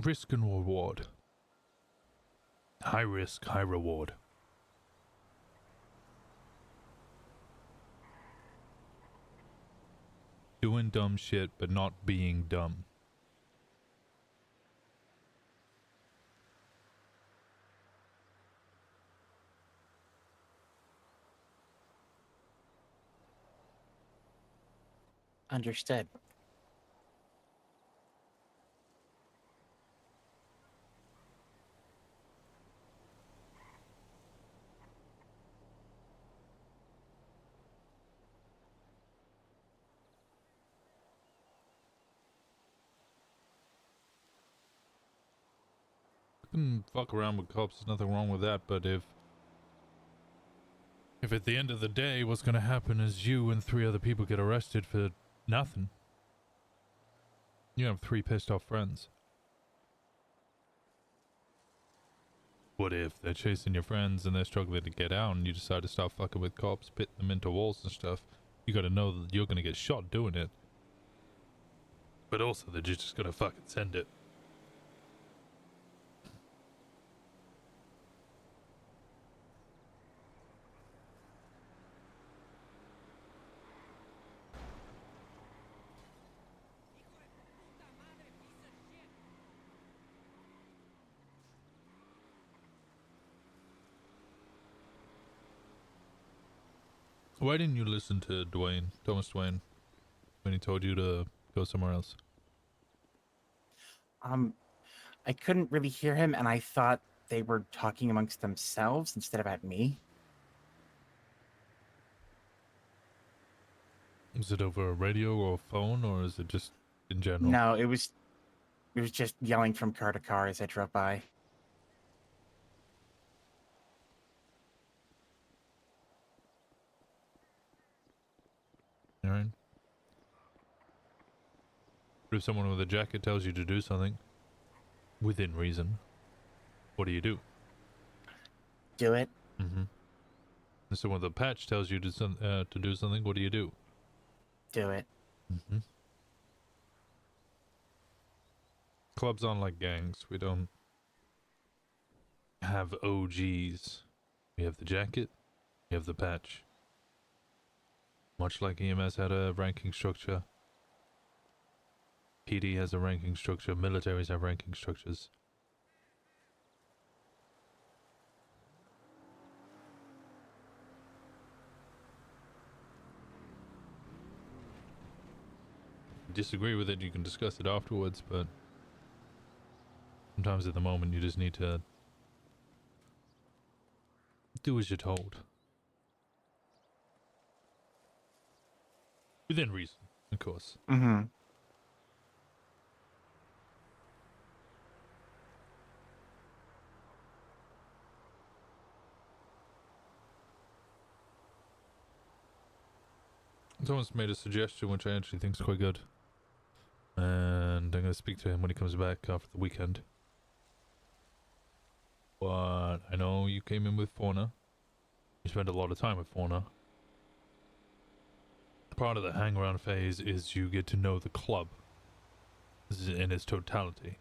risk and reward. High risk, high reward. Doing dumb shit, but not being dumb. Understood. You can fuck around with cops, there's nothing wrong with that, but if at the end of the day what's gonna happen is you and 3 other people get arrested for nothing, you have 3 pissed off friends. What if they're chasing your friends and they're struggling to get out and you decide to start fucking with cops, pitting them into walls and stuff? You gotta know that you're gonna get shot doing it. But also that you're just gonna fucking send it. Why didn't you listen to Thomas Dwayne, when he told you to go somewhere else? I couldn't really hear him, and I thought they were talking amongst themselves instead of at me. Is it over a radio or a phone, or is it just in general? No, it was just yelling from car to car as I drove by. All right. But if someone with a jacket tells you to do something, within reason, what do you do? Do it. Mm-hmm. If someone with a patch tells you to do something, what do you do? Do it. Mm-hmm. Clubs aren't like gangs. We don't have OGs. We have the jacket, we have the patch. Much like EMS had a ranking structure, PD has a ranking structure, militaries have ranking structures. Disagree with it, you can discuss it afterwards, but sometimes at the moment you just need to do as you're told. Within reason, of course. Mm-hmm. Someone's made a suggestion which I actually think is quite good. And I'm going to speak to him when he comes back after the weekend. But I know you came in with Fauna. You spent a lot of time with Fauna. Part of the hang around phase is you get to know the club in its totality.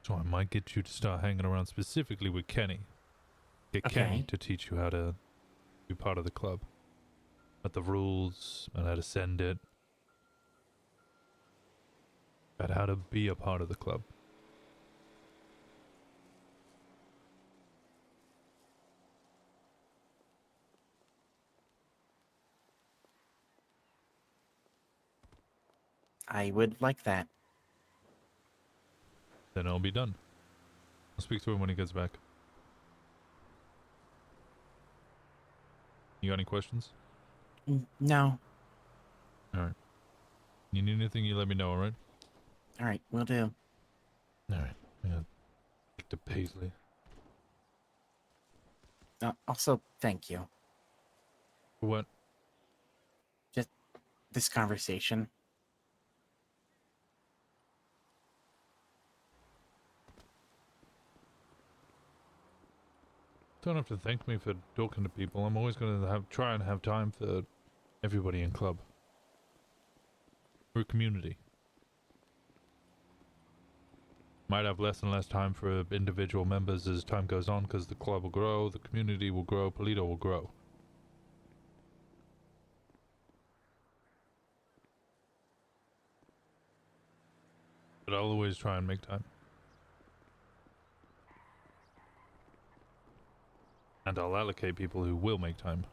So I might get you to start hanging around specifically with Kenny. Get Kenny to teach you how to be part of the club. About the rules, and how to send it. About how to be a part of the club. I would like that. Then I'll be done. I'll speak to him when he gets back. You got any questions? No. Alright. You need anything, you let me know, alright? Alright, will do. Alright. Yeah. Back to Paisley. Also, thank you. For what? Just this conversation. Don't have to thank me for talking to people. I'm always going to try and have time for everybody in club. We're a community. Might have less and less time for individual members as time goes on because the club will grow, the community will grow, Polito will grow. But I'll always try and make time. And I'll allocate people who will make time.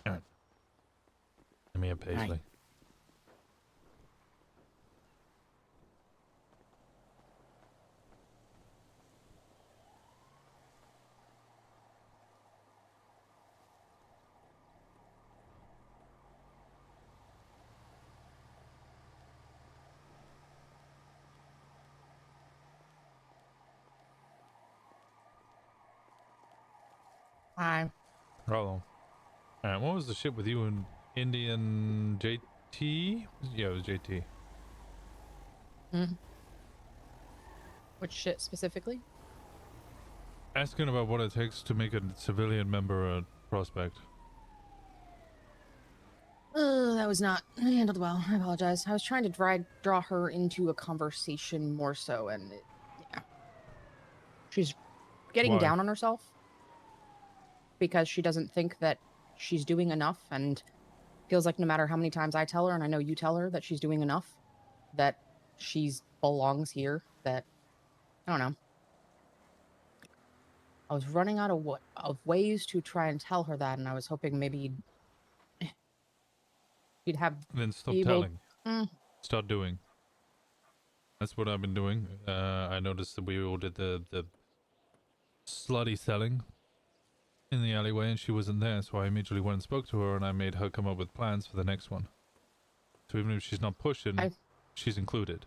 Alright. Let me have Paisley. Right. Hi. Hello. Alright, what was the shit with you and Indian JT? Yeah, it was JT. Which shit specifically? Asking about what it takes to make a civilian member a prospect. That was not handled well. I apologize. I was trying to draw her into a conversation more so, and yeah. She's getting Why? down on herself because she doesn't think that she's doing enough, and feels like no matter how many times I tell her, and I know you tell her that she's doing enough, that she's belongs here, that I don't know. I was running out of ways to try and tell her that, and I was hoping maybe you'd have Then stop be able- telling. Mm. Start doing. That's what I've been doing. I noticed that we all did the slutty selling in the alleyway, and she wasn't there, so I immediately went and spoke to her, and I made her come up with plans for the next one. So even if she's not pushing, she's included.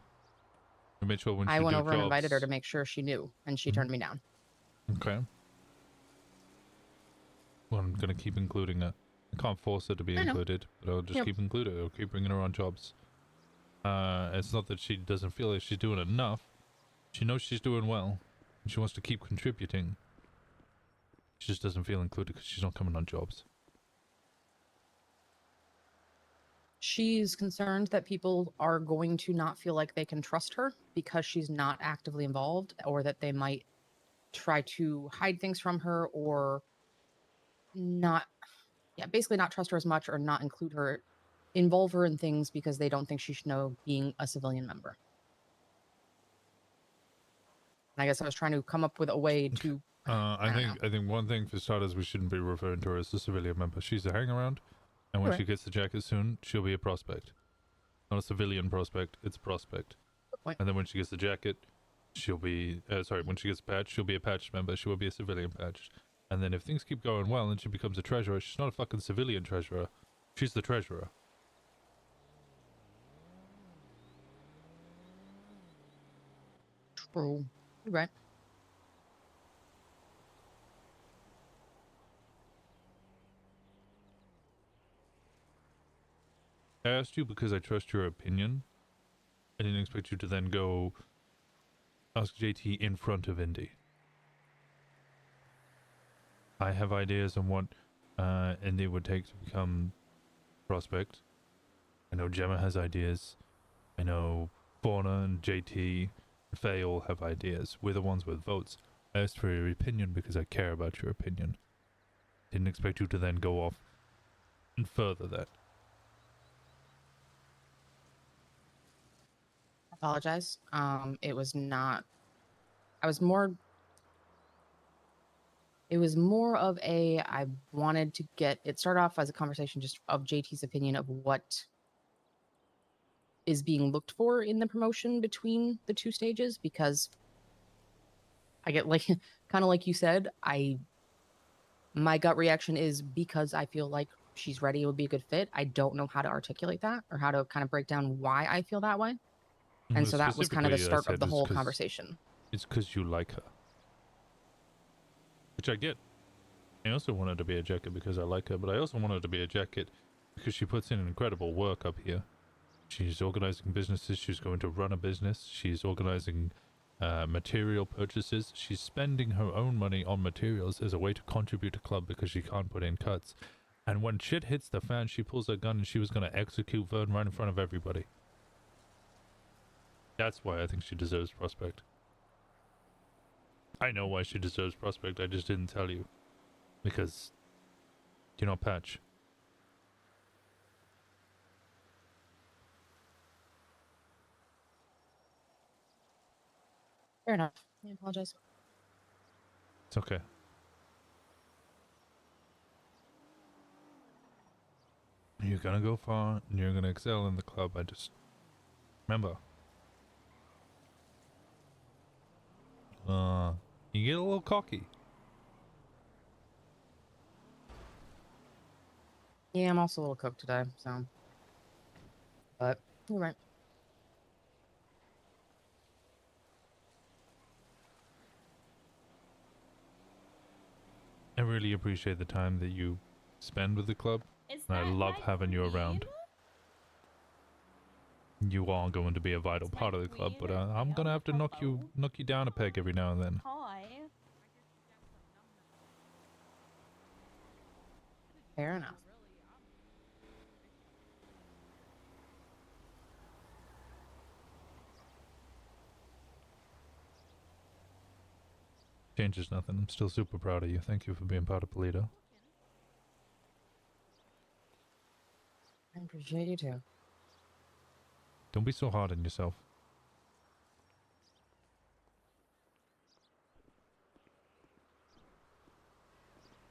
We made sure when I she went do over and invited her jobs- to make sure she knew, and she turned me down. Okay. Well, I'm gonna keep including her. I can't force her to be I know. included, but I'll just Yep. keep including her. I'll keep bringing her on jobs. It's not that she doesn't feel like she's doing enough. She knows she's doing well, and she wants to keep contributing. She just doesn't feel included because she's not coming on jobs. She's concerned that people are going to not feel like they can trust her because she's not actively involved, or that they might try to hide things from her, or basically not trust her as much, or not involve her in things because they don't think she should know being a civilian member. And I guess I was trying to come up with a way to. I think one thing for starters, we shouldn't be referring to her as a civilian member. She's a hang around, and when Right. she gets the jacket soon, she'll be a prospect. Not a civilian prospect, it's a prospect. Point. And then when she gets the jacket, she'll be when she gets a patch, she'll be a patched member. She will be a civilian patch. And then if things keep going well and she becomes a treasurer, she's not a fucking civilian treasurer. She's the treasurer. True. You're right. I asked you because I trust your opinion. I didn't expect you to then go ask JT in front of Indy. I have ideas on what Indy would take to become prospect. I know Gemma has ideas. I know Fauna and JT and Faye all have ideas. We're the ones with votes. I asked for your opinion because I care about your opinion. Didn't expect you to then go off and further that. Apologize. It was not. I was more. It was more of a. I wanted to get. It started off as a conversation just of JT's opinion of what is being looked for in the promotion between the two stages, because I get like kind of like you said, my gut reaction is because I feel like she's ready, it would be a good fit. I don't know how to articulate that or how to kind of break down why I feel that way. And so that was kind of the start of the whole conversation. It's because you like her. Which I get. I also want her to be a jacket because I like her, but I also want her to be a jacket because she puts in incredible work up here. She's organizing businesses. She's going to run a business. She's organizing material purchases. She's spending her own money on materials as a way to contribute to club because she can't put in cuts. And when shit hits the fan, she pulls her gun and she was going to execute Vern right in front of everybody. That's why I think she deserves prospect. I know why she deserves prospect. I just didn't tell you. Because you're not Patch. Fair enough. I apologize. It's okay. You're gonna go far and you're gonna excel in the club. I just remember. You get a little cocky. Yeah, I'm also a little cooked today, so. But you're right. I really appreciate the time that you spend with the club. Is And I that love my having you around. queen? You are going to be a vital part of the club, but I'm gonna have to knock you down a peg every now and then. Hi. Fair enough. Changes nothing. I'm still super proud of you. Thank you for being part of Polito. I appreciate you too. Don't be so hard on yourself.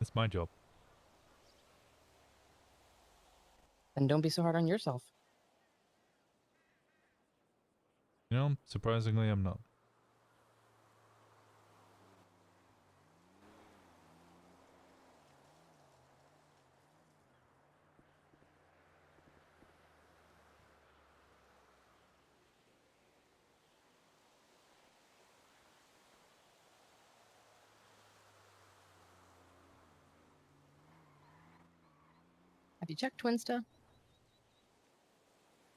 It's my job. And don't be so hard on yourself. You know, surprisingly, I'm not. Have you checked Twinsta?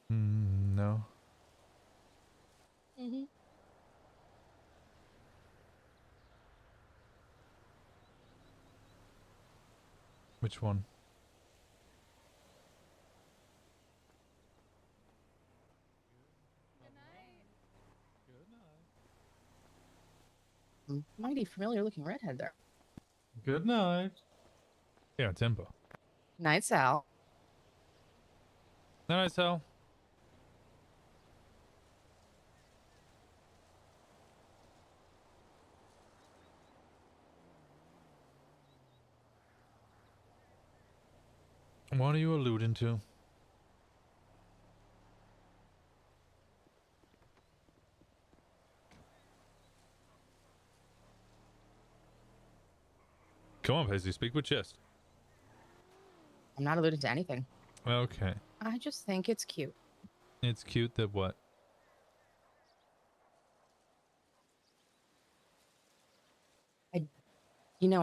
No. Mm-hmm. Which one? Mighty familiar looking redhead there. Good night. Yeah, Timbo. Night, Sal. Night, Sal. What are you alluding to? Come on, Paisley, speak with chest. I'm not alluding to anything. Okay. I just think it's cute. It's cute that what?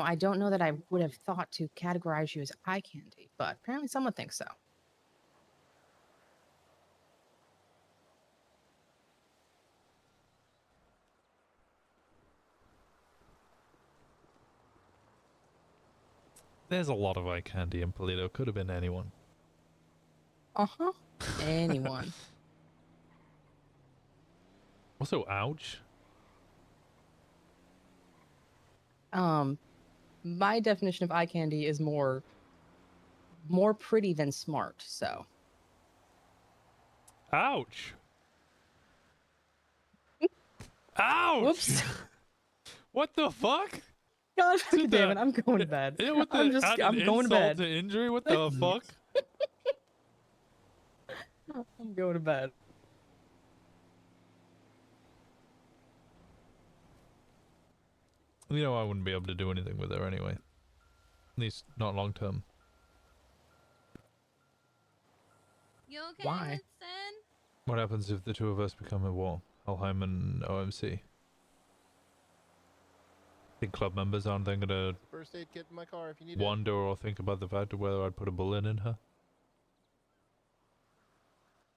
I don't know that I would have thought to categorize you as eye candy, but apparently someone thinks so. There's a lot of eye candy in Polito. Could have been anyone. Uh-huh. Anyone. Also, ouch. My definition of eye candy is more pretty than smart, so. Ouch. Ouch. Whoops. What the fuck? God damn it, I'm going to bed. Yeah, what the, I'm going to bed. To injury? What the fuck? I'm going to bed. You know, I wouldn't be able to do anything with her anyway. At least not long term. You okay, Why? Winston? What happens if the two of us become a war? Alheim and OMC. Think club members aren't then gonna First aid kit in my car if you need it. wonder or think about the fact of whether I'd put a bullet in her?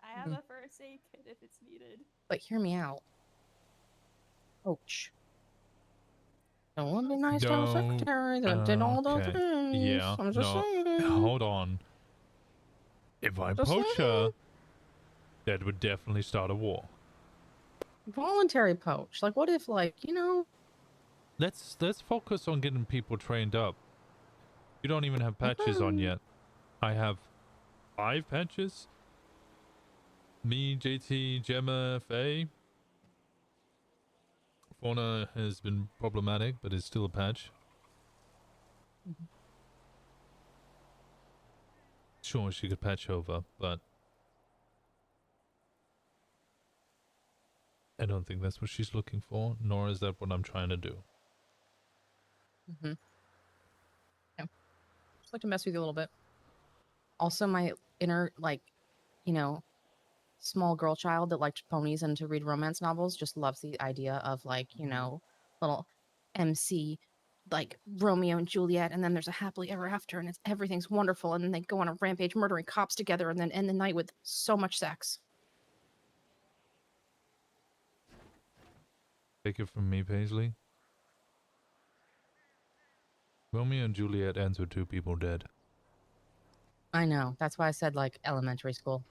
I have a first aid kit if it's needed. But hear me out. Coach. Don't want to be nice to our secretary that did all those Okay. things. Yeah. I'm just saying. Hold on. If I Just poach saying. her, that would definitely start a war. Voluntary poach. Like, what if, like, Let's focus on getting people trained up. You don't even have patches on yet. I have 5 patches. Me, JT, Gemma, Faye. Fauna has been problematic, but is still a patch. Sure, she could patch over, but I don't think that's what she's looking for, nor is that what I'm trying to do. Yeah. Just like to mess with you a little bit. Also, my inner, like, small girl child that liked ponies and to read romance novels just loves the idea of, like, little MC, like Romeo and Juliet, and then there's a happily ever after, and everything's wonderful, and then they go on a rampage murdering cops together, and then end the night with so much sex. Take it from me, Paisley. Romeo and Juliet ends with 2 people dead. I know. That's why I said, like, elementary school.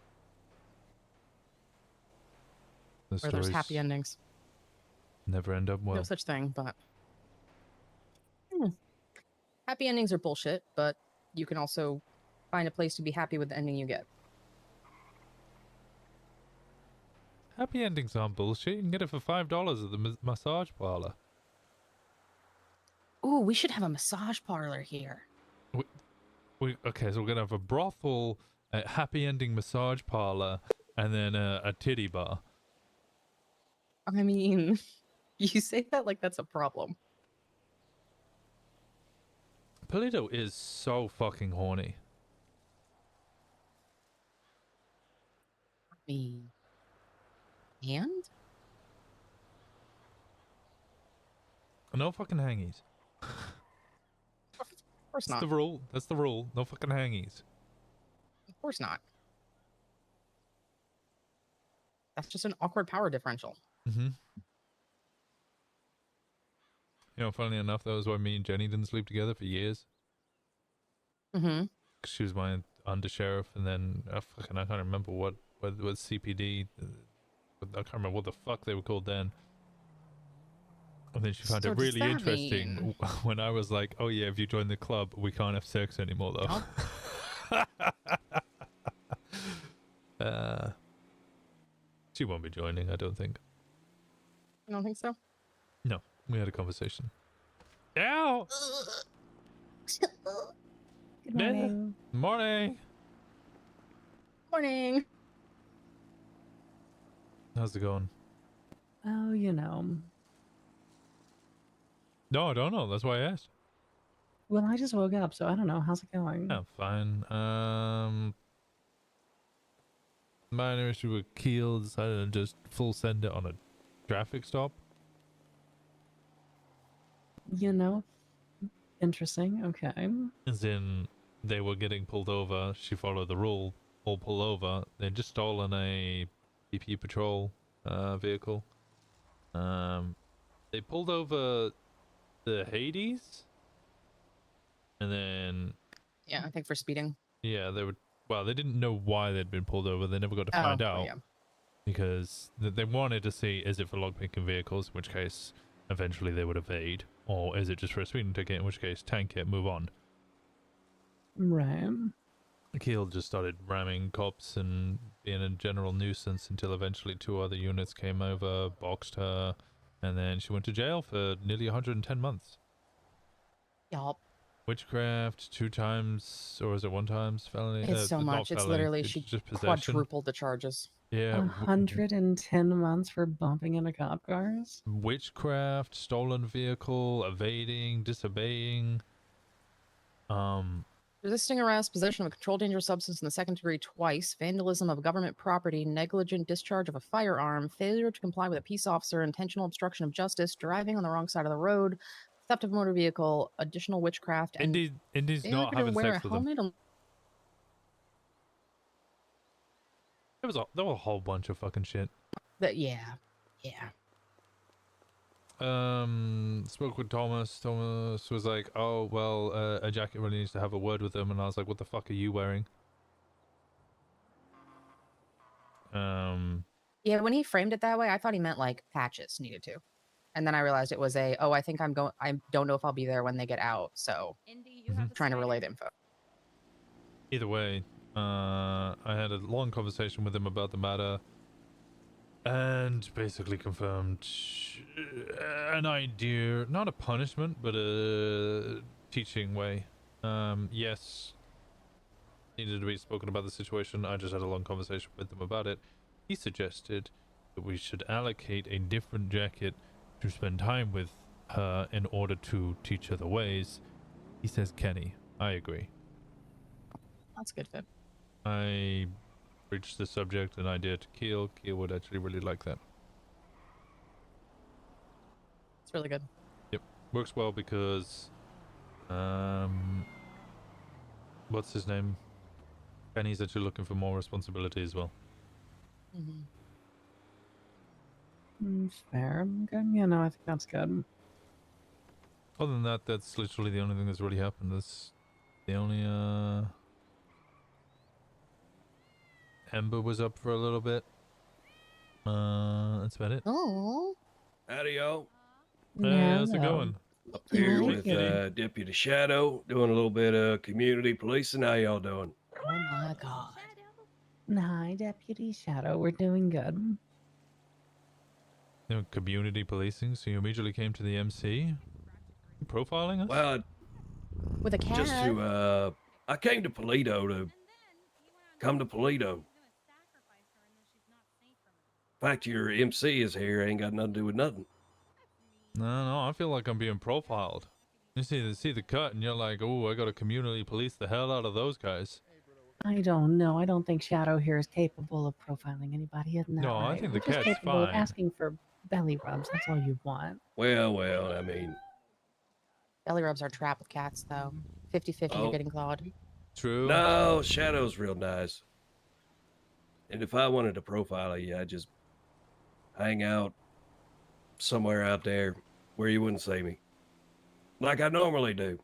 The Where there's stories happy endings. never end up well. No such thing, but happy endings are bullshit, but you can also find a place to be happy with the ending you get. Happy endings aren't bullshit. You can get it for $5 at the massage parlor. Ooh, we should have a massage parlor here. Okay, so we're gonna have a brothel, a happy ending massage parlor, and then a titty bar. I mean, you say that like that's a problem. Polito is so fucking horny. Me. And? No fucking hangies. Of course That's not. the rule. That's the rule. No fucking hangies. Of course not. That's just an awkward power differential. Mm-hmm. You know, funny enough, that was why me and Jenny didn't sleep together for years. Mm-hmm. She was my undersheriff, and then I can't remember what CPD. I can't remember what the fuck they were called then. And then she found So it does really that interesting mean- when I was like, "Oh yeah, if you join the club, we can't have sex anymore, though." She won't be joining, I don't think. I don't think so. No, we had a conversation. Ow! Good morning. Morning. Morning. How's it going? Oh, you know. No, I don't know. That's why I asked. Well, I just woke up, so I don't know. How's it going? Oh, fine. Minor issue with Keel. Decided to just full send it on a traffic stop. You know, interesting. Okay. As in, they were getting pulled over. She followed the rule. All pull over. They'd just stolen a BP patrol vehicle. They pulled over the Hades, and then Yeah, I think for speeding. yeah, they were. Well, they didn't know why they'd been pulled over. They never got to Oh, find oh, out yeah. because they wanted to see, is it for lockpicking vehicles, in which case eventually they would evade, or is it just for a speeding ticket, in which case tank it, move on. Right. Keel just started ramming cops and being a general nuisance until eventually 2 other units came over, boxed her, and then she went to jail for nearly 110 months. Yup. Witchcraft 2 times, or is it 1 times felony? It's so not much. It's felony, literally it's she just possession. quadrupled the charges. Yeah. 110 months for bumping into cop cars. Witchcraft, stolen vehicle, evading, disobeying. Resisting arrest, possession of a controlled dangerous substance in the second degree twice, vandalism of government property, negligent discharge of a firearm, failure to comply with a peace officer, intentional obstruction of justice, driving on the wrong side of the road, theft of a motor vehicle, additional witchcraft, and Indy's failure not to having wear sex a with them. helmet. There was a whole bunch of fucking shit. Yeah. Spoke with Thomas. Thomas was like, "Oh well, a jacket really needs to have a word with them," and I was like, "What the fuck are you wearing?" Yeah, when he framed it that way, I thought he meant like patches needed to. And then I realized it was I don't know if I'll be there when they get out. So trying to relay the info. Either way, I had a long conversation with him about the matter, and basically confirmed an idea, not a punishment, but a teaching way. Yes, needed to be spoken about the situation. I just had a long conversation with him about it. He suggested that we should allocate a different jacket to spend time with her in order to teach her the ways. He says, Kenny, I agree. That's a good fit. I breached the subject and idea to Keel. Keel would actually really like that. It's really good. Yep. Works well because what's his name? Kenny's actually looking for more responsibility as well. Fair. Good. Yeah, no, I think that's good. Other than that, that's literally the only thing that's really happened. That's the only Ember was up for a little bit. That's about it. Oh. Howdy, y'all. Hey, how's it going? Up here Hi, with Kitty. Deputy Shadow, doing a little bit of community policing. How y'all doing? Oh my god. Hi, Deputy Shadow. We're doing good. You know, community policing, so you immediately came to the MC? Profiling us? Well, With a cat. just to, I came to Polito to come to Polito. The fact your MC is here ain't got nothing to do with nothing. No, I feel like I'm being profiled. You see the cut, and you're like, oh, I gotta community police the hell out of those guys. I don't know. I don't think Shadow here is capable of profiling anybody. Isn't that No, right? I think We're the just cat's capable of fine. asking for belly rubs. That's all you want. Well, I mean, Belly rubs are trapped with cats, though. 50-50, Oh. you're getting clawed. True. no, Shadow's real nice. And if I wanted to profile you, I'd just hang out somewhere out there where you wouldn't see me. Like I normally do.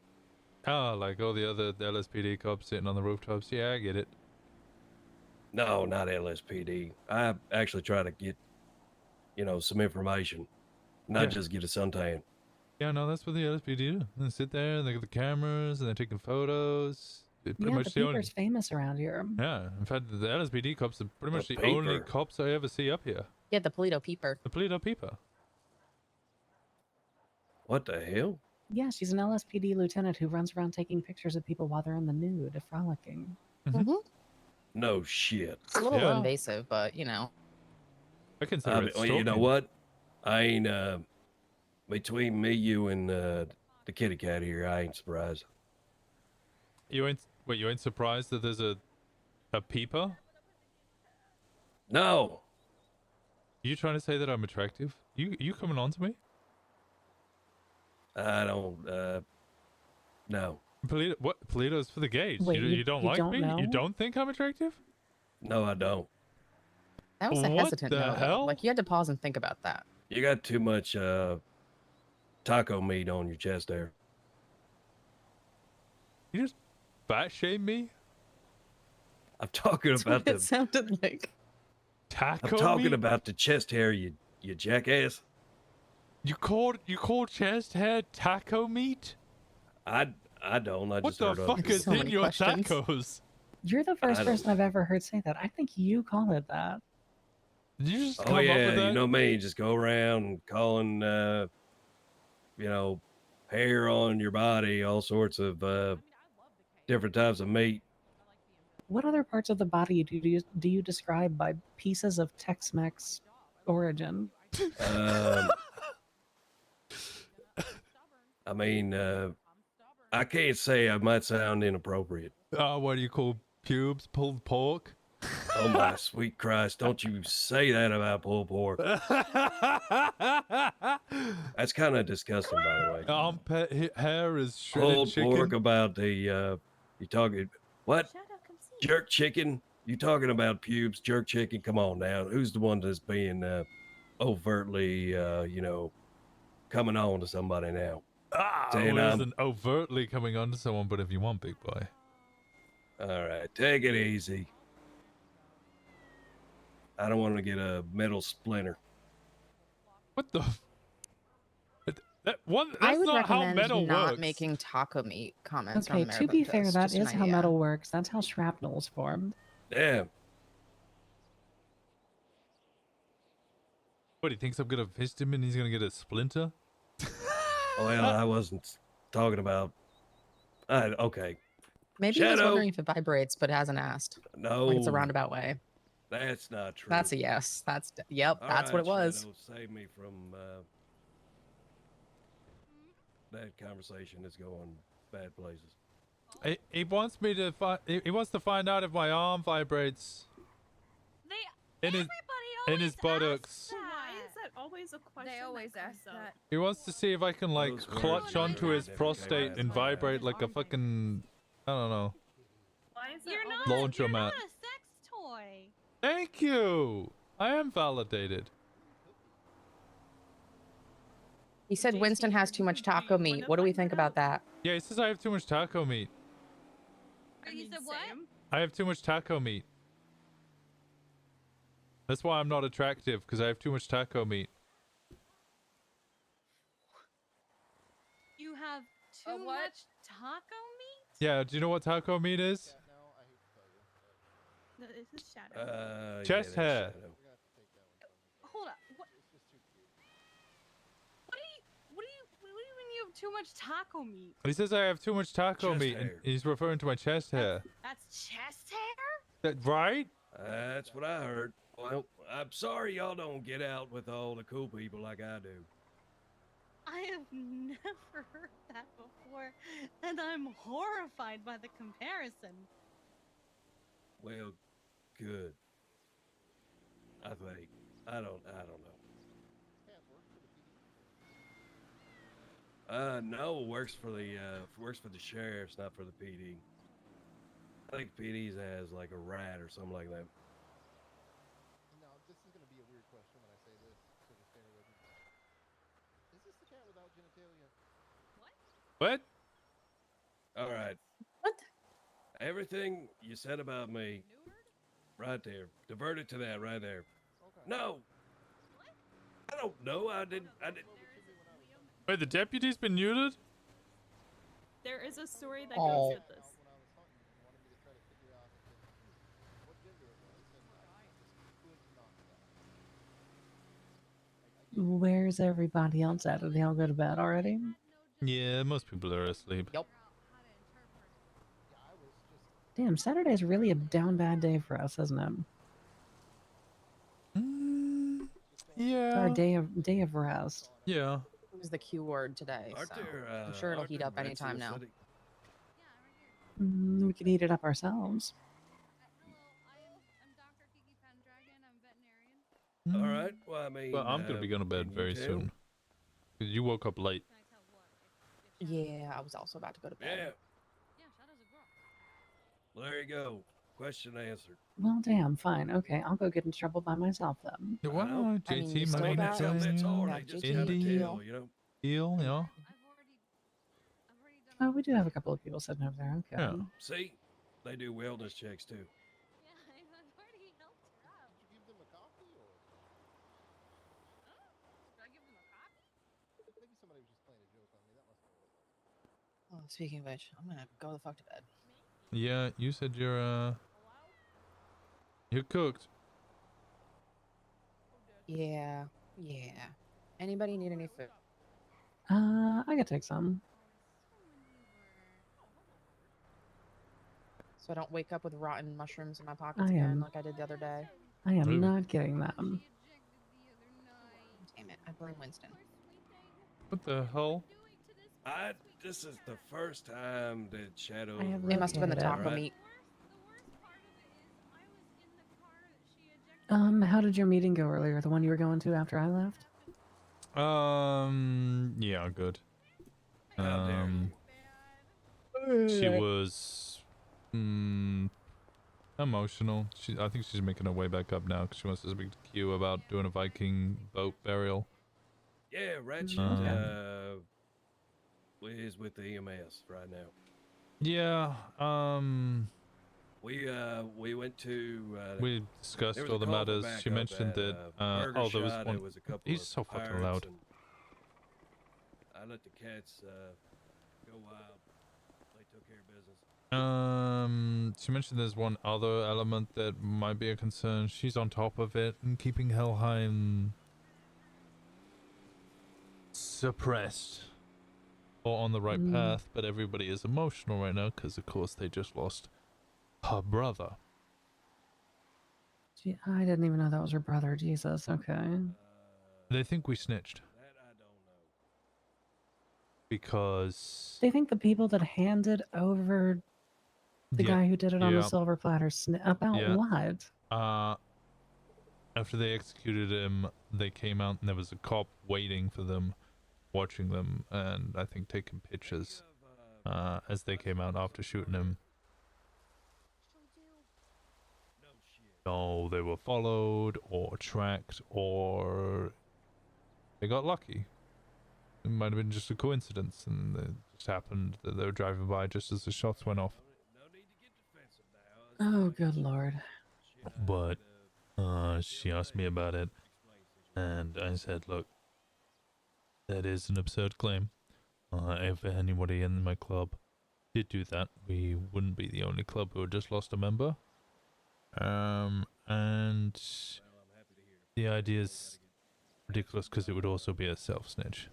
Oh, like all the other LSPD cops sitting on the rooftops. Yeah, I get it. No, not LSPD. I actually try to get, some information, not Yeah. just get a suntan. Yeah, no, that's what the LSPD do. They sit there, and they got the cameras, and they're taking photos. They're pretty Yeah, much the the only. peeper's famous around here. Yeah, in fact, the LSPD cops are pretty much The the only peeper. cops I ever see up here. Yeah, the Polito peeper. The Polito peeper. What the hell? Yeah, she's an LSPD lieutenant who runs around taking pictures of people while they're in the nude, frolicking. Mm-hmm. No shit. It's a little Yeah. invasive, but you know. I consider it Well, you know stalking. what? I ain't, between me, you, and the kitty cat here, I ain't surprised. You ain't surprised that there's a peeper? No. You trying to say that I'm attractive? You coming on to me? I don't, no. Polito, what? Polito's for the gays. Wait, you don't you like don't me? know? You don't think I'm attractive? No, I don't. That was a What hesitant the no. though. hell? Like you had to pause and think about that. You got too much, taco meat on your chest there. You just fat shame me? I'm talking That's about what it sounded like. Taco I'm talking meat? about the chest hair, you jackass. You called chest hair taco meat? I don't. I What just the heard of fuck it. is So in many your questions. tacos? You're the first I don't- person I've ever heard say that. I think you call it that. Did you just Oh come up with yeah, that? you know me. Just go around calling, hair on your body, all sorts of different types of meat. What other parts of the body do you describe by pieces of Tex-Mex origin? I mean, I can't say. I might sound inappropriate. What do you call pubes? Pulled pork? Oh my sweet Christ! Don't you say that about pulled pork. That's kind of disgusting, by the way. Armpit hair is shredded Pulled chicken. pork about the you talking what? Jerk chicken? You talking about pubes? Jerk chicken? Come on now. Who's the one that's being overtly coming on to somebody now? It isn't overtly coming on to someone, but if you want, big boy. All right, take it easy. I don't want to get a metal splinter. What the? That's I would not how recommend metal not works. making taco meat comments. Okay, on to be fair, Maribuntas, that just an is how idea. metal works. That's how shrapnel's formed. Yeah. What, he thinks I'm gonna fist him and he's gonna get a splinter? Well, I wasn't talking about. Okay. Maybe he was Shadow. wondering if it vibrates, but hasn't asked. No. Like it's a roundabout way. That's not true. That's a yes. Yep. All That's what right, it was. Shadow, save me from that conversation is going bad places. He wants me to he wants to find out if my arm vibrates. In his buttocks. Why is that always a question? They always ask that. He wants to see if I can like Those clutch words onto are his never prostate came and out. vibrate like a fucking, I don't know, Why is that You're not. laundromat. You're not a sex toy. Thank you. I am validated. He said Winston has too much taco meat. What do we think about that? Yeah, he says I have too much taco meat. You said what? I have too much taco meat. That's why I'm not attractive, because I have too much taco meat. You have too much taco meat? Yeah, do you know what taco meat is? No, this is Shadow. Chest hair. Hold up. What? have too much taco meat. He says I have too much taco Chest meat, and hair. he's referring to my chest hair. That's chest hair? That right? That's what I heard. Well, I'm sorry y'all don't get out with all the cool people like I do. I have never heard that before, and I'm horrified by the comparison. Well, good. I think. I don't know. No, works for the sheriffs, not for the PD. I think PD's has like a rat or something like that. Now, this is going to be a weird question when I say this, so just bear with me. Is this the cat without genitalia? What? All right. What? Everything you said about me, right there. Divert it to that right there. Okay. No. I don't know. I didn't. Wait, the deputy's been neutered? There is a story that Oh. goes with this. Where's everybody else at? Did they all go to bed already? Yeah, most people are asleep. Yep. Damn, Saturday's really a down bad day for us, isn't it? Yeah. Our day of rest. Yeah. It was the Q word today, so I'm sure it'll heat up anytime now. We could eat it up ourselves. All right. Well, I mean. Well, I'm gonna be going to bed can you very tell? soon. 'Cause you woke up late. Yeah, I was also about to go to bed. Yeah. Well, there you go. Question answered. Well, damn, fine. Okay, I'll go get in trouble by myself then. Wow, I mean, JT, you still money, got- That's all. Yeah, They just JT, gotta Indy. tell, you know. Deal, yeah. Oh, we do have a couple of people sitting over there. Okay. Yeah. See, they do wellness checks too. Maybe somebody was just playing a joke on me. That must have been what it was. Oh, speaking of which, I'm gonna go the fuck to bed. Yeah, you said you're cooked. Yeah. Anybody need any food? I could take some. So I don't wake up with rotten mushrooms in my I pockets again am. like I did the other day. I am Ooh. not getting them. Damn it, I blame Winston. What the hell? This is the first time that Shadow. I have It must have been the located it. taco Right. meat. How did your meeting go earlier? The one you were going to after I left? Yeah, good. How dare She was emotional. I think she's making her way back up now because she wants to speak to Q about doing a Viking boat burial. Yeah, Ratchet Okay. is with the EMS right now. Yeah. We went to. We discussed there was all a the call for matters. She backup mentioned at, that. Burger Oh, there was Shot. one. It was a couple He's of so fucking pirates, loud. and I let the cats go wild. They took care of business. She mentioned there's one other element that might be a concern. She's on top of it and keeping Helheim suppressed or on the right path, but everybody is emotional right now because, of course, they just lost her brother. Gee, I didn't even know that was her brother. Jesus. Okay. They think we snitched That I don't know. because They think the people that handed over the guy who did it on the silver platter about what? After they executed him, they came out and there was a cop waiting for them, watching them, and I think taking pictures as they came out after shooting him. No, they were followed or tracked or they got lucky. It might have been just a coincidence and it just happened that they were driving by just as the shots went off. Oh, good lord. But she asked me about it and I said, look, that is an absurd claim. If anybody in my club did do that, we wouldn't be the only club who had just lost a member. And the idea is ridiculous because it would also be a self-snitch.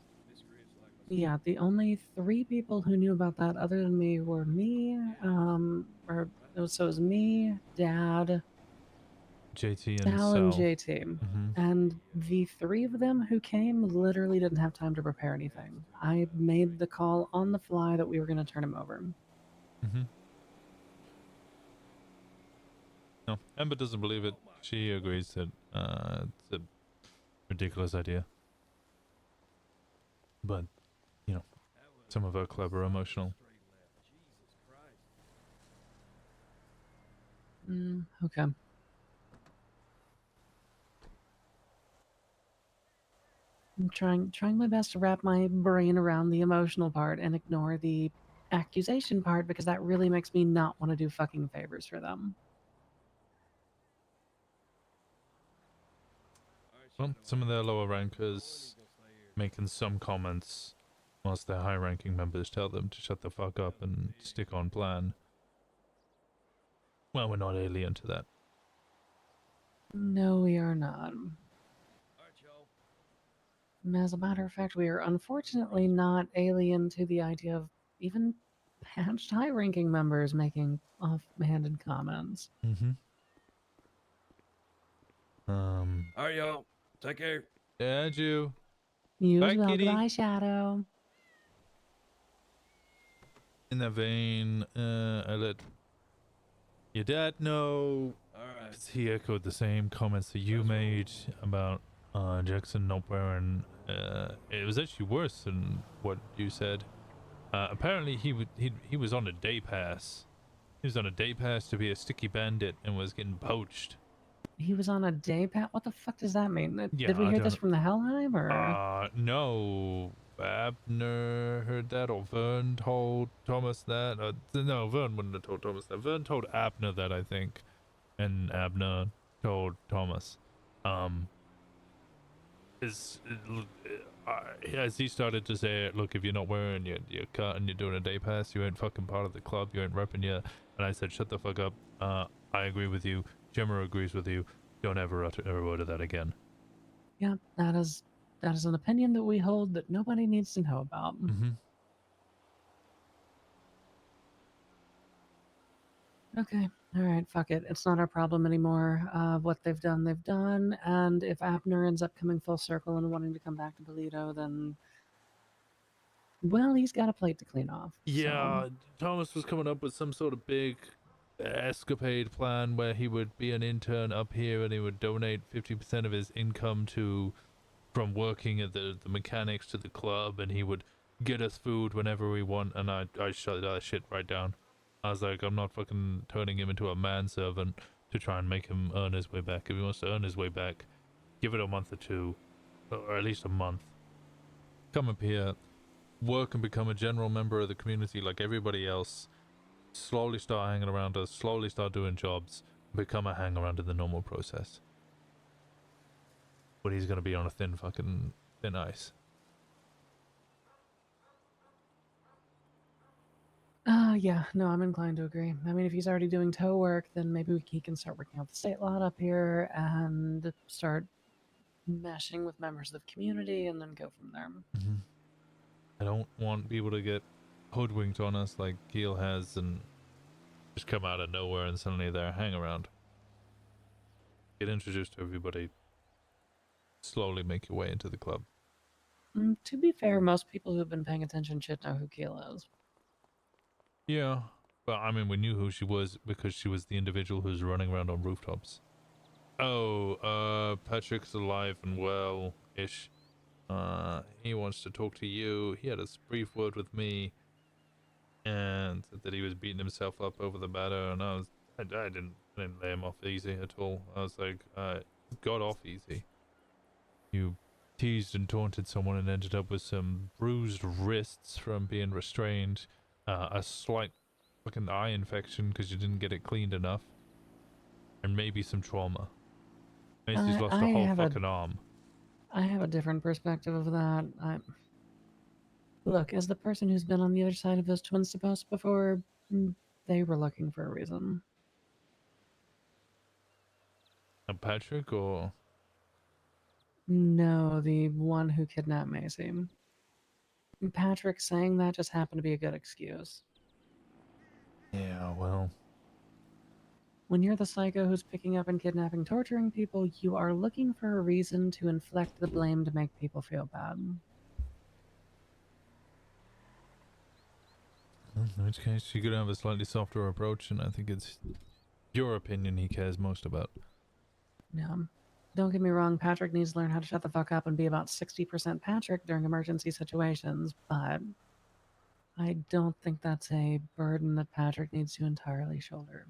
Yeah, the only 3 people who knew about that other than me were me, so it was me, Dad, JT and Sal, and Sal. JT. Mhm. And the 3 of them who came literally didn't have time to prepare anything. I made the call on the fly that we were going to turn him over. Mm-hmm. No, Ember doesn't believe it. She agrees that it's a ridiculous idea. But, you know, some of our club are emotional. Okay. I'm trying my best to wrap my brain around the emotional part and ignore the accusation part because that really makes me not want to do fucking favors for them. Well, some of their lower rankers making some comments whilst their high ranking members tell them to shut the fuck up and stick on plan. Well, we're not alien to that. No, we are not. As a matter of fact, we are unfortunately not alien to the idea of even patched high-ranking members making off-handed comments. Mm-hmm. All right, y'all. Take care. Yeah, you. You Bye, as well. kitty. Goodbye, Shadow. In that vein, I let your dad know. Alright. He echoed the same comments that you made about Jackson not wearing. It was actually worse than what you said. Apparently, he was on a day pass. He was on a day pass to be a sticky bandit and was getting poached. He was on a day pass? What the fuck does that mean? Yeah, Did we I hear don't this from the Helheim, or? No. Abner heard that, or Vern told Thomas that. No, Vern wouldn't have told Thomas that. Vern told Abner that, I think. And Abner told Thomas. As he started to say, look, if you're not wearing your cut and you're doing a day pass, you ain't fucking part of the club, you ain't repping yet. And I said, shut the fuck up. I agree with you. Jimmer agrees with you. Don't ever utter a word of that again. Yeah, that is an opinion that we hold that nobody needs to know about. Mm-hmm. Okay, all right, fuck it. It's not our problem anymore. What they've done. And if Abner ends up coming full circle and wanting to come back to Polito, then, well, he's got a plate to clean off. Yeah, so. Thomas was coming up with some sort of big escapade plan where he would be an intern up here and he would donate 50% of his income from working at the mechanics to the club, and he would get us food whenever we want, and I shut that shit right down. I was like, I'm not fucking turning him into a manservant to try and make him earn his way back. If he wants to earn his way back, give it a month or two, or at least a month. Come up here, work and become a general member of the community like everybody else. Slowly start hanging around us, slowly start doing jobs, become a hang around in the normal process. But he's gonna be on a thin ice. Yeah, no, I'm inclined to agree. I mean, if he's already doing tow work, then maybe he can start working out the state lot up here and start meshing with members of the community and then go from there. Mm-hmm. I don't want people to get hoodwinked on us like Keel has and just come out of nowhere and suddenly they're hang around. Get introduced to everybody. Slowly make your way into the club. To be fair, most people who've been paying attention should know who Keel is. Yeah. Well, I mean, we knew who she was because she was the individual who's running around on rooftops. Oh, Patrick's alive and well-ish. He wants to talk to you. He had a brief word with me and said that he was beating himself up over the matter, and I didn't lay him off easy at all. I was like, got off easy. You teased and taunted someone and ended up with some bruised wrists from being restrained, a slight fucking eye infection because you didn't get it cleaned enough, and maybe some trauma. Macy's lost a whole fucking arm. I have a different perspective of that. Look, as the person who's been on the other side of those twins supposed before, they were looking for a reason. Patrick or? No, the one who kidnapped Macy. Patrick saying that just happened to be a good excuse. Yeah, well. When you're the psycho who's picking up and kidnapping, torturing people, you are looking for a reason to inflect the blame to make people feel bad. In which case, you could have a slightly softer approach, and I think it's your opinion he cares most about. Yeah. Don't get me wrong, Patrick needs to learn how to shut the fuck up and be about 60% Patrick during emergency situations, but I don't think that's a burden that Patrick needs to entirely shoulder.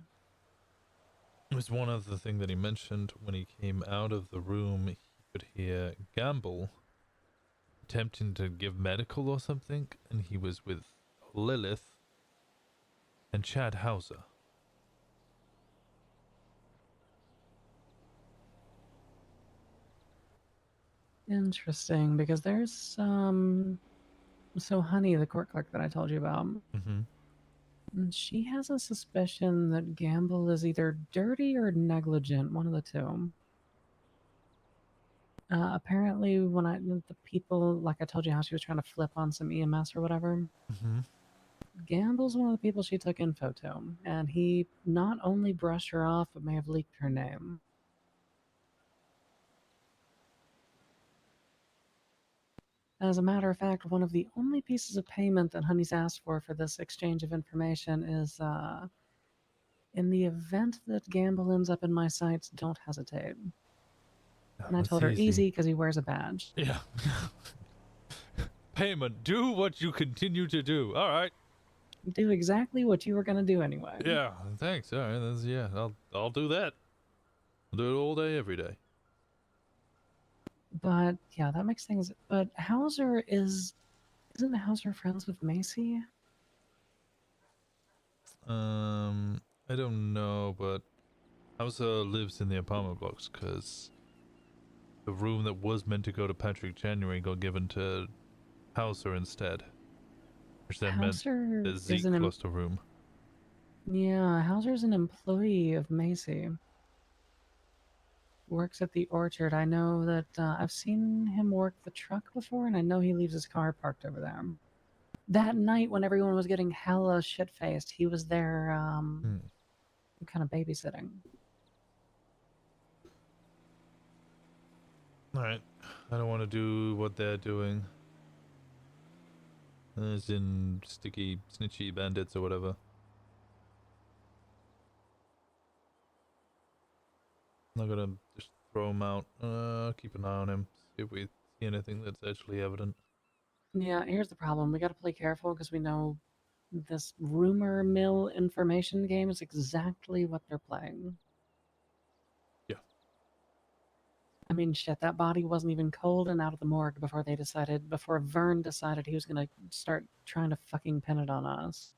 It was one other thing that he mentioned when he came out of the room. He could hear Gamble attempting to give medical or something, and he was with Lilith and Chad Hauser. Interesting, because there's so Honey, the court clerk that I told you about, she has a suspicion that Gamble is either dirty or negligent, one of the two. Apparently, when the people, like I told you how she was trying to flip on some EMS or whatever, Gamble's one of the people she took info to, and he not only brushed her off, but may have leaked her name. As a matter of fact, one of the only pieces of payment that Honey's asked for this exchange of information is, in the event that Gamble ends up in my sights, don't hesitate. And I told her easy because he wears a badge. Yeah. Payment. Do what you continue to do. All right. Do exactly what you were going to do anyway. Yeah. Thanks. All right. Yeah. I'll do that. I'll do it all day, every day. But yeah, that makes things. But Hauser isn't Hauser friends with Macy? I don't know, but Hauser lives in the apartment blocks because the room that was meant to go to Patrick January got given to Hauser instead, which then Hauser meant the Zeke lost a room. Yeah, Hauser's an employee of Macy. Works at the Orchard. I know that I've seen him work the truck before, and I know he leaves his car parked over there. That night when everyone was getting hella shit-faced, he was there kind of babysitting. Alright, I don't want to do what they're doing. As in sticky, snitchy bandits or whatever. I'm not gonna just throw him out. Keep an eye on him. See if we see anything that's actually evident. Yeah, here's the problem. We gotta play careful because we know this rumor mill information game is exactly what they're playing. Yeah. I mean, shit, that body wasn't even cold and out of the morgue before Vern decided he was gonna start trying to fucking pin it on us.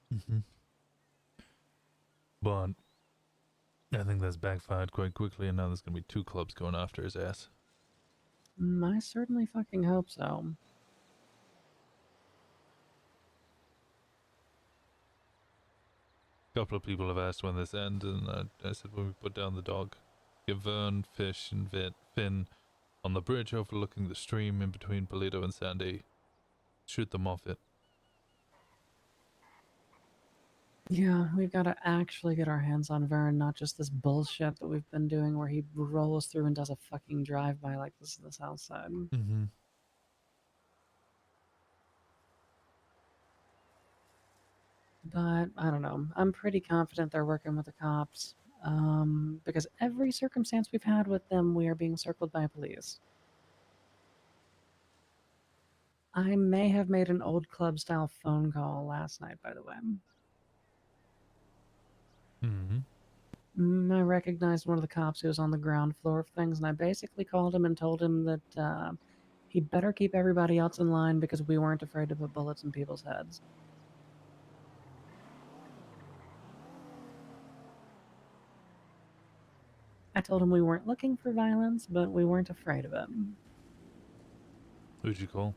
But I think that's backfired quite quickly, and now there's gonna be 2 clubs going after his ass. I certainly fucking hope so. A couple of people have asked when this ends, and I said when we put down the dog. Get Vern, Fish, and Finn on the bridge overlooking the stream in between Polito and Sandy. Shoot them off it. Yeah, we've got to actually get our hands on Vern, not just this bullshit that we've been doing where he rolls through and does a fucking drive-by like this is the South Side. But, I don't know. I'm pretty confident they're working with the cops. Because every circumstance we've had with them, we are being circled by police. I may have made an old club-style phone call last night, by the way. I recognized one of the cops who was on the ground floor of things, and I basically called him and told him that he'd better keep everybody else in line because we weren't afraid to put bullets in people's heads. I told him we weren't looking for violence, but we weren't afraid of it. Who'd you call?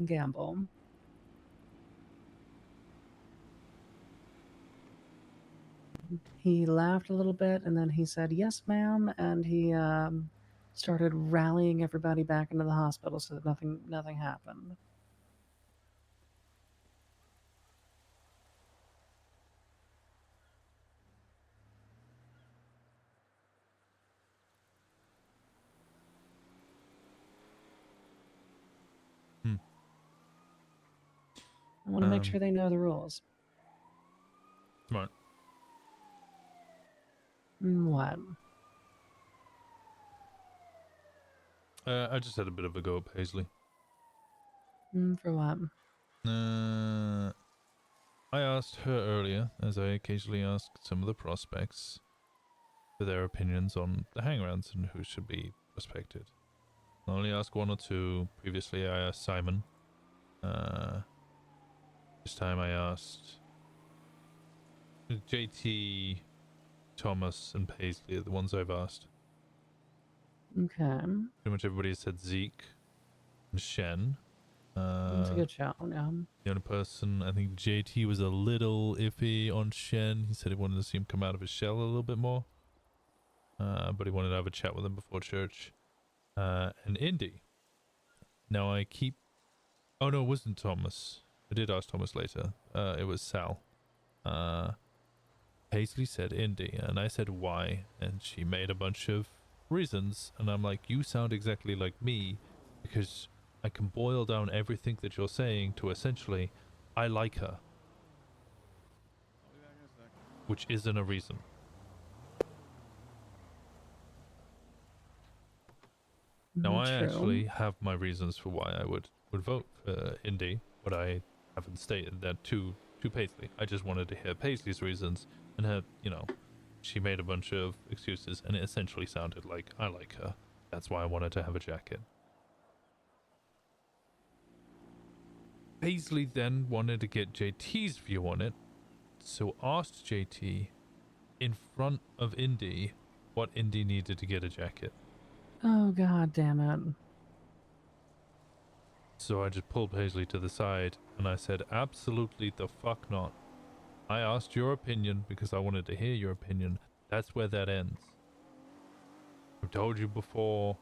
Gamble. He laughed a little bit, and then he said, "Yes, ma'am," and he started rallying everybody back into the hospital so that nothing happened. I want to make sure they know the rules. Smart. What? I just had a bit of a go at Paisley. For what? I asked her earlier, as I occasionally ask some of the prospects, for their opinions on the hangarounds and who should be prospected. I only asked one or two. Previously, I asked Simon. This time I asked JT, Thomas, and Paisley are the ones I've asked. Okay. Pretty much everybody said Zeke and Shen. That's a good shout, yeah. The only person, I think JT was a little iffy on Shen. He said he wanted to see him come out of his shell a little bit more. But he wanted to have a chat with him before church. And Indy. Now I keep... Oh no, it wasn't Thomas. I did ask Thomas later. It was Sal. Paisley said Indy, and I said why, and she made a bunch of reasons, and I'm like, you sound exactly like me, because I can boil down everything that you're saying to essentially, I like her. Which isn't a reason. Now I actually have my reasons for why I would vote for Indy, but I haven't stated that to Paisley. I just wanted to hear Paisley's reasons, and her, you know, she made a bunch of excuses, and it essentially sounded like I like her. That's why I wanted to have a jacket. Paisley then wanted to get JT's view on it, so asked JT in front of Indy what Indy needed to get a jacket. Oh, god damn it. So I just pulled Paisley to the side and I said, absolutely the fuck not. I asked your opinion because I wanted to hear your opinion. That's where that ends. I've told you before,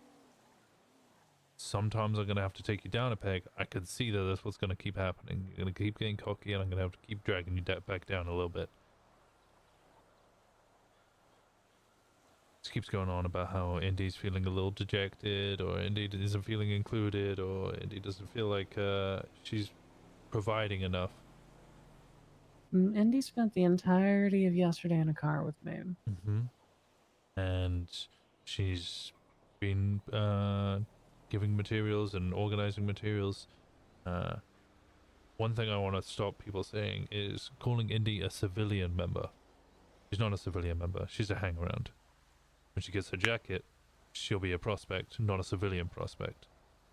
sometimes I'm going to have to take you down a peg. I can see that that's what's going to keep happening. You're going to keep getting cocky and I'm going to have to keep dragging you back down a little bit. Just keeps going on about how Indy's feeling a little dejected, or Indy isn't feeling included, or Indy doesn't feel like she's providing enough. Indy spent the entirety of yesterday in a car with me. And she's been giving materials and organizing materials. One thing I want to stop people saying is calling Indy a civilian member. She's not a civilian member. She's a hang-around. When she gets her jacket, she'll be a prospect, not a civilian prospect.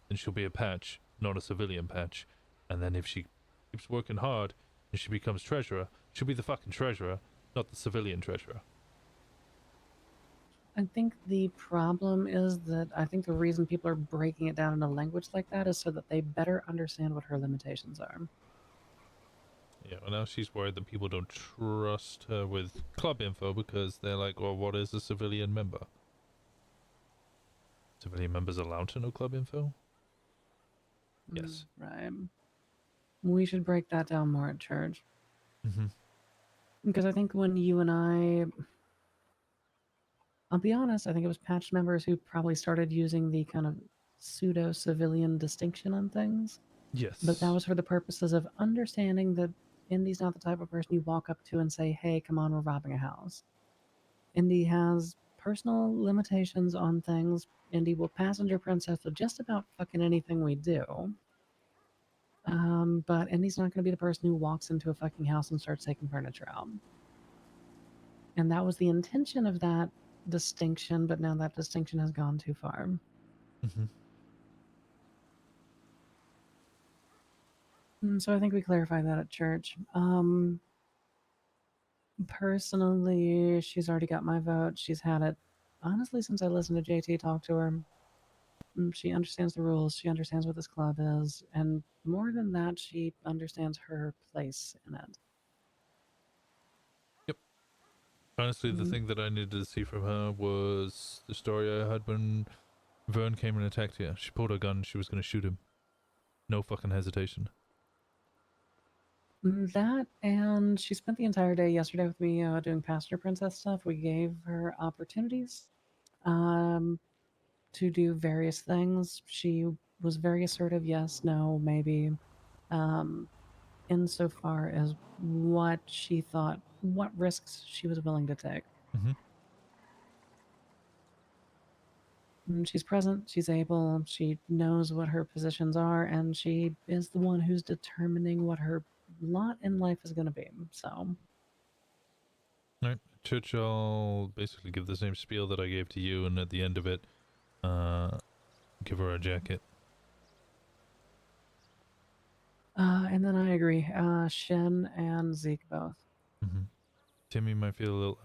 Then she'll be a patch, not a civilian patch. And then if she keeps working hard and she becomes treasurer, she'll be the fucking treasurer, not the civilian treasurer. I think the problem is that I think the reason people are breaking it down in a language like that is so that they better understand what her limitations are. Yeah, well now she's worried that people don't trust her with club info because they're like, well, what is a civilian member? Civilian members allowed to know club info? Yes. Right. We should break that down more at church. Because I think when you and I'll be honest, I think it was patch members who probably started using the kind of pseudo-civilian distinction on things. Yes. But that was for the purposes of understanding that Indy's not the type of person you walk up to and say, hey, come on, we're robbing a house. Indy has personal limitations on things. Indy will passenger princess to just about fucking anything we do. But Indy's not going to be the person who walks into a fucking house and starts taking furniture out. And that was the intention of that distinction, but now that distinction has gone too far. So I think we clarify that at church. Personally, she's already got my vote. She's had it, honestly, since I listened to JT talk to her. She understands the rules. She understands what this club is. And more than that, she understands her place in it. Yep. Honestly, the thing that I needed to see from her was the story I had when Vern came and attacked her. She pulled her gun. She was going to shoot him. No fucking hesitation. That, and she spent the entire day yesterday with me doing passenger princess stuff. We gave her opportunities to do various things. She was very assertive, yes, no, maybe. insofar as what she thought, what risks she was willing to take. She's present, she's able, she knows what her positions are, and she is the one who's determining what her lot in life is going to be. So, Right. Church, I'll basically give the same spiel that I gave to you, and at the end of it, give her a jacket. and then I agree. Shen and Zeke both. Timmy might feel a little.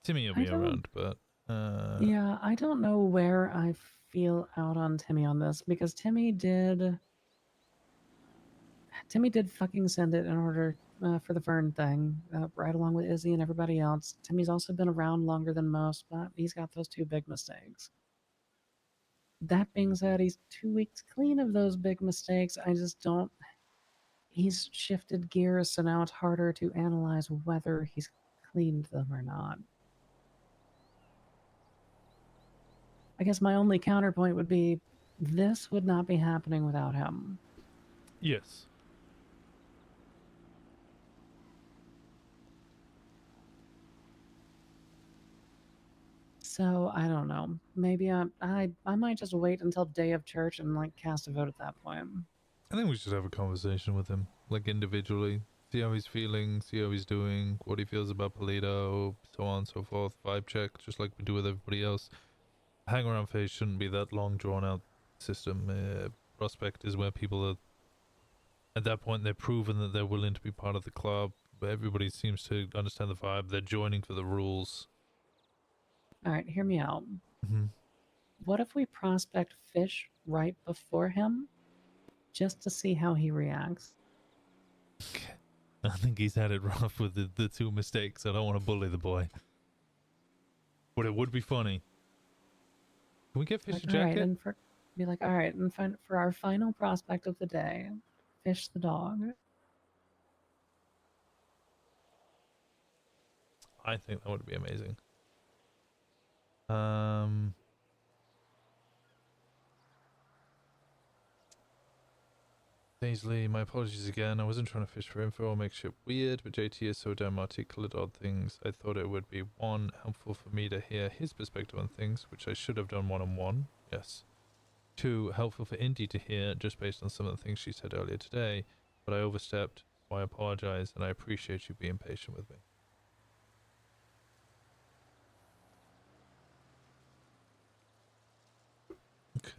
Timmy will be around, but yeah, I don't know where I feel out on Timmy on this, because Timmy did fucking send it in order for the Fern thing, right along with Izzy and everybody else. Timmy's also been around longer than most, but he's got those 2 big mistakes. That being said, he's 2 weeks clean of those big mistakes. I just don't. He's shifted gears, so now it's harder to analyze whether he's cleaned them or not. I guess my only counterpoint would be this would not be happening without him. yes. So I don't know. Maybe I might just wait until day of church and like cast a vote at that point. I think we should have a conversation with him, like individually. See how he's feeling, see how he's doing, what he feels about Polito, so on and so forth. Vibe check, just like we do with everybody else. Hang around phase shouldn't be that long drawn out system. Prospect is where people are, at that point they're proven that they're willing to be part of the club. Everybody seems to understand the vibe. They're joining for the rules. All right, hear me out. What if we prospect Fish right before him, just to see how he reacts? I think he's had it rough with the 2 mistakes. I don't want to bully the boy, but it would be funny. Can we get Fish a jacket? All right, and be like, all right, and for our final prospect of the day, Fish the dog. I think that would be amazing. Paisley, my apologies again. I wasn't trying to fish for info or make shit weird, but JT is so damn articulate on things. I thought it would be 1, helpful for me to hear his perspective on things, which I should have done one-on-one. Yes. 2, helpful for Indy to hear, just based on some of the things she said earlier today, but I overstepped, so I apologize, and I appreciate you being patient with me. Okay.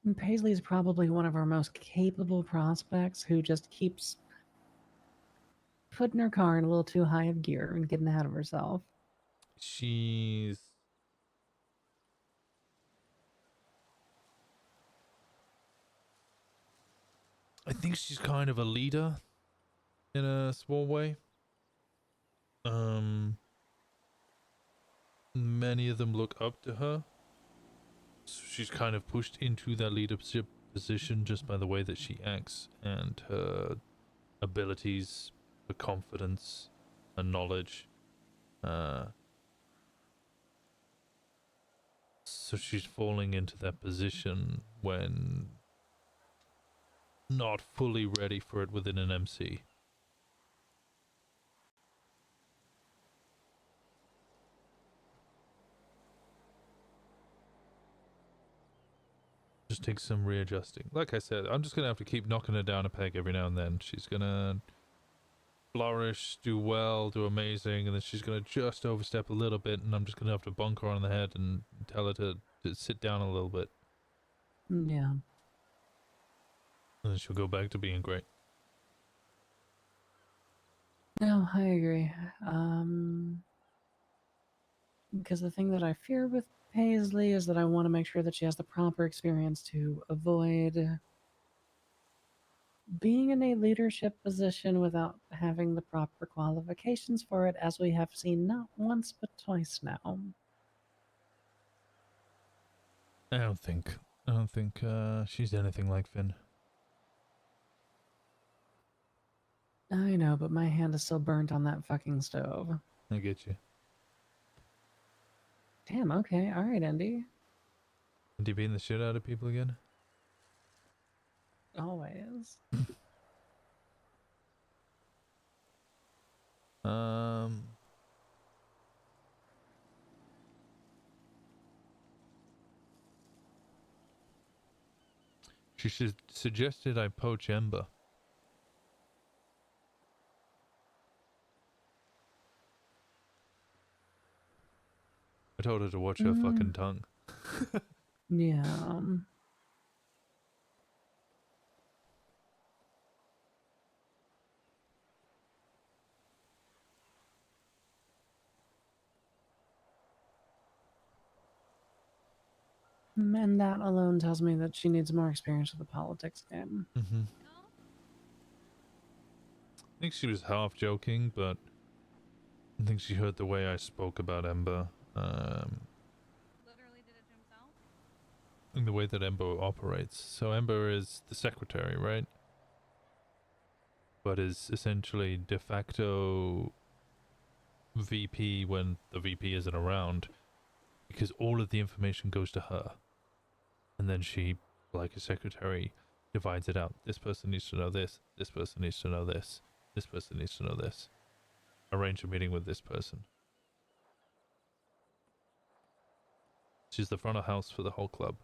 And Paisley is probably one of our most capable prospects who just keeps putting her car in a little too high of gear and getting ahead of herself. She's... I think she's kind of a leader in a small way. Many of them look up to her. So she's kind of pushed into that leadership position just by the way that she acts and her abilities, her confidence, her knowledge. So she's falling into that position when not fully ready for it within an MC. Just takes some readjusting. Like I said, I'm just gonna have to keep knocking her down a peg every now and then. She's gonna flourish, do well, do amazing, and then she's gonna just overstep a little bit, and I'm just gonna have to bonk her on the head and tell her to sit down a little bit. Yeah. And then she'll go back to being great. No, I agree. Because the thing that I fear with Paisley is that I want to make sure that she has the proper experience to avoid being in a leadership position without having the proper qualifications for it, as we have seen not once but twice now. I don't think she's anything like Finn. I know, but my hand is still burnt on that fucking stove. I get you. Damn, okay. All right, Andy. Do you beating the shit out of people again? Always. She suggested I poach Ember. I told her to watch her fucking tongue. Yeah. And that alone tells me that she needs more experience with the politics game. Mm-hmm. I think she was half joking, but I think she heard the way I spoke about Ember. Literally did it to himself? And the way that Ember operates. So Ember is the secretary, right? But is essentially de facto VP when the VP isn't around, because all of the information goes to her. And then she, like a secretary, divides it out. This person needs to know this. This person needs to know this. This person needs to know this. Arrange a meeting with this person. She's the front of house for the whole club.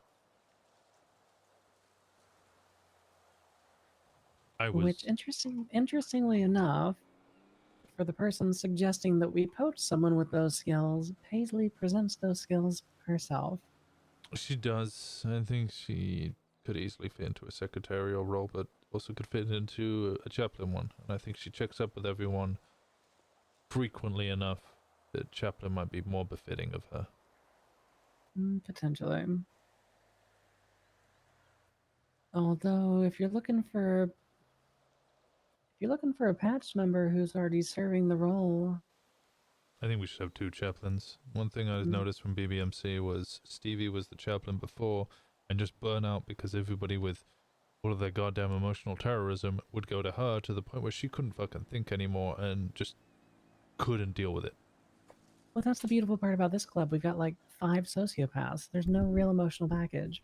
Which, interestingly enough, for the person suggesting that we poach someone with those skills, Paisley presents those skills herself. She does. I think she could easily fit into a secretarial role, but also could fit into a chaplain one. And I think she checks up with everyone frequently enough that chaplain might be more befitting of her. Potentially. Although, if you're looking for a patch member who's already serving the role, I think we should have 2 chaplains. One thing I noticed from BBMC was Stevie was the chaplain before and just burn out because everybody with all of their goddamn emotional terrorism would go to her to the point where she couldn't fucking think anymore and just couldn't deal with it. well, that's the beautiful part about this club. We've got like 5 sociopaths. There's no real emotional baggage.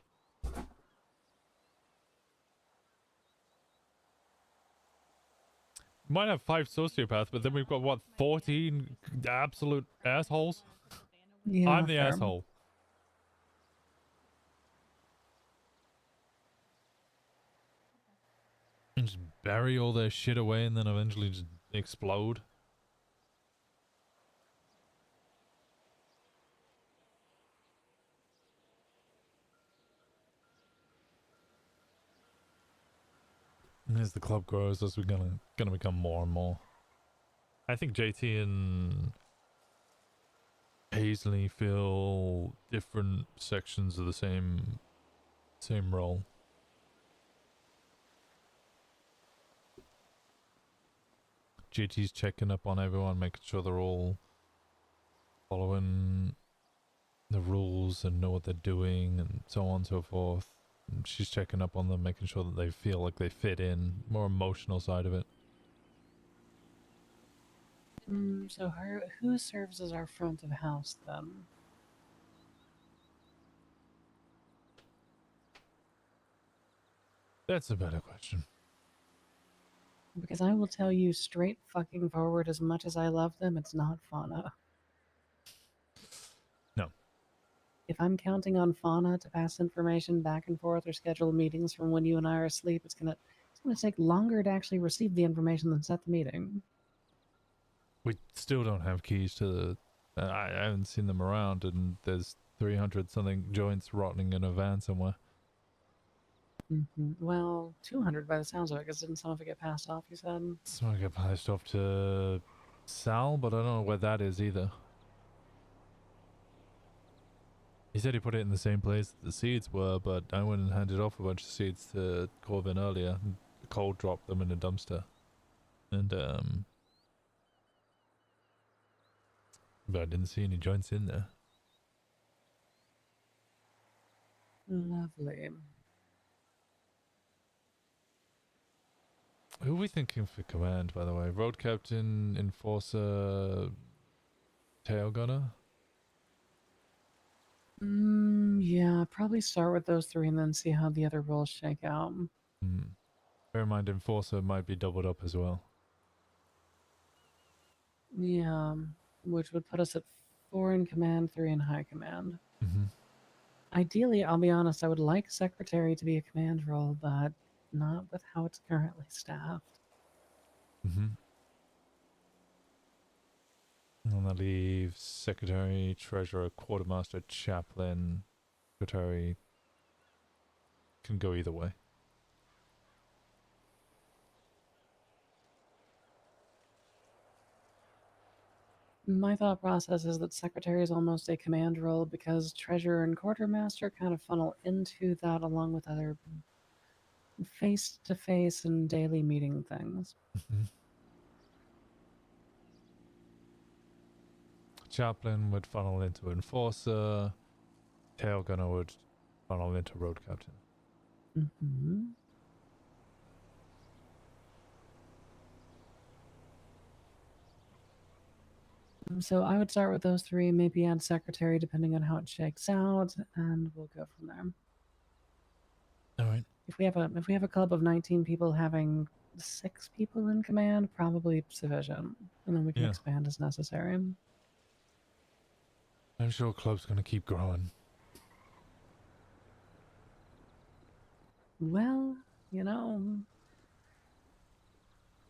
Might have 5 sociopaths, but then we've got, what, 14 absolute assholes? Yeah, I'm the fair. asshole. And just bury all their shit away and then eventually just explode. And as the club grows, as we're gonna become more and more. I think JT and Paisley fill different sections of the same role. JT's checking up on everyone, making sure they're all following the rules and know what they're doing and so on and so forth. And she's checking up on them, making sure that they feel like they fit in, more emotional side of it. So who serves as our front of house then? That's a better question. Because I will tell you straight fucking forward, as much as I love them, it's not Fauna. No. If I'm counting on Fauna to pass information back and forth or schedule meetings from when you and I are asleep, it's gonna take longer to actually receive the information than set the meeting. We still don't have keys to the... I haven't seen them around, and there's 300 something joints rotting in a van somewhere. Well, 200 by the sounds of it, because didn't some of it get passed off, you said? Some of it got passed off to Sal, but I don't know where that is either. He said he put it in the same place that the seeds were, but I went and handed off a bunch of seeds to Corvin earlier. And Cole dropped them in a dumpster. And, but I didn't see any joints in there. Lovely. Who are we thinking for command, by the way? Road Captain, Enforcer, tail gunner. Yeah, probably start with those three and then see how the other roles shake out. Bear in mind, enforcer might be doubled up as well. Yeah, which would put us at 4 in command, 3 in high command. Ideally, I'll be honest, I would like secretary to be a command role, but not with how it's currently staffed. And that leaves secretary, treasurer, quartermaster, chaplain, secretary. Can go either way. My thought process is that secretary is almost a command role because treasurer and quartermaster kind of funnel into that along with other face-to-face and daily meeting things. Chaplain would funnel into enforcer. Tail gunner would funnel into road captain. So I would start with those three, maybe add secretary depending on how it shakes out, and we'll go from there. All right. If we have a club of 19 people, having 6 people in command probably sufficient, and then we can Yeah. expand as necessary. I'm sure club's gonna keep growing. Well, you know,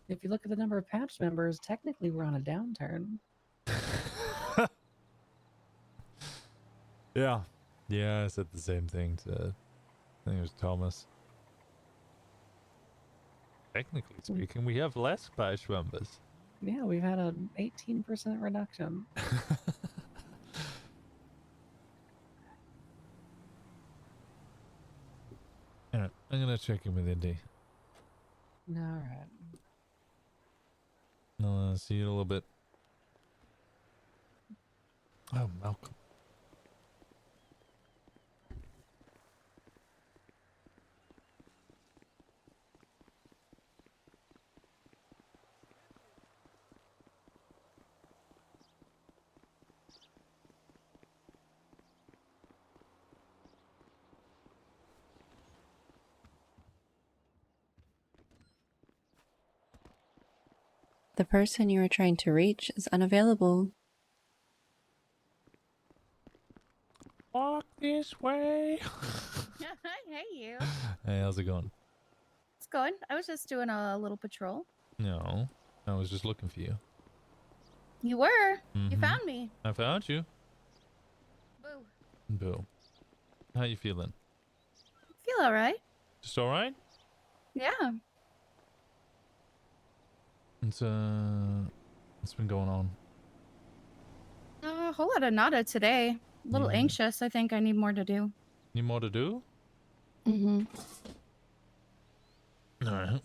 if you look at the number of patch members, technically we're on a downturn. Yeah. Yeah, I said the same thing to, I think it was Thomas. Technically speaking, we have less patch members. Yeah, we've had an 18% reduction. Alright, I'm gonna check in with Indy. Alright. I'll see you in a little bit. Oh, Malcolm. The person you are trying to reach is unavailable. Walk this way. Hey, you. Hey, how's it going? It's good. I was just doing a little patrol. No, I was just looking for you. You were. You Mhm. found me. I found you. Boo. Boo. How you feeling? Feel all right. Just all right? Yeah. What's been going on? A whole lot of nada today. A little Yeah. anxious. I think I need more to do. Need more to do? Mm-hmm. All right.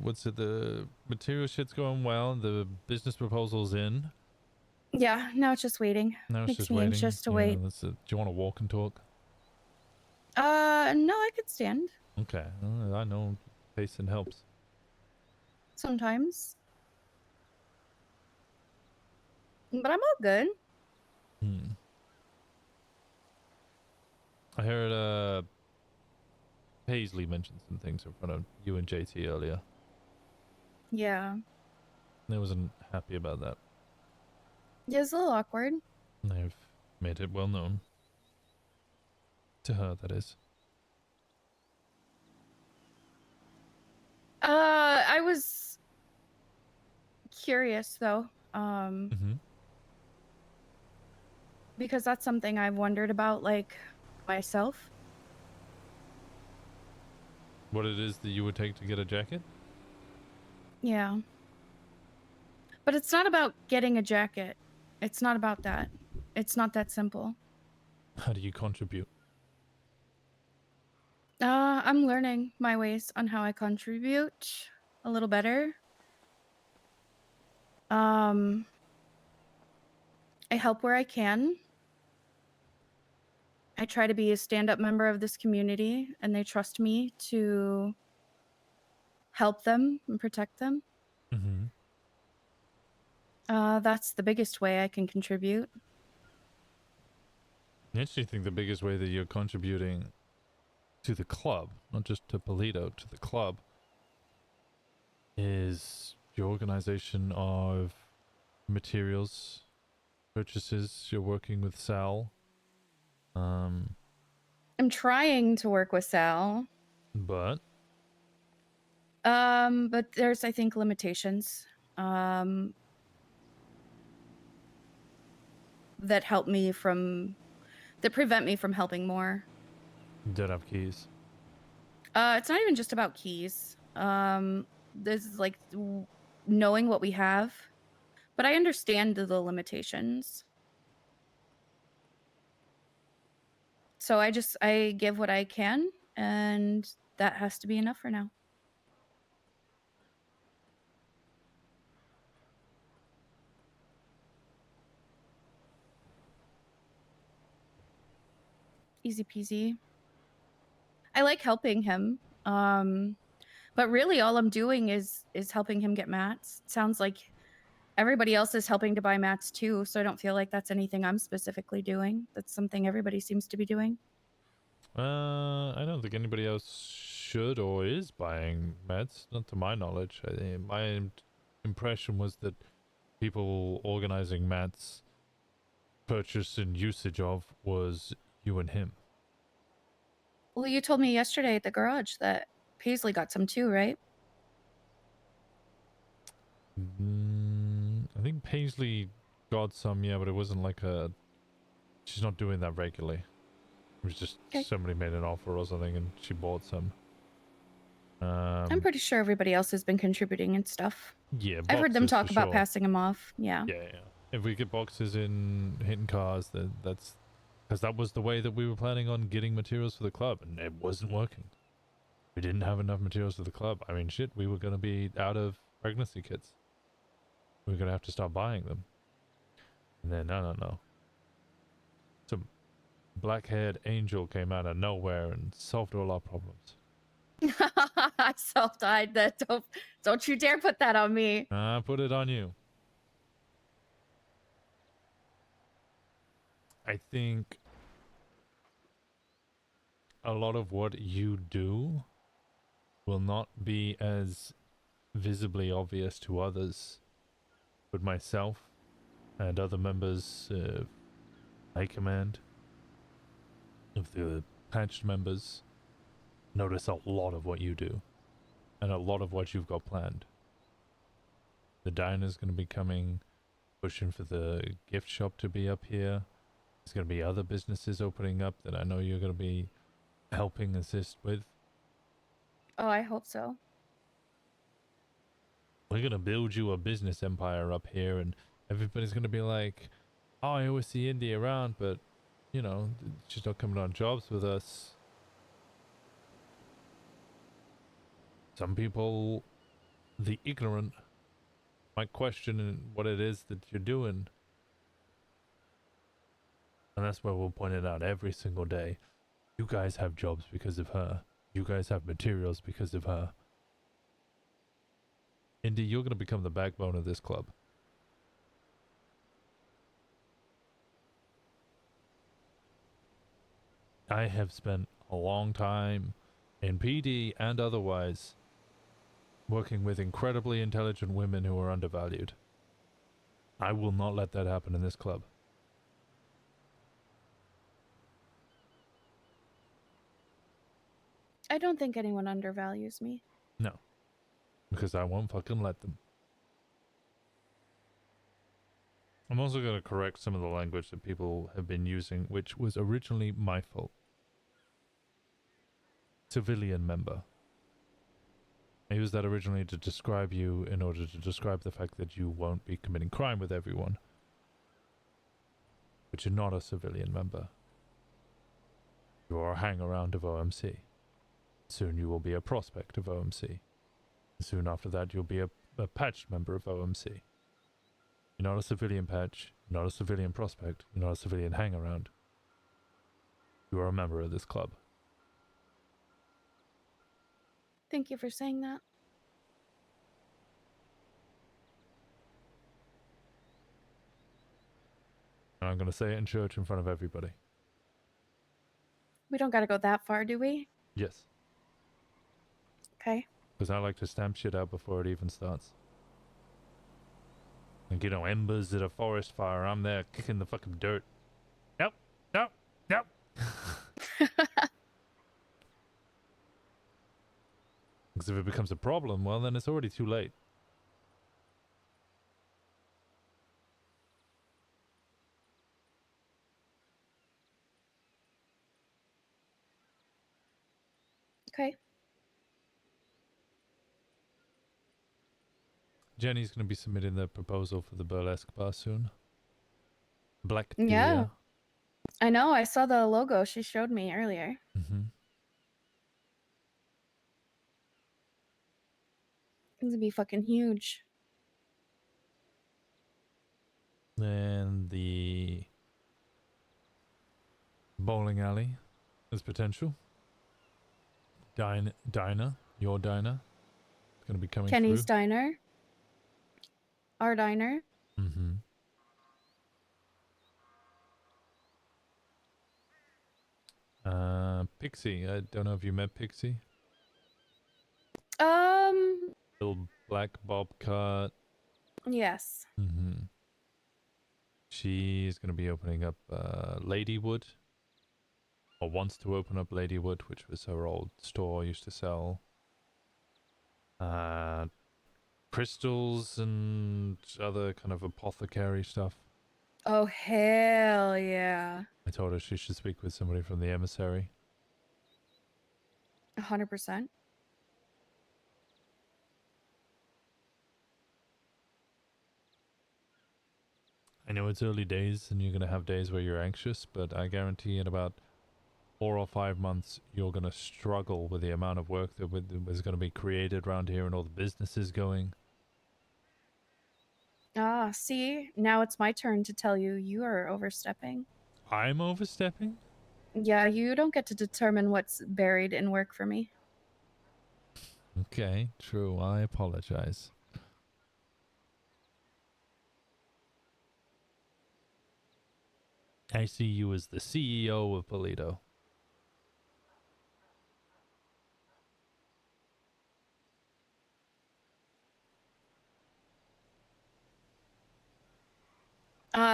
What's it? The material shit's going well. The business proposal's in. Yeah. Now it's just waiting. Now it's Makes just me waiting. anxious to Yeah, wait. that's it. Do you want to walk and talk? No, I could stand Okay. I know pacing helps. sometimes, but I'm all good. I heard Paisley mentioned some things in front of you and JT earlier. Yeah. I wasn't happy about that. Yeah, it's a little awkward. I've made it well known. To her, that is. I was curious though. Because that's something I've wondered about, like, myself. What it is that you would take to get a jacket? Yeah. But it's not about getting a jacket. It's not about that. It's not that simple. How do you contribute? I'm learning my ways on how I contribute a little better. I help where I can. I try to be a stand-up member of this community, and they trust me to help them and protect them. That's the biggest way I can contribute. I actually think the biggest way that you're contributing to the club, not just to Polito, to the club, is your organization of materials purchases. You're working with Sal. I'm trying to work with Sal. But there's, I think, limitations. That prevent me from helping more. you don't have keys. It's not even just about keys. This is like knowing what we have, but I understand the limitations. So I give what I can, and that has to be enough for now. Easy peasy. I like helping him. But really all I'm doing is helping him get mats. It sounds like everybody else is helping to buy mats too, so I don't feel like that's anything I'm specifically doing. That's something everybody seems to be doing. I don't think anybody else should or is buying meds, not to my knowledge. My impression was that people organizing mats, purchase and usage of, was you and him. Well, you told me yesterday at the garage that Paisley got some too, right? I think Paisley got some, yeah, but it wasn't like she's not doing that regularly. It was just somebody made an offer or something and she bought some. I'm pretty sure everybody else has been contributing and stuff. Yeah, I've heard them boxes talk for about sure. passing them off. Yeah. Yeah. If we get boxes in hitting cars, then that's because that was the way that we were planning on getting materials for the club, and it wasn't working. We didn't have enough materials for the club. I mean, shit, we were going to be out of pregnancy kits. We were going to have to start buying them. And then, no. Some black-haired angel came out of nowhere and solved all our problems. I self-died. That don't you dare put that on me. I put it on you. I think a lot of what you do will not be as visibly obvious to others, but myself and other members of High Command, of the patched members, notice a lot of what you do and a lot of what you've got planned. The diner's going to be coming, pushing for the gift shop to be up here. There's going to be other businesses opening up that I know you're going to be helping assist with. Oh, I hope so. We're going to build you a business empire up here, and everybody's going to be like, oh, I always see Indy around, but, you know, she's not coming on jobs with us. Some people, the ignorant, might question what it is that you're doing. And that's where we'll point it out every single day. You guys have jobs because of her. You guys have materials because of her. Indy, you're going to become the backbone of this club. I have spent a long time in PD and otherwise working with incredibly intelligent women who are undervalued. I will not let that happen in this club. I don't think anyone undervalues me. No. Because I won't fucking let them. I'm also going to correct some of the language that people have been using, which was originally my fault. Civilian member. I used that originally to describe you in order to describe the fact that you won't be committing crime with everyone. But you're not a civilian member. You are a hang-around of OMC. Soon you will be a prospect of OMC. Soon after that you'll be a patched member of OMC. You're not a civilian patch, you're not a civilian prospect, you're not a civilian hang-around. You are a member of this club. Thank you for saying that. And I'm going to say it in church in front of everybody. We don't got to go that far, do we? Yes. Okay. Because I like to stamp shit out before it even starts. Like, you know, embers at a forest fire. I'm there kicking the fucking dirt. Nope. Nope. Nope. Because if it becomes a problem, well, then it's already too late. Okay. Jenny's going to be submitting the proposal for the burlesque bar soon. Black Yeah. Deer. I know. I saw the logo she showed me earlier. Mm-hmm. It's gonna be fucking huge. And the bowling alley has potential. Diner, your diner, is going to be coming Kenny's through. Diner. Our diner. Mm-hmm. Pixie. I don't know if you met Pixie. Little black bobcat. Yes. Mm-hmm. She's going to be opening up Ladywood. Or wants to open up Ladywood, which was her old store, used to sell crystals and other kind of apothecary stuff. Oh, hell yeah. I told her she should speak with somebody from the emissary. 100%. I know it's early days and you're going to have days where you're anxious, but I guarantee in about 4 or 5 months, you're going to struggle with the amount of work that was going to be created around here and all the businesses going. Ah, see? Now it's my turn to tell you you are overstepping. I'm overstepping? Yeah, you don't get to determine what's buried in work for me. Okay, true. I apologize. I see you as the CEO of Polito.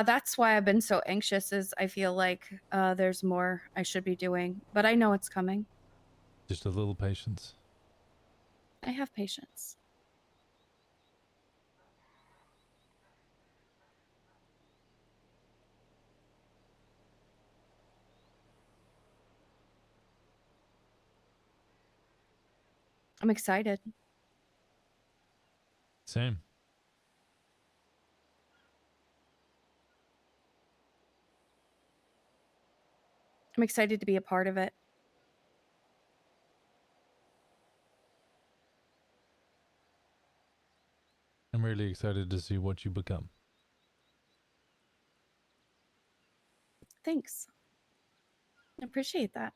That's why I've been so anxious is I feel like there's more I should be doing, but I know it's coming. Just a little patience. I have patience. I'm excited. Same. I'm excited to be a part of it. I'm really excited to see what you become. Thanks. I appreciate that.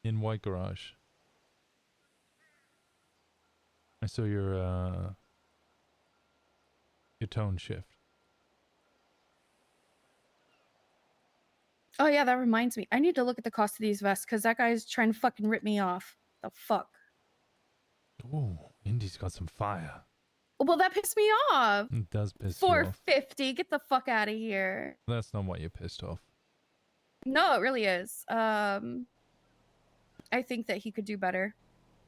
In White Garage. I saw your tone shift. Oh yeah, that reminds me. I need to look at the cost of these vests because that guy's trying to fucking rip me off. The fuck? Ooh, Indy's got some fire. Well, that pissed me off. It does piss you off. $450. Get the fuck out of here. That's not why you're pissed off. No, it really is. I think that he could do better.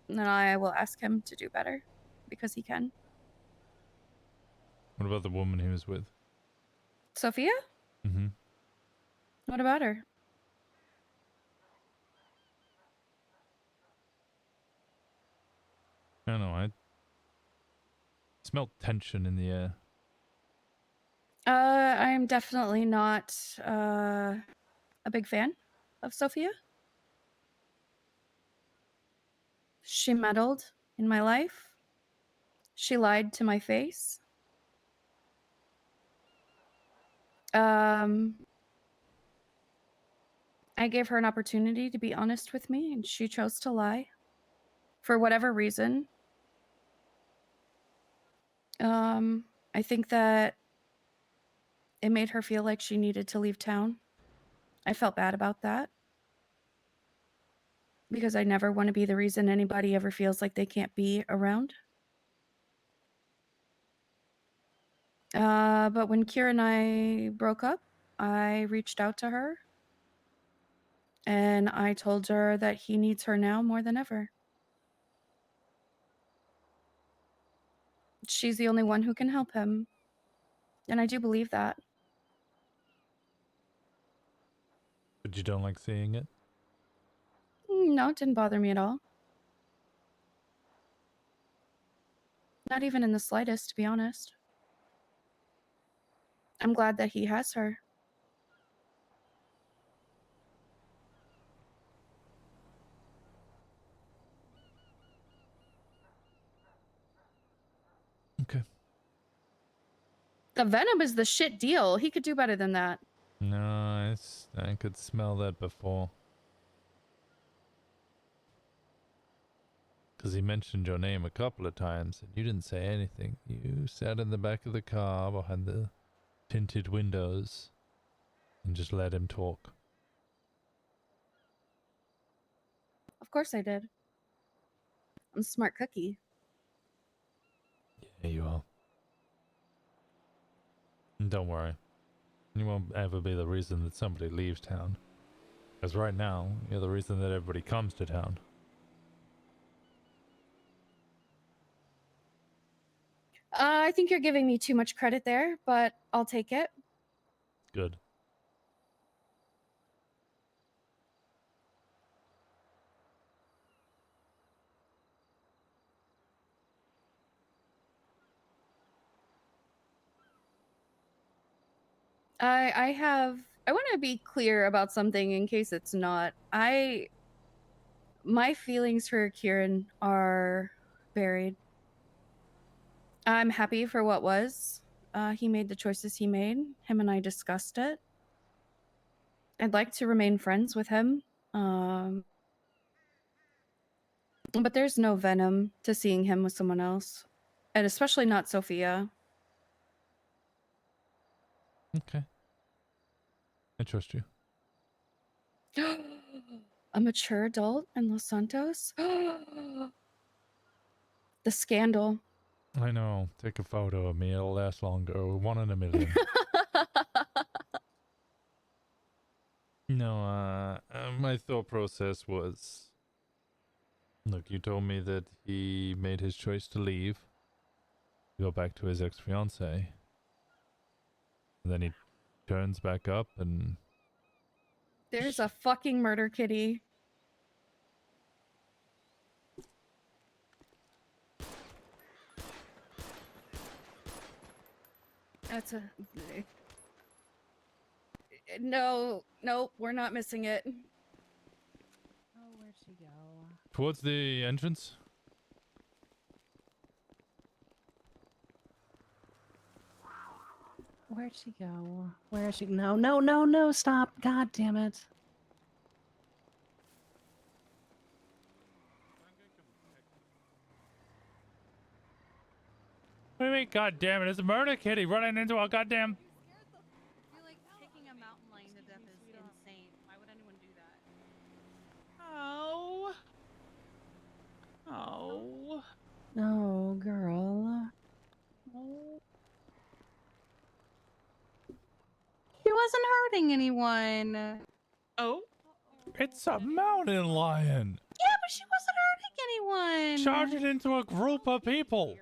And I will ask him to do better because he can. What about the woman he was with? Sophia? Mm-hmm. What about her? I don't know. I smelled tension in the air. I'm definitely not a big fan of Sophia. She meddled in my life. She lied to my face. I gave her an opportunity to be honest with me, and she chose to lie. for whatever reason, I think that it made her feel like she needed to leave town. I felt bad about that because I never want to be the reason anybody ever feels like they can't be around. But when Kira and I broke up, I reached out to her and I told her that he needs her now more than ever. She's the only one who can help him. And I do believe that. But you don't like seeing it? No, it didn't bother me at all. Not even in the slightest, to be honest. I'm glad that he has her. Okay. The venom is the shit deal. He could do better than that. No, I could smell that before. Because he mentioned your name a couple of times and you didn't say anything. You sat in the back of the car behind the tinted windows and just let him talk. Of course I did. I'm a smart cookie. Yeah, you are. And don't worry. You won't ever be the reason that somebody leaves town. Because right now, you're the reason that everybody comes to town. I think you're giving me too much credit there, but I'll take it. Good. I want to be clear about something in case it's not. My feelings for Kieran are buried. I'm happy for what was. He made the choices he made. Him and I discussed it. I'd like to remain friends with him. But there's no venom to seeing him with someone else. And especially not Sophia. Okay. I trust you. A mature adult in Los Santos? The scandal. I know. Take a photo of me. It'll last longer. 1 in a million. No, my thought process was... Look, you told me that he made his choice to leave. Go back to his ex-fiancée. And then he turns back up and... There's a fucking murder kitty. That's a... No, we're not missing it. Oh, where'd she go? Towards the entrance? Where'd she go? Where is she? No, stop. God damn it. What do you mean, God damn it? It's a murder kitty running into a goddamn... I feel like kicking a mountain lion to death is insane. Why would anyone do that? Oh. Oh. No, girl. Oh. She wasn't hurting anyone. Oh. It's a mountain lion! Yeah, but she wasn't hurting anyone. Charging into a group of people!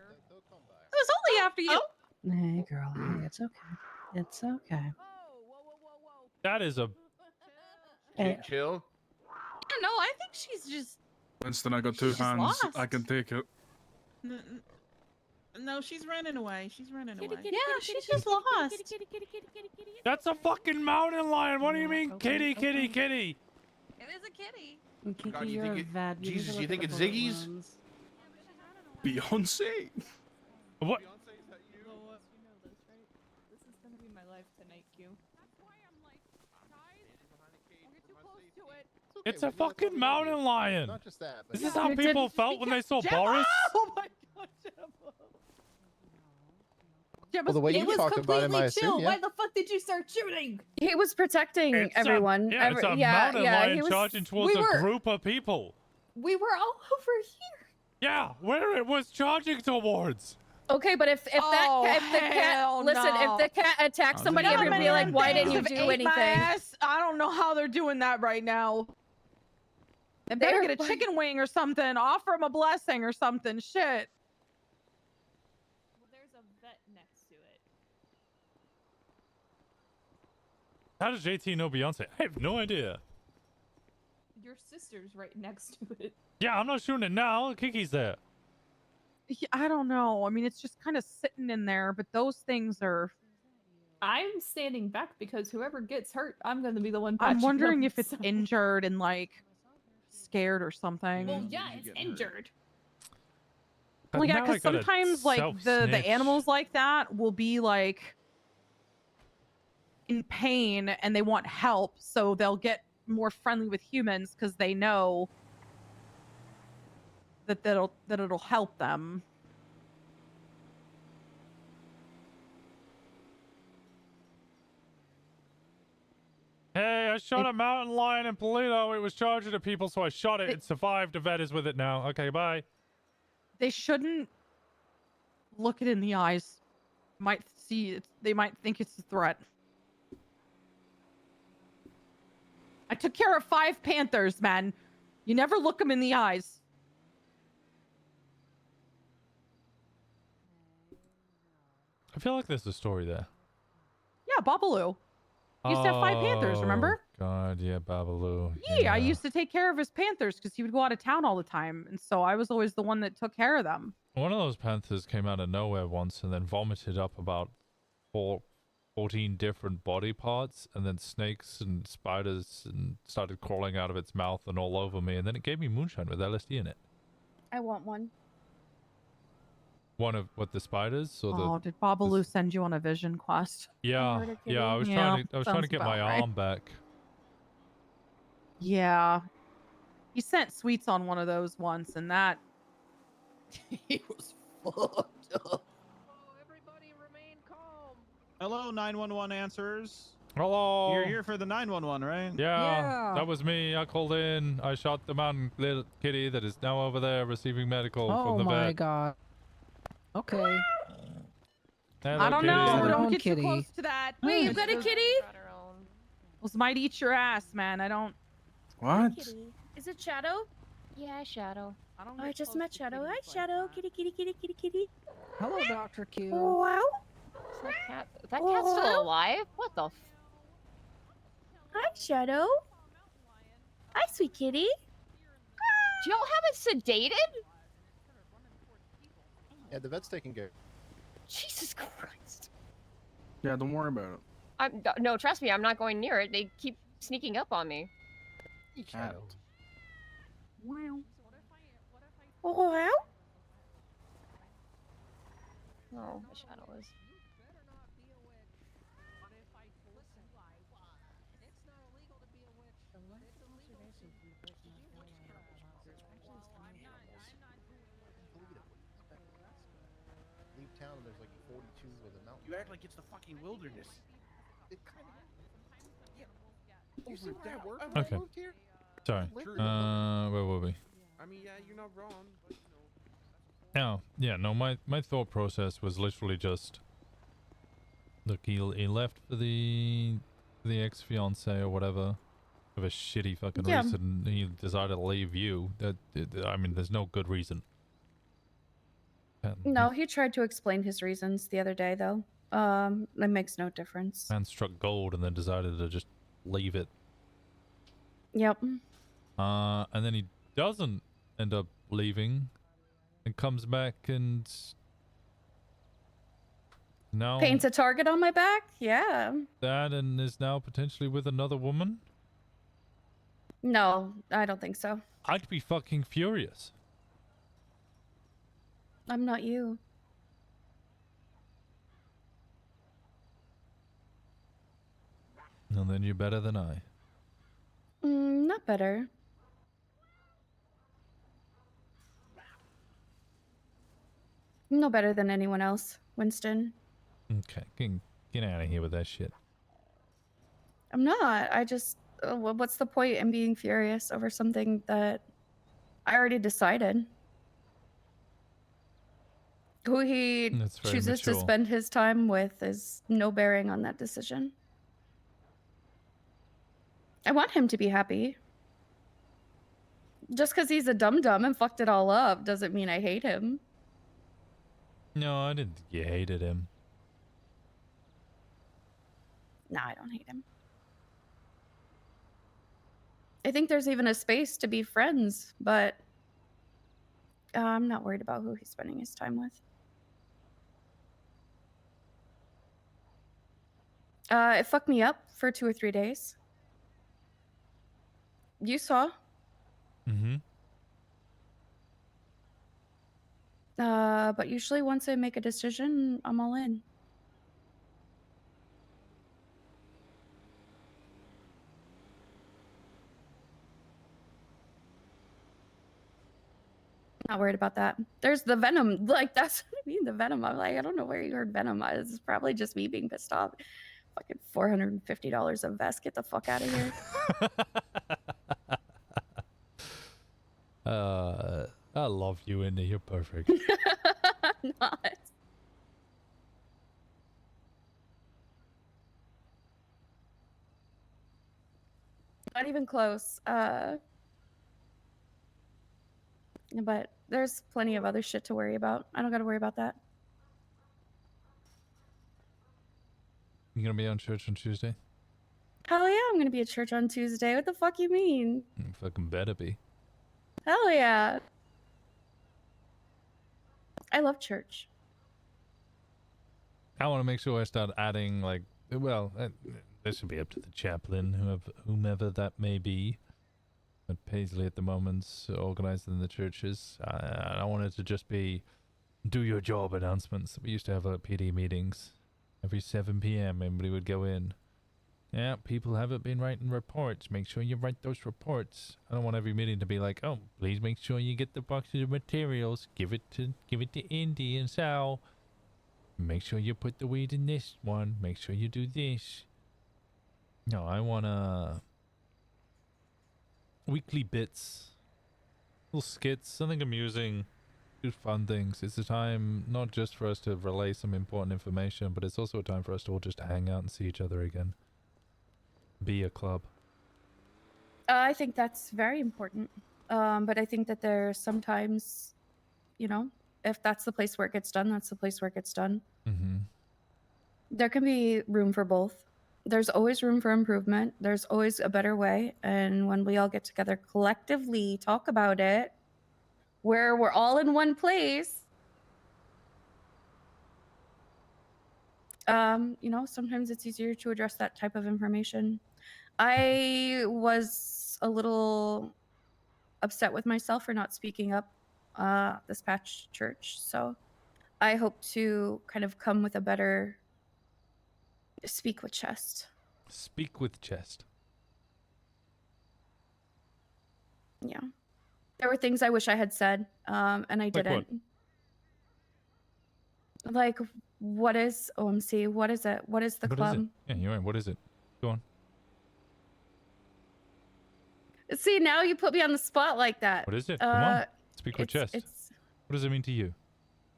It was only after you. Hey, girl. Hey, it's okay. It's okay. That is a... Hey. Chill. I don't know. I think she's just... Winston, I got 2 She's hands. lost. I can take it. No, she's running away. She's running away. Yeah, she's just lost. That's a fucking mountain lion! What do you mean, kitty, kitty, kitty? It is a kitty. Kiki, God, you you're think a it- vet. You need to Jesus, look you at think the it's bullet Ziggy's? wounds. Beyonce? What? This is gonna be my life tonight, Q. That's why I'm like, guys, don't get too close to it. So It's a fucking mountain lion. Not just that, but This is how people felt when they saw Gemma! Boris. Oh my god, Gemma. Well, the way it you was talked about him, I completely assume, chill. yeah. Why the fuck did you start shooting? He was protecting It's everyone. it's a mountain lion charging towards we a were, group of people. We were all over here. Yeah, where it was charging towards. Okay, but if the cat hell listen, no. if the cat attacks somebody, Not everybody be many like, why didn't you things do have ate my anything? ass. I don't know how they're doing that right now. They better They're get a chicken wing or something. Offer them a blessing or something. Shit. Well, there's a vet next to it. How does JT know Beyonce? I have no idea. Your sister's right next to it. Yeah, I'm not shooting it now. Kiki's there. Yeah, I don't know. I mean, it's just kind of sitting in there, but those things are. I'm standing back because whoever gets hurt, I'm going to be the one. I'm patching wondering them, if it's so- injured and like scared or something. Well, yeah, it's injured. Well, yeah, Now I because gotta sometimes like the self-snitch. animals like that will be like in pain and they want help, so they'll get more friendly with humans because they know that it'll help them. Hey, I shot a mountain lion in Polito. It was charging at people, so I shot it. It survived. The vet is with it now. Okay, bye. They shouldn't look it in the eyes. Might see it. They might think it's a threat. I took care of 5 panthers, man. You never look them in the eyes. I feel like there's a story there. Yeah, Babalu. He used to have 5 panthers, remember? God, yeah, Babalu. Yeah, I used to take care of his panthers because he would go out of town all the time. And so I was always the one that took care of them. One of those panthers came out of nowhere once and then vomited up about 14 different body parts, and then snakes and spiders and started crawling out of its mouth and all over me, and then it gave me moonshine with LSD in it. I want one. One of what, the spiders or Oh, did Babalu send you on a vision quest? yeah, yeah, I was trying to get my arm back. Yeah. He sent sweets on one of those once, and that he was fucked up. Hello, 911 answers. Hello. You're here for the 911, right? Yeah, that was me. I called in. I shot the mountain little kitty that is now over there receiving medical from the vet. God. Okay. Hello, I don't kitty. know. Don't own get too kitty. close to that. Wait, you've got a kitty? Those might eat your ass, man. I don't. What? Is it Shadow? Yeah, Shadow. I I just met Shadow. Hi, Shadow. Kitty, kitty, kitty, kitty, kitty. Hello, Dr. Q. Wow. That cat's still alive? What the Hi, Shadow. Hi, sweet kitty. Do y'all have it sedated? Yeah, the vet's taking care. Jesus Christ. Yeah, don't worry about it. No, trust me, I'm not going near it. They keep sneaking up on me. Wow. Wow. Oh, the shadow is. Leave town and there's like 42 with a mountain. You act like it's the fucking wilderness. It kind of. You see where I work? Okay. Sorry. Where were we? I mean, yeah, you're not wrong. But, you know, Oh, yeah, no, my thought process was literally just, look, he left for the ex-fiance or whatever, of a shitty fucking Yeah. reason. He decided to leave you. I mean, there's no good reason. No, he tried to explain his reasons the other day, though. It makes no difference. Man struck gold and then decided to just leave it. Yep. And then he doesn't end up leaving and comes back and now Paints a target on my back? Yeah. that and is now potentially with another woman. No, I don't think so. I'd be fucking furious. I'm not you. And then you're better than I. Not better. No better than anyone else, Winston. Okay, get out of here with that shit. I'm not. I just. What's the point in being furious over something that I already decided? Who he That's very chooses to mature. spend his time with is no bearing on that decision. I want him to be happy. Just because he's a dum-dum and fucked it all up doesn't mean I hate him. No, I didn't think you hated him. No, I don't hate him. I think there's even a space to be friends, but I'm not worried about who he's spending his time with. It fucked me up for 2 or 3 days. You saw. Mm-hmm. But usually once I make a decision, I'm all in. Not worried about that. There's the venom. Like, that's what I mean, the venom. I'm like, I don't know where you heard venom. It's probably just me being pissed off. Fucking $450 a vest. Get the fuck out of here. I love you, Indy. You're perfect. I'm not. Not even close. But there's plenty of other shit to worry about. I don't gotta worry about that. You gonna be on church on Tuesday? Hell yeah, I'm gonna be at church on Tuesday. What the fuck you mean? You fucking better be. Hell yeah. I love church. I want to make sure I start adding, like, well, this should be up to the chaplain, whomever that may be. But Paisley at the moment's organizing the churches. I want it to just be do your job announcements. We used to have PD meetings every 7 p.m. Everybody would go in. Yeah, people haven't been writing reports. Make sure you write those reports. I don't want every meeting to be like, oh, please make sure you get the boxes of materials. Give it to Indy and Sal. Make sure you put the weed in this one. Make sure you do this. No, I want weekly bits, little skits, something amusing, do fun things. It's a time not just for us to relay some important information, but it's also a time for us to all just hang out and see each other again. Be a club. I think that's very important. But I think that there's sometimes, you know, if that's the place where it gets done, that's the place where it gets done. Mm-hmm. There can be room for both. There's always room for improvement. There's always a better way. And when we all get together collectively, talk about it, where we're all in one place, you know, sometimes it's easier to address that type of information. I was a little upset with myself for not speaking up this past church. So I hope to kind of come with a better speak with chest. Speak with chest. Yeah. There were things I wish I had said, and I Like didn't. Like, what is OMC? What is it? What is the What club? is it? Yeah, you're right. What is it? Go on. See, now you put me on the spot like that. What is it? Come on. Speak with chest. It's What does it mean to you?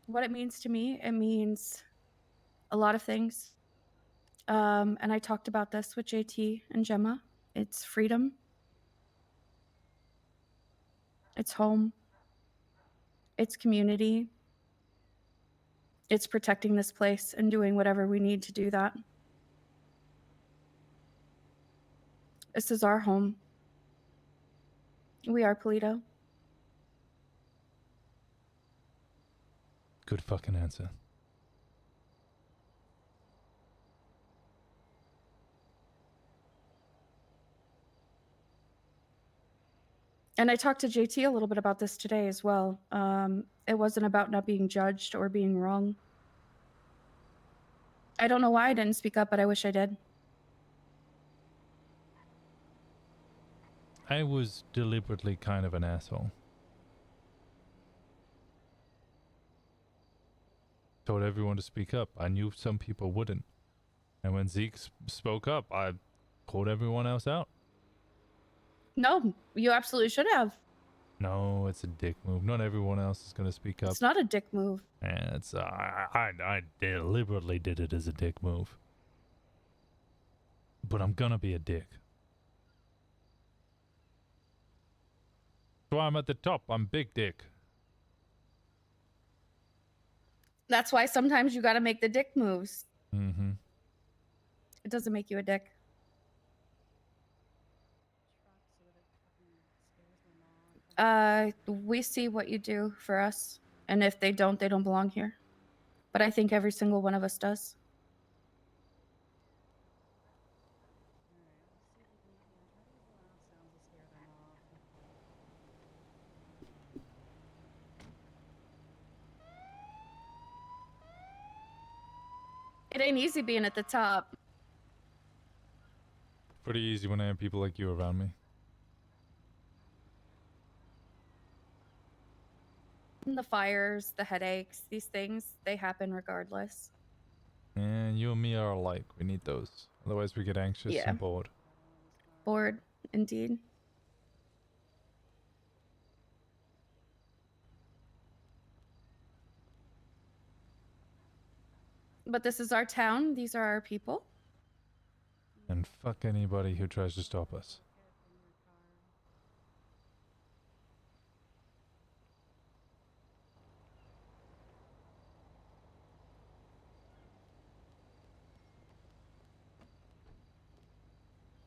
what it means to me. It means a lot of things. And I talked about this with JT and Gemma. It's freedom. It's home. It's community. It's protecting this place and doing whatever we need to do that. This is our home. We are Polito. Good fucking answer. And I talked to JT a little bit about this today as well. It wasn't about not being judged or being wrong. I don't know why I didn't speak up, but I wish I did. I was deliberately kind of an asshole. Told everyone to speak up. I knew some people wouldn't. And when Zeke spoke up, I called everyone else out. No, you absolutely should have. No, it's a dick move. Not everyone else is going to speak up. It's not a dick move. Yeah, it's I deliberately did it as a dick move. But I'm gonna be a dick. That's why I'm at the top. I'm big dick. That's why sometimes you got to make the dick moves. Mm-hmm. It doesn't make you a dick. We see what you do for us, and if they don't belong here. But I think every single one of us does. It ain't easy being at the top. Pretty easy when I have people like you around me. And the fires, the headaches, these things, they happen regardless. And you and me are alike. We need those. Otherwise we get anxious Yeah. and bored. Bored, indeed. But this is our town. These are our people. And fuck anybody who tries to stop us.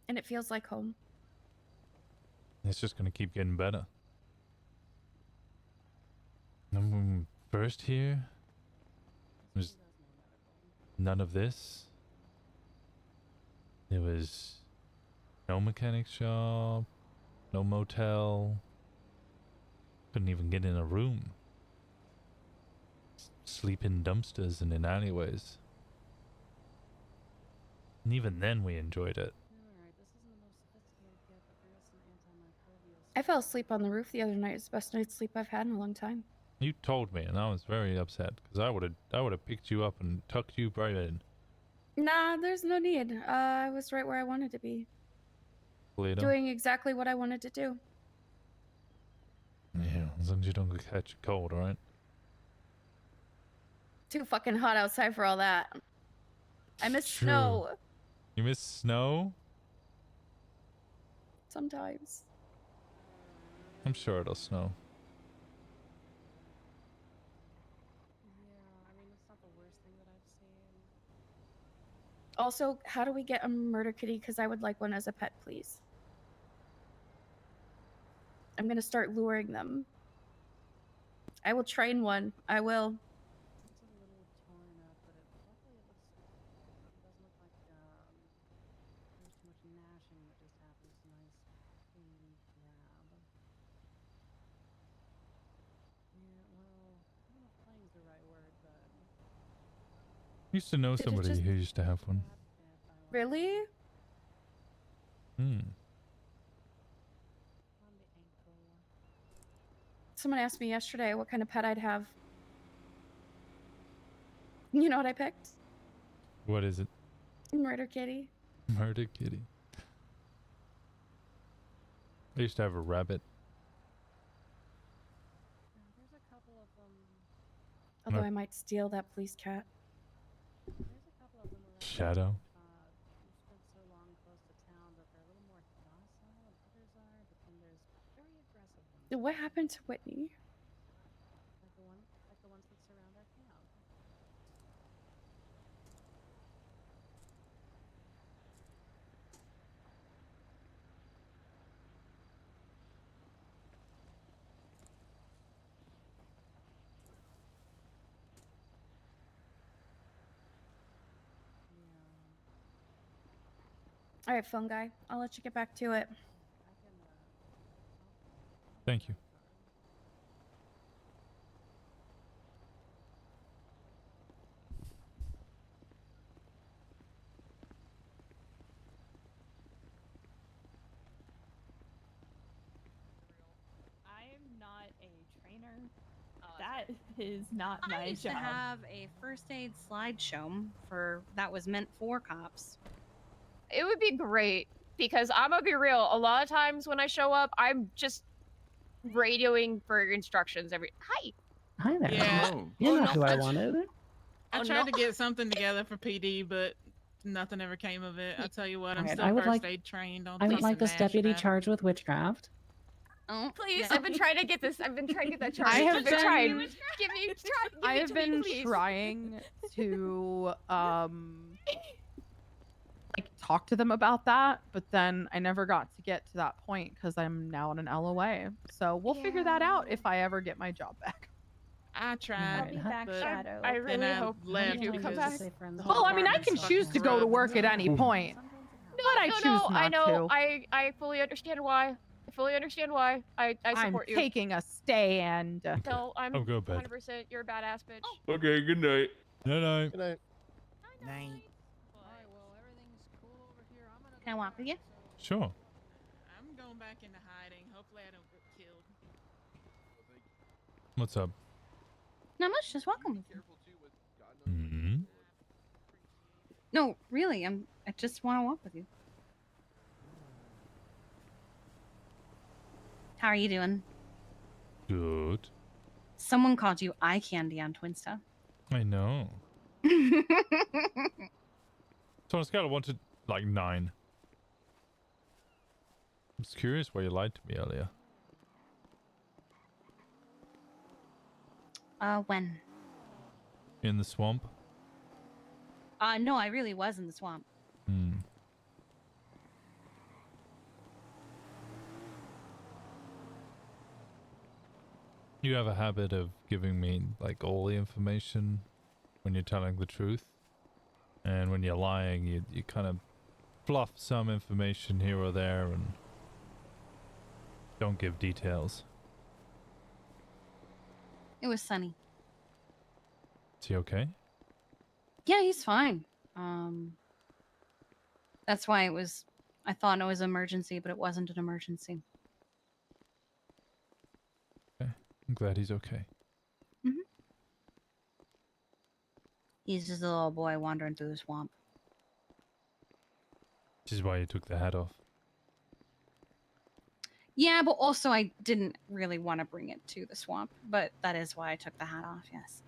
And it feels like home. It's just gonna keep getting better. First here, there's none of this. There was no mechanic shop, no motel. Couldn't even get in a room. Sleep in dumpsters and in alleyways. And even then we enjoyed it. I fell asleep on the roof the other night. It's the best night's sleep I've had in a long time. You told me and I was very upset because I would have picked you up and tucked you right in. Nah, there's no need. I was right where I wanted to be. Later. Doing exactly what I wanted to do. Yeah, as long as you don't catch a cold, alright? Too fucking hot outside for all that. I miss True. snow. You miss snow? Sometimes. I'm sure it'll snow. Also, how do we get a murder kitty? Because I would like one as a pet, please. I'm gonna start luring them. I will train one. I will. Used to know Did it somebody just- who used to have one. Really? Hmm. Someone asked me yesterday what kind of pet I'd have. You know what I picked? What is it? Murder kitty. Murder kitty. I used to have a rabbit. Although I might steal that police cat. Shadow. What happened to Whitney? All right, phone guy. I'll let you get back to it. Thank you. That is not my I used job. to have a first aid slideshow that was meant for cops. It would be great because I'm gonna be real. A lot of times when I show up, I'm just radioing for instructions every. Hi. Hi there. Yeah. You're not no, who I wanted. I Oh, tried no. to get something together for PD, but nothing ever came of it. I tell you what, I'm Alright, still I would first like- aid trained. Don't I would fuss like and this mash deputy about it. charged with witchcraft. Oh, Please, I've been trying to get this. I've been trying to get that charge. I have I've been trying. been- Give me, give I it have to been me, please. trying to like talk to them about that, but then I never got to get to that point because I'm now on an LOA. So we'll figure that out if I ever get my job back. I tried. I'll be back, but Shadow. I then really I hope left you come because back. the whole Well, I mean, I department's can fucking choose to go to corrupt. work at any point. No, But I no, choose no, I not know. to. I fully understand why. I fully understand why. I I'm support you. taking a stand. No, I'm I'll go to bed. 100%. You're a badass bitch. Okay, good night. Night night. Good night. Night. Can I walk with you? Sure. I'm going back into hiding. Hopefully I don't get killed. What's up? Not much. Just welcome. Hmm. No, really. I just want to walk with you. How are you doing? Good. Someone called you eye candy on Twinsta. I know. So on a scale of 1 to like 9. I'm just curious why you lied to me earlier. When? In the swamp? No, I really was in the swamp. Hmm. You have a habit of giving me like all the information when you're telling the truth. And when you're lying, you kind of fluff some information here or there and don't give details. It was sunny. Is he okay? Yeah, he's fine. That's why I thought it was an emergency, but it wasn't an emergency. Okay. I'm glad he's okay. He's just a little boy wandering through the swamp. Which is why you took the hat off. Yeah, but also I didn't really want to bring it to the swamp, but that is why I took the hat off, yes.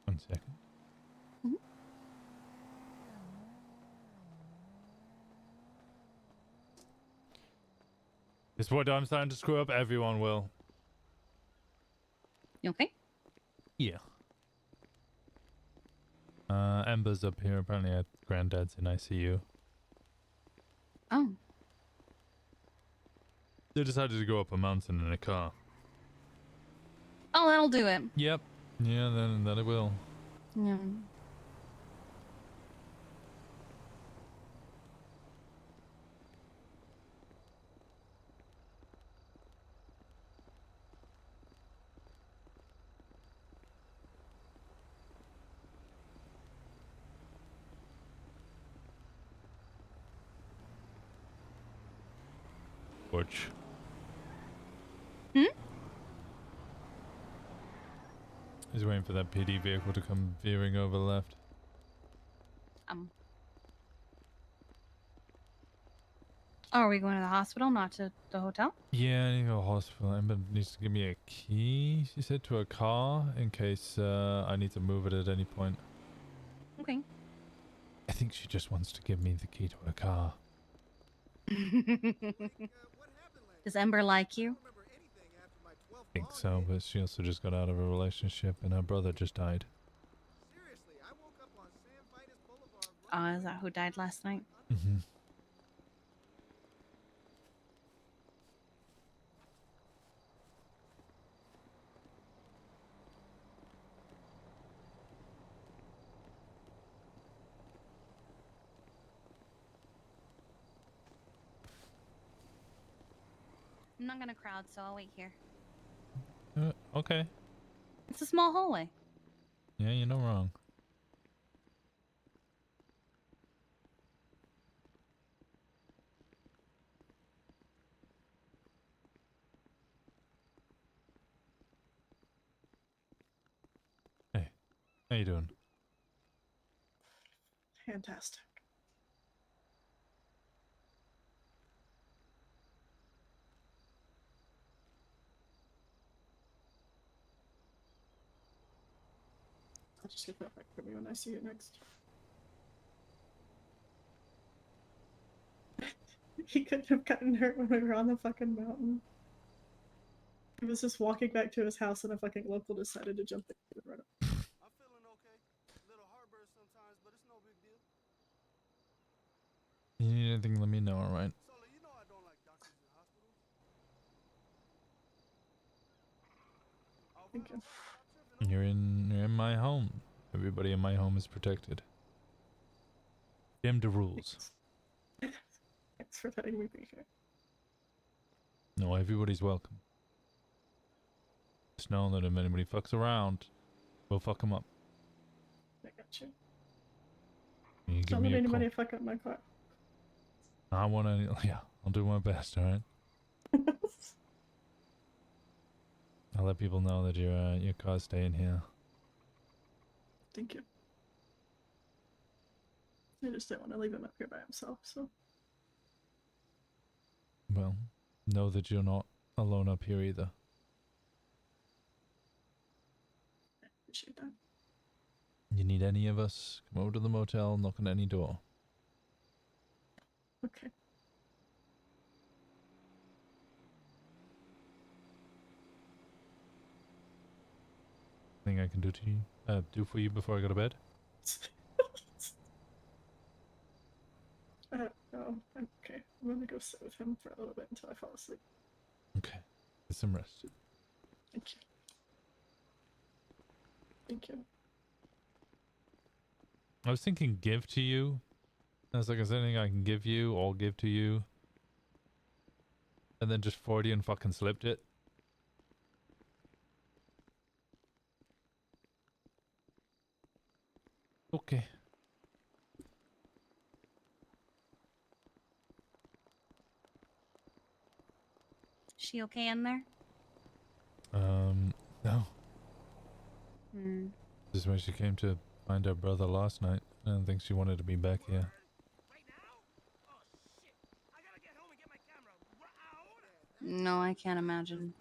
One second. It's what I'm starting to screw up. Everyone will. You okay? Yeah. Ember's up here. Apparently, at Granddad's in ICU. Oh. They decided to go up a mountain in a car. Oh, that'll do it. Yep. Yeah, then that it will. Yeah. Which? He's waiting for that PD vehicle to come veering over the left. Oh, are we going to the hospital, not to the hotel? Yeah, I need to go to the hospital. Ember needs to give me a key, she said, to a car in case I need to move it at any point. Okay. I think she just wants to give me the key to a car. Does Ember like you? I think so, but she also just got out of a relationship and her brother just died. Is that who died last night? Mm-hmm. I'm not gonna crowd, so I'll wait here. Okay. It's a small hallway. Yeah, you're not wrong. Hey, how you doing? Fantastic. I'll just get that back for me when I see you next. He couldn't have gotten hurt when we were on the fucking mountain. He was just walking back to his house and a fucking local decided to jump in and run up. You need anything, let me know, alright? Thank you. You're in my home. Everybody in my home is protected. Damn the rules. Thanks for letting me be here. No, everybody's welcome. Just know that if anybody fucks around, we'll fuck them up. I got you. You give Don't me let a call. anybody fuck up my car. I want to, yeah, I'll do my best, alright? I'll let people know that your car's staying here. Thank you. I just didn't want to leave him up here by himself, so. Well, know that you're not alone up here either. I appreciate that. You need any of us, come over to the motel, knock on any door. Okay. Anything I can do to you, do for you before I go to bed? No, I'm okay. I'm gonna go sit with him for a little bit until I fall asleep. Okay, get some rest. Thank you. Thank you. I was thinking give to you. I was like, is there anything I can give you or give to you? And then just Freudian fucking slipped it. Okay. She okay in there? No. Hmm. This is when she came to find her brother last night. I don't think she wanted to be back here. No, I can't imagine.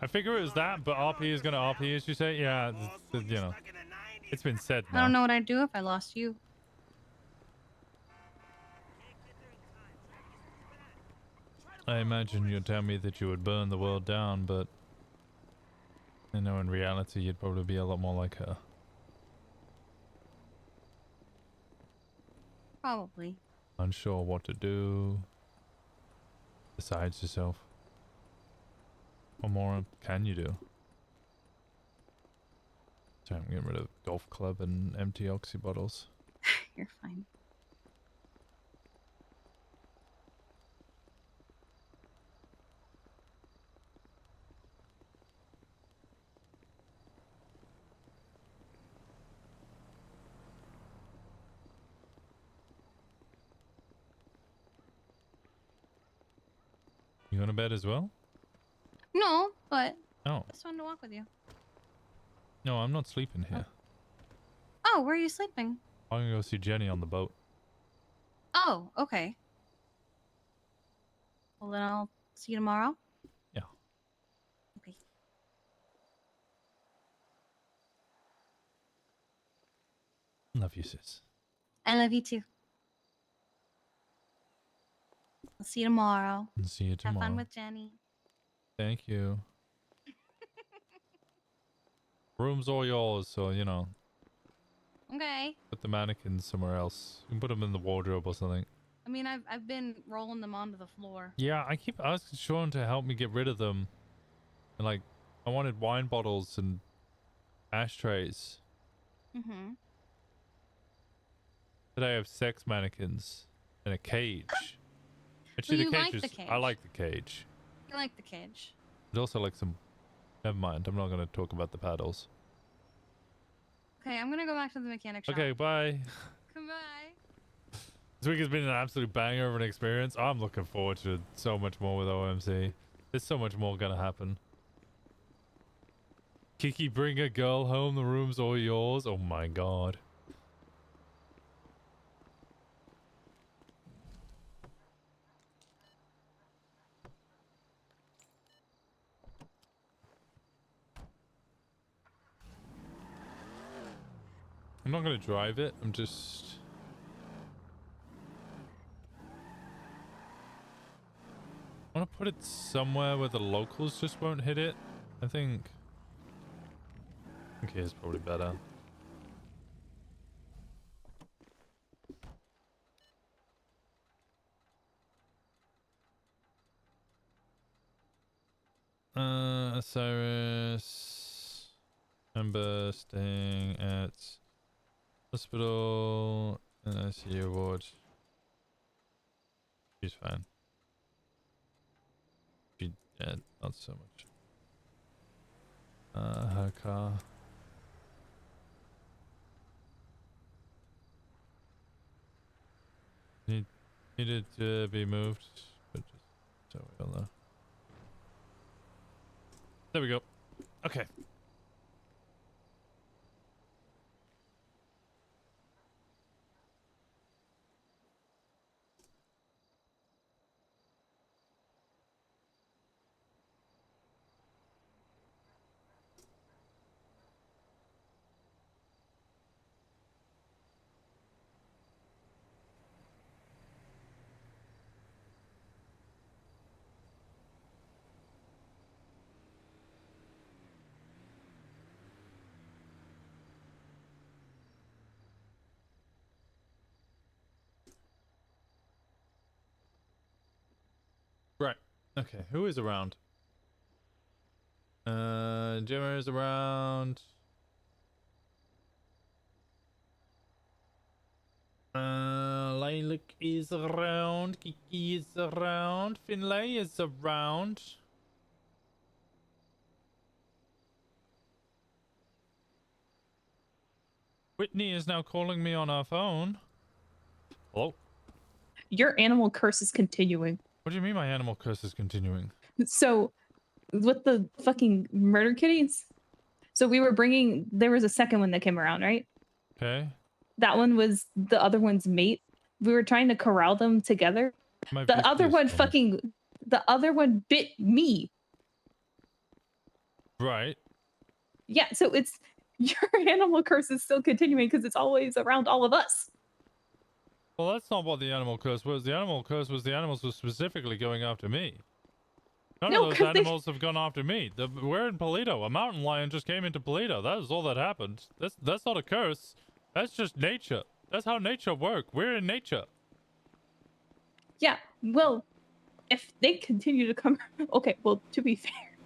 I figure it was that, but RP is gonna RP, as you say. Yeah, you know, it's been said now. I don't know what I'd do if I lost you. I imagine you'd tell me that you would burn the world down, but I know in reality you'd probably be a lot more like her. Probably. Unsure what to do. Besides yourself. What more can you do? Sorry, I'm getting rid of golf club and empty oxy bottles. You're fine. You going to bed as well? No, but Oh. it's fun to walk with you. No, I'm not sleeping here. Oh, where are you sleeping? I'm gonna go see Jenny on the boat. Oh, okay. Well, then I'll see you tomorrow. Yeah. Okay. Love you, sis. I love you too. I'll see you tomorrow. And see you tomorrow. Have fun with Jenny. Thank you. Room's all yours, so, you know. Okay. Put the mannequins somewhere else. You can put them in the wardrobe or something. I mean, I've been rolling them onto the floor. Yeah, I keep asking Sean to help me get rid of them. And, like, I wanted wine bottles and ashtrays. Mm-hmm. Today I have sex mannequins and a cage. Actually, you the like cage the is. cage. I like the cage. You like the cage. There's also like some. Never mind. I'm not going to talk about the paddles. Okay, I'm gonna go back to the mechanic shop. Okay, bye. Goodbye. This week has been an absolute banger of an experience. I'm looking forward to so much more with OMC. There's so much more gonna happen. Kiki, bring a girl home. The room's all yours. Oh my god. I'm not gonna drive it. I'm just... I want to put it somewhere where the locals just won't hit it. I think here's probably better. Cyrus. Member staying at hospital and ICU ward. She's fine. She dead, not so much. Her car. Needed to be moved, but just so we all know. There we go. Okay. Right. Okay. Who is around? Jimmer is around. Lilac is around. Kiki is around. Finlay is around. Whitney is now calling me on her phone. Hello? Your animal curse is continuing. What do you mean my animal curse is continuing? So, with the fucking murder kitties, so we were bringing. There was a second one that came around, right? Okay. That one was the other one's mate. We were trying to corral them together. My The other victory's one gone. fucking. The other one bit me. Right. Yeah, so it's your animal curse is still continuing because it's always around all of us. Well, that's not what the animal curse was. The animal curse was the animals were specifically going after me. None No, of those 'cause they- animals have gone after me. We're in Polito. A mountain lion just came into Polito. That is all that happened. That's not a curse. That's just nature. That's how nature works. We're in nature. Yeah, well, if they continue to come, okay. Well, to be fair,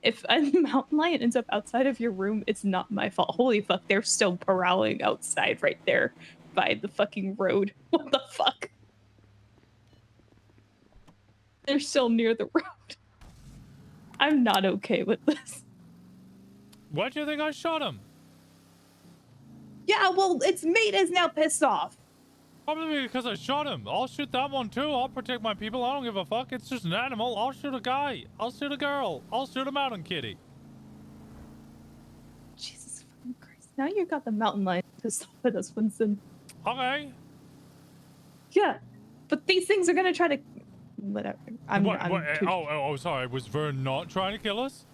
if a mountain lion ends up outside of your room, it's not my fault. Holy fuck, they're still prowling outside right there by the fucking road. What the fuck? They're still near the road. I'm not okay with this. Why do you think I shot him? Yeah, well, its mate is now pissed off. Probably because I shot him. I'll shoot that one too. I'll protect my people. I don't give a fuck. It's just an animal. I'll shoot a guy. I'll shoot a girl. I'll shoot a mountain kitty. Jesus fucking Christ. Now you got the mountain lion pissed off at us, Winston. Okay. Yeah, but these things are gonna try to... Whatever. I'm too... Oh, sorry. Was Vern not trying to kill us?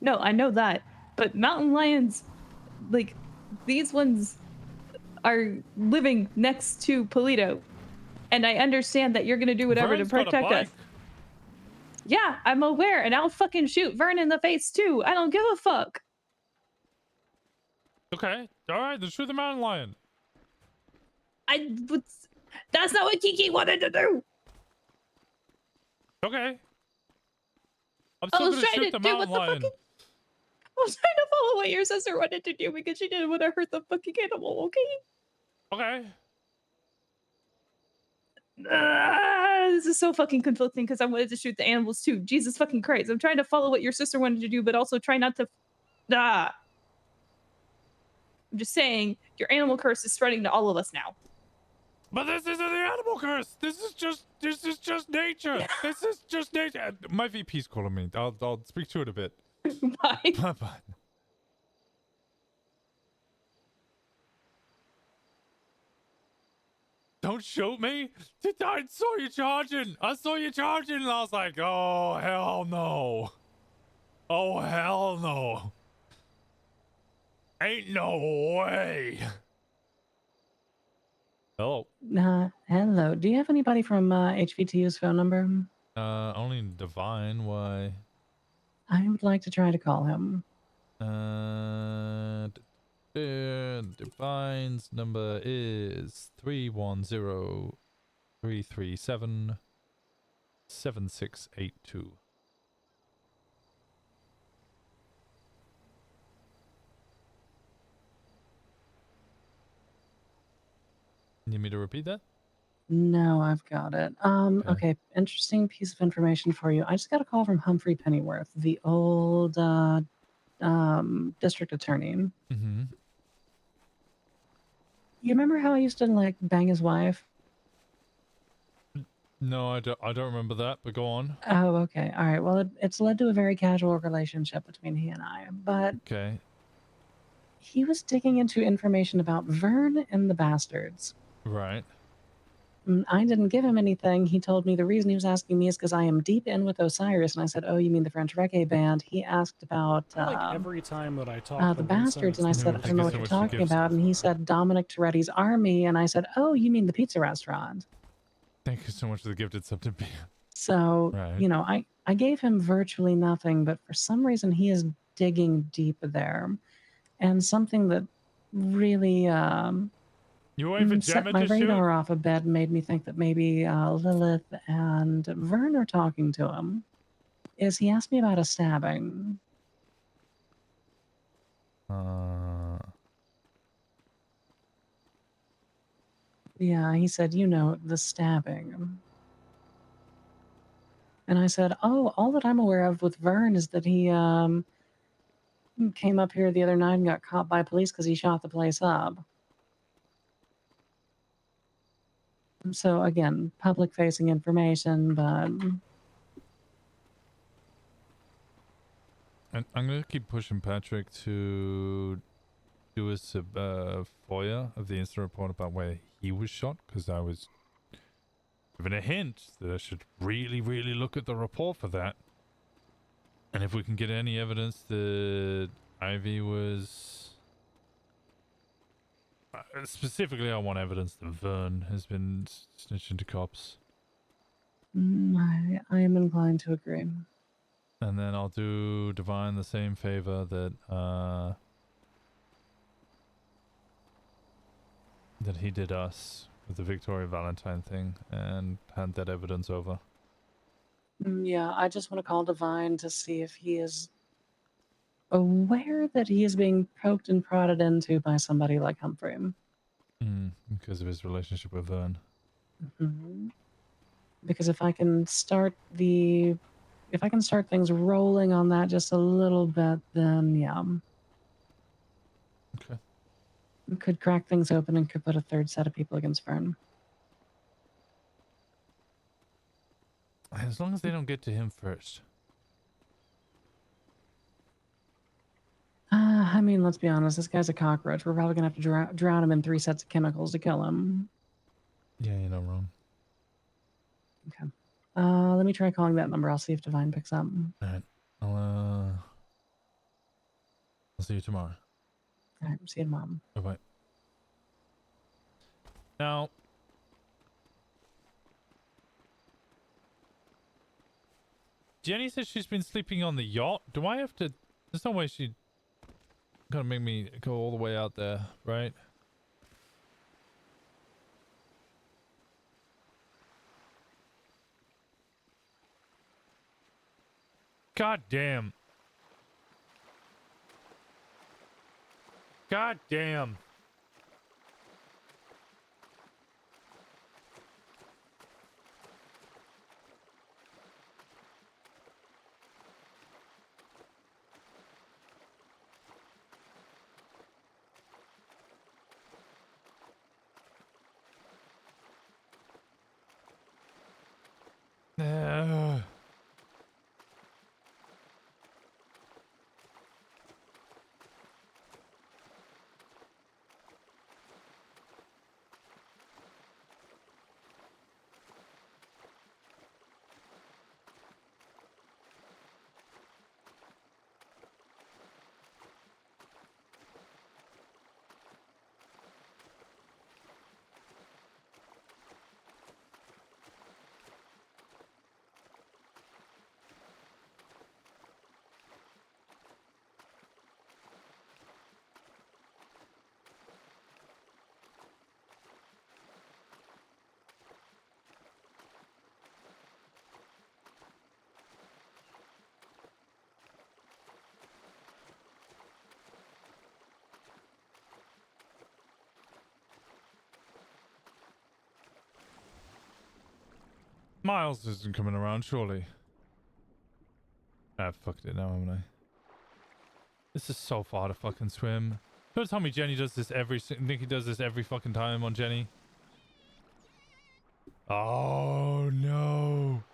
No, I know that. But mountain lions, like, these ones are living next to Polito. And I understand that you're going to do whatever Vern's to got a protect us. bike. Yeah, I'm aware. And I'll fucking shoot Vern in the face, too. I don't give a fuck. Okay. All right. Then shoot the mountain lion. That's not what Kiki wanted to do. Okay. I'm I still was gonna trying shoot to the do mountain what the lion. fucking... I was trying to follow what your sister wanted to do because she didn't want to hurt the fucking animal, okay? Okay. This is so fucking conflicting because I wanted to shoot the animals too. Jesus fucking Christ. I'm trying to follow what your sister wanted to do, but also try not to. I'm just saying, your animal curse is spreading to all of us now. But this isn't the animal curse. This is just nature. This is just nature. My VP's calling me. I'll speak to it a bit. Bye. Bye. Don't shoot me. I saw you charging. And I was like, oh hell no. Oh hell no. Ain't no way. Hello. Hello. Do you have anybody from HVTU's phone number? Only Divine. Why? I would like to try to call him. Divine's number is 310-337-7682. Need me to repeat that? No, I've got it. Okay, interesting piece of information for you. I just got a call from Humphrey Pennyworth, the old district attorney. Mm-hmm. You remember how I used to like bang his wife? No, I don't remember that, but go on. Oh, okay. All right. Well, it's led to a very casual relationship between he and I, but Okay. he was digging into information about Vern and the Bastards. Right. I didn't give him anything. He told me the reason he was asking me is because I am deep in with Osiris, and I said, "Oh, you mean the French reggae band?" He asked about every time that I talk the Bastards, and I said, "I don't know what you're talking about." And he said, "Dominic Toretti's Army," and I said, "Oh, you mean the pizza restaurant?" Thank you so much for the gifted sub to be. So, Right. you know, I gave him virtually nothing, but for some reason he is digging deep there, and something that really You waiting for set Gemma my to shoot? radar off a bit and made me think that maybe Lilith and Vern are talking to him. Is he asked me about a stabbing? Yeah, he said, you know, the stabbing. And I said, oh, all that I'm aware of with Vern is that he came up here the other night and got caught by police because he shot the place up. So again, public-facing information, but I'm gonna keep pushing Patrick to do a FOIA of the incident report about where he was shot, because I was given a hint that I should really look at the report for that. And if we can get any evidence that Ivy was... specifically, I want evidence that Vern has been snitching to cops. I am inclined to agree. And then I'll do Divine the same favor that that he did us with the Victoria Valentine thing, and hand that evidence over. Yeah, I just want to call Divine to see if he is aware that he is being poked and prodded into by somebody like Humphrey. Because of his relationship with Vern. Mm-hmm. Because if I can start things rolling on that just a little bit, then yeah. Okay. We could crack things open and could put a third set of people against Vern. As long as they don't get to him first. I mean, let's be honest, this guy's a cockroach. We're probably gonna have to drown him in 3 sets of chemicals to kill him. Yeah, you're not wrong. Okay. Let me try calling that number. I'll see if Divine picks up. Alright. I'll see you tomorrow. Alright, see you tomorrow. Bye-bye. Now... Jenny says she's been sleeping on the yacht. Do I have to... There's no way she's gonna make me go all the way out there, right? God damn. God damn. Miles isn't coming around, surely. Ah, fucked it now, haven't I? This is so far to fucking swim. Don't tell me Jenny does this Nikki does this every fucking time on Jenny. Oh no.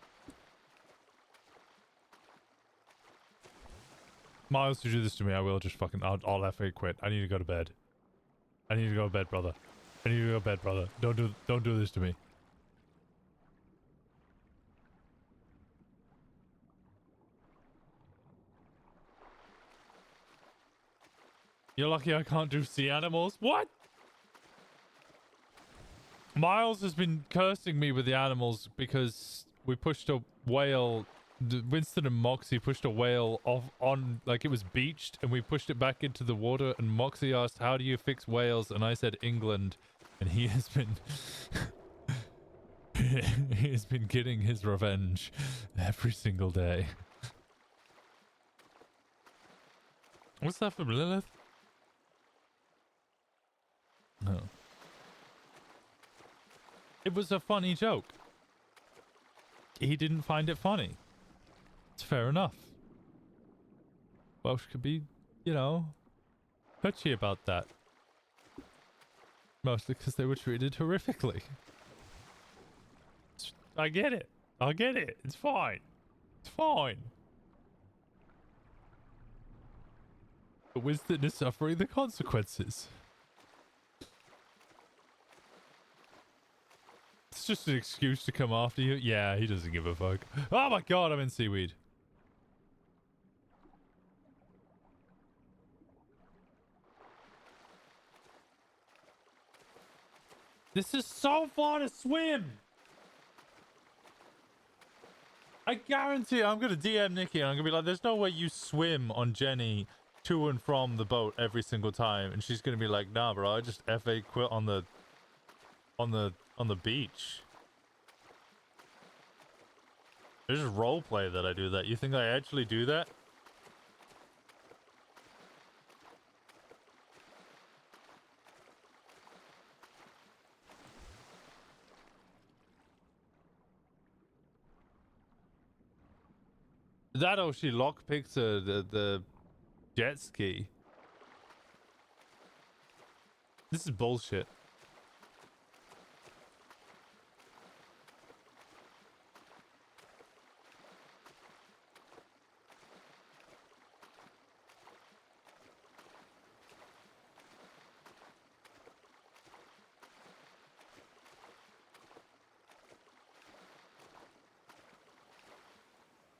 Miles, to do this to me, I will just fucking I'll FA quit. I need to go to bed. I need to go to bed, brother. I need to go to bed, brother. Don't do this to me. You're lucky I can't do sea animals. What? Miles has been cursing me with the animals because we pushed a whale. Winston and Moxie pushed a whale off on, like, it was beached, and we pushed it back into the water, and Moxie asked, how do you fix whales? And I said England, and he has been he has been getting his revenge every single day. What's that from Lilith? No. It was a funny joke. He didn't find it funny. It's fair enough. Welsh could be, you know, touchy about that. Mostly because they were treated horrifically. I get it. I get it. It's fine. It's fine. But Winston is suffering the consequences. It's just an excuse to come after you. Yeah, he doesn't give a fuck. Oh my god, I'm in seaweed. This is so far to swim. I guarantee I'm going to DM Nikki and I'm going to be like, there's no way you swim on Jenny to and from the boat every single time. And she's going to be like, nah, bro, I just FA quit on the beach. There's just roleplay that I do that. You think I actually do that? That or she lockpicks the jet ski. This is bullshit.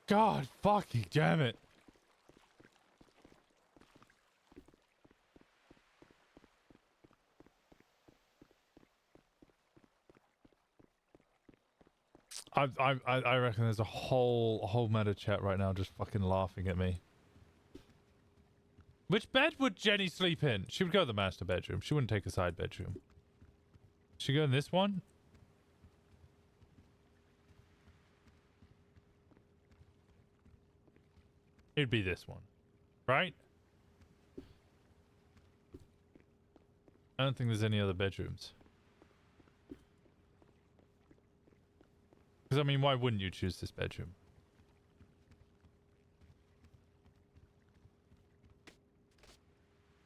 God fucking damn it. I reckon there's a whole meta chat right now just fucking laughing at me. Which bed would Jenny sleep in? She would go to the master bedroom. She wouldn't take a side bedroom. She go in this one? It'd be this one, right? I don't think there's any other bedrooms. Because, I mean, why wouldn't you choose this bedroom?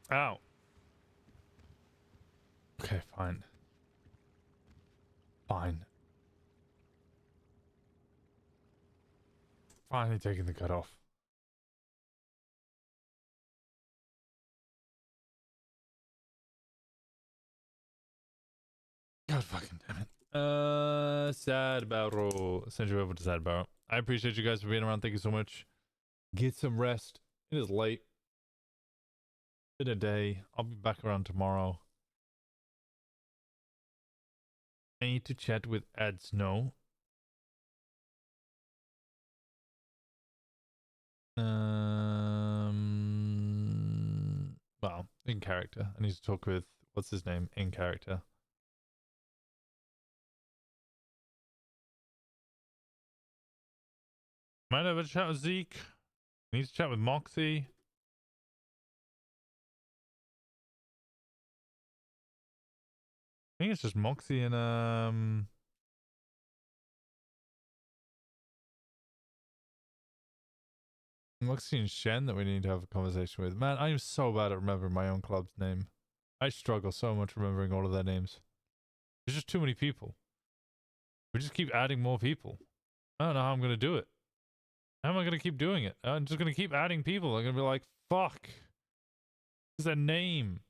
Ow. Okay, fine. Fine. Finally taking the cut off. God fucking damn it. Sad Barrow. Send you over to Sad Barrow. I appreciate you guys for being around. Thank you so much. Get some rest. It is late. Been a day. I'll be back around tomorrow. I need to chat with Ad Snow. Well, in character. I need to talk with, what's his name? In character. Might have a chat with Zeke. Need to chat with Moxie. I think it's just Moxie and Luxie and Shen that we need to have a conversation with. Man, I am so bad at remembering my own club's name. I struggle so much remembering all of their names. There's just too many people. We just keep adding more people. I don't know how I'm going to do it. How am I going to keep doing it? I'm just going to keep adding people. I'm going to be like, fuck. What's their name?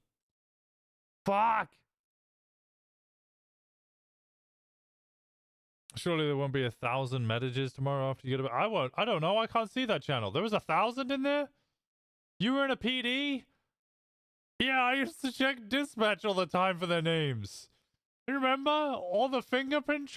Fuck. Surely there won't be 1,000 messages tomorrow after you get a... I don't know. I can't see that channel. There was 1,000 in there? You were in a PD? Yeah, I used to check dispatch all the time for their names. You remember? All the fingerprint